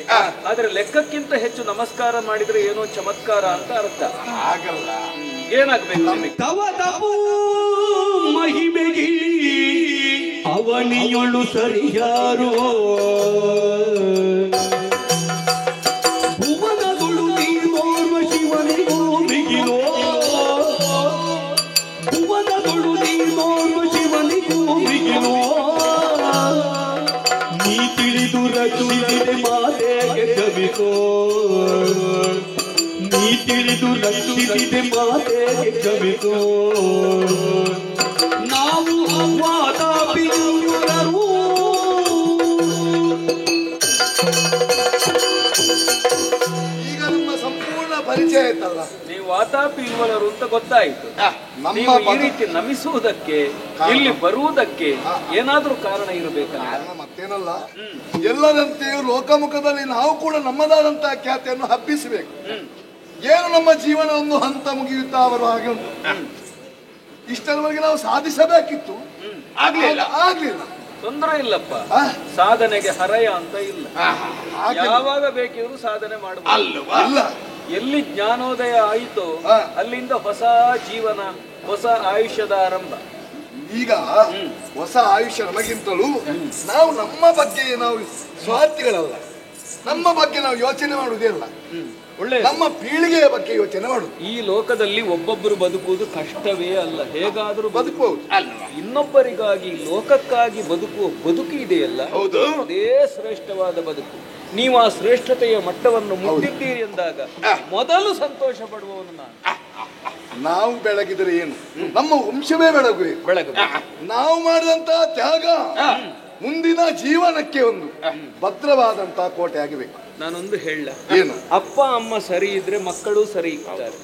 ಆದ್ರೆ ಲೆಕ್ಕಕ್ಕಿಂತ ಹೆಚ್ಚು ನಮಸ್ಕಾರ ಮಾಡಿದ್ರೆ ಏನೋ ಚಮತ್ಕಾರ ಅಂತ ಅರ್ಥ. ಆಗಲ್ಲ. ಏನಾಗ್ಬೇಕು ನಿಮಗೆ? ಮಹಿಮೆಗೆ ಅವನಿಯೊಳು ಸರಿಯಾರೋ ಭುವನಗಳು ನೀನೋರ್ವ ಶಿವನಿಗೋ ಮಿಗಿಲೋ, ಭುವನಗಳು ನೀನೋರ್ವ ಶಿವನಿಗೋ ಮಿಗಿಲೋ. ನೀ ತಿಳಿದು ರಕ್ಷಿಸಿದೆ ಮಾತೆಗೆ ಕ್ಷಮಿಸೋ, ನೀ ತಿಳಿದು ರಕ್ಷಿಸಿದೆ ಮಾತೆಗೆ ಕ್ಷಮಿಸೋ. ನಾವು ವಾತಾಪಿಯುವರು ಈಗ ನಮ್ಮ ಸಂಪೂರ್ಣ ಪರಿಚಯ ಆಯ್ತಲ್ಲ. ನೀವು ವಾತಾಪಿ ಯುವಲರು ಅಂತ ಗೊತ್ತಾಯಿತು. ನೀವು ಈ ರೀತಿ ನಮಿಸುವುದಕ್ಕೆ, ಇಲ್ಲಿ ಬರುವುದಕ್ಕೆ ಏನಾದ್ರೂ ಕಾರಣ ಇರಬೇಕಲ್ಲ? ಮತ್ತೇನಲ್ಲ, ಎಲ್ಲರಂತೆಯೂ ಲೋಕಮುಖದಲ್ಲಿ ನಾವು ಕೂಡ ನಮ್ಮದಾದಂತಹ ಖ್ಯಾತಿಯನ್ನು ಹಬ್ಬಿಸಬೇಕು. ಏನು ನಮ್ಮ ಜೀವನ ಒಂದು ಹಂತ ಮುಗಿಯುತ್ತಾ ಬರುವ ಹಾಗೆ ಉಂಟು. ಇಷ್ಟರವರೆಗೆ ನಾವು ಸಾಧಿಸಬೇಕಿತ್ತು, ಆಗ್ಲಿಲ್ಲ. ತೊಂದರೆ ಇಲ್ಲಪ್ಪ, ಸಾಧನೆಗೆ ಹರಯ ಅಂತ ಇಲ್ಲ. ಯಾವಾಗ ಬೇಕಿದ್ರು ಸಾಧನೆ ಮಾಡಬಹುದು. ಎಲ್ಲಿ ಜ್ಞಾನೋದಯ ಆಯಿತೋ ಅಲ್ಲಿಂದ ಹೊಸ ಜೀವನ, ಹೊಸ ಆಯುಷ್ಯದ ಆರಂಭ. ಈಗ ಹೊಸ ಆಯುಷ್ಯ ನಮಗಿಂತಲೂ ನಾವು ನಮ್ಮ ಬಗ್ಗೆ ನಾವು ಸ್ವಾರ್ಥಿಗಳಲ್ಲ. ನಮ್ಮ ಬಗ್ಗೆ ನಾವು ಯೋಚನೆ ಮಾಡುವುದೇ ಇಲ್ಲ. ನಮ್ಮ ಪೀಳಿಗೆಯ ಬಗ್ಗೆ ಯೋಚನೆ ಮಾಡುದು. ಈ ಲೋಕದಲ್ಲಿ ಒಬ್ಬೊಬ್ಬರು ಬದುಕುವುದು ಕಷ್ಟವೇ ಅಲ್ಲ, ಹೇಗಾದರೂ ಬದುಕಬಹುದು. ಇನ್ನೊಬ್ಬರಿಗಾಗಿ, ಲೋಕಕ್ಕಾಗಿ ಬದುಕುವ ಬದುಕು ಇದೆಯಲ್ಲ, ಅದೇ ಶ್ರೇಷ್ಠವಾದ ಬದುಕು. ನೀವು ಆ ಶ್ರೇಷ್ಠತೆಯ ಮಟ್ಟವನ್ನು ಮುಟ್ಟಿದ್ದೀರಿ ಎಂದಾಗ ಮೊದಲು ಸಂತೋಷ ಪಡುವವನು ನಾನು. ನಾವು ಬೆಳಗಿದರೆ ಏನು, ನಮ್ಮ ವಂಶವೇ ಬೆಳಗಬೇಕು. ನಾವು ಮಾಡಿದಂತ ತ್ಯಾಗ ಮುಂದಿನ ಜೀವನಕ್ಕೆ ಒಂದು ಭದ್ರವಾದಂತಹ ಕೋಟೆ ಆಗಬೇಕು. ನಾನೊಂದು ಹೇಳ, ಏನು? ಅಪ್ಪ ಅಮ್ಮ ಸರಿ ಇದ್ರೆ ಮಕ್ಕಳು ಸರಿ ಇರ್ತಾರೆ.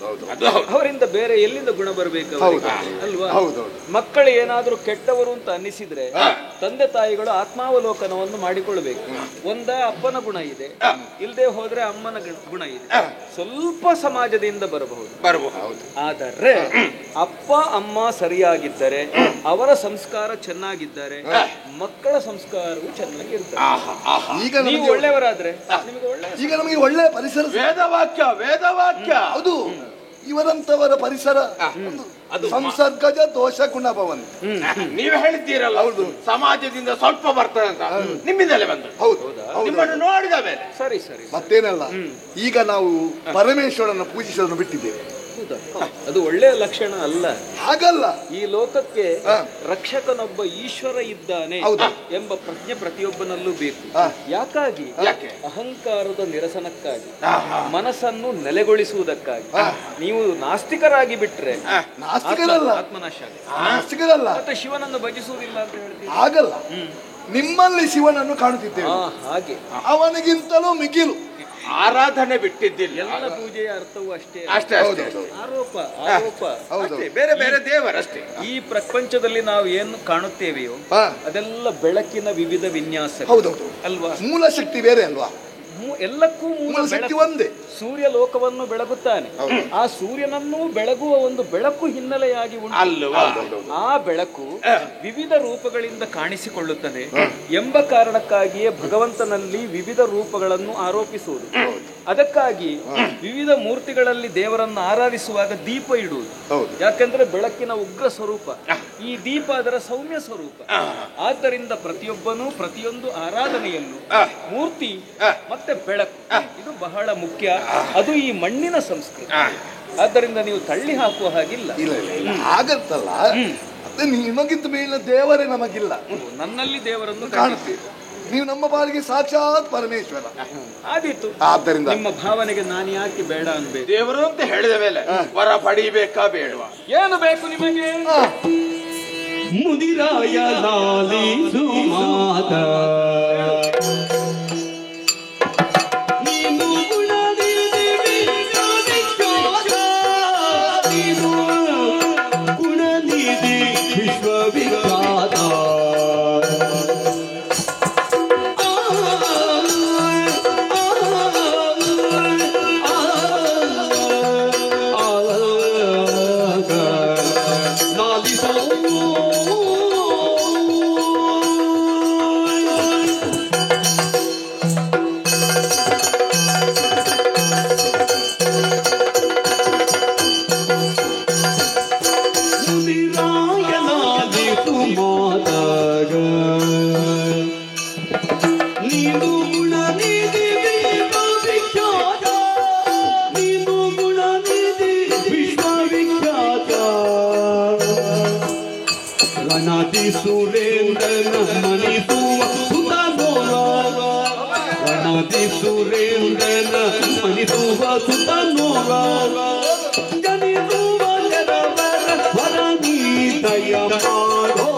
ಅವರಿಂದ ಬೇರೆ ಎಲ್ಲಿಂದ ಗುಣ ಬರಬೇಕು ಅಲ್ವಾ? ಮಕ್ಕಳು ಏನಾದ್ರೂ ಕೆಟ್ಟವರು ಅಂತ ಅನ್ನಿಸಿದ್ರೆ ತಂದೆ ತಾಯಿಗಳು ಆತ್ಮಾವಲೋಕನವನ್ನು ಮಾಡಿಕೊಳ್ಬೇಕು. ಅಪ್ಪನ ಗುಣ ಇದೆ, ಇಲ್ಲದೆ ಹೋದ್ರೆ ಅಮ್ಮನ ಗುಣ ಇದೆ. ಸ್ವಲ್ಪ ಸಮಾಜದಿಂದ ಬರಬಹುದು. ಆದರೆ ಅಪ್ಪ ಅಮ್ಮ ಸರಿಯಾಗಿದ್ದರೆ, ಅವರ ಸಂಸ್ಕಾರ ಚೆನ್ನಾಗಿದ್ದರೆ, ಮಕ್ಕಳ ಸಂಸ್ಕಾರವು ಚೆನ್ನಾಗಿರ್ತಾರೆ. ಈಗ ನೀವು ಒಳ್ಳೆಯವರಾದ್ರೆ ಈಗ ನಮಗೆ ಒಳ್ಳೆ ಪರಿಸರ, ವೇದವಾಕ್ಯ ಹೌದು. ಇವರಂತವರ ಪರಿಸರ ಸಂಸರ್ಗಜ ದೋಷ ಗುಣ ಭವಂತಿ. ನೀವು ಹೇಳಿದ್ದೀರಲ್ಲ, ಹೌದು, ಸಮಾಜದಿಂದ ಸ್ವಲ್ಪ ಬರ್ತದೆ ಅಂತ ನಿಮ್ಮಿಂದಲೇ ಬಂದು. ಹೌದು, ನಿಮ್ಮನ್ನು ನೋಡಿದ ಮೇಲೆ ಸರಿ ಮತ್ತೇನಲ್ಲ. ಈಗ ನಾವು ಪರಮೇಶ್ವರನ ಪೂಜಿಸೋದನ್ನು ಬಿಟ್ಟಿದ್ದೇವೆ. ಅದು ಒಳ್ಳೆಯ ಲಕ್ಷಣ ಅಲ್ಲ. ಹಾಗಲ್ಲ, ಈ ಲೋಕಕ್ಕೆ ರಕ್ಷಕನೊಬ್ಬ ಈಶ್ವರ ಇದ್ದಾನೆ ಎಂಬ ಪ್ರಜ್ಞೆ ಪ್ರತಿಯೊಬ್ಬನಲ್ಲೂ ಬೇಕು. ಯಾಕಾಗಿ? ಅಹಂಕಾರದ ನಿರಸನಕ್ಕಾಗಿ, ಮನಸ್ಸನ್ನು ನೆಲೆಗೊಳಿಸುವುದಕ್ಕಾಗಿ. ನೀವು ನಾಸ್ತಿಕರಾಗಿ ಬಿಟ್ರೆ ಆತ್ಮನಾಶಕರಲ್ಲ, ಮತ್ತೆ ಶಿವನನ್ನು ಭಜಿಸುವುದಿಲ್ಲ ಅಂತ ಹೇಳ್ತೀವಿ. ಹಾಗಲ್ಲ, ನಿಮ್ಮಲ್ಲಿ ಶಿವನನ್ನು ಕಾಣುತ್ತಿದ್ದೇವೆ. ಹಾಗೆ ಅವನಿಗಿಂತಲೂ ಮಿಗಿಲು ಆರಾಧನೆ ಬಿಟ್ಟಿದ್ದಿಲ್ಲ. ಎಲ್ಲ ಪೂಜೆಯ ಅರ್ಥವೂ ಅಷ್ಟೇ. ಆರೋಪ ಬೇರೆ ಬೇರೆ ದೇವರಷ್ಟೇ. ಈ ಪ್ರಪಂಚದಲ್ಲಿ ನಾವು ಏನು ಕಾಣುತ್ತೇವೆಯೋ ಅದೆಲ್ಲ ಬೆಳಕಿನ ವಿವಿಧ ವಿನ್ಯಾಸ ಅಲ್ವಾ? ಮೂಲ ಶಕ್ತಿ ಬೇರೆ ಅಲ್ವಾ? ಎಲ್ಲಕ್ಕೂ ಮೂಲ ಶಕ್ತಿ ಒಂದೇ. ಸೂರ್ಯ ಲೋಕವನ್ನು ಬೆಳಗುತ್ತಾನೆ. ಆ ಸೂರ್ಯನನ್ನು ಬೆಳಗುವ ಒಂದು ಬೆಳಕು ಹಿನ್ನೆಲೆಯಾಗಿ ಉಂಟು. ಆ ಬೆಳಕು ವಿವಿಧ ರೂಪಗಳಿಂದ ಕಾಣಿಸಿಕೊಳ್ಳುತ್ತದೆ ಎಂಬ ಕಾರಣಕ್ಕಾಗಿಯೇ ಭಗವಂತನಲ್ಲಿ ವಿವಿಧ ರೂಪಗಳನ್ನು ಆರೋಪಿಸುವುದು. ಅದಕ್ಕಾಗಿ ವಿವಿಧ ಮೂರ್ತಿಗಳಲ್ಲಿ ದೇವರನ್ನು ಆರಾಧಿಸುವಾಗ ದೀಪ ಇಡುವುದು. ಯಾಕೆಂದ್ರೆ ಬೆಳಕಿನ ಉಗ್ರ ಸ್ವರೂಪ, ಈ ದೀಪ ಅದರ ಸೌಮ್ಯ ಸ್ವರೂಪ. ಆದ್ದರಿಂದ ಪ್ರತಿಯೊಬ್ಬನೂ ಪ್ರತಿಯೊಂದು ಆರಾಧನೆಯಲ್ಲೂ ಮೂರ್ತಿ ಮತ್ತೆ ಬೆಳಕು ಇದು ಬಹಳ ಮುಖ್ಯ. ಅದು ಈ ಮಣ್ಣಿನ ಸಂಸ್ಕೃತಿ. ಆದ್ದರಿಂದ ನೀವು ತಳ್ಳಿ ಹಾಕುವ ಹಾಗಿಲ್ಲ. ಆಗತ್ತಲ್ಲ, ನಿಮಗಿಂತ ಮೇಲಿನ ದೇವರೇ ನಮಗಿಲ್ಲ. ನನ್ನಲ್ಲಿ ದೇವರನ್ನು ಕಾಣುತ್ತೀವಿ. ನೀವು ನಮ್ಮ ಪಾಲಿಗೆ ಸಾಕ್ಷಾತ್ ಪರಮೇಶ್ವರ. ಆದೀತು. ಆದ್ದರಿಂದ ನಿಮ್ಮ ಭಾವನೆಗೆ ನಾನು ಯಾಕೆ ಬೇಡ ಅನ್ಬೇಕು? ದೇವರು ಅಂತ ಹೇಳಿದ ಮೇಲೆ ವರ ಪಡಿಬೇಕಾ ಬೇಡವಾ? ಏನು ಬೇಕು ನಿಮಗೆ? ಮುದಿರಾಯ ಲಾಲಿಸು ಮಾತ ನೀನು ಗುಣನಿಧಿ ವಿಶ್ವವಿಖ್ಯಾತ ಸುರೇಂದ್ರನ ಮಣಿಸುವ ಸುತನೋರ ಸುರೇಂದ್ರನ ಮಣಿಸುವ ಸುತನೋರ ಜನಿಸುವ ಜನವರ ವರನೀತಯ ಮಾಡೋ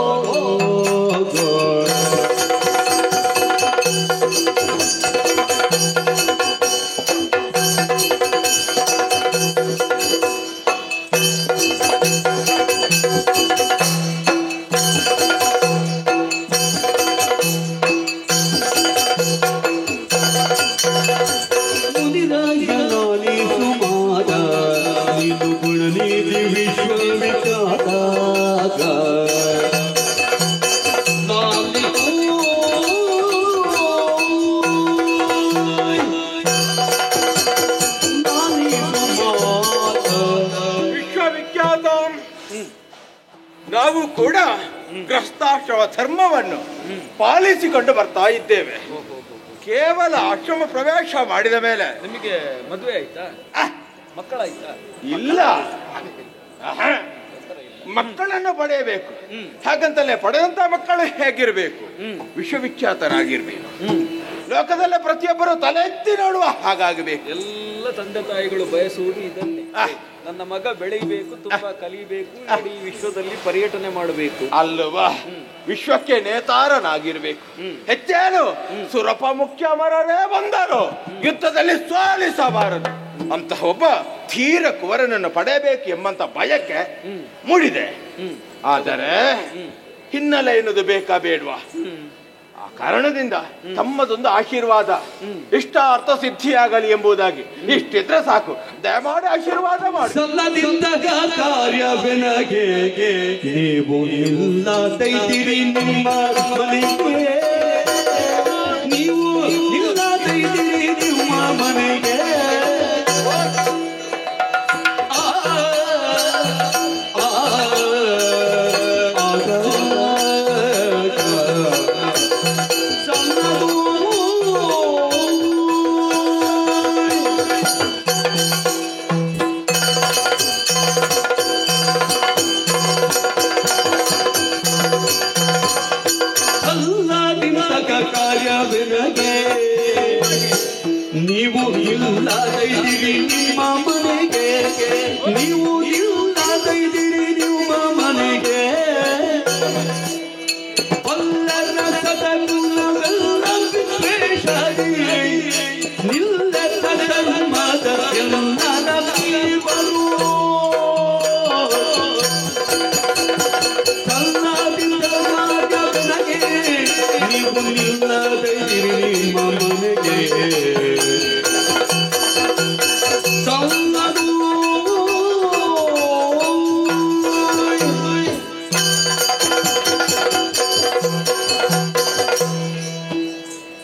ನಾವು ಕೂಡ ಗೃಹಸ್ಥಾಶ್ರಮ ಧರ್ಮವನ್ನು ಪಾಲಿಸಿಕೊಂಡು ಬರ್ತಾ ಇದ್ದೇವೆ. ಕೇವಲ ಆಶ್ರಮ ಪ್ರವೇಶ ಮಾಡಿದ ಮೇಲೆ ನಿಮಗೆ ಮದುವೆ ಆಯ್ತಾ? ಮಕ್ಕಳಾಯ್ತಾ? ಇಲ್ಲ, ಮಕ್ಕಳನ್ನು ಪಡೆಯಬೇಕು. ಹಾಗಂತಲೇ ಪಡೆದಂತ ಮಕ್ಕಳು ಹೇಗಿರ್ಬೇಕು? ವಿಶ್ವವಿಖ್ಯಾತರಾಗಿರ್ಬೇಕು. ಲೋಕದಲ್ಲೇ ಪ್ರತಿಯೊಬ್ಬರು ತಲೆ ಎತ್ತಿ ನೋಡುವ ಹಾಗಾಗಬೇಕು. ಎಲ್ಲ ತಂದೆ ತಾಯಿಗಳು ಬಯಸುವುದು ಇದನ್ನೇ. ನನ್ನ ಮಗ ಬೆಳಿಬೇಕು, ತುಂಬಾ ಕಲಿಬೇಕು, ಇಡೀ ವಿಶ್ವದಲ್ಲಿ ಪರ್ಯಟನೆ ಮಾಡಬೇಕು ಅಲ್ವಾ? ವಿಶ್ವಕ್ಕೆ ನೇತಾರನಾಗಿರ್ಬೇಕು. ಹೆಚ್ಚೇನು ಸುರಪ ಮುಖ್ಯಮರರೇ ಬಂದರು, ಯುದ್ಧದಲ್ಲಿ ಸೋಲಿಸಬಾರದು ಅಂತಹ ಒಬ್ಬ ಧೀರ ಕುವರನನ್ನು ಪಡೆಯಬೇಕು ಎಂಬಂತ ಬಯಕೆ ಮೂಡಿದೆ. ಆದರೆ ಹಿನ್ನೆಲೆ ಎನ್ನುವುದು ಬೇಕಾ ಬೇಡ್ವಾ? ಆ ಕಾರಣದಿಂದ ತಮ್ಮದೊಂದು ಆಶೀರ್ವಾದ, ಇಷ್ಟಾರ್ಥ ಸಿದ್ಧಿಯಾಗಲಿ ಎಂಬುದಾಗಿ ಇಷ್ಟಿದ್ರೆ ಸಾಕು. ದಯಮಾಡಿ ಆಶೀರ್ವಾದ ಮಾಡಿ. ಸಲ್ಲದಿದ್ದಾಗ ಕಾರ್ಯವೆನಗೆ ನೀವು ಇಲ್ಲದೈದಿರಿ ನಿಮ್ಮ ಮನೆಗೆ, ನೀವು ಇಲ್ಲದೈದಿರಿ ನಿಮ್ಮ ಮನೆಗೆ. ಕಾರ್ಯವೆನಗೆ ನೀವು ಇಲ್ಲದೈದಿರಿ ನಿಮ್ಮ ಮನೆಗೆ, ನೀವು ಇಲ್ಲದೈದಿರಿ ನಿಮ್ಮ ಮನೆಗೆ. ಒಲ್ಲರ ಸದಗುಣವೆಲ್ಲ ವಿದ್ವೇಷದಿ ನಿಲ್ಲದ ಧರ್ಮದ ಎಲ್ಲರ ಬರು. ನೀವು ನಿಲ್ಲದೈದಿರಿ ನಿಮ್ಮ ಮನೆಗೆ.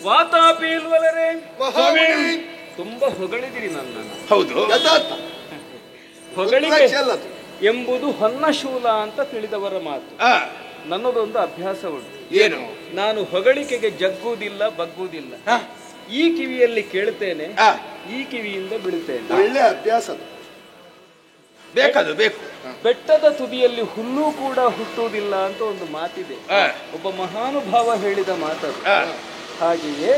ವಾತಾಪಿ ಇಲ್ವಲರೇ? ತುಂಬಾ ಹೊಗಳಿದಿರಿ ನನ್ನನ್ನು. ಹೌದು, ಹೊಗಳಿಕೆ ಎಂಬುದು ಹೊನ್ನಶೂಲ ಅಂತ ತಿಳಿದವರ ಮಾತು. ನನ್ನದೊಂದು ಅಭ್ಯಾಸ ಉಂಟು. ಏನು? ನಾನು ಹೊಗಳಿಕೆಗೆ ಜಗ್ಗುವುದಿಲ್ಲ, ಬಗ್ಗುವುದಿಲ್ಲ. ಈ ಕಿವಿಯಲ್ಲಿ ಕೇಳುತ್ತೇನೆ, ಈ ಕಿವಿಯಿಂದ ಬಿಡುತ್ತೇನೆ. ಒಳ್ಳೆ ಅಭ್ಯಾಸ, ಬೇಕದು ಬೇಕು. ಬೆಟ್ಟದ ತುದಿಯಲ್ಲಿ ಹುಲ್ಲು ಕೂಡ ಹುಟ್ಟುವುದಿಲ್ಲ ಅಂತ ಒಂದು ಮಾತಿದೆ, ಒಬ್ಬ ಮಹಾನುಭಾವ ಹೇಳಿದ ಮಾತದು. ಹಾಗೆಯೇ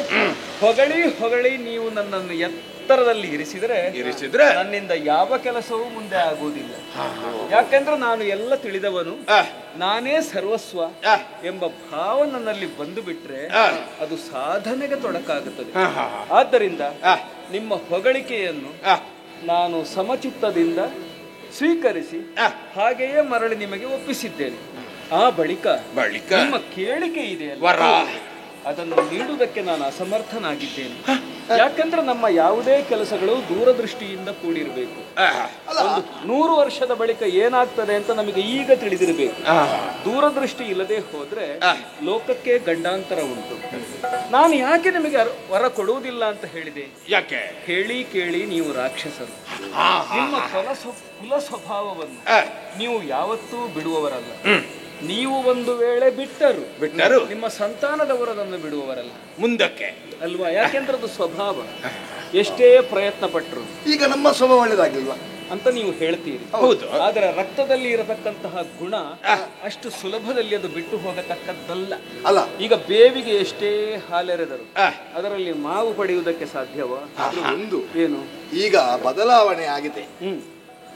ಹೊಗಳಿ ಹೊಗಳಿ ನೀವು ನನ್ನನ್ನು ಎತ್ತರದಲ್ಲಿ ಇರಿಸಿದ್ರೆ ನನ್ನಿಂದ ಯಾವ ಕೆಲಸವೂ ಮುಂದೆ ಆಗುವುದಿಲ್ಲ. ಯಾಕೆಂದ್ರೆ ನಾನು ಎಲ್ಲ ತಿಳಿದವನು, ನಾನೇ ಸರ್ವಸ್ವ ಎಂಬ ಭಾವ ನನ್ನಲ್ಲಿ ಬಂದು ಬಿಟ್ರೆ ಅದು ಸಾಧನೆಗೆ ತೊಡಕಾಗುತ್ತದೆ. ಆದ್ದರಿಂದ ನಿಮ್ಮ ಹೊಗಳಿಕೆಯನ್ನು ನಾನು ಸಮಚಿತ್ತದಿಂದ ಸ್ವೀಕರಿಸಿ ಹಾಗೆಯೇ ಮರಳಿ ನಿಮಗೆ ಒಪ್ಪಿಸಿದ್ದೇನೆ. ಆ ಬಳಿಕ ನಿಮ್ಮ ಕೇಳಿಕೆ ಇದೆಯಲ್ಲ, ಅದನ್ನು ನೀಡುವುದಕ್ಕೆ ನಾನು ಅಸಮರ್ಥನಾಗಿದ್ದೇನೆ. ಯಾಕಂದ್ರೆ ನಮ್ಮ ಯಾವುದೇ ಕೆಲಸಗಳು ದೂರದೃಷ್ಟಿಯಿಂದ ಕೂಡಿರಬೇಕು. 100 ವರ್ಷದ ಬಳಿಕ ಏನಾಗ್ತದೆ ಅಂತ ನಮಗೆ ಈಗ ತಿಳಿದಿರಬೇಕು. ದೂರದೃಷ್ಟಿ ಇಲ್ಲದೆ ಹೋದ್ರೆ ಲೋಕಕ್ಕೆ ಗಂಡಾಂತರ ಉಂಟು. ನಾನು ಯಾಕೆ ನಿಮಗೆ ವರ ಕೊಡುವುದಿಲ್ಲ ಅಂತ ಹೇಳಿದೆ? ಯಾಕೆ? ಹೇಳಿ ಕೇಳಿ ನೀವು ರಾಕ್ಷಸರು. ನಿಮ್ಮ ಕುಲ ಸ್ವಭಾವವನ್ನು ನೀವು ಯಾವತ್ತೂ ಬಿಡುವವರಲ್ಲ. ನೀವು ಒಂದು ವೇಳೆ ಬಿಟ್ಟರು ನಿಮ್ಮ ಸಂತಾನದವರದನ್ನು ಬಿಡುವವರಲ್ಲ ಮುಂದಕ್ಕೆ ಅಲ್ವಾ? ಯಾಕೆಂದ್ರೆ ಅದು ಸ್ವಭಾವ. ಎಷ್ಟೇ ಪ್ರಯತ್ನ ಪಟ್ಟರು ಈಗ ನಮ್ಮ ಸ್ವಭಾವ ಒಳ್ಳೆದಾಗಿಲ್ವಾ ಅಂತ ನೀವು ಹೇಳ್ತೀರಿ. ಹೌದು. ಆದರೆ ರಕ್ತದಲ್ಲಿ ಇರತಕ್ಕಂತಹ ಗುಣ ಅಷ್ಟು ಸುಲಭದಲ್ಲಿ ಅದು ಬಿಟ್ಟು ಹೋಗತಕ್ಕದ್ದಲ್ಲ ಅಲ್ಲ. ಈಗ ಬೇವಿಗೆ ಎಷ್ಟೇ ಹಾಲೆರೆದರು ಅದರಲ್ಲಿ ಮಾವು ಪಡೆಯುವುದಕ್ಕೆ ಸಾಧ್ಯವಾ? ಒಂದು ಏನು? ಈಗ ಬದಲಾವಣೆ ಆಗಿದೆ.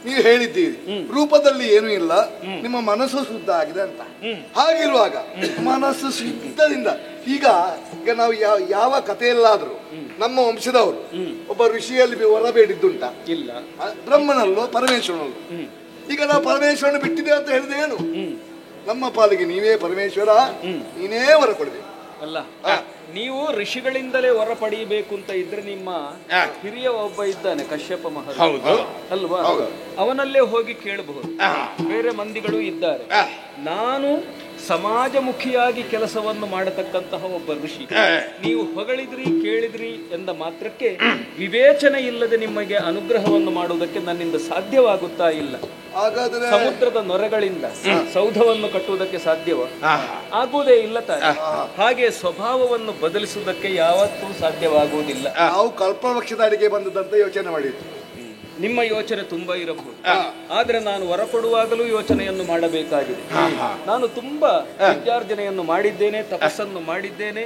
ನೀವು ಹೇಳಿದ್ದೀರಿ ರೂಪದಲ್ಲಿ ಏನೂ ಇಲ್ಲ, ನಿಮ್ಮ ಮನಸ್ಸು ಶುದ್ಧ ಆಗಿದೆ ಅಂತ. ಹಾಗಿರುವಾಗ ಮನಸ್ಸು ಶುದ್ಧದಿಂದ ಈಗ ನಾವು ಯಾವ ಕಥೆಯಲ್ಲಾದ್ರೂ ನಮ್ಮ ವಂಶದವರು ಒಬ್ಬ ಋಷಿಯಲ್ಲಿ ವರ ಬೇಡಿದ್ದುಂಟ? ಇಲ್ಲ. ಬ್ರಹ್ಮನಲ್ಲೋ ಪರಮೇಶ್ವರನಲ್ಲೋ? ಈಗ ನಾವು ಪರಮೇಶ್ವರನ ಬಿಟ್ಟಿದ್ದೇವೆ ಅಂತ ಹೇಳಿದೆ ಏನು? ನಮ್ಮ ಪಾಲಿಗೆ ನೀವೇ ಪರಮೇಶ್ವರ, ನೀನೇ ವರ ಕೊಡಬೇಕು. ಅಲ್ಲ, ನೀವು ಋಷಿಗಳಿಂದಲೇ ವರ ಪಡೆಯಬೇಕು ಅಂತ ಇದ್ರೆ ನಿಮ್ಮ ಹಿರಿಯ ಒಬ್ಬ ಇದ್ದಾನೆ ಕಶ್ಯಪ ಮಹರ್ಷಿ ಅಲ್ವಾ? ಅವನಲ್ಲೇ ಹೋಗಿ ಕೇಳಬಹುದು. ಬೇರೆ ಮಂದಿಗಳು ಇದ್ದಾರೆ. ನಾನು ಸಮಾಜಮುಖಿಯಾಗಿ ಕೆಲಸವನ್ನು ಮಾಡತಕ್ಕಂತಹ ಒಬ್ಬ ಋಷಿ. ನೀವು ಹೊಗಳಿದ್ರಿ ಕೇಳಿದ್ರಿ ಎಂದ ಮಾತ್ರಕ್ಕೆ ವಿವೇಚನೆ ಇಲ್ಲದೆ ನಿಮಗೆ ಅನುಗ್ರಹವನ್ನು ಮಾಡುವುದಕ್ಕೆ ನನ್ನಿಂದ ಸಾಧ್ಯವಾಗುತ್ತಾ ಇಲ್ಲ. ಸಮುದ್ರದ ನೊರೆಗಳಿಂದ ಸೌಧವನ್ನು ಕಟ್ಟುವುದಕ್ಕೆ ಸಾಧ್ಯವ? ಆಗುವುದೇ ಇಲ್ಲ ತಾನೆ. ಹಾಗೆ ಸ್ವಭಾವವನ್ನು ಬದಲಿಸುವುದಕ್ಕೆ ಯಾವತ್ತೂ ಸಾಧ್ಯವಾಗುವುದಿಲ್ಲ. ನಾವು ಕಲ್ಪವೃಕ್ಷದ ಅಡಿಗೆ ಬಂದದಂತ ಯೋಚನೆ ಮಾಡಿದ್ವಿ. ನಿಮ್ಮ ಯೋಚನೆ ತುಂಬಾ ಇರಬಹುದು, ಆದ್ರೆ ನಾನು ವರ ಕೊಡುವಾಗಲೂ ಯೋಚನೆಯನ್ನು ಮಾಡಬೇಕಾಗಿದೆ. ನಾನು ತುಂಬಾ ವಿದ್ಯಾರ್ಜನೆಯನ್ನು ಮಾಡಿದ್ದೇನೆ, ತಪಸ್ಸನ್ನು ಮಾಡಿದ್ದೇನೆ,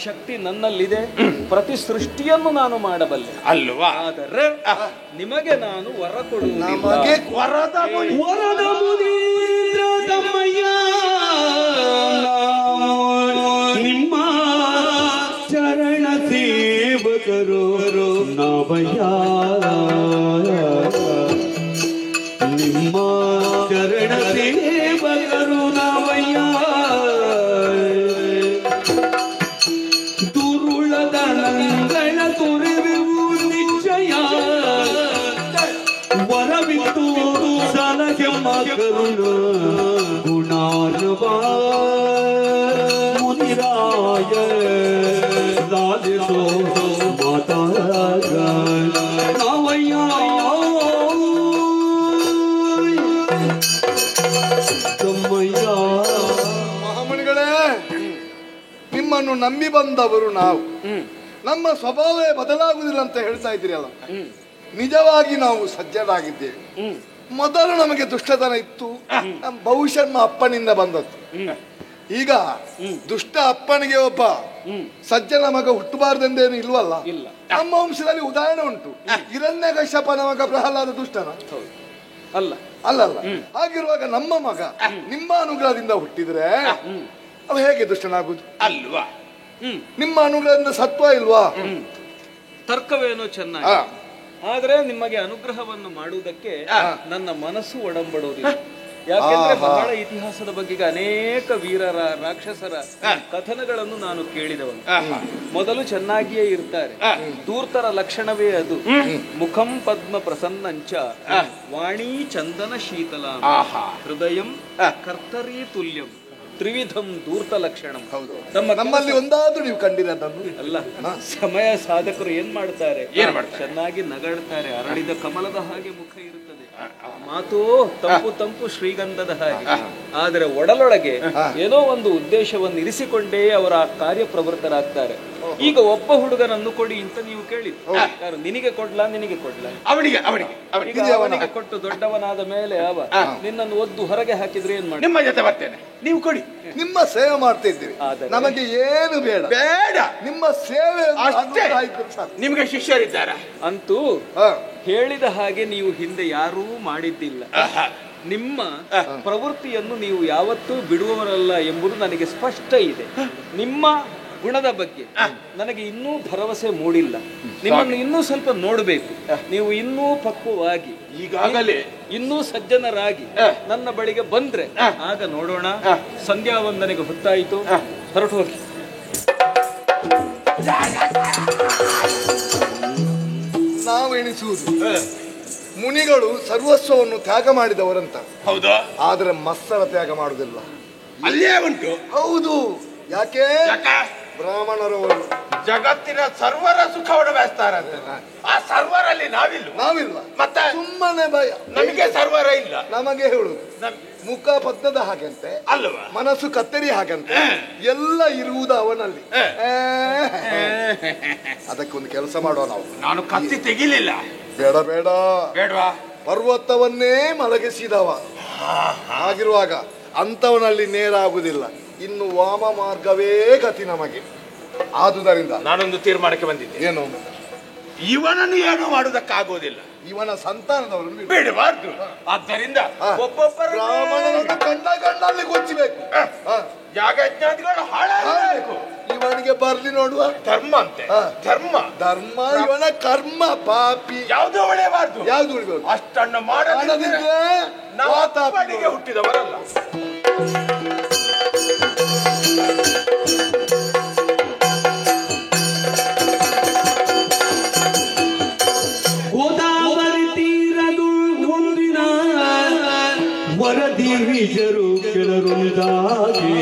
ಶಕ್ತಿ ನನ್ನಲ್ಲಿದೆ, ಪ್ರತಿ ಸೃಷ್ಟಿಯನ್ನು ನಾನು ಮಾಡಬಲ್ಲೆ ಅಲ್ವಾ? ಆದರೆ ನಿಮಗೆ ನಾನು ವರ ಕೊಡುವುದಿಲ್ಲ. ವರದ ಮುನೀಂದ್ರ ತಮ್ಮಯ್ಯ ನಿಮ್ಮ ಚರಣ ಸೇವಕರು ನಾವಯ್ಯ, ನಿಮ್ಮ ಚರಣ ಸೇವಕರು ನಾವಯ್ಯ. ದುರುಳದ ನಂಗಳ ತೊರೆವೆವು ನಿಶ್ಚಯ, ವರವಿತ್ತು ಸಲಹೆ ಮಗರುಣ ಗುಣಾರ್ವ ಮುನಿರಾಯ ಲಾಲಿಸೋ ಮಾತಾರ ನಾವಯ್ಯ. ತಮ್ಮಯ್ಯ ಮಹಾಮಣಿಗಳೇ, ನಿಮ್ಮನ್ನು ನಂಬಿ ಬಂದವರು ನಾವು. ನಮ್ಮ ಸ್ವಭಾವವೇ ಬದಲಾಗುವುದಿಲ್ಲ ಅಂತ ಹೇಳ್ತಾ ಇದ್ದೀರಿ ಅಲ್ಲ. ನಿಜವಾಗಿ ನಾವು ಸಜ್ಜನಾಗಿದ್ದೇವೆ. ಮೊದಲು ನಮಗೆ ದುಷ್ಟತನ ಇತ್ತು, ಬಹುಶಃ ನಮ್ಮ ಅಪ್ಪನಿಂದ ಬಂದದ್ದು. ಈಗ ದುಷ್ಟ ಅಪ್ಪನಿಗೆ ಒಬ್ಬ ಸಜ್ಜನ ಮಗ ಹುಟ್ಟಬಾರ್ದೆಂದೇನು ಇಲ್ವಲ್ಲ. ನಮ್ಮ ವಂಶದಲ್ಲಿ ಉದಾಹರಣೆ ಉಂಟು. ಹಿರಣ್ಯಕಶ್ಯಪನ ಮಗ ಪ್ರಹ್ಲಾದ ದುಷ್ಟನ ಅಲ್ಲ ಅಲ್ಲಲ್ಲ. ಹಾಗಿರುವಾಗ ನಮ್ಮ ಮಗ ನಿಮ್ಮ ಅನುಗ್ರಹದಿಂದ ಹುಟ್ಟಿದ್ರೆ ಅವ ಹೇಗೆ ದುಷ್ಟನಾಗುವುದು ಅಲ್ವಾ? ನಿಮ್ಮ ಅನುಗ್ರಹದಿಂದ ಸತ್ವ ಇಲ್ವಾ? ತರ್ಕವೇನೋ ಚೆನ್ನಾಗಿ, ಆದ್ರೆ ನಿಮಗೆ ಅನುಗ್ರಹವನ್ನು ಮಾಡುವುದಕ್ಕೆ ನನ್ನ ಮನಸ್ಸು ಒಡಂಬಡುವುದಿಲ್ಲ. ಯಾಕೆಂದ್ರೆ ಬಹಳ ಇತಿಹಾಸದ ಬಗ್ಗೆ ಅನೇಕ ವೀರರ ರಾಕ್ಷಸರ ಕಥನಗಳನ್ನು ನಾನು ಕೇಳಿದವನು. ಮೊದಲು ಚೆನ್ನಾಗಿಯೇ ಇರ್ತಾರೆ, ಧೂರ್ತರ ಲಕ್ಷಣವೇ ಅದು. ಮುಖಂ ಪದ್ಮ ಪ್ರಸನ್ನಂಚ ವಾಣಿ ಚಂದನ ಶೀತಲ ಹೃದಯಂ ಕರ್ತರಿ ತುಲ್ಯಂ ತ್ರಿವಿಧಂ ಧೂರ್ತ ಲಕ್ಷಣಂ. ನಮ್ಮಲ್ಲಿ ಒಂದಾದ್ರೂ ನೀವು ಕಂಡಿರೋದನ್ನು ಅಲ್ಲ. ಸಮಯ ಸಾಧಕರು ಏನ್ ಮಾಡ್ತಾರೆ, ಚೆನ್ನಾಗಿ ನಗಾಡ್ತಾರೆ, ಅರಳಿದ ಕಮಲದ ಹಾಗೆ ಮುಖ ಇರುತ್ತದೆ, ಮಾತು ತಂಪು ತಂಪು ಶ್ರೀಗಂಧದ ಹಾಗೆ. ಆದರೆ ಒಡಲೊಳಗೆ ಏನೋ ಒಂದು ಉದ್ದೇಶವನ್ನು ಇರಿಸಿಕೊಂಡೇ ಅವರ ಕಾರ್ಯಪ್ರವೃತ್ತರಾಗ್ತಾರೆ. ಈಗ ಒಬ್ಬ ಹುಡುಗನನ್ನು ಕೊಡಿ ಅಂತ ನೀವು ಕೇಳಿದ್ದು, ಯಾರು ನಿನಗೆ ಕೊಡ್ಲಾ ನಿನಗೆ ಕೊಡ್ಲಾ? ಅವನಿಗೆ ಕೊಟ್ಟು ದೊಡ್ಡವನಾದ ಮೇಲೆ ಅವ ನಿನ್ನನ್ನು ಒದ್ದು ಹೊರಗೆ ಹಾಕಿದ್ರೆ ಏನ್ ಮಾಡಿ? ನಿಮ್ಮ ಜೊತೆ ಬರ್ತೇನೆ, ನೀವು ಕೊಡಿ. ನಿಮ್ಮ ಸೇವೆ ಮಾಡ್ತಾ ಇದ್ದೀವಿ, ನಮಗೆ ಏನು ಬೇಡ ಬೇಡ. ನಿಮ್ಮ ಸೇವೆ ನಿಮಗೆ ಶಿಷ್ಯರಿದ್ದಾರ ಅಂತೂ ಹೇಳಿದ ಹಾಗೆ ನೀವು ಹಿಂದೆ ಯಾರೂ ಮಾಡಿದ್ದಿಲ್ಲ. ನಿಮ್ಮ ಪ್ರವೃತ್ತಿಯನ್ನು ನೀವು ಯಾವತ್ತೂ ಬಿಡುವವರಲ್ಲ ಎಂಬುದು ನನಗೆ ಸ್ಪಷ್ಟ ಇದೆ. ನಿಮ್ಮ ಗುಣದ ಬಗ್ಗೆ ನನಗೆ ಇನ್ನೂ ಭರವಸೆ ಮೂಡಿಲ್ಲ. ನಿಮ್ಮನ್ನು ಇನ್ನೂ ಸ್ವಲ್ಪ ನೋಡಬೇಕು. ನೀವು ಇನ್ನೂ ಪಕ್ವವಾಗಿ ಈಗಾಗಲೇ ಇನ್ನೂ ಸಜ್ಜನರಾಗಿ ನನ್ನ ಬಳಿಗೆ ಬಂದ್ರೆ ಆಗ ನೋಡೋಣ. ಸಂಧ್ಯಾ ವಂದನೆಗೆ ಹೊತ್ತಾಯಿತು, ಹೊರಟು ಹೋಗಿ. ನಾವು ಎಣಿಸುವುದು ಮುನಿಗಳು ಸರ್ವಸ್ವವನ್ನು ತ್ಯಾಗ ಮಾಡಿದವರಂತ. ಹೌದು, ಆದ್ರೆ ಮತ್ಸರ ತ್ಯಾಗ ಮಾಡುವುದಿಲ್ಲ. ಅಲ್ಲೇ ಉಂಟು. ಹೌದು. ಯಾಕೆ? ಬ್ರಾಹ್ಮಣರವರು ಜಗತ್ತಿನ ಸರ್ವರ ಸುಖವನ್ನು ಬಯಸ್ತಾರಂತೆ. ಆ ಸರ್ವರಲ್ಲಿ ನಾವಿಲ್ಲ. ಮತ್ತೆ ಸುಮ್ಮನೆ ಭಯ. ನಮಗೆ ಸರ್ವರ ಇಲ್ಲ. ನಮಗೆ ಹೇಳುದು ಮುಖ ಪದ್ಮದ ಹಾಗಂತೆ ಅಲ್ವಾ, ಮನಸ್ಸು ಕತ್ತರಿ ಹಾಗಂತೆ, ಎಲ್ಲ ಇರುವುದು ಅವನಲ್ಲಿ. ಅದಕ್ಕೊಂದು ಕೆಲಸ ಮಾಡುವ ನಾವು. ನಾನು ಕತ್ತಿ ತೆಗಿಲಿಲ್ಲ. ಬೇಡ ಬೇಡ ಬೇಡವಾ? ಪರ್ವತವನ್ನೇ ಮಲಗಿಸಿದವ. ಹಾಗಿರುವಾಗ ಅಂತವನಲ್ಲಿ ನೇರ ಆಗುವುದಿಲ್ಲ. ಇನ್ನು ವಾಮ ಮಾರ್ಗವೇ ಗತಿ ನಮಗೆ. ಆದುದರಿಂದ ನಾನೊಂದು ತೀರ್ಮಾನಕ್ಕೆ ಬಂದಿದ್ದೆ. ಏನು? ಇವನನ್ನು ಏನು ಮಾಡುವುದಕ್ಕಾಗೋದಿಲ್ಲ. ಇವನ ಸಂತಾನದವರನ್ನು ಬಿಡಬಾರ್ದು. ಆದ್ದರಿಂದ ಒಬ್ಬೊಬ್ಬರ ಬ್ರಾಹ್ಮಣನನ್ನು ಕಣ್ಣಲ್ಲಿ ಕೊಚ್ಚಬೇಕು. ಯಾಗಜ್ಞಾದಿಗಳು ಹಾಳಾಗಬೇಕು. ಇವನಿಗೆ ಬರ್ಲಿ ನೋಡುವ. ಧರ್ಮ ಅಂತೆ. ಧರ್ಮ ಇವನ ಕರ್ಮ ಪಾಪಿ. ಯಾವುದು ಒಳ್ಳೆಯಬಾರ್ದು, ಯಾವ್ದು ಉಳಿಬೇಕು. ಅಷ್ಟನ್ನು ಮಾಡದಿದ್ರೆ ನಾವು ಅಪ್ಪನಿಗೆ ಹುಟ್ಟಿದವರಲ್ಲ. ಗೋದಾವರಿ ತೀರದು ಒಂದಿನ ವರದಿ ನಿಜರು ಕೆಳರುಂದಾಗೆ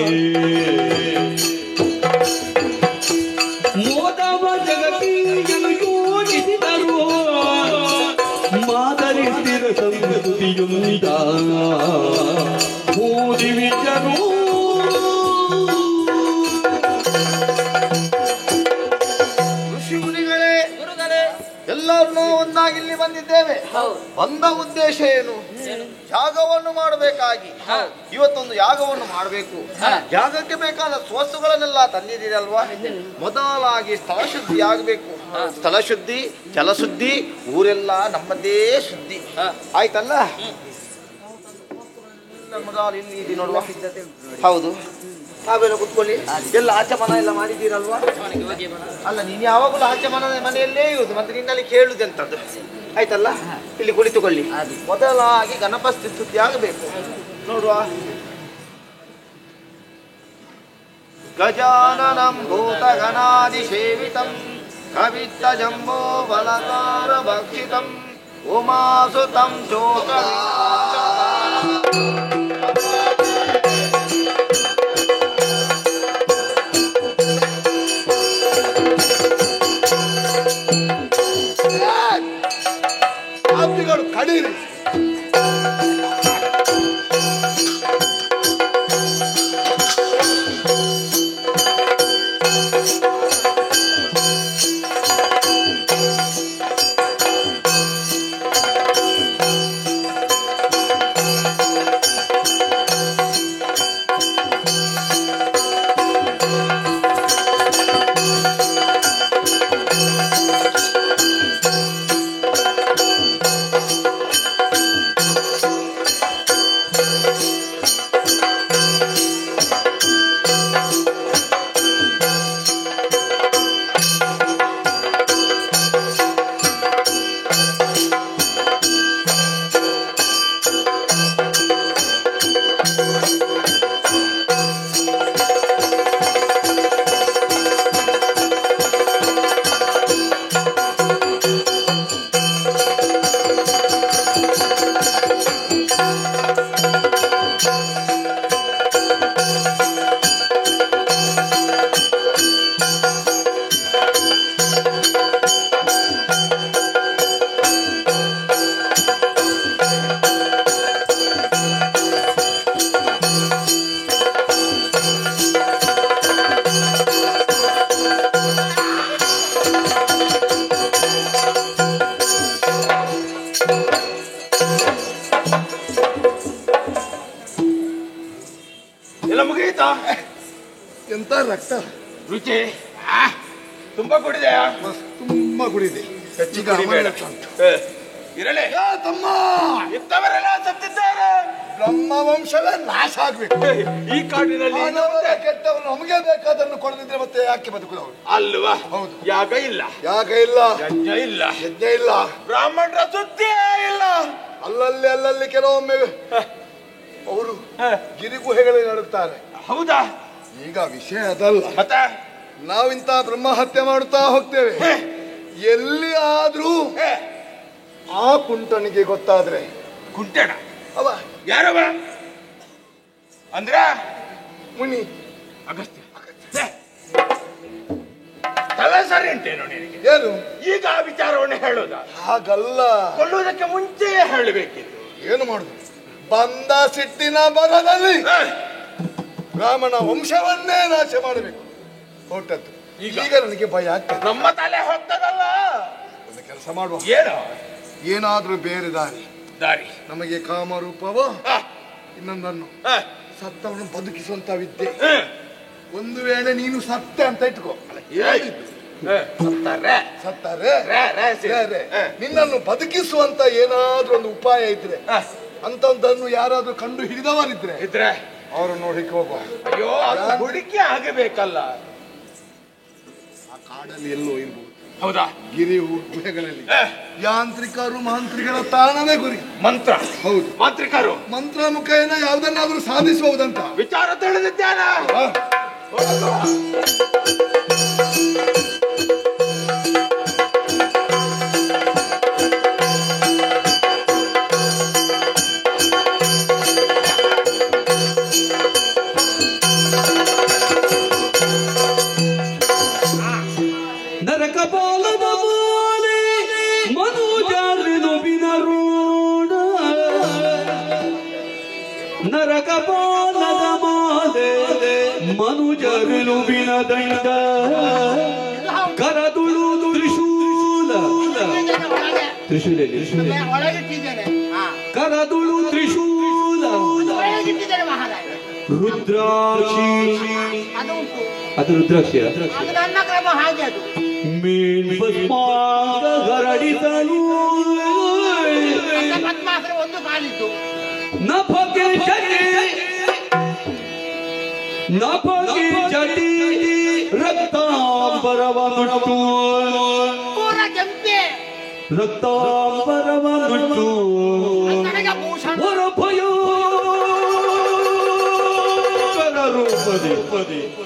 ಮೋದವ ಜಗತ್ತಿಯನ್ನು ಯೋಚಿಸಿದರು ಮಾದರಿ ಸ್ಥಿರ ಸಂಸ್ಕೃತಿಯೊಂದ ಓದಿ ವಿಜರು ಋಷಿ ಮುನಿಗಳೇ, ಗುರುಗಳೇ, ಎಲ್ಲ ಎಲ್ಲರೂ ನಾವು ಒಂದಾಗಿ ಇಲ್ಲಿ ಬಂದಿದ್ದೇವೆ. ಬಂದ ಉದ್ದೇಶ ಏನು? ಯಾಗವನ್ನು ಮಾಡಬೇಕಾಗಿ ಇವತ್ತೊಂದು ಯಾಗವನ್ನು ಮಾಡಬೇಕು. ಯಾಗಕ್ಕೆ ಬೇಕಾದ ವಸ್ತುಗಳನ್ನೆಲ್ಲ ತಂದಿದ್ದೀರಲ್ವಾ? ಮೊದಲಾಗಿ ಸ್ಥಳ ಶುದ್ಧಿ ಆಗಬೇಕು. ಸ್ಥಳ ಶುದ್ಧಿ, ಜಲಶುದ್ಧಿ, ಊರೆಲ್ಲ ನಮ್ಮದೇ ಶುದ್ಧಿ ಆಯ್ತಲ್ಲ? ಮೊದಲು ಇಲ್ಲಿ ಇದೆ ನೋಡುವ. ಹೌದು, ತಾವೆಲ್ಲ ಕುತ್ಕೊಳ್ಳಿ. ಎಲ್ಲ ಆಚಮನ ಎಲ್ಲ ಮಾಡಿದ್ದೀರಲ್ವಾ? ಅಲ್ಲ, ನೀನು ಯಾವಾಗಲೂ ಆಚಮನ ಮನೆಯಲ್ಲೇ ಇರುವುದು, ಮತ್ತೆ ನಿನ್ನಲ್ಲಿ ಕೇಳುವುದೆಂತದ್ದು ಆಯ್ತಲ್ಲ? ಇಲ್ಲಿ ಕುಳಿತುಕೊಳ್ಳಿ. ಮೊದಲಾಗಿ ಗಣಪತಿ ಸ್ತುತಿ ಆಗಬೇಕು ನೋಡುವ. ಗಜಾನನಂ ಭೂತ ಗಣಾದಿ ಸೇವಿತಂ ಕವಿತ್ತ ಜಂಬೋ ಬಲಕಾರ ಭಕ್ಷಿತಂ ಉಮಾಸುತಂ ಶೋಕ ಕಡೀರಿ. ಎಂತ ರಕ್ತ ರುಚಿ ತುಂಬಾ ಕುಡಿದೆ, ತುಂಬಾ ಕುಡಿದೆ. ಇರಲಿ ತಮ್ಮ, ಇದ್ದವರೆಲ್ಲ ಸತ್ತಿದ್ದಾರೆ. ಬ್ರಹ್ಮ ವಂಶವೇ ನಾಶ ಆಗ್ಬೇಕು. ಈ ಕಾಡಿನಲ್ಲಿ ಕೆಟ್ಟವನು ನಮಗೆ ಬೇಕಾದನ್ನು ಕೊಡದಿದ್ರೆ ಮತ್ತೆ ಯಾಕೆ ಬದುಕುದವರು ಅಲ್ವಾ? ಹೌದು. ಯಾಗ ಇಲ್ಲ, ಯಾಗ ಇಲ್ಲ, ಯಜ್ಞ ಇಲ್ಲ, ಯಜ್ಞ ಇಲ್ಲ, ಬ್ರಾಹ್ಮಣರ ಸುದ್ದಿಯೇ ಇಲ್ಲ. ಅಲ್ಲಲ್ಲಿ ಕೆಲವೊಮ್ಮೆ ಅವರು ಗಿರಿಗುಹೆಗಳಲ್ಲಿ ನಡುತ್ತಾರೆ. ಹೌದಾ? ಈಗ ವಿಷಯ ಅದಲ್ಲ. ಮತ್ತೆ ನಾವಿಂತ ಬ್ರಹ್ಮ ಹತ್ಯೆ ಮಾಡುತ್ತಾ ಹೋಗ್ತೇವೆ. ಎಲ್ಲಿ ಆದ್ರೂ ಆ ಕುಂಟನಿಗೆ ಗೊತ್ತಾದ್ರೆ, ಕುಂಟಣ ಅವ ಯಾರವ ಅಂದ್ರ ಮುನಿ ಅಗಸ್ತ್ಯ. ತಲೆ ಸರಿ ಉಂಟೇನೋ ನಿನಗೆ? ಏನು ಈಗ ಆ ವಿಚಾರವನ್ನು ಹೇಳೋದ? ಹಾಗಲ್ಲ, ಕೊಲ್ಲುವುದಕ್ಕೆ ಮುಂಚೆಯೇ ಹೇಳಬೇಕಿತ್ತು. ಏನು ಮಾಡುದು? ಬಂದ ಸಿಟ್ಟಿನ ಬರದಲ್ಲಿ ಬ್ರಾಹ್ಮಣ ವಂಶವನ್ನೇ ನಾಶ ಮಾಡಬೇಕು ಹೊರಟದ್ದು. ಈಗ ನನಗೆ ಭಯ ಆಗ್ತದೆ. ನಮ್ಮ ತಲೆ ಹೋಗ್ತದಲ್ಲ. ಒಂದು ಕೆಲಸ ಮಾಡುವ. ಏನು? ಏನಾದ್ರೂ ಬೇರೆ ದಾರಿ ನಮಗೆ ಕಾಮರೂಪವೋ ಇನ್ನೊಂದನ್ನು ಸತ್ತವನ್ನು ಬದುಕಿಸುವಂತ ವಿದ್ಯೆ. ಒಂದು ವೇಳೆ ನೀನು ಸತ್ತೆ ಅಂತ ಇಟ್ಕೋ, ಸತ್ತಾರೆ ನಿನ್ನನ್ನು ಬದುಕಿಸುವಂತ ಏನಾದ್ರೂ ಒಂದು ಉಪಾಯ ಇದ್ರೆ, ಅಂತದನ್ನು ಯಾರಾದ್ರೂ ಕಂಡು ಹಿಡಿದವರಿದ್ರೆ ಅವರು ನೋಡಿಕ್ಕೆ ಹೋಗುವ. ಅಯ್ಯೋ, ಅದು ಹುಡುಕಿ ಆಗಬೇಕಲ್ಲ. ಆ ಕಾಡಲ್ಲಿ ಎಲ್ಲೋ ಇರ್ಬೋದು. ಹೌದಾ? ಗಿರಿ ಗುಹೆಗಳಲ್ಲಿ ಯಾಂತ್ರಿಕರು ಮಾಂತ್ರಿಗಳ ತಾಣವೇ ಗುರಿ. ಮಂತ್ರ. ಹೌದು, ಮಾಂತ್ರಿಕರು ಮಂತ್ರ ಮುಖೇನ ಯಾವುದನ್ನಾದ್ರೂ ಸಾಧಿಸಬಹುದಂತ ವಿಚಾರ ತಿಳಿದಿದ್ದೇನ. ನರಕಪಾಲದ ಮಾಲೆ ಮನುಜಾರಿನು ಬಿನರೋಣ, ನರಕಪಾಲದ ಮಾಲೆ ಮನುಜರಿನು ಬಿನದಂಡ, ಕರದುಳು ತ್ರಿಶೂಲ ಒಳಗಿಟ್ಟಿದ್ದೇನೆ. ಕರದುಳು ತ್ರಿಶೂಲ ಒಳಗಿಟ್ಟಿದ್ದೇನೆ ಮಹಾರಾಜ. ರುದ್ರಾಕ್ಷಿ ಅದು ಉಂಟು. ಅದು ರುದ್ರಾಕ್ಷಿ ಅದು ನನ್ನ ಕ್ರಮ ಹಾಗೆ. ಅದು ಹರಡಿಸಲು ನನ್ನ ಪದ್ಮಾಸನ ಒಂದು ಕಾಲಿದ್ದು ನಫಗೆ ಜಟಿ ರಕ್ತಾಂಬರವನುಟ್ಟು ಪೂರ ಕೆಂಪೆ ರಕ್ತಾಂಬರವನುಟ್ಟು ನನಗೆ ಭೂಷಣ ವರಭಯೋಕರ ರೂಪದಿ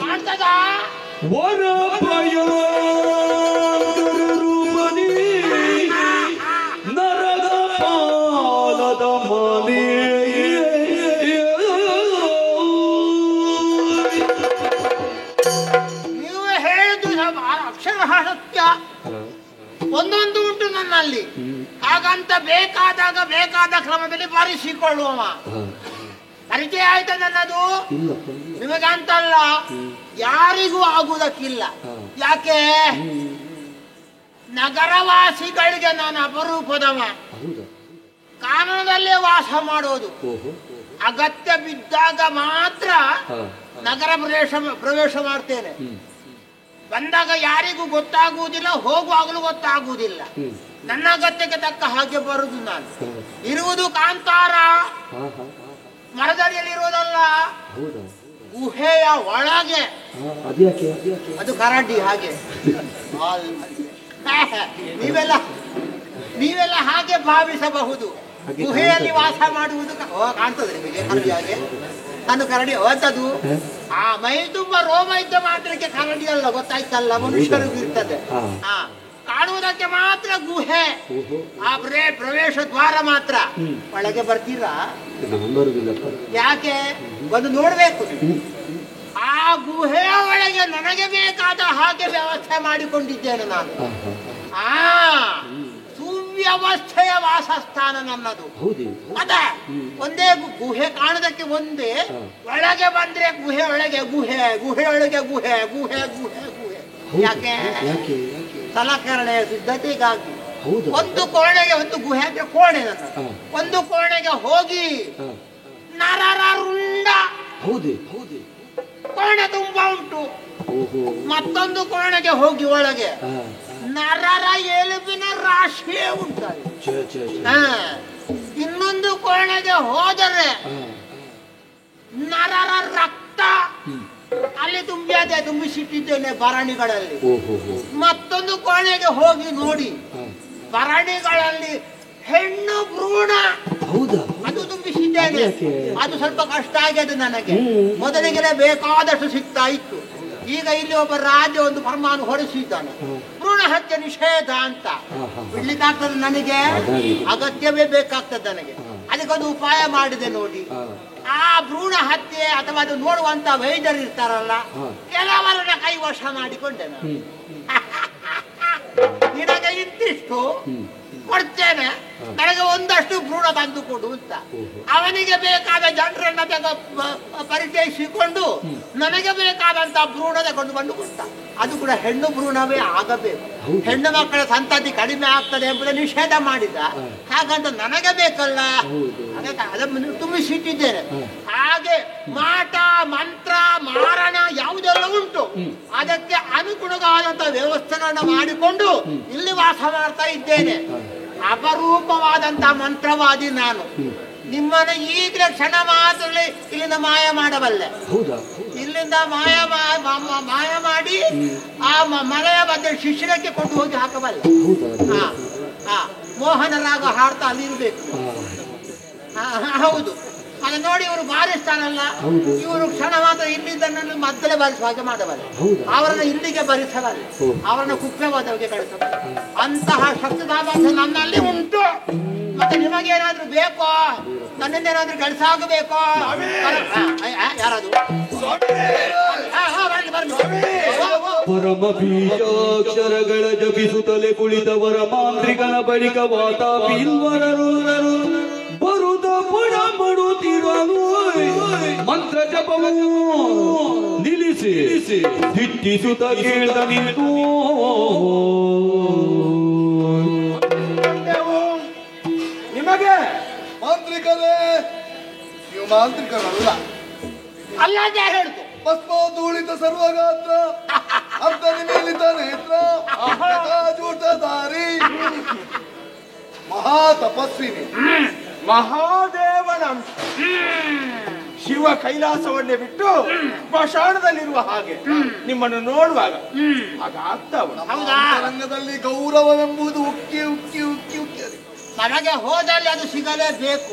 ಕಾಣ್ತದ. ವರಭಯೋಕರ ರೂಪದಿ ನರದ ಪಾಲದ ಮನೆ ಸತ್ಯ. ಒಂದೊಂದು ಉಂಟು ನನ್ನಲ್ಲಿ. ಹಾಗಂತ ಬೇಕಾದಾಗ ಬೇಕಾದ ಕ್ರಮದಲ್ಲಿ ಬರೆಸಿಕೊಳ್ಳುವ ಪರಿಚಯ ಆಯ್ತಾ ನನ್ನದು? ನಿಮಗಂತಲ್ಲ, ಯಾರಿಗೂ ಆಗುವುದಕ್ಕಿಲ್ಲ. ಯಾಕೆ? ನಗರವಾಸಿಗಳಿಗೆ ನಾನು ಅಪರೂಪದವ. ಕಾನೂನದಲ್ಲೇ ವಾಸ ಮಾಡೋದು. ಅಗತ್ಯ ಬಿದ್ದಾಗ ಮಾತ್ರ ನಗರ ಪ್ರವೇಶ ಮಾಡ್ತೇನೆ. ಬಂದಾಗ ಯಾರಿಗೂ ಗೊತ್ತಾಗುವುದಿಲ್ಲ, ಹೋಗುವಾಗಲೂ ಗೊತ್ತಾಗುವುದಿಲ್ಲ. ನನ್ನ ಅಗತ್ಯಕ್ಕೆ ತಕ್ಕ ಹಾಗೆ ಬರುದು ನಾನು. ಇರುವುದು ಕಾಂತಾರ, ಮರದಡಿಯಲ್ಲಿರುವುದಲ್ಲ, ಗುಹೆಯ ಒಳಗೆ. ಅದು ಕರಡಿ ಹಾಗೆ. ನೀವೆಲ್ಲ ಹಾಗೆ ಭಾವಿಸಬಹುದು. ಗುಹೆಯಲ್ಲಿ ವಾಸ ಮಾಡುವುದು ಕಾಣ್ತದೆ ನಿಮಗೆ ಕರಡಿ ಹಾಗೆ. ನಾನು ಕರಡಿ ಅಂತದ್ದು ಆ ಮೈ ತುಂಬ ರೋಮ ಇದ್ದ ಮಾತ್ರಕ್ಕೆ ಕರಡಿ ಅಲ್ಲ, ಗೊತ್ತಾಯ್ತಲ್ಲ. ಮನುಷ್ಯರಿಗೂ ಇರ್ತದೆ. ಕಾಣುವುದಕ್ಕೆ ಮಾತ್ರ ಗುಹೆ, ಆ ಪ್ರವೇಶ ದ್ವಾರ ಮಾತ್ರ. ಒಳಗೆ ಬರ್ತೀರಾ? ಯಾಕೆ? ಬಂದು ನೋಡ್ಬೇಕು. ಆ ಗುಹೆಯ ಒಳಗೆ ನನಗೆ ಬೇಕಾದ ಹಾಗೆ ವ್ಯವಸ್ಥೆ ಮಾಡಿಕೊಂಡಿದ್ದೇನೆ ನಾನು. ಸುವ್ಯವಸ್ಥೆಯ ವಾಸಸ್ಥಾನ ನನ್ನದು. ಅದ ಒಂದೇ ಗುಹೆ ಕಾಣುವುದಕ್ಕೆ ಒಂದೇ. ಒಳಗೆ ಬಂದ್ರೆ ಗುಹೆ ಒಳಗೆ ಗುಹೆ, ಗುಹೆ ಒಳಗೆ ಗುಹೆ, ಗುಹೆ ಗುಹೆ ಗುಹೆ. ಯಾಕೆ? ಸಲಕರಣೆಯ ಸಿದ್ಧತೆಗಾಗಿ. ಒಂದು ಕೋಣೆಗೆ, ಒಂದು ಗುಹೆ ಅಂದ್ರೆ ಕೋಣೆ ನನ್ನ. ಒಂದು ಕೋಣೆಗೆ ಹೋಗಿ ನರರ ರುಂಡ ಕೋಣೆ ತುಂಬಾ ಉಂಟು. ಮತ್ತೊಂದು ಕೋಣೆಗೆ ಹೋಗಿ ಒಳಗೆ ನರರ ಎಲುಬಿನ ರಾಶಿಯೇ ಉಂಟು. ಇನ್ನೊಂದು ಕೋಣೆಗೆ ಹೋದರೆ ನರರ ರಕ್ತ ಅಲ್ಲಿ ತುಂಬಿಸಿಟ್ಟಿದ್ದೇನೆ ಭರಣಿಗಳಲ್ಲಿ. ಮತ್ತೊಂದು ಕೋಣೆಗೆ ಹೋಗಿ ನೋಡಿ, ಭರಣಿಗಳಲ್ಲಿ ಹೆಣ್ಣು ಭ್ರೂಣ ಅದು ತುಂಬಿಸಿದ್ದೇನೆ. ಅದು ಸ್ವಲ್ಪ ಕಷ್ಟ ಆಗಿದೆ ನನಗೆ. ಮೊದಲಿಗೆ ಬೇಕಾದಷ್ಟು ಸಿಗ್ತಾ ಇತ್ತು. ಈಗ ಇಲ್ಲಿ ಒಬ್ಬ ರಾಜ ಒಂದು ಫರ್ಮಾನು ಹೊರಡಿಸಿದ್ದಾನೆ, ಭ್ರೂಣ ಹತ್ಯೆ ನಿಷೇಧ ಅಂತ. ಬಿಡ್ಲಿಕ್ಕಾಗ್ತದೆ ನನಗೆ? ಅಗತ್ಯವೇ ಬೇಕಾಗ್ತದೆ ನನಗೆ. ಅದಕ್ಕೊಂದು ಉಪಾಯ ಮಾಡಿದೆ ನೋಡಿ. ಆ ಭ್ರೂಣ ಹತ್ಯೆ ಅಥವಾ ಅದು ನೋಡುವಂತ ವೈದ್ಯರು ಇರ್ತಾರಲ್ಲ, ಕೆಲವರನ್ನ ಕೈವಶ ಮಾಡಿಕೊಂಡೆ ನಾನು. ನಿನಗೆ ಇಂತಿಷ್ಟು ಕೊಡ್ತೇನೆ, ನನಗೆ ಒಂದಷ್ಟು ಭ್ರೂಣ ತಂದು ಕೊಡು ಅಂತ. ಅವನಿಗೆ ಬೇಕಾದ ಜನರನ್ನ ಪರಿಚಯಿಸಿಕೊಂಡು ನನಗೆ ಬೇಕಾದಂತ ಭ್ರೂಣ ತಗೊಂಡು ಬಂದು ಕೊಡ್ತ. ಅದು ಕೂಡ ಹೆಣ್ಣು ಭ್ರೂಣವೇ ಆಗಬೇಕು. ಹೆಣ್ಣು ಮಕ್ಕಳ ಸಂತತಿ ಕಡಿಮೆ ಆಗ್ತದೆ ಎಂಬುದನ್ನು ನಿಷೇಧ ಮಾಡಿದ. ಹಾಗಂತ ನನಗೆ ಬೇಕಲ್ಲ, ಅದನ್ನು ತುಂಬಿಸಿಟ್ಟಿದ್ದೇನೆ. ಹಾಗೆ ಮಾಟ ಮಂತ್ರ ಮಾರಣ ಯಾವುದೆಲ್ಲ ಉಂಟು, ಅದಕ್ಕೆ ಅನುಗುಣವಾದಂತ ವ್ಯವಸ್ಥೆಗಳನ್ನ ಮಾಡಿಕೊಂಡು ಇಲ್ಲಿ ವಾಸ ಮಾಡ್ತಾ ಇದ್ದೇನೆ. ಅಪರೂಪವಾದಂತ ಮಂತ್ರವಾದಿ ನಾನು. ನಿಮ್ಮನ್ನ ಈಗಲೇ ಕ್ಷಣ ಮಾತ್ರದಲ್ಲಿ ಇಲ್ಲಿಂದ ಮಾಯ ಮಾಡಬಲ್ಲೆ. ಇಲ್ಲಿಂದ ಮಾಯ ಮಾಡಿ ಆ ಮನೆಯ ಬಗ್ಗೆ ಶಿಷ್ಯಕ್ಕೆ ಕೊಂಡು ಹೋಗಿ ಹಾಕಬಲ್ಲೆ. ಮೋಹನ ರಾಗ ಹಾಡ್ತಾ ಅಲ್ಲಿರ್ಬೇಕು. ಹೌದು, ಅದು ನೋಡಿ ಇವರು ಬಾರಿಸ್ತಾರಲ್ಲ, ಇವರು ಕ್ಷಣ ಮಾತ್ರ ಇಲ್ಲಿಂದ ಮದ್ದಲೆ ಬಾರಿಸುವ ಹಾಗೆ ಮಾಡಬಲ್ಲ. ಅವರನ್ನು ಇಲ್ಲಿಗೆ ಭರಿಸಬಲ್ಲ, ಅವರನ್ನು ಕುಪ್ಪೆವಾದವರಿಗೆ ಕಳಿಸಬಲ್ಲ. ಅಂತಹ ಶಕ್ತಿ ಸಾಮರ್ಥ್ಯ ನನ್ನಲ್ಲಿ ಉಂಟು. ಮತ್ತೆ ನಿಮಗೇನಾದ್ರೂ ಬೇಕೋ, ನನ್ನಿಂದ ಏನಾದ್ರೂ ಕೆಲಸಾಗಬೇಕೋ? ಯಾರದು? ಪರಮ ಬೀಜಾಕ್ಷರಗಳ ಜಪಿಸುತ್ತಲೇ ಕುಳಿತವರ ಮಾಂತ್ರಿಕನ ಬಳಿಕ ವಾತಾಪಿಲ್ವರರು ಬರುದ ಪುಣ ಮಾಡುತ್ತಿರಲು ಮಂತ್ರ ಜಪವನ್ನು ನಿಲ್ಲಿಸಿ ದಿಟ್ಟಿಸುತ್ತ ಕೇಳ್ದ ನಿಂತು ಮಾಂತ್ರಿಕರೇ, ನೀವು ಮಾಂತ್ರಿಕರಲ್ಲ. ಅಲ್ಲ ಅಂತ ಯಾರು ಹೇಳ್ತು? ಭಸ್ಮೋಧೂಳಿತ ಸರ್ವಗಾತ್ರ ಅಂತರ್ಮೀಲಿತ ನೇತ್ರ ಜೂಟಧಾರಿ ಮಹಾ ತಪಸ್ವಿನಿ, ಮಹಾದೇವನ ಅಂಶ. ಶಿವ ಕೈಲಾಸವನ್ನೇ ಬಿಟ್ಟು ಸ್ಮಶಾನದಲ್ಲಿರುವ ಹಾಗೆ ನಿಮ್ಮನ್ನು ನೋಡುವಾಗ ಹಾಗಾಗ್ತಾ ಉಂಟು. ರಂಗದಲ್ಲಿ ಗೌರವವೆಂಬುದು ಉಕ್ಕಿ ಉಕ್ಕಿ ಉಕ್ಕಿ ಉಕ್ಕಿ ನಮಗೆ ಹೋದಲ್ಲಿ ಅದು ಸಿಗಲೇಬೇಕು,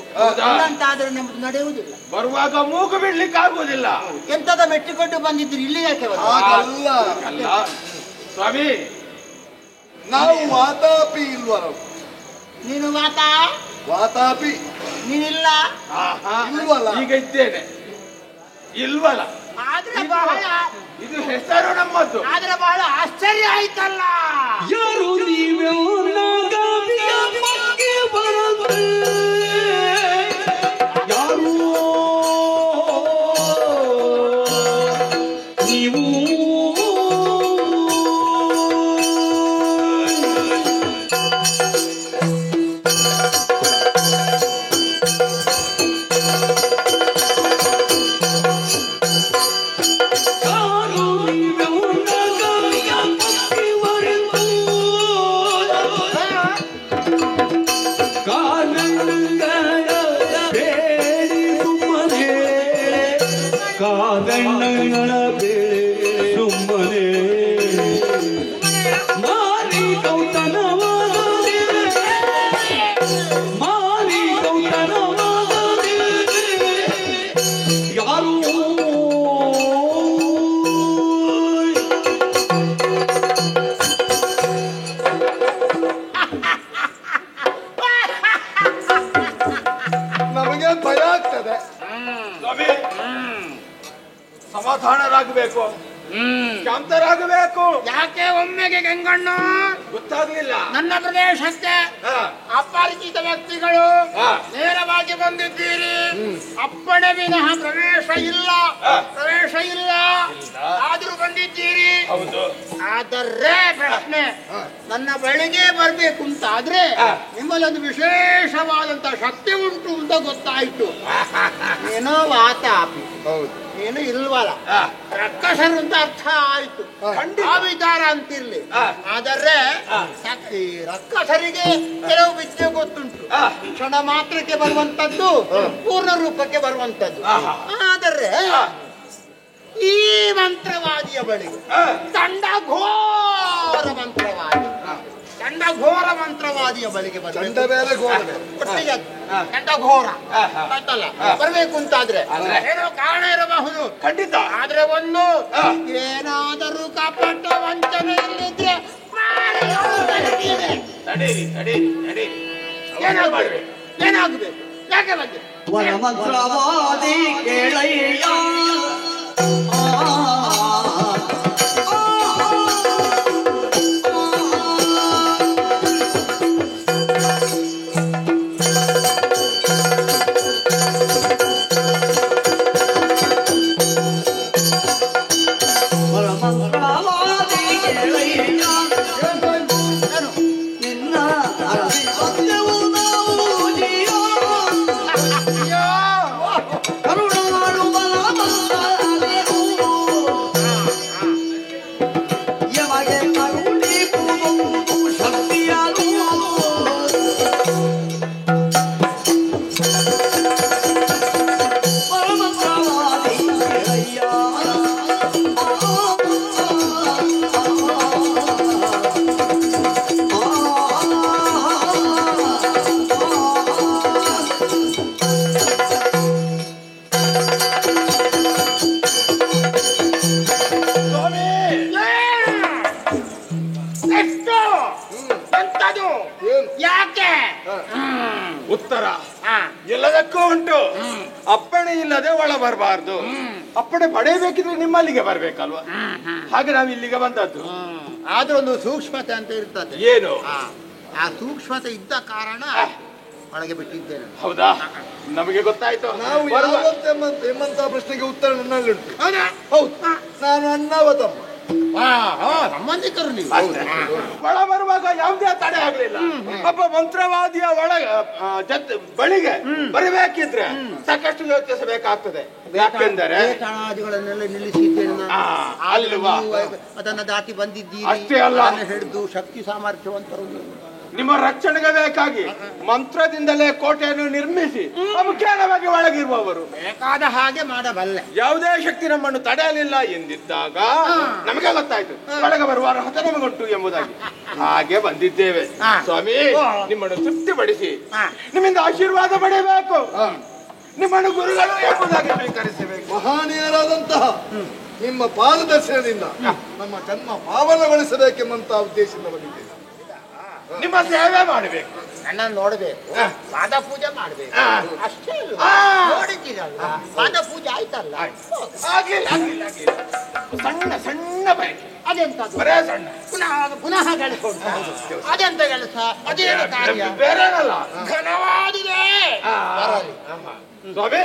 ಅಂತಾದ್ರೆ ನಮ್ದು ನಡೆಯುವುದಿಲ್ಲ. ಬರುವಾಗ ಮೂಗು ಬಿಡ್ಲಿಕ್ಕೆ ಆಗುವುದಿಲ್ಲ. ಎಂತದ ಮೆಟ್ಟಿಕೊಂಡು ಬಂದಿದ್ರು ಇಲ್ಲಿ ಯಾಕೆ ಬಂದ್ರು? ಹಾಗಲ್ಲ ಅಲ್ಲ ಸ್ವಾಮಿ, ನಾವು ವಾತಾಪಿ ಇಲ್ವ? ನಾವು ನೀನು ವಾತಾಪಿ ನೀನಿಲ್ಲ ಇಲ್ವಲ್ಲ? ಈಗ ಇದ್ದೇನೆ ಇಲ್ವಲ್ಲ? ಆದ್ರೆ ಬಹಳ ಇದು ಹೆಸರು ನಮ್ಮದ್ದು. ಆದ್ರೆ ಬಹಳ ಆಶ್ಚರ್ಯ ಆಯ್ತಲ್ಲ. ಯಾರು ನೀವೇ ನಾಗಾವಿಯ ಬಗ್ಗೆ ಬರದೆ ಯಾರು ನೀವು ಕಾದಣ್ಣಗಳ ಬೇಳೆ ಸುಮ್ಮನೆ ಮಾರಿ ಗೌತನವಾದೆ ಮಾರಿ ಗೌತನವಾದೆ ಯಾರು ನಮಗೆ ಭಯ ಆಗ್ತದೆ. ಸಮಾಧಾನರಾಗಬೇಕು, ಶಾಂತರಾಗಬೇಕು. ಯಾಕೆ ಒಮ್ಮೆಗೆ ಗಂಗಣ್ಣ ಗೊತ್ತಾಗ್ಲಿಲ್ಲ. ನನ್ನ ಪ್ರದೇಶಕ್ಕೆ ಅಪರಿಚಿತ ವ್ಯಕ್ತಿಗಳು ನೇರವಾಗಿ ಬಂದಿದ್ದೀರಿ. ಅಪ್ಪಣೆ ವಿನಃ ಪ್ರವೇಶ ಇಲ್ಲ ಆದ್ರೂ ಬಂದಿದ್ದೀರಿ. ಆದರೆ ಪ್ರಶ್ನೆ, ನನ್ನ ಬಳಿಗೆ ಬರ್ಬೇಕು ಅಂತ ಆದ್ರೆ ನಿಮ್ಮಲ್ಲೊಂದು ವಿಶೇಷವಾದಂತ ಶಕ್ತಿ ಉಂಟು ಅಂತ ಗೊತ್ತಾಯ್ತು. ಏನೋ ವಾತಾಪಿ, ಏನು ಇಲ್ವಲ್ಲ, ರಕ್ಕಸರು ಅಂತ ಅರ್ಥ ಆಯ್ತು. ಆ ವಿಚಾರ ಅಂತಿರ್ಲಿ. ಆದರೆ ಈ ರಕ್ಕಸರಿಗೆ ಕೆಲವು ವಿದ್ಯೆ ಗೊತ್ತುಂಟು. ಕ್ಷಣ ಮಾತ್ರಕ್ಕೆ ಬರುವಂತದ್ದು, ಪೂರ್ಣ ರೂಪಕ್ಕೆ ಬರುವಂತದ್ದು. ಆದರೆ ಈ ಮಂತ್ರವಾದಿಯ ಬಳಿ ದಂಡಘೋರ ಮಂತ್ರವಾದಿಯ ಬಳಿಗೆ ಒಟ್ಟಿಗೆ ದಂಡಘೋರ ಆಯ್ತಲ್ಲ, ಬರ್ಬೇಕು ಅಂತಾದ್ರೆ ಏನೋ ಕಾರಣ ಇರಬಹುದು. ಖಂಡಿತ. ಆದ್ರೆ ಒಂದು ಏನಾದರೂ ಕಪಟ ವಂಚನೆ ಇಲ್ಲಿದ್ರೆ ಏನಾಗಬೇಕು? ಯಾಕೆ ಬಂದೆ? ವರಮಂತ್ರವಾದಿ ಕೇಳಯ್ಯ ಉತ್ತರ ಎಲ್ಲದಕ್ಕೂ ಉಂಟು. ಅಪ್ಪಣೆ ಇಲ್ಲದೆ ಒಳ ಬರಬಾರ್ದು. ಅಪ್ಪಣೆ ಪಡೆಯಬೇಕಿದ್ರೆ ನಿಮ್ಮಲ್ಲಿಗೆ ಬರ್ಬೇಕಲ್ವಾ? ಹಾಗೆ ನಾವು ಇಲ್ಲಿಗೆ ಬಂದದ್ದು. ಆದ್ರೂ ಒಂದು ಸೂಕ್ಷ್ಮತೆ ಅಂತ ಇರ್ತದೆ. ಏನು? ಆ ಸೂಕ್ಷ್ಮತೆ ಇದ್ದ ಕಾರಣ ಒಳಗೆ ಬಿಟ್ಟಿದ್ದೇನೆ. ಹೌದಾ? ನಮಗೆ ಗೊತ್ತಾಯ್ತು. ನಾವು ಎಂಬಂತ ಪ್ರಶ್ನೆಗೆ ಉತ್ತರ ನನ್ನಲ್ಲಿಂಟು. ಹೌದು, ನಾನು ಅಣ್ಣವ ತಮ್ಮ. ಸಂಬಂಧಿಕರು ನೀವು. ಒಳ ಬರುವಾಗ ಯಾವುದೇ ತಡೆ ಆಗ್ಲಿಲ್ಲ. ಒಬ್ಬ ಮಂತ್ರವಾದಿಯ ಬಳಿಗೆ ಬರಬೇಕಿದ್ರೆ ಸಾಕಷ್ಟು ಯೋಚಿಸಬೇಕಾಗ್ತದೆ. ಯಾಕೆಂದರೆ ವೇತನಾದಿಗಳನ್ನೆಲ್ಲ ನಿಲ್ಲಿಸಿದ್ದೇನೆ ಅಲ್ವಾ, ಅದನ್ನ ದಾಟಿ ಬಂದಿದ್ದೀರಿ. ಅಷ್ಟೇ ಅಲ್ಲ, ಹಿಡಿದು ಶಕ್ತಿ ಸಾಮರ್ಥ್ಯವಂತರು ನಿಮ್ಮ ರಕ್ಷಣೆಗೆ ಬೇಕಾಗಿ ಮಂತ್ರದಿಂದಲೇ ಕೋಟೆಯನ್ನು ನಿರ್ಮಿಸಿ ಅಮುಖ್ಯವಾಗಿ ಒಳಗಿರುವವರು. ಬೇಕಾದ ಹಾಗೆ ಮಾಡಬಲ್ಲೆ. ಯಾವುದೇ ಶಕ್ತಿ ನಮ್ಮನ್ನು ತಡೆಯಲಿಲ್ಲ ಎಂದಿದ್ದಾಗ ನಮಗೆ ಗೊತ್ತಾಯ್ತು ಒಳಗೆ ಬರುವ ಅರ್ಹತೆ ನಮಗುಂಟು ಎಂಬುದಾಗಿ. ಹಾಗೆ ಬಂದಿದ್ದೇವೆ ಸ್ವಾಮಿ, ನಿಮ್ಮನ್ನು ತೃಪ್ತಿಪಡಿಸಿ ನಿಮ್ಮಿಂದ ಆಶೀರ್ವಾದ ಪಡೆಯಬೇಕು. ನಿಮ್ಮನ್ನು ಗುರುಗಳು ಎಂಬುದಾಗಿ ಸ್ವೀಕರಿಸಬೇಕು. ಮಹಾನೀಯರಾದಂತಹ ನಿಮ್ಮ ಪಾದದರ್ಶನದಿಂದ ನಮ್ಮ ಜನ್ಮ ಪಾವನಗೊಳಿಸಬೇಕೆಂಬಂತಹ ಉದ್ದೇಶದಿಂದ ಬಂದಿದ್ದೇವೆ. ನಿಮ್ಮ ಸೇವೆ ಮಾಡಬೇಕು, ನನ್ನನ್ನು ನೋಡ್ಬೇಕು, ಪಾದ ಪೂಜೆ ಮಾಡ್ಬೇಕು, ಅಷ್ಟೇ ನೋಡಿದ್ದೀರಲ್ಲ. ಪಾದ ಪೂಜೆ ಆಯ್ತಲ್ಲ, ಸಣ್ಣ ಸಣ್ಣ ಬಯಕೆ. ಅದೆಂತ ಬರೇ ಸಣ್ಣ, ಪುನಃ ಕೆಲಸ ಅದೆಂತ ಕೆಲಸ, ಅದೇನು ಕಾರ್ಯ? ಬೇರೆನಲ್ಲ, ಘನವಾದಿದೆ. ಸ್ವಾಮಿ,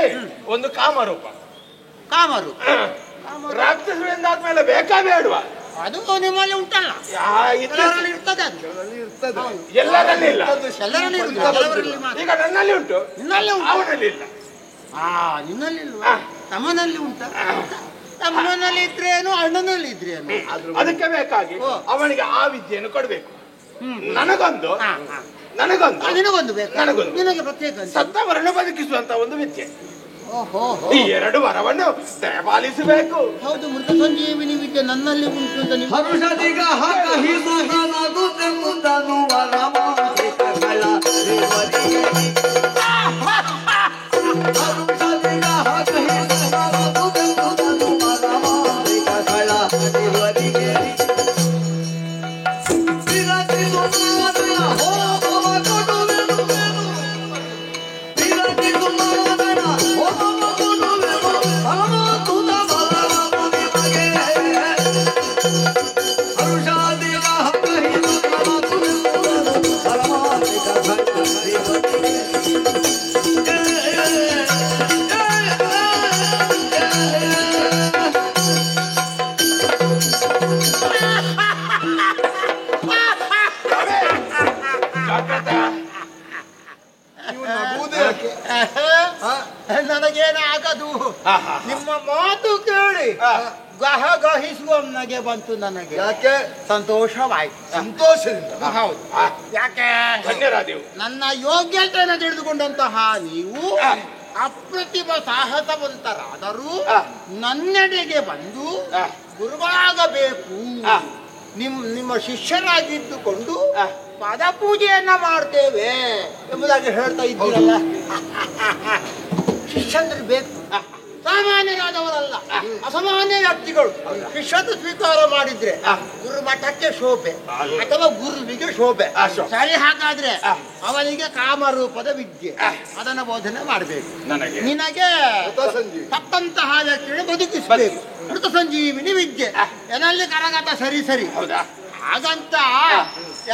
ಒಂದು ಕಾಮರೂಪ. ಕಾಮರು ರಾಕ್ಷಸರಿಂದಾದ್ಮೇಲೆ ಬೇಕಾ ಬೇಡವಾ? ಅದು ನಿಮ್ಮಲ್ಲಿ ಉಂಟಲ್ಲ, ಎಲ್ಲರಲ್ಲಿ ಇರ್ತದೆ. ಅದು ಎಲ್ಲರಲ್ಲಿ ಇಲ್ಲ, ಎಲ್ಲರಲ್ಲಿ ಕೆಲವರಲ್ಲಿ ಮಾತ್ರ. ಈಗ ನನ್ನಲ್ಲಿ ಉಂಟು, ನಿನ್ನಲ್ಲಿ ಉಂಟು, ಅವನಲ್ಲಿ ಇಲ್ಲ. ನಿನ್ನಲ್ಲಿ ಇಲ್ವಾ? ತಮ್ಮನಲ್ಲಿ ಉಂಟ? ತಮ್ಮನಲ್ಲಿ ಇದ್ರೇನು, ಅಣ್ಣನಲ್ಲಿ ಇದ್ರೇನು? ಅದಕ್ಕೆ ಬೇಕಾಗಿ ಅವನಿಗೆ ಆ ವಿದ್ಯೆಯನ್ನು ಕೊಡ್ಬೇಕು. ನನಗೊಂದು ನನಗೊಂದು ನಿನಗೊಂದು ಬೇಕು, ನನಗೊಂದು ನಿನಗೆ ಪ್ರತ್ಯೇಕ ಸತ್ತವರನ್ನು ಬದುಕಿಸುವಂತ ಒಂದು ವಿದ್ಯೆ. ಓಹೋ, ಈ ಎರಡು ವರವನ್ನು ದಯಪಾಲಿಸಬೇಕು. ಹೌದು, ಮೃತ ಸಂಜೀವಿನಿ ವಿದ್ಯೆ ನನ್ನಲ್ಲಿ ಉಂಟು ಅಂತ ನೀವು ನನಗೇನಾಗದು. ನಿಮ್ಮ ಮಾತು ಕೇಳಿ ಗಹಿಸುವ ನಗೆ ಬಂತು ನನಗೆ. ಯಾಕೆ? ಸಂತೋಷವಾಯ್ತು. ಸಂತೋಷದಿಂದ? ಹೌದು. ಯಾಕೆ? ಧನ್ಯರಾದೆವು. ನನ್ನ ಯೋಗ್ಯತೆಯನ್ನು ತಿಳಿದುಕೊಂಡಂತಹ ನೀವು ಅಪ್ರತಿಮ ಸಾಹಸವಂತರಾದರೂ ನನ್ನೆಡೆಗೆ ಬಂದು ಗುರುಗಳಾಗಬೇಕು, ನಿಮ್ಮ ಶಿಷ್ಯರಾಗಿದ್ದುಕೊಂಡು ಪದ ಪೂಜೆಯನ್ನ ಮಾಡ್ತೇವೆ ಎಂಬುದಾಗಿ ಹೇಳ್ತಾ ಇದ್ದೀರಲ್ಲ. ಶಿಷ್ಯಂದ್ರೆ ಬೇಕು, ಸಾಮಾನ್ಯರಾದವರಲ್ಲ, ಅಸಾಮಾನ್ಯ ವ್ಯಕ್ತಿಗಳು. ಶಿಷ್ಯಂತ ಸ್ವೀಕಾರ ಮಾಡಿದ್ರೆ ಗುರು ಮಠಕ್ಕೆ ಶೋಭೆ ಅಥವಾ ಗುರುವಿಗೆ ಶೋಭೆ. ಸರಿ, ಹಾಗಾದ್ರೆ ಅವನಿಗೆ ಕಾಮರೂಪದ ವಿದ್ಯೆ ಅದನ್ನ ಬೋಧನೆ ಮಾಡಬೇಕು. ನಿನಗೆ ತಕ್ಕಂತಹ ವ್ಯಕ್ತಿಯನ್ನು ಬದುಕಿಸಬೇಕು. ಮೃತ ಸಂಜೀವಿನಿ ವಿದ್ಯೆ ಏನಲ್ಲಿ ಕರಗತ ಸರಿ ಸರಿ. ಹಾಗಂತ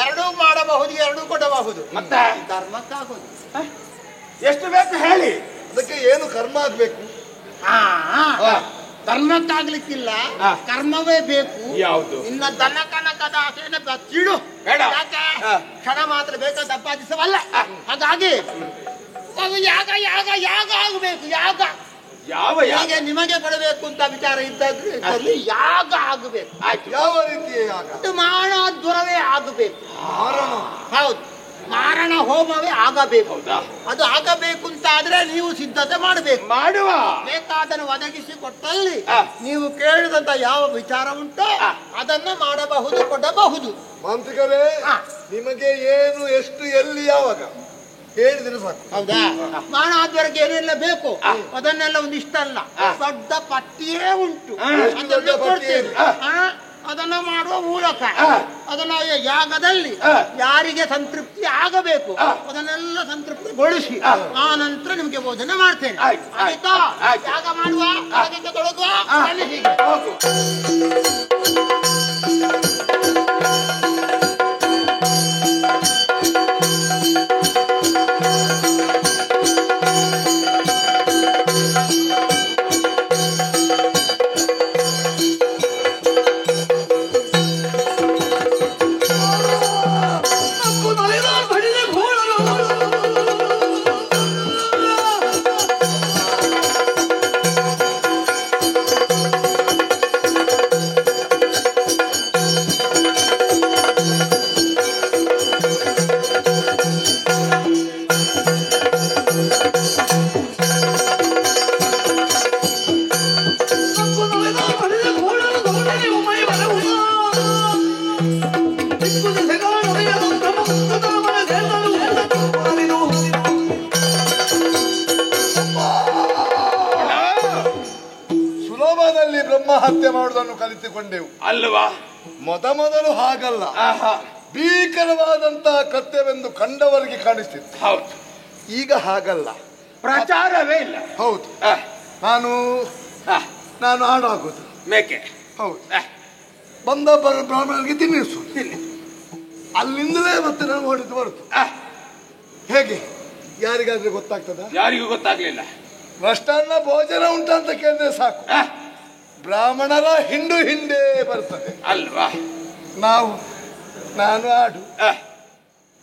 ಎರಡೂ ಮಾಡಬಹುದು, ಎರಡೂ ಕೊಡಬಹುದು. ಮತ್ತೆ ಧರ್ಮಕ್ಕಾಗೋದು ಎಷ್ಟು ಬೇಕು ಹೇಳಿ. ಅದಕ್ಕೆ ಏನು ಕರ್ಮ ಆಗ್ಬೇಕು? ಧರ್ಮಕ್ಕಾಗ್ಲಿಕ್ಕಿಲ್ಲ, ಕರ್ಮವೇ ಬೇಕು. ಯಾವುದು? ಇನ್ನ ದನ ಕನಕದ ಆಸೆಯನ್ನು ಬಚ್ಚಿಡು. ಯಾಕೆ? ಕ್ಷಣ ಮಾತ್ರ ಬೇಕಾದ ಸಂಪಾದಿಸವಲ್ಲ. ಹಾಗಾಗಿ ಯಾಗ ಯಾಗ ಯಾಗ ಆಗಬೇಕು. ಯಾಗ ಯಾವ ನಿಮಗೆ ಕೊಡಬೇಕು ಅಂತ ವಿಚಾರ ಇದ್ದಲ್ಲಿ ಯಾಗ ಆಗಬೇಕು. ಯಾವ ರೀತಿಯ ಯಾಗ? ಮಾರಣಾದ್ವರವೇ ಆಗಬೇಕು. ಹೌದು, ಮಾರಣ ಹೋಮವೇ ಆಗಬೇಕು. ಅದು ಆಗಬೇಕು ಅಂತ ಆದ್ರೆ ನೀವು ಸಿದ್ಧತೆ ಮಾಡಬೇಕು. ಮಾಡುವ ಬೇಕಾದನ್ನು ಒದಗಿಸಿ ಕೊಟ್ಟಲ್ಲಿ ನೀವು ಕೇಳಿದಂತ ಯಾವ ವಿಚಾರ ಉಂಟೋ ಅದನ್ನ ಮಾಡಬಹುದು, ಕೊಡಬಹುದು. ಮಾಂತ್ರಿಕರೇ, ನಿಮಗೆ ಏನು, ಎಷ್ಟು, ಎಲ್ಲಿ, ಯಾವಾಗ ಹೇಳಿದ್ರೆ ಸಾಕು. ಹೌದಾ? ಮಾರಣಾದ್ವರಕ್ಕೆ ಏನೆಲ್ಲ ಬೇಕು ಅದನ್ನೆಲ್ಲ ಒಂದಿಷ್ಟಲ್ಲ, ದೊಡ್ಡ ಪಟ್ಟಿಯೇ ಉಂಟು. ಅದನ್ನ ಕೊಡ್ತೇವೆ. ಅದನ್ನ ಮಾಡುವ ಮೂಲಕ ಅದನ್ನ ಯಾಗದಲ್ಲಿ ಯಾರಿಗೆ ಸಂತೃಪ್ತಿ ಆಗಬೇಕು ಅದನ್ನೆಲ್ಲ ಸಂತೃಪ್ತಿಗೊಳಿಸಿ ಆ ನಂತರ ನಿಮಗೆ ಬೋಧನೆ ಮಾಡ್ತೇನೆ. ಆಯ್ತಾ? ಯಾಗ ಮಾಡುವ, ಯಾಗಕ್ಕೆ ತೊಡಗುವ. ಹೀಗೆ ಆಶ್ರಮದಲ್ಲಿ ಬ್ರಹ್ಮ ಹತ್ಯೆ ಮಾಡುವುದನ್ನು ಕಲಿತುಕೊಂಡೆವು ಅಲ್ವಾ? ಮೊದಲು ಹಾಗಲ್ಲ, ಭೀಕರವಾದಂತಹ ಕೃತ್ಯವೆಂದು ಕಂಡವರಿಗೆ ಕಾಣಿಸ್ತಿತ್ತು. ಹೌದು. ಈಗ ಹಾಗಲ್ಲ, ಪ್ರಚಾರವೇ ಇಲ್ಲ. ಹೌದು. ನಾನು ಹಾಡಾಗೋದು ಮೇಕೆ. ಹೌದು. ಬಂದ ಬ್ರಾಹ್ಮಣರಿಗೆ ತಿನ್ನಿಸು, ಅಲ್ಲಿಂದಲೇ ಮತ್ತೆ ನಾನು ಹೊಡೆದು ಬರುತ್ತು. ಹೇಗೆ ಯಾರಿಗಾದ್ರೂ ಗೊತ್ತಾಗ್ತದ? ಯಾರಿಗೂ ಗೊತ್ತಾಗ್ಲಿಲ್ಲ. ಮೃಷ್ಟಾನ್ನ ಭೋಜನ ಉಂಟಂತ ಕೇಳಿದ್ರೆ ಸಾಕು, ಬ್ರಾಹ್ಮಣರ ಹಿಂದೆ ಬರ್ತದೆ ಅಲ್ವಾ? ನಾನು ಆಡು,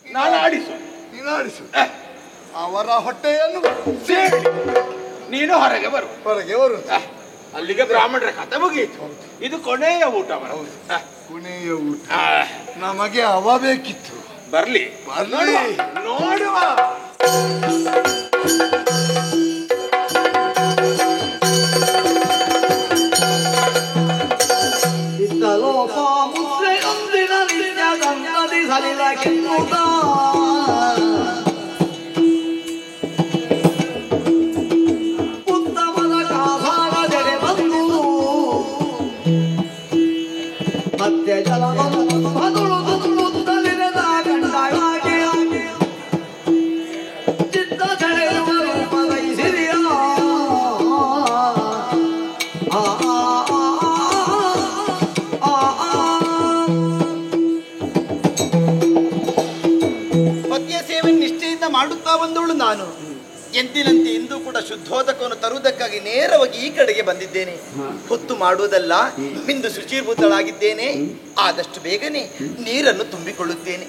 ನಾನು ಆಡಿಸು, ನೀನು ಆಡಿಸು. ಅವರ ಹೊಟ್ಟೆಯನ್ನು ಸೇರಿ ನೀನು ಹೊರಗೆ ಬರು. ಅಲ್ಲಿಗೆ ಬ್ರಾಹ್ಮಣರ ಕಥೆ ಮುಗಿಯಿತು. ಇದು ಕೊನೆಯ ಊಟ. ಕೊನೆಯ ಊಟ ನಮಗೆ ಅವ ಬೇಕಿತ್ತು. ಬರ್ಲಿ ನೋಡುವ. ಮಾಡುತ್ತಾ ಬಂದವಳು ನಾನು. ಎಂದಿನಂತೆ ಇಂದು ಕೂಡ ಶುದ್ಧೋದಕವನ್ನು ತರುವುದಕ್ಕಾಗಿ ನೇರವಾಗಿ ಈ ಕಡೆಗೆ ಬಂದಿದ್ದೇನೆ. ಹೊತ್ತು ಮಾಡುವುದಲ್ಲ, ಮಿಂದು ಶುಚಿರ್ಭೂತಳಾಗಿದ್ದೇನೆ. ಆದಷ್ಟು ಬೇಗನೆ ನೀರನ್ನು ತುಂಬಿಕೊಳ್ಳುತ್ತೇನೆ.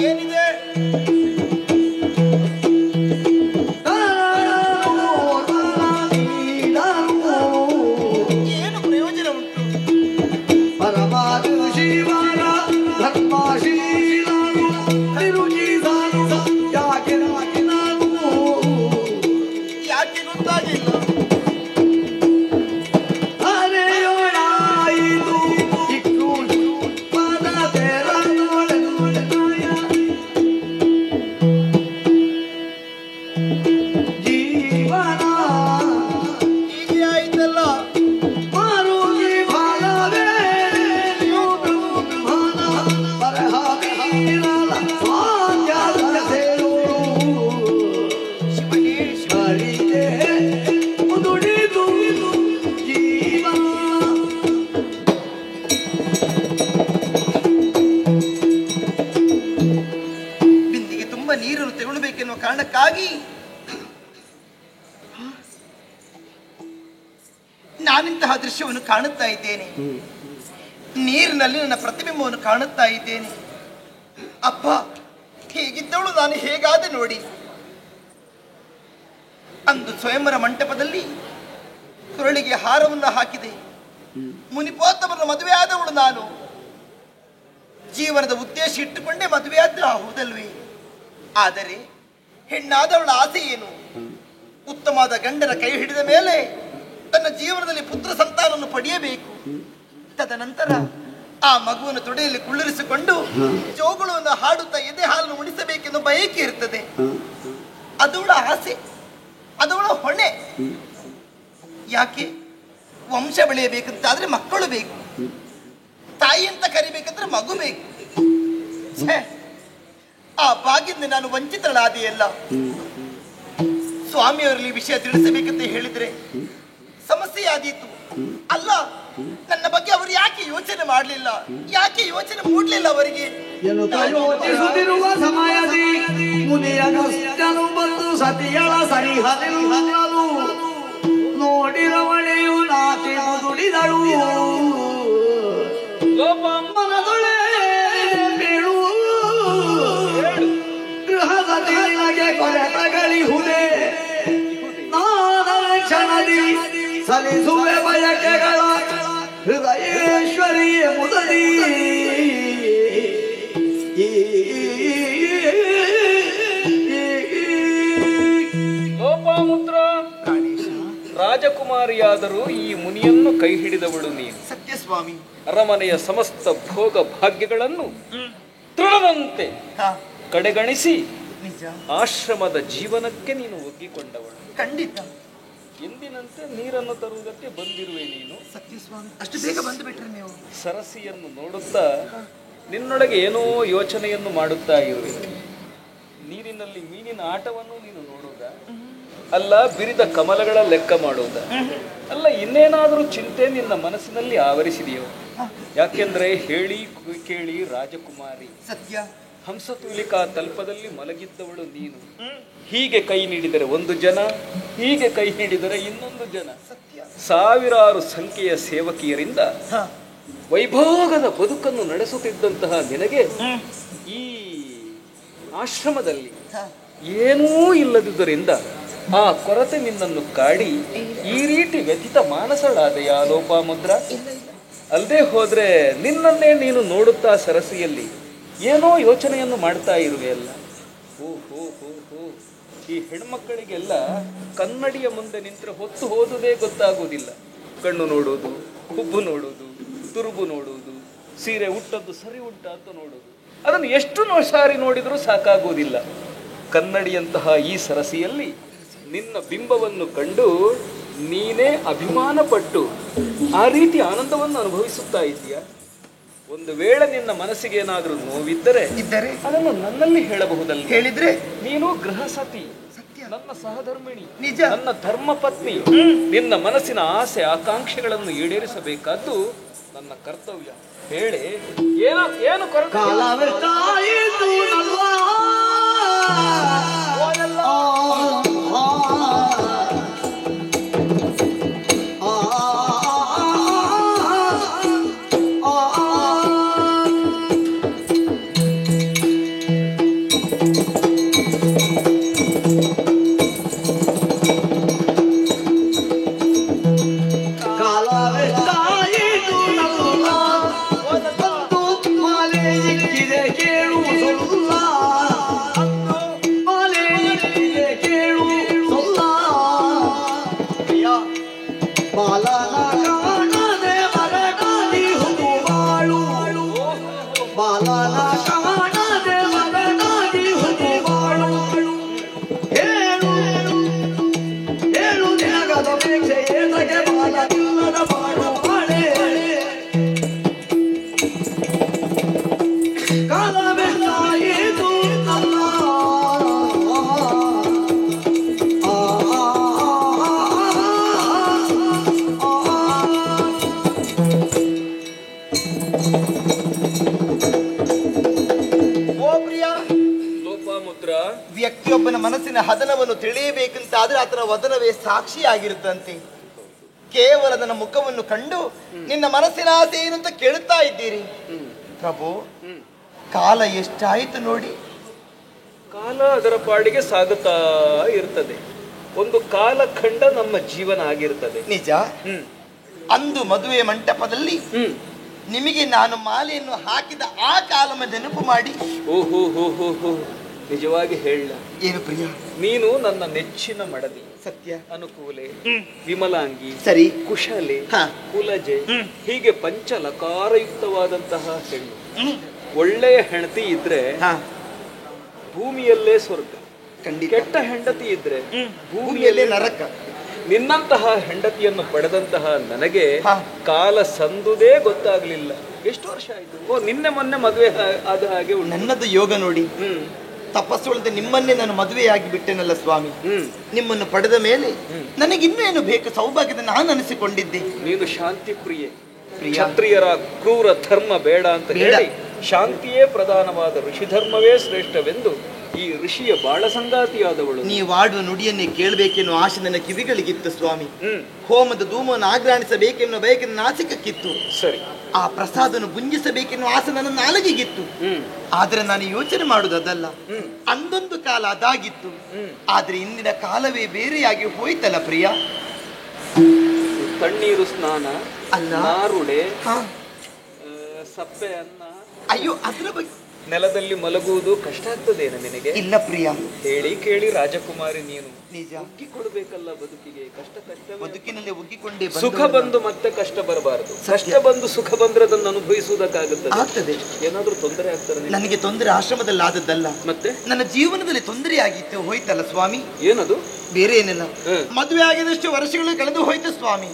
ಏನಿದೆ? ಏನು ಪ್ರಯೋಜನ ಉಂಟು? ಯಾಕೆ ಗೊತ್ತಾಗಿಲ್ಲ? ನೀರನ್ನು ತೆಗೊಳ್ಳಬೇಕೆನ್ನುವ ಕಾರಣಕ್ಕಾಗಿ ನಾನಿಂತಹ ದೃಶ್ಯವನ್ನು ಕಾಣುತ್ತಾ ಇದ್ದೇನೆ. ನೀರಿನಲ್ಲಿ ನನ್ನ ಪ್ರತಿಬಿಂಬವನ್ನು ಕಾಣುತ್ತಾ ಇದ್ದೇನೆ. ಅಪ್ಪ, ಹೀಗಿದ್ದವಳು ನಾನು ಹೇಗಾದೆ ನೋಡಿ. ಅಂದು ಸ್ವಯಂವರ ಮಂಟಪದಲ್ಲಿ ಕೊರಳಿಗೆ ಹಾರವನ್ನು ಹಾಕಿದೆ. ಮುನಿಪೋತ್ತಮರನ್ನು ಮದುವೆಯಾದವಳು ನಾನು. ಜೀವನದ ಉದ್ದೇಶ ಇಟ್ಟುಕೊಂಡೇ ಮದುವೆಯಾದ ಹೌದಲ್ವೇ? ಆದರೆ ಹೆಣ್ಣಾದವಳ ಆಸೆ ಏನು? ಉತ್ತಮವಾದ ಗಂಡನ ಕೈ ಹಿಡಿದ ಮೇಲೆ ತನ್ನ ಜೀವನದಲ್ಲಿ ಪುತ್ರ ಸಂತಾನವನ್ನು ಪಡೆಯಬೇಕು. ತದನಂತರ ಆ ಮಗುವನ್ನು ತೊಡೆಯಲ್ಲಿ ಕುಳ್ಳಿರಿಸಿಕೊಂಡು ಜೋಗುಳವನ್ನು ಹಾಡುತ್ತಾ ಎದೆ ಹಾಲನ್ನು ಉಣಿಸಬೇಕೆಂದು ಬಯಕೆ ಇರುತ್ತದೆ. ಅದವಳ ಆಸೆ, ಅದವಳ ಹೊಣೆ. ಯಾಕೆ? ವಂಶ ಬೆಳೆಯಬೇಕಂತಾದ್ರೆ ಮಕ್ಕಳು ಬೇಕು, ತಾಯಿ ಅಂತ ಕರಿಬೇಕಂದ್ರೆ ಮಗು ಬೇಕು. ಆ ಭಾಗ್ಯದಿಂದ ನಾನು ವಂಚಿತಳಾದೆಯಲ್ಲ. ಸ್ವಾಮಿಯವರಲ್ಲಿ ವಿಷಯ ತಿಳಿಸಬೇಕಂತ ಹೇಳಿದ್ರೆ ಸಮಸ್ಯೆ ಆದೀತು. ಅಲ್ಲ, ನನ್ನ ಬಗ್ಗೆ ಅವರು ಯಾಕೆ ಯೋಚನೆ ಮಾಡಲಿಲ್ಲ? ಯಾಕೆ ಯೋಚನೆ ಮೂಡಲಿಲ್ಲ ಅವರಿಗೆ? ಯೋಚಿಸುತ್ತಿರುವ ಸಮಯದಿ ಮುನಿಯನು ಬಂದು ಸತಿಯಳ ಸರಿಹದಿಲ್ಲಲು ನೋಡಿರವಳೆಯು ನಾಚಿ ಮುದುಡಿದಳು. ಮನದೊಳೆ ಬೀಳು ಗೃಹದಲ್ಲಿ ನಿನಗೆ ಕೊರೆತಗಳಿಹುದೆ. ನಾನ ಕ್ಷಣದಿ ಸಲಿಸುವೆ ಬಯಕೆಗಳ ಹೃದಯೇಶ್ವರಿಯ ಮುದಡಿ ಲೋಪಾಮುದ್ರ ರಾಜಕುಮಾರಿಯಾದರೂ ಈ ಮುನಿಯನ್ನು ಕೈ ಹಿಡಿದವಳು ನೀನು. ಸತ್ಯ ಸ್ವಾಮಿ. ಅರಮನೆಯ ಸಮಸ್ತ ಭೋಗ ಭಾಗ್ಯಗಳನ್ನು ತೃಣದಂತೆ ಕಡೆಗಣಿಸಿ ನಿಜ. ಆಶ್ರಮದ ಜೀವನಕ್ಕೆ ನೀನು ಒಗ್ಗಿಕೊಂಡವಳು. ಖಂಡಿತ. ಎಂದಿನಂತೆ ನೀರನ್ನು ತರುವುದಕ್ಕೆ ಬಂದಿರುವೆ ನೀನು. ಸತ್ಯ ಸ್ವಾಮಿ. ಅಷ್ಟು ಬೇಗ ಬಂದು ಬಿಟ್ರೆ ನೀವು? ಸರಸಿಯನ್ನು ನೋಡುತ್ತಾ ನಿನ್ನೊಳಗೆ ಏನೋ ಯೋಚನೆಯನ್ನು ಮಾಡುತ್ತಾ ಇರುವೆ. ನೀರಿನಲ್ಲಿ ಮೀನಿನ ಆಟವನ್ನು ನೀನು ನೋಡುವುದ, ಅಲ್ಲ ಬಿರಿದ ಕಮಲಗಳ ಲೆಕ್ಕ ಮಾಡುವುದ, ಅಲ್ಲ ಇನ್ನೇನಾದರೂ ಚಿಂತೆ ನಿನ್ನ ಮನಸ್ಸಿನಲ್ಲಿ ಆವರಿಸಿದೆಯೋ? ಯಾಕೆಂದ್ರೆ ಹೇಳಿ ಕೇಳಿ ರಾಜಕುಮಾರಿ ಸತ್ಯ. ಹಂಸತೂಲಿಕಾ ತಲ್ಪದಲ್ಲಿ ಮಲಗಿದ್ದವಳು ನೀನು. ಹೀಗೆ ಕೈ ನೀಡಿದರೆ ಒಂದು ಜನ, ಹೀಗೆ ಕೈ ನೀಡಿದರೆ ಇನ್ನೊಂದು ಜನ, ಸಾವಿರಾರು ಸಂಖ್ಯೆಯ ಸೇವಕಿಯರಿಂದ ವೈಭೋಗದ ಬದುಕನ್ನು ನಡೆಸುತ್ತಿದ್ದಂತಹ ನಿನಗೆ ಈ ಆಶ್ರಮದಲ್ಲಿ ಏನೂ ಇಲ್ಲದಿದ್ದರಿಂದ ಆ ಕೊರತೆ ನಿನ್ನನ್ನು ಕಾಡಿ ಈ ರೀತಿ ವ್ಯಥಿತ ಮಾನಸಳಾದೆಯಾ ಲೋಪಾಮುದ್ರ? ಅಲ್ಲದೆ ಹೋದ್ರೆ ನಿನ್ನನ್ನೇ ನೀನು ನೋಡುತ್ತಾ ಸರಸಿಯಲ್ಲಿ ಏನೋ ಯೋಚನೆಯನ್ನು ಮಾಡ್ತಾ ಇರುವೆಯಲ್ಲ. ಹೋ ಹೋ ಹೋ ಹೋ, ಈ ಹೆಣ್ಮಕ್ಕಳಿಗೆಲ್ಲ ಕನ್ನಡಿಯ ಮುಂದೆ ನಿಂತರೆ ಹೊತ್ತು ಹೋದುದೇ ಗೊತ್ತಾಗುವುದಿಲ್ಲ. ಕಣ್ಣು ನೋಡೋದು, ಹುಬ್ಬು ನೋಡೋದು, ತುರುಬು ನೋಡುವುದು, ಸೀರೆ ಉಟ್ಟದ್ದು ಸರಿ ಉಂಟ ಅಂತ ನೋಡೋದು, ಅದನ್ನು ಎಷ್ಟು ಸಾರಿ ನೋಡಿದರೂ ಸಾಕಾಗುವುದಿಲ್ಲ. ಕನ್ನಡಿಯಂತಹ ಈ ಸರಸಿಯಲ್ಲಿ ನಿನ್ನ ಬಿಂಬವನ್ನು ಕಂಡು ನೀನೇ ಅಭಿಮಾನ ಪಟ್ಟು ಆ ರೀತಿ ಆನಂದವನ್ನು ಅನುಭವಿಸುತ್ತಾ ಇದೆಯಾ? ಒಂದು ವೇಳೆ ನಿನ್ನ ಮನಸ್ಸಿಗೆ ಏನಾದರೂ ನೋವಿದ್ದರೆ ಅದನ್ನು ನನ್ನಲ್ಲಿ ಹೇಳಬಹುದಲ್ಲ. ಹೇಳಿದ್ರೆ ನೀನು ಗೃಹಸತಿ, ನನ್ನ ಸಹಧರ್ಮಿಣಿ, ನಿಜ, ನನ್ನ ಧರ್ಮ ಪತ್ನಿ. ನಿನ್ನ ಮನಸ್ಸಿನ ಆಸೆ ಆಕಾಂಕ್ಷೆಗಳನ್ನು ಈಡೇರಿಸಬೇಕಾದ್ದು ನನ್ನ ಕರ್ತವ್ಯ. ಹೇಳಿ, ಏನು ಕೊರತೆ? ವ್ಯಕ್ತಿಯೊಬ್ಬನ ಮನಸ್ಸಿನ ಹದನವನ್ನು ತಿಳಿಯಬೇಕಂತಾದ್ರೆ ಆತನ ವದನವೇ ಸಾಕ್ಷಿಯಾಗಿರುತ್ತಂತೆ. ಕೇವಲ ನನ್ನ ಮುಖವನ್ನು ಕಂಡು ನಿನ್ನ ಮನಸ್ಸಿನ ಆಸೆ ಏನು ಅಂತ ಕೇಳುತ್ತಾ ಇದ್ದೀರಿ. ಪ್ರಭು, ಕಾಲ ಎಷ್ಟಾಯಿತು ನೋಡಿ. ಕಾಲ ಅದರ ಪಾಡಿಗೆ ಸಾಗುತ್ತಾ ಇರ್ತದೆ. ಒಂದು ಕಾಲಖಂಡ ನಮ್ಮ ಜೀವನ ಆಗಿರ್ತದೆ. ನಿಜ. ಅಂದು ಮದುವೆ ಮಂಟಪದಲ್ಲಿ ನಿಮಗೆ ನಾನು ಮಾಲೆಯನ್ನು ಹಾಕಿದ ಆ ಕಾಲಮ ನೆನಪು ಮಾಡಿ. ಓಹೋ ಹೋ ಹೋ ಹೋ, ನಿಜವಾಗಿ ಹೇಳ. ಏನು ಪ್ರಿಯ? ನೀನು ನನ್ನ ನೆಚ್ಚಿನ ಮಡದಿ. ಸತ್ಯ. ಅನುಕೂಲೆ, ವಿಮಲಾಂಗಿ, ಸರಿ, ಕುಶಲೆ, ಕುಲಜೆ, ಹೀಗೆ ಪಂಚಲಕಾರಯುಕ್ತವಾದಂತಹ ಹೆಣ್ಣು. ಒಳ್ಳೆಯ ಹೆಂಡತಿ ಇದ್ರೆ ಭೂಮಿಯಲ್ಲೇ ಸ್ವರ್ಗ, ಕೆಟ್ಟ ಹೆಂಡತಿ ಇದ್ರೆ ಭೂಮಿಯಲ್ಲೇ ನರಕ. ನಿನ್ನಂತಹ ಹೆಂಡತಿಯನ್ನು ಪಡೆದಂತಹ ನನಗೆ ಕಾಲ ಸಂದುದೇ ಗೊತ್ತಾಗ್ಲಿಲ್ಲ. ಎಷ್ಟು ವರ್ಷ ಆಯ್ತು? ಓ, ನಿನ್ನೆ ಮೊನ್ನೆ ಮದುವೆ ಆದ ಹಾಗೆ. ನನ್ನದು ಯೋಗ ನೋಡಿ. ತಪಸ್ಸುಳದೆ ನಿಮ್ಮನ್ನೇ ನಾನು ಮದುವೆಯಾಗಿ ಬಿಟ್ಟೆನಲ್ಲ ಸ್ವಾಮಿ. ನಿಮ್ಮನ್ನು ಪಡೆದ ಮೇಲೆ ನನಗಿನ್ನೇನು ಬೇಕು ಸೌಭಾಗ್ಯದ ನಾನು ಅನಿಸಿಕೊಂಡಿದ್ದೆ. ನೀನು ಶಾಂತಿ ಪ್ರಿಯೆ. ಕ್ಷತ್ರಿಯರ ಕ್ರೂರ ಧರ್ಮ ಬೇಡ ಅಂತ ಹೇಳಿ ಶಾಂತಿಯೇ ಪ್ರಧಾನವಾದ ಋಷಿ ಧರ್ಮವೇ ಶ್ರೇಷ್ಠವೆಂದು ಈ ಋಷಿಯ ಬಾಳ ಸಂಗಾತಿಯಾದವಳು. ನೀವಾಡುವ ನುಡಿಯನ್ನೇ ಕೇಳಬೇಕೆನ್ನುವ ಆಶೆ ನನ್ನ ಕಿವಿಗಳಿಗಿತ್ತು ಸ್ವಾಮಿ. ಹೋಮದ ಧೂಮವನ್ನು ಆಗ್ರಾಣಿಸಬೇಕೆನ್ನುವ ಬಯಕೆ ನನ್ನ ನಾಸಿಕಕ್ಕಿತ್ತು. ಸರಿ. ಆ ಪ್ರಸಾದವನ್ನು ಗುಂಜಿಸಬೇಕೆನ್ನುವ ಆಸೆ ನನ್ನ ನಾಲಿಗೆಗಿತ್ತು. ಆದ್ರೆ ನಾನು ಯೋಚನೆ ಮಾಡುವುದಲ್ಲ. ಅಂದೊಂದು ಕಾಲ ಅದಾಗಿತ್ತು. ಆದ್ರೆ ಇಂದಿನ ಕಾಲವೇ ಬೇರೆಯಾಗಿ ಹೋಯ್ತಲ್ಲ ಪ್ರಿಯ. ತಣ್ಣೀರು ಸ್ನಾನ, ಅಲ್ಲ ನಾರುಡೆ, ಹಾ. ಸಪ್ಪೆ ಅನ್ನ, ಅಯ್ಯೋ ಅದ್ರ ಬಗ್ಗೆ ನೆಲದಲ್ಲಿ ಮಲಗುವುದು ಕಷ್ಟ ಆಗ್ತದೇನ ನಿನಗೆ? ಇಲ್ಲ ಪ್ರಿಯ, ಹೇಳಿ ಕೇಳಿ ರಾಜಕುಮಾರಿ ನೀನು, ನಿಜ. ಒಗ್ಗಿಕೊಡ್ಬೇಕಲ್ಲ ಬದುಕಿಗೆ. ಕಷ್ಟ ಬದುಕಿನಲ್ಲಿ ಒಗ್ಗಿಕೊಂಡೇ ಸುಖ ಬಂದು ಮತ್ತೆ ಕಷ್ಟ ಬರಬಾರದು. ಕಷ್ಟ ಬಂದು ಸುಖ ಬಂದ್ರೆ ಅದನ್ನು ಅನುಭವಿಸುವುದಕ್ಕಾಗುತ್ತದೆ. ಆಗ್ತದೆ. ಏನಾದ್ರೂ ತೊಂದರೆ ಆಗ್ತಾರೆ? ನನಗೆ ತೊಂದರೆ ಆಶ್ರಮದಲ್ಲಿ ಆದದ್ದಲ್ಲ, ಮತ್ತೆ ನನ್ನ ಜೀವನದಲ್ಲಿ ತೊಂದರೆ ಆಗಿತ್ತು, ಹೋಯ್ತಲ್ಲ ಸ್ವಾಮಿ. ಏನದು? ಬೇರೆ ಏನಿಲ್ಲ, ಮದುವೆ ಆಗಿದಷ್ಟು ವರ್ಷಗಳು ಕಳೆದು ಹೋಯ್ತು ಸ್ವಾಮಿ.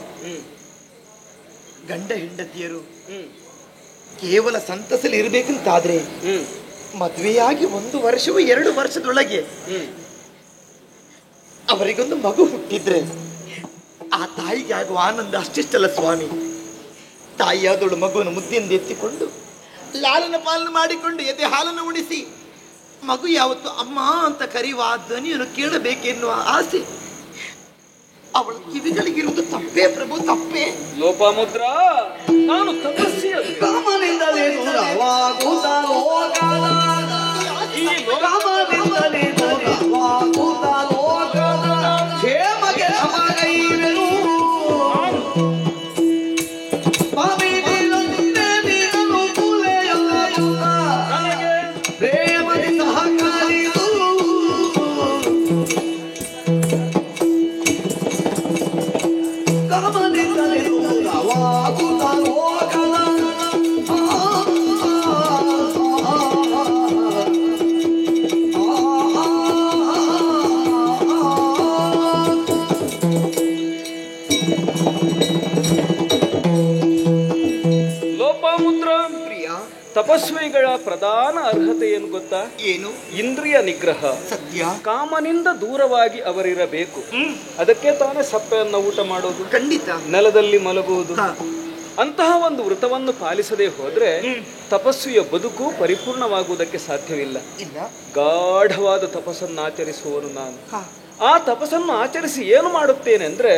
ಗಂಡ ಹೆಂಡತಿಯರು ಕೇವಲ ಸಂತಸಲ್ಲಿ ಇರಬೇಕಂತಾದ್ರೆ ಮದುವೆಯಾಗಿ 1 ವರ್ಷವೂ 2 ವರ್ಷದೊಳಗೆ ಅವರಿಗೊಂದು ಮಗು ಹುಟ್ಟಿದ್ರೆ ಆ ತಾಯಿಗೆ ಆಗುವ ಆನಂದ ಅಷ್ಟಿಷ್ಟಲ್ಲ ಸ್ವಾಮಿ. ತಾಯಿಯಾದವಳು ಮಗುವನ್ನು ಮುದ್ದಿಯಿಂದ ಎತ್ತಿಕೊಂಡು ಲಾಲನ ಪಾಲನೆ ಮಾಡಿಕೊಂಡು ಎದೆ ಹಾಲನ್ನು ಉಣಿಸಿ ಮಗು ಯಾವತ್ತು ಅಮ್ಮ ಅಂತ ಕರೆಯುವ ಆ ಧ್ವನಿಯನ್ನು ಕೇಳಬೇಕೆನ್ನುವ ಆಸೆ ಅವಳ ಕಿವಿಗಳಿಗಿರುವುದು ತಪ್ಪೇ ಪ್ರಭು, ತಪ್ಪೇ. ಲೋಪಾಮುದ್ರ, ನಾನು ತಪಸ್ಸಿಯ ಕಾಮನಿಂದಲೇ ದೂರವಾಗುತ್ತ ಲೋಕದ, ಈ ಕಾಮನಿಂದಲೇ ದೂರವಾಗುತ್ತ ಲೋಕದ ಕ್ಷೇಮಗೆ ಸಮಗೈವೆನು. ಸ್ವಾಮಿ ನೀನಂತೆ ನೀನನು ಮೂಲೆಯಾಗುತ್ತ ನನಗೆ ಪ್ರೇಮದಿ ಸಹಕಾರಿದು. ಕಾಮನಿಂದಲೇ ದೂರವಾಗುತ್ತ ಲೋಕದ ಲೋಪಾಮುದ್ರ. ಪ್ರಿಯ, ತಪಸ್ವಿಗಳ ಪ್ರಧಾನ ಅರ್ಹತೆ ಏನು ಗೊತ್ತಾ? ಏನು? ಇಂದ್ರಿಯ ನಿಗ್ರಹ. ಸತ್ಯ. ಕಾಮನಿಂದ ದೂರವಾಗಿ ಅವರಿರಬೇಕು. ಅದಕ್ಕೆ ತಾನೇ ಸಪ್ಪೆಯನ್ನು ಊಟ ಮಾಡೋದು, ಖಂಡಿತ ನೆಲದಲ್ಲಿ ಮಲಗುವುದು. ಅಂತಹ ಒಂದು ವೃತವನ್ನು ಪಾಲಿಸದೆ ಹೋದ್ರೆ ತಪಸ್ವಿಯ ಬದುಕು ಪರಿಪೂರ್ಣವಾಗುವುದಕ್ಕೆ ಸಾಧ್ಯವಿಲ್ಲ. ಇಲ್ಲ. ಗಾಢವಾದ ತಪಸ್ಸನ್ನು ಆಚರಿಸುವನು ನಾನು. ಆ ತಪಸ್ಸನ್ನು ಆಚರಿಸಿ ಏನು ಮಾಡುತ್ತೇನೆ ಅಂದ್ರೆ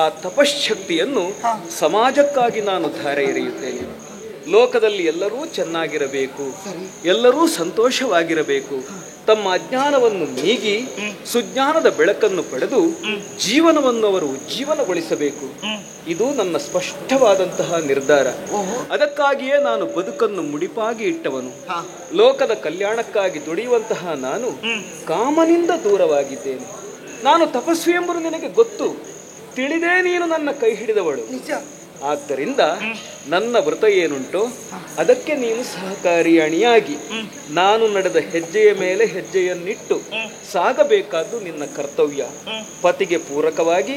ಆ ತಪಶ್ಶಕ್ತಿಯನ್ನು ಸಮಾಜಕ್ಕಾಗಿ ನಾನು ಧಾರೆ ಎರೆಯುತ್ತೇನೆ. ಲೋಕದಲ್ಲಿ ಎಲ್ಲರೂ ಚೆನ್ನಾಗಿರಬೇಕು, ಎಲ್ಲರೂ ಸಂತೋಷವಾಗಿರಬೇಕು, ತಮ್ಮ ಅಜ್ಞಾನವನ್ನು ನೀಗಿ ಸುಜ್ಞಾನದ ಬೆಳಕನ್ನು ಪಡೆದು ಜೀವನವನ್ನು ಅವರು ಉಜ್ಜೀವನಗೊಳಿಸಬೇಕು. ಇದು ನನ್ನ ಸ್ಪಷ್ಟವಾದಂತಹ ನಿರ್ಧಾರ. ಅದಕ್ಕಾಗಿಯೇ ನಾನು ಬದುಕನ್ನು ಮುಡಿಪಾಗಿ ಇಟ್ಟವನು. ಲೋಕದ ಕಲ್ಯಾಣಕ್ಕಾಗಿ ದುಡಿಯುವಂತಹ ನಾನು ಕಾಮನಿಂದ ದೂರವಾಗಿದ್ದೇನೆ. ನಾನು ತಪಸ್ವಿ ಎಂಬುದು ನಿನಗೆ ಗೊತ್ತು, ತಿಳಿದೇ ನೀನು ನನ್ನ ಕೈ ಹಿಡಿದವಳು. ಆದ್ದರಿಂದ ನನ್ನ ವ್ರತ ಏನುಂಟೋ ಅದಕ್ಕೆ ನೀನು ಸಹಕಾರಿ ಅಣಿಯಾಗಿ ನಾನು ನಡೆದ ಹೆಜ್ಜೆಯ ಮೇಲೆ ಹೆಜ್ಜೆಯನ್ನಿಟ್ಟು ಸಾಗಬೇಕಾದ್ದು ನಿನ್ನ ಕರ್ತವ್ಯ. ಪತಿಗೆ ಪೂರಕವಾಗಿ,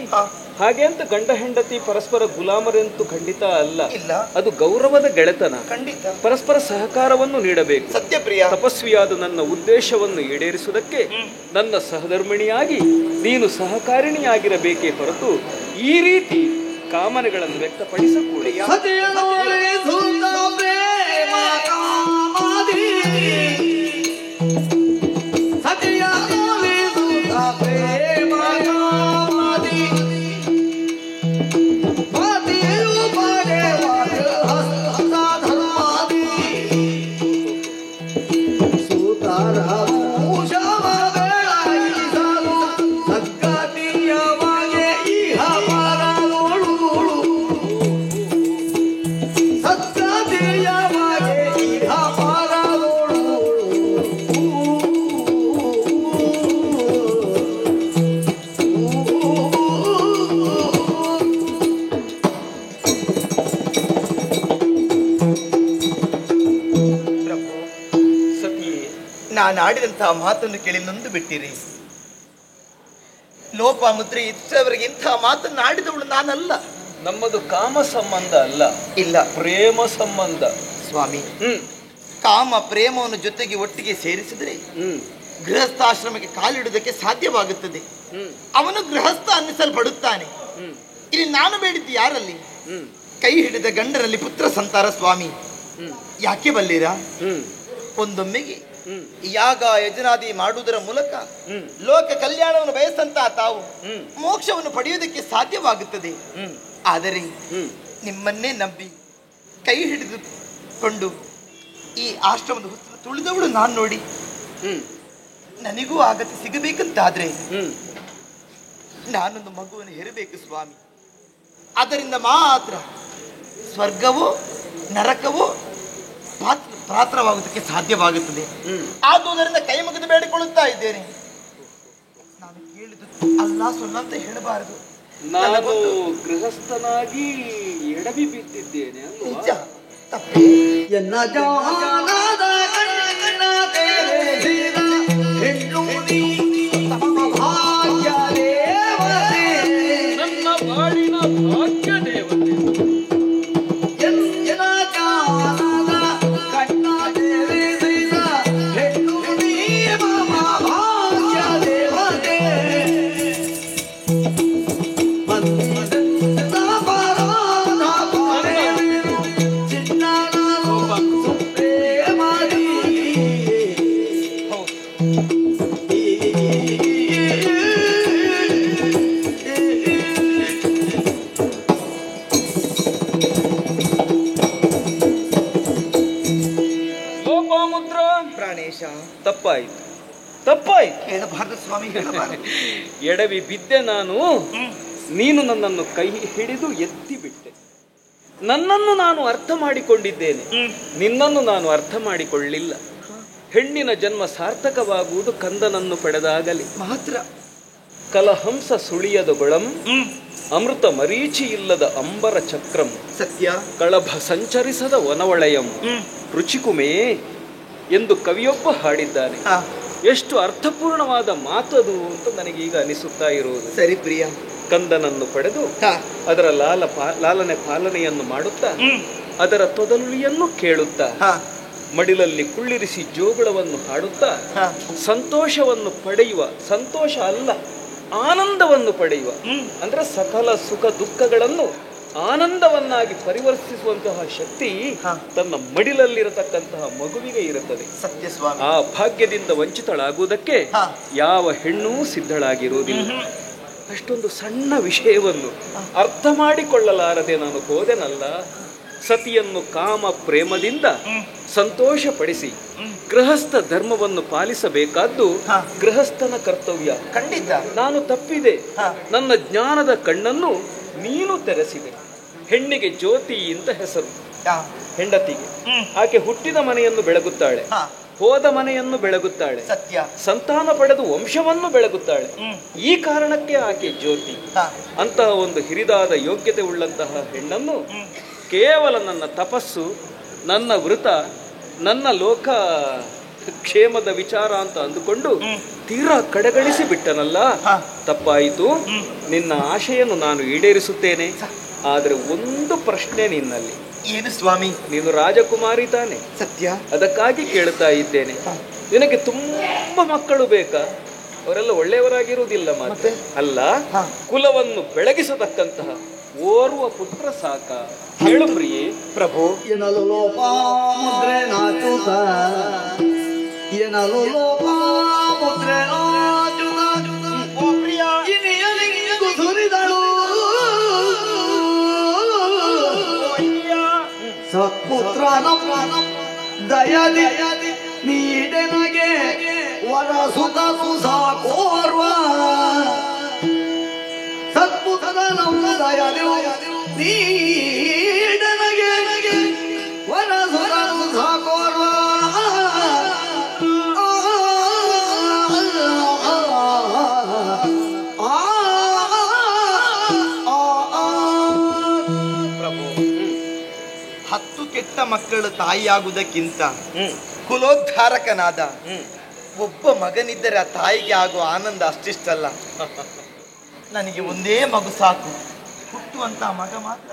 ಹಾಗೆ ಅಂತ ಗಂಡ ಹೆಂಡತಿ ಪರಸ್ಪರ ಗುಲಾಮರೆಂತೂ ಖಂಡಿತ ಅಲ್ಲ. ಅದು ಗೌರವದ ಗೆಳೆತನ. ಪರಸ್ಪರ ಸಹಕಾರವನ್ನು ನೀಡಬೇಕು. ಸತ್ಯಪ್ರಿಯ. ತಪಸ್ವಿಯಾದ ನನ್ನ ಉದ್ದೇಶವನ್ನು ಈಡೇರಿಸುವುದಕ್ಕೆ ನನ್ನ ಸಹಧರ್ಮಿಣಿಯಾಗಿ ನೀನು ಸಹಕಾರಿಣಿಯಾಗಿರಬೇಕೇ ಹೊರತು ಈ ರೀತಿ ಕಾಮನೆಗಳನ್ನು ವ್ಯಕ್ತಪಡಿಸಕೂಡ. ನಾನು ಆಡಿದಂತಹ ಮಾತನ್ನು ಕೇಳಿ ನೊಂದು ಬಿಟ್ಟಿರಿ. ಲೋಪಾಮುದ್ರೆ ಇಷ್ಟವರೆಗೆ ಇಂತಹ ಮಾತನ್ನು ಆಡಿದವಳು ನಾನಲ್ಲ. ನಮ್ಮದು ಕಾಮ ಸಂಬಂಧ ಅಲ್ಲ, ಇಲ್ಲ ಪ್ರೇಮ ಸಂಬಂಧ ಸ್ವಾಮಿ. ಕಾಮ ಪ್ರೇಮವನ್ನು ಜೊತೆಗೆ ಒಟ್ಟಿಗೆ ಸೇರಿಸಿದ್ರೆ ಗೃಹಸ್ಥಾಶ್ರಮಕ್ಕೆ ಕಾಲಿಡುವುದಕ್ಕೆ ಸಾಧ್ಯವಾಗುತ್ತದೆ. ಅವನು ಗೃಹಸ್ಥ ಅನ್ನಿಸಲ್ಪಡುತ್ತಾನೆ. ಇಲ್ಲಿ ನಾನು ಬೇಡಿದ್ದು ಯಾರಲ್ಲಿ? ಕೈ ಹಿಡಿದ ಗಂಡರಲ್ಲಿ ಪುತ್ರ ಸಂತಾನ ಸ್ವಾಮಿ. ಯಾಕೆ ಬಲ್ಲಿರಾ? ಒಂದೊಮ್ಮೆಗೆ ಯಾಗ ಯಜನಾದಿ ಮಾಡುವುದರ ಮೂಲಕ ಲೋಕ ಕಲ್ಯಾಣವನ್ನು ಬಯಸಂತಹ ತಾವು ಮೋಕ್ಷವನ್ನು ಪಡೆಯುವುದಕ್ಕೆ ಸಾಧ್ಯವಾಗುತ್ತದೆ. ಆದರೆ ನಿಮ್ಮನ್ನೇ ನಂಬಿ ಕೈ ಹಿಡಿದುಕೊಂಡು ಈ ಆಶ್ರಮದ ಹುತ್ತಲು ತುಳಿದವಳು ನಾನು ನೋಡಿ ನನಗೂ ಆಗತಿ ಸಿಗಬೇಕಂತಾದ್ರೆ ನಾನೊಂದು ಮಗುವನ್ನು ಹೆರಬೇಕು ಸ್ವಾಮಿ. ಅದರಿಂದ ಮಾತ್ರ ಸ್ವರ್ಗವು ನರಕವು ಪಾತ್ರವಾಗುವುದಕ್ಕೆ ಸಾಧ್ಯವಾಗುತ್ತದೆ. ಆದುದರಿಂದ ಕೈ ಮುಗಿದು ಬೇಡಿಕೊಳ್ಳುತ್ತಾ ಇದ್ದೇನೆ. ನಾನು ಕೇಳಿದ್ದು ಅಲ್ಲ ಸುಳ್ಳ ಅಂತ ಹೇಳಬಾರದು. ನಾನು ಗೃಹಸ್ಥನಾಗಿ ಎಡವಿ ಬಿದ್ದಿದ್ದೇನೆ ನಿಜ ತಪ್ಪೇ. ಎನ್ನ ಜಾನದ ಕಣ್ಣ ತೆರೆಸಿದ ಹೆಣ್ಣು ನೀ ಭಾಗ್ಯ ದೇವತೆ, ನನ್ನ ಬಾಳಿನ ಭಾಗ್ಯ ದೇವತೆ. ಎನ್ನ ಜಾನದ ಕಣ್ಣ ತೆರೆಸಿದ ಹೆಣ್ಣು ನೀ ಭಾಗ್ಯ ದೇವತೆ. ಲೋಪಾಮುದ್ರ ಪ್ರಾಣೇಶ, ತಪ್ಪಾಯಿತು. ಹೇಳಬಾರದು ಸ್ವಾಮಿ, ಹೇಳಬಾರದು. ಎಡವಿ ಬಿದ್ದೆ ನಾನು. ನೀನು ನನ್ನನ್ನು ಕೈ ಹಿಡಿದು ಎತ್ತಿ ಬಿಟ್ಟೆ. ನನ್ನನ್ನು ನಾನು ಅರ್ಥ ಮಾಡಿಕೊಂಡಿದ್ದೇನೆ, ನಿನ್ನನ್ನು ನಾನು ಅರ್ಥ ಮಾಡಿಕೊಳ್ಳಿಲ್ಲ. ಹೆಣ್ಣಿನ ಜನ್ಮ ಸಾರ್ಥಕವಾಗುವುದು ಕಂದನನ್ನು ಪಡೆದಾಗಲಿ ಮಾತ್ರ. ಕಲಹಂಸ ಸುಳಿಯದ ಗೊಳಂ, ಅಮೃತ ಮರೀಚಿ ಇಲ್ಲದ ಅಂಬರ ಚಕ್ರಂ, ಸತ್ಯ. ಕಳಭ ಸಂಚರಿಸದ ವನವಳಯಂ, ರುಚಿಕುಮೇ ಎಂದು ಕವಿಯೊಬ್ಬ ಹಾಡಿದ್ದಾನೆ. ಎಷ್ಟು ಅರ್ಥಪೂರ್ಣವಾದ ಮಾತದು ಅಂತ ನನಗೀಗ ಅನಿಸುತ್ತಾ ಇರುವುದು. ಸರಿ ಪ್ರಿಯ. ಕಂದನನ್ನು ಪಡೆದು ಅದರ ಲಾಲನೆ ಪಾಲನೆಯನ್ನು ಮಾಡುತ್ತಾ ಅದರ ತೊದಲುಳಿಯನ್ನು ಕೇಳುತ್ತಾ ಮಡಿಲಲ್ಲಿ ಕುಳ್ಳಿರಿಸಿ ಜೋಗುಳವನ್ನು ಹಾಡುತ್ತಾ ಸಂತೋಷವನ್ನು ಪಡೆಯುವ, ಸಂತೋಷ ಅಲ್ಲ ಆನಂದವನ್ನು ಪಡೆಯುವ, ಅಂದ್ರೆ ಸಕಲ ಸುಖ ದುಃಖಗಳನ್ನು ಆನಂದವನ್ನಾಗಿ ಪರಿವರ್ತಿಸುವಂತಹ ಶಕ್ತಿ ತನ್ನ ಮಡಿಲಲ್ಲಿರತಕ್ಕಂತಹ ಮಗುವಿಗೆ ಇರುತ್ತದೆ. ಸತ್ಯ ಸ್ವಾಮಿ. ಆ ಭಾಗ್ಯದಿಂದ ವಂಚಿತಳಾಗುವುದಕ್ಕೆ ಯಾವ ಹೆಣ್ಣೂ ಸಿದ್ಧಳಾಗಿರುವುದಿಲ್ಲ. ಅಷ್ಟೊಂದು ಸಣ್ಣ ವಿಷಯವನ್ನು ಅರ್ಥ ಮಾಡಿಕೊಳ್ಳಲಾರದೆ ನಾನು ಹೋದೆನಲ್ಲ. ಸತಿಯನ್ನು ಕಾಮ ಪ್ರೇಮದಿಂದ ಸಂತೋಷಪಡಿಸಿ ಗೃಹಸ್ಥ ಧರ್ಮವನ್ನು ಪಾಲಿಸಬೇಕಾದ್ದು ಗೃಹಸ್ಥನ ಕರ್ತವ್ಯ. ಖಂಡಿತ ನಾನು ತಪ್ಪಿದೆ. ನನ್ನ ಜ್ಞಾನದ ಕಣ್ಣನ್ನು ನೀನು ತೆರೆಸಿದೆ. ಹೆಣ್ಣಿಗೆ ಜ್ಯೋತಿ ಅಂತ ಹೆಸರು. ಹೆಂಡತಿಗೆ ಆಕೆ ಹುಟ್ಟಿದ ಮನೆಯನ್ನು ಬೆಳಗುತ್ತಾಳೆ, ಹೋದ ಮನೆಯನ್ನು ಬೆಳಗುತ್ತಾಳೆ, ಸತ್ಯ. ಸಂತಾನ ಪಡೆದು ವಂಶವನ್ನು ಬೆಳಗುತ್ತಾಳೆ. ಈ ಕಾರಣಕ್ಕೆ ಆಕೆ ಜ್ಯೋತಿ. ಅಂತಹ ಒಂದು ಹಿರಿದಾದ ಯೋಗ್ಯತೆ ಉಳ್ಳಂತಹ ಹೆಣ್ಣನ್ನು ಕೇವಲ ನನ್ನ ತಪಸ್ಸು, ನನ್ನ ವೃತ, ನನ್ನ ಲೋಕ ಕ್ಷೇಮದ ವಿಚಾರ ಅಂತ ಅಂದುಕೊಂಡು ತೀರಾ ಕಡೆಗಣಿಸಿ ಬಿಟ್ಟನಲ್ಲ. ತಪ್ಪಾಯಿತು. ನಿನ್ನ ಆಶೆಯನ್ನು ನಾನು ಈಡೇರಿಸುತ್ತೇನೆ. ಆದರೆ ಒಂದು ಪ್ರಶ್ನೆ ನಿನ್ನಲ್ಲಿ. ಏನು ಸ್ವಾಮಿ? ನೀನು ರಾಜಕುಮಾರಿ ತಾನೆ? ಸತ್ಯ. ಅದಕ್ಕಾಗಿ ಕೇಳುತ್ತಾ ಇದ್ದೇನೆ, ನಿನಗೆ ತುಂಬಾ ಮಕ್ಕಳು ಬೇಕಾ? ಅವರೆಲ್ಲ ಒಳ್ಳೆಯವರಾಗಿರುವುದಿಲ್ಲ ಮತ್ತೆ ಅಲ್ಲ. ಕುಲವನ್ನು ಬೆಳಗಿಸತಕ್ಕಂತಹ ಓರ್ವ ಪುತ್ರ ಸಾಕ? ಹೇಳು ಪ್ರಿಯೆ. ಪ್ರಭು. ಎನಲು ಲೋಪ ಮುದ್ರೆ ನಾಚುತ, ಎನಲು ಲೋಪ ಮುದ್ರೆ ನಾಚುತ, ಇನಿಯಲಿಂಗು ಸುರಿದಳು ಸತ್ಪುತ್ರನ ದಯದಿ ನೀಡೆನಗೆ ವರಸುತ ಸಾಕೋರ್ವ. ಸತ್ಪುತ್ರನ ದಯದಿ ನೀಡೆನಗೆ ವರಸುತ ಸಾಕೋರ್ವ. ಕೆಟ್ಟ ಮಕ್ಕಳು ತಾಯಿಯಾಗುವುದಕ್ಕಿಂತ ಕುಲೋದ್ಧಾರಕನಾದ ಒಬ್ಬ ಮಗನಿದ್ದರೆ ಆ ತಾಯಿಗೆ ಆಗುವ ಆನಂದ ಅಷ್ಟಿಷ್ಟಲ್ಲ. ನನಗೆ ಒಂದೇ ಮಗು ಸಾಕು. ಹುಟ್ಟುವಂತ ಮಗ ಮಾತ್ರ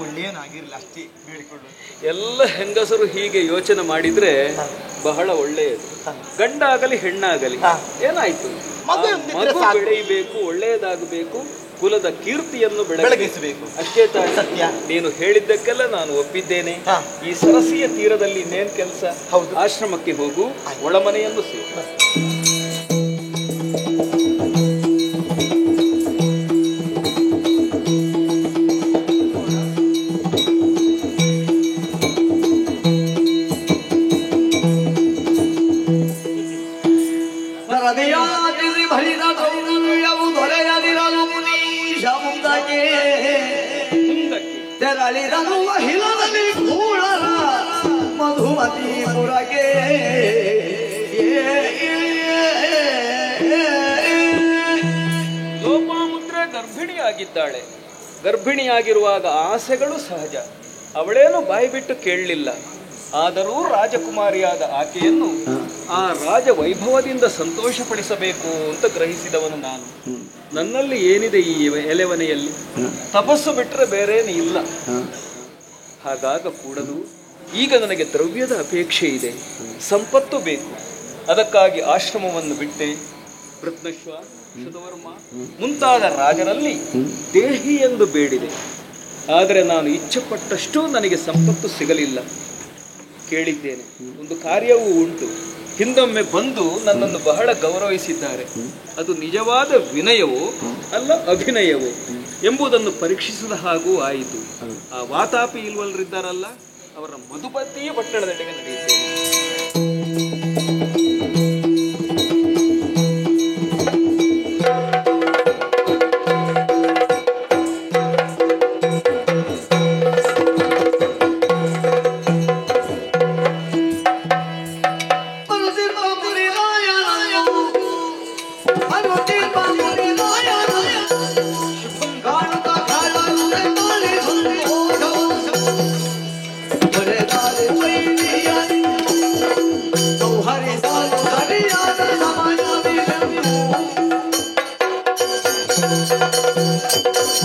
ಒಳ್ಳೆಯನಾಗಿರ್ಲಿ ಅಷ್ಟೇ ಬೇಡಿಕೊಳ್ಳು. ಎಲ್ಲ ಹೆಂಗಸರು ಹೀಗೆ ಯೋಚನೆ ಮಾಡಿದ್ರೆ ಬಹಳ ಒಳ್ಳೆಯದು. ಗಂಡಾಗಲಿ ಹೆಣ್ಣಾಗಲಿ ಏನಾಯ್ತು, ಮಗು ಬೆಳೆಯಬೇಕು, ಒಳ್ಳೆಯದಾಗಬೇಕು, ಕುಲದ ಕೀರ್ತಿಯನ್ನು ಬೆಳಗಿಸಬೇಕು, ಅಷ್ಟೇ ತಾಯಿ. ಸತ್ಯ. ನೀನು ಹೇಳಿದ್ದಕ್ಕೆಲ್ಲ ನಾನು ಒಪ್ಪಿದ್ದೇನೆ. ಈ ಸರಸಿಯ ತೀರದಲ್ಲಿ ಇನ್ನೇನು ಕೆಲಸ? ಆಶ್ರಮಕ್ಕೆ ಹೋಗು, ಒಳಮನೆಯನ್ನು ಸೇರು. ತೆರಳಿದನು ಆಗಿದ್ದಾಳೆ. ಗರ್ಭಿಣಿಯಾಗಿರುವಾಗ ಆಸೆಗಳು ಸಹಜ. ಅವಳೇನು ಬಾಯಿ ಬಿಟ್ಟು ಕೇಳಲಿಲ್ಲ. ಆದರೂ ರಾಜಕುಮಾರಿಯಾದ ಆಕೆಯನ್ನು ಆ ರಾಜ ವೈಭವದಿಂದ ಸಂತೋಷಪಡಿಸಬೇಕು ಅಂತ ಗ್ರಹಿಸಿದವನು ನಾನು. ನನ್ನಲ್ಲಿ ಏನಿದೆ ಈ ಎಲೆವನೆಯಲ್ಲಿ? ತಪಸ್ಸು ಬಿಟ್ಟರೆ ಬೇರೇನು ಇಲ್ಲ. ಹಾಗಾಗ ಕೂಡದು. ಈಗ ನನಗೆ ದ್ರವ್ಯದ ಅಪೇಕ್ಷೆ ಇದೆ, ಸಂಪತ್ತು ಬೇಕು. ಅದಕ್ಕಾಗಿ ಆಶ್ರಮವನ್ನು ಬಿಟ್ಟೆ. ರತ್ನಶ್ವ, ಶತವರ್ಮ ಮುಂತಾದ ರಾಜರಲ್ಲಿ ದೇಹಿ ಎಂದು ಬೇಡಿದೆ. ಆದರೆ ನಾನು ಇಚ್ಛೆಪಟ್ಟಷ್ಟು ನನಗೆ ಸಂಪತ್ತು ಸಿಗಲಿಲ್ಲ. ಕೇಳಿದ್ದೇನೆ, ಒಂದು ಕಾರ್ಯವೂ ಉಂಟು. ಹಿಂದೊಮ್ಮೆ ಬಂದು ನನ್ನನ್ನು ಬಹಳ ಗೌರವಿಸಿದ್ದಾರೆ. ಅದು ನಿಜವಾದ ವಿನಯವೋ ಅಲ್ಲ ಅಭಿನಯವೋ ಎಂಬುದನ್ನು ಪರೀಕ್ಷಿಸಿದ ಹಾಗೂ ಆಯಿತು. ಆ ವಾತಾಪಿ ಇಲ್ವಲ್ಲರಿದ್ದಾರಲ್ಲ, ಅವರ ಮಧುಪತಿ ಪಟ್ಟಣದೆಡೆಗೆ ನಡೆಯುತ್ತೇನೆ.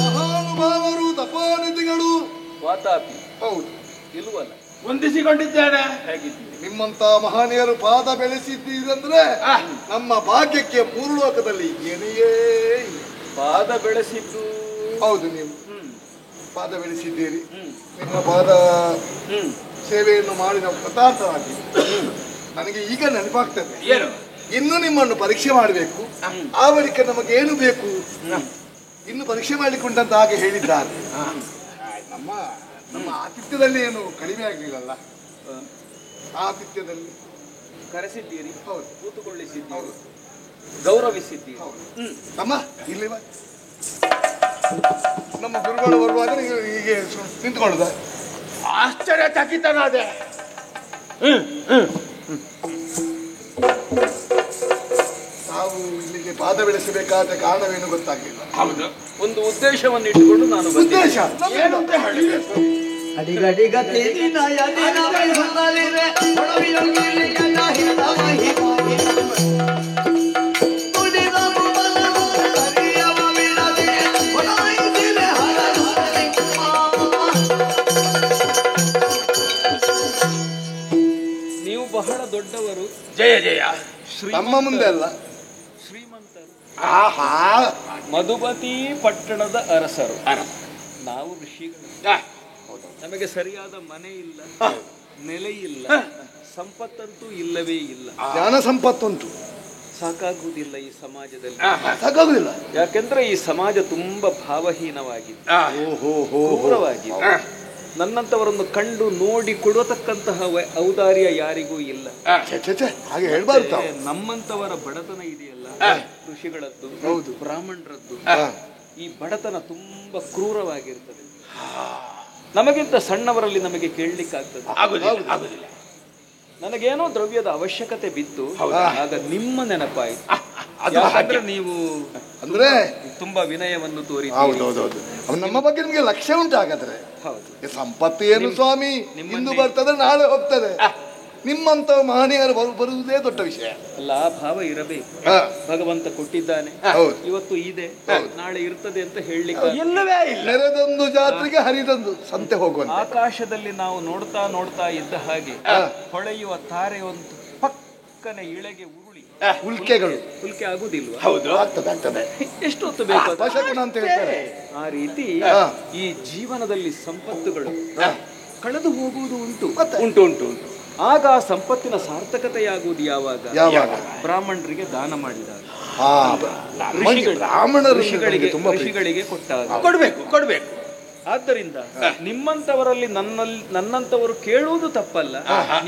ಮಹಾನುಭಾವರು ತಪೋನಿಧಿಗಳು ವಾತಾಪಿ ಹೌದು ಇಲ್ವಲ್ಲ? ವಂದಿಸಿಕೊಂಡಿದ್ದೇನೆ. ನಿಮ್ಮಂತ ಮಹನೀಯರು ಪಾದ ಬೆಳೆಸಿದ್ದೀರಂದ್ರೆ ನಮ್ಮ ಭಾಗ್ಯಕ್ಕೆ ಮೂರು ಲೋಕದಲ್ಲಿ ಏನೆಯೇ ಇಲ್ಲ. ಪಾದ ಬೆಳೆಸಿದ್ದು ಹೌದು, ನೀವು ಪಾದ ಬೆಳೆಸಿದ್ದೀರಿ. ನಿಮ್ಮ ಪಾದ ಸೇವೆಯನ್ನು ಮಾಡಿ ನಾವು ಕೃತಾರ್ಥರಾಗಿ ನನಗೆ ಈಗ ನೆನಪಾಗ್ತದೆ. ಏನು? ಇನ್ನು ನಿಮ್ಮನ್ನು ಪರೀಕ್ಷೆ ಮಾಡಬೇಕು. ಆ ಬಳಿಕ ನಮಗೆ ಏನು ಬೇಕು ಇನ್ನು ಪರೀಕ್ಷೆ ಮಾಡಿಕೊಂಡಂತ ಹಾಗೆ ಹೇಳಿದ್ದಾರೆ. ನಮ್ಮ ನಮ್ಮ ಆತಿಥ್ಯದಲ್ಲಿ ಏನು ಕಡಿಮೆ ಆಗಲಿಲ್ಲಲ್ಲ? ಆತಿಥ್ಯದಲ್ಲಿ ಕರೆಸಿದ್ದೀರಿ, ಹೌದು, ಕೂತುಕೊಳ್ಳಿಸಿದ್ದೀರಿ, ಗೌರವಿಸಿದ್ದೀರಿ. ಅಮ್ಮ ಇಲ್ಲಿ ಬಾ. ನಮ್ಮ ಗುರುಗಳು ಬರುವಾಗ ಹೀಗೆ ನಿಂತ್ಕೊಳ್ಳುದ? ಆಶ್ಚರ್ಯಚಕಿತನಾದೆ. ನಾವು ಇಲ್ಲಿಗೆ ಪಾದ ಬೆಳೆಸಬೇಕಾದ ಕಾರಣವೇನು ಗೊತ್ತಾಗಲಿಲ್ಲ. ಹೌದು, ಒಂದು ಉದ್ದೇಶವನ್ನು ಇಟ್ಟುಕೊಂಡು ನಾನು ಉದ್ದೇಶ ಏನು ಅಂತ ಹೇಳಿದೆ? ಅಡಿಗಡಿಗತಿ ದಿನಯ ದಿನವೇ ಸುಂದರಿವೆ ಹೊಳವಿಯೊಳಗಿಳಿಯಲ್ಲ ಹಿತಮಹಿ ತುಡಿದ ಮುಬಲನು ಹರಿಯವ ವಿಡದೆ ಹೊಳವಿಸಿದೆ ಹರಹರಿ ನೀವು ಬಹಳ ದೊಡ್ಡವರು, ಜಯ ಜಯ. ನಮ್ಮ ಮುಂದೆ ಅಲ್ಲ, ಶ್ರೀಮಂತರು, ಆಹಾ, ಮಧುಪತಿ ಪಟ್ಟಣದ ಅರಸರು. ನಾವು ಋಷಿಗಳು. ನಮಗೆ ಸರಿಯಾದ ಮನೆ ಇಲ್ಲ, ನೆಲೆ ಇಲ್ಲ, ಸಂಪತ್ತಂತೂ ಇಲ್ಲವೇ ಇಲ್ಲ. ಜ್ಞಾನ ಸಂಪತ್ತುಂಟು, ಸಾಕಾಗುವುದಿಲ್ಲ ಈ ಸಮಾಜದಲ್ಲಿ. ಸಾಕಾಗುದಿಲ್ಲ. ಯಾಕೆಂದ್ರೆ ಈ ಸಮಾಜ ತುಂಬಾ ಭಾವಹೀನವಾಗಿದೆ, ಓಹೋ, ಕ್ರೂರವಾಗಿದೆ. ನನ್ನಂತವರನ್ನು ಕಂಡು ನೋಡಿ ಕೊಡತಕ್ಕಂತಹ ಔದಾರ್ಯ ಯಾರಿಗೂ ಇಲ್ಲ. ಹಾಗೆ ಹೇಳ್ಬಾರ್ದು ತಾವು. ನಮ್ಮಂತವರ ಬಡತನ ಇದೆಯಲ್ಲ, ಋಷಿಗಳದ್ದು, ಹೌದು, ಬ್ರಾಹ್ಮಣರದ್ದು, ಈ ಬಡತನ ತುಂಬಾ ಕ್ರೂರವಾಗಿರ್ತದೆ. ನಮಗಿಂತ ಸಣ್ಣವರಲ್ಲಿ ನಮಗೆ ಕೇಳಲಿಕ್ಕಾಗ್ತದೆ. ನನಗೇನೋ ದ್ರವ್ಯದ ಅವಶ್ಯಕತೆ ಬಿತ್ತು, ಆಗ ನಿಮ್ಮ ನೆನಪಾಯಿತು. ಯಾಕಂದ್ರೆ ನೀವು ಅಂದ್ರೆ ತುಂಬಾ ವಿನಯವನ್ನು ತೋರಿ. ಹೌದೌದೌದು, ನಮ್ಮ ಬಗ್ಗೆ ನಿಮ್ಗೆ ಲಕ್ಷ್ಯ ಉಂಟು. ಹಾಗಾದ್ರೆ ಹೌದು, ಸಂಪತ್ತು ಏನು ಸ್ವಾಮಿ, ಇಂದು ಬರ್ತದೆ ನಾಳೆ ಹೋಗ್ತದೆ. ನಿಮ್ಮಂತ ಮಹನೀಯರು ಬರುವುದೇ ದೊಡ್ಡ ವಿಷಯ ಅಲ್ಲ. ಭಾವ ಇರಬೇಕು. ಭಗವಂತ ಕೊಟ್ಟಿದ್ದಾನೆ, ಇವತ್ತು ಇದೆ, ನಾಳೆ ಇರ್ತದೆ ಅಂತ ಹೇಳಲಿಕ್ಕೆ ಇಲ್ಲವೇ ಇಲ್ಲ. ನೆರೆದೊಂದು ಜಾತ್ರೆಗೆ ಹರಿದೊಂದು ಸಂತೆ ಹೋಗುವ. ಆಕಾಶದಲ್ಲಿ ನಾವು ನೋಡ್ತಾ ನೋಡ್ತಾ ಇದ್ದ ಹಾಗೆ ಹೊಳೆಯುವ ತಾರೆ ಒಂದು ಪಕ್ಕನೆ ಇಳೆಗೆ ಉರುಳಿ ಉಲ್ಕೆ ಆಗುದಿಲ್ವಾ? ಹೌದು, ಆಗ್ತದೆ. ಎಷ್ಟು ಹೊತ್ತು ಬೇಕು ಅಂತ ಹೇಳ್ತಾರೆ. ಆ ರೀತಿ ಈ ಜೀವನದಲ್ಲಿ ಸಂಪತ್ತುಗಳು ಕಳೆದು ಹೋಗುವುದು ಉಂಟು ಉಂಟು ಉಂಟು ಉಂಟು. ಆಗ ಆ ಸಂಪತ್ತಿನ ಸಾರ್ಥಕತೆಯಾಗುವುದು ಯಾವಾಗ? ಬ್ರಾಹ್ಮಣರಿಗೆ ದಾನ ಮಾಡಿದಾಗ, ಋಷಿಗಳಿಗೆ ಕೊಟ್ಟಾಗ ಕೊಡ್ಬೇಕು. ಆದ್ದರಿಂದ ನಿಮ್ಮಂತವರಲ್ಲಿ ನನ್ನಂತವರು ಕೇಳುವುದು ತಪ್ಪಲ್ಲ,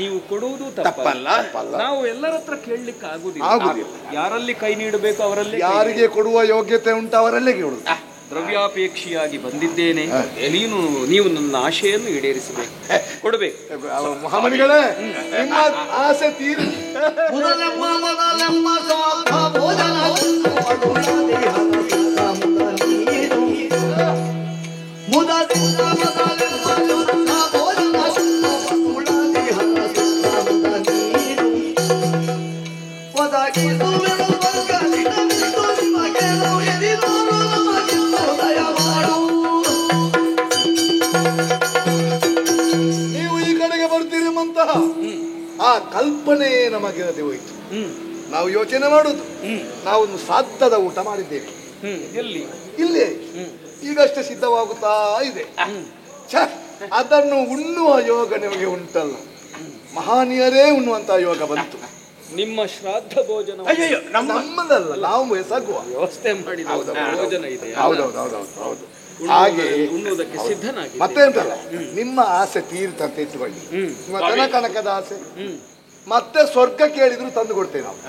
ನೀವು ಕೊಡುವುದು ತಪ್ಪಲ್ಲ. ನಾವು ಎಲ್ಲರ ಹತ್ರ ಕೇಳಲಿಕ್ಕೆ ಆಗುದಿಲ್ಲ. ಯಾರಲ್ಲಿ ಕೈ ನೀಡಬೇಕು ಅವರಲ್ಲಿ, ಯಾರಿಗೆ ಕೊಡುವ ಯೋಗ್ಯತೆ ಉಂಟು ಅವರಲ್ಲೇ ಕೇಳುದು. ದ್ರವ್ಯಾಪೇಕ್ಷಿಯಾಗಿ ಬಂದಿದ್ದೇನೆ, ನೀವು ನನ್ನ ಆಶೆಯನ್ನು ಈಡೇರಿಸಬೇಕು, ಕೊಡಬೇಕು. ಮಹಾಮನಿಗಳೇ, ನಿಮ್ಮ ಆಸೆ ತೀರಿ. ನೀವು ಈ ಕಡೆಗೆ ಬರ್ತೀರಿರುವಂತಹ ಆ ಕಲ್ಪನೆ ನಮಗಿರದೆ ಹೋಯಿತು. ನಾವು ಯೋಚನೆ ಮಾಡುದು ನಾವೊಂದು ಶ್ರಾದ್ದದ ಊಟ ಮಾಡಿದ್ದೇವೆ ಎಲ್ಲಿ? ಇಲ್ಲೇ ಈಗಷ್ಟೇ ಸಿದ್ಧವಾಗುತ್ತಾ ಇದೆ. ಛ, ಅದನ್ನು ಉಣ್ಣುವ ಯೋಗ ನಿಮಗೆ ಉಂಟಲ್ಲ, ಮಹಾನೀಯರೇ ಉಣ್ಣುವಂತಹ ಯೋಗ ಬಂತು. ನಿಮ್ಮ ಶ್ರಾದ್ದ ಭೋಜನ ಅಯ್ಯಯ್ಯೋ, ನಮ್ಮದಲ್ಲ, ನಾವು ಎಸಗುವ ವ್ಯವಸ್ಥೆ ಮಾಡಿದ ಭೋಜನ ಇದೆ. ಹೌದು. ಹಾಗೆ ಉಣ್ಣುವುದಕ್ಕೆ ಸಿದ್ಧನಾಗಿ ಮತ್ತೆ ಉಂಟಲ್ಲ, ನಿಮ್ಮ ಆಸೆ ತೀರ್ತಂತ ಇಟ್ಟುಕೊಳ್ಳಿ. ನಿಮ್ಮ ದನ ಕನಕದ ಆಸೆ, ಮತ್ತೆ ಸ್ವರ್ಗ ಕೇಳಿದ್ರು ತಂದು ಕೊಡ್ತೇವೆ ನಾವು.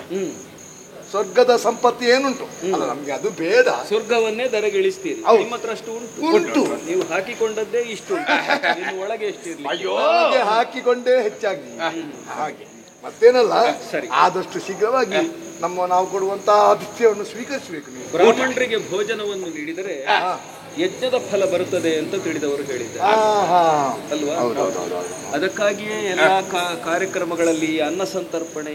ಸ್ವರ್ಗದ ಸಂಪತ್ತಿ ಏನುಂಟು ಅಲ್ಲ, ನಮ್ಗೆ ಅದು ಬೇಡ. ಸ್ವರ್ಗವನ್ನೇ ದರಗಿಳಿಸ್ತೀರಿ. ನಿಮ್ಮ ಹತ್ರ ಅಷ್ಟು ಉಂಟು. ನೀವು ಹಾಕಿಕೊಂಡದ್ದೇ ಇಷ್ಟು ಉಂಟು. ಇನ್ನು ಒಳಗೆ ಎಷ್ಟಿರ್ಲಿ? ಹಾಗೆ ಹಾಕಿಕೊಂಡೇ ಹೆಚ್ಚಾಗಿ. ಹಾಗೆ ಮತ್ತೇನಲ್ಲ, ಆದಷ್ಟು ಶೀಘ್ರವಾಗಿ ನಾವು ಕೊಡುವಂತಹ ಆತಿಥ್ಯವನ್ನು ಸ್ವೀಕರಿಸಬೇಕು. ನೀವು ಬ್ರಾಹ್ಮಣರಿಗೆ ಭೋಜನವನ್ನು ನೀಡಿದರೆ ಯಜ್ಞದ ಫಲ ಬರುತ್ತದೆ ಅಂತ ತಿಳಿದವರು ಹೇಳಿದ್ದಾರೆ ಅಲ್ವಾ? ಅದಕ್ಕಾಗಿಯೇ ಎಲ್ಲ ಕಾರ್ಯಕ್ರಮಗಳಲ್ಲಿ ಅನ್ನ ಸಂತರ್ಪಣೆ,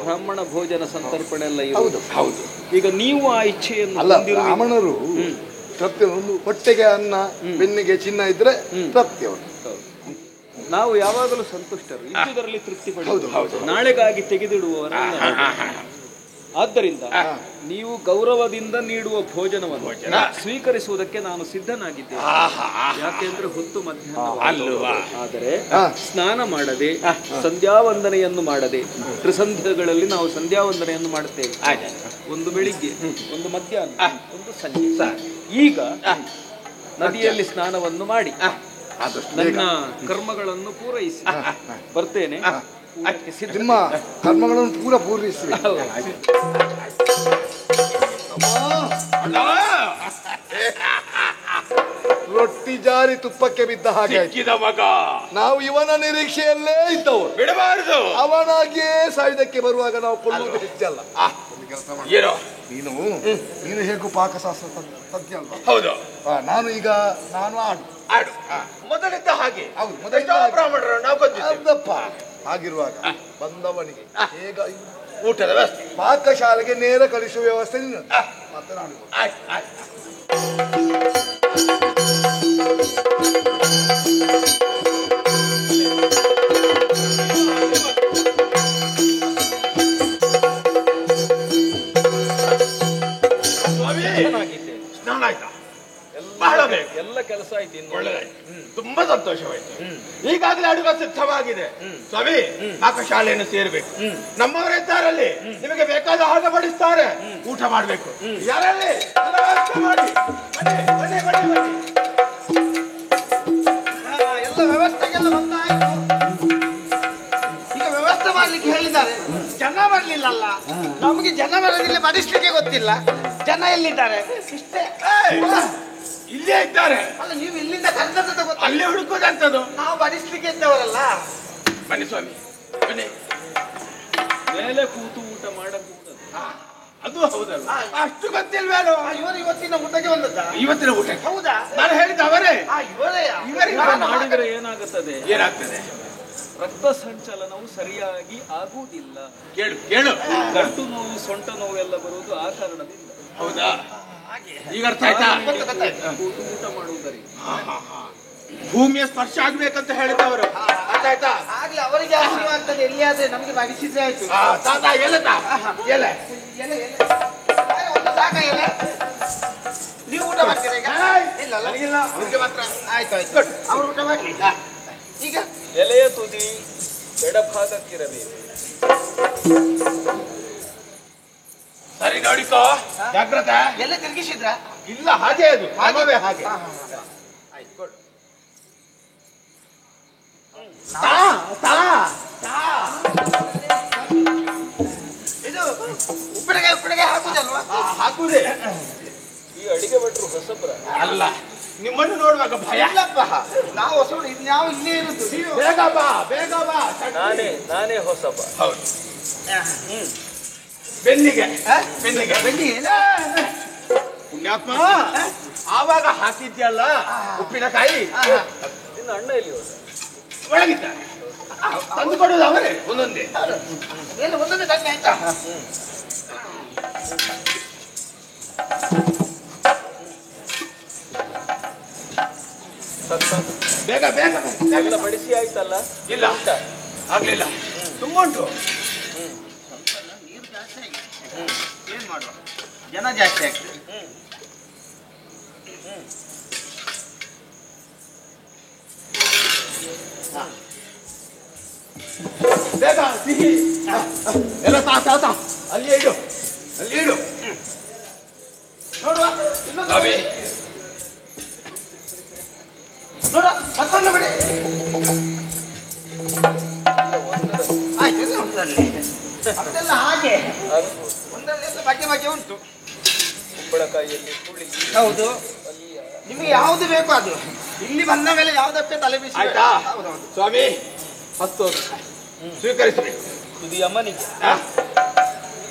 ಬ್ರಾಹ್ಮಣ ಭೋಜನ ಸಂತರ್ಪಣೆ ಎಲ್ಲ ಇರುವುದು. ಈಗ ನೀವು ಆ ಇಚ್ಛೆಯನ್ನು ಅಲ್ಲ, ಬ್ರಾಹ್ಮಣರು ಪ್ರತ್ಯೊಂದು ಹೊಟ್ಟೆಗೆ ಅನ್ನ, ಬೆನ್ನಿಗೆ ಚಿನ್ನ ಇದ್ರೆ ಪ್ರತ್ಯವರು. ನಾವು ಯಾವಾಗಲೂ ಸಂತುಷ್ಟರು, ಇದ್ದುದರಲ್ಲಿ ತೃಪ್ತಿ ಪಡೆಯುವುದು, ನಾಳೆಗಾಗಿ ತೆಗೆದಿಡುವವರಲ್ಲ. ಆದ್ದರಿಂದ ನೀವು ಗೌರವದಿಂದ ನೀಡುವ ಭೋಜನವನ್ನು ಸ್ವೀಕರಿಸುವುದಕ್ಕೆ ನಾನು ಸಿದ್ಧನಾಗಿದ್ದೇನೆ. ಯಾಕೆಂದ್ರೆ ಹೊತ್ತು ಮಧ್ಯಾಹ್ನ. ಆದರೆ ಸ್ನಾನ ಮಾಡದೆ, ಸಂಧ್ಯಾವಂದನೆಯನ್ನು ಮಾಡದೆ, ತ್ರಿಸಂಧ್ಯಗಳಲ್ಲಿ ನಾವು ಸಂಧ್ಯಾವಂದನೆಯನ್ನು ಮಾಡುತ್ತೇವೆ. ಒಂದು ಬೆಳಿಗ್ಗೆ, ಒಂದು ಮಧ್ಯಾಹ್ನ, ಒಂದು ಸಂಜೆ. ಈಗ ನದಿಯಲ್ಲಿ ಸ್ನಾನವನ್ನು ಮಾಡಿ ನನ್ನ ಕರ್ಮಗಳನ್ನು ಪೂರೈಸಿ ಬರ್ತೇನೆ. ನಿಮ್ಮ ಕರ್ಮಗಳನ್ನು ಪೂರೈಸಿ. ರೊಟ್ಟಿ ಜಾರಿ ತುಪ್ಪಕ್ಕೆ ಬಿದ್ದ ಹಾಗೆ ಮಗ. ನಾವು ಇವನ ನಿರೀಕ್ಷೆಯಲ್ಲೇ ಇದ್ದವರು, ಬಿಡಬಾರದು. ಅವನಾಗಿಯೇ ಸಾಯುವುದಕ್ಕೆ ಬರುವಾಗ ನಾವು ಕೊಳ್ಳುವುದು ಹೆಚ್ಚಲ್ಲ. ನೀನು ಹೇಗೂ ಪಾಕಶಾಸ್ತ್ರ ತಜ್ಞ ಅಲ್ವಾ? ಹೌದು. ನಾನು ಆಡು ಮೊದಲಿದ್ದ ಹಾಗೆ. ಹೌದು, ಮೊದಲಿದ್ದ ಬ್ರಾಹ್ಮಣರು ನಾವು ಬಂದಿದ್ದಪ್ಪ. ಹಾಗಿರುವಾಗ ಬಂದವನಿಗೆ ಹೇಗ ಊಟದ ವ್ಯವಸ್ಥೆ, ಪಾಕಶಾಲೆಗೆ ನೇರ ಕಳಿಸುವ ವ್ಯವಸ್ಥೆ ಮಾತನಾಡುವ. ಸ್ನಾನ ಆಯ್ತಾ? ಬಹಳ ಬೇಕು. ಎಲ್ಲ ಕೆಲಸ ಆಯ್ತು. ಒಳ್ಳೆದಾಯ್ತು, ತುಂಬಾ ಸಂತೋಷವಾಯ್ತು. ಈಗಾಗಲೇ ಅಡುಗೆ ಸಿದ್ಧವಾಗಿದೆ. ಸ್ವಾಮಿ, ಪಾಕಶಾಲೆಯನ್ನು ಸೇರ್ಬೇಕು. ನಮ್ಮವರಿದ್ದಾರಲ್ಲಿ ನಿಮಗೆ ಬೇಕಾದ ಹಾಗೆ ಬಡಿಸ್ತಾರೆ, ಊಟ ಮಾಡ್ಬೇಕು. ಯಾರಲ್ಲಿ ಎಲ್ಲ ವ್ಯವಸ್ಥೆ ಮಾಡಿ. ಎಲ್ಲ ವ್ಯವಸ್ಥೆಗೆಲ್ಲ ಬಂದಾಯ್ತು. ಈಗ ವ್ಯವಸ್ಥೆ ಮಾಡ್ಲಿಕ್ಕೆ ಹೇಳಿದ್ದಾರೆ, ಜನ ಬರ್ಲಿಲ್ಲಲ್ಲ. ನಮಗೆ ಜನ ಬರೋದಿಲ್ಲ, ಬಡಿಸ್ಲಿಕ್ಕೆ ಗೊತ್ತಿಲ್ಲ. ಜನ ಎಲ್ಲಿದ್ದಾರೆ? ಇಷ್ಟೇ. ಇಲ್ಲೇ ಇದ್ದಾರೆ. ಅಲ್ಲ, ನೀವು ಇಲ್ಲಿಂದ ಕರೆದದ್ದು ಗೊತ್ತಿಲ್ಲ. ಅಲ್ಲೇ ಹುಡುಕೋದಂತದ್ದು. ನಾವು ಬಡಿಸ್ಲಿಕ್ಕೆ ಇದ್ದವರಲ್ಲ. ಬನ್ನಿ ಸ್ವಾಮಿ, ಬನ್ನಿ. ಮೇಲೆ ಕೂತು ಊಟ ಮಾಡಬಹುದು. ಅದು ಹೌದಲ್ಲ, ಅಷ್ಟು ಗೊತ್ತಿಲ್ವೇನೋ. ಇವರು ಇವತ್ತಿನ ಊಟಕ್ಕೆ ಬಂದದ್ದ? ಇವತ್ತಿನ ಊಟ. ಹೌದಾ? ನಾನು ಹೇಳಿದ ಅವರೇ. ಇವರಿಗೆ ಮಾಡಿದರೆ ಏನಾಗುತ್ತದೆ? ಏನಾಗ್ತದೆ? ರಕ್ತ ಸಂಚಲನವು ಸರಿಯಾಗಿ ಆಗುವುದಿಲ್ಲ. ಕೇಳು ಕೇಳು. ಗಂಟು ನೋವು, ಸೊಂಟ ನೋವು ಎಲ್ಲ ಬರುವುದು ಆ ಕಾರಣದಿಂದ. ಹೌದಾ? ಈಗ ಅರ್ಥ ಆಯ್ತಾ? ಊಟ ಮಾಡುವುದರಿಂದ ಭೂಮಿಯ ಸ್ಪರ್ಶ ಆಗ್ಬೇಕಂತ ಹೇಳಿದವರು. ಅರ್ಥ ಆಯ್ತಾ? ಆಗ್ಲೇ ಅವರಿಗೆ ಆಶೀರ್ವಾದ ಎಲ್ಲಿಯಾದ್ರೆ ನಮಗೆ ಬಡಿಸಿದ್ರೆ ಆಯ್ತು. ತಾತ ಎಲೆತ ಎಲೆ ಒಂದು ಸಾಕ ಎಲೆ. ನೀವು ಊಟ ಮಾಡ್ತೀರಾ ಈಗ? ಇಲ್ಲ, ಅವ್ರಿಗೆ ಮಾತ್ರ. ಆಯ್ತು ಆಯ್ತು, ಅವ್ರು ಊಟ ಮಾಡ್ಲಿ. ಈಗ ಎಲೆಯ ತುದಿ ಎಡಭಾಗಕ್ಕಿರಬೇಕು. ಸರಿ ನೋಡಿಕೋ, ಜಾಗ್ರತೆ. ಎಲ್ಲ ತಿರುಗಿಸಿದ್ರ? ಇಲ್ಲ, ಹಾಗೆ ಅದು ಹಾಗೆ ಹಾಗೆ. ಇದು ಉಪ್ಪಿನಕಾಯಿ ಹಾಕುದಲ್ವಾ? ಹಾಕುದೇ. ಈ ಅಡಿಗೆ ಭಟ್ರು ಹೊಸಬ್ರ ಅಲ್ಲ, ನಿಮ್ಮನ್ನು ನೋಡುವಾಗ ಭಯ. ಇಲ್ಲಪ್ಪ, ನಾವು ಹೊಸಬ್ರು, ನಾವು ಇಲ್ಲೇ ಇರುದು. ಬೇಗ ಬಾ, ಬೇಗ ಬಾ. ನಾನೇ ಹೊಸಬ. ಹೌದು. ಬೆನ್ನಿಗೆ ಬೆನ್ನಿಗೆ ಬೆಂಡಿ ಪುಣ್ಯಾತ್ಮ ಆವಾಗ ಹಾಕಿದ್ಯಲ್ಲ ಉಪ್ಪಿನಕಾಯಿ ನಿನ್ನ ಅಣ್ಣ ಎಲ್ಲಿ ಹೋದ? ಒಳಗಿದ್ದಾರೆ. ತಂದು ಕೊಡೋದು ಅವರೇ ಒಂದೊಂದೇ. ಎಲ್ಲ ಒಂದೊಂದೇ ತಂದೆ ಆಯ್ತಾ? ಬೇಗ ಬೇಗ ಎಲ್ಲ ಬಡಿಸಿ ಆಯ್ತಲ್ಲ? ಇಲ್ಲ ಆಗ್ಲಿಲ್ಲ, ತುಂಬ ಉಂಟು. ನೀರು ಜಾಸ್ತಿ ಆಗಿದೆ. ಏನ್ ಮಾಡುವ, ಜನ ಜಾಸ್ತಿ ಆಗ್ತದೆ. ಬೇಗ ಸಿಹಿ ಎಲ್ಲ ತಾತ ಅಲ್ಲಿಯೇ ಇಡು, ಅಲ್ಲಿ ಇಡು. ನೋಡುವ ಸ್ವಾಮಿ, ನೋಡ ಮತ್ತೊಂದು ಬಿಡಿ. ಆಯ್ತು, ಎಲ್ಲ ಒಂದರಲ್ಲಿ ಅದೆಲ್ಲ ಹಾಗೆ ಒಂದರಲ್ಲೆಲ್ಲ ಬಗ್ಗೆ ಬಗ್ಗೆ ಉಂಟು. ಕುಂಬಳಕಾಯಿಯಲ್ಲಿ ಹುಳಿ. ಹೌದು, ನಿಮಗೆ ಯಾವುದು ಬೇಕು ಅದು. ಇಲ್ಲಿ ಬಂದ ಮೇಲೆ ಯಾವುದಕ್ಕೆ ತಲೆ ಬಿಸಿ. ಆಯ್ತಾ ಹೌದೌದು. ಸ್ವಾಮಿ, 10 ಸ್ವೀಕರಿಸಬೇಕು. ಇದು ಅಮ್ಮನಿಗೆ.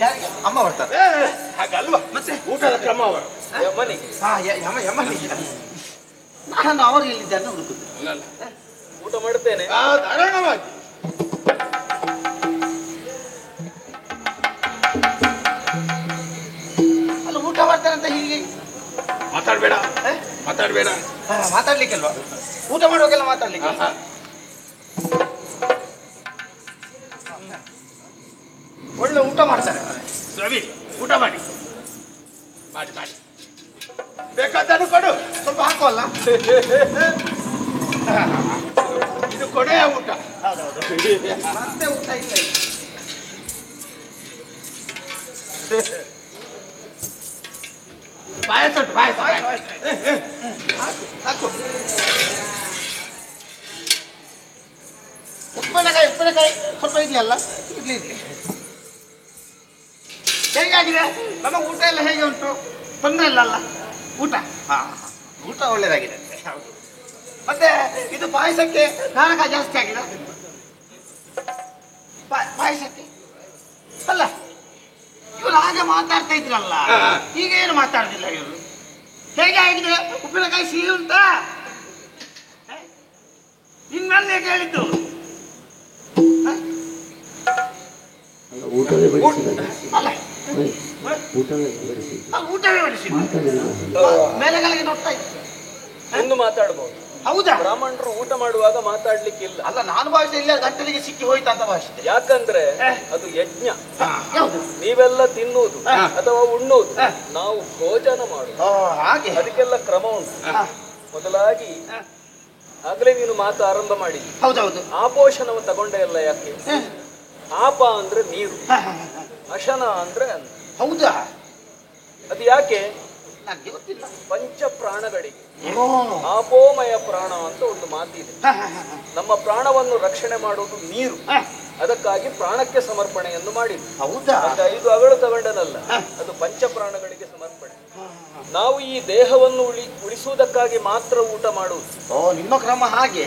ಯಾರಿಗೆ? ಅಮ್ಮ ಬರ್ತಾರೆ. ಹಾಗಲ್ವಾ, ಮತ್ತೆ ಊಟದ ಕ್ರಮ ಅವರು ಅಮ್ಮನಿಗೆ. ಯಮನಿಗೆ ನಾನು ಅವರು ಎಲ್ಲಿದ್ದಾರೆ ಹುಡುಕುದು. ಊಟ ಮಾಡ್ತೇನೆ. ಧಾರಾಳವಾಗಿ. ಅಲ್ಲ, ಊಟ ಮಾಡ್ತಾರೆ ಅಂತ ಹೀಗೆ ಮಾತಾಡ್ಬೇಡ, ಮಾತಾಡ್ಬೇಡ. ಮಾತಾಡ್ಲಿಕ್ಕೆಲ್ವಾ? ಊಟ ಮಾಡುವಾಗೆಲ್ಲ ಮಾತಾಡ್ಲಿಕ್ಕೆ. ಒಳ್ಳೆ ಊಟ ಮಾಡ್ತಾರೆ ಸ್ವಾಮಿ, ಊಟ ಮಾಡಿ ಮಾಡಿ ಮಾಡಿ. ಬೇಕಾದನ್ನು ಕೊಡು, ಸ್ವಲ್ಪ ಹಾಕುವಲ್ಲ. ಇದು ಕೊನೆಯ ಊಟ. ಮತ್ತೆ ಊಟ ಇಲ್ಲ ಈಗ. ಪಾಯಸ ಉಂಟು, ಪಾಯಸ. ಹಾಕು. ಉಪ್ಪಿನಕಾಯಿ ಸ್ವಲ್ಪ ಇದೆಯಲ್ಲ, ಇಡ್ಲಿ ಇಡ್ಲಿ. ಹೇಗಾಗಿದೆ ನಮ್ಮ ಊಟ ಎಲ್ಲ? ಹೇಗೆ ಉಂಟು? ತೊಂದರೆ ಇಲ್ಲಲ್ಲ ಊಟ? ಊಟ ಒಳ್ಳೇದಾಗಿದೆ. ಹೌದು. ಮತ್ತೆ ಇದು ಪಾಯಸಕ್ಕೆ ಕಾರಕ ಜಾಸ್ತಿ ಆಗಿದೆ. ಪಾಯಸಕ್ಕೆ ಅಲ್ಲ, ಇವರು ಹಾಗೆ ಮಾತಾಡ್ತಾ ಇದ್ರಲ್ಲ, ಈಗ ಏನು ಮಾತಾಡ್ತಿಲ್ಲ ಇವರು. ಹೇಗೆ ಆಗಿದೆ? ಉಪ್ಪಿನಕಾಯಿ ಸಿಹಿ ಉಂಟಾ? ಇನ್ನಲ್ಲೇ ಕೇಳಿದ್ದು. ಊಟವೇ ಅಲ್ಲ, ಊಟವೇ ಬಡಿಸಿ ಮೇಲೆಗಳಿಗೆ ನೋಡ್ತಾ ಇದ್ದೆ. ಒಂದು ಮಾತಾಡ್ಬೋದು. ಹೌದಾ? ಬ್ರಾಹ್ಮಣರು ಊಟ ಮಾಡುವಾಗ ಮಾತಾಡ್ಲಿಕ್ಕಿಲ್ಲ. ಅಲ್ಲ, ನಾನು ಭಾವಿಸಿದೆ ಇಲ್ಲ ಗಂಟಲಿಗೆ ಸಿಕ್ಕಿ ಹೋಯ್ತು ಅಂತ ಭಾವಿಸಿದೆ. ಯಾಕಂದ್ರೆ ಅದು ಯಜ್ಞ. ಯಾವುದು? ನೀವೆಲ್ಲ ತಿನ್ನುವುದು ಅಥವಾ ಉಣ್ಣುವುದು, ನಾವು ಭೋಜನ ಮಾಡುದು. ಹಾಗೆ ಅದಕ್ಕೆಲ್ಲ ಕ್ರಮ ಉಂಟು. ಮೊದಲಾಗಿ ಆಗ್ಲೇ ನೀನು ಮಾತು ಆರಂಭ ಮಾಡಿ. ಹೌದೌದು. ಆಪೋಷಣವು ತಗೊಂಡೆ ಅಲ್ಲ. ಯಾಕೆ? ಆಪ ಅಂದ್ರೆ ನೀರು, ಅಶನ ಅಂದ್ರೆ ಅನ್ನ. ಹೌದಾ? ಅದು ಯಾಕೆ? ನನಗೆ ಗೊತ್ತಿಲ್ಲ. ಪಂಚ ಪ್ರಾಣಗಳಿಗೆ ಆಪೋಮಯ ಪ್ರಾಣ ಅಂತ ಒಂದು ಮಾತಿದೆ. ನಮ್ಮ ಪ್ರಾಣವನ್ನು ರಕ್ಷಣೆ ಮಾಡುವುದು ನೀರು. ಅದಕ್ಕಾಗಿ ಪ್ರಾಣಕ್ಕೆ ಸಮರ್ಪಣೆಯನ್ನು ಮಾಡಿದ್ವಿ. ಹೌದಾ? 5 ಅಗಳು ತಗೊಂಡನಲ್ಲ, ಅದು ಪಂಚ ಪ್ರಾಣಗಳಿಗೆ ಸಮರ್ಪಣೆ. ನಾವು ಈ ದೇಹವನ್ನು ಉಳಿಸುವುದಕ್ಕಾಗಿ ಮಾತ್ರ ಊಟ ಮಾಡುವುದು. ನಿಮ್ಮ ಕ್ರಮ ಹಾಗೆ.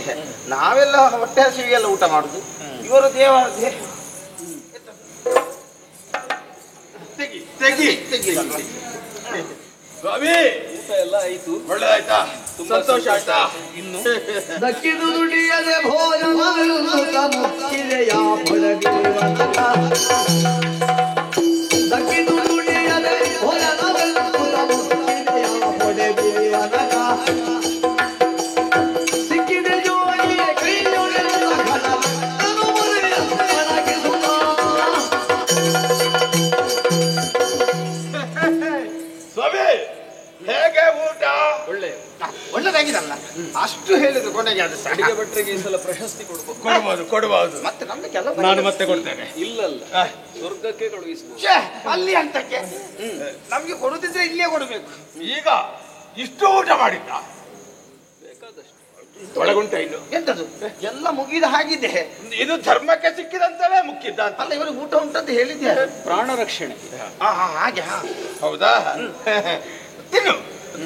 ನಾವೆಲ್ಲ ಹೊಟ್ಟೆ ಹಸಿವಿಗೆಲ್ಲ ಊಟ ಮಾಡುದು, ಇವರು ದೇವ ತೆಗಿ ತೆಗಿ ತೆಗಿ. ಸ್ವಾಮಿ, ಊಟ ಎಲ್ಲ ಆಯ್ತು. ಒಳ್ಳೆದಾಯ್ತಾ? ಸಂತೋಷ ಆಯ್ತಾ? ಇನ್ನು ದಕ್ಕಿದು ದುಡಿಯದೆ ಭೋಜನವನ್ನು ಮುಕ್ಕಿದೆಯ ಪೊಡಗಿರುವನಕ. ದಕ್ಕಿದು ದುಡಿಯದೆ ಭೋಜನವನ್ನು ಮುಕ್ಕಿದೆಯ ಪೊಡಗಿರುವನಕ. ಸಿಕ್ಕಿದೆ ಜೋಳಿಗೆ ಕೈಯೊಡೆದ ಘನ ನಾನು ಮುರಿಯ ಮನಗಿಸುತ್ತ. ಸ್ವಾಮಿ, ಹೇಗೆ ಊಟ? ಒಳ್ಳೆದಾಗಿದಲ್ಲ, ಅಷ್ಟು ಹೇಳಿದ್ರು ಕೊನೆಗೆ. ಅದು ಅಡಿಗೆ ಭಟ್ರಿಗೆ ಈ ಸಲ ಪ್ರಶಸ್ತಿ ಕೊಡ್ಬೋದು. ಕೊಡಬಹುದು. ಮತ್ತೆ ನಮ್ದು ಕೆಲವು ನಾನು ಮತ್ತೆ ಕೊಡ್ತೇನೆ. ಇಲ್ಲಲ್ಲ, ಸ್ವರ್ಗಕ್ಕೆ ಕಳುಹಿಸಬಹುದು. ಅಲ್ಲಿ ಅಂತಕ್ಕೆ ನಮ್ಗೆ ಕೊಡುದಿದ್ರೆ ಇಲ್ಲೇ ಕೊಡಬೇಕು. ಈಗ ಇಷ್ಟು ಊಟ ಮಾಡಿದ್ದ? ಬೇಕಾದಷ್ಟು ಒಳಗುಂಟ ಇನ್ನು ಎಂತದು ಎಲ್ಲ ಮುಗಿದ ಹಾಗಿದೆ. ಇದು ಧರ್ಮಕ್ಕೆ ಸಿಕ್ಕಿದಂತಲೇ ಮುಕ್ಕಿದ್ದ ಅಂತ. ಅಲ್ಲ, ಇವರು ಊಟ ಉಂಟಂತ ಹೇಳಿದ್ದೆ. ಪ್ರಾಣ ರಕ್ಷಣೆ. ಹಾಗೆ. ಹೌದಾ? ತಿನ್ನು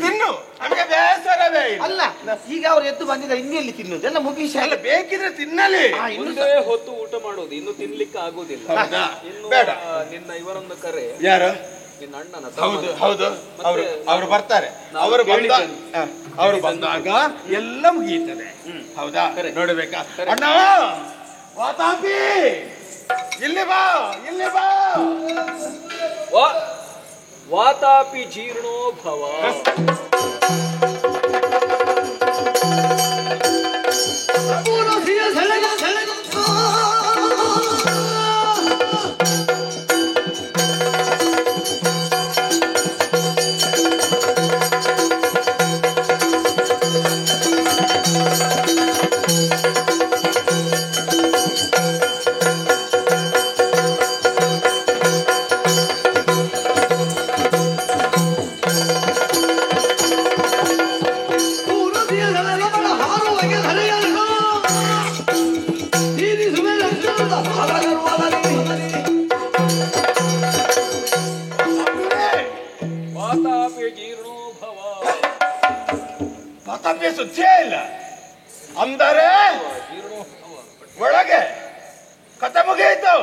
ತಿನ್ನು, ನಮಗೆ ಬೇಸರವೇ ಇಲ್ಲ. ಅಲ್ಲ, ಈಗ ಅವ್ರು ಎದ್ದು ಬಂದಿದ್ದಾರೆ, ಇನ್ನೆಲ್ಲಿ ತಿನ್ನುದು? ಎಲ್ಲ ಮುಗಿಸಿ. ಅಲ್ಲ, ಬೇಕಿದ್ರೆ ತಿನ್ನಲಿ. ಒಂದೇ ಹೊತ್ತು ಊಟ ಮಾಡೋದು, ಇನ್ನು ತಿನ್ಲಿಕ್ಕೆ ಆಗುದಿಲ್ಲ. ಹೌದಾ? ಇನ್ನು ಬೇಡ. ನಿನ್ನ ಇವರೊಂದು ಕರೆ. ಯಾರು? ನಿನ್ನ ಅಣ್ಣನ ಹೌದು ಹೌದು ಅವರು ಬರ್ತಾರೆ. ಅವರು ಬಂದಾಗ ಎಲ್ಲ ಮುಗಿಯುತ್ತದೆ. ಹೌದಾ? ನೋಡಬೇಕಾ ಅಣ್ಣ? ವಾತಾಪಿ ಇಲ್ಲಿ ಬಾ, ಇಲ್ಲಿ ಬಾ. ವಾತಾಪಿ ಜೀರ್ಣೋ ಭವ. ವಾತಾಪಿ ಸುದ್ದಿಯೇ ಇಲ್ಲ ಅಂದರೆ ಒಳಗೆ ಕತೆ ಮುಗಿಯಿತು.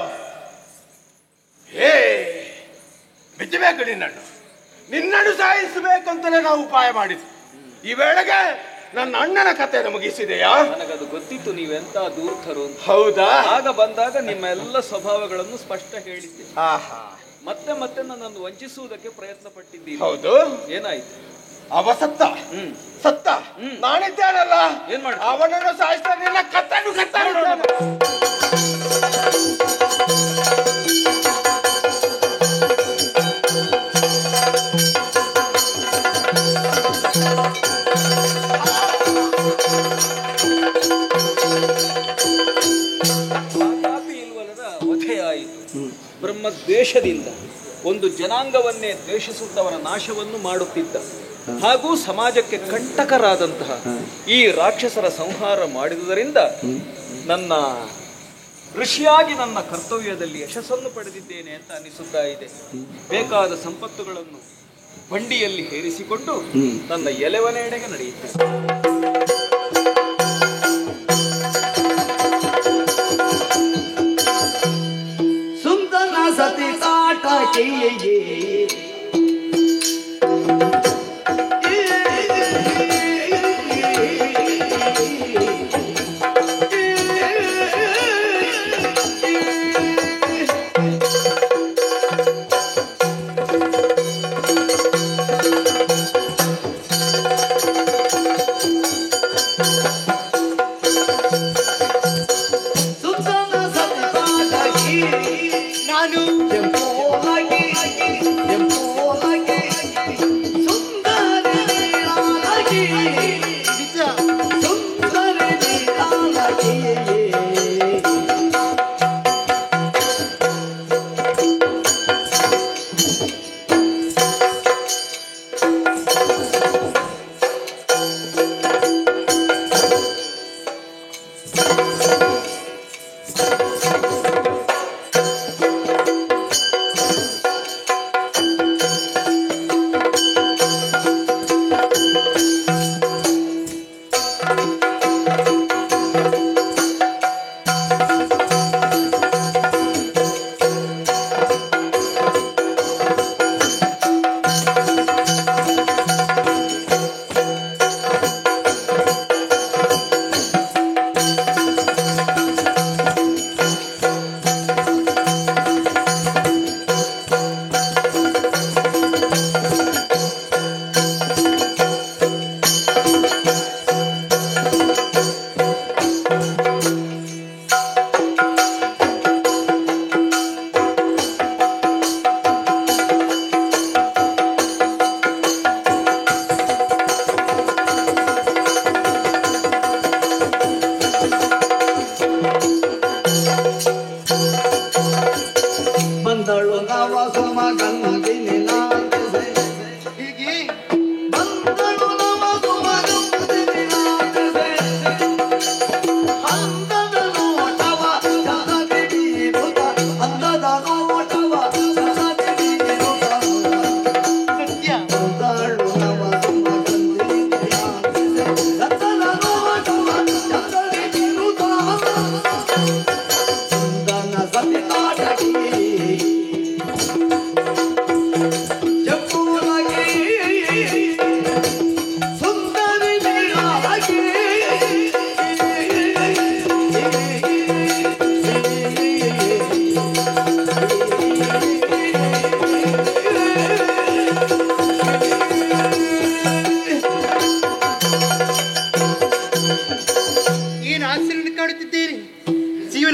ಬಿಚ್ಚಬೇಕು ನಿನ್ನನ್ನು ಸಾಯಿಸಬೇಕು ಅಂತಲೇ ನಾವು ಉಪಾಯ ಮಾಡಿದ್ವಿ. ಈ ವೇಳೆಗೆ ನನ್ನ ಅಣ್ಣನ ಕಥೆಯನ್ನು ಮುಗಿಸಿದೆಯಾ? ನನಗದು ಗೊತ್ತಿತ್ತು ನೀವೆಂತ ದೂರ್ತರು ಅಂತ. ಹೌದಾ? ಆಗ ಬಂದಾಗ ನಿಮ್ಮ ಎಲ್ಲ ಸ್ವಭಾವಗಳನ್ನು ಸ್ಪಷ್ಟ ಹೇಳಿದ್ದೆ. ಮತ್ತೆ ಮತ್ತೆ ನನ್ನನ್ನು ವಂಚಿಸುವುದಕ್ಕೆ ಪ್ರಯತ್ನ ಪಟ್ಟಿದ್ದೀನಿ. ಹೌದು. ಏನಾಯ್ತು? ಅವ ಸತ್ತ. ಸತ್ತ. ನಾನಿದ್ದೇನಲ್ಲ, ಏನ್ ಮಾಡ? ಅವನನ್ನು ಸಾಯಿಸ್ತಾ ನಿನ್ನ ಕತ್ತನ್ನು ವಧೆಯಾಯಿತು. ಬ್ರಹ್ಮದ್ವೇಷದಿಂದ ಒಂದು ಜನಾಂಗವನ್ನೇ ದ್ವೇಷಿಸುತ್ತವರ ನಾಶವನ್ನು ಮಾಡುತ್ತಿದ್ದ ಹಾಗೂ ಸಮಾಜಕ್ಕೆ ಕಂಟಕರಾದಂತಹ ಈ ರಾಕ್ಷಸರ ಸಂಹಾರ ಮಾಡಿದುದರಿಂದ ನನ್ನ ಋಷಿಯಾಗಿ ನನ್ನ ಕರ್ತವ್ಯದಲ್ಲಿ ಯಶಸ್ಸನ್ನು ಪಡೆದಿದ್ದೇನೆ ಅಂತ ಅನಿಸುತ್ತಾ ಇದೆ. ಬೇಕಾದ ಸಂಪತ್ತುಗಳನ್ನು ಬಂಡಿಯಲ್ಲಿ ಹೇರಿಸಿಕೊಂಡು ನನ್ನ ಎಲೆವನೆಡೆಗೆ ನಡೆಯುತ್ತೇನೆ. ಸುಂದರ ಸತಿ ಕಾಟ ನಾನು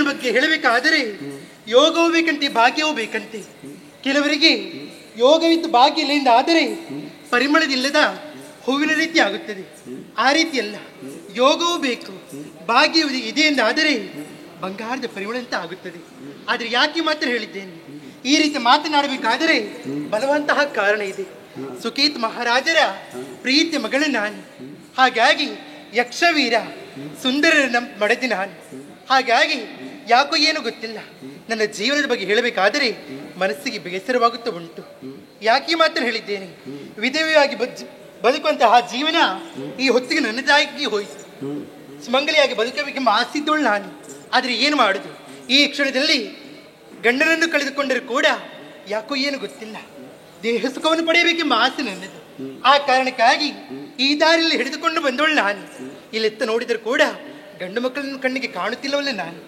ಈಶ್ವರನ ಬಗ್ಗೆ ಹೇಳಬೇಕಾದರೆ ಯೋಗವೂ ಬೇಕಂತೆ, ಭಾಗ್ಯವೂ ಬೇಕಂತೆ. ಕೆಲವರಿಗೆ ಯೋಗವಿದ್ದು ಭಾಗ್ಯ ಇಲ್ಲಿಂದ ಆದರೆ ಪರಿಮಳದಿಲ್ಲದ ಹೂವಿನ ರೀತಿ ಆಗುತ್ತದೆ. ಆ ರೀತಿಯಲ್ಲ, ಯೋಗವೂ ಬೇಕು, ಭಾಗ್ಯವೂ ಇದೆ ಎಂದಾದರೆ ಬಂಗಾರದ ಪರಿಮಳಂತ ಆಗುತ್ತದೆ. ಆದರೆ ಯಾಕೆ ಮಾತ್ರ ಹೇಳಿದ್ದೇನೆ, ಈ ರೀತಿ ಮಾತನಾಡಬೇಕಾದರೆ ಬಲವಂತಹ ಕಾರಣ ಇದೆ. ಸುಕೇತ್ ಮಹಾರಾಜರ ಪ್ರೀತಿಯ ಮಗಳು ನಾನು. ಹಾಗಾಗಿ ಯಕ್ಷವೀರ ಸುಂದರನ ಮಡದಿ ನಾನು. ಹಾಗಾಗಿ ಯಾಕೋ ಏನು ಗೊತ್ತಿಲ್ಲ, ನನ್ನ ಜೀವನದ ಬಗ್ಗೆ ಹೇಳಬೇಕಾದರೆ ಮನಸ್ಸಿಗೆ ಬೇಸರವಾಗುತ್ತಾ ಉಂಟು. ಯಾಕೆ ಮಾತ್ರ ಹೇಳಿದ್ದೇನೆ, ವಿಧವೆಯಾಗಿ ಬದುಕುವಂತಹ ಜೀವನ ಈ ಹೊತ್ತಿಗೆ ನನ್ನದಾಗಿ ಹೋಯಿತು. ಸುಮಂಗಲಿಯಾಗಿ ಬದುಕಬೇಕೆಂಬ ಆಸೆಯಿದ್ದವಳು ನಾನು. ಆದರೆ ಏನು ಮಾಡುದು, ಈ ಕ್ಷಣದಲ್ಲಿ ಗಂಡನನ್ನು ಕಳೆದುಕೊಂಡರೂ ಕೂಡ ಯಾಕೋ ಏನು ಗೊತ್ತಿಲ್ಲ, ದೇಹ ಸುಖವನ್ನು ಪಡೆಯಬೇಕೆಂಬ ಆಸೆ ನನ್ನದು. ಆ ಕಾರಣಕ್ಕಾಗಿ ಈ ದಾರಿಯಲ್ಲಿ ಹಿಡಿದುಕೊಂಡು ಬಂದವಳು ನಾನು. ಇಲ್ಲೆತ್ತ ನೋಡಿದರೂ ಕೂಡ ಗಂಡು ಮಕ್ಕಳನ್ನು ಕಣ್ಣಿಗೆ ಕಾಣುತ್ತಿಲ್ಲವಲ್ಲ ನಾನು.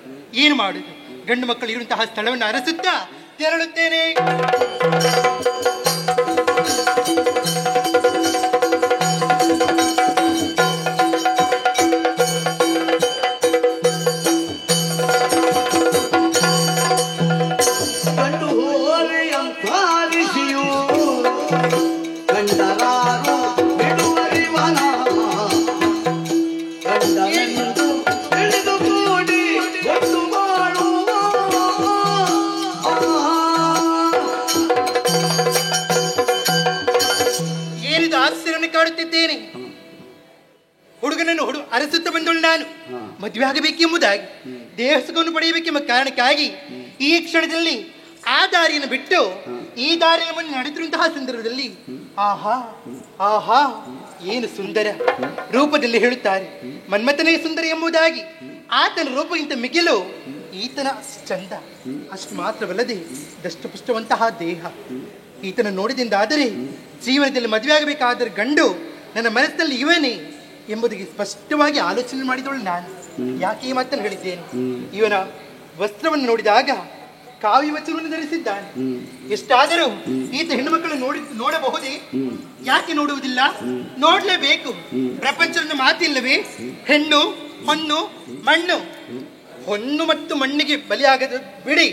ಏನು ಮಾಡುದು, ಗಂಡು ಮಕ್ಕಳು ಇರುವಂತಹ ಸ್ಥಳವನ್ನು ಅರಸುತ್ತಾ ತೆರಳುತ್ತೇನೆ. ಹುಡುಗನನ್ನು ಅರಸುತ್ತ ಬಂದಳು ನಾನು. ಮದುವೆ ಆಗಬೇಕೆಂಬುದಾಗಿ, ದೇಹ ಸುಖವನ್ನು ಪಡೆಯಬೇಕೆಂಬ ಕಾರಣಕ್ಕಾಗಿ ಈ ಕ್ಷಣದಲ್ಲಿ ಆ ದಾರಿಯನ್ನು ಬಿಟ್ಟು ಈ ದಾರಿಯನ್ನು ಮುಂದೆ ನಡೆದಿರುವಂತಹ ಸಂದರ್ಭದಲ್ಲಿ ಆಹಾ ಆಹಾ ಏನು ಸುಂದರ ರೂಪದಲ್ಲಿ ಹೇಳುತ್ತಾರೆ. ಮನ್ಮಥನೇ ಸುಂದರ ಎಂಬುದಾಗಿ. ಆತನ ರೂಪಕ್ಕಿಂತ ಮಿಗಿಲು ಈತನ ಚಂದ. ಅಷ್ಟು ಮಾತ್ರವಲ್ಲದೆ ದಷ್ಟಪುಷ್ಟವಂತಹ ದೇಹ. ಈತನ ನೋಡಿದಿಂದಾದರೆ ಜೀವನದಲ್ಲಿ ಮದುವೆ ಆಗಬೇಕಾದರೆ ಗಂಡು ನನ್ನ ಮನಸ್ಸಿನಲ್ಲಿ ಇವನೇ ಎಂಬುದಕ್ಕೆ ಸ್ಪಷ್ಟವಾಗಿ ಆಲೋಚನೆ ಮಾಡಿದವಳು ನಾನು. ಯಾಕೆ ಈ ಮಾತನ್ನು ಹೇಳಿದ್ದೇನೆ, ಇವನ ವಸ್ತ್ರವನ್ನು ನೋಡಿದಾಗ ಕಾವಿ ವಚನವನ್ನು ಧರಿಸಿದ್ದಾನೆ. ಎಷ್ಟಾದರೂ ಈತ ಹೆಣ್ಣು ಮಕ್ಕಳು ನೋಡಬಹುದೇ? ಯಾಕೆ ನೋಡುವುದಿಲ್ಲ? ನೋಡ್ಲೇಬೇಕು. ಪ್ರಪಂಚದ ಮಾತಿಲ್ಲವೇ? ಹೆಣ್ಣು ಹೊನ್ನು ಮಣ್ಣು. ಹೊನ್ನು ಮತ್ತು ಮಣ್ಣಿಗೆ ಬಲಿಯಾಗದ ಬಿಡಿ,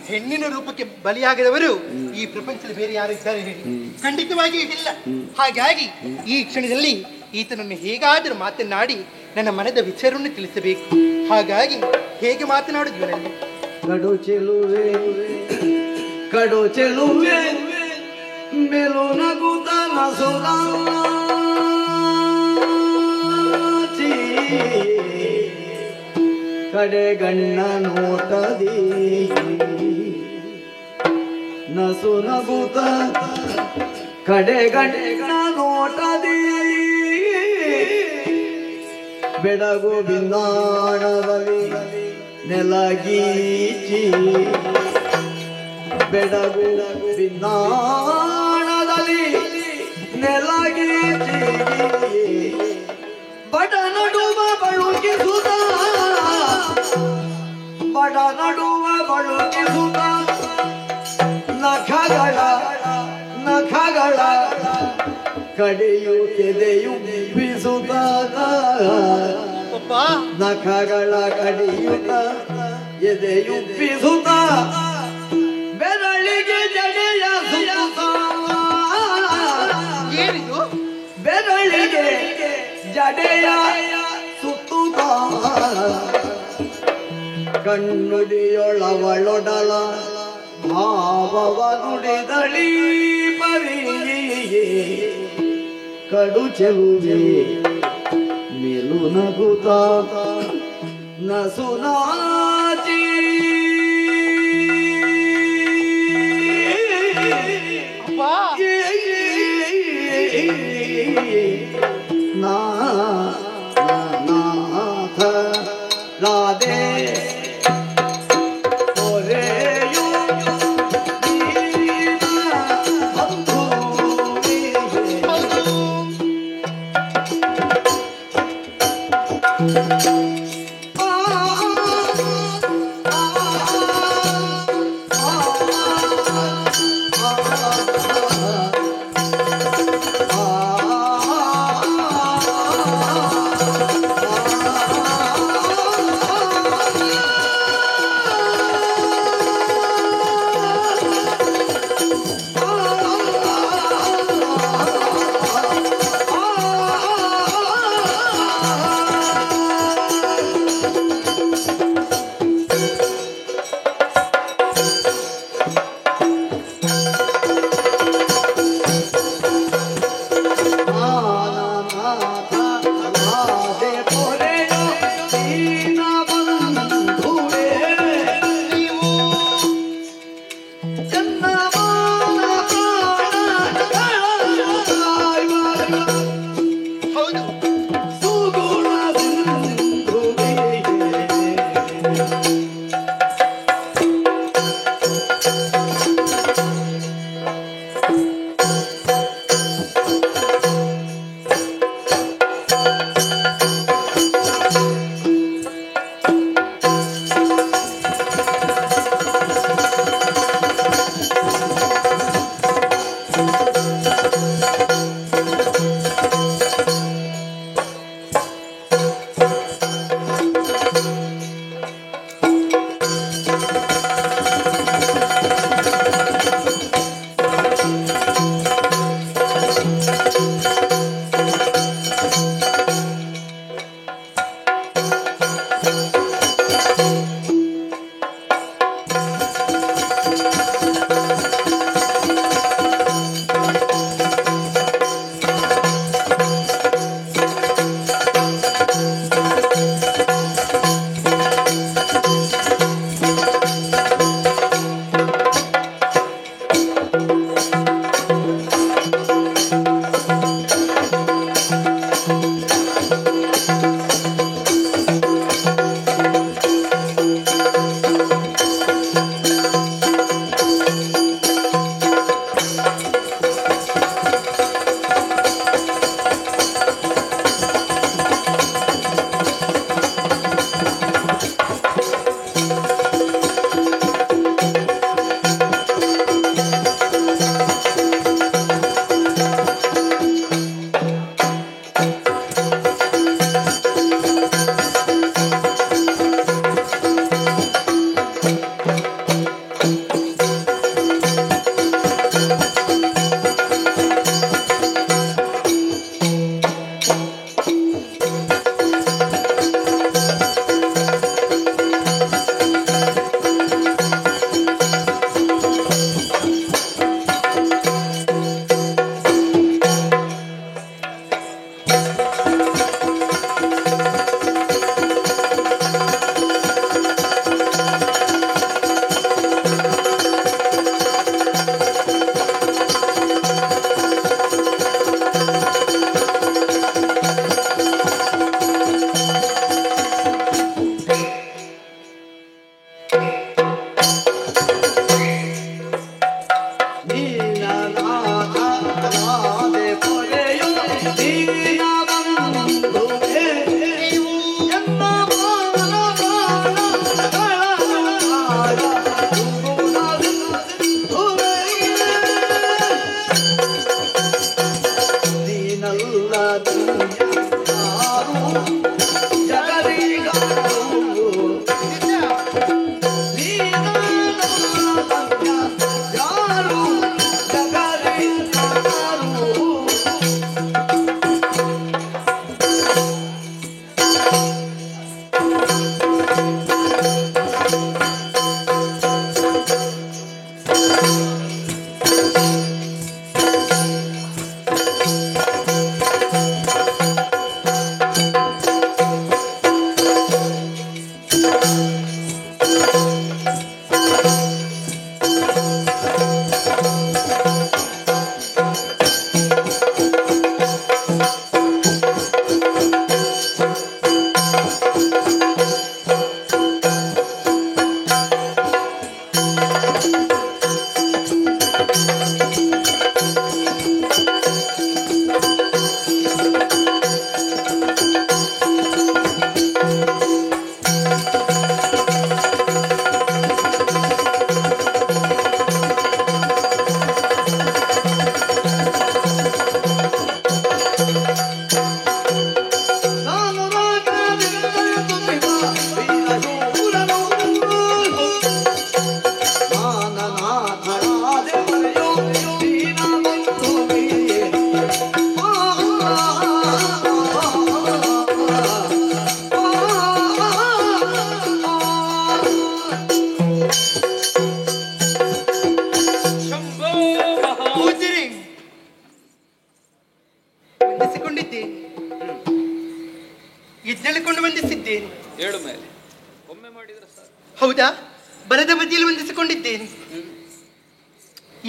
ಹೆಣ್ಣಿನ ರೂಪಕ್ಕೆ ಬಲಿಯಾಗದವರು ಈ ಪ್ರಪಂಚದಲ್ಲಿ ಬೇರೆ ಯಾರು ಇದ್ದಾರೆ ಹೇಳಿ? ಖಂಡಿತವಾಗಿ ಇಲ್ಲ. ಹಾಗಾಗಿ ಈ ಕ್ಷಣದಲ್ಲಿ ಈತನನ್ನು ಹೇಗಾದರೂ ಮಾತನಾಡಿ ನನ್ನ ಮನದ ವಿಚಾರವನ್ನು ತಿಳಿಸಬೇಕು. ಹಾಗಾಗಿ ಹೇಗೆ ಮಾತನಾಡುದು ನನಗೆ? ಕಡು ಚೆಲುವೆ ಕಡು ಚೆಲುವೆ ಮೇಲು ನಗುತ್ತ ನಸುರ ಕಡೆ ಗಣ್ಣ ನೋಟದಿ ನಸು ನಗುತ್ತ ಕಡೆ ಗಣ್ಣ ನೋಟದಿ ಬೆಡಗು ಬಿಂದಾಣದಲ್ಲಿ ನೆಲಗೀಚಿ ಬೆಡಗು ಬಿಂದಾಣದಲ್ಲಿ ನೆಲಗೀಚಿ ಬಡ ನಡುವ ಬಳುಕಿಸುತ್ತ ಬಡ ನಡುವ ಬಳುಕಿಸುತ್ತ ನಖಗಳ ಕಡೆಯು ಕೆದೆಯು ಬೀಸುತ್ತ ನಖಗಳ ಕಡಿಯುತ್ತ ಎದೆಯುಪ್ಪಿಸುತ್ತ ಬೆರಳಿಗೆ ಜಡೆಯ ಸುತ್ತ ಏನಿದು? ಬೆರಳಿಗೆ ಜಡೆಯ ಸುತ್ತುತ್ತ ಕಣ್ಣುಡಿಯೊಳವಳೊಡಲ ಭಾವವ ನುಡಿದಳಿ ಪರಿಯೇ ಕಡು ಚೆಲುವೆ ಮೇಲು ನಗುತ್ತ ನಸುನಾಚಿ ನಾಥ ರಾಧೆ ಎದ್ದೇಳಿಕೊಂಡು ವಂದಿಸಿದ್ದೇನೆ. ಹೇಳು ಮೇಲೆ ಒಮ್ಮೆ ಮಾಡಿದ್ರೆ ಸಾಕು. ಹೌದಾ? ಬಲದ ಬದಿಯಲ್ಲಿ ವಂದಿಸಿಕೊಂಡಿದ್ದೇನೆ.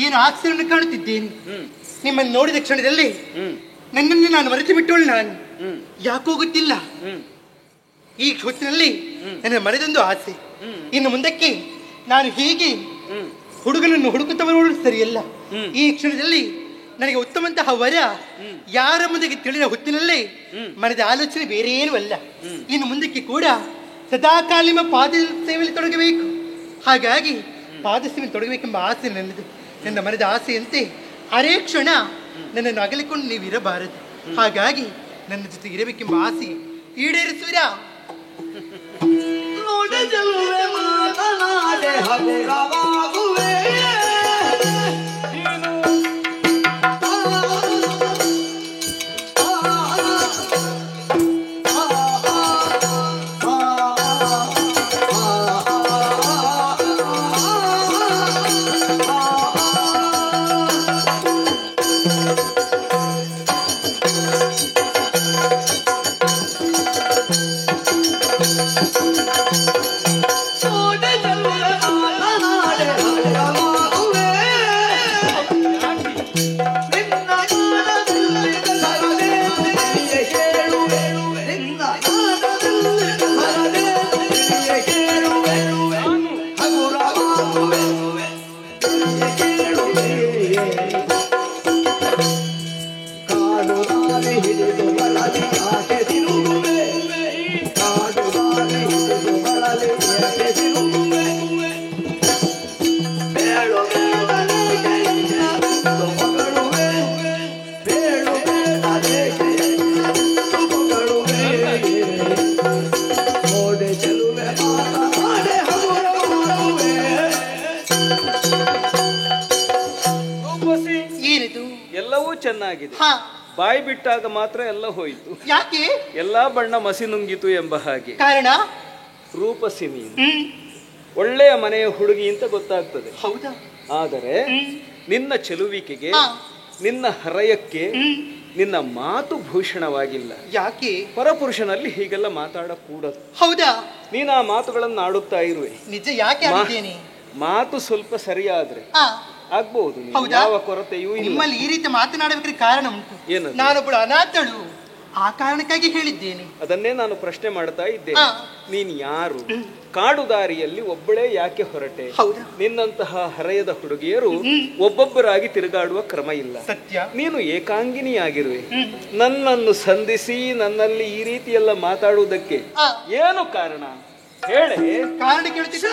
ಏನು ಆಶ್ಚರ್ಯವನ್ನು ಕಾಣುತ್ತಿದ್ದೇನೆ. ನಿಮ್ಮನ್ನು ನೋಡಿದ ಕ್ಷಣದಲ್ಲಿ ನನ್ನನ್ನು ನಾನು ಮರೆತು ಬಿಟ್ಟೋಳು. ನಾನು ಯಾಕೋ ಗೊತ್ತಿಲ್ಲ, ಈ ಹೊತ್ತಿನಲ್ಲಿ ನನ್ನ ಮನೆದೊಂದು ಆಸೆ. ಇನ್ನು ಮುಂದಕ್ಕೆ ನಾನು ಹೀಗೆ ಹುಡುಗನನ್ನು ಹುಡುಕುತ್ತಾ ಬರುವುದು ಸರಿಯಲ್ಲ. ಈ ಕ್ಷಣದಲ್ಲಿ ನನಗೆ ಉತ್ತಮಂತಹ ವರ ಯಾರ ಮುಂದಕ್ಕೆ ತಿಳಿದ ಹೊತ್ತಿನಲ್ಲೇ ಮನದ ಆಲೋಚನೆ ಬೇರೆ ಏನೂ ಅಲ್ಲ. ಇನ್ನು ಮುಂದಕ್ಕೆ ಕೂಡ ಸದಾಕಾಲ ನಿಮ್ಮ ಪಾದ ಸೇವೆಯಲ್ಲಿ ತೊಡಗಬೇಕು. ಹಾಗಾಗಿ ಪಾದ ಸೇವೆಯಲ್ಲಿ ತೊಡಗಬೇಕೆಂಬ ಆಸೆ ನನ್ನದು. ನನ್ನ ಮನದ ಆಸೆಯಂತೆ ಅರೇ ಕ್ಷಣ ನನ್ನನ್ನು ಅಗಲಿಕೊಂಡು ನೀವು ಇರಬಾರದು. ಹಾಗಾಗಿ ನನ್ನ ಜೊತೆ ಇರಬೇಕೆಂಬ ಆಸೆ ಈಡೇರಿಸುವಿರಾ? ಮಾತನಾಡೆ ಹಗುರವಾಗುವೆ ಮಾತನಾಡೆ ಏನಿದು? ಎಲ್ಲವೂ ಚೆನ್ನಾಗಿದೆ, ಹಾ, ಬಾಯಿ ಬಿಟ್ಟಾಗ ಮಾತ್ರ ಎಲ್ಲ ಹೋಯಿತು. ಯಾಕೆ? ಎಲ್ಲಾ ಬಣ್ಣ ಮಸಿ ನುಂಗಿತು ಎಂಬ ಹಾಗೆ. ಕಾರಣ? ರೂಪಸಿ ನೀನು ಒಳ್ಳೆಯ ಮನೆಯ ಹುಡುಗಿ ಅಂತ ಗೊತ್ತಾಗ್ತದೆ. ಹೌದಾ? ಆದರೆ ನಿನ್ನ ಚೆಲುವಿಕೆಗೆ, ಹಾ, ನಿನ್ನ ಹರಯಕ್ಕೆ ನಿನ್ನ ಮಾತು ಭೂಷಣವಾಗಿಲ್ಲ. ಯಾಕೆ? ಪರಪುರುಷನಲ್ಲಿ ಹೀಗೆಲ್ಲ ಮಾತಾಡಕೂಡದು. ಹೌದಾ? ನೀನು ಆ ಮಾತುಗಳನ್ನು ಆಡುತ್ತಾ ಇರುವೆ. ನಿಜ? ಯಾಕೆ ಆಡಿದ್ದೇನೆ? ಮಾತು ಸ್ವಲ್ಪ ಸರಿಯಾದ್ರೆ ಹಾ, ಆಗ್ಬಹುದು. ಹೌದಾ? ಯಾವ ಕೊರತೆಯೂ ಇಲ್ಲ. ನಿಮ್ಮಲ್ಲಿ ಈ ರೀತಿ ಮಾತನಾಡಬೇಕಾದ್ರೆ ಕಾರಣ ಉಂಟು. ಏನದು? ನಾನೊಬ್ಬಳು ಅನಾಥಳು, ಆ ಕಾರಣಕ್ಕಾಗಿ ಹೇಳಿದ್ದೇನೆ. ಅದನ್ನೇ ನಾನು ಪ್ರಶ್ನೆ ಮಾಡ್ತಾ ಇದ್ದೇನೆ. ಹಾ. ನೀನ್ ಯಾರು? ಕಾಡು ದಾರಿಯಲ್ಲಿ ಒಬ್ಬಳೇ ಯಾಕೆ ಹೊರಟೆ? ಹೌದಾ? ನಿನ್ನಂತಹ ಹರೆಯದ ಹುಡುಗಿಯರು ಒಬ್ಬೊಬ್ಬರಾಗಿ ತಿರುಗಾಡುವ ಕ್ರಮ ಇಲ್ಲ. ಸತ್ಯ. ನೀನು ಏಕಾಂಗಿನಿಯಾಗಿರುವೆ. ನನ್ನನ್ನು ಸಂಧಿಸಿ ನನ್ನಲ್ಲಿ ಈ ರೀತಿ ಎಲ್ಲ ಮಾತಾಡುವುದಕ್ಕೆ ಹಾ. ಏನು ಕಾರಣ ಹೇಳೆ? ಕಾರಣ ಕೇಳ್ತಿದ್ದೆ.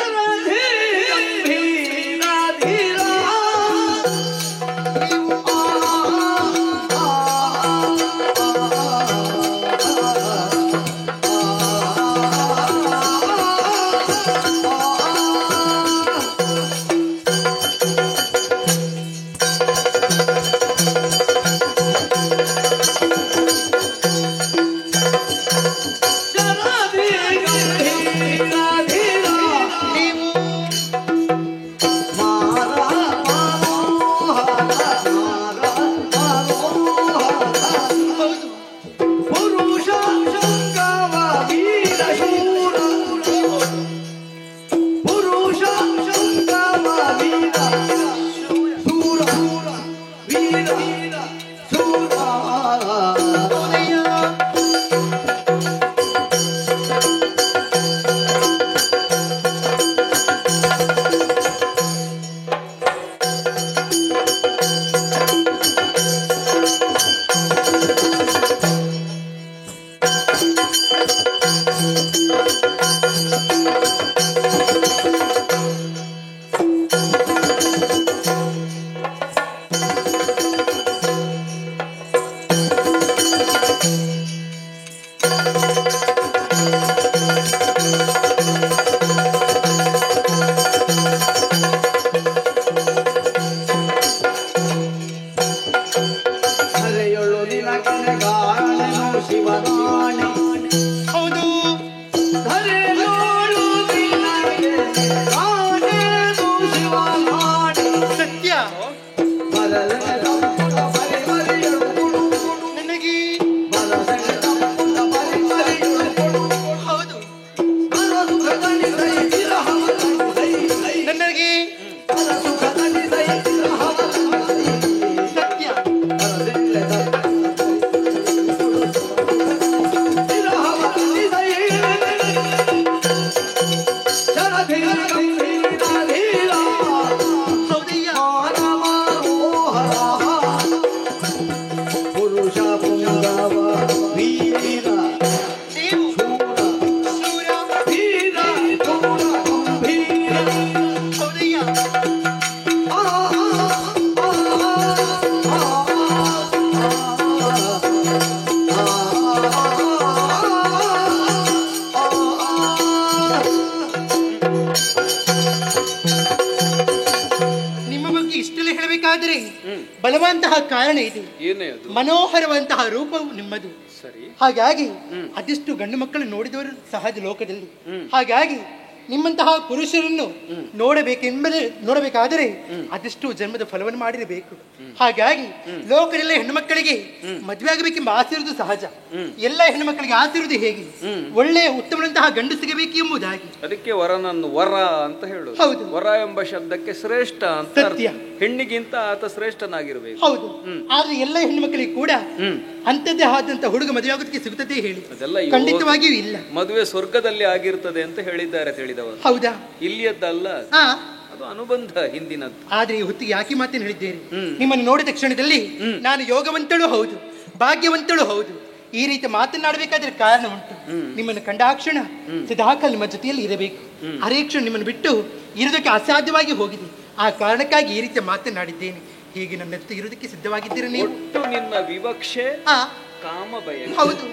ಬಲವಂತಹ ಕಾರಣ ಇದೆ. ಮನೋಹರವಂತಹ ರೂಪವು ನಿಮ್ಮದು. ಹಾಗಾಗಿ ಅದೆಷ್ಟು ಗಂಡು ಮಕ್ಕಳು ನೋಡಿದವರು ಸಹಜ ಲೋಕದಲ್ಲಿ. ಹಾಗಾಗಿ ನಿಮ್ಮಂತಹ ಪುರುಷರನ್ನು ನೋಡಬೇಕಾದರೆ ಅದೆಷ್ಟು ಜನ್ಮದ ಫಲವನ್ನು ಮಾಡಿರಬೇಕು. ಹಾಗಾಗಿ ಲೋಕದೆಲ್ಲ ಹೆಣ್ಣು ಮಕ್ಕಳಿಗೆ ಮದುವೆ ಆಗಬೇಕೆಂಬ ಆಸೆ ಇರುವುದು ಸಹಜ. ಎಲ್ಲ ಹೆಣ್ಣು ಮಕ್ಕಳಿಗೆ ಆಸೆ ಇರುವುದು ಹೇಗೆ? ಒಳ್ಳೆಯ ಉತ್ತಮನಂತಹ ಗಂಡು ಸಿಗಬೇಕು ಎಂಬುದಾಗಿ. ಅದಕ್ಕೆ ವರನನ್ನು ವರ ಅಂತ ಹೇಳುದು. ಹೌದು, ವರ ಎಂಬ ಶಬ್ದಕ್ಕೆ ಶ್ರೇಷ್ಠ ಅಂತ. ಸತ್ಯ. ಹೆಣ್ಣಿಗಿಂತ ಆತ ಶ್ರೇಷ್ಠನಾಗಿರ್ಬೇಕು. ಹೌದು. ಆದ್ರೆ ಎಲ್ಲ ಹೆಣ್ಣು ಮಕ್ಕಳಿಗೆ ಕೂಡ ಅಂತದ್ದೇ ಆದಂತ ಹುಡುಗ ಮದುವೆ ಆಗೋದಕ್ಕೆ ಸಿಗುತ್ತದೆ ಹೇಳಿ? ಖಂಡಿತವಾಗಿಯೂ ಇಲ್ಲ. ಮದುವೆ ಸ್ವರ್ಗದಲ್ಲಿ ಆಗಿರ್ತದೆ ಅಂತ ಹೇಳಿದ್ದಾರೆ ತಿಳಿದವರು. ಹೌದಾ? ಇಲ್ಲಿಯದ್ದಲ್ಲ, ಅದು ಅನುಬಂಧ ಹಿಂದಿನದ್ದು. ಆದ್ರೆ ಈ ಹೊತ್ತಿಗೆ ಯಾಕೆ ಮಾತೇನು ಹೇಳಿದ್ದೇನೆ? ನಿಮ್ಮನ್ನು ನೋಡಿದ ಕ್ಷಣದಲ್ಲಿ ನಾನು ಯೋಗವಂತಳು ಹೌದು, ಭಾಗ್ಯವಂತಳು ಹೌದು. ಈ ರೀತಿ ಮಾತನಾಡಬೇಕಾದ್ರೆ ಕಾರಣ ಉಂಟು. ನಿಮ್ಮನ್ನು ಕಂಡಾಕ್ಷಣ ಸದಾಕಾಲ ನಿಮ್ಮ ಜೊತೆಯಲ್ಲಿ ಇರಬೇಕು. ಅರೆ ಕ್ಷಣ ನಿಮ್ಮನ್ನು ಬಿಟ್ಟು ಇರೋದಕ್ಕೆ ಅಸಾಧ್ಯವಾಗಿ ಹೋಗಿದೆ. ಆ ಕಾರಣಕ್ಕಾಗಿ ಈ ರೀತಿ ಮಾತನಾಡಿದ್ದೇನೆ. ಹೀಗೆ ನನ್ನ ಜೊತೆ ಇರೋದಕ್ಕೆ ಸಿದ್ಧವಾಗಿದ್ದೀರ ನೀವು? ನಿನ್ನ ವಿವಕ್ಷೆ ಕಾಮ ಬಯ. ಹೌದು.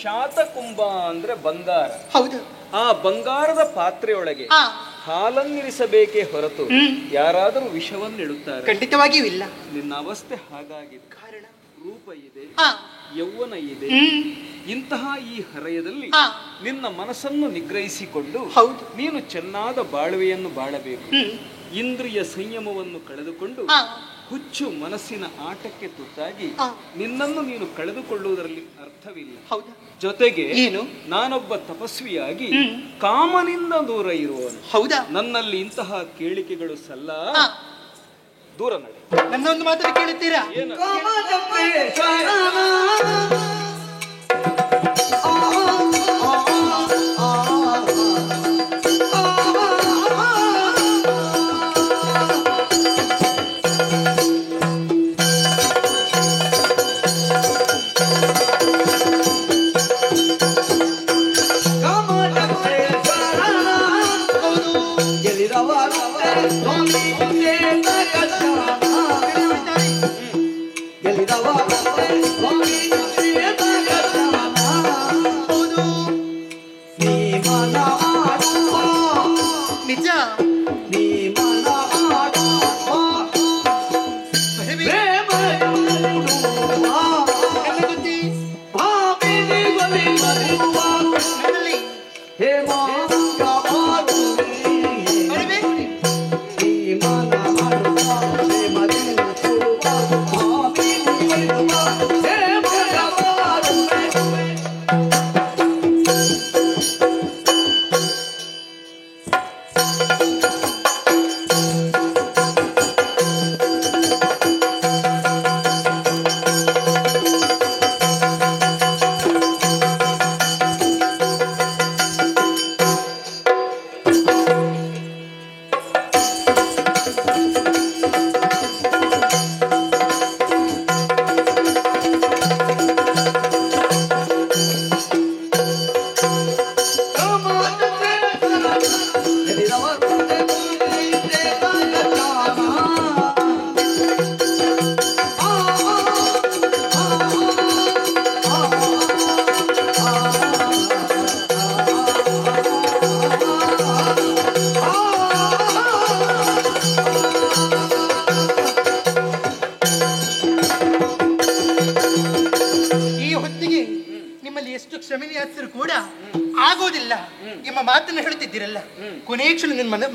ಶಾತಕುಂಭ ಅಂದ್ರೆ ಬಂಗಾರ. ಹೌದು. ಆ ಬಂಗಾರದ ಪಾತ್ರೆಯೊಳಗೆ ಹಾಲನ್ನಿರಿಸಬೇಕೇ ಹೊರತು ಯಾರಾದರೂ ವಿಷವನ್ನಿಡುತ್ತಾರೆ? ಖಂಡಿತವಾಗಿಯೂ ಇಲ್ಲ. ನಿನ್ನ ಅವಸ್ಥೆ ಹಾಗಾಗಿದೆ. ಕಾರಣ ರೂಪ ಇದೆ, ಯೌವನ ಇದೆ. ಇಂತಹ ಈ ಹರೆಯದಲ್ಲಿ ನಿನ್ನ ಮನಸ್ಸನ್ನು ನಿಗ್ರಹಿಸಿಕೊಂಡು ನೀನು ಚೆನ್ನಾದ ಬಾಳ್ವೆಯನ್ನು ಬಾಳಬೇಕು. ಇಂದ್ರಿಯ ಸಂಯಮವನ್ನು ಕಳೆದುಕೊಂಡು ಹುಚ್ಚು ಮನಸ್ಸಿನ ಆಟಕ್ಕೆ ತುತ್ತಾಗಿ ನಿನ್ನನ್ನು ನೀನು ಕಳೆದುಕೊಳ್ಳುವುದರಲ್ಲಿ ಅರ್ಥವಿಲ್ಲ. ಜೊತೆಗೆ ನಾನೊಬ್ಬ ತಪಸ್ವಿಯಾಗಿ ಕಾಮನಿಂದ ದೂರ ಇರುವವನು. ಹೌದಾ? ನನ್ನಲ್ಲಿ ಇಂತಹ ಕೇಳಿಕೆಗಳು ಸಲ್ಲ. ದೂರ ನಡೆ. ನನ್ನೊಂದು ಮಾತನ್ನು ಕೇಳುತ್ತೀರಾ?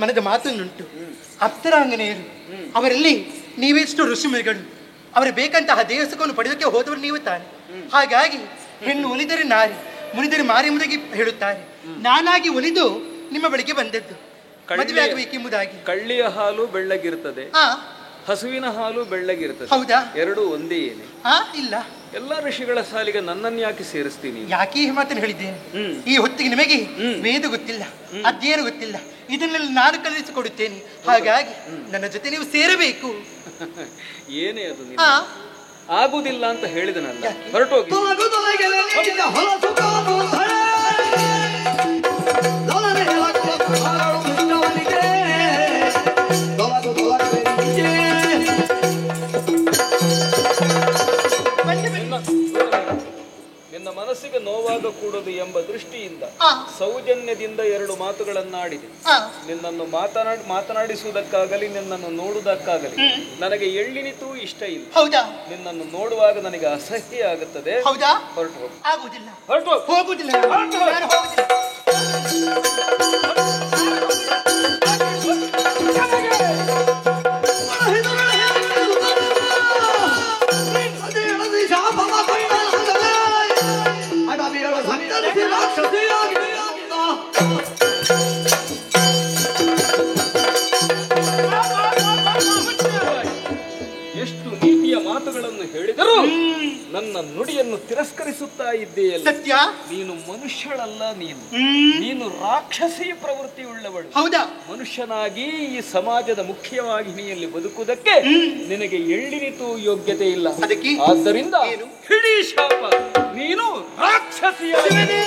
ಮನದ ಮಾತನ್ನುಂಟು. ಅಪ್ಸರಾಂಗನೆಯರು ಅವರಲ್ಲಿ ನೀವೆಷ್ಟು ಋಷಿಮುನಿಗಳು, ಅವರ ಬೇಕಂತಹ ದೇವಸ್ಥಾನವನ್ನು ಪಡೆಯೋಕೆ ಹೋದವರು ನೀವು ತಾನೆ. ಹಾಗಾಗಿ ಹೆಣ್ಣು ಒಲಿದರೆ ನಾರಿ, ಮುನಿದರೆ ಮಾರಿ ಎಂಬುದಾಗಿ ಹೇಳುತ್ತಾರೆ. ನಾನಾಗಿ ಒಲಿದು ನಿಮ್ಮ ಬಳಿಗೆ ಬಂದದ್ದು ಮದುವೆ ಆಗಬೇಕೆಂಬುದಾಗಿ. ಕಳ್ಳಿಯ ಹಾಲು ಬೆಳ್ಳಗಿರ್ತದೆ, ಹಸುವಿನ ಹಾಲು ಬೆಳ್ಳಗಿರ್ತದೆ. ಹೌದಾ? ಎರಡು ಒಂದೇ ಏನೆ? ಇಲ್ಲ. ಎಲ್ಲ ಋಷಿಗಳ ಸಾಲಿಗೆ ನನ್ನನ್ನು ಯಾಕೆ ಸೇರಿಸ್ತೀನಿ? ಯಾಕೆ ಈ ಮಾತನ್ನು ಹೇಳಿದ್ದೇನೆ? ಈ ಹೊತ್ತಿಗೆ ನಿಮಗೆ ವೇದ ಗೊತ್ತಿಲ್ಲ, ಅಧ್ಯಯನ ಗೊತ್ತಿಲ್ಲ, ಇದನ್ನೆಲ್ಲ ನಾನು ಕಲಿಸಿಕೊಡುತ್ತೇನೆ. ಹಾಗಾಗಿ ನನ್ನ ಜೊತೆ ನೀವು ಸೇರಬೇಕು. ಏನೇ ಅದು ಆಗುದಿಲ್ಲ ಅಂತ ಹೇಳಿದನಲ್ಲ, ಹೊರಟೋಗಿ. ನಿನ್ನ ಮನಸ್ಸಿಗೆ ನೋವಾಗಕೂಡದು ಎಂಬ ದೃಷ್ಟಿಯಿಂದ ಸೌಜನ್ಯದಿಂದ ಎರಡು ಮಾತುಗಳನ್ನಾಡಿದೆ. ನಿನ್ನನ್ನು ಮಾತನಾಡಿಸುವುದಕ್ಕಾಗಲಿ ನಿನ್ನನ್ನು ನೋಡುವುದಕ್ಕಾಗಲಿ ನನಗೆ ಎಳ್ಳಿನಿತೂ ಇಷ್ಟ ಇಲ್ಲ. ಹೌದಾ? ನಿನ್ನನ್ನು ನೋಡುವಾಗ ನನಗೆ ಅಸಹ್ಯ ಆಗುತ್ತದೆ. ಹೌದಾ? ಹೊರಟು ಹೋಗು. ಆಗುವುದಿಲ್ಲ. ಹೊರಟು ಹೋಗುವುದಿಲ್ಲ. ಎಷ್ಟು ನೀತಿಯ ಮಾತುಗಳನ್ನು ಹೇಳಿದರೂ ನನ್ನ ನುಡಿಯನ್ನು ತಿರಸ್ಕರಿಸುತ್ತಾ ಇದ್ದೀಯಲ್ಲ. ಸತ್ಯ, ನೀನು ಮನುಷ್ಯಳಲ್ಲ, ನೀನು ರಾಕ್ಷಸಿ ಪ್ರವೃತ್ತಿ ಉಳ್ಳವಳು. ಹೌದಾ? ಮನುಷ್ಯನಾಗಿ ಈ ಸಮಾಜದ ಮುಖ್ಯವಾಹಿನಿಯಲ್ಲಿ ಬದುಕುವುದಕ್ಕೆ ನಿನಗೆ ಎಳ್ಳಿನಿತು ಯೋಗ್ಯತೆ ಇಲ್ಲ. ಆದ್ದರಿಂದ ಹಿಡಿ ಶಾಪ, ನೀನು ರಾಕ್ಷಸಿಯಾಗಿ.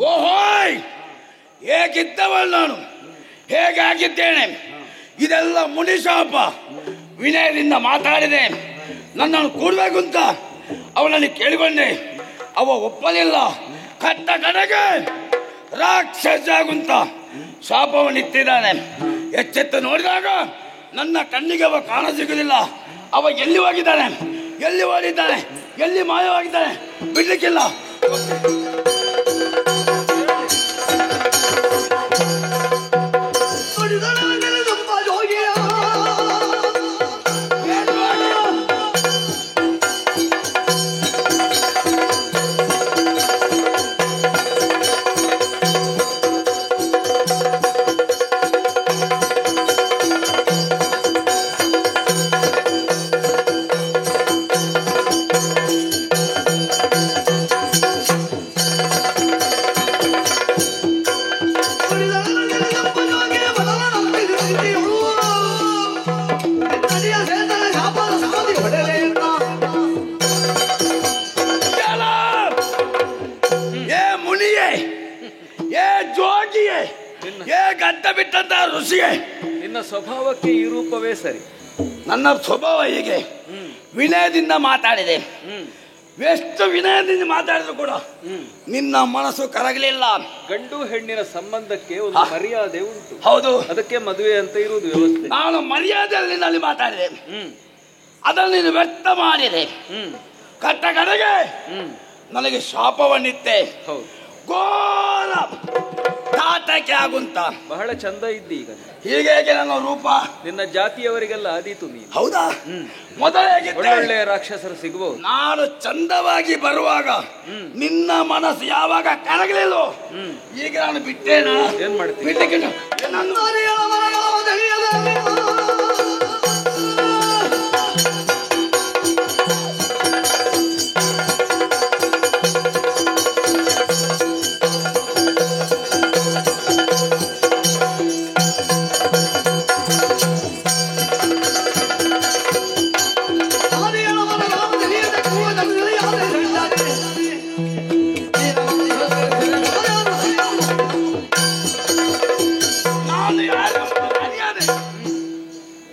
ಓಹೋಯ್, ಹೇಗಿದ್ದವಳು ನಾನು, ಹೇಗಾಗಿದ್ದೇನೆ, ಇದೆಲ್ಲ ಮುನಿಶಾಪ. ವಿನಯದಿಂದ ಮಾತಾಡಿದೆ, ನನ್ನನ್ನು ಕೂಡಬೇಕು ಅಂತ ಅವನಲ್ಲಿ ಕೇಳಿಕೊಂಡೆ. ಅವ ಒಪ್ಪಲಿಲ್ಲ. ಕಟ್ಟ ಕಡೆಗೆ ರಾಕ್ಷಸಾಗುಂತ ಶಾಪವನ್ನಿತ್ತಿದ್ದಾನೆ. ಎಚ್ಚೆತ್ತು ನೋಡಿದಾಗ ನನ್ನ ಕಣ್ಣಿಗೆ ಅವ ಕಾಣ ಸಿಗುವುದಿಲ್ಲ. ಅವ ಎಲ್ಲಿ ಹೋಗಿದ್ದಾನೆ, ಎಲ್ಲಿ ಓಡಿದ್ದಾನೆ, ಎಲ್ಲಿ ಮಾಯವಾಗಿದ್ದಾನೆ, ಬಿಡ್ಲಿಕ್ಕಿಲ್ಲ. ನಿನ್ನ ಸ್ವಭಾವಕ್ಕೆ ಈ ರೂಪವೇ ಸರಿ. ನನ್ನ ಸ್ವಭಾವ ಹೀಗೆ, ವಿನಯದಿಂದ ಮಾತಾಡಿದೆ. ಎಷ್ಟು ವಿನಯದಿಂದ ಮಾತಾಡಿದ್ರು ಕೂಡ ನಿನ್ನ ಮನಸ್ಸು ಕರಗಲಿಲ್ಲ. ಗಂಡು ಹೆಣ್ಣಿನ ಸಂಬಂಧಕ್ಕೆ ಒಂದು ಮರ್ಯಾದೆ ಉಂಟು. ಹೌದು, ಅದಕ್ಕೆ ಮದುವೆ ಅಂತ ಇರುವುದು ವ್ಯವಸ್ಥೆ. ನಾನು ಮರ್ಯಾದೆಯಲ್ಲಿ ಮಾತಾಡಿದೆ, ಅದನ್ನು ನೀನು ವ್ಯಕ್ತ ಮಾಡಿದೆ. ಕಟ್ಟ ಕಡೆಗೆ ನನಗೆ ಶಾಪವನ್ನಿತ್ತೆ. ಘೋರ ಆಟಕ್ಕೆ ಆಗುಂತ. ಬಹಳ ಚಂದ ಇದ್ದಿ ಈಗ. ಹೀಗೆ ನನ್ನ ರೂಪ ನಿನ್ನ ಜಾತಿಯವರಿಗೆಲ್ಲ ಆದೀತು ನೀನು. ಹೌದಾ? ಮೊದಲೇ ಒಳ್ಳೆ ರಾಕ್ಷಸರು ಸಿಗಬಹುದು. ನಾನು ಚಂದವಾಗಿ ಬರುವಾಗ ನಿನ್ನ ಮನಸ್ಸು ಯಾವಾಗ ಕರಗಲಿಲ್ಲೋ ಈಗ ನಾನು ಬಿಟ್ಟೇನ? ಏನ್ ಮಾಡ್ತೀನಿ? ಬಿಡ್ಲಿಕ್ಕೆ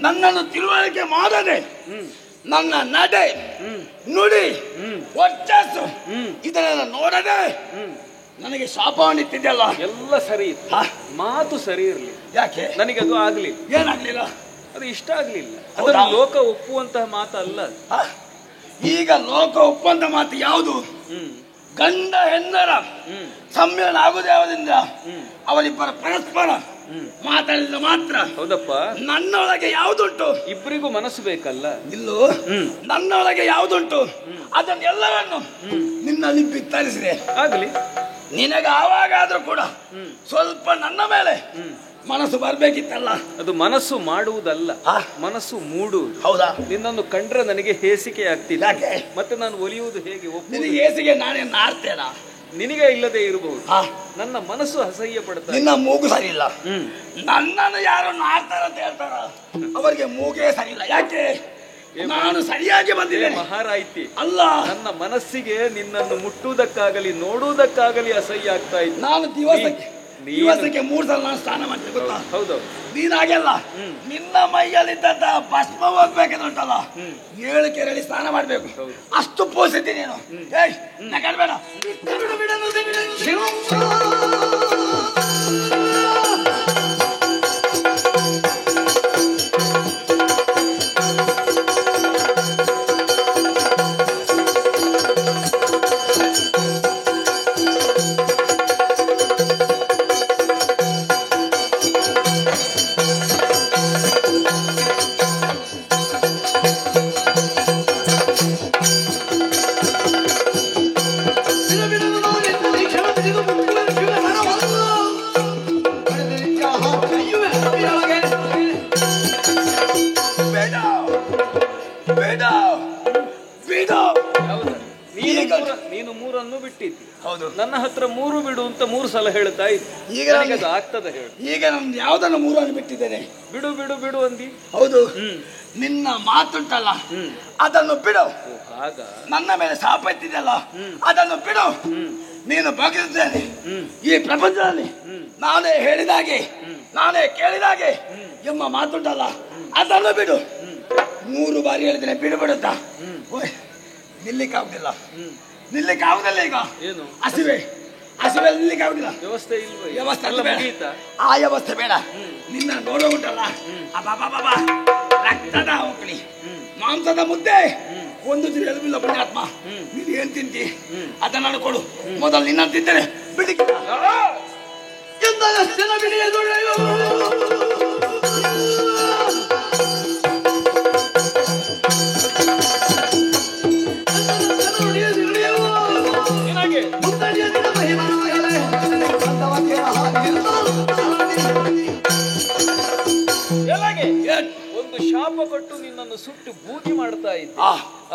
ನನ್ನನ್ನು ತಿಳುವಳಿಕೆ ಮಾಡದೆ ನನ್ನ ನಡೆ ನುಡಿ ವರ್ಚಸ್ಸು ಇದನ್ನೆಲ್ಲ ನೋಡದೆ ನನಗೆ ಶಾಪವನ್ನಿತ್ತಿದೆಯಲ್ಲ. ಎಲ್ಲ ಸರಿ ಇತ್ತು, ಮಾತು ಸರಿ ಇರಲಿ. ಯಾಕೆ ನನಗೆ ಅದು ಆಗ್ಲಿಲ್ಲ. ಏನಾಗ್ಲಿಲ್ಲ? ಅದು ಇಷ್ಟ ಆಗ್ಲಿಲ್ಲ. ಅದನ್ನು ಲೋಕ ಒಪ್ಪುವಂತಹ ಮಾತಲ್ಲ. ಈಗ ಲೋಕ ಒಪ್ಪುವಂತ ಮಾತು ಯಾವುದು? ಗಂಡ ಹೆಣ್ಣರ ಸಮ್ಮೇಳನ ಆಗುವುದು ಯಾವುದರಿಂದ? ಅವರಿಬ್ಬರ ಪರಸ್ಪರ ಮಾತಾಡಿದ ಮಾತ್ರ. ಹೌದಪ್ಪ. ನನ್ನೊಳಗೆ ಯಾವುದುಂಟು? ಇಬ್ಬರಿಗೂ ಮನಸ್ಸು ಬೇಕಲ್ಲ. ಇಲ್ಲೋ ನನ್ನೊಳಗೆ ಯಾವುದುಂಟು ಅದನ್ನೆಲ್ಲವನ್ನು ನಿನ್ನಲ್ಲಿ ಬಿತ್ತರಿಸಿದೆ. ಆಗ್ಲಿ. ನಿನಗೆ ಆವಾಗಾದ್ರೂ ಕೂಡ ಸ್ವಲ್ಪ ನನ್ನ ಮೇಲೆ ಮನಸ್ಸು ಬರ್ಬೇಕಿತ್ತಲ್ಲ. ಅದು ಮನಸ್ಸು ಮಾಡುವುದಲ್ಲ, ಮನಸ್ಸು ಮೂಡುವುದು. ಹೌದಾ? ನಿನ್ನನ್ನು ಕಂಡ್ರೆ ನನಗೆ ಹೇಸಿಕೆ ಆಗ್ತಿಲ್ಲ. ಯಾಕೆ? ಮತ್ತೆ ನಾನು ಒಲಿಯುವುದು ಹೇಗೆ? ನಿನಗೆ ಹೇಸಿಗೆ ನಾನೇ ನಾರ್ತೇನಾ? ನಿನಗೆ ಇಲ್ಲದೆ ಇರಬಹುದು. ನನ್ನ ಮನಸ್ಸು ಅಸಹ್ಯ ಪಡ್ತಾರೆ. ನಿನ್ನ ಮೂಗು ಸರಿ ಇಲ್ಲ. ನನ್ನನ್ನು ಯಾರು ನಾರ್ತಾರ ಅಂತ ಹೇಳ್ತಾರ ಅವರಿಗೆ ಮೂಗೇ ಸರಿ ಇಲ್ಲ. ಯಾಕೆ? ನಾನು ಸರಿಯಾಗಿ ಬಂದಿದ್ದೇನೆ. ಮಹಾರಾಯ್ತಿ ಅಲ್ಲ, ನನ್ನ ಮನಸ್ಸಿಗೆ ನಿನ್ನನ್ನು ಮುಟ್ಟುವುದಕ್ಕಾಗಲಿ ನೋಡುವುದಕ್ಕಾಗಲಿ ಅಸಹ್ಯ ಆಗ್ತಾ ಇತ್ತು. ನಾನು ದಿವಸಕ್ಕೆ 3 ಸಲ ನಾನು ಸ್ನಾನ ಮಾಡ್ತೀನಿ ಗೊತ್ತಾ? ಹೌದು. ನೀನಾಗೆಲ್ಲ ನಿನ್ನ ಮೈಯಲ್ಲಿದ್ದಂತ ಭಸ್ಮ ಹೋಗ್ಬೇಕಂತ ಉಂಟಲ್ಲ, 7 ಕೆರೆಯಲ್ಲಿ ಸ್ನಾನ ಮಾಡ್ಬೇಕು. ಅಷ್ಟು ಪೋಸಿದ್ದೀನಿ ನೀನು. ನಗಡ್ಬೇಡ. ನೀನು 3 ಬಿಟ್ಟಿದ್ದಿ. ಹೌದು. ನನ್ನ ಹತ್ರ 3 ಬಿಡು ಅಂತ 3 ಸಲ ಹೇಳ್ತಾ ಇದ್ದಿ. ಈಗ ಅದು ಆಗ್ತದೆ ಹೇಳು. ಈಗ ನಾನು ಯಾವ್ದನ್ನು 3 ಬಿಟ್ಟಿದ್ದೇನೆ. ಬಿಡು ಬಿಡು ಬಿಡು ಅಂದಿ. ಹೌದು. ನಿನ್ನ ಮಾತುಂಟಲ್ಲ ಅದನ್ನು ಬಿಡು. ಆಗ ನನ್ನ ಮೇಲೆ ಶಾಪ ಎತ್ತಿದೆಯಲ್ಲ ಅದನ್ನು ಬಿಡು. ನೀನು ಬಗೆದಿದ್ದೇನೆ ಈ ಪ್ರಪಂಚದಲ್ಲಿ. ನಾನೇ ಹೇಳಿದಾಗೆ ನಾನೇ ಕೇಳಿದಾಗೆ ಎಂಬ ಮಾತುಂಟಲ್ಲ ಅದನ್ನು ಬಿಡು. 3 ಬಾರಿ ಹೇಳಿದ್ದೇನೆ ಬಿಡು ಬಿಡುತ್ತಾ. ನಿಲ್ಲಿಕ್ಕಾಗುದಿಲ್ಲ. ನಿಲ್ಲಿಕ್ಕಾಗುದಿಲ್ಲ. ಈಗ ಏನು? ಹಸಿವೆ ನಿಲ್ಲಿಕ್ಕಾಗುದಿಲ್ಲ. ವ್ಯವಸ್ಥೆ ಇಲ್ವ? ವ್ಯವಸ್ಥೆ ಆ ವ್ಯವಸ್ಥೆ ಬೇಡ. ನಿನ್ನ ನೋಡೋ ಉಂಟಲ್ಲ ಅಬ್ಬಾ ರಕ್ತದ ಹೋಗ್ಲಿ ಮಾಂಸದ ಮುದ್ದೆ ಒಂದು ದಿನ ಎಲುಬಿಲ್ಲ ಪುಣ್ಯಾತ್ಮ. ನೀನು ಏನ್ ತಿಂತಿ ಅದನ್ನ ನಾನು ಕೊಡು. ಮೊದಲು ನಿನ್ನ ತಿಂತೇನೆ. ಬಿಡಿ ಒಂದು ಶಾಪ ಕೊಟ್ಟು ನಿನ್ನನ್ನು ಸುಟ್ಟು ಬೂದಿ ಮಾಡ್ತಾ ಇದ್ದೆ.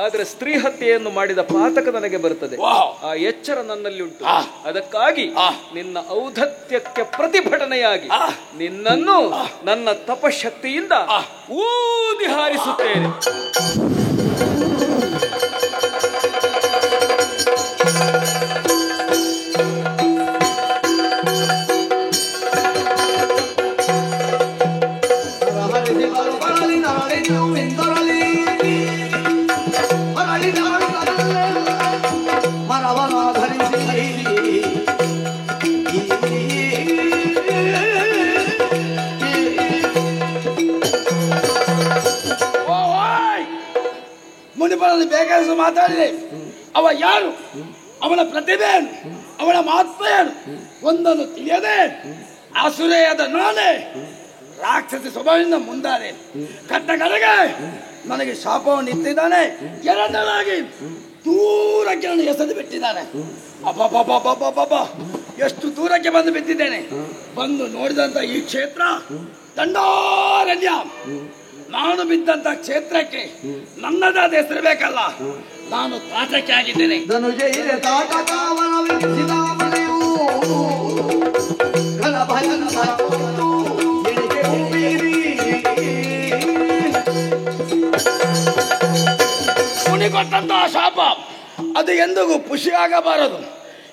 ಆದ್ರೆ ಸ್ತ್ರೀ ಹತ್ಯೆಯನ್ನು ಮಾಡಿದ ಪಾತಕ ನನಗೆ ಬರ್ತದೆ. ಆ ಎಚ್ಚರ ನನ್ನಲ್ಲಿ ಉಂಟು. ಅದಕ್ಕಾಗಿ ನಿನ್ನ ಔಧತ್ಯಕ್ಕೆ ಪ್ರತಿಭಟನೆಯಾಗಿ ನಿನ್ನನ್ನು ನನ್ನ ತಪಶಕ್ತಿಯಿಂದ ಊದಿ ಹಾರಿಸುತ್ತೇನೆ. ಮುನಿಪನಲ್ಲಿ ಬೇಕಾದ ಮಾತಾಡಿದೆ. ಅವ ಯಾರು, ಅವನ ಪ್ರತಿಭೆ ಏನು, ಅವನ ಮಹತ್ವ ಏನು ಒಂದನ್ನು ತಿಳಿಯದೆ ಅಸುರೆಯಾದ ನಾನೇ ರಾಕ್ಷಸ ಸ್ವಭಾವದಿಂದ ಮುಂದಾದೆ. ಕಟ್ಟಕಡೆಗೆ ನನಗೆ ಶಾಪವನ್ನು ಇಟ್ಟಿದ್ದಾನೆ. ಎರಡನೇದಾಗಿ ದೂರಕ್ಕೆ ನನ್ನ ಎಸೆದು ಬಿಟ್ಟಿದ್ದಾನೆ. ಅಬ್ಬಬ್ಬಬ್ಬಬ್ಬಬ್ಬ, ಎಷ್ಟು ದೂರಕ್ಕೆ ಬಂದು ಬಿಟ್ಟಿದ್ದೇನೆ. ಬಂದು ನೋಡಿದಂತ ಈ ಕ್ಷೇತ್ರ ದಂಡಾರಣ್ಯ. ನಾನು ಬಿದ್ದಂತ ಕ್ಷೇತ್ರಕ್ಕೆ ನನ್ನದಾದ ಹೆಸರು ಬೇಕಲ್ಲ. ನಾನು ತಾಟಕ್ಕೆ ಆಗಿದ್ದೇನೆ. ಕೊಟ್ಟಂತಹ ಶಾಪ ಅದು ಎಂದಿಗೂ ಖುಷಿಯಾಗಬಾರದು.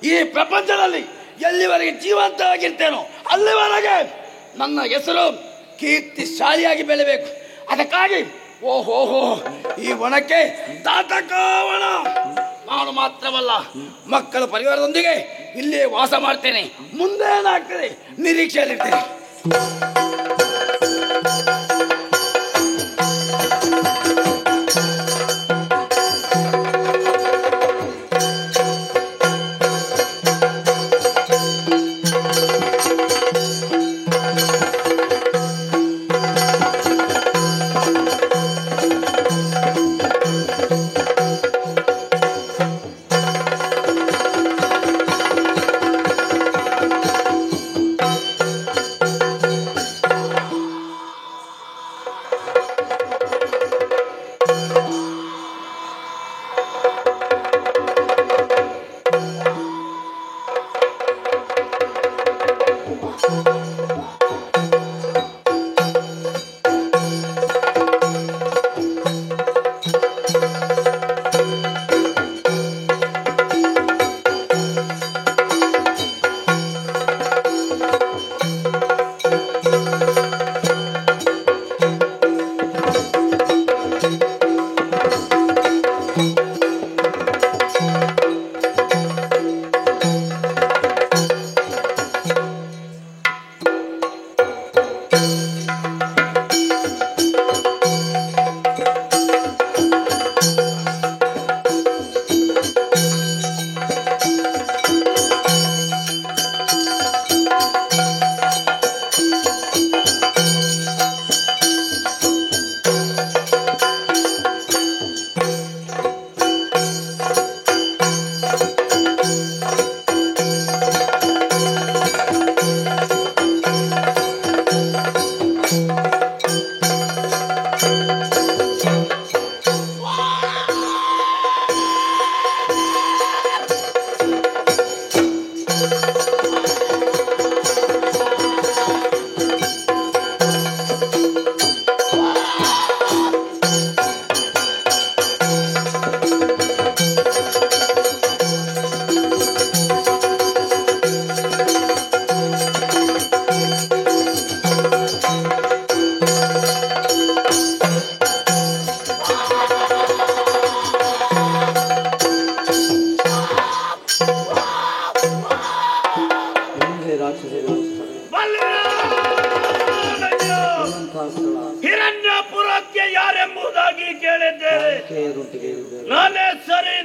ಈ ಪ್ರಪಂಚದಲ್ಲಿ ಎಲ್ಲಿವರೆಗೆ ಜೀವಂತವಾಗಿರ್ತೇನೋ ಅಲ್ಲಿವರೆಗೆ ನನ್ನ ಹೆಸರು ಕೀರ್ತಿಶಾಲಿಯಾಗಿ ಬೆಳೆಯಬೇಕು. ಅದಕ್ಕಾಗಿ ಓಹೋಹೋ ಈ ವನಕ್ಕೆ ತಾಟಕಾವನ. ನಾನು ಮಾತ್ರವಲ್ಲ, ಮಕ್ಕಳ ಪರಿವಾರದೊಂದಿಗೆ ಇಲ್ಲೇ ವಾಸ ಮಾಡ್ತೇನೆ. ಮುಂದೇನಾಗ್ತದೆ ನಿರೀಕ್ಷೆಯಲ್ಲಿರ್ತೇನೆ. ಹಿರಣ್ಯಪುರಕ್ಕೆ ಯಾರೆಂಬುದಾಗಿ ಕೇಳಿದ್ದೆ. ನಾನೇ ಸರಿ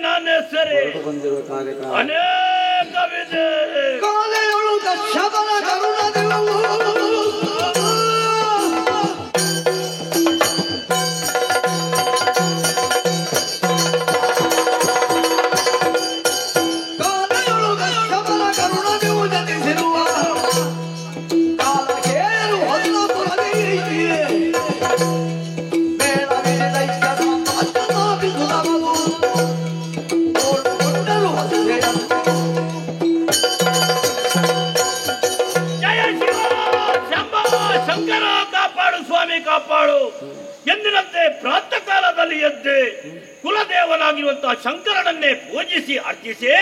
ಅನೇಕವಿದೆ. ಕಾಪಾಡು. ಎಂದಿನಂತೆ ಪ್ರಾತಃ ಕಾಲದಲ್ಲಿ ಎದ್ದೆ ಕುಲದೇವನಾಗಿರುವಂತಹ ಶಂಕರನನ್ನೇ ಪೂಜಿಸಿ ಅರ್ಚಿಸಿ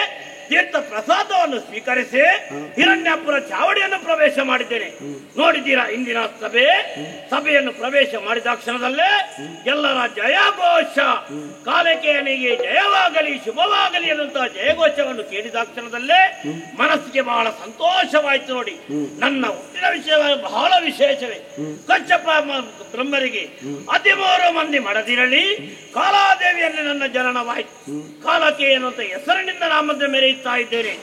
ತೀರ್ಥ ಪ್ರಸಾದವನ್ನು ಸ್ವೀಕರಿಸಿ ಹಿರಣ್ಯಪುರ ಚಾವಡಿಯನ್ನು ಪ್ರವೇಶ ಮಾಡಿದ್ದೇನೆ. ನೋಡಿದ್ದೀರಾ ಇಂದಿನ ಸಭೆಯನ್ನು ಪ್ರವೇಶ ಮಾಡಿದ ಕ್ಷಣದಲ್ಲೇ ಎಲ್ಲರ ಜಯಘೋಷ, ಕಾಲಕೇಯನಿಗೆ ಜಯವಾಗಲಿ ಶುಭವಾಗಲಿ ಎನ್ನುವಂತಹ ಜಯಘೋಷವನ್ನು ಕೇಳಿದ ಕ್ಷಣದಲ್ಲೇ ಮನಸ್ಸಿಗೆ ಬಹಳ ಸಂತೋಷವಾಯಿತು. ನೋಡಿ, ನನ್ನ ಹುಟ್ಟಿನ ವಿಷಯ ಬಹಳ ವಿಶೇಷವೇ. ಕಚ್ಚಪ ಬ್ರಹ್ಮರಿಗೆ 13 ಮಂದಿ ಮಡದಿರಲಿ ಕಾಲಾದೇವಿಯಲ್ಲಿ ನನ್ನ ಜನನವಾಯಿತು. ಕಾಲಕೇಯ ಎನ್ನುವಂತ ಹೆಸರಿನಿಂದ ನಾಮದ ಮೆರೆಯುತ್ತಾ ಇದ್ದೇನೆ.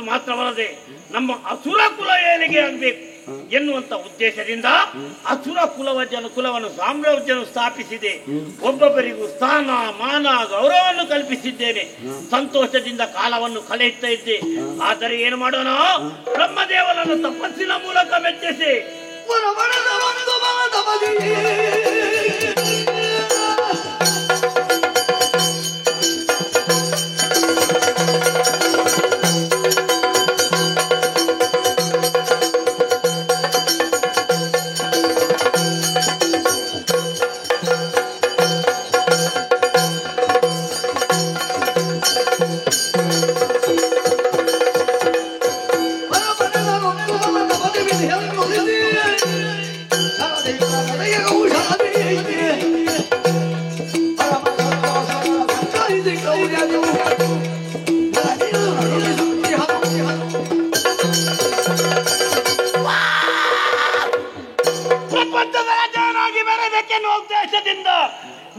ಮಾತ್ರವಲ್ಲದೆ ನಮ್ಮ ಅಸುರ ಕುಲ ಏಳಿಗೆ ಆಗಬೇಕು. ಎನ್ನುವಂತ ಉದ್ದೇಶದಿಂದ ಅಸುರ ಕುಲವನ್ನು ಸಾಮ್ರಾಜ್ಯವನ್ನು ಸ್ಥಾಪಿಸಿದೆ. ಒಬ್ಬೊಬ್ಬರಿಗೂ ಸ್ಥಾನ ಮಾನ ಗೌರವವನ್ನು ಕಲ್ಪಿಸಿದ್ದೇನೆ. ಸಂತೋಷದಿಂದ ಕಾಲವನ್ನು ಕಳೆಯುತ್ತಾ ಇದ್ದೆ. ಆದರೆ ಏನು ಮಾಡೋಣ, ಬ್ರಹ್ಮದೇವನನ್ನು ತಪಸ್ಸಿನ ಮೂಲಕ ಮೆಚ್ಚಿಸಿ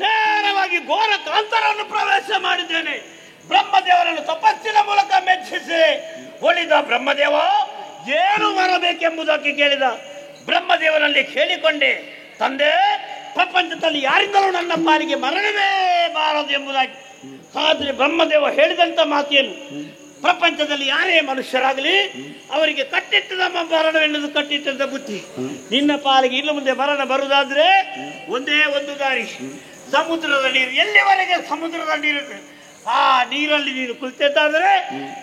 ನೇರವಾಗಿ ಘೋರ ಕಾಂತರನ್ನು ಪ್ರವೇಶ ಮಾಡಿದ್ದೇನೆ. ಬ್ರಹ್ಮದೇವರನ್ನು ತಪಸ್ಸಿನ ಮೂಲಕ ಮೆಚ್ಚಿಸಿ ಉಳಿದ ಬ್ರಹ್ಮದೇವ ಏನು ಬರಬೇಕೆಂಬುದಕ್ಕೆ ಕೇಳಿದ. ಬ್ರಹ್ಮದೇವನಲ್ಲಿ ಕೇಳಿಕೊಂಡೆ, ತಂದೆ, ಪ್ರಪಂಚದಲ್ಲಿ ಯಾರಿಂದಲೂ ನನ್ನ ಪಾಲಿಗೆ ಮರಣವೇ ಬಾರದು ಎಂಬುದಾಗಿ. ಆದರೆ ಬ್ರಹ್ಮದೇವ ಹೇಳಿದಂತ ಮಾತೇನು, ಪ್ರಪಂಚದಲ್ಲಿ ಯಾರೇ ಮನುಷ್ಯರಾಗಲಿ ಅವರಿಗೆ ಕಟ್ಟಿಟ್ಟದ ಮರಣವೆನ್ನುವುದು ಕಟ್ಟಿಟ್ಟದ ಬುದ್ಧಿ. ನಿನ್ನ ಪಾಲಿಗೆ ಇನ್ನು ಮುಂದೆ ಮರಣ ಬರುವುದಾದ್ರೆ ಒಂದೇ ಒಂದು ದಾರಿ, ಸಮುದ್ರದ ನೀರು. ಎಲ್ಲಿವರೆಗೆ ಸಮುದ್ರದ ನೀರು, ಆ ನೀರಲ್ಲಿ ನೀರು ಕುಳಿತಿದ್ದಾದರೆ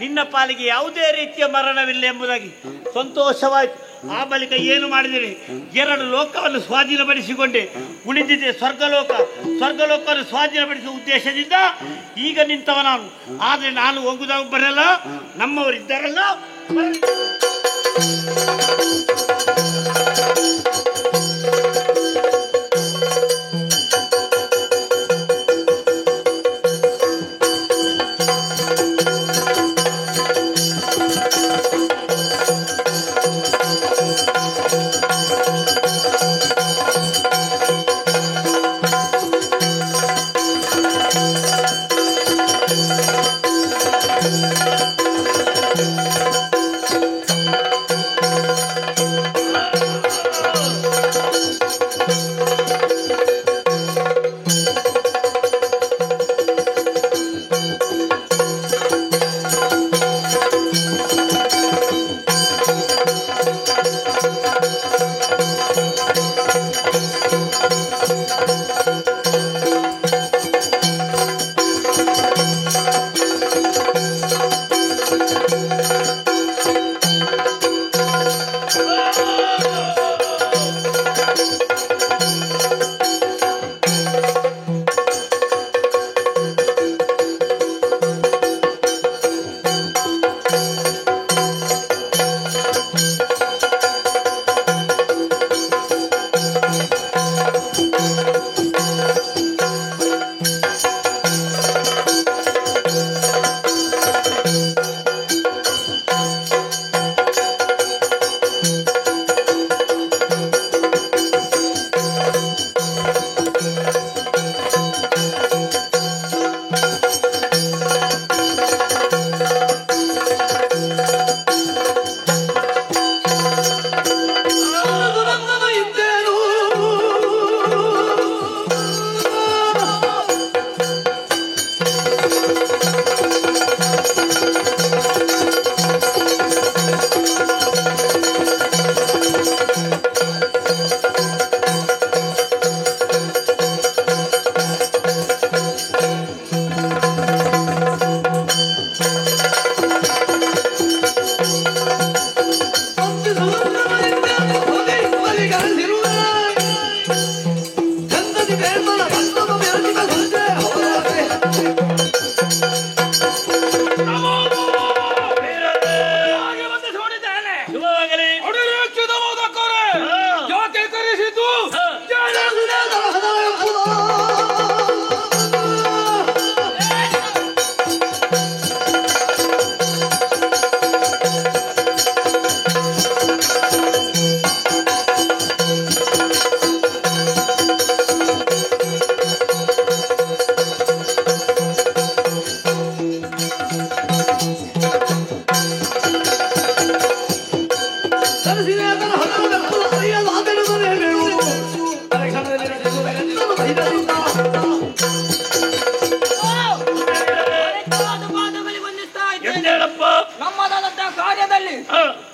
ನಿನ್ನ ಪಾಲಿಗೆ ಯಾವುದೇ ರೀತಿಯ ಮರಣವಿಲ್ಲ ಎಂಬುದಾಗಿ ಸಂತೋಷವಾಯಿತು. ಆ ಬಳಿಕ ಏನು ಮಾಡಿದರೆ, 2 ಲೋಕವನ್ನು ಸ್ವಾಧೀನಪಡಿಸಿಕೊಂಡೆ. ಉಳಿದಿದೆ ಸ್ವರ್ಗಲೋಕವನ್ನು ಸ್ವಾಧೀನಪಡಿಸುವ ಉದ್ದೇಶದಿಂದ ಈಗ ನಿಂತವ ನಾನು. ಆದರೆ ನಾನು ಹೋಗುದಾಗ ಬರಲ್ಲ, ನಮ್ಮವರಿದ್ದಾರಲ್ಲ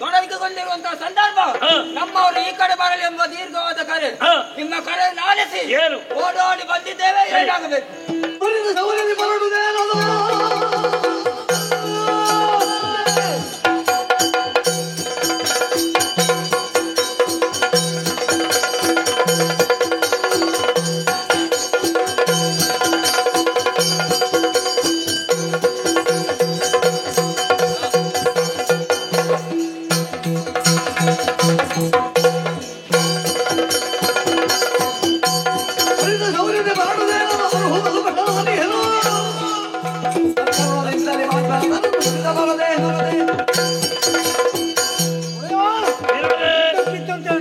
ತೊಡಗಿಕೊಂಡಿರುವಂತಹ ಸಂದರ್ಭ ನಮ್ಮವರು ಈ ಕಡೆ ಬರಲಿ ಎಂಬ ದೀರ್ಘವಾದ ಕರೆ ನಿಮ್ಮ ಕರೆ ನಾಲಿಸಿ ಓಡೋಡಿ ಬಂದಿದ್ದೇವೆ. ಏನಾಗಬೇಕು?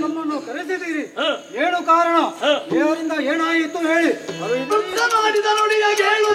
ನಮ್ಮನ್ನು ಕರೆಸಿದ್ದೀರಿ, ಏನು ಕಾರಣ? ದೇವರಿಂದ ಏನಾಯಿತು ಹೇಳಿ. ಮಾಡಿದ ನುಡಿಯ ಕೇಳು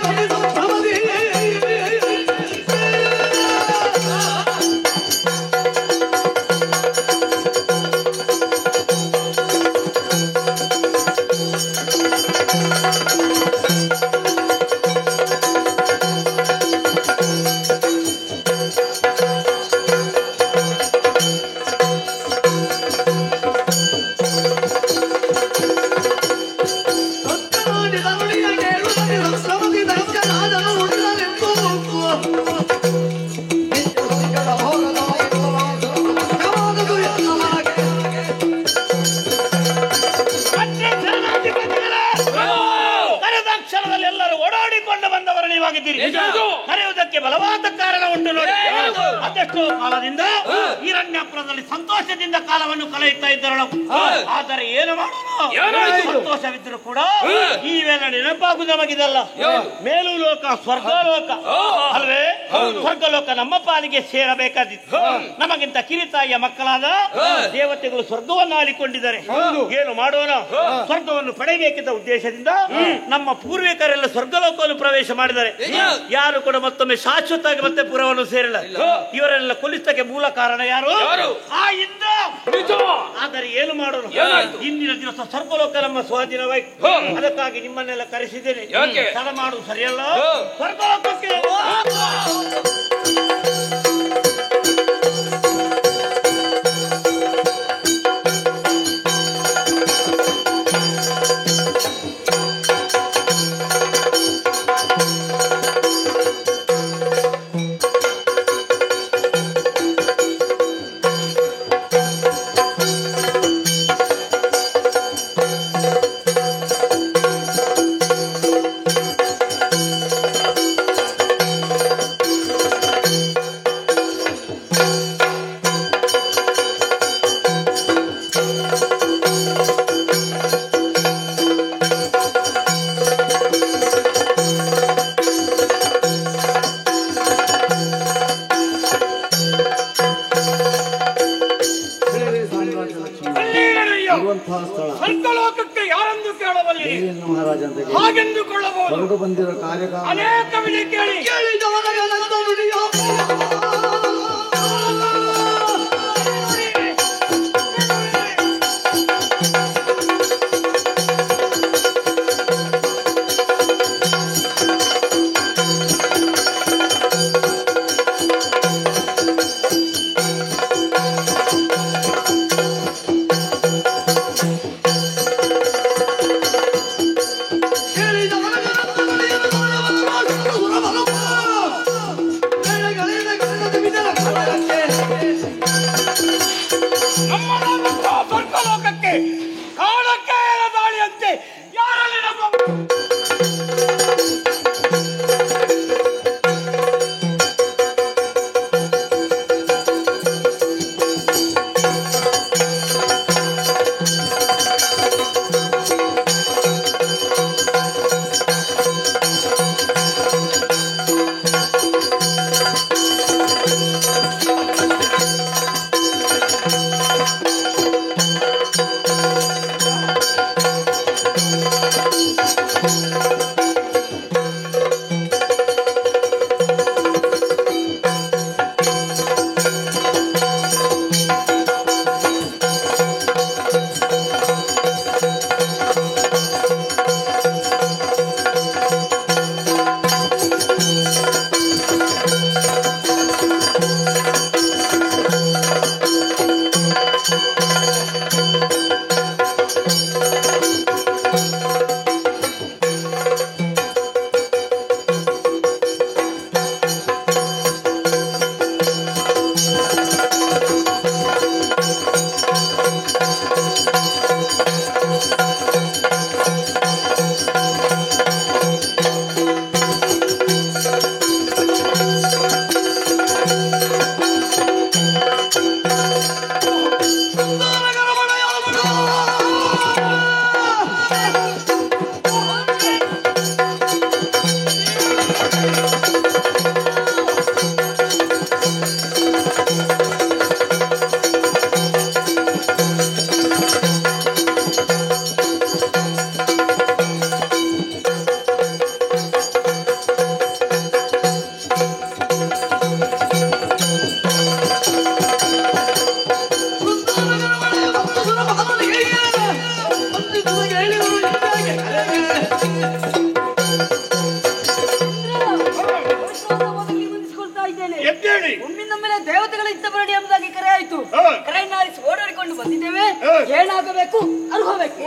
ಕರೆಯುವುದಕ್ಕೆ ಬಲವಾದ ಕಾರಣ ಉಂಟು ನೋಡಿ. ಅದೆಷ್ಟೋ ಕಾಲದಿಂದ ಹಿರಣ್ಯಪುರದಲ್ಲಿ ಸಂತೋಷದಿಂದ ಕಾಲವನ್ನು ಕಳೆಯುತ್ತಾ ಇದ್ದರು ನಾವು. ಆದರೆ ಏನು ಮಾಡೋಣ, ಸಂತೋಷವಿದ್ದರೂ ಕೂಡ ಈ ವೇಳೆ ನೆನಪಾಗುವುದು ನಮಗಿದಲ್ಲ. ಮೇಲು ಲೋಕ ಸ್ವರ್ಗಲೋಕ ಅಲ್ವೇ? ಸ್ವರ್ಗಲೋಕ ನಮ್ಮ ಪಾಲಿಗೆ ಸೇರಬೇಕಾದಿತ್ತು. ನಮಗಿಂತ ಕಿರಿತಾಯಿಯ ಮಕ್ಕಳಾದ ದೇವತೆಗಳು ಸ್ವರ್ಗವನ್ನು ಆಳಿಕೊಂಡಿದ್ದಾರೆ. ಏನು ಮಾಡೋಣ? ಸ್ವರ್ಗವನ್ನು ಪಡೆಯಬೇಕಿದ್ದ ಉದ್ದೇಶದಿಂದ ನಮ್ಮ ಪೂರ್ವಿಕರೆಲ್ಲ ಸ್ವರ್ಗಲೋಕವನ್ನು ಪ್ರವೇಶ ಮಾಡಿದ್ದಾರೆ. ಯಾರು ಕೂಡ ಮತ್ತೊಮ್ಮೆ ಶಾಶ್ವತವಾಗಿ ಮತ್ತೆ ಪುರವನ್ನು ಸೇರಿಲ್ಲ. ಇವರೆಲ್ಲ ಕೊಲಿಸಕ್ಕೆ ಮೂಲ ಕಾರಣ ಯಾರು? ಆ ಇಂದ್ರ. ಆದರೆ ಏನು ಮಾಡೋಣ? ಇಂದಿನ ದಿವಸ ಸ್ವರ್ಗಲೋಕ ನಮ್ಮ ಸ್ವಾಧೀನವಾಯಿತು. ಅದಕ್ಕಾಗಿ ನಿಮ್ಮನ್ನೆಲ್ಲ ಕರೆಸಿದ್ದೇನೆ. ತಡ ಮಾಡುವುದು ಸರಿಯಲ್ಲ. ಸ್ವರ್ಗಲೋಕಕ್ಕೆ ಸ್ವರ್ಗಲೋಕಕ್ಕೆ ಯಾರೆಂದು ಕೇಳಬಲ್ಲಿ ಹಾಗೆಂದುಕೊಳ್ಳಬಹುದು. ಬಂದಿರೋ ಕಾರ್ಯಕಾಲ ಅನೇಕ ವಿಧಿ ಕೇಳಿ ಗಳಿದ ಒಮ್ಮಿನೊಮ್ಮೆಲೆ ದೇವತೆಗಳ ಇದ್ದ ಬರಡಿ ಎಂಬುದಾಗಿ ಕರೆ ಆಯಿತು. ಕರೆಯನ್ನಾರಿಸಿ ಓಡಾಡಿಕೊಂಡು ಬಂದಿದ್ದೇವೆ. ಏನಾಗಬೇಕು ಅನುಭವಬೇಕು.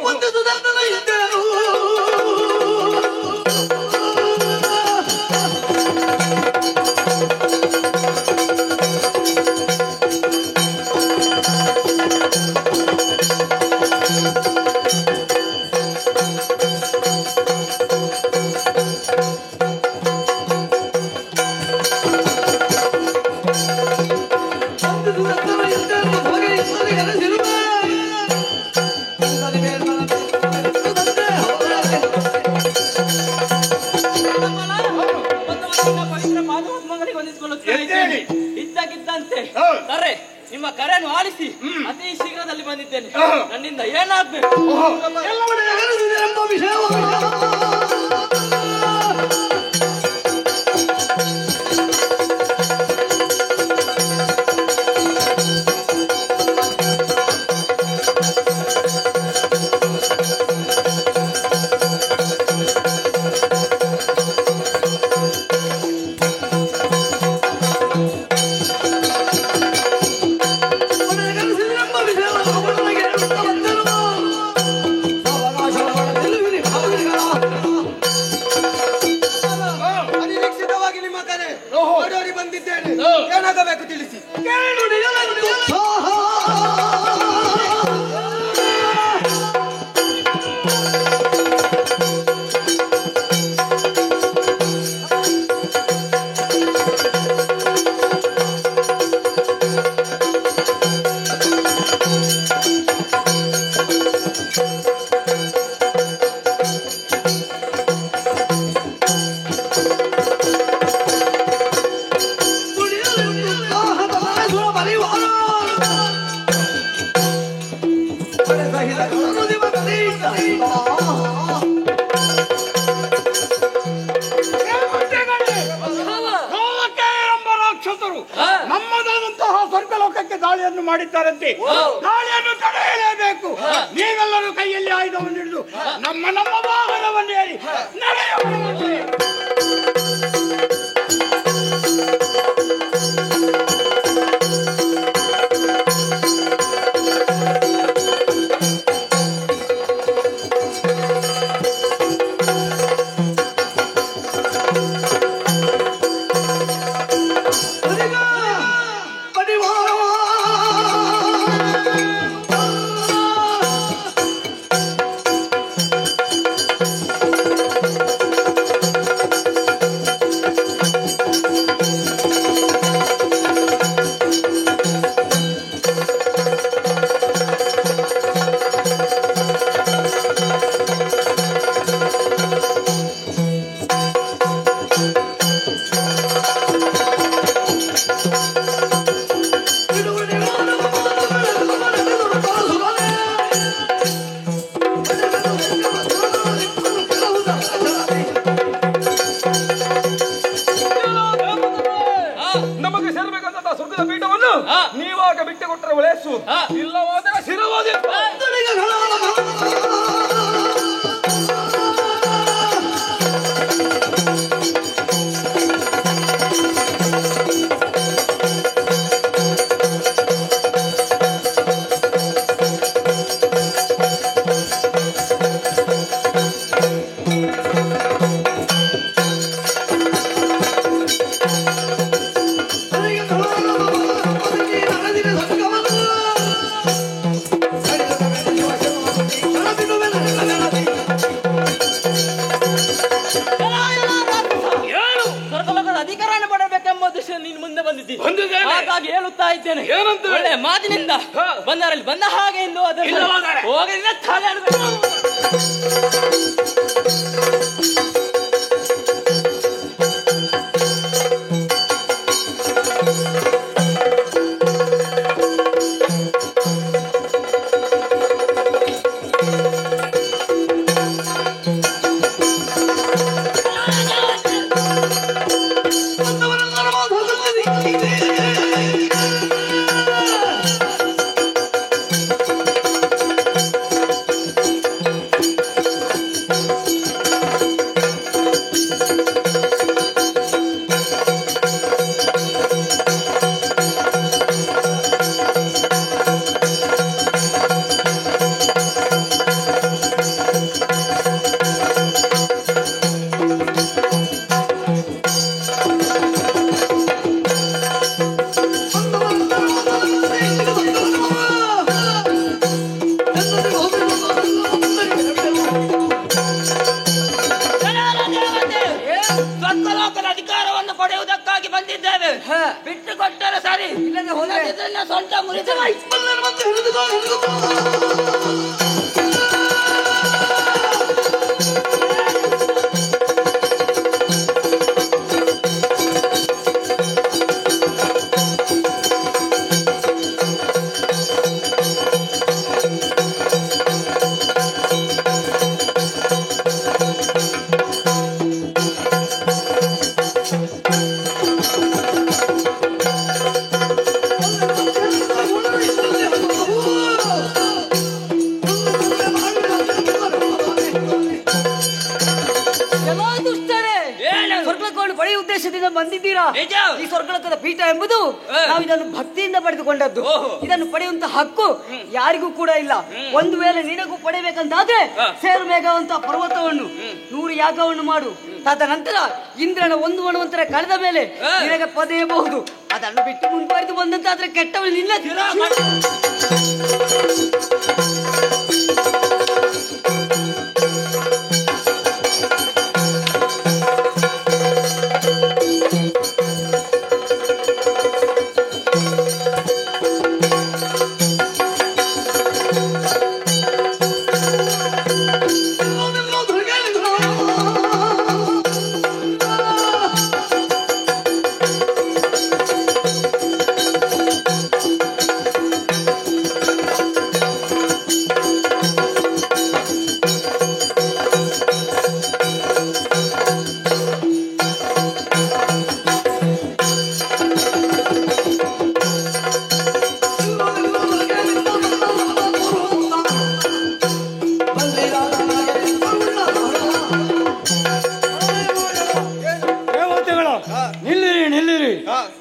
ಇದ್ದಕ್ಕಿದ್ದಂತೆ ಕರೆ ನಿಮ್ಮ ಕರೆಯನ್ನು ಆಲಿಸಿ ಅತಿ ಶೀಘ್ರದಲ್ಲಿ ಬಂದಿದ್ದೇನೆ. ನನ್ನಿಂದ ಏನಾಗ್ಬೇಕು ಎಂಬ ವಿಷಯ ಏನಾಗಬೇಕು ತಿಳಿಸಿ. ನಮ್ಮದಾದಂತಹ ಸ್ವರ್ಗಲೋಕಕ್ಕೆ ದಾಳಿಯನ್ನು ಮಾಡಿದ್ದಾರಂತೆ. ದಾಳಿಯನ್ನು ತಡೆಯಲೇಬೇಕು. ನೀವೆಲ್ಲರೂ ಕೈಯಲ್ಲಿ ಆಯುಧವನ್ನು ಹಿಡಿದು ನಮ್ಮ ನಮ್ಮ ವಾಹನವನ್ನು ಏರಿ ನಡೆಯುವಂತೆ. ನಮಗೆ ಸೇರಬೇಕಾದಂತಹ ಸ್ವರ್ಗದ ಪೀಠವನ್ನು ನೀವಾಗ ಬಿಟ್ಟುಕೊಟ್ಟರೆ ಒಳ್ಳೆಯದು. ಇಲ್ಲವಾದರೆ ಶಿರವಾದ ಅಧಿಕಾರವನ್ನು ಪಡೆಯಬೇಕೆಂಬ ಉದ್ದೇಶ ನೀನು ಮುಂದೆ ಬಂದಿದ್ದೀವಿ. ಹಾಗಾಗಿ ಹೇಳುತ್ತಾ ಇದ್ದೇನೆ, ಒಳ್ಳೆ ಮಾತಿನಿಂದ ಬಂದರಲ್ಲಿ ಬಂದ ಹಾಗೆ ಎಂದು ಹೋಗಲಿನ ತಲೆ ಅನ್ಬೇಕು. ಅಧಿಕಾರವನ್ನು ಪಡೆಯುವುದಕ್ಕಾಗಿ ಬಂದಿದ್ದೇವೆ. ಬಿಟ್ಟು ಕೊಟ್ಟರೆ ಸರಿ, ಇಲ್ಲದೆ ಸೊಂಟ ಮುರಿದ ಬಂದಿದ್ದೀರಾ? ಈ ಸ್ವರ್ಗಲೋಕದ ಪೀಠ ಎಂಬುದು ನಾವು ಇದನ್ನು ಭಕ್ತಿಯಿಂದ ಪಡೆದುಕೊಂಡದ್ದು. ಇದನ್ನು ಪಡೆಯುವಂತ ಹಕ್ಕು ಯಾರಿಗೂ ಕೂಡ ಇಲ್ಲ. ಒಂದು ವೇಳೆ ನಿನಗೂ ಪಡೆಯಬೇಕಂತಾದ್ರೆ ಸೇರಬೇಕಾದಂತ ಪರ್ವತವನ್ನು 100 ಯಾಗವನ್ನು ಮಾಡು. ತದನಂತರ ಇಂದ್ರನ 1 ಮಣವಂತರ ಕಳೆದ ಮೇಲೆ ನಿನಗೆ ಪಡೆಯಬಹುದು. ಅದನ್ನು ಬಿಟ್ಟು ಮುಂದುವರೆದು ಬಂದಂತಾದ್ರೆ ಕೆಟ್ಟವಳು ನಿನ್ನ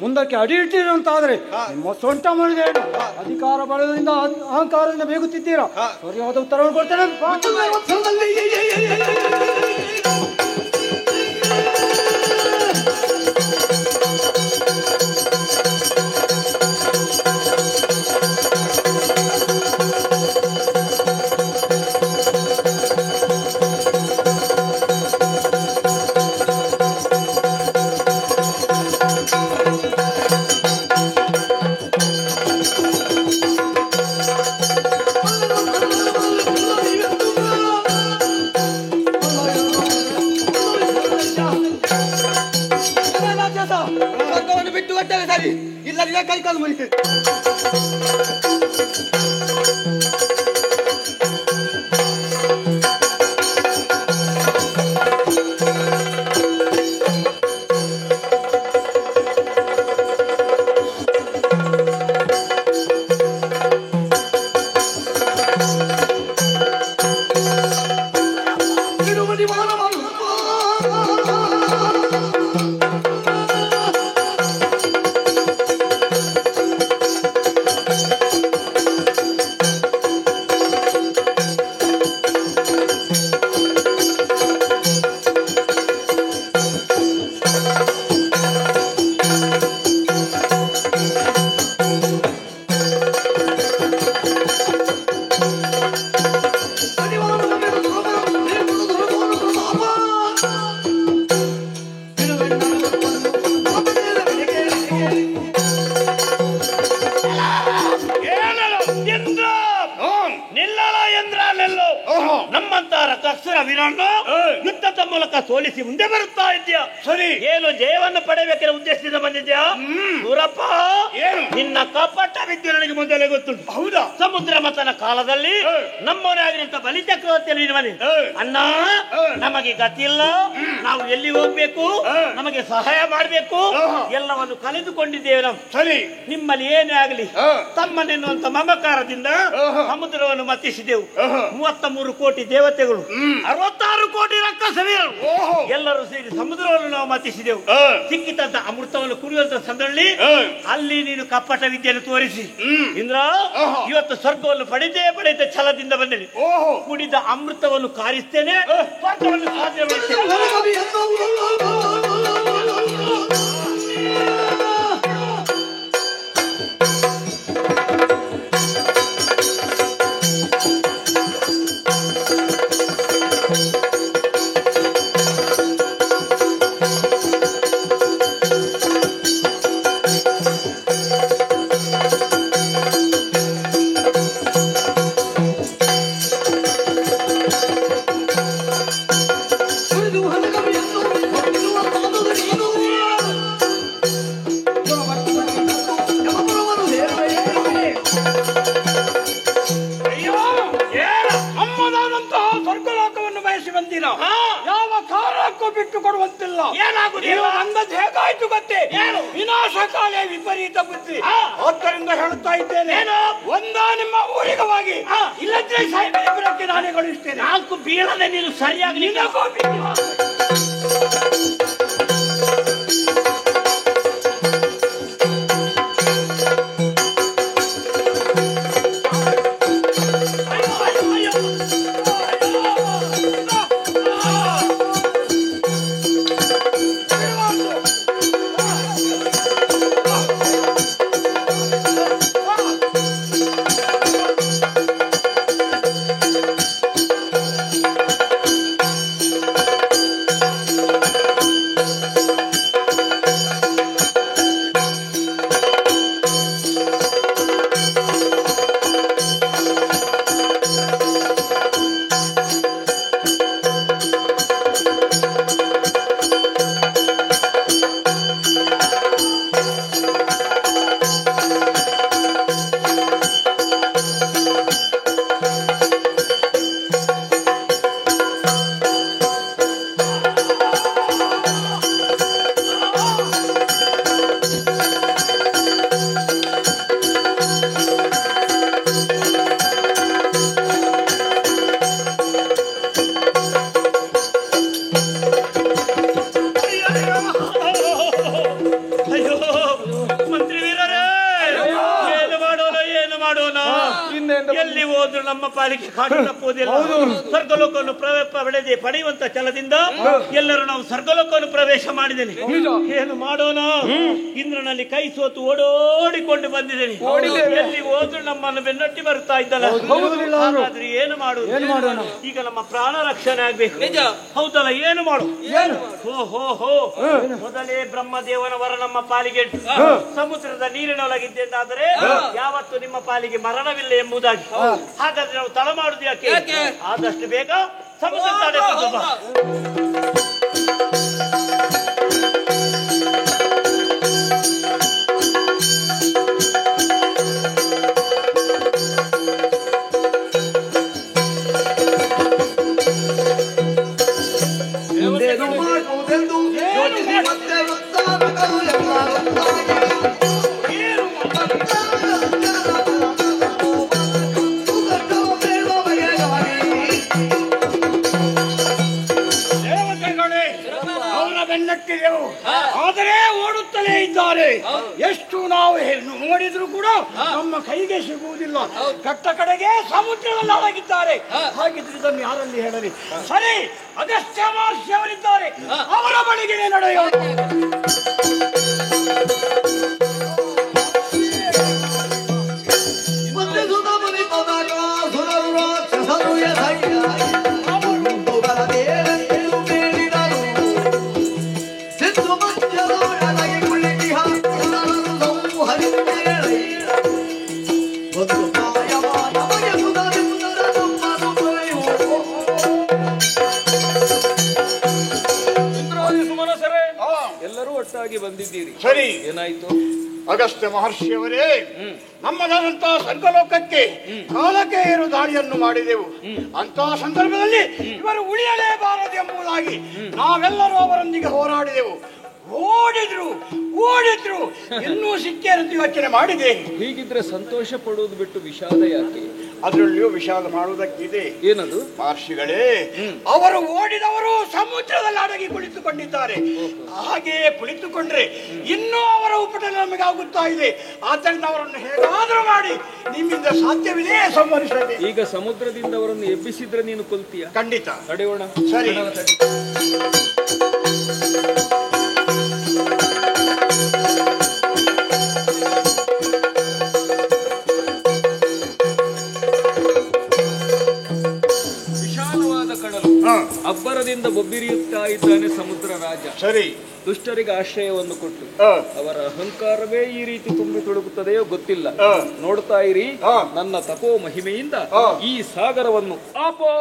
ಮುಂದಕ್ಕೆ ಅಡಿ ಇಟ್ಟಿರಂತಾದ್ರೆ ನಿಮ್ಮ ಸೊಂಟ ಮುರಿದೇನು. ಅಧಿಕಾರ ಬಲದಿಂದ ಅಹಂಕಾರದಿಂದ ಬೇಗುತ್ತಿದ್ದೀರಾ. ಸರಿಯಾದ ಉತ್ತರವನ್ನು ಕೊಡ್ತೇನೆ. ಬಿಟ್ಟು ಕೊಟ್ಟರೆ ಸರಿ, ಇಲ್ಲದಿದ್ದರೆ ಕೈ ಕಾಲು ಮುರಿತೆ. ಯುದ್ಧದ ಮೂಲಕ ಸೋಲಿಸಿ ಮುಂದೆ ಬರುತ್ತಾ ಇದ್ಯಾ? ಸರಿ, ಏನು ಜಯವನ್ನು ಪಡೆಯಬೇಕೆಂಬ ಉದ್ದೇಶದಿಂದ ಬಂದಿದ್ಯಾ? ಸೂರಪ್ಪ, ನಿನ್ನ ಕಪಟ ವಿದ್ಯೆ ನನಗೆ ಮೊದಲೇ ಗೊತ್ತುಂಟು. ಹೌದಾ? ಸಮುದ್ರ ಮತನ ಕಾಲದಲ್ಲಿ ನಮ್ಮವನೇ ಆಗಿರುವಂತ ಬಲಿಚಕ್ರವರ್ತಿಯಲ್ಲಿ ನೀನು ಅಣ್ಣ, ನಮಗೆ ಗತಿ ಇಲ್ಲ, ನಾವು ಎಲ್ಲಿ ಹೋಗ್ಬೇಕು, ನಮಗೆ ಸಹಾಯ ಮಾಡಬೇಕು, ಎಲ್ಲವನ್ನು ಕಳೆದುಕೊಂಡಿದ್ದೇವೆ ನಾವು. ಸರಿ, ನಿಮ್ಮಲ್ಲಿ ಏನೇ ಆಗಲಿ ತಮ್ಮನೆನ್ನುವಂತ ಮಮಕಾರದಿಂದ ಸಮುದ್ರವನ್ನು ಮತಿಸಿದೆವು. 33 ಕೋಟಿ ದೇವತೆಗಳು, 66 ಕೋಟಿ ರಕ್ಕಸವೀರರು ಎಲ್ಲರೂ ಸೇರಿ ಸಮುದ್ರವನ್ನು ನಾವು ಮತಿಸಿದೆವು. ಸಿಕ್ಕಿದಂತ ಅಮೃತವನ್ನು ಕುಡಿಯುವಂತ ಸಂದರ್ಭದಲ್ಲಿ ಅಲ್ಲಿ ನೀನು ಕಪ್ಪಟ ವಿದ್ಯೆಯನ್ನು ತೋರಿಸಿ ಇಂದ್ರ ಇವತ್ತು ಸ್ವರ್ಗವನ್ನು ಪಡೆದೇ ಛಲದಿಂದ ಬಂದೇನೆ. ಕುಡಿದ ಅಮೃತವನ್ನು ಕಾರಿಸ್ತೇನೆ, ಸ್ವರ್ಗವನ್ನು ಸಾಧ್ಯ ಮಾಡುತ್ತೇನೆ. ಆಯ್ತು ಗೊತ್ತೇ ವಿನಾಶಕಾಲೇ ವಿಪರೀತ ಬುದ್ಧಿ. ಆದ್ದರಿಂದ ಹೇಳುತ್ತಾ ಇದ್ದೇನೆ, ಒಂದ ನಿಮ್ಮ ಊರಿಗೆ ಹೋಗಿ, ಇಲ್ಲದ್ರೆ ಸಾಯಿಬರಕ್ಕೆ ನಾನೇ ಕಳುಹಿಸ್ತೇನೆ. 4 ಬೀಳದೆ ನೀನು ಸರಿಯಾಗಿ ಎಲ್ಲಿ ಹೋದ್ರು ನಮ್ಮ ಪಾಲಿಗೆ ಕಾಡು ತಪ್ಪುವುದಿಲ್ಲ. ಸ್ವರ್ಗಲೋಕವನ್ನು ಪಡೆಯುವಂತ ಛಲದಿಂದ ಎಲ್ಲರೂ ನಾವು ಸ್ವರ್ಗಲೋಕವನ್ನು ಪ್ರವೇಶ ಮಾಡಿದ್ದೇನೆ. ಏನು ಮಾಡೋಣ? ಇಂದ್ರನಲ್ಲಿ ಕೈ ಸೋತು ಓಡೋಡಿಕೊಂಡು ಬಂದಿದ್ದೇನೆ. ಎಲ್ಲಿ ಹೋದ್ರು ನಮ್ಮನ್ನು ಬೆನ್ನಟ್ಟಿ ಬರುತ್ತಾ ಇದ್ದಲ್ಲ. ಹಾಗಾದ್ರೆ ಏನು ಮಾಡುವುದು? ಈಗ ನಮ್ಮ ಪ್ರಾಣ ರಕ್ಷಣೆ ಆಗ್ಬೇಕು. ಹೌದಲ್ಲ? ಏನು ಮಾಡು? ಹೋ ಮೊದಲೇ ಬ್ರಹ್ಮದೇವನ ವರ ನಮ್ಮ ಪಾಲಿಗೆ ಸಮುದ್ರದ ನೀರಿನೊಳಗಿದ್ದೆಂದಾದರೆ ಯಾವತ್ತು ನಿಮ್ಮ ಪಾಲಿಗೆ ಮರಣವಿಲ್ಲ ಎಂಬುದಾಗಿ. ಹಾಗಾದ್ರೆ ನಾವು ತಡ ಮಾಡುದು ಯಾಕೆ? ಆದಷ್ಟು ಬೇಗ ಸಮುದ್ರ ತಡೆದು ಬಾ. ಆದರೆ ಓಡುತ್ತಲೇ ಇದ್ದಾರೆ. ಎಷ್ಟು ನಾವು ನೋಡಿದ್ರು ಕೂಡ ನಮ್ಮ ಕೈಗೆ ಸಿಗುವುದಿಲ್ಲ. ಕಟ್ಟ ಕಡೆಗೆ ಸಮುದ್ರದಲ್ಲಿ ಅಡಗಿದ್ದಾರೆ. ಹಾಗಿದ್ರೆ ಇದನ್ನು ಯಾರಲ್ಲಿ ಹೇಳಲಿ? ಸರಿ, ಅಗಸ್ತ್ಯ ಮಹರ್ಷಿಯವರಿದ್ದಾರೆ, ಅವರ ಬಳಿಗೆ ನಡೆಯೋಣ. ಎಲ್ಲರೂ ಒಟ್ಟಾಗಿ ಬಂದಿದ್ದೀರಿ. ಸರಿ, ಏನಾಯ್ತು? ಅಗಸ್ತ್ಯ ಮಹರ್ಷಿಯವರೇ, ನಮ್ಮದಾದಂತಹ ಸ್ವರ್ಗಲೋಕಕ್ಕೆ ಕಾಲಕ್ಕೆ ಏರು ದಾಳಿಯನ್ನು ಮಾಡಿದೆವು. ಅಂತಹ ಸಂದರ್ಭದಲ್ಲಿ ಇವರು ಉಳಿಯಲೇಬಾರದು ಎಂಬುದಾಗಿ ನಾವೆಲ್ಲರೂ ಅವರೊಂದಿಗೆ ಹೋರಾಡಿದೆವು. ಓಡಿದ್ರು ಇನ್ನೂ ಸಿಕ್ಕೇನಂತ ಯೋಚನೆ ಮಾಡಿದೆ. ಹೀಗಿದ್ರೆ ಸಂತೋಷ ಪಡುವುದು ಬಿಟ್ಟು ವಿಷಾದ ಯಾಕೆ? ಅದರಲ್ಲಿಯೂ ವಿಷಾದ ಮಾಡುವುದಕ್ಕಿದೆ. ಏನದು? ಮಹರ್ಷಿಗಳೇ, ಅವರು ಓಡಿದವರು ಸಮುದ್ರದಲ್ಲಿ ಅಡಗಿ ಕುಳಿತುಕೊಂಡಿದ್ದಾರೆ. ಹಾಗೆಯೇ ಕುಳಿತುಕೊಂಡ್ರೆ ಇನ್ನೂ ಅವರ ಉಪಟ ನಮಗೆ ಆಗುತ್ತಾ ಇದೆ. ಆದ್ದರಿಂದ ಅವರನ್ನು ಹೇಗಾದರೂ ಮಾಡಿ ನಿಮ್ಮಿಂದ ಸಾಧ್ಯವಿದೆ ಸಂಹರಿಸದೆ. ಈಗ ಸಮುದ್ರದಿಂದ ಅವರನ್ನು ಎಬ್ಬಿಸಿದ್ರೆ ನೀನು ಕೊಲ್ತೀಯ? ಖಂಡಿತ ತಡೆಯೋಣ. ಸರಿ. ವಿಶಾಲವಾದ ಕಡಲು, ಅಬ್ಬರದಿಂದ ಬೊಬ್ಬಿರಿಯುತ್ತಾ ಇದ್ದಾನೆ ಸಮುದ್ರ ರಾಜ. ಸರಿ, ದುಷ್ಟರಿಗೆ ಆಶ್ರಯವನ್ನು ಕೊಟ್ಟು ಅವರ ಅಹಂಕಾರವೇ ಈ ರೀತಿ ತುಂಬಿ ತುಳುಕುತ್ತದೆಯೋ ಗೊತ್ತಿಲ್ಲ. ನೋಡ್ತಾ ಇರಿ, ನನ್ನ ತಪೋ ಮಹಿಮೆಯಿಂದ ಈ ಸಾಗರವನ್ನು ಆಪೋ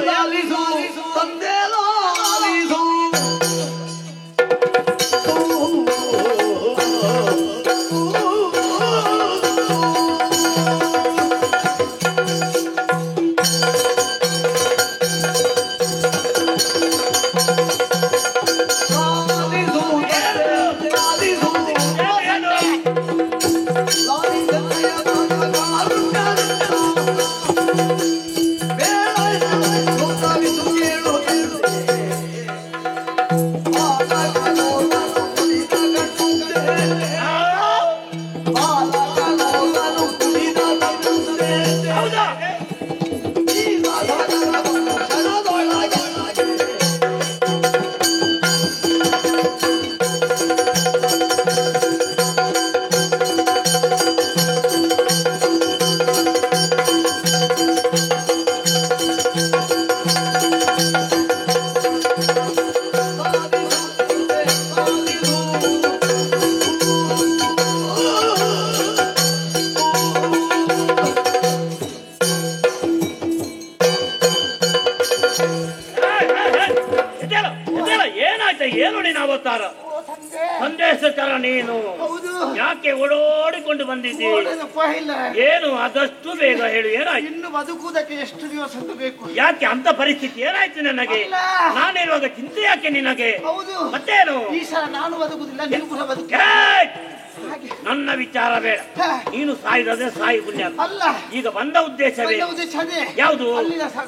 Realizo ಏನು ನಿನ್ನ ಅವತಾರ? ಸಂದೇಶಕರ ನೀನು ಯಾಕೆ ಓಡೋಡಿಕೊಂಡು ಬಂದಿದ್ದೀ? ಏನು ಆದಷ್ಟು ಬೇಗ ಹೇಳು, ಏನಾಯ್ತು? ಇನ್ನು ಬದುಕುವುದಕ್ಕೆ ಎಷ್ಟು ದಿವಸ ಬೇಕು? ಯಾಕೆ ಅಂತ ಪರಿಸ್ಥಿತಿ ಏನಾಯ್ತು ನನಗೆ? ನಾನಿರುವಾಗ ಚಿಂತೆ ಯಾಕೆ ನಿನಗೆ? ಮತ್ತೇನು? ಈ ಸಲ ನಾನು ಬದುಕುದಿಲ್ಲ, ನೀವು ಕೂಡ ಬದುಕ. ನನ್ನ ವಿಚಾರ ಬೇಡ, ನೀನು ಸಾಯಿದ್ರೆ ಸಾಯಿ ಪುಣ್ಯ ಅಲ್ಲ. ಈಗ ಬಂದ ಉದ್ದೇಶವೇ ಯಾವುದು?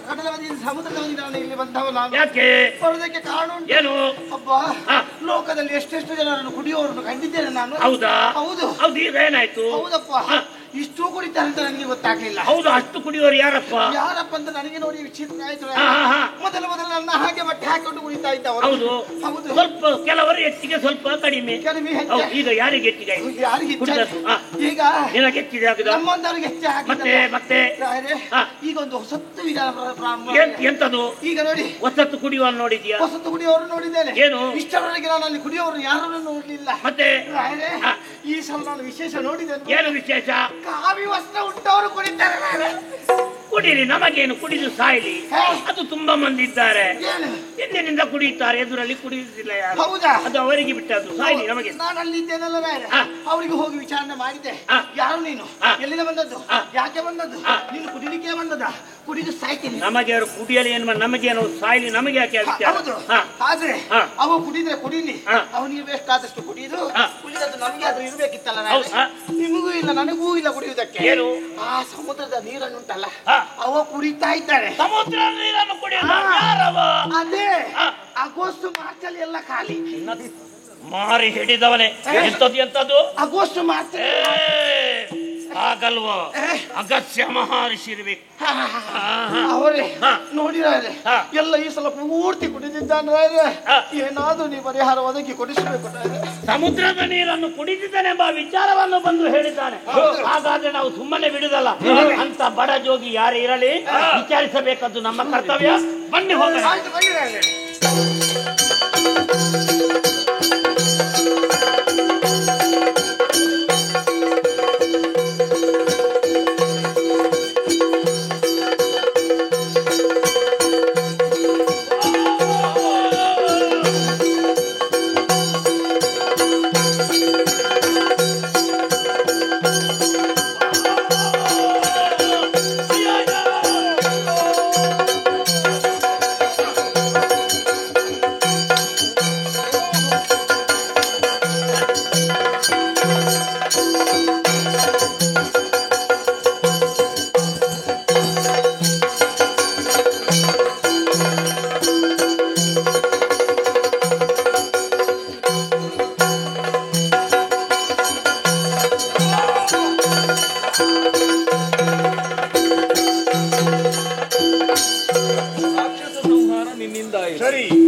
ಕಡಲ ಬದಿಯಿಂದ ಸಮುದ್ರದ ಬದಿಯಿಂದ ನಾನು ಇಲ್ಲಿ ಬಂದವ ನಾನು. ಯಾಕೆ ಬರೋದಕ್ಕೆ ಕಾರಣ ಉಂಟು. ಏನು? ಅಬ್ಬಾ, ಲೋಕದಲ್ಲಿ ಎಷ್ಟೆಷ್ಟು ಜನರನ್ನು ಕುಡಿಯೋರನ್ನು ಕಂಡಿದ್ದೇನೆ ನಾನು. ಹೌದಾ? ಹೌದು ಹೌದು. ಈಗ ಏನಾಯ್ತು? ಹೌದಪ್ಪ, ಇಷ್ಟು ಕುಡಿತಾರೆ ಅಂತ ನನಗೆ ಗೊತ್ತಾಗ್ಲಿಲ್ಲ. ಹೌದು, ಅಷ್ಟು ಕುಡಿಯೋರು ಯಾರಪ್ಪ? ಯಾರಪ್ಪ ಅಂತ ನನಗೆ ನೋಡಿ ವಿಚಿತ್ರ ಆಯ್ತು. ಮೊದಲು ನನ್ನ ಹಾಗೆ ಬಟ್ಟೆ ಹಾಕೊಂಡು ಕುಡಿತಾ ಇದ್ದವರು. ಹೌದು ಹೌದು. ಸ್ವಲ್ಪ ಕೆಲವರು ಹೆಚ್ಚಿಗೆ, ಸ್ವಲ್ಪ ಕಡಿಮೆ. ಈಗ ಯಾರಿಗೆ ಹೆಚ್ಚಿಗೆ? ಈಗ ನಿನಗೆ ಹೆಚ್ಚಿದೆ ಆಗುದ? ನಮ್ಮೊಂದವರಿಗೆ ಹೆಚ್ಚು ಮತ್ತೆ ಮತ್ತೆ ಈಗ ಒಂದು ಹೊಸತ್ತು ವಿಧಾನ ಪ್ರಾರಂಭ. ಎಂತದು? ಈಗ ನೋಡಿ, ಹೊಸತ್ತು ಕುಡಿಯುವ ನೋಡಿದ್ಯಾ? ಹೊಸತ್ತು ಕುಡಿಯೋರು ನೋಡಿದ್ದೇನೆ. ಏನು? ಇಷ್ಟರವರೆಗೆ ನಾನು ಅಲ್ಲಿ ಕುಡಿಯೋರು ಯಾರನ್ನು ನೋಡ್ಲಿಲ್ಲ. ಮತ್ತೆ ಈ ಸಲ ನಾನು ವಿಶೇಷ ನೋಡಿದ್ದೇನೆ. ಏನು ವಿಶೇಷ? ಕಾವಿ ವಸ್ತ್ರ ಉಂಟವರು ಕುಡಿತಾರೆ. ಕುಡೀರಿ, ನಮಗೇನು, ಕುಡಿದು ಸಾಯ್ಲಿ. ಅದು ತುಂಬಾ ಮಂದಿ ಇದ್ದಾರೆ, ಎಂದಿನಿಂದ ಕುಡಿಯುತ್ತಾರೆ, ಎದುರಲ್ಲಿ ಕುಡಿಯುತ್ತಿಲ್ಲ ಯಾರು. ಹೌದಾ? ಅದು ಅವರಿಗೆ ಬಿಟ್ಟದ್ದು, ಸಾಯ್ಲಿ ನಮಗೆ. ನಾನು ಅಲ್ಲಿ ಇದ್ದೇನಲ್ಲ ಬೇರೆ, ಅವರಿಗೆ ಹೋಗಿ ವಿಚಾರಣೆ ಮಾಡಿದ್ದೆ. ಯಾರು ನೀನು? ಎಲ್ಲಿಂದ ಬಂದದ್ದು? ಯಾಕೆ ಬಂದದ್ದು? ನೀನು ಕುಡಿಲಿಕ್ಕೆ ಬಂದದ? ಕುಡಿದು ಸಾಯ್ತೀನಿ. ನಮಗೆ ಅವರು ಕುಡಿಯಲಿ ಏನು, ನಮಗೇನು ಸಾಯ್ಲಿ, ನಮಗೆ ಯಾಕೆ ವಿಚಾರ? ಆದ್ರೆ ಅವ ಕುಡಿದ್ರೆ ಕುಡಿಲಿ, ಅವನಿಗೆ ಬೇಕಾದಷ್ಟು ಕುಡಿದು ಕುಡಿದದ್ದು ನಮಗೆ ಆದ್ರೂ ಇರ್ಬೇಕಿತ್ತಲ್ಲ. ನಿಮಗೂ ಇಲ್ಲ ನನಗೂ ಇಲ್ಲ ಕುಡಿಯುವುದಕ್ಕೆ. ಏನು? ಆ ಸಮುದ್ರದ ನೀರನ್ನು ಉಂಟಲ್ಲ, ಅವ ಕುಡಿತಾ ಇದ್ದಾರೆ. ಸಮುದ್ರ ನೀರನ್ನು ಕುಡಿಯುವ ಅದೇ ಆಗಸ್ಟ್ ಮಾರ್ಚಲ್ಲಿ ಎಲ್ಲ ಖಾಲಿ. ಮಾರಿ ಹಿಡಿದವನೇ. ಎಂತದ್ದು ಎಂತದ್ದು? ಆಗಸ್ಟ್ ಮಾರ್ಚ್ ಆಗಲ್ವ? ಅಗಸ್ತ್ಯ ಮಹರ್ಷಿ ಇರ್ಬೇಕು. ಅವರೇ ನೋಡಿದ್ರೆ ಎಲ್ಲ ಈ ಸಲ ಪೂರ್ತಿ ಕುಡಿದಿದ್ದಾನೆ. ಏನಾದ್ರೂ ನೀವು ಪರಿಹಾರ ಒದಗಿ ಕೊಡಿಸಬೇಕು. ಸಮುದ್ರದ ನೀರನ್ನು ಕುಡಿದಿದ್ದಾನೆಂಬ ವಿಚಾರವನ್ನು ಬಂದು ಹೇಳಿದ್ದಾನೆ. ಹಾಗಾದ್ರೆ ನಾವು ಸುಮ್ಮನೆ ಬಿಡುದಲ್ಲ. ಅಂತ ಬಡ ಜೋಗಿ ಯಾರೇ ಇರಲಿ, ವಿಚಾರಿಸಬೇಕದ್ದು ನಮ್ಮ ಕರ್ತವ್ಯ. ಬನ್ನಿ ಹೋಗೋಣ.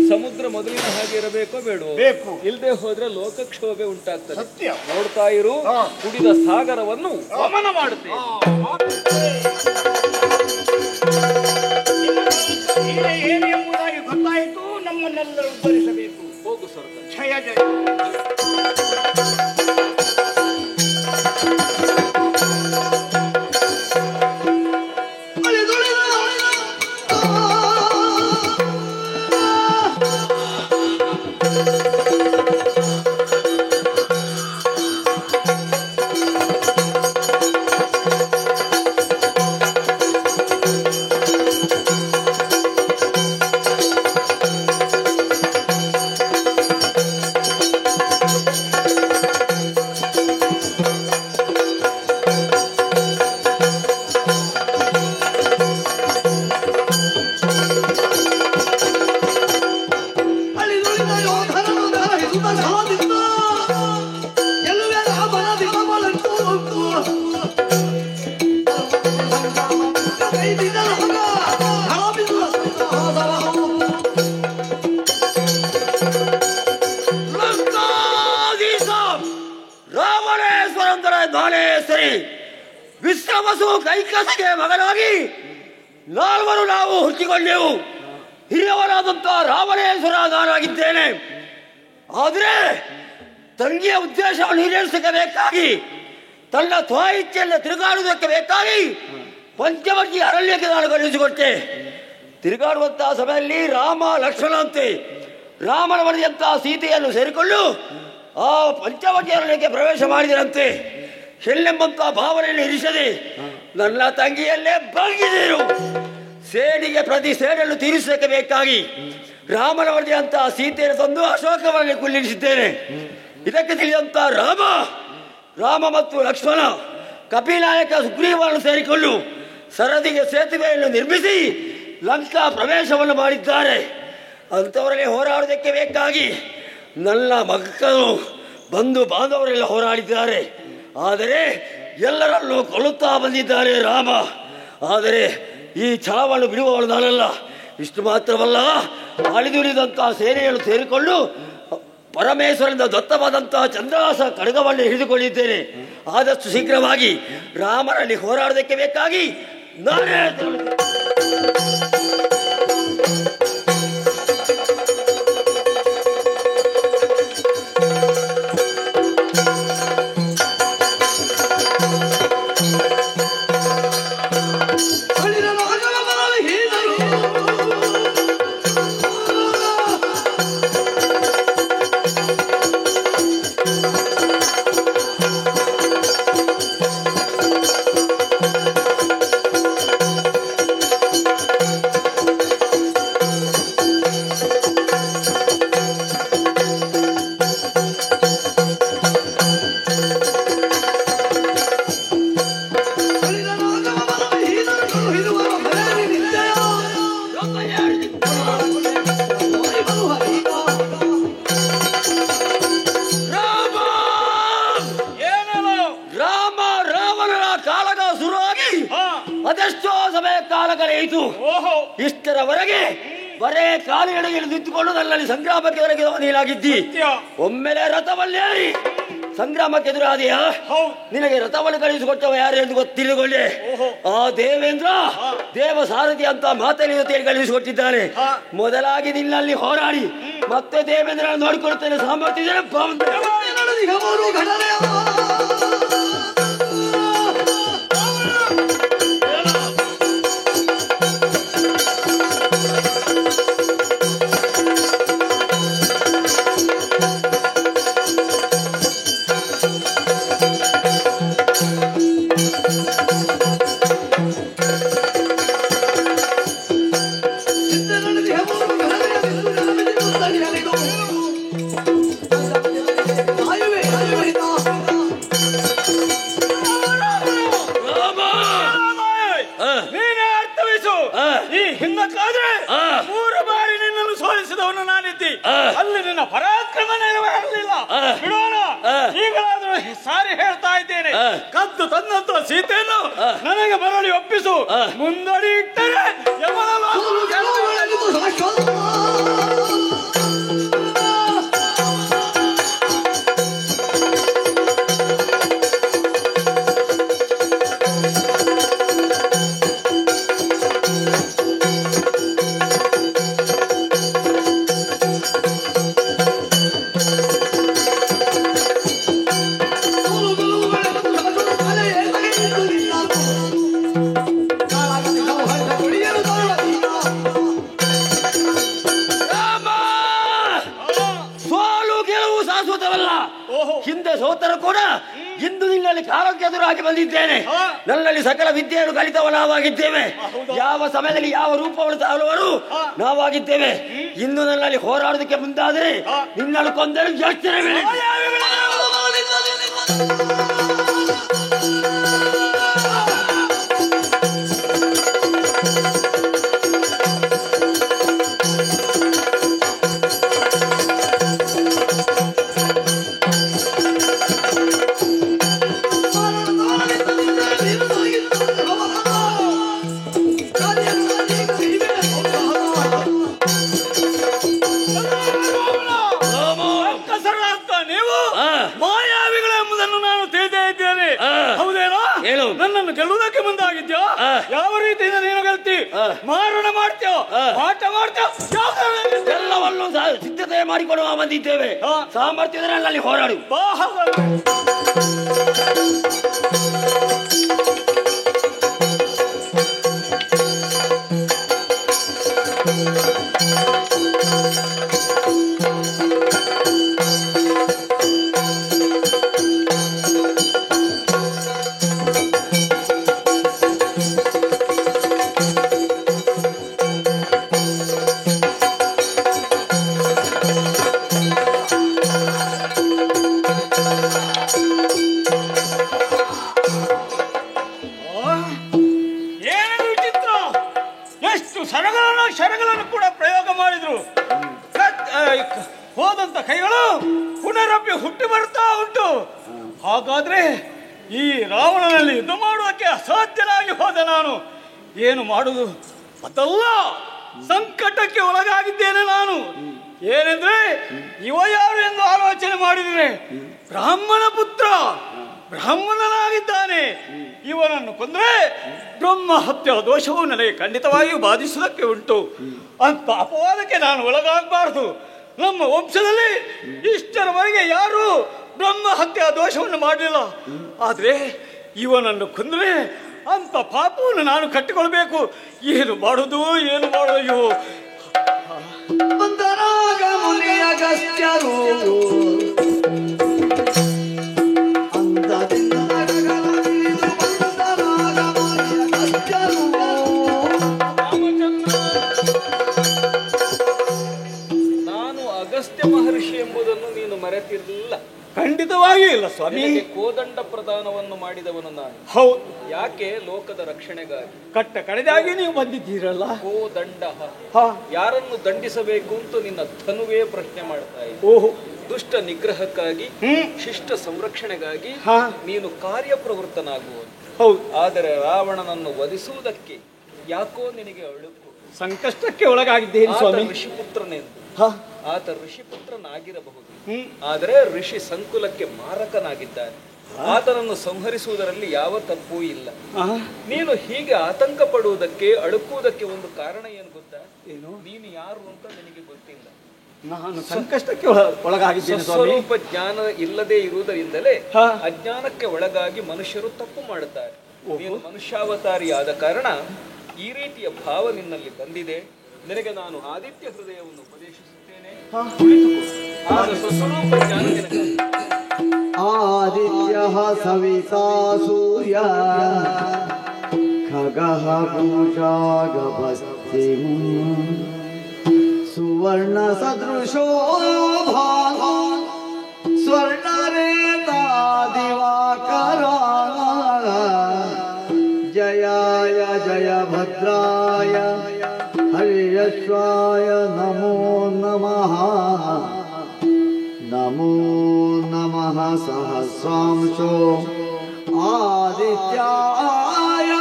ಸಮುದ್ರ ಮೊದಲಿನ ಹಾಗೆ ಇರಬೇಕೋ ಬೇಡೋ? ಬೇಕು. ಇಲ್ಲದೆ ಹೋದ್ರೆ ಲೋಕಕ್ಷೋಭೆ ಉಂಟಾಗ್ತದೆ. ಸತ್ಯ. ನೋಡ್ತಾ ಇರು, ಕುಡಿದ ಸಾಗರವನ್ನು ವಮನ ಮಾಡುತ್ತೆ. ಏನು ಎಂಬುದಾಗಿ ಗೊತ್ತಾಯಿತು. ನಮ್ಮನ್ನೆಲ್ಲರೂ ಉದ್ಧರಿಸಬೇಕು. ಹೋಗು ಸ್ವರ್ಗ. ಜಯ ಜಯ. ವಿಶ್ರವಸು ಕೈಕಸಿಗೆ ಮಗನಾಗಿ ನಾಲ್ವರು ನಾವು ಹುಟ್ಟಿಕೊಂಡೆವು. ಹಿರಿಯವರಾದಂಥ ರಾವಣೇಶ್ವರನಾಗಿದ್ದೇನೆ. ಆದರೆ ತಂಗಿಯ ಉದ್ದೇಶವನ್ನು ಈಡೇರಿಸಬೇಕಾಗಿ, ತನ್ನ ಸ್ವಾಯಿಚ್ಛೆಯನ್ನು ತಿರುಗಾಡುವುದಕ್ಕೆ ಬೇಕಾಗಿ ಪಂಚವಟಿ ಅರಣ್ಯಕ್ಕೆ ನಾನು ಕಳುಹಿಸಿಕೊಟ್ಟೆ. ತಿರುಗಾಡುವಂತಹ ಸಮಯದಲ್ಲಿ ರಾಮ ಲಕ್ಷ್ಮಣ ಅಂತೆ ರಾಮನ ಮನೆಯಂತ ಸೀತೆಯನ್ನು ಸೇರಿಕೊಂಡು ಆ ಪಂಚವಟಿಯರೊಳಗೆ ಪ್ರವೇಶ ಮಾಡಿದರಂತೆ. ಎಲ್ಲೆಂಬಂತ ಭಾವನೆಯನ್ನು ಇರಿಸದೆ ನನ್ನ ತಂಗಿಯಲ್ಲೇ ಬಗ್ಗಿದರು. ಸೇಡಿಗೆ ಪ್ರತಿ ಸೇಡನ್ನು ತೀರಿಸಕ್ಕೆ ಬೇಕಾಗಿ ರಾಮನ ಮನೆಯಂತ ಸೀತೆಯನ್ನು ತಂದು ಅಶೋಕವನಲ್ಲಿ ಕುಳ್ಳಿರಿಸಿದ್ದೇನೆ. ಇದಕ್ಕೆ ತಿಳಿದಂತ ರಾಮ ಮತ್ತು ಲಕ್ಷ್ಮಣ ಕಪಿನಾಯಕ ಸುಗ್ರೀವನನ್ನು ಸೇರಿಕೊಂಡು ಸರದಿಗೆ ಸೇತುವೆಯನ್ನು ನಿರ್ಮಿಸಿ ಲಂಕಾ ಪ್ರವೇಶವನ್ನು ಮಾಡಿದ್ದಾರೆ. ಅಂಥವರಲ್ಲಿ ಹೋರಾಡುವುದಕ್ಕೆ ಬೇಕಾಗಿ ನನ್ನ ಮಕ್ಕಳು ಬಂಧು ಬಾಂಧವರೆಲ್ಲ ಹೋರಾಡಿದ್ದಾರೆ. ಆದರೆ ಎಲ್ಲರನ್ನೂ ಕೊಲ್ಲುತ್ತಾ ಬಂದಿದ್ದಾರೆ ರಾಮ. ಆದರೆ ಈ ಛಲವನ್ನು ಬಿಡುವವಳು ನಾನಲ್ಲ. ಇಷ್ಟು ಮಾತ್ರವಲ್ಲ, ಅಳಿದುಳಿದಂತಹ ಸೇನೆಯನ್ನು ಸೇರಿಕೊಂಡು ಪರಮೇಶ್ವರನಿಂದ ದತ್ತವಾದಂತಹ ಚಂದ್ರಹಾಸ ಖಡ್ಗವನ್ನು ಹಿಡಿದುಕೊಂಡಿದ್ದೇನೆ. ಆದಷ್ಟು ಶೀಘ್ರವಾಗಿ ರಾಮನಲ್ಲಿ ಹೋರಾಡುವುದಕ್ಕೆ ಬೇಕಾಗಿ ನಾನೇ ಅದೆಷ್ಟೋ ಸಮಯ ಕಾಲ ಕಳೆಯಿತು. ಇಷ್ಟರವರೆಗೆ ಬರೇ ಕಾಲಿನಡೆಗೆ ನಿಂತುಕೊಂಡು ನನ್ನಲ್ಲಿ ಸಂಗ್ರಾಮಕ್ಕೆ ನೀನಾಗಿದ್ದಿ. ಒಮ್ಮೆಲೆ ರಥವಲ್ಲೇರಿ ಸಂಗ್ರಾಮಕ್ಕೆ ಎದುರಾದೆಯಾ? ನಿನಗೆ ರಥವನ್ನು ಕಳಿಸಿಕೊಟ್ಟವ ಯಾರು ಎಂದು ತಿಳಿದುಕೊಳ್ಳೆ. ಆ ದೇವೇಂದ್ರ ದೇವ ಸಾರಥಿ ಅಂತ ಮಾತಲ್ಲಿ ಕಳಿಸಿಕೊಟ್ಟಿದ್ದಾನೆ. ಮೊದಲಾಗಿ ನಿನ್ನಲ್ಲಿ ಹೋರಾಡಿ ಮತ್ತೆ ದೇವೇಂದ್ರ ನೋಡಿಕೊಳ್ಳುತ್ತೇನೆ. ಸಾಮರ್ಥ್ಯ ಅಲ್ಲಿ ನಿನ್ನ ಪರಾಕ್ರಮ ನೆರವೇರಲಿಲ್ಲ. ಬಿಡೋಣ, ಈಗಲಾದ್ರೂ ಸಾರಿ ಹೇಳ್ತಾ ಇದ್ದೇನೆ. ಕದ್ದು ತಂದಂತ ಸೀತೆಯನ್ನು ನನಗೆ ಮರಳಿ ಒಪ್ಪಿಸು. ಮುಂದಡಿ ಇಟ್ಟರೆ ಹಿಂದೆ ಸೋತರು ಕೂಡ ಇಂದು ನಿನ್ನಲ್ಲಿ ಕಾಲಕ್ಕೆ ಎದುರಾಗಿ ಬಂದಿದ್ದೇನೆ. ನನ್ನಲ್ಲಿ ಸಕಲ ವಿದ್ಯೆಯನ್ನು ಕಲಿತವ ನಾವಾಗಿದ್ದೇವೆ. ಯಾವ ಸಮಯದಲ್ಲಿ ಯಾವ ರೂಪವನ್ನು ತಾಳುವರು ನಾವಾಗಿದ್ದೇವೆ. ಇಂದು ನನ್ನಲ್ಲಿ ಹೋರಾಡೋದಕ್ಕೆ ಮುಂದಾದರೆ ನಿನ್ನನ್ನು ಕೊಂದರೆ ಯೋಚನೆ. ನನ್ನನ್ನು ಗೆಲ್ಲುವುದಕ್ಕೆ ಮುಂದಾಗಿದ್ಯೋ? ಯಾವ ರೀತಿಯಿಂದ ನೀನು ಗೆಲ್ತಿ? ಮಾರಣ ಮಾಡ್ತೇವೋ, ಆಟ ಮಾಡ್ತೇವೋ, ಎಲ್ಲವನ್ನೂ ಸಿದ್ಧತೆ ಮಾಡಿಕೊಂಡು ಬಂದಿದ್ದೇವೆ. ಸಾಮರ್ಥ್ಯದ ನನ್ನಲ್ಲಿ ಹೋರಾಡು. ಮಾಡಿದ್ರು ಹೋದಂತ ಕೈಗಳು ಪುನರಪ್ಪಿ ಹುಟ್ಟಿ ಬರ್ತಾ ಉಂಟು. ಹಾಗಾದ್ರೆ ಈ ರಾವಣನಲ್ಲಿ ಯುದ್ಧ ಮಾಡುವುದಕ್ಕೆ ಅಸಾಧ್ಯನಾಗಿ ಹೋದ ನಾನು ಏನು ಮಾಡುವುದು? ಅದಲ್ಲ, ಸಂಕಟಕ್ಕೆ ಒಳಗಾಗಿದ್ದೇನೆ ನಾನು. ಏನೆಂದ್ರೆ ಇವ ಯಾರು ಎಂದು ಆಲೋಚನೆ ಮಾಡಿದರೆ ಬ್ರಾಹ್ಮಣ ಪುತ್ರ, ಬ್ರಾಹ್ಮಣನಾಗಿದ್ದಾನೆ. ಇವನನ್ನು ಕೊಂದ್ರೆ ಬ್ರಹ್ಮ ಹತ್ಯೆ ದೋಷವು ನನಗೆ ಖಂಡಿತವಾಗಿಯೂ ಬಾಧಿಸುವುದಕ್ಕೆ ಉಂಟು ಅಂತ ಅಪವಾದಕ್ಕೆ ನಾನು ಒಳಗಾಗಬಾರದು. ನಮ್ಮ ವಂಶದಲ್ಲಿ ಇಷ್ಟರವರೆಗೆ ಯಾರು ಬ್ರಹ್ಮ ಹತ್ಯೆ ದೋಷವನ್ನು ಮಾಡಲಿಲ್ಲ. ಆದ್ರೆ ಇವನನ್ನು ಕೊಂದ್ರೆ ಅಂತ ಪಾಪವನ್ನು ನಾನು ಕಟ್ಟಿಕೊಳ್ಬೇಕು. ಏನು ಮಾಡುದು ಏನು ಮಾಡೋದು? ನಾನು ಅಗಸ್ತ್ಯ ಮಹರ್ಷಿ ಎಂಬುದನ್ನು ನೀನು ಮರೆತಿರಲಿಲ್ಲ. ಖಂಡಿತವಾಗಿ ಇಲ್ಲ ಸ್ವಾಮಿ. ಕೋದಂಡ ಪ್ರದಾನವನ್ನು ಮಾಡಿದವನು ನಾನು. ಹೌದು. ಯಾಕೆ? ಲೋಕದ ರಕ್ಷಣೆಗಾಗಿ. ಕಟ್ಟ ಕಡೆದಾಗಿ ನೀವು ಬಂದಿದ್ದೀರಲ್ಲ. ಕೋದಂಡ, ಯಾರನ್ನು ದಂಡಿಸಬೇಕು ಅಂತ ನಿನ್ನ ಧನುವೇ ಪ್ರಶ್ನೆ ಮಾಡ್ತಾ ಇದೆ. ಓಹೋ. ದುಷ್ಟ ನಿಗ್ರಹಕ್ಕಾಗಿ, ಶಿಷ್ಟ ಸಂರಕ್ಷಣೆಗಾಗಿ ನೀನು ಕಾರ್ಯಪ್ರವೃತ್ತನಾಗುವುದು. ಹೌದು. ಆದರೆ ರಾವಣನನ್ನು ವಧಿಸುವುದಕ್ಕೆ ಯಾಕೋ ನಿನಗೆ ಅಳುಕು, ಸಂಕಷ್ಟಕ್ಕೆ ಒಳಗಾಗಿದ್ದೇನೆ ಸ್ವಾಮಿ. ಋಷಿಪುತ್ರನೆಂದು ಆತ ಋಷಿಪುತ್ರನಾಗಿರಬಹುದು, ಆದರೆ ಋಷಿ ಸಂಕುಲಕ್ಕೆ ಮಾರಕನಾಗಿದ್ದಾನೆ. ಆತನನ್ನು ಸಂಹರಿಸುವುದರಲ್ಲಿ ಯಾವ ತಪ್ಪೂ ಇಲ್ಲ. ನೀನು ಹೀಗೆ ಆತಂಕ ಪಡುವುದಕ್ಕೆ, ಅಳುಕುವುದಕ್ಕೆ ಒಂದು ಕಾರಣ ಏನು ಗೊತ್ತಾ? ಏನು? ನೀನು ಯಾರು ಅಂತ ನಿನಗೆ ಗೊತ್ತಿಲ್ಲ. ನಾನು ಸಂಕಷ್ಟಕ್ಕೆ ಒಳಗಾಗಿದ್ದೇನೆ ಸ್ವಾಮಿ. ಸ್ವರೂಪ ಜ್ಞಾನ ಇಲ್ಲದೆ ಇರುವುದರಿಂದಲೇ ಅಜ್ಞಾನಕ್ಕೆ ಒಳಗಾಗಿ ಮನುಷ್ಯರು ತಪ್ಪು ಮಾಡುತ್ತಾರೆ. ನೀನು ಮನುಷ್ಯಾವತಾರಿಯಾದ ಕಾರಣ ಈ ರೀತಿಯ ಭಾವ ನಿನ್ನಲ್ಲಿ ಬಂದಿದೆ. ನಿನಗೆ ನಾನು ಆದಿತ್ಯ ಹೃದಯವನ್ನು ಉಪದೇಶಿಸುತ್ತೇನೆ. ಆಗ ಸ್ವಸ್ವರೂಪ ಜ್ಞಾನ ನಿನಗೆ. ಆದಿತ್ಯ ಸವಿತಾ ಸೂರ್ಯ ಖಗಃ ಭೂಷಾಗಭಸ್ತಿಂ ಸುವರ್ಣ ಸದೃಶೋ ಭಾನು ಸ್ವರ್ಣರೇತಾ ದಿವಾಕರ ಜಯಾಯ ಜಯ ಭದ್ರಾಯ ಹರಿಯಶ್ವಾಯ ನಮೋ ನಮಃ. ನಮೋ ನಮಃ ಸಹಸ್ರಾಂಶೋ ಆದಿತ್ಯಾಯ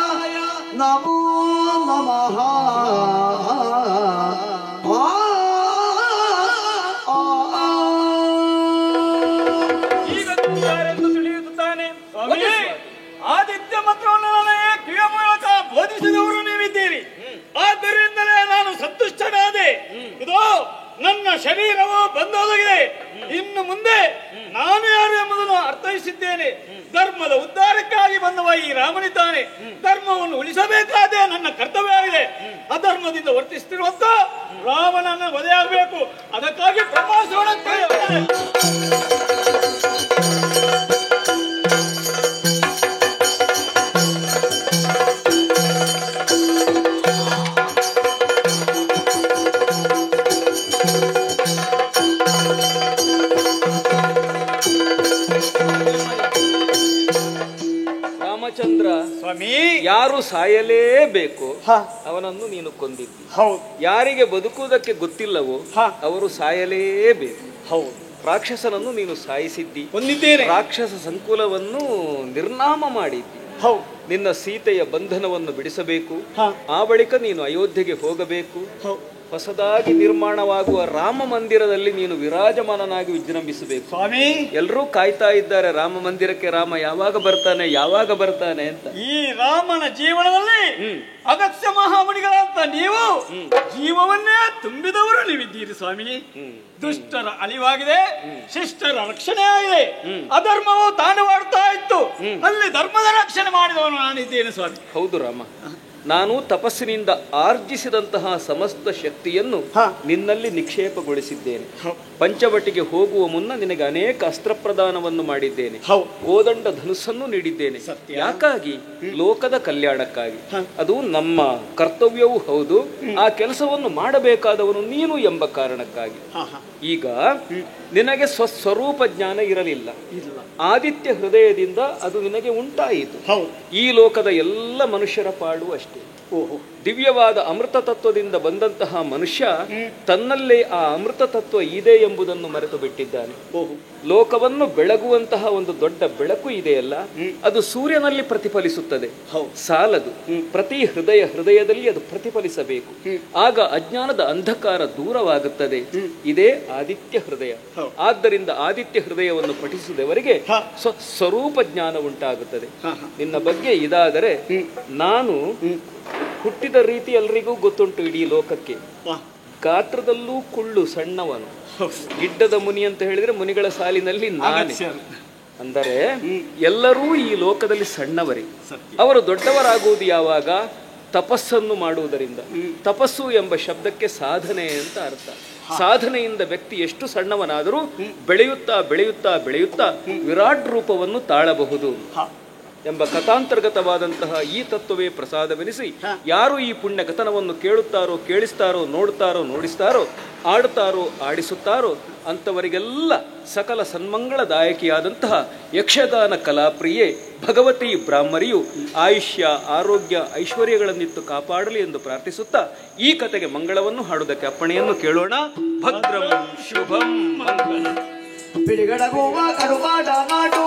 ನಮೋ ನಮಃ. ಈಗ ಯಾರೆಂದು ತಿಳಿಯುತ್ತಾನೆ ಸ್ವಾಮಿ. ಆದಿತ್ಯ ಮಂತ್ರವನ್ನು ನನಗೆ ಕಿವಿಯ ಮೂಲಕ ಬೋಧಿಸಿದವರು ನೀವಿದ್ದೀರಿ. ಆದ್ದರಿಂದಲೇ ನಾನು ಸಂತುಷ್ಟನಾದೆ. ಇದು ನನ್ನ ಶರೀರವು ಬಂದೊದಗಿದೆ. ಇನ್ನು ಮುಂದೆ ನಾನು ಯಾರು ಎಂಬುದನ್ನು ಅರ್ಥೈಸಿದ್ದೇನೆ. ಧರ್ಮದ ಉದ್ಧಾರಕ್ಕಾಗಿ ಬಂದವ ಈ ರಾಮನಿದ್ದಾನೆ. ಧರ್ಮವನ್ನು ಉಳಿಸಬೇಕಾದೇ ನನ್ನ ಕರ್ತವ್ಯವಾಗಿದೆ. ಅಧರ್ಮದಿಂದ ವರ್ತಿಸುತ್ತಿರುವಂತ ರಾಮನನ್ನು ವಧೆಯಾಗಬೇಕು. ಅದಕ್ಕಾಗಿ ಪ್ರವಾಸೋಣ. ರಾಮಚಂದ್ರ ಸ್ವಾಮಿ, ಯಾರು ಸಾಯಲೇಬೇಕು ಅವನನ್ನು ನೀನು ಕೊಂದಿದ್ದಿ. ಹೌದು. ಯಾರಿಗೆ ಬದುಕುವುದಕ್ಕೆ ಗೊತ್ತಿಲ್ಲವೋ ಅವರು ಸಾಯಲೇಬೇಕು. ಹೌದು. ರಾಕ್ಷಸನನ್ನು ನೀನು ಸಾಯಿಸಿದ್ದಿ, ಕೊಂದಿದ್ದೇನೆ. ರಾಕ್ಷಸ ಸಂಕುಲವನ್ನು ನಿರ್ನಾಮ ಮಾಡಿದ್ದಿ. ಹೌದು. ನಿನ್ನ ಸೀತೆಯ ಬಂಧನವನ್ನು ಬಿಡಿಸಬೇಕು. ಆ ಬಳಿಕ ನೀನು ಅಯೋಧ್ಯೆಗೆ ಹೋಗಬೇಕು. ಹೊಸದಾಗಿ ನಿರ್ಮಾಣವಾಗುವ ರಾಮ ಮಂದಿರದಲ್ಲಿ ನೀನು ವಿರಾಜಮಾನನಾಗಿ ವಿಜೃಂಭಿಸಬೇಕು. ಸ್ವಾಮಿ, ಎಲ್ಲರೂ ಕಾಯ್ತಾ ಇದ್ದಾರೆ ರಾಮ ಮಂದಿರಕ್ಕೆ. ರಾಮ ಯಾವಾಗ ಬರ್ತಾನೆ ಅಂತ. ಈ ರಾಮನ ಜೀವನದಲ್ಲಿ ಅಗತ್ಯ ಮಹಾಮುನಿಗಳಂತ ನೀವು ಜೀವವನ್ನೇ ತುಂಬಿದವರು ನೀವಿದ್ದೀರಿ ಸ್ವಾಮಿ. ದುಷ್ಟರ ಅಳಿವಾಗಿದೆ, ಶಿಷ್ಟರ ರಕ್ಷಣೆ ಆಗಿದೆ. ಅಧರ್ಮವು ತಾಂಡವಾಡ್ತಾ ಇತ್ತು, ಅಲ್ಲಿ ಧರ್ಮದ ರಕ್ಷಣೆ ಮಾಡಿದವನು ನಾನಿದ್ದೇನೆ ಸ್ವಾಮಿ. ಹೌದು ರಾಮ, ನಾನು ತಪಸ್ಸಿನಿಂದ ಆರ್ಜಿಸಿದಂತಹ ಸಮಸ್ತ ಶಕ್ತಿಯನ್ನು ನಿನ್ನಲ್ಲಿ ನಿಕ್ಷೇಪಗೊಳಿಸಿದ್ದೇನೆ. ಪಂಚವಟಿಗೆ ಹೋಗುವ ಮುನ್ನ ನಿನಗೆ ಅನೇಕ ಅಸ್ತ್ರ ಪ್ರದಾನವನ್ನು ಮಾಡಿದ್ದೇನೆ. ಕೋದಂಡ ಧನುಸ್ಸನ್ನು ನೀಡಿದ್ದೇನೆ. ಯಾಕಾಗಿ? ಲೋಕದ ಕಲ್ಯಾಣಕ್ಕಾಗಿ. ಅದು ನಮ್ಮ ಕರ್ತವ್ಯವೂ ಹೌದು. ಆ ಕೆಲಸವನ್ನು ಮಾಡಬೇಕಾದವನು ನೀನು ಎಂಬ ಕಾರಣಕ್ಕಾಗಿ. ಈಗ ನಿನಗೆ ಸ್ವಸ್ವರೂಪ ಜ್ಞಾನ ಇರಲಿಲ್ಲ. ಆದಿತ್ಯ ಹೃದಯದಿಂದ ಅದು ನಿನಗೆ ಉಂಟಾಯಿತು. ಈ ಲೋಕದ ಎಲ್ಲ ಮನುಷ್ಯರ ಪಾಡು ಅಷ್ಟೇ. ದಿವ್ಯವಾದ ಅಮೃತ ತತ್ವದಿಂದ ಬಂದಂತಹ ಮನುಷ್ಯ ತನ್ನಲ್ಲೇ ಆ ಅಮೃತ ತತ್ವ ಇದೆ ಎಂಬುದನ್ನು ಮರೆತು ಬಿಟ್ಟಿದ್ದಾನೆ. ಲೋಕವನ್ನು ಬೆಳಗುವಂತಹ ಒಂದು ದೊಡ್ಡ ಬೆಳಕು ಇದೆಯಲ್ಲ, ಅದು ಸೂರ್ಯನಲ್ಲಿ ಪ್ರತಿಫಲಿಸುತ್ತದೆ, ಸಾಲದು. ಪ್ರತಿ ಹೃದಯದಲ್ಲಿ ಅದು ಪ್ರತಿಫಲಿಸಬೇಕು. ಆಗ ಅಜ್ಞಾನದ ಅಂಧಕಾರ ದೂರವಾಗುತ್ತದೆ. ಇದೇ ಆದಿತ್ಯ ಹೃದಯ. ಆದ್ದರಿಂದ ಆದಿತ್ಯ ಹೃದಯವನ್ನು ಪಠಿಸಿದವರಿಗೆ ಸ್ವರೂಪ ಜ್ಞಾನ ಉಂಟಾಗುತ್ತದೆ. ನಿನ್ನ ಬಗ್ಗೆ ಇದಾದರೆ, ನಾನು ಹುಟ್ಟಿದ ರೀತಿ ಎಲ್ರಿಗೂ ಗೊತ್ತುಂಟು ಇಡೀ ಲೋಕಕ್ಕೆ. ಗಾತ್ರದಲ್ಲೂ ಕುಳ್ಳು ಸಣ್ಣವನು, ಗಿಡ್ಡದ ಮುನಿ ಅಂತ ಹೇಳಿದ್ರೆ ಮುನಿಗಳ ಸಾಲಿನಲ್ಲಿ ನಾನೇ. ಅಂದರೆ ಎಲ್ಲರೂ ಈ ಲೋಕದಲ್ಲಿ ಸಣ್ಣವರೇ. ಅವರು ದೊಡ್ಡವರಾಗುವುದು ಯಾವಾಗ? ತಪಸ್ಸನ್ನು ಮಾಡುವುದರಿಂದ. ತಪಸ್ಸು ಎಂಬ ಶಬ್ದಕ್ಕೆ ಸಾಧನೆ ಅಂತ ಅರ್ಥ. ಸಾಧನೆಯಿಂದ ವ್ಯಕ್ತಿ ಎಷ್ಟು ಸಣ್ಣವನಾದರೂ ಬೆಳೆಯುತ್ತಾ ಬೆಳೆಯುತ್ತಾ ಬೆಳೆಯುತ್ತಾ ವಿರಾಟ್ ರೂಪವನ್ನು ತಾಳಬಹುದು ಎಂಬ ಕಥಾಂತರ್ಗತವಾದಂತಹ ಈ ತತ್ವವೇ ಪ್ರಸಾದವೆನಿಸಿ, ಯಾರು ಈ ಪುಣ್ಯ ಕಥನವನ್ನು ಕೇಳುತ್ತಾರೋ, ಕೇಳಿಸ್ತಾರೋ, ನೋಡುತ್ತಾರೋ, ನೋಡಿಸ್ತಾರೋ, ಆಡುತ್ತಾರೋ, ಆಡಿಸುತ್ತಾರೋ ಅಂಥವರಿಗೆಲ್ಲ ಸಕಲ ಸನ್ಮಂಗಳದಾಯಕಿಯಾದಂತಹ ಯಕ್ಷಗಾನ ಕಲಾಪ್ರಿಯೆ ಭಗವತಿ ಬ್ರಾಹ್ಮರಿಯು ಆಯುಷ್ಯ, ಆರೋಗ್ಯ, ಐಶ್ವರ್ಯಗಳನ್ನಿತ್ತು ಕಾಪಾಡಲಿ ಎಂದು ಪ್ರಾರ್ಥಿಸುತ್ತಾ ಈ ಕಥೆಗೆ ಮಂಗಳವನ್ನು ಹಾಡುವುದಕ್ಕೆ ಅಪ್ಪಣೆಯನ್ನು ಕೇಳೋಣ. ಭದ್ರಂ ಶುಭಂ ಮಂಗಲಂ. ಬಿಡಿಗಡಗುವ ಕರುವಾಡ ನಾಡು